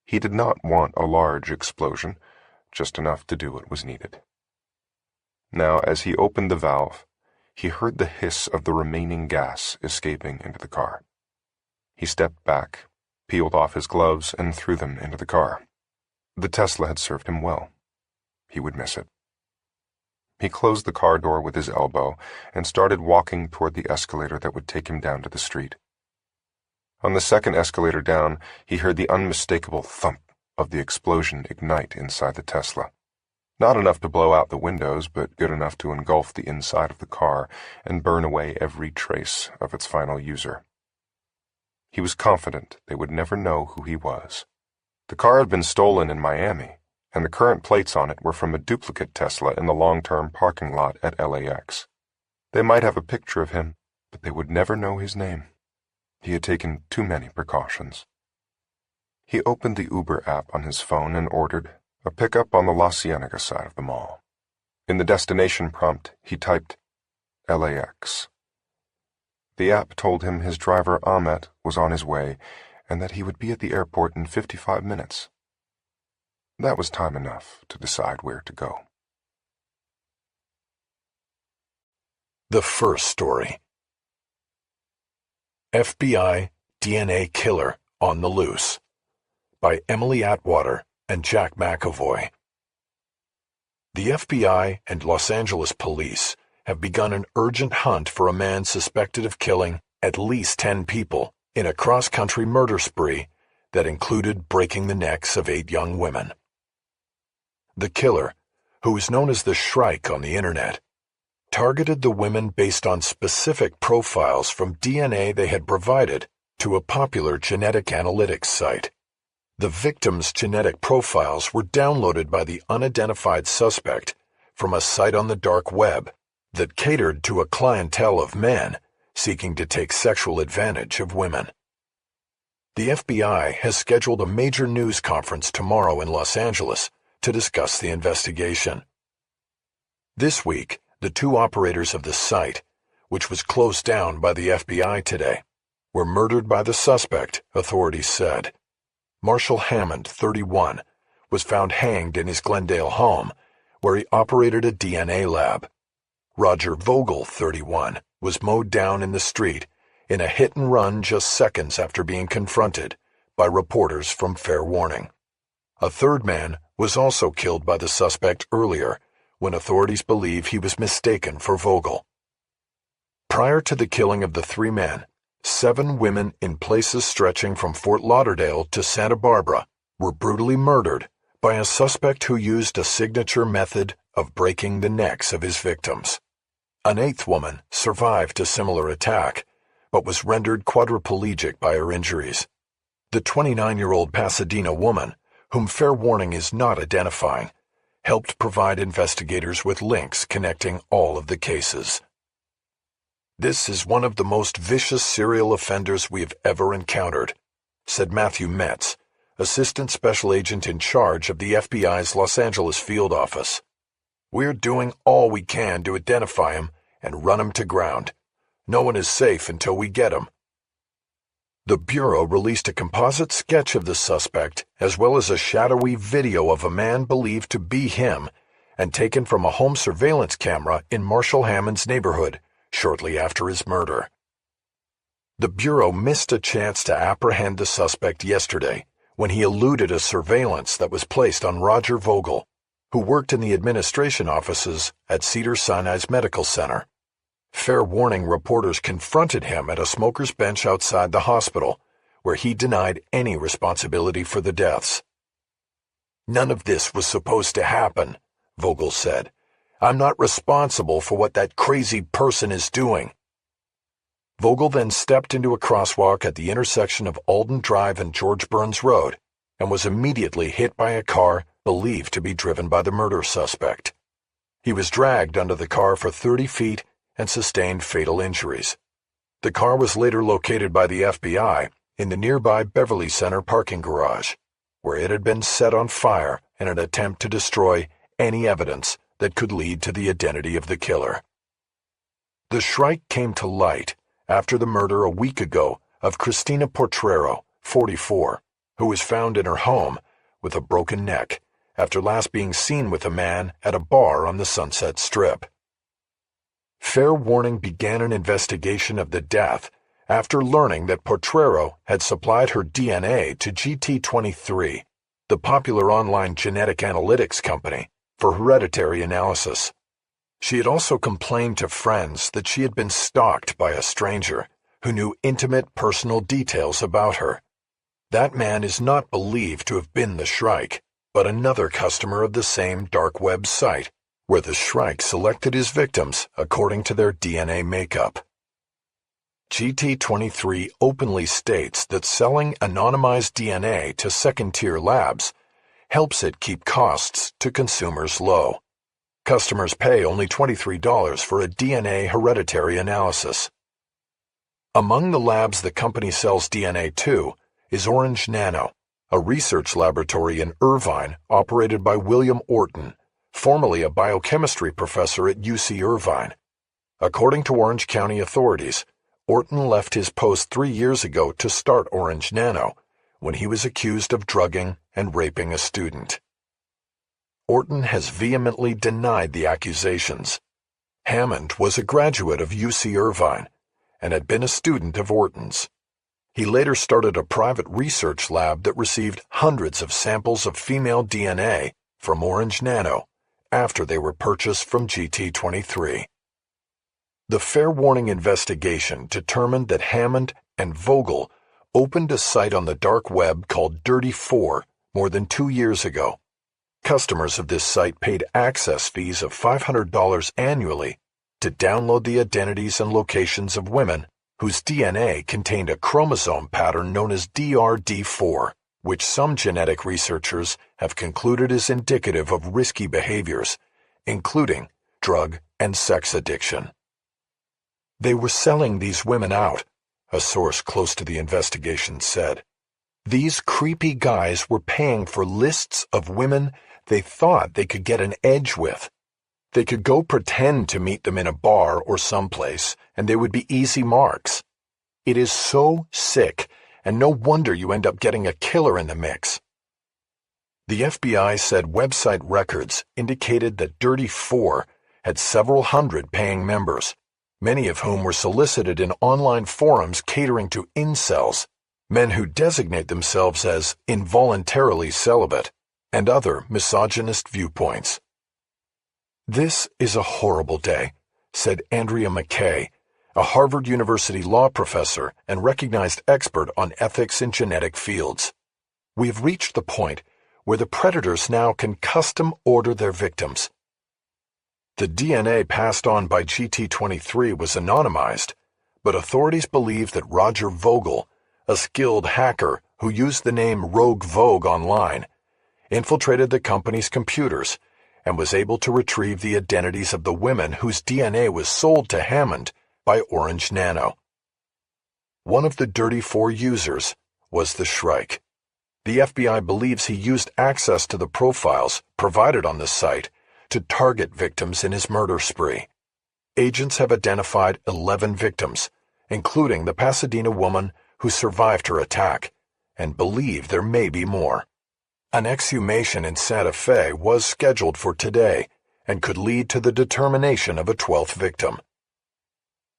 He did not want a large explosion, just enough to do what was needed. Now, as he opened the valve, he heard the hiss of the remaining gas escaping into the car. He stepped back, peeled off his gloves, and threw them into the car. The Tesla had served him well. He would miss it. He closed the car door with his elbow and started walking toward the escalator that would take him down to the street. On the second escalator down, he heard the unmistakable thump of the explosion ignite inside the Tesla. Not enough to blow out the windows, but good enough to engulf the inside of the car and burn away every trace of its final user. He was confident they would never know who he was. The car had been stolen in Miami, and the current plates on it were from a duplicate Tesla in the long-term parking lot at LAX. They might have a picture of him, but they would never know his name. He had taken too many precautions. He opened the Uber app on his phone and ordered a pickup on the La Cienega side of the mall. In the destination prompt, he typed LAX. The app told him his driver Ahmet was on his way and that he would be at the airport in 55 minutes. That was time enough to decide where to go. The first story. FBI DNA Killer on the Loose by Emily Atwater and Jack McEvoy. The FBI and Los Angeles police have begun an urgent hunt for a man suspected of killing at least 10 people in a cross-country murder spree that included breaking the necks of 8 young women. The killer, who is known as the Shrike on the internet, targeted the women based on specific profiles from DNA they had provided to a popular genetic analytics site. The victims' genetic profiles were downloaded by the unidentified suspect from a site on the dark web that catered to a clientele of men seeking to take sexual advantage of women. The FBI has scheduled a major news conference tomorrow in Los Angeles to discuss the investigation. This week, the 2 operators of the site, which was closed down by the FBI today, were murdered by the suspect, authorities said. Marshall Hammond, 31, was found hanged in his Glendale home, where he operated a DNA lab. Roger Vogel, 31, was mowed down in the street in a hit-and-run just seconds after being confronted by reporters from Fair Warning. A third man was also killed by the suspect earlier when authorities believe he was mistaken for Vogel. Prior to the killing of the 3 men, 7 women in places stretching from Fort Lauderdale to Santa Barbara were brutally murdered by a suspect who used a signature method of breaking the necks of his victims. An 8th woman survived a similar attack, but was rendered quadriplegic by her injuries. The 29-year-old Pasadena woman, whom Fair Warning is not identifying, helped provide investigators with links connecting all of the cases. "This is one of the most vicious serial offenders we have ever encountered," said Matthew Metz, Assistant Special Agent in charge of the FBI's Los Angeles field office. "We're doing all we can to identify him and run him to ground. No one is safe until we get him." The Bureau released a composite sketch of the suspect as well as a shadowy video of a man believed to be him and taken from a home surveillance camera in Marshall Hammond's neighborhood shortly after his murder. The Bureau missed a chance to apprehend the suspect yesterday when he eluded a surveillance that was placed on Roger Vogel, who worked in the administration offices at Cedars-Sinai's Medical Center. Fair warning reporters confronted him at a smoker's bench outside the hospital, where he denied any responsibility for the deaths. "None of this was supposed to happen," Vogel said. "I'm not responsible for what that crazy person is doing." Vogel then stepped into a crosswalk at the intersection of Alden Drive and George Burns Road and was immediately hit by a car believed to be driven by the murder suspect. He was dragged under the car for 30 feet and sustained fatal injuries. The car was later located by the FBI in the nearby Beverly Center parking garage, where it had been set on fire in an attempt to destroy any evidence that could lead to the identity of the killer. The Shrike came to light after the murder a week ago of Christina Portrero, 44, who was found in her home with a broken neck after last being seen with a man at a bar on the Sunset Strip. Fair Warning began an investigation of the death after learning that Portrero had supplied her DNA to GT23, the popular online genetic analytics company, for hereditary analysis. She had also complained to friends that she had been stalked by a stranger who knew intimate personal details about her. That man is not believed to have been the Shrike, but another customer of the same dark web site, where the Shrike selected his victims according to their DNA makeup. GT23 openly states that selling anonymized DNA to second-tier labs helps it keep costs to consumers low. Customers pay only $23 for a DNA hereditary analysis. Among the labs the company sells DNA to is Orange Nano, a research laboratory in Irvine operated by William Orton, formerly a biochemistry professor at UC Irvine. According to Orange County authorities, Orton left his post 3 years ago to start Orange Nano when he was accused of drugging and raping a student. Orton has vehemently denied the accusations. Hammond was a graduate of UC Irvine and had been a student of Orton's. He later started a private research lab that received hundreds of samples of female DNA from Orange Nano after they were purchased from GT23. The Fair Warning investigation determined that Hammond and Vogel opened a site on the dark web called Dirty 4 more than 2 years ago. Customers of this site paid access fees of $500 annually to download the identities and locations of women whose DNA contained a chromosome pattern known as DRD4, which some genetic researchers have concluded is indicative of risky behaviors, including drug and sex addiction. They were selling these women out, a source close to the investigation said. These creepy guys were paying for lists of women they thought they could get an edge with. They could go pretend to meet them in a bar or someplace, and they would be easy marks. It is so sick, and no wonder you end up getting a killer in the mix. The FBI said website records indicated that Dirty 4 had several hundred paying members, many of whom were solicited in online forums catering to incels, men who designate themselves as involuntarily celibate, and other misogynist viewpoints. "This is a horrible day," said Andrea McKay, a Harvard University law professor and recognized expert on ethics in genetic fields. "We have reached the point where the predators now can custom order their victims." The DNA passed on by GT23 was anonymized, but authorities believe that Roger Vogel, a skilled hacker who used the name Rogue Vogue online, infiltrated the company's computers and was able to retrieve the identities of the women whose DNA was sold to Hammond by Orange Nano. One of the Dirty 4 users was the Shrike. The FBI believes he used access to the profiles provided on the site to target victims in his murder spree. Agents have identified 11 victims, including the Pasadena woman who survived her attack, and believe there may be more. An exhumation in Santa Fe was scheduled for today and could lead to the determination of a 12th victim.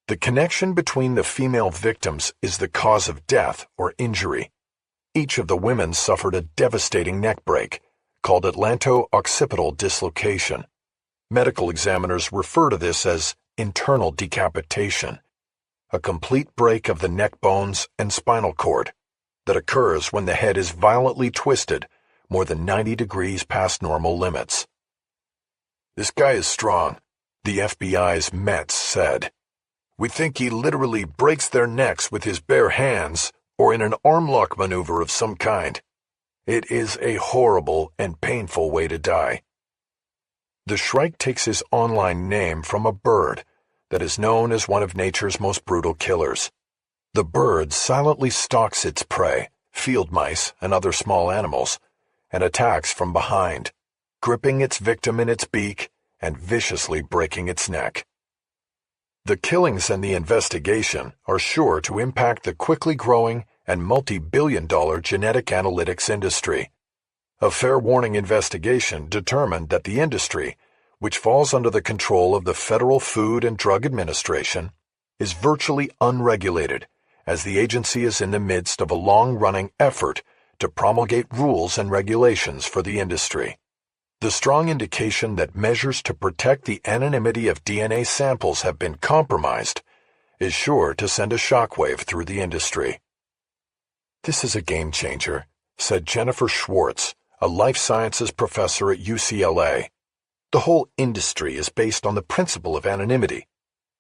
The connection between the female victims is the cause of death or injury. Each of the women suffered a devastating neck break, called atlanto-occipital dislocation. Medical examiners refer to this as internal decapitation, a complete break of the neck bones and spinal cord that occurs when the head is violently twisted more than 90 degrees past normal limits. "This guy is strong," the FBI's Metz said. "We think he literally breaks their necks with his bare hands or in an arm-lock maneuver of some kind. It is a horrible and painful way to die." The Shrike takes his online name from a bird that is known as one of nature's most brutal killers. The bird silently stalks its prey, field mice and other small animals, and attacks from behind, gripping its victim in its beak and viciously breaking its neck. The killings and the investigation are sure to impact the quickly growing and multi-billion-dollar genetic analytics industry. A fair warning investigation determined that the industry, which falls under the control of the Federal Food and Drug Administration, is virtually unregulated, as the agency is in the midst of a long-running effort to promulgate rules and regulations for the industry. The strong indication that measures to protect the anonymity of DNA samples have been compromised is sure to send a shockwave through the industry. "This is a game changer," said Jennifer Schwartz, a life sciences professor at UCLA. "The whole industry is based on the principle of anonymity.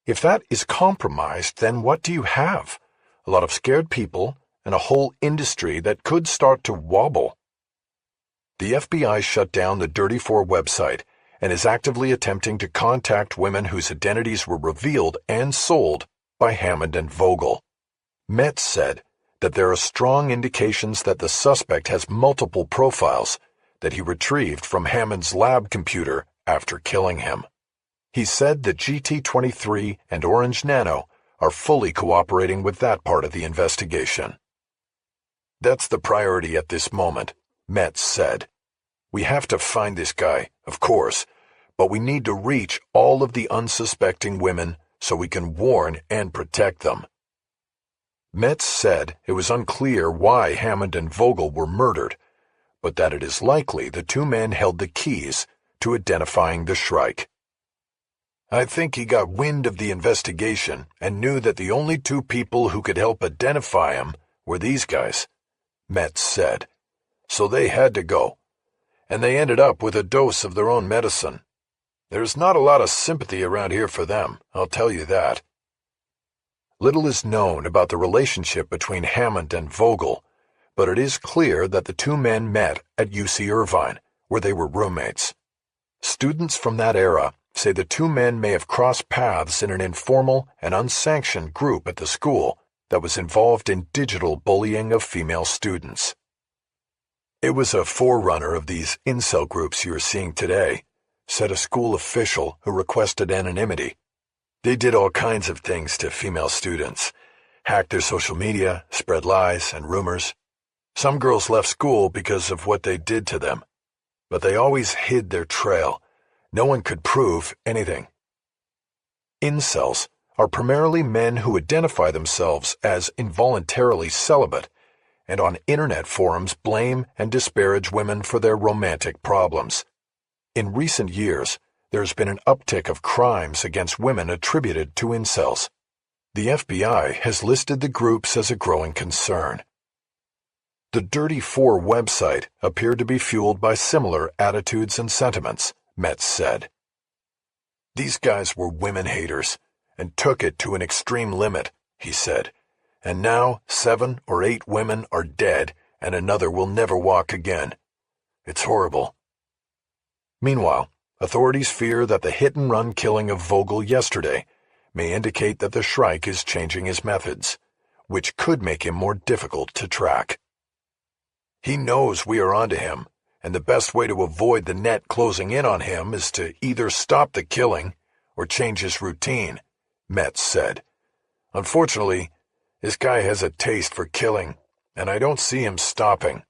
If that is compromised, then what do you have? A lot of scared people and a whole industry that could start to wobble." The FBI shut down the Dirty Four website and is actively attempting to contact women whose identities were revealed and sold by Hammond and Vogel. Metz said that there are strong indications that the suspect has multiple profiles that he retrieved from Hammond's lab computer after killing him. He said that GT23 and Orange Nano are fully cooperating with that part of the investigation. "That's the priority at this moment," Metz said. "We have to find this guy, of course, but we need to reach all of the unsuspecting women so we can warn and protect them." Metz said it was unclear why Hammond and Vogel were murdered, but that it is likely the two men held the keys to identifying the Shrike. "I think he got wind of the investigation and knew that the only two people who could help identify him were these guys," Metz said. "So they had to go, and they ended up with a dose of their own medicine. There's not a lot of sympathy around here for them, I'll tell you that." Little is known about the relationship between Hammond and Vogel, but it is clear that the two men met at UC Irvine, where they were roommates. Students from that era say the two men may have crossed paths in an informal and unsanctioned group at the school that was involved in digital bullying of female students. "It was a forerunner of these incel groups you're seeing today," said a school official who requested anonymity. "They did all kinds of things to female students, hacked their social media, spread lies and rumors. Some girls left school because of what they did to them, but they always hid their trail. No one could prove anything." Incels are primarily men who identify themselves as involuntarily celibate, and on internet forums blame and disparage women for their romantic problems. In recent years, there's been an uptick of crimes against women attributed to incels. The FBI has listed the groups as a growing concern. The Dirty Four website appeared to be fueled by similar attitudes and sentiments, Metz said. "These guys were women haters and took it to an extreme limit," he said. "And now 7 or 8 women are dead and another will never walk again. It's horrible." Meanwhile, authorities fear that the hit-and-run killing of Vogel yesterday may indicate that the Shrike is changing his methods, which could make him more difficult to track. "He knows we are onto him, and the best way to avoid the net closing in on him is to either stop the killing or change his routine," Metz said. "Unfortunately, this guy has a taste for killing, and I don't see him stopping.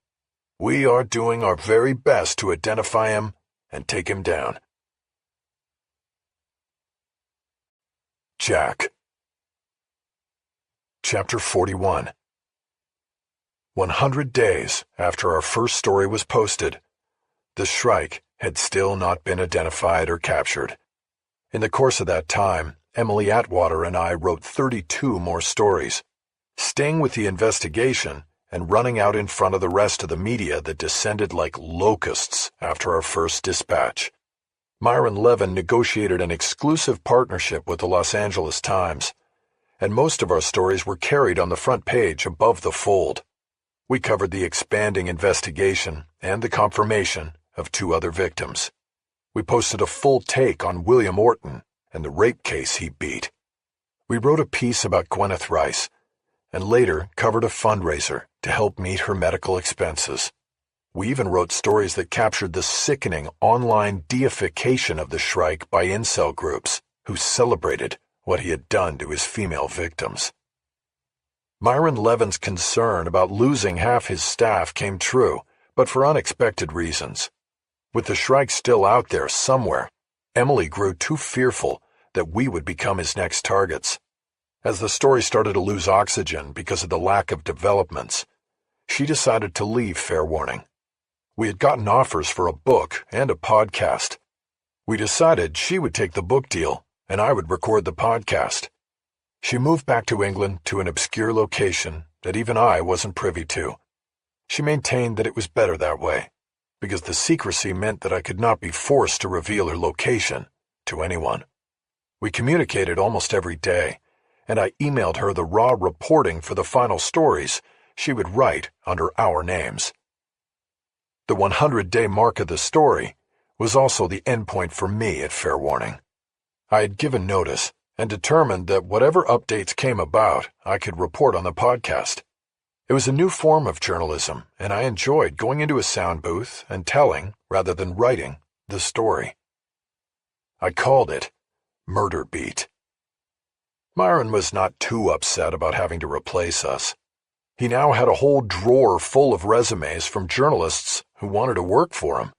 We are doing our very best to identify him and take him down." Jack. Chapter 41. 100 days after our first story was posted, the Shrike had still not been identified or captured. In the course of that time, Emily Atwater and I wrote 32 more stories, staying with the investigation and running out in front of the rest of the media that descended like locusts after our first dispatch. Myron Levin negotiated an exclusive partnership with the Los Angeles Times, and most of our stories were carried on the front page above the fold. We covered the expanding investigation and the confirmation of 2 other victims. We posted a full take on William Orton and the rape case he beat. We wrote a piece about Gwyneth Rice, and later covered a fundraiser to help meet her medical expenses. We even wrote stories that captured the sickening online deification of the Shrike by incel groups who celebrated what he had done to his female victims. Myron Levin's concern about losing half his staff came true, but for unexpected reasons. With the Shrike still out there somewhere, Emily grew too fearful that we would become his next targets. As the story started to lose oxygen because of the lack of developments, she decided to leave Fair Warning. We had gotten offers for a book and a podcast. We decided she would take the book deal and I would record the podcast. She moved back to England to an obscure location that even I wasn't privy to. She maintained that it was better that way, because the secrecy meant that I could not be forced to reveal her location to anyone. We communicated almost every day, and I emailed her the raw reporting for the final stories she would write under our names. The 100-day mark of the story was also the endpoint for me at Fair Warning. I had given notice and determined that whatever updates came about, I could report on the podcast. It was a new form of journalism, and I enjoyed going into a sound booth and telling, rather than writing, the story. I called it Murder Beat. Myron was not too upset about having to replace us. He now had a whole drawer full of resumes from journalists who wanted to work for him.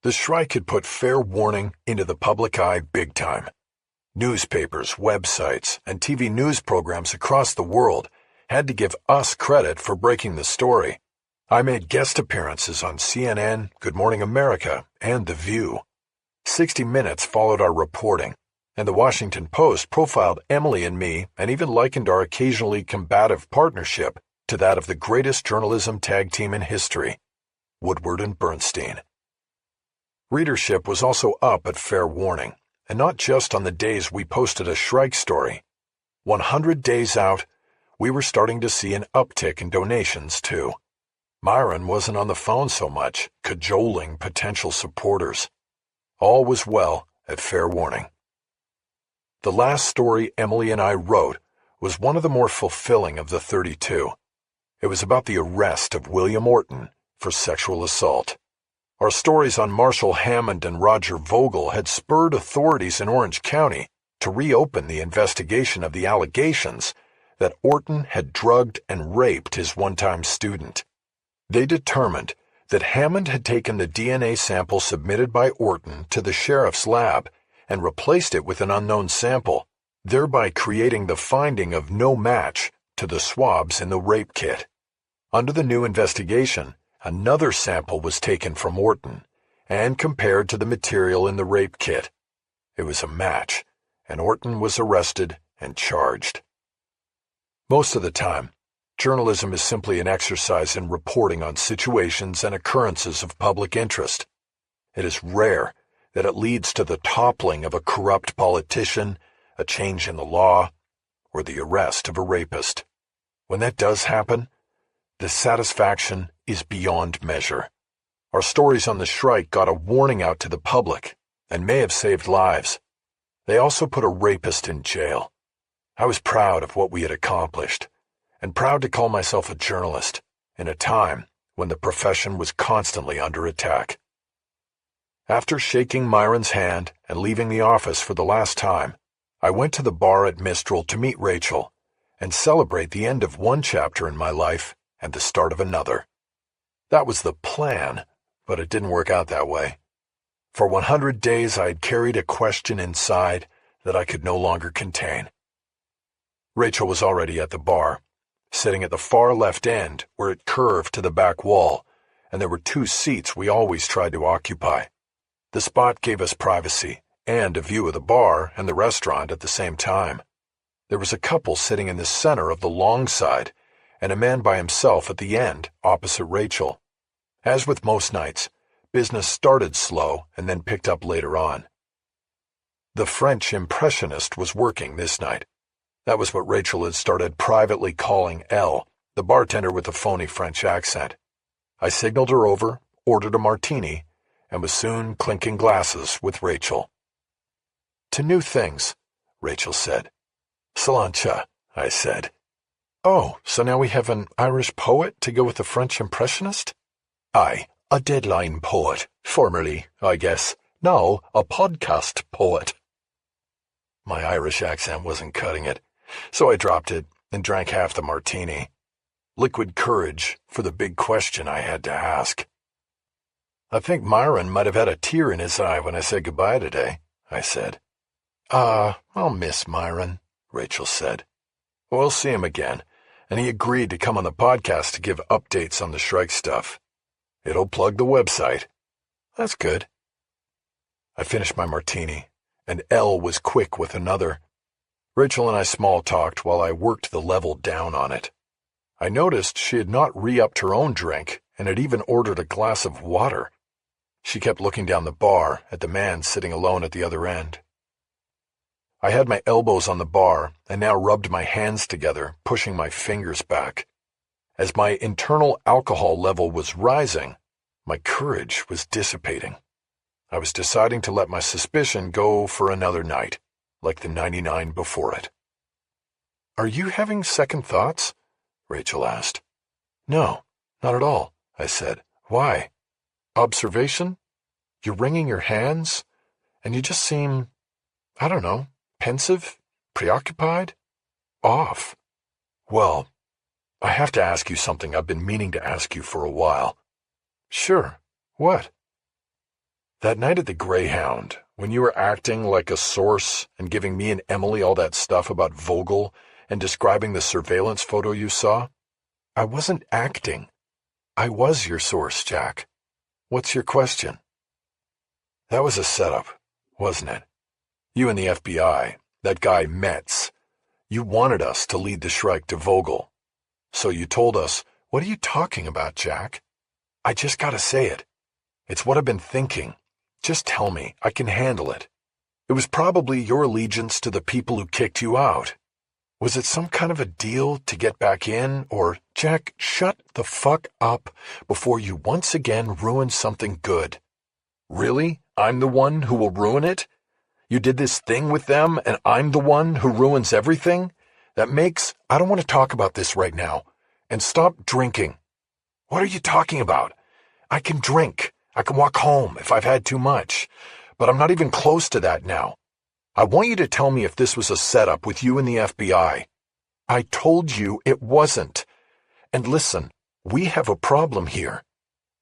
The Shrike had put Fair Warning into the public eye big time. Newspapers, websites, and TV news programs across the world had to give us credit for breaking the story. I made guest appearances on CNN, Good Morning America, and The View. 60 Minutes followed our reporting, and The Washington Post profiled Emily and me and even likened our occasionally combative partnership to that of the greatest journalism tag team in history, Woodward and Bernstein. Readership was also up at Fair Warning, and not just on the days we posted a Shrike story. 100 days out, we were starting to see an uptick in donations, too. Myron wasn't on the phone so much, cajoling potential supporters. All was well at Fair Warning. The last story Emily and I wrote was one of the more fulfilling of the 32. It was about the arrest of William Orton for sexual assault. Our stories on Marshall Hammond and Roger Vogel had spurred authorities in Orange County to reopen the investigation of the allegations that Orton had drugged and raped his one-time student. They determined that Hammond had taken the DNA sample submitted by Orton to the sheriff's lab and replaced it with an unknown sample, thereby creating the finding of no match to the swabs in the rape kit. Under the new investigation, another sample was taken from Orton and compared to the material in the rape kit. It was a match, and Orton was arrested and charged. Most of the time, journalism is simply an exercise in reporting on situations and occurrences of public interest. It is rare that it leads to the toppling of a corrupt politician, a change in the law, or the arrest of a rapist. When that does happen, the satisfaction is beyond measure. Our stories on the Shrike got a warning out to the public and may have saved lives. They also put a rapist in jail. I was proud of what we had accomplished, and proud to call myself a journalist in a time when the profession was constantly under attack. After shaking Myron's hand and leaving the office for the last time, I went to the bar at Mistral to meet Rachel and celebrate the end of one chapter in my life and the start of another. That was the plan, but it didn't work out that way. For 100 days I had carried a question inside that I could no longer contain. Rachel was already at the bar, sitting at the far left end where it curved to the back wall, and there were 2 seats we always tried to occupy. The spot gave us privacy and a view of the bar and the restaurant at the same time. There was a couple sitting in the center of the long side, and a man by himself at the end, opposite Rachel. As with most nights, business started slow and then picked up later on. The French impressionist was working this night. That was what Rachel had started privately calling Elle, the bartender with the phony French accent. I signaled her over, ordered a martini, and was soon clinking glasses with Rachel. "To new things," Rachel said. "Salancha," I said. "Oh, so now we have an Irish poet to go with the French impressionist?" "Aye, a deadline poet, formerly, I guess. Now a podcast poet." My Irish accent wasn't cutting it, so I dropped it and drank half the martini. Liquid courage for the big question I had to ask. "I think Myron might have had a tear in his eye when I said goodbye today," I said. I'll miss Myron," Rachel said. "We'll see him again, and he agreed to come on the podcast to give updates on the Shrike stuff. It'll plug the website." "That's good." I finished my martini, and Elle was quick with another. Rachel and I small-talked while I worked the level down on it. I noticed she had not re-upped her own drink and had even ordered a glass of water. She kept looking down the bar at the man sitting alone at the other end. I had my elbows on the bar and now rubbed my hands together, pushing my fingers back. As my internal alcohol level was rising, my courage was dissipating. I was deciding to let my suspicion go for another night, like the 99 before it. "Are you having second thoughts?" Rachel asked. "No, not at all," I said. "Why?" "Observation? You're wringing your hands, and you just seem, I don't know, pensive, preoccupied, off. Well, I have to ask you something I've been meaning to ask you for a while." "Sure. What?" "That night at the Greyhound, when you were acting like a source and giving me and Emily all that stuff about Vogel and describing the surveillance photo you saw, I wasn't acting. I was your source, Jack. What's your question?" "That was a setup, wasn't it? You and the FBI, that guy Metz. You wanted us to lead the Shrike to Vogel. So you told us, 'What are you talking about, Jack?' I just gotta say it. It's what I've been thinking. Just tell me. I can handle it. It was probably your allegiance to the people who kicked you out. Was it some kind of a deal to get back in, or, Jack, shut the fuck up before you once again ruin something good. Really? I'm the one who will ruin it? You did this thing with them, and I'm the one who ruins everything? That makes... I don't want to talk about this right now. And stop drinking. What are you talking about? I can drink. I can walk home if I've had too much. But I'm not even close to that now. I want you to tell me if this was a setup with you and the FBI. I told you it wasn't. And listen, we have a problem here.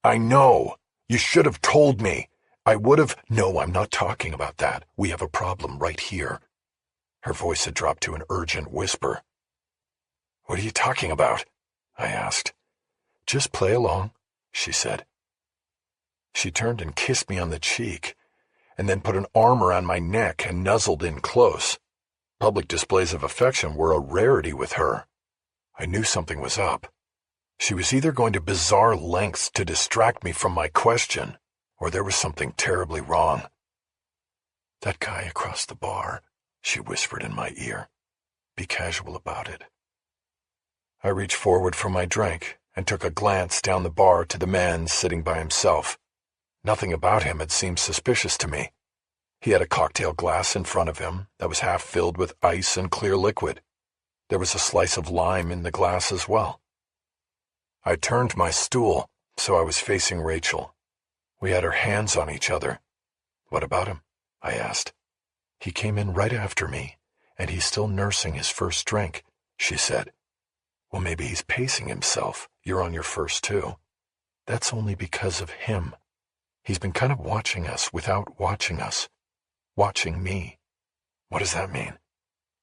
I know. You should have told me. I would have... No, I'm not talking about that. We have a problem right here." Her voice had dropped to an urgent whisper. "What are you talking about?" I asked. "Just play along," she said. She turned and kissed me on the cheek, and then put an arm around my neck and nuzzled in close. Public displays of affection were a rarity with her. I knew something was up. She was either going to bizarre lengths to distract me from my question, or there was something terribly wrong. "That guy across the bar," she whispered in my ear. "Be casual about it." I reached forward for my drink and took a glance down the bar to the man sitting by himself. Nothing about him had seemed suspicious to me. He had a cocktail glass in front of him that was half filled with ice and clear liquid. There was a slice of lime in the glass as well. I turned my stool so I was facing Rachel. We had our hands on each other. "What about him?" I asked. "He came in right after me, and he's still nursing his first drink," she said. "Well, maybe he's pacing himself. You're on your first too." "That's only because of him. He's been kind of watching us without watching us. Watching me." "What does that mean?"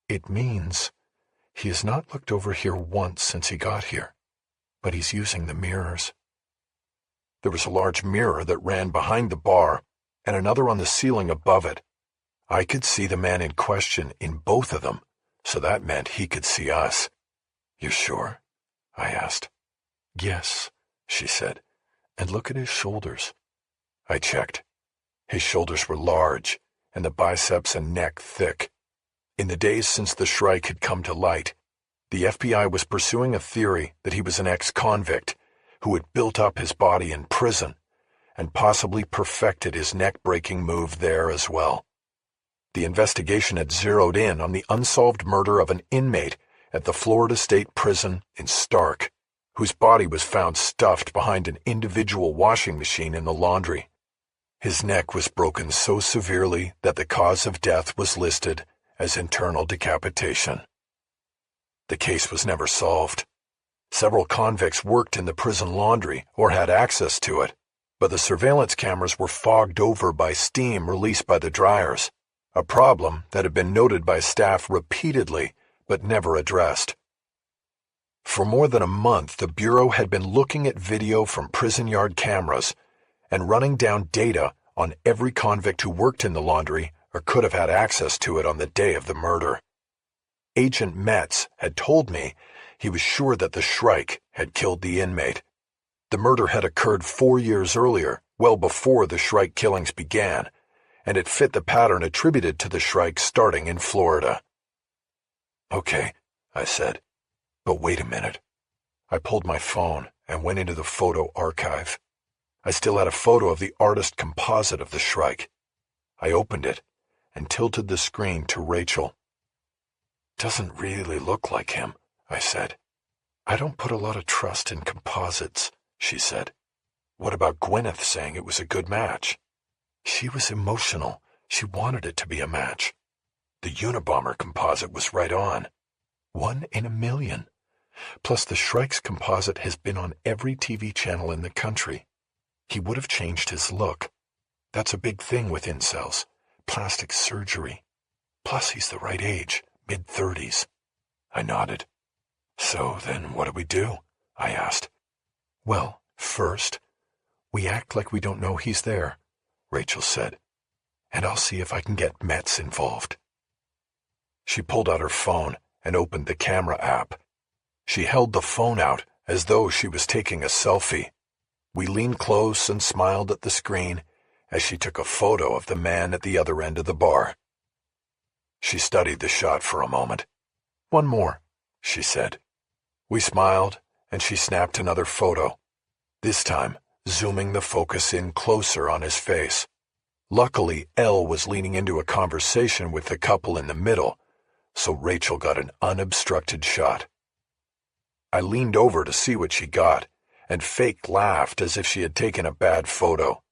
"It means He has not looked over here once since he got here, but he's using the mirrors. There was a large mirror that ran behind the bar and another on the ceiling above it. I could see the man in question in both of them, so that meant he could see us. "You sure?" I asked. "Yes," she said, "and look at his shoulders." I checked. His shoulders were large, and the biceps and neck thick. In the days since the Shrike had come to light, the FBI was pursuing a theory that he was an ex-convict who had built up his body in prison and possibly perfected his neck-breaking move there as well. The investigation had zeroed in on the unsolved murder of an inmate at the Florida State Prison in Stark, whose body was found stuffed behind an individual washing machine in the laundry. His neck was broken so severely that the cause of death was listed as internal decapitation. The case was never solved. Several convicts worked in the prison laundry or had access to it, but the surveillance cameras were fogged over by steam released by the dryers, a problem that had been noted by staff repeatedly but never addressed. For more than a month, the Bureau had been looking at video from prison yard cameras and running down data on every convict who worked in the laundry or could have had access to it on the day of the murder. Agent Metz had told me he was sure that the Shrike had killed the inmate. The murder had occurred 4 years earlier, well before the Shrike killings began, and it fit the pattern attributed to the Shrike starting in Florida. "Okay," I said, "but wait a minute." I pulled my phone and went into the photo archive. I still had a photo of the artist composite of the Shrike. I opened it and tilted the screen to Rachel. "Doesn't really look like him," I said. "I don't put a lot of trust in composites," she said. "What about Gwyneth saying it was a good match?" "She was emotional. She wanted it to be a match. The Unabomber composite was right on. 1 in a million. Plus the Shrike's composite has been on every TV channel in the country. He would have changed his look. That's a big thing with incels. Plastic surgery. Plus he's the right age, mid-30s. I nodded. "So then what do we do?" I asked. "Well, first, we act like we don't know he's there," Rachel said. "And I'll see if I can get Metz involved." She pulled out her phone and opened the camera app. She held the phone out as though she was taking a selfie. We leaned close and smiled at the screen as she took a photo of the man at the other end of the bar. She studied the shot for a moment. "One more," she said. We smiled, and she snapped another photo, this time zooming the focus in closer on his face. Luckily, Elle was leaning into a conversation with the couple in the middle, so Rachel got an unobstructed shot. I leaned over to see what she got, and fake laughed as if she had taken a bad photo.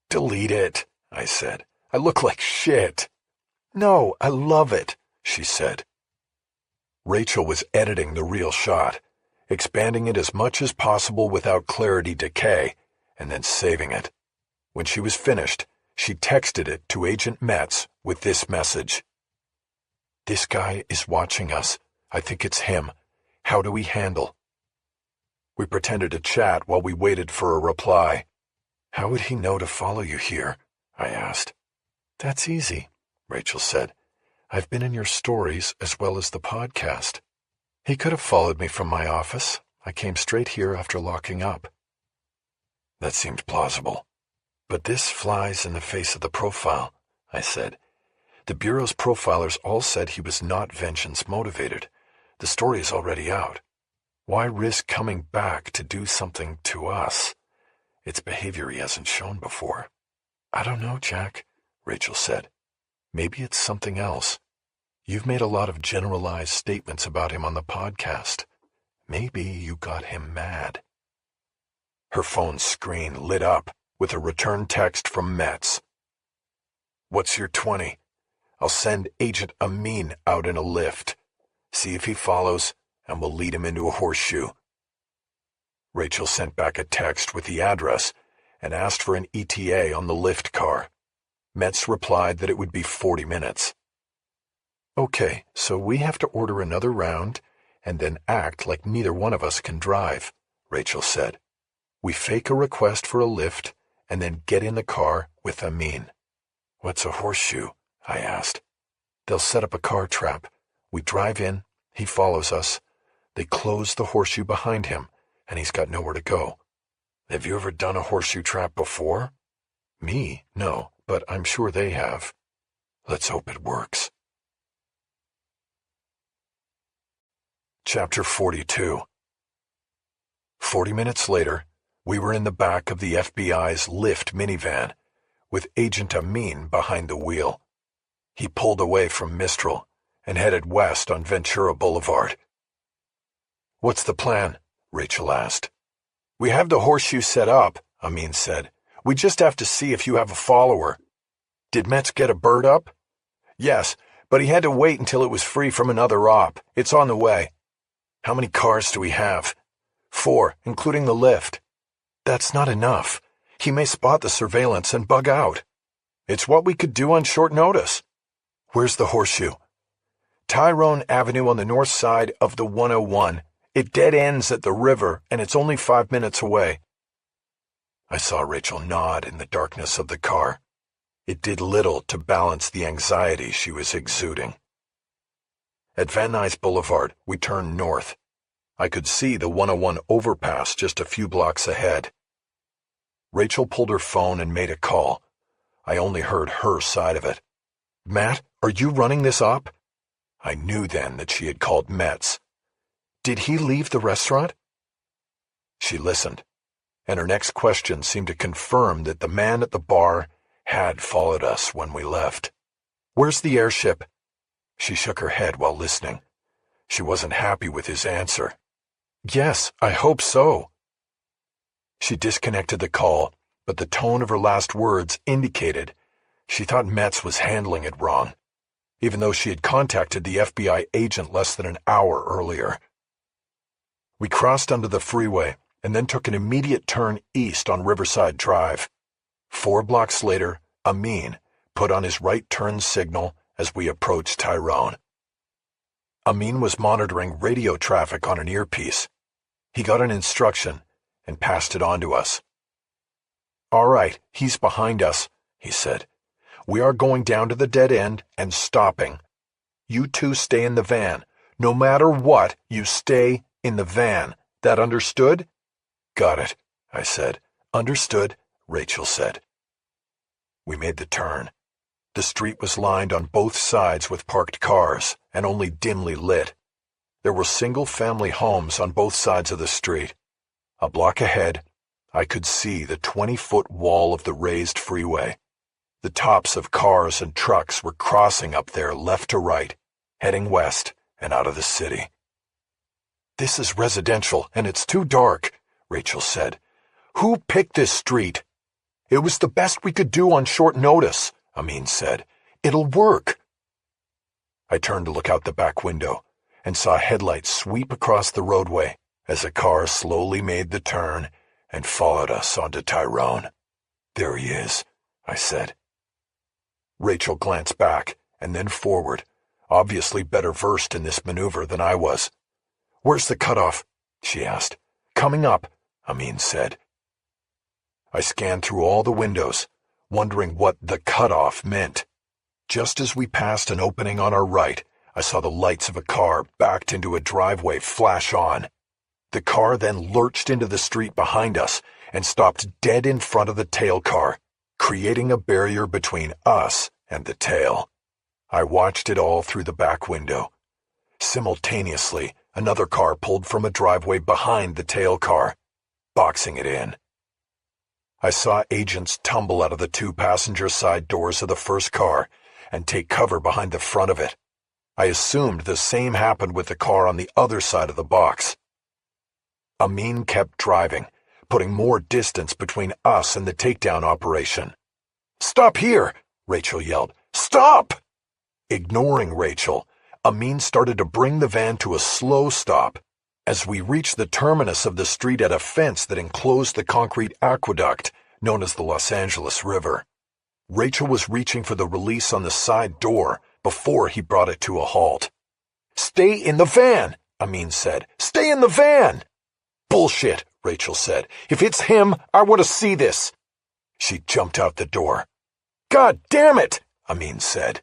"Delete it," I said. "I look like shit." "No, I love it," she said. Rachel was editing the real shot, expanding it as much as possible without clarity decay, and then saving it. When she was finished, she texted it to Agent Metz with this message. "This guy is watching us. I think it's him. How do we handle?" We pretended to chat while we waited for a reply. "How would he know to follow you here?" I asked. "That's easy," Rachel said. "I've been in your stories as well as the podcast. He could have followed me from my office. I came straight here after locking up." That seemed plausible. "But this flies in the face of the profile," I said. "The Bureau's profilers all said he was not vengeance motivated. The story is already out. Why risk coming back to do something to us? It's behavior he hasn't shown before." "I don't know, Jack," Rachel said. "Maybe it's something else. You've made a lot of generalized statements about him on the podcast. Maybe you got him mad." Her phone screen lit up with a return text from Metz. "What's your 20? I'll send Agent Amin out in a lift. See if he follows, and we'll lead him into a horseshoe." Rachel sent back a text with the address and asked for an ETA on the lift car. Metz replied that it would be 40 minutes. "Okay, so we have to order another round, and then act like neither one of us can drive, Rachel said. We fake a request for a lift and then get in the car with Amin. What's a horseshoe? I asked. They'll set up a car trap. We drive in, he follows us. They close the horseshoe behind him, and he's got nowhere to go. Have you ever done a horseshoe trap before? Me? No, but I'm sure they have. Let's hope it works. Chapter 42. 40 minutes later, we were in the back of the FBI's Lyft minivan, with Agent Amin behind the wheel. He pulled away from Mistral and headed west on Ventura Boulevard. What's the plan? Rachel asked. We have the horseshoe set up, Amin said. We just have to see if you have a follower. Did Metz get a bird up? Yes, but he had to wait until it was free from another op. It's on the way. How many cars do we have? 4, including the lift. That's not enough. He may spot the surveillance and bug out. It's what we could do on short notice. Where's the horseshoe? Tyrone Avenue on the north side of the 101. It dead ends at the river, and it's only 5 minutes away. I saw Rachel nod in the darkness of the car. It did little to balance the anxiety she was exuding. At Van Nuys Boulevard, we turned north. I could see the 101 overpass just a few blocks ahead. Rachel pulled her phone and made a call. I only heard her side of it. Matt, are you running this op? I knew then that she had called Metz. Did he leave the restaurant? She listened, and her next question seemed to confirm that the man at the bar had followed us when we left. Where's the airship? She shook her head while listening. She wasn't happy with his answer. Yes, I hope so. She disconnected the call, but the tone of her last words indicated she thought Metz was handling it wrong, even though she had contacted the FBI agent less than an hour earlier. We crossed under the freeway and then took an immediate turn east on Riverside Drive. 4 blocks later, Amin put on his right turn signal as we approached Tyrone. Amin was monitoring radio traffic on an earpiece. He got an instruction and passed it on to us. All right, he's behind us, he said. We are going down to the dead end and stopping. You two stay in the van. No matter what, you stay in the van. That understood? Got it, I said. Understood, Rachel said. We made the turn. The street was lined on both sides with parked cars and only dimly lit. There were single-family homes on both sides of the street. A block ahead, I could see the 20-foot wall of the raised freeway. The tops of cars and trucks were crossing up there left to right, heading west and out of the city. This is residential, and it's too dark, Rachel said. Who picked this street? It was the best we could do on short notice, Amin said. It'll work. I turned to look out the back window and saw headlights sweep across the roadway as a car slowly made the turn and followed us onto Tyrone. There he is, I said. Rachel glanced back and then forward, obviously better versed in this maneuver than I was. Where's the cutoff? She asked. Coming up, Amin said. I scanned through all the windows, wondering what the cutoff meant. Just as we passed an opening on our right, I saw the lights of a car backed into a driveway flash on. The car then lurched into the street behind us and stopped dead in front of the tail car, creating a barrier between us and the tail. I watched it all through the back window. Simultaneously, another car pulled from a driveway behind the tail car, boxing it in. I saw agents tumble out of the 2 passenger side doors of the first car and take cover behind the front of it. I assumed the same happened with the car on the other side of the box. Amin kept driving, putting more distance between us and the takedown operation. Stop here, Rachel yelled. Stop! Ignoring Rachel, Amin started to bring the van to a slow stop. As we reached the terminus of the street at a fence that enclosed the concrete aqueduct known as the Los Angeles River, Rachel was reaching for the release on the side door before he brought it to a halt. Stay in the van, Amin said. "Stay in the van!" "Bullshit," Rachel said. "If it's him, I want to see this." She jumped out the door. "God damn it," Amin said.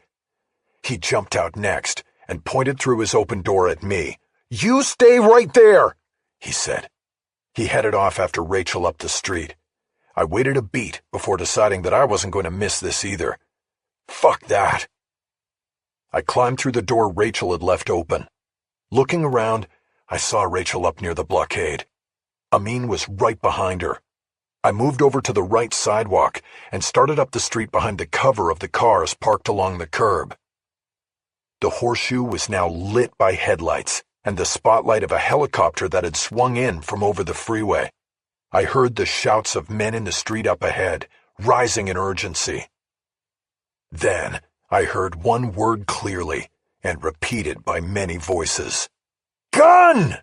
He jumped out next and pointed through his open door at me. "You stay right there," he said. He headed off after Rachel up the street. I waited a beat before deciding that I wasn't going to miss this either. Fuck that. I climbed through the door Rachel had left open. Looking around, I saw Rachel up near the blockade. Amin was right behind her. I moved over to the right sidewalk and started up the street behind the cover of the cars parked along the curb. The horseshoe was now lit by headlights and the spotlight of a helicopter that had swung in from over the freeway. I heard the shouts of men in the street up ahead, rising in urgency. Then I heard one word clearly and repeated by many voices. "Gun!"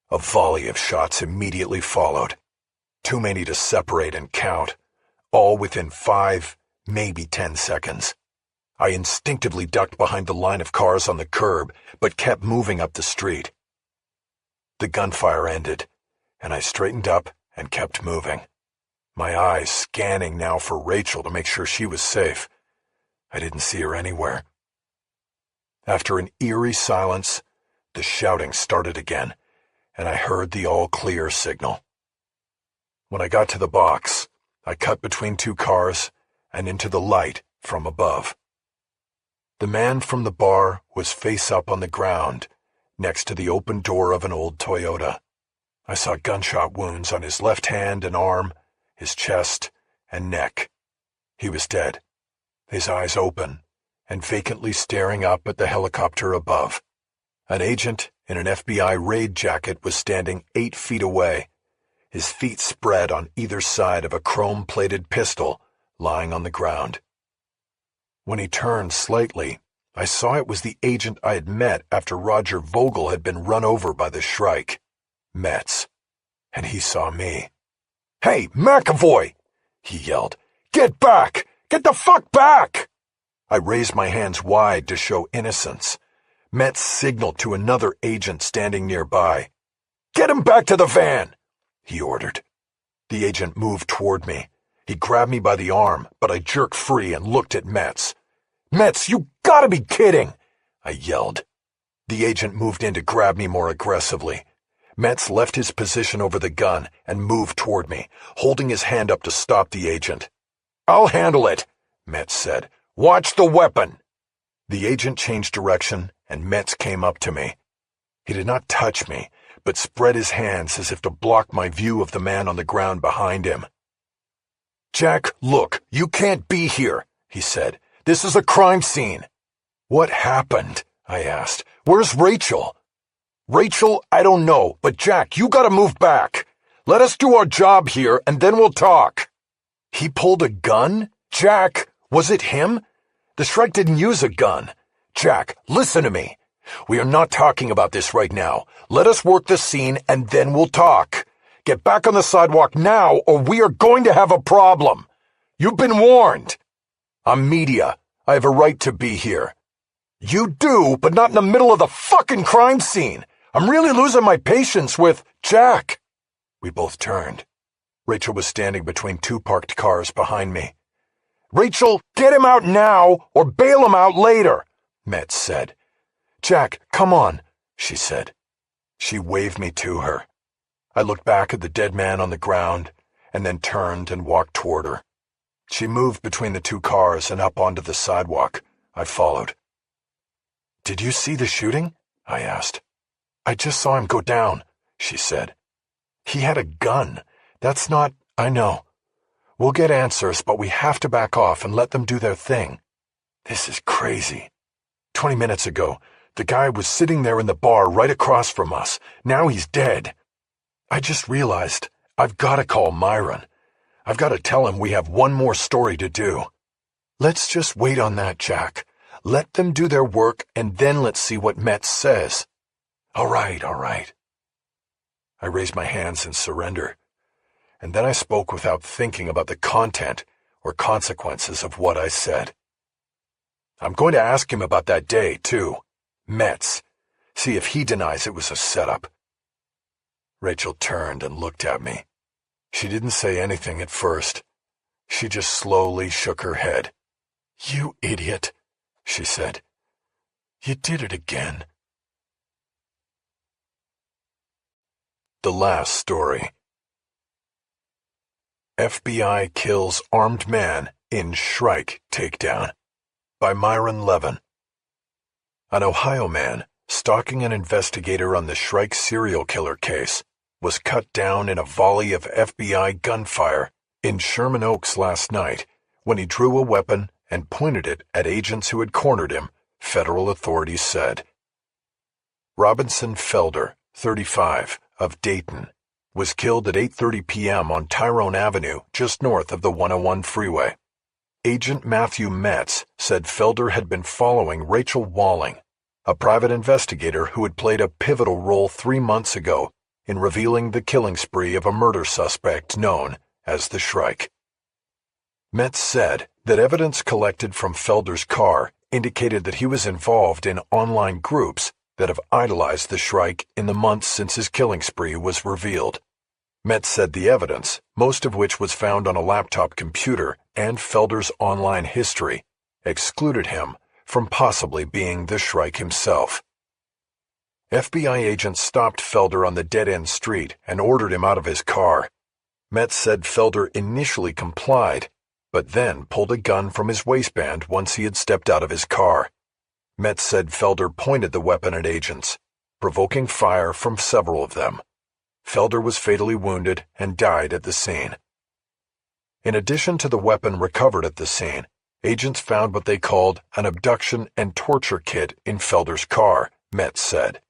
A volley of shots immediately followed. Too many to separate and count, all within 5, maybe 10 seconds. I instinctively ducked behind the line of cars on the curb, but kept moving up the street. The gunfire ended, and I straightened up and kept moving, my eyes scanning now for Rachel to make sure she was safe. I didn't see her anywhere. After an eerie silence, the shouting started again, and I heard the all-clear signal. When I got to the box, I cut between 2 cars and into the light from above. The man from the bar was face up on the ground, next to the open door of an old Toyota. I saw gunshot wounds on his left hand and arm, his chest, and neck. He was dead, his eyes open, and vacantly staring up at the helicopter above. An agent in an FBI raid jacket was standing 8 feet away, his feet spread on either side of a chrome-plated pistol lying on the ground. When he turned slightly, I saw it was the agent I had met after Roger Vogel had been run over by the Shrike, Metz, and he saw me. "Hey, McEvoy!" he yelled. "Get back! Get the fuck back!" I raised my hands wide to show innocence. Metz signaled to another agent standing nearby. "Get him back to the van!" he ordered. The agent moved toward me. He grabbed me by the arm, but I jerked free and looked at Metz. "Metz, you gotta be kidding!" I yelled. The agent moved in to grab me more aggressively. Metz left his position over the gun and moved toward me, holding his hand up to stop the agent. "I'll handle it," Metz said. "Watch the weapon." The agent changed direction, and Metz came up to me. He did not touch me, but spread his hands as if to block my view of the man on the ground behind him. "Jack, look, you can't be here," he said. "This is a crime scene." "What happened?" I asked. "Where's Rachel?" "Rachel, I don't know, but Jack, you gotta move back. Let us do our job here, and then we'll talk." "He pulled a gun? Jack, was it him? The Shrike didn't use a gun. Jack, listen to me. We are not talking about this right now. Let us work the scene, and then we'll talk. Get back on the sidewalk now, or we are going to have a problem. You've been warned. I'm media. I have a right to be here." "You do, but not in the middle of the fucking crime scene. I'm really losing my patience with Jack." We both turned. Rachel was standing between 2 parked cars behind me. "Rachel, get him out now, or bail him out later," Metz said. "Jack, come on," she said. She waved me to her. I looked back at the dead man on the ground, and then turned and walked toward her. She moved between the 2 cars and up onto the sidewalk. I followed. "Did you see the shooting?" I asked. "I just saw him go down," she said. "He had a gun. That's not—" "I know. We'll get answers, but we have to back off and let them do their thing. This is crazy. 20 minutes ago, the guy was sitting there in the bar right across from us. Now he's dead. I just realized I've got to call Myron. I've got to tell him we have one more story to do. Let's just wait on that, Jack. Let them do their work, and then let's see what Metz says." All right. I raised my hands in surrender, and then I spoke without thinking about the content or consequences of what I said. "I'm going to ask him about that day, too. Metz. See if he denies it was a setup." Rachel turned and looked at me. She didn't say anything at first. She just slowly shook her head. "You idiot," she said. "You did it again." The last story. FBI kills armed man in Shrike takedown by Myron Levin. An Ohio man, stalking an investigator on the Shrike serial killer case, was cut down in a volley of FBI gunfire in Sherman Oaks last night when he drew a weapon and pointed it at agents who had cornered him, federal authorities said. Robinson Felder, 35, of Dayton, was killed at 8:30 p.m. on Tyrone Avenue, just north of the 101 freeway. Agent Matthew Metz said Felder had been following Rachel Walling, a private investigator who had played a pivotal role 3 months ago in revealing the killing spree of a murder suspect known as the Shrike. Metz said that evidence collected from Felder's car indicated that he was involved in online groups that have idolized the Shrike in the months since his killing spree was revealed. Metz said the evidence, most of which was found on a laptop computer and Felder's online history, excluded him from possibly being the Shrike himself. FBI agents stopped Felder on the dead-end street and ordered him out of his car. Metz said Felder initially complied, but then pulled a gun from his waistband once he had stepped out of his car. Metz said Felder pointed the weapon at agents, provoking fire from several of them. Felder was fatally wounded and died at the scene. In addition to the weapon recovered at the scene, agents found what they called an abduction and torture kit in Felder's car, Metz said.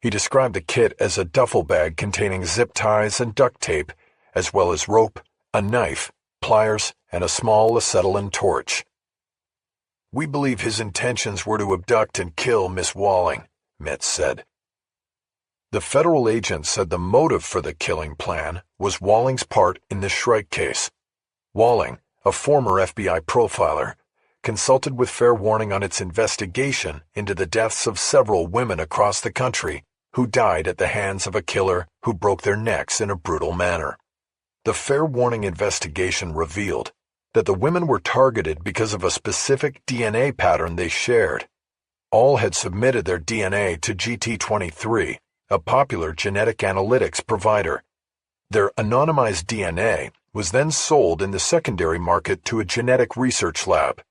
He described the kit as a duffel bag containing zip ties and duct tape, as well as rope, a knife, pliers, and a small acetylene torch. "We believe his intentions were to abduct and kill Miss Walling," Metz said. The federal agent said the motive for the killing plan was Walling's part in the Shrike case. Walling, a former FBI profiler, consulted with Fair Warning on its investigation into the deaths of several women across the country who died at the hands of a killer who broke their necks in a brutal manner. The Fair Warning investigation revealed that the women were targeted because of a specific DNA pattern they shared. All had submitted their DNA to GT23, a popular genetic analytics provider. Their anonymized DNA was then sold in the secondary market to a genetic research lab,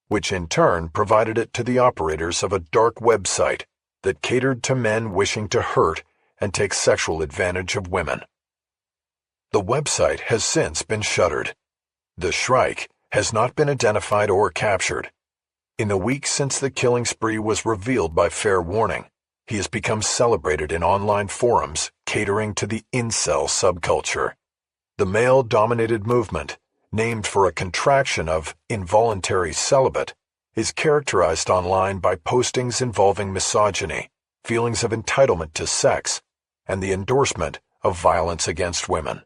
which in turn provided it to the operators of a dark website that catered to men wishing to hurt and take sexual advantage of women. The website has since been shuttered. The Shrike has not been identified or captured. In the weeks since the killing spree was revealed by Fair Warning, he has become celebrated in online forums catering to the incel subculture. The male-dominated movement, named for a contraction of involuntary celibate, is characterized online by postings involving misogyny, feelings of entitlement to sex, and the endorsement of violence against women.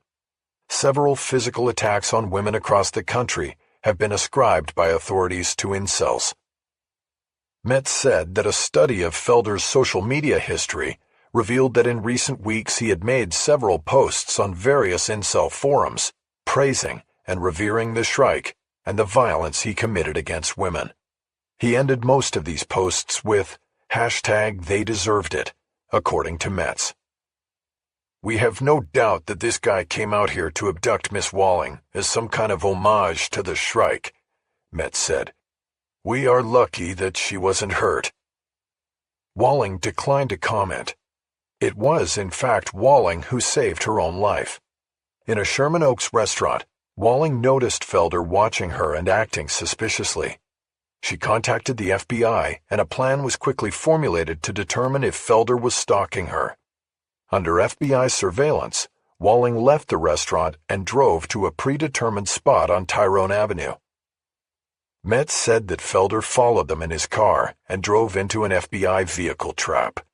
Several physical attacks on women across the country have been ascribed by authorities to incels. Metz said that a study of Felder's social media history revealed that in recent weeks he had made several posts on various incel forums, praising and revering the Shrike and the violence he committed against women. He ended most of these posts with #TheyDeservedIt, according to Metz. "We have no doubt that this guy came out here to abduct Miss Walling as some kind of homage to the Shrike," Metz said. "We are lucky that she wasn't hurt." Walling declined to comment. It was, in fact, Walling who saved her own life. In a Sherman Oaks restaurant, Walling noticed Felder watching her and acting suspiciously. She contacted the FBI, and a plan was quickly formulated to determine if Felder was stalking her. Under FBI surveillance, Walling left the restaurant and drove to a predetermined spot on Tyrone Avenue. Metz said that Felder followed them in his car and drove into an FBI vehicle trap.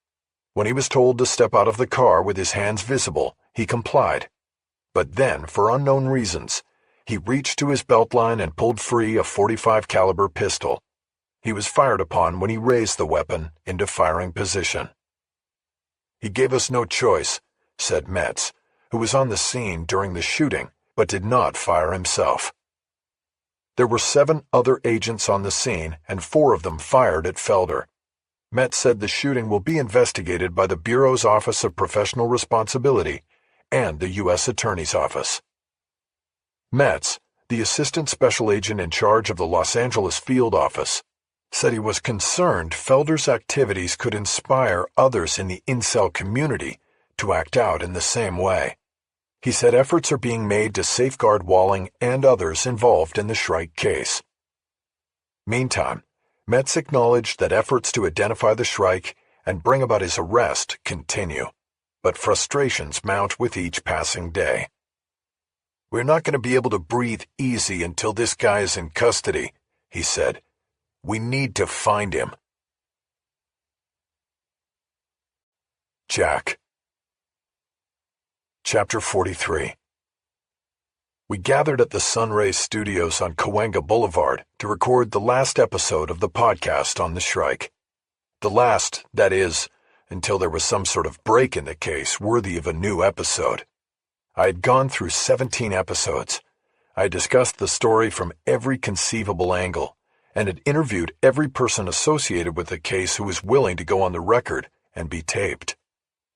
When he was told to step out of the car with his hands visible, he complied. But then, for unknown reasons, he reached to his beltline and pulled free a .45 caliber pistol. He was fired upon when he raised the weapon into firing position. He gave us no choice," said Metz, who was on the scene during the shooting but did not fire himself. There were 7 other agents on the scene, and 4 of them fired at Felder. Metz said the shooting will be investigated by the Bureau's Office of Professional Responsibility and the U.S. Attorney's Office. Metz, the assistant special agent in charge of the Los Angeles field office, said he was concerned Felder's activities could inspire others in the incel community to act out in the same way. He said efforts are being made to safeguard Walling and others involved in the Shrike case. Meantime, Metz acknowledged that efforts to identify the Shrike and bring about his arrest continue, but frustrations mount with each passing day. "We're not going to be able to breathe easy until this guy is in custody," he said. "We need to find him." Jack. Chapter 43. We gathered at the Sunray Studios on Cahuenga Boulevard to record the last episode of the podcast on the Shrike. The last, that is, until there was some sort of break in the case worthy of a new episode. I had gone through 17 episodes. I had discussed the story from every conceivable angle, and had interviewed every person associated with the case who was willing to go on the record and be taped.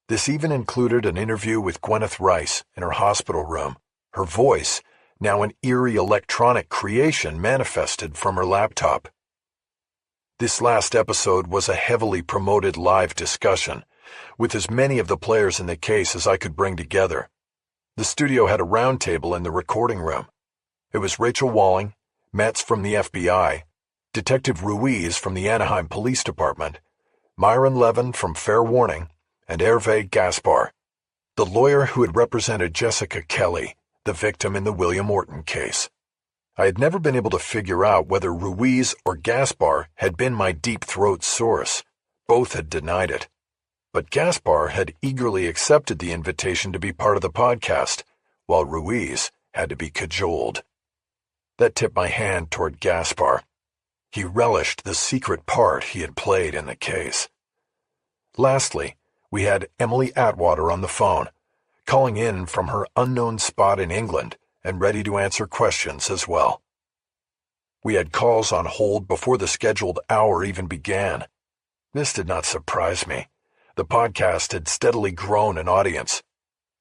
This even included an interview with Gwyneth Rice in her hospital room, her voice, now an eerie electronic creation manifested from her laptop. This last episode was a heavily promoted live discussion, with as many of the players in the case as I could bring together. The studio had a round table in the recording room. It was Rachel Walling, Metz from the FBI, Detective Ruiz from the Anaheim Police Department, Myron Levin from Fair Warning, and Hervé Gaspar, the lawyer who had represented Jessica Kelly, the victim in the William Orton case. I had never been able to figure out whether Ruiz or Gaspar had been my deep throat source. Both had denied it. But Gaspar had eagerly accepted the invitation to be part of the podcast, while Ruiz had to be cajoled. That tipped my hand toward Gaspar. He relished the secret part he had played in the case. Lastly, we had Emily Atwater on the phone, calling in from her unknown spot in England and ready to answer questions as well. We had calls on hold before the scheduled hour even began. This did not surprise me. The podcast had steadily grown in audience.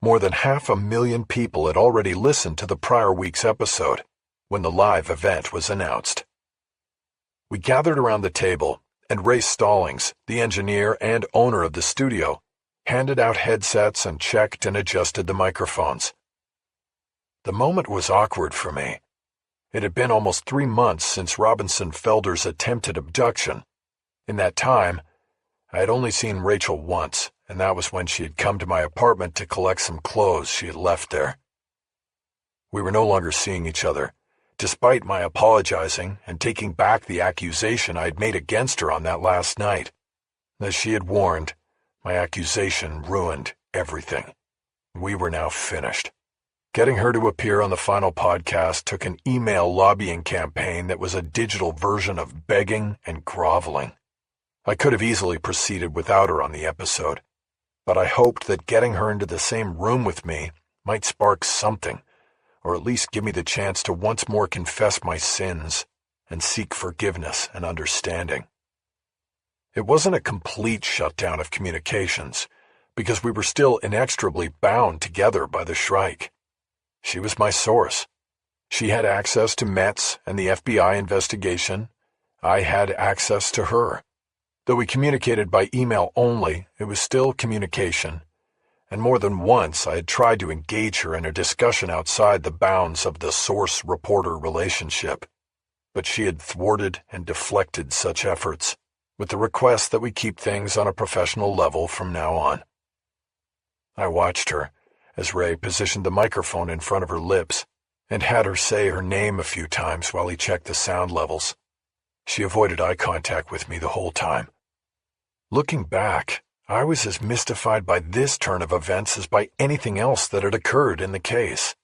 More than 500,000 people had already listened to the prior week's episode when the live event was announced. We gathered around the table, and Ray Stallings, the engineer and owner of the studio, handed out headsets and checked and adjusted the microphones. The moment was awkward for me. It had been almost 3 months since Robinson Felder's attempted abduction. In that time, I had only seen Rachel once, and that was when she had come to my apartment to collect some clothes she had left there. We were no longer seeing each other, despite my apologizing and taking back the accusation I had made against her on that last night. As she had warned, my accusation ruined everything. We were now finished. Getting her to appear on the final podcast took an email lobbying campaign that was a digital version of begging and groveling. I could have easily proceeded without her on the episode, but I hoped that getting her into the same room with me might spark something, or at least give me the chance to once more confess my sins and seek forgiveness and understanding. It wasn't a complete shutdown of communications, because we were still inextricably bound together by the Shrike. She was my source. She had access to Metz and the FBI investigation. I had access to her. Though we communicated by email only, it was still communication, and more than once I had tried to engage her in a discussion outside the bounds of the source-reporter relationship, but she had thwarted and deflected such efforts, with the request that we keep things on a professional level from now on. I watched her as Ray positioned the microphone in front of her lips and had her say her name a few times while he checked the sound levels. She avoided eye contact with me the whole time. Looking back, I was as mystified by this turn of events as by anything else that had occurred in the case.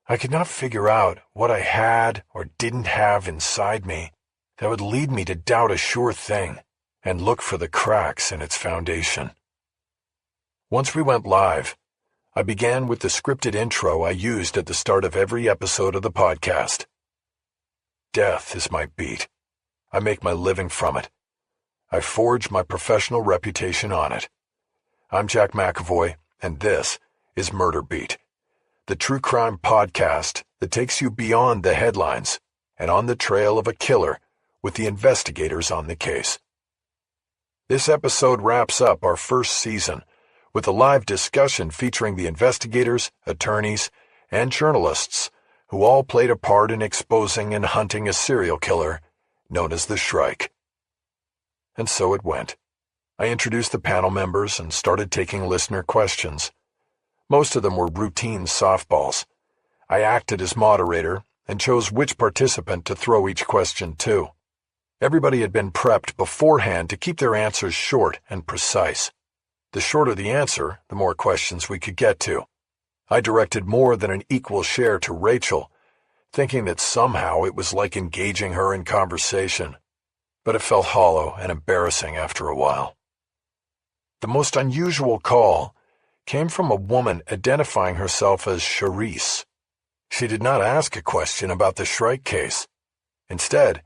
I could not figure out what I had or didn't have inside me that would lead me to doubt a sure thing and look for the cracks in its foundation. Once we went live, I began with the scripted intro I used at the start of every episode of the podcast. Death is my beat. I make my living from it. I forge my professional reputation on it. I'm Jack McEvoy, and this is Murder Beat, the true crime podcast that takes you beyond the headlines and on the trail of a killer with the investigators on the case. This episode wraps up our first season with a live discussion featuring the investigators, attorneys, and journalists who all played a part in exposing and hunting a serial killer known as the Shrike. And so it went. I introduced the panel members and started taking listener questions. Most of them were routine softballs. I acted as moderator and chose which participant to throw each question to. Everybody had been prepped beforehand to keep their answers short and precise. The shorter the answer, the more questions we could get to. I directed more than an equal share to Rachel, thinking that somehow it was like engaging her in conversation. But it felt hollow and embarrassing after a while. The most unusual call came from a woman identifying herself as Charisse. She did not ask a question about the Shrike case. Instead,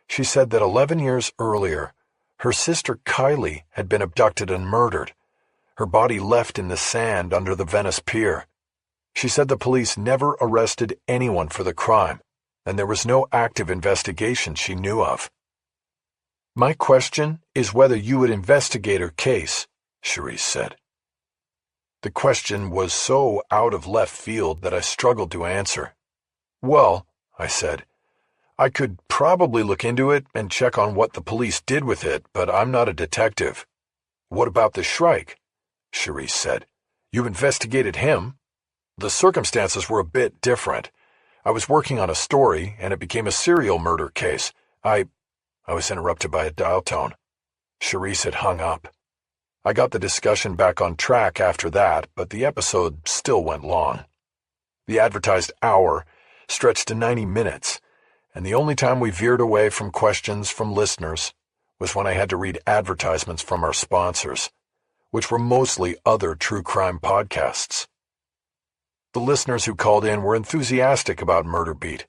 she said that 11 years earlier, her sister Kylie had been abducted and murdered, her body left in the sand under the Venice Pier. She said the police never arrested anyone for the crime, and there was no active investigation she knew of. My question is whether you would investigate her case, Charisse said. The question was so out of left field that I struggled to answer. Well, I said, I could probably look into it and check on what the police did with it, but I'm not a detective. What about the Shrike? Charisse said. You investigated him? The circumstances were a bit different. I was working on a story, and it became a serial murder case. I was interrupted by a dial tone. Charisse had hung up. I got the discussion back on track after that, but the episode still went long. The advertised hour stretched to 90 minutes, and the only time we veered away from questions from listeners was when I had to read advertisements from our sponsors, which were mostly other true crime podcasts. The listeners who called in were enthusiastic about Murder Beat,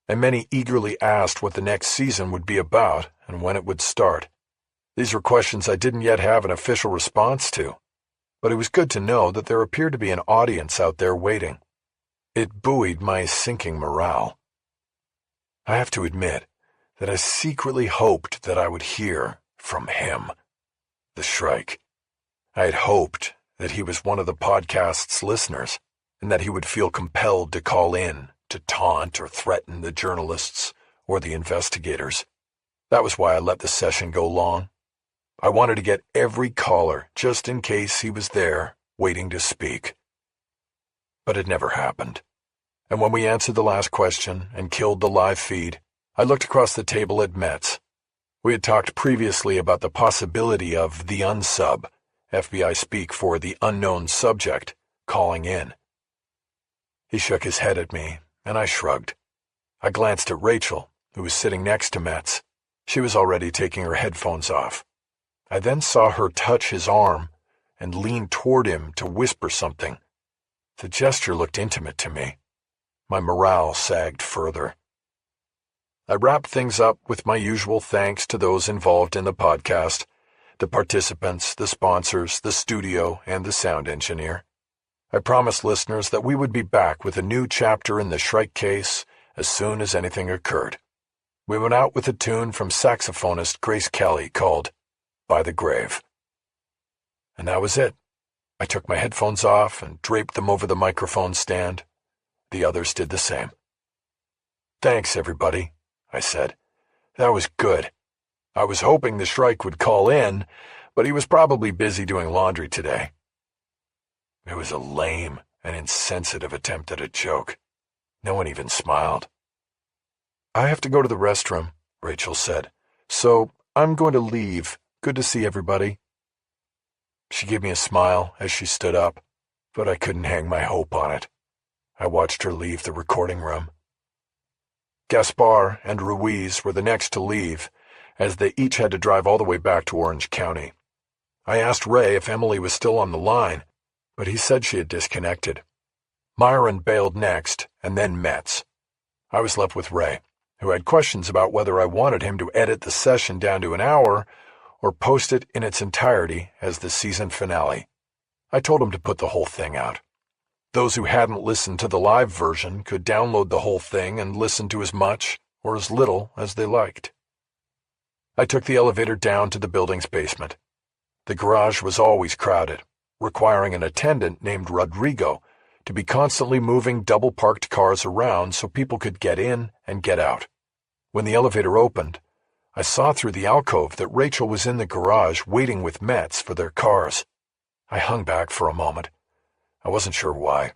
and many eagerly asked what the next season would be about and when it would start. These were questions I didn't yet have an official response to, but it was good to know that there appeared to be an audience out there waiting. It buoyed my sinking morale. I have to admit that I secretly hoped that I would hear from him, the Shrike. I had hoped that he was one of the podcast's listeners, and that he would feel compelled to call in to taunt or threaten the journalists or the investigators. That was why I let the session go long. I wanted to get every caller just in case he was there waiting to speak. But it never happened. And when we answered the last question and killed the live feed, I looked across the table at Metz. We had talked previously about the possibility of the unsub, FBI speak for the unknown subject, calling in. He shook his head at me, and I shrugged. I glanced at Rachel, who was sitting next to Metz. She was already taking her headphones off. I then saw her touch his arm and lean toward him to whisper something. The gesture looked intimate to me. My morale sagged further. I wrapped things up with my usual thanks to those involved in the podcast, the participants, the sponsors, the studio, and the sound engineer. I promised listeners that we would be back with a new chapter in the Shrike case as soon as anything occurred. We went out with a tune from saxophonist Grace Kelly called By the Grave. And that was it. I took my headphones off and draped them over the microphone stand. The others did the same. Thanks, everybody, I said. That was good. I was hoping the Shrike would call in, but he was probably busy doing laundry today. It was a lame and insensitive attempt at a joke. No one even smiled. I have to go to the restroom, Rachel said, so I'm going to leave. Good to see everybody. She gave me a smile as she stood up, but I couldn't hang my hope on it. I watched her leave the recording room. Gaspar and Ruiz were the next to leave, as they each had to drive all the way back to Orange County. I asked Ray if Emily was still on the line, but he said she had disconnected. Myron bailed next, and then Metz. I was left with Ray, who had questions about whether I wanted him to edit the session down to an hour or post it in its entirety as the season finale. I told him to put the whole thing out. Those who hadn't listened to the live version could download the whole thing and listen to as much or as little as they liked. I took the elevator down to the building's basement. The garage was always crowded, requiring an attendant named Rodrigo to be constantly moving double-parked cars around so people could get in and get out. When the elevator opened, I saw through the alcove that Rachel was in the garage waiting with Metz for their cars. I hung back for a moment. I wasn't sure why.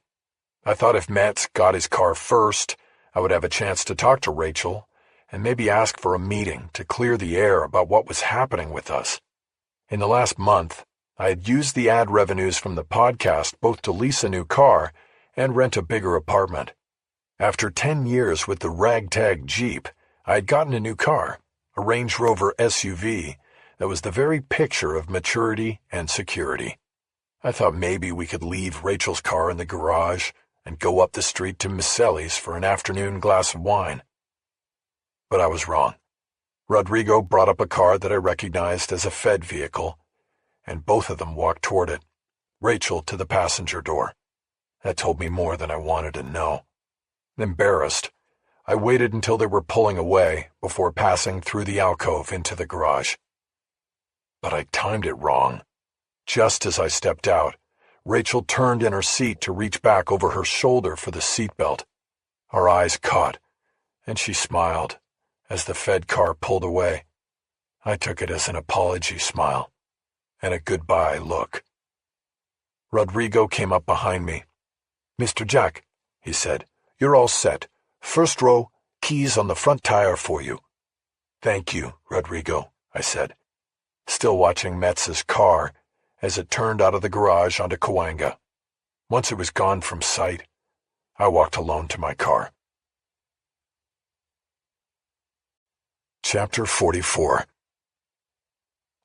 I thought if Metz got his car first, I would have a chance to talk to Rachel and maybe ask for a meeting to clear the air about what was happening with us. In the last month, I had used the ad revenues from the podcast both to lease a new car and rent a bigger apartment. After 10 years with the ragtag Jeep, I had gotten a new car, a Range Rover SUV that was the very picture of maturity and security. I thought maybe we could leave Rachel's car in the garage and go up the street to Misselli's for an afternoon glass of wine. But I was wrong. Rodrigo brought up a car that I recognized as a Fed vehicle, and both of them walked toward it, Rachel to the passenger door. That told me more than I wanted to know. Embarrassed, I waited until they were pulling away before passing through the alcove into the garage. But I timed it wrong. Just as I stepped out, Rachel turned in her seat to reach back over her shoulder for the seatbelt. Our eyes caught, and she smiled as the Fed car pulled away. I took it as an apology smile and a goodbye look. Rodrigo came up behind me. "Mr. Jack," he said, "you're all set. First row, keys on the front tire for you." "Thank you, Rodrigo," I said, still watching Metz's car as it turned out of the garage onto Cahuenga. Once it was gone from sight, I walked alone to my car. Chapter 44.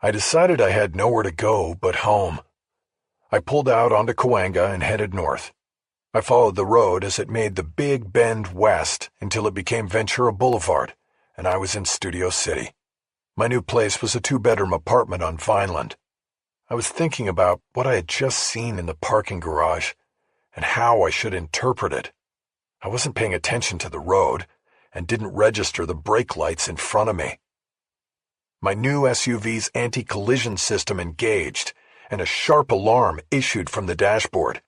I decided I had nowhere to go but home. I pulled out onto Cahuenga and headed north. I followed the road as it made the big bend west until it became Ventura Boulevard, and I was in Studio City. My new place was a 2-bedroom apartment on Vineland. I was thinking about what I had just seen in the parking garage and how I should interpret it. I wasn't paying attention to the road and didn't register the brake lights in front of me. My new SUV's anti-collision system engaged, and a sharp alarm issued from the dashboard.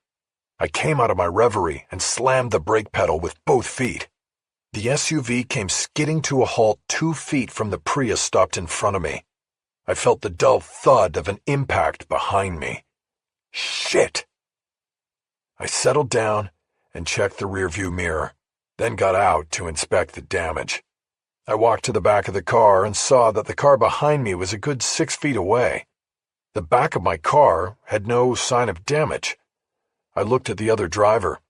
I came out of my reverie and slammed the brake pedal with both feet. The SUV came skidding to a halt 2 feet from the Prius stopped in front of me. I felt the dull thud of an impact behind me. Shit! I settled down and checked the rearview mirror, then got out to inspect the damage. I walked to the back of the car and saw that the car behind me was a good 6 feet away. The back of my car had no sign of damage. I looked at the other driver.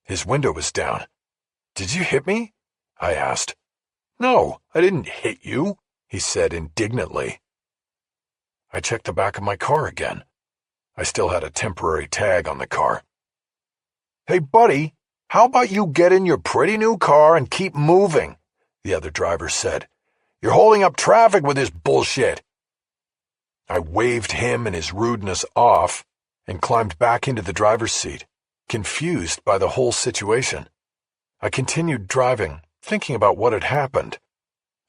His window was down. "Did you hit me?" I asked. "No, I didn't hit you," he said indignantly. I checked the back of my car again. I still had a temporary tag on the car. "Hey, buddy, how about you get in your pretty new car and keep moving?" the other driver said. "You're holding up traffic with this bullshit." I waved him and his rudeness off and climbed back into the driver's seat, confused by the whole situation. I continued driving, thinking about what had happened.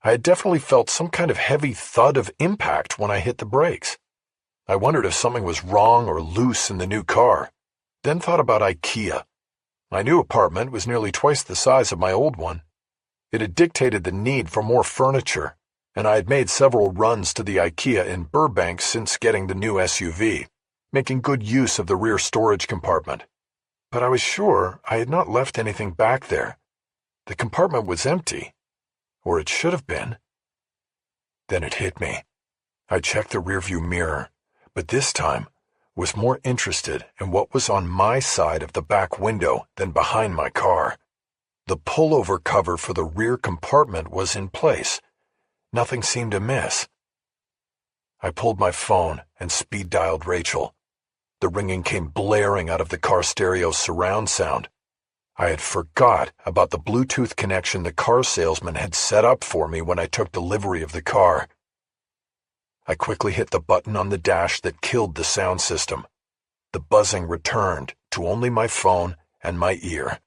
I had definitely felt some kind of heavy thud of impact when I hit the brakes. I wondered if something was wrong or loose in the new car, then thought about IKEA. My new apartment was nearly twice the size of my old one. It had dictated the need for more furniture, and I had made several runs to the IKEA in Burbank since getting the new SUV, making good use of the rear storage compartment. But I was sure I had not left anything back there. The compartment was empty, or it should have been. Then it hit me. I checked the rearview mirror, but this time was more interested in what was on my side of the back window than behind my car. The pullover cover for the rear compartment was in place. Nothing seemed amiss. I pulled my phone and speed-dialed Rachel. The ringing came blaring out of the car stereo's surround sound. I had forgot about the Bluetooth connection the car salesman had set up for me when I took delivery of the car. I quickly hit the button on the dash that killed the sound system. The buzzing returned to only my phone and my ear.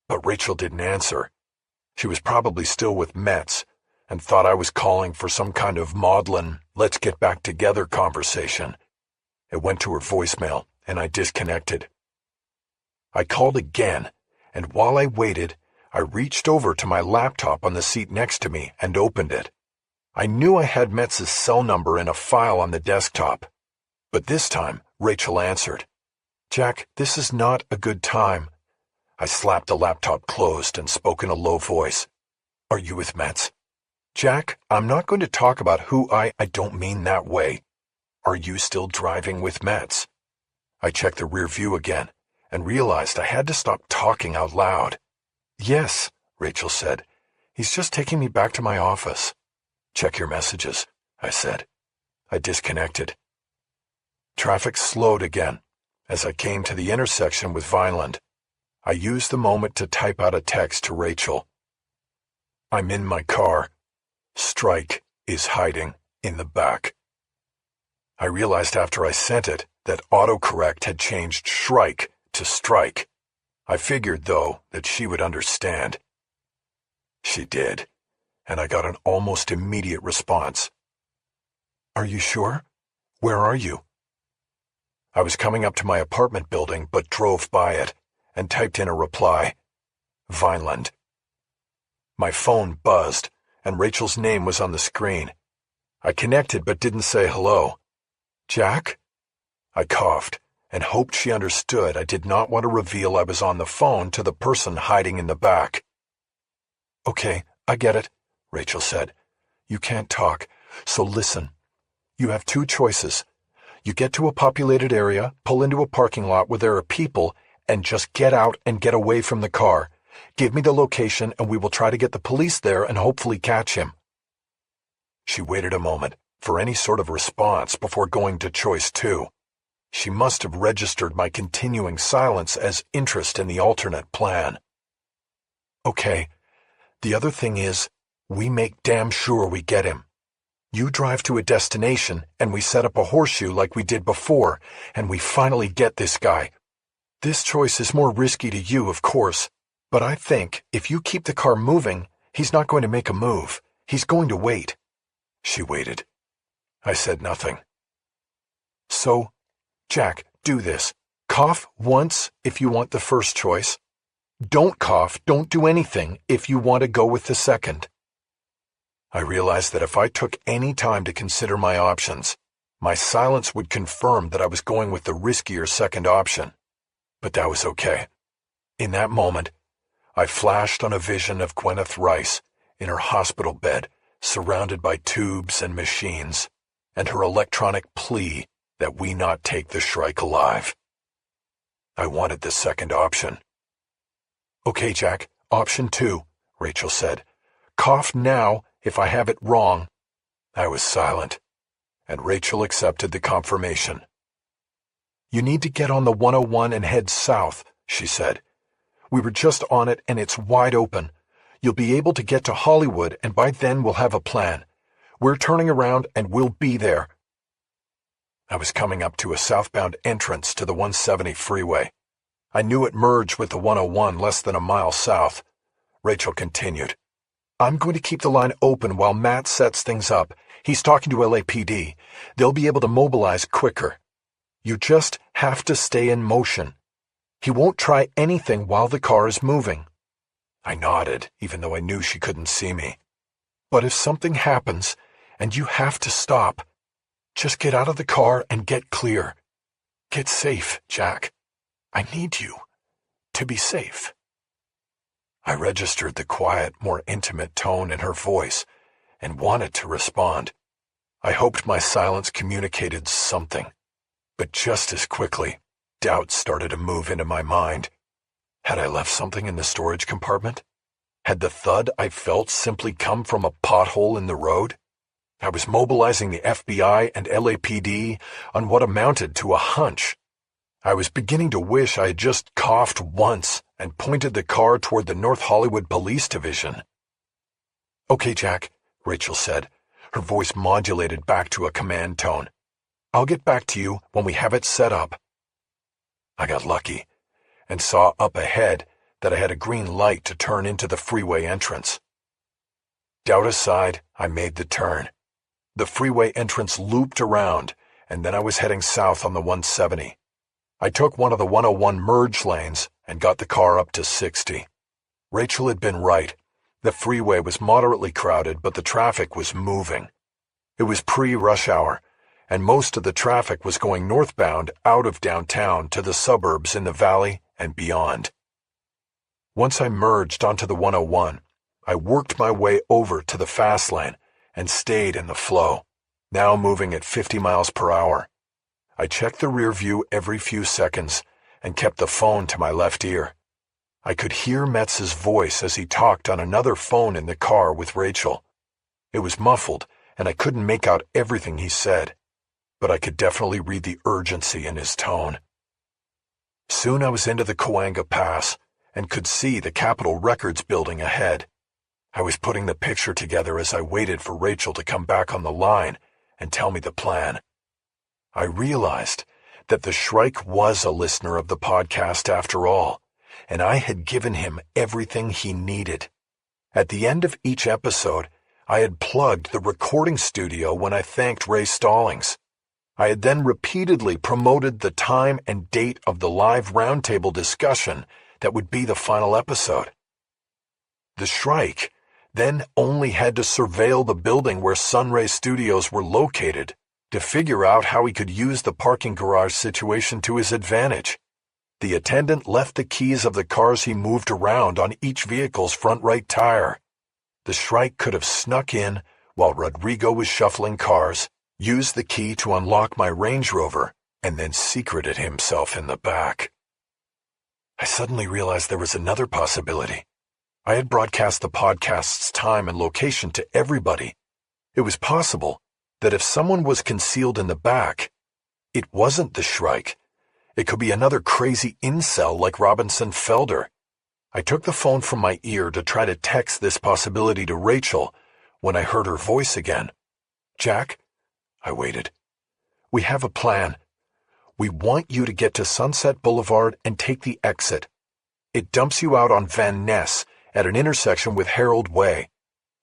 But Rachel didn't answer. She was probably still with Metz and thought I was calling for some kind of maudlin, let's get back together conversation. It went to her voicemail, and I disconnected. I called again, and while I waited, I reached over to my laptop on the seat next to me and opened it. I knew I had Metz's cell number in a file on the desktop. But this time, Rachel answered. "Jack, this is not a good time." I slapped the laptop closed and spoke in a low voice. "Are you with Metz?" "Jack, I'm not going to talk about who I don't mean that way. Are you still driving with Metz?" I checked the rear view again and realized I had to stop talking out loud. "Yes," Rachel said. "He's just taking me back to my office." "Check your messages," I said. I disconnected. Traffic slowed again as I came to the intersection with Vineland. I used the moment to type out a text to Rachel. "I'm in my car. Strike is hiding in the back." I realized after I sent it that autocorrect had changed Shrike to Strike. I figured, though, that she would understand. She did, and I got an almost immediate response. "Are you sure? Where are you?" I was coming up to my apartment building but drove by it and typed in a reply. Vineland. My phone buzzed, and Rachel's name was on the screen. I connected but didn't say hello. "Jack?" I coughed and hoped she understood I did not want to reveal I was on the phone to the person hiding in the back. "Okay, I get it," Rachel said. "You can't talk, so listen. You have two choices. You get to a populated area, pull into a parking lot where there are people, and just get out and get away from the car. Give me the location and we will try to get the police there and hopefully catch him." She waited a moment for any sort of response before going to choice two. She must have registered my continuing silence as interest in the alternate plan. "Okay, the other thing is, we make damn sure we get him. You drive to a destination and we set up a horseshoe like we did before, and we finally get this guy. This choice is more risky to you, of course, but I think if you keep the car moving, he's not going to make a move. He's going to wait." She waited. I said nothing. "So, Jack, do this. Cough once if you want the first choice. Don't cough, don't do anything if you want to go with the second." I realized that if I took any time to consider my options, my silence would confirm that I was going with the riskier second option. But that was okay. In that moment, I flashed on a vision of Gwyneth Rice in her hospital bed, surrounded by tubes and machines, and her electronic plea that we not take the Shrike alive. I wanted the second option. "Okay, Jack, option 2, Rachel said. "Cough now if I have it wrong." I was silent, and Rachel accepted the confirmation. "You need to get on the 101 and head south," she said. "We were just on it and it's wide open. You'll be able to get to Hollywood and by then we'll have a plan. We're turning around and we'll be there." I was coming up to a southbound entrance to the 170 freeway. I knew it merged with the 101 less than a mile south. Rachel continued. "I'm going to keep the line open while Matt sets things up. He's talking to LAPD. They'll be able to mobilize quicker. You just have to stay in motion. He won't try anything while the car is moving." I nodded, even though I knew she couldn't see me. "But if something happens, and you have to stop, just get out of the car and get clear. Get safe, Jack. I need you to be safe." I registered the quiet, more intimate tone in her voice and wanted to respond. I hoped my silence communicated something. But just as quickly, doubt started to move into my mind. Had I left something in the storage compartment? Had the thud I felt simply come from a pothole in the road? I was mobilizing the FBI and LAPD on what amounted to a hunch. I was beginning to wish I had just coughed once and pointed the car toward the North Hollywood Police Division. "Okay, Jack," Rachel said, her voice modulated back to a command tone. "I'll get back to you when we have it set up." I got lucky and saw up ahead that I had a green light to turn into the freeway entrance. Doubt aside, I made the turn. The freeway entrance looped around, and then I was heading south on the 170. I took one of the 101 merge lanes and got the car up to 60. Rachel had been right. The freeway was moderately crowded, but the traffic was moving. It was pre-rush hour, and most of the traffic was going northbound out of downtown to the suburbs in the valley and beyond. Once I merged onto the 101, I worked my way over to the fast lane and stayed in the flow, now moving at 50 miles per hour. I checked the rear view every few seconds and kept the phone to my left ear. I could hear Metz's voice as he talked on another phone in the car with Rachel. It was muffled, and I couldn't make out everything he said, but I could definitely read the urgency in his tone. Soon I was into the Coanga Pass and could see the Capitol Records building ahead. I was putting the picture together as I waited for Rachel to come back on the line and tell me the plan. I realized that the Shrike was a listener of the podcast after all, and I had given him everything he needed. At the end of each episode, I had plugged the recording studio when I thanked Ray Stallings. I had then repeatedly promoted the time and date of the live roundtable discussion that would be the final episode. The Shrike then only had to surveil the building where Sunray Studios were located to figure out how he could use the parking garage situation to his advantage. The attendant left the keys of the cars he moved around on each vehicle's front right tire. The Shrike could have snuck in while Rodrigo was shuffling cars, used the key to unlock my Range Rover, and then secreted himself in the back. I suddenly realized there was another possibility. I had broadcast the podcast's time and location to everybody. It was possible that if someone was concealed in the back, it wasn't the Shrike. It could be another crazy incel like Robinson Felder. I took the phone from my ear to try to text this possibility to Rachel when I heard her voice again. "Jack?" I waited. "We have a plan. We want you to get to Sunset Boulevard and take the exit. It dumps you out on Van Ness at an intersection with Herald Way.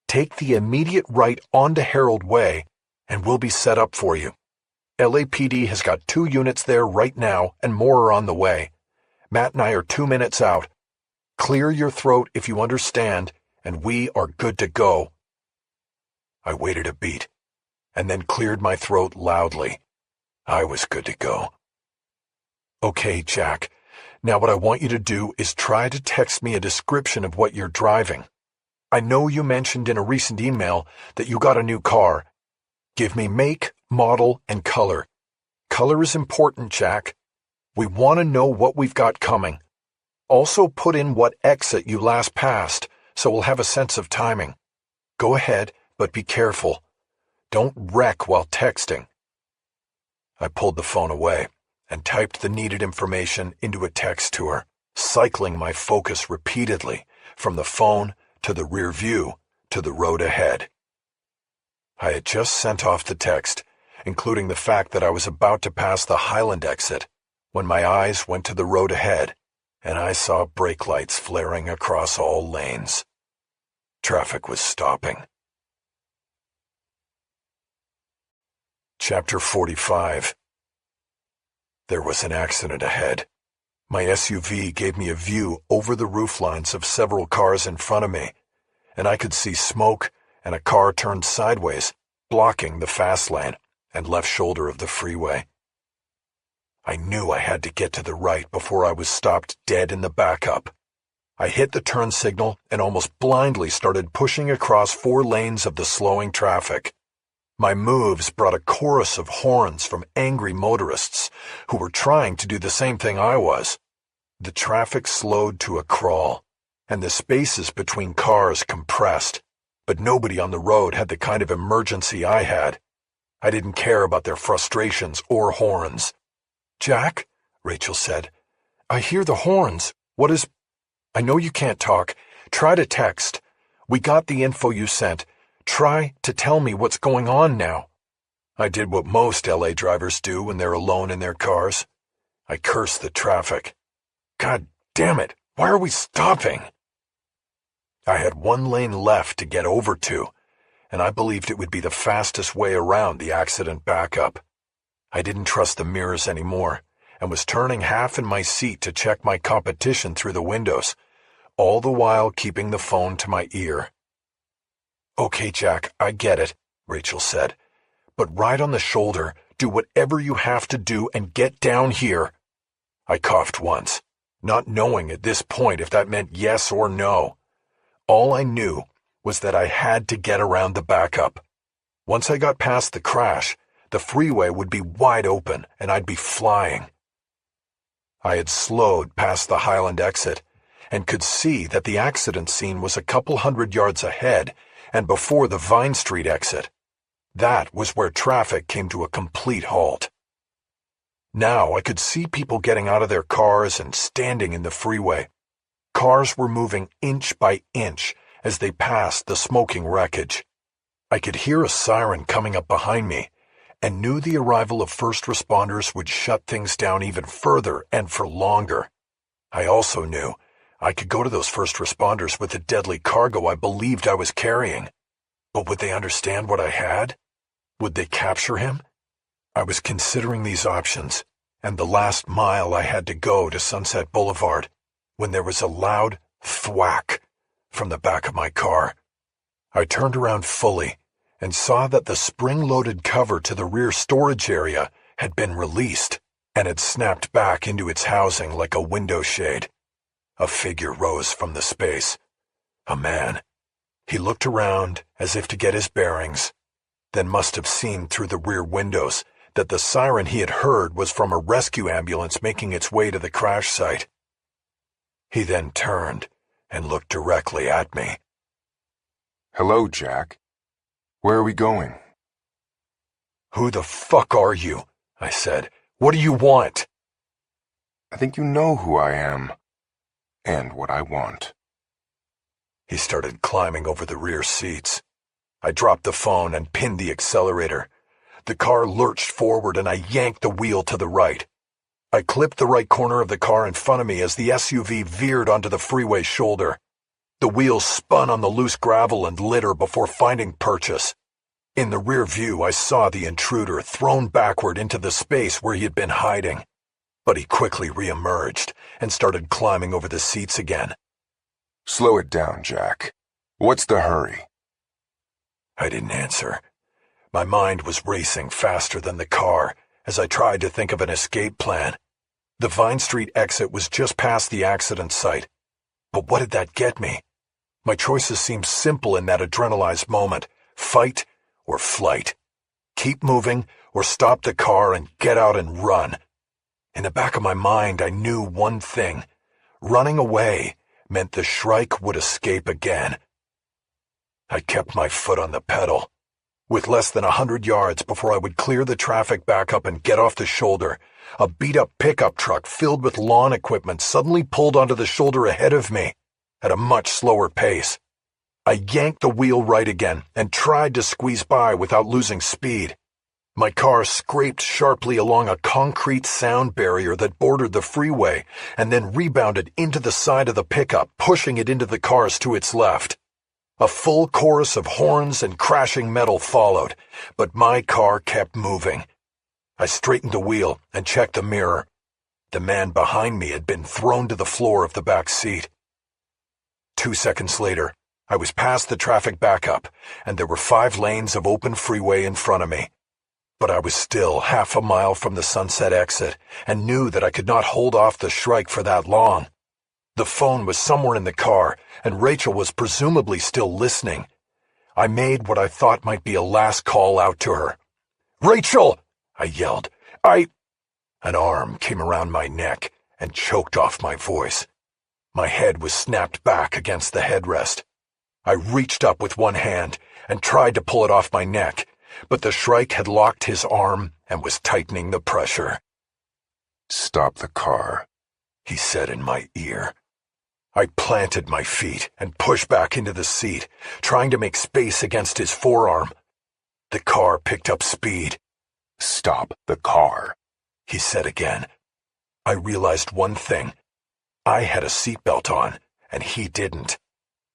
Take the immediate right onto Herald Way, and we'll be set up for you. LAPD has got 2 units there right now, and more are on the way. Matt and I are 2 minutes out. Clear your throat if you understand, and we are good to go." I waited a beat, and then cleared my throat loudly. I was good to go. "Okay, Jack. Now what I want you to do is try to text me a description of what you're driving. I know you mentioned in a recent email that you got a new car. Give me make, model, and color. Color is important, Jack. We want to know what we've got coming. Also put in what exit you last passed, so we'll have a sense of timing. Go ahead, but be careful. Don't wreck while texting." I pulled the phone away and typed the needed information into a text to her, cycling my focus repeatedly from the phone to the rear view to the road ahead. I had just sent off the text, including the fact that I was about to pass the Highland exit, when my eyes went to the road ahead, and I saw brake lights flaring across all lanes. Traffic was stopping. Chapter 45. There was an accident ahead. My SUV gave me a view over the rooflines of several cars in front of me, and I could see smoke and a car turned sideways, blocking the fast lane and left shoulder of the freeway. I knew I had to get to the right before I was stopped dead in the backup. I hit the turn signal and almost blindly started pushing across 4 lanes of the slowing traffic. My moves brought a chorus of horns from angry motorists who were trying to do the same thing I was. The traffic slowed to a crawl, and the spaces between cars compressed. But nobody on the road had the kind of emergency I had. I didn't care about their frustrations or horns. "Jack," Rachel said, "I hear the horns. What is—" "I know you can't talk. Try to text. We got the info you sent. Try to tell me what's going on now." I did what most LA drivers do when they're alone in their cars. I cursed the traffic. God damn it, why are we stopping? I had one lane left to get over to, and I believed it would be the fastest way around the accident backup. I didn't trust the mirrors anymore, and was turning half in my seat to check my competition through the windows, all the while keeping the phone to my ear. "Okay, Jack, I get it," Rachel said. "But right on the shoulder, do whatever you have to do and get down here." I coughed once, not knowing at this point if that meant yes or no. All I knew was that I had to get around the backup. Once I got past the crash, the freeway would be wide open and I'd be flying. I had slowed past the Highland exit and could see that the accident scene was a couple hundred yards ahead and before the Vine Street exit. That was where traffic came to a complete halt. Now I could see people getting out of their cars and standing in the freeway. Cars were moving inch by inch as they passed the smoking wreckage. I could hear a siren coming up behind me and knew the arrival of first responders would shut things down even further and for longer. I also knew I could go to those first responders with the deadly cargo I believed I was carrying. But would they understand what I had? Would they capture him? I was considering these options, and the last mile I had to go to Sunset Boulevard, when there was a loud thwack from the back of my car. I turned around fully and saw that the spring-loaded cover to the rear storage area had been released and had snapped back into its housing like a window shade. A figure rose from the space. A man. He looked around as if to get his bearings, then must have seen through the rear windows that the siren he had heard was from a rescue ambulance making its way to the crash site. He then turned and looked directly at me. "Hello, Jack. Where are we going?" "Who the fuck are you?" I said. "What do you want?" "I think you know who I am. And what I want." He started climbing over the rear seats. I dropped the phone and pinned the accelerator. The car lurched forward and I yanked the wheel to the right. I clipped the right corner of the car in front of me as the SUV veered onto the freeway shoulder. The wheels spun on the loose gravel and litter before finding purchase. In the rear view, I saw the intruder thrown backward into the space where he had been hiding. But he quickly reemerged and started climbing over the seats again. "Slow it down, Jack. What's the hurry?" I didn't answer. My mind was racing faster than the car as I tried to think of an escape plan. The Vine Street exit was just past the accident site. But what did that get me? My choices seemed simple in that adrenalized moment. Fight or flight. Keep moving or stop the car and get out and run. In the back of my mind, I knew one thing. Running away meant the Shrike would escape again. I kept my foot on the pedal. With less than 100 yards before I would clear the traffic back up and get off the shoulder, a beat-up pickup truck filled with lawn equipment suddenly pulled onto the shoulder ahead of me, at a much slower pace. I yanked the wheel right again and tried to squeeze by without losing speed. My car scraped sharply along a concrete sound barrier that bordered the freeway and then rebounded into the side of the pickup, pushing it into the cars to its left. A full chorus of horns and crashing metal followed, but my car kept moving. I straightened the wheel and checked the mirror. The man behind me had been thrown to the floor of the back seat. 2 seconds later, I was past the traffic backup, and there were 5 lanes of open freeway in front of me. But I was still half a mile from the Sunset exit and knew that I could not hold off the Shrike for that long. The phone was somewhere in the car, and Rachel was presumably still listening. I made what I thought might be a last call out to her. "Rachel!" I yelled. An arm came around my neck and choked off my voice. My head was snapped back against the headrest. I reached up with one hand and tried to pull it off my neck, but the Shrike had locked his arm and was tightening the pressure. "Stop the car," he said in my ear. I planted my feet and pushed back into the seat, trying to make space against his forearm. The car picked up speed. "Stop the car," he said again. I realized one thing. I had a seatbelt on, and he didn't.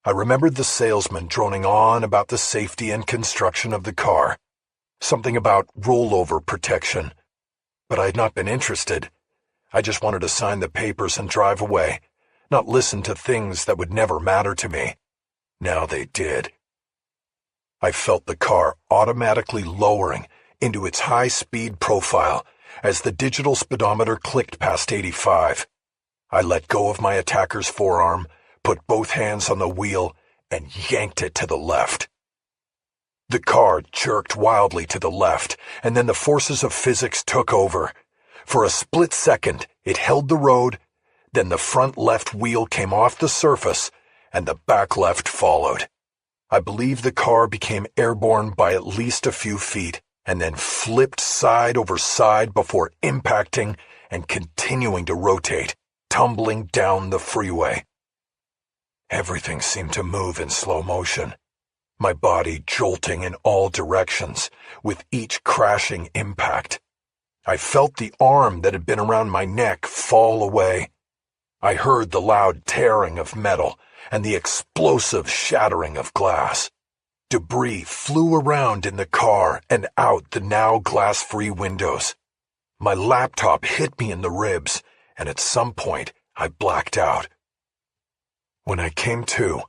I remembered the salesman droning on about the safety and construction of the car. Something about rollover protection. But I had not been interested. I just wanted to sign the papers and drive away, not listen to things that would never matter to me. Now they did. I felt the car automatically lowering into its high-speed profile as the digital speedometer clicked past 85. I let go of my attacker's forearm, put both hands on the wheel, and yanked it to the left. The car jerked wildly to the left, and then the forces of physics took over. For a split second, it held the road, then the front left wheel came off the surface, and the back left followed. I believe the car became airborne by at least a few feet, and then flipped side over side before impacting and continuing to rotate, tumbling down the freeway. Everything seemed to move in slow motion, my body jolting in all directions with each crashing impact. I felt the arm that had been around my neck fall away. I heard the loud tearing of metal and the explosive shattering of glass. Debris flew around in the car and out the now glass-free windows. My laptop hit me in the ribs, and at some point I blacked out. When I came to,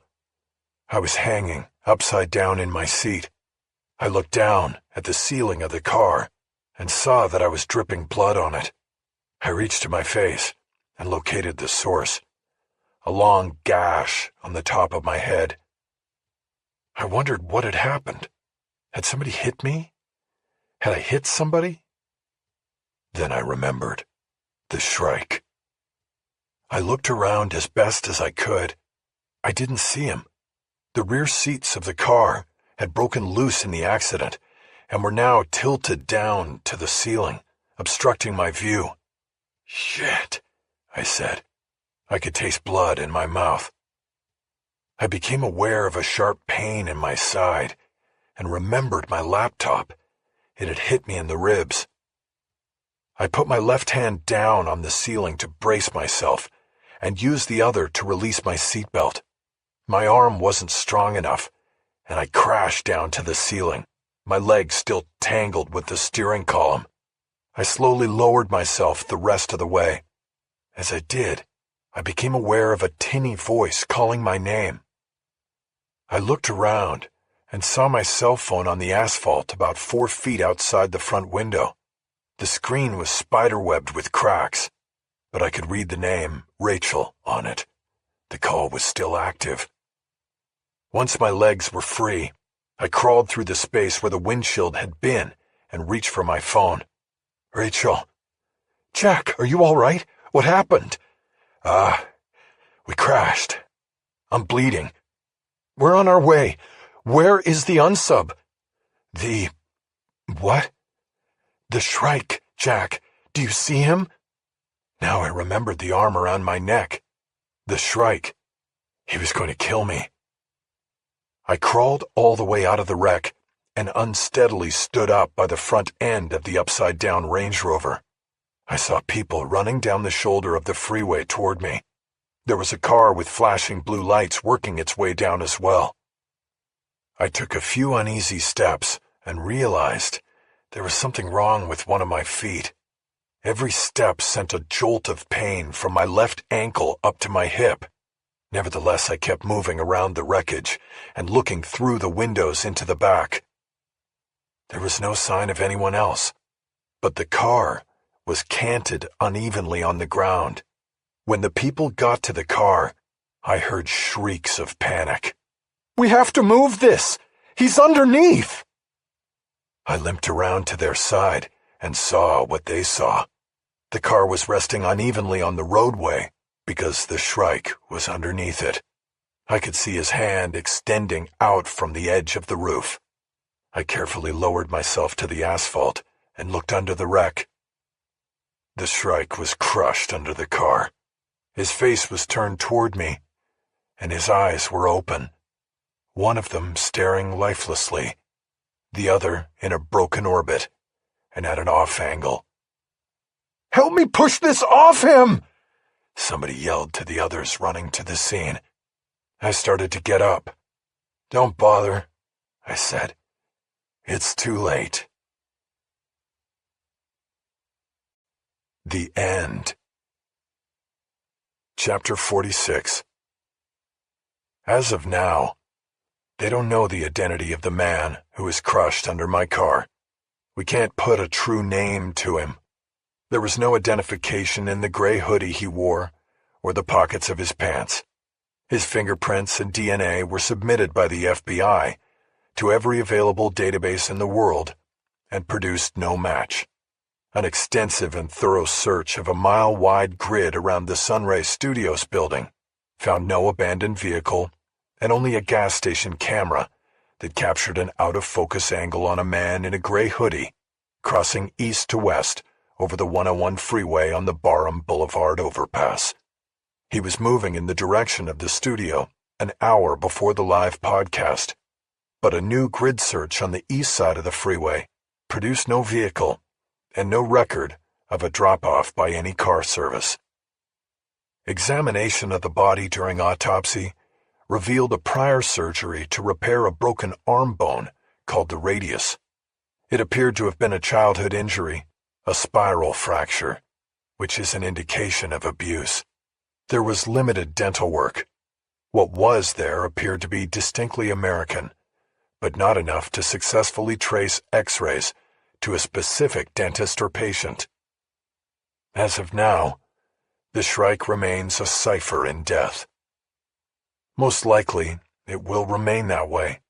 I was hanging upside down in my seat. I looked down at the ceiling of the car and saw that I was dripping blood on it. I reached to my face and located the source, a long gash on the top of my head. I wondered what had happened. Had somebody hit me? Had I hit somebody? Then I remembered. The Shrike. I looked around as best as I could. I didn't see him. The rear seats of the car had broken loose in the accident and were now tilted down to the ceiling, obstructing my view. "Shit," I said. I could taste blood in my mouth. I became aware of a sharp pain in my side and remembered my laptop. It had hit me in the ribs. I put my left hand down on the ceiling to brace myself and used the other to release my seatbelt. My arm wasn't strong enough, and I crashed down to the ceiling, my legs still tangled with the steering column. I slowly lowered myself the rest of the way. As I did, I became aware of a tinny voice calling my name. I looked around and saw my cell phone on the asphalt about 4 feet outside the front window. The screen was spiderwebbed with cracks, but I could read the name, Rachel, on it. The call was still active. Once my legs were free, I crawled through the space where the windshield had been and reached for my phone. "Rachel." "Jack, are you all right? What happened?" We crashed. I'm bleeding. We're on our way. Where is the unsub?" "The... what?" "The Shrike, Jack. Do you see him?" Now I remembered the arm around my neck. The Shrike. He was going to kill me. I crawled all the way out of the wreck and unsteadily stood up by the front end of the upside-down Range Rover. I saw people running down the shoulder of the freeway toward me. There was a car with flashing blue lights working its way down as well. I took a few uneasy steps and realized there was something wrong with one of my feet. Every step sent a jolt of pain from my left ankle up to my hip. Nevertheless, I kept moving around the wreckage and looking through the windows into the back. There was no sign of anyone else, but the car was canted unevenly on the ground. When the people got to the car, I heard shrieks of panic. "We have to move this! He's underneath!" I limped around to their side and saw what they saw. The car was resting unevenly on the roadway because the Shrike was underneath it. I could see his hand extending out from the edge of the roof. I carefully lowered myself to the asphalt and looked under the wreck. The Shrike was crushed under the car. His face was turned toward me, and his eyes were open, one of them staring lifelessly, the other in a broken orbit and at an off angle. "Help me push this off him!" somebody yelled to the others running to the scene. I started to get up. "Don't bother," I said. "It's too late." The end. Chapter 46. As of now, they don't know the identity of the man who was crushed under my car. We can't put a true name to him. There was no identification in the gray hoodie he wore or the pockets of his pants. His fingerprints and DNA were submitted by the FBI to every available database in the world and produced no match. An extensive and thorough search of a mile-wide grid around the Sunray Studios building found no abandoned vehicle and only a gas station camera that captured an out-of-focus angle on a man in a gray hoodie crossing east to west over the 101 freeway on the Barham Boulevard overpass. He was moving in the direction of the studio an hour before the live podcast, but a new grid search on the east side of the freeway produced no vehicle and no record of a drop-off by any car service. Examination of the body during autopsy revealed a prior surgery to repair a broken arm bone called the radius. It appeared to have been a childhood injury, a spiral fracture, which is an indication of abuse. There was limited dental work. What was there appeared to be distinctly American, but not enough to successfully trace X-rays to a specific dentist or patient. As of now, the Shrike remains a cipher in death. Most likely, it will remain that way.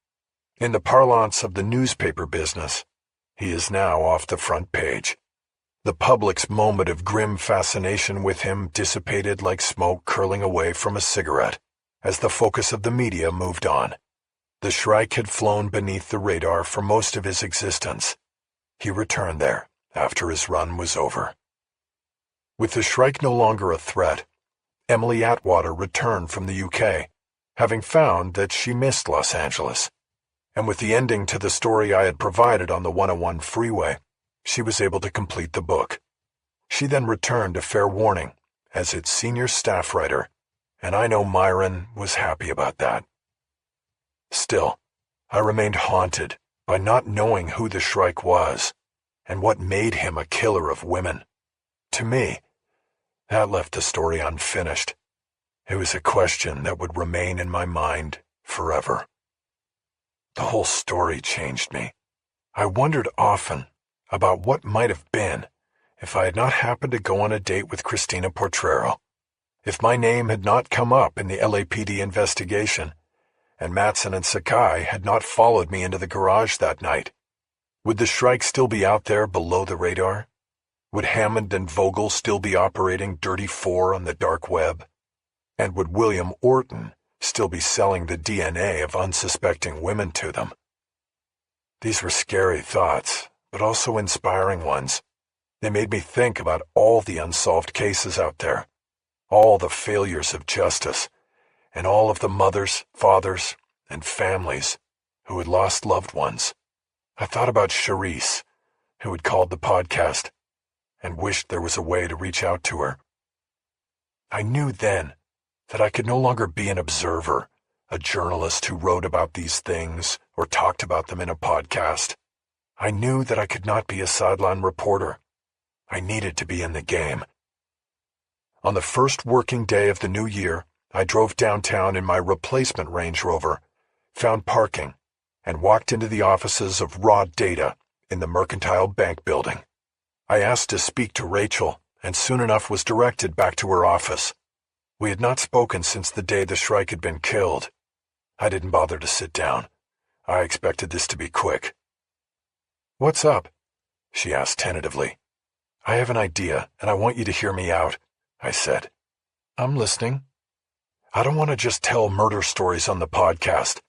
In the parlance of the newspaper business, he is now off the front page. The public's moment of grim fascination with him dissipated like smoke curling away from a cigarette as the focus of the media moved on. The Shrike had flown beneath the radar for most of his existence. He returned there after his run was over. With the Shrike no longer a threat, Emily Atwater returned from the UK, having found that she missed Los Angeles. And with the ending to the story I had provided on the 101 freeway, she was able to complete the book. She then returned to Fair Warning as its senior staff writer, and I know Myron was happy about that. Still, I remained haunted by not knowing who the Shrike was and what made him a killer of women. To me, that left the story unfinished. It was a question that would remain in my mind forever. The whole story changed me. I wondered often about what might have been if I had not happened to go on a date with Christina Portrero, if my name had not come up in the LAPD investigation, and Matson and Sakai had not followed me into the garage that night. Would the Shrike still be out there below the radar? Would Hammond and Vogel still be operating Dirty Four on the dark web? And would William Orton still be selling the DNA of unsuspecting women to them? These were scary thoughts, but also inspiring ones. They made me think about all the unsolved cases out there, all the failures of justice, and all of the mothers, fathers, and families who had lost loved ones. I thought about Charisse, who had called the podcast, and wished there was a way to reach out to her. I knew then that I could no longer be an observer, a journalist who wrote about these things or talked about them in a podcast. I knew that I could not be a sideline reporter. I needed to be in the game. On the first working day of the new year, I drove downtown in my replacement Range Rover, found parking, and walked into the offices of Raw Data in the Mercantile Bank building. I asked to speak to Rachel, and soon enough was directed back to her office. We had not spoken since the day the Shrike had been killed. I didn't bother to sit down. I expected this to be quick. "What's up?" she asked tentatively. "I have an idea, and I want you to hear me out," I said. "I'm listening." I don't want to just tell murder stories on the podcast.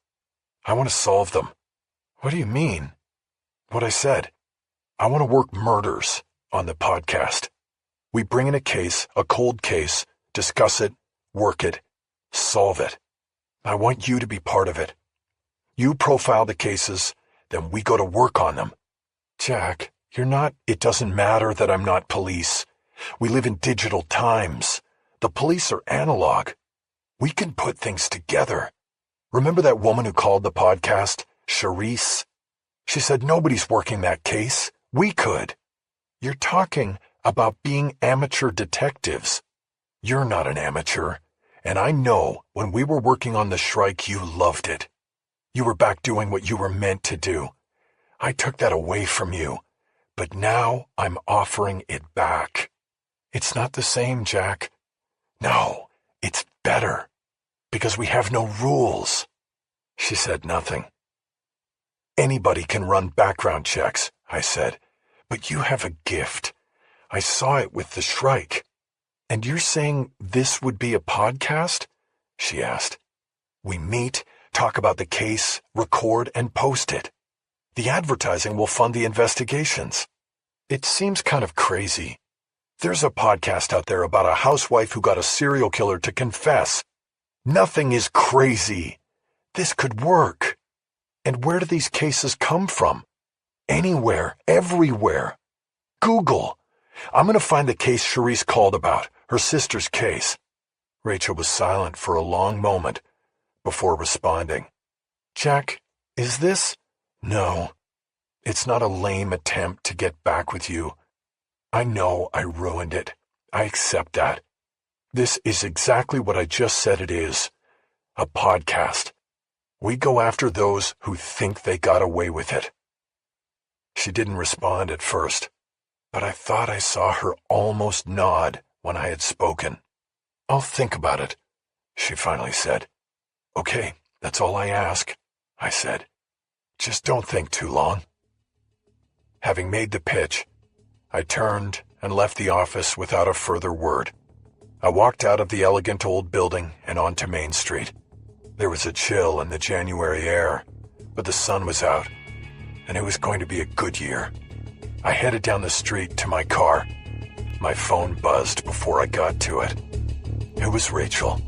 I want to solve them. What do you mean? What I said. I want to work murders on the podcast. We bring in a case, a cold case, discuss it, work it, solve it. I want you to be part of it. You profile the cases, then we go to work on them. Jack, you're not... It doesn't matter that I'm not police. We live in digital times. The police are analog. We can put things together. Remember that woman who called the podcast, Charisse? She said nobody's working that case. We could. You're talking about being amateur detectives. You're not an amateur, and I know when we were working on the Shrike you loved it. You were back doing what you were meant to do. I took that away from you, but now I'm offering it back. It's not the same, Jack. No, it's better, because we have no rules. She said nothing. Anybody can run background checks, I said, but you have a gift. I saw it with the Shrike. And you're saying this would be a podcast? She asked. We meet, talk about the case, record, and post it. The advertising will fund the investigations. It seems kind of crazy. There's a podcast out there about a housewife who got a serial killer to confess. Nothing is crazy. This could work. And where do these cases come from? Anywhere, everywhere. Google. I'm going to find the case Charisse called about, her sister's case. Rachel was silent for a long moment before responding. Jack, is this? No. It's not a lame attempt to get back with you. I know I ruined it. I accept that. This is exactly what I just said it is. A podcast. We go after those who think they got away with it. She didn't respond at first, but I thought I saw her almost nod when I had spoken. I'll think about it, she finally said. Okay, that's all I ask, I said. Just don't think too long. Having made the pitch, I turned and left the office without a further word. I walked out of the elegant old building and onto Main Street. There was a chill in the January air, but the sun was out, and it was going to be a good year. I headed down the street to my car. My phone buzzed before I got to it. It was Rachel.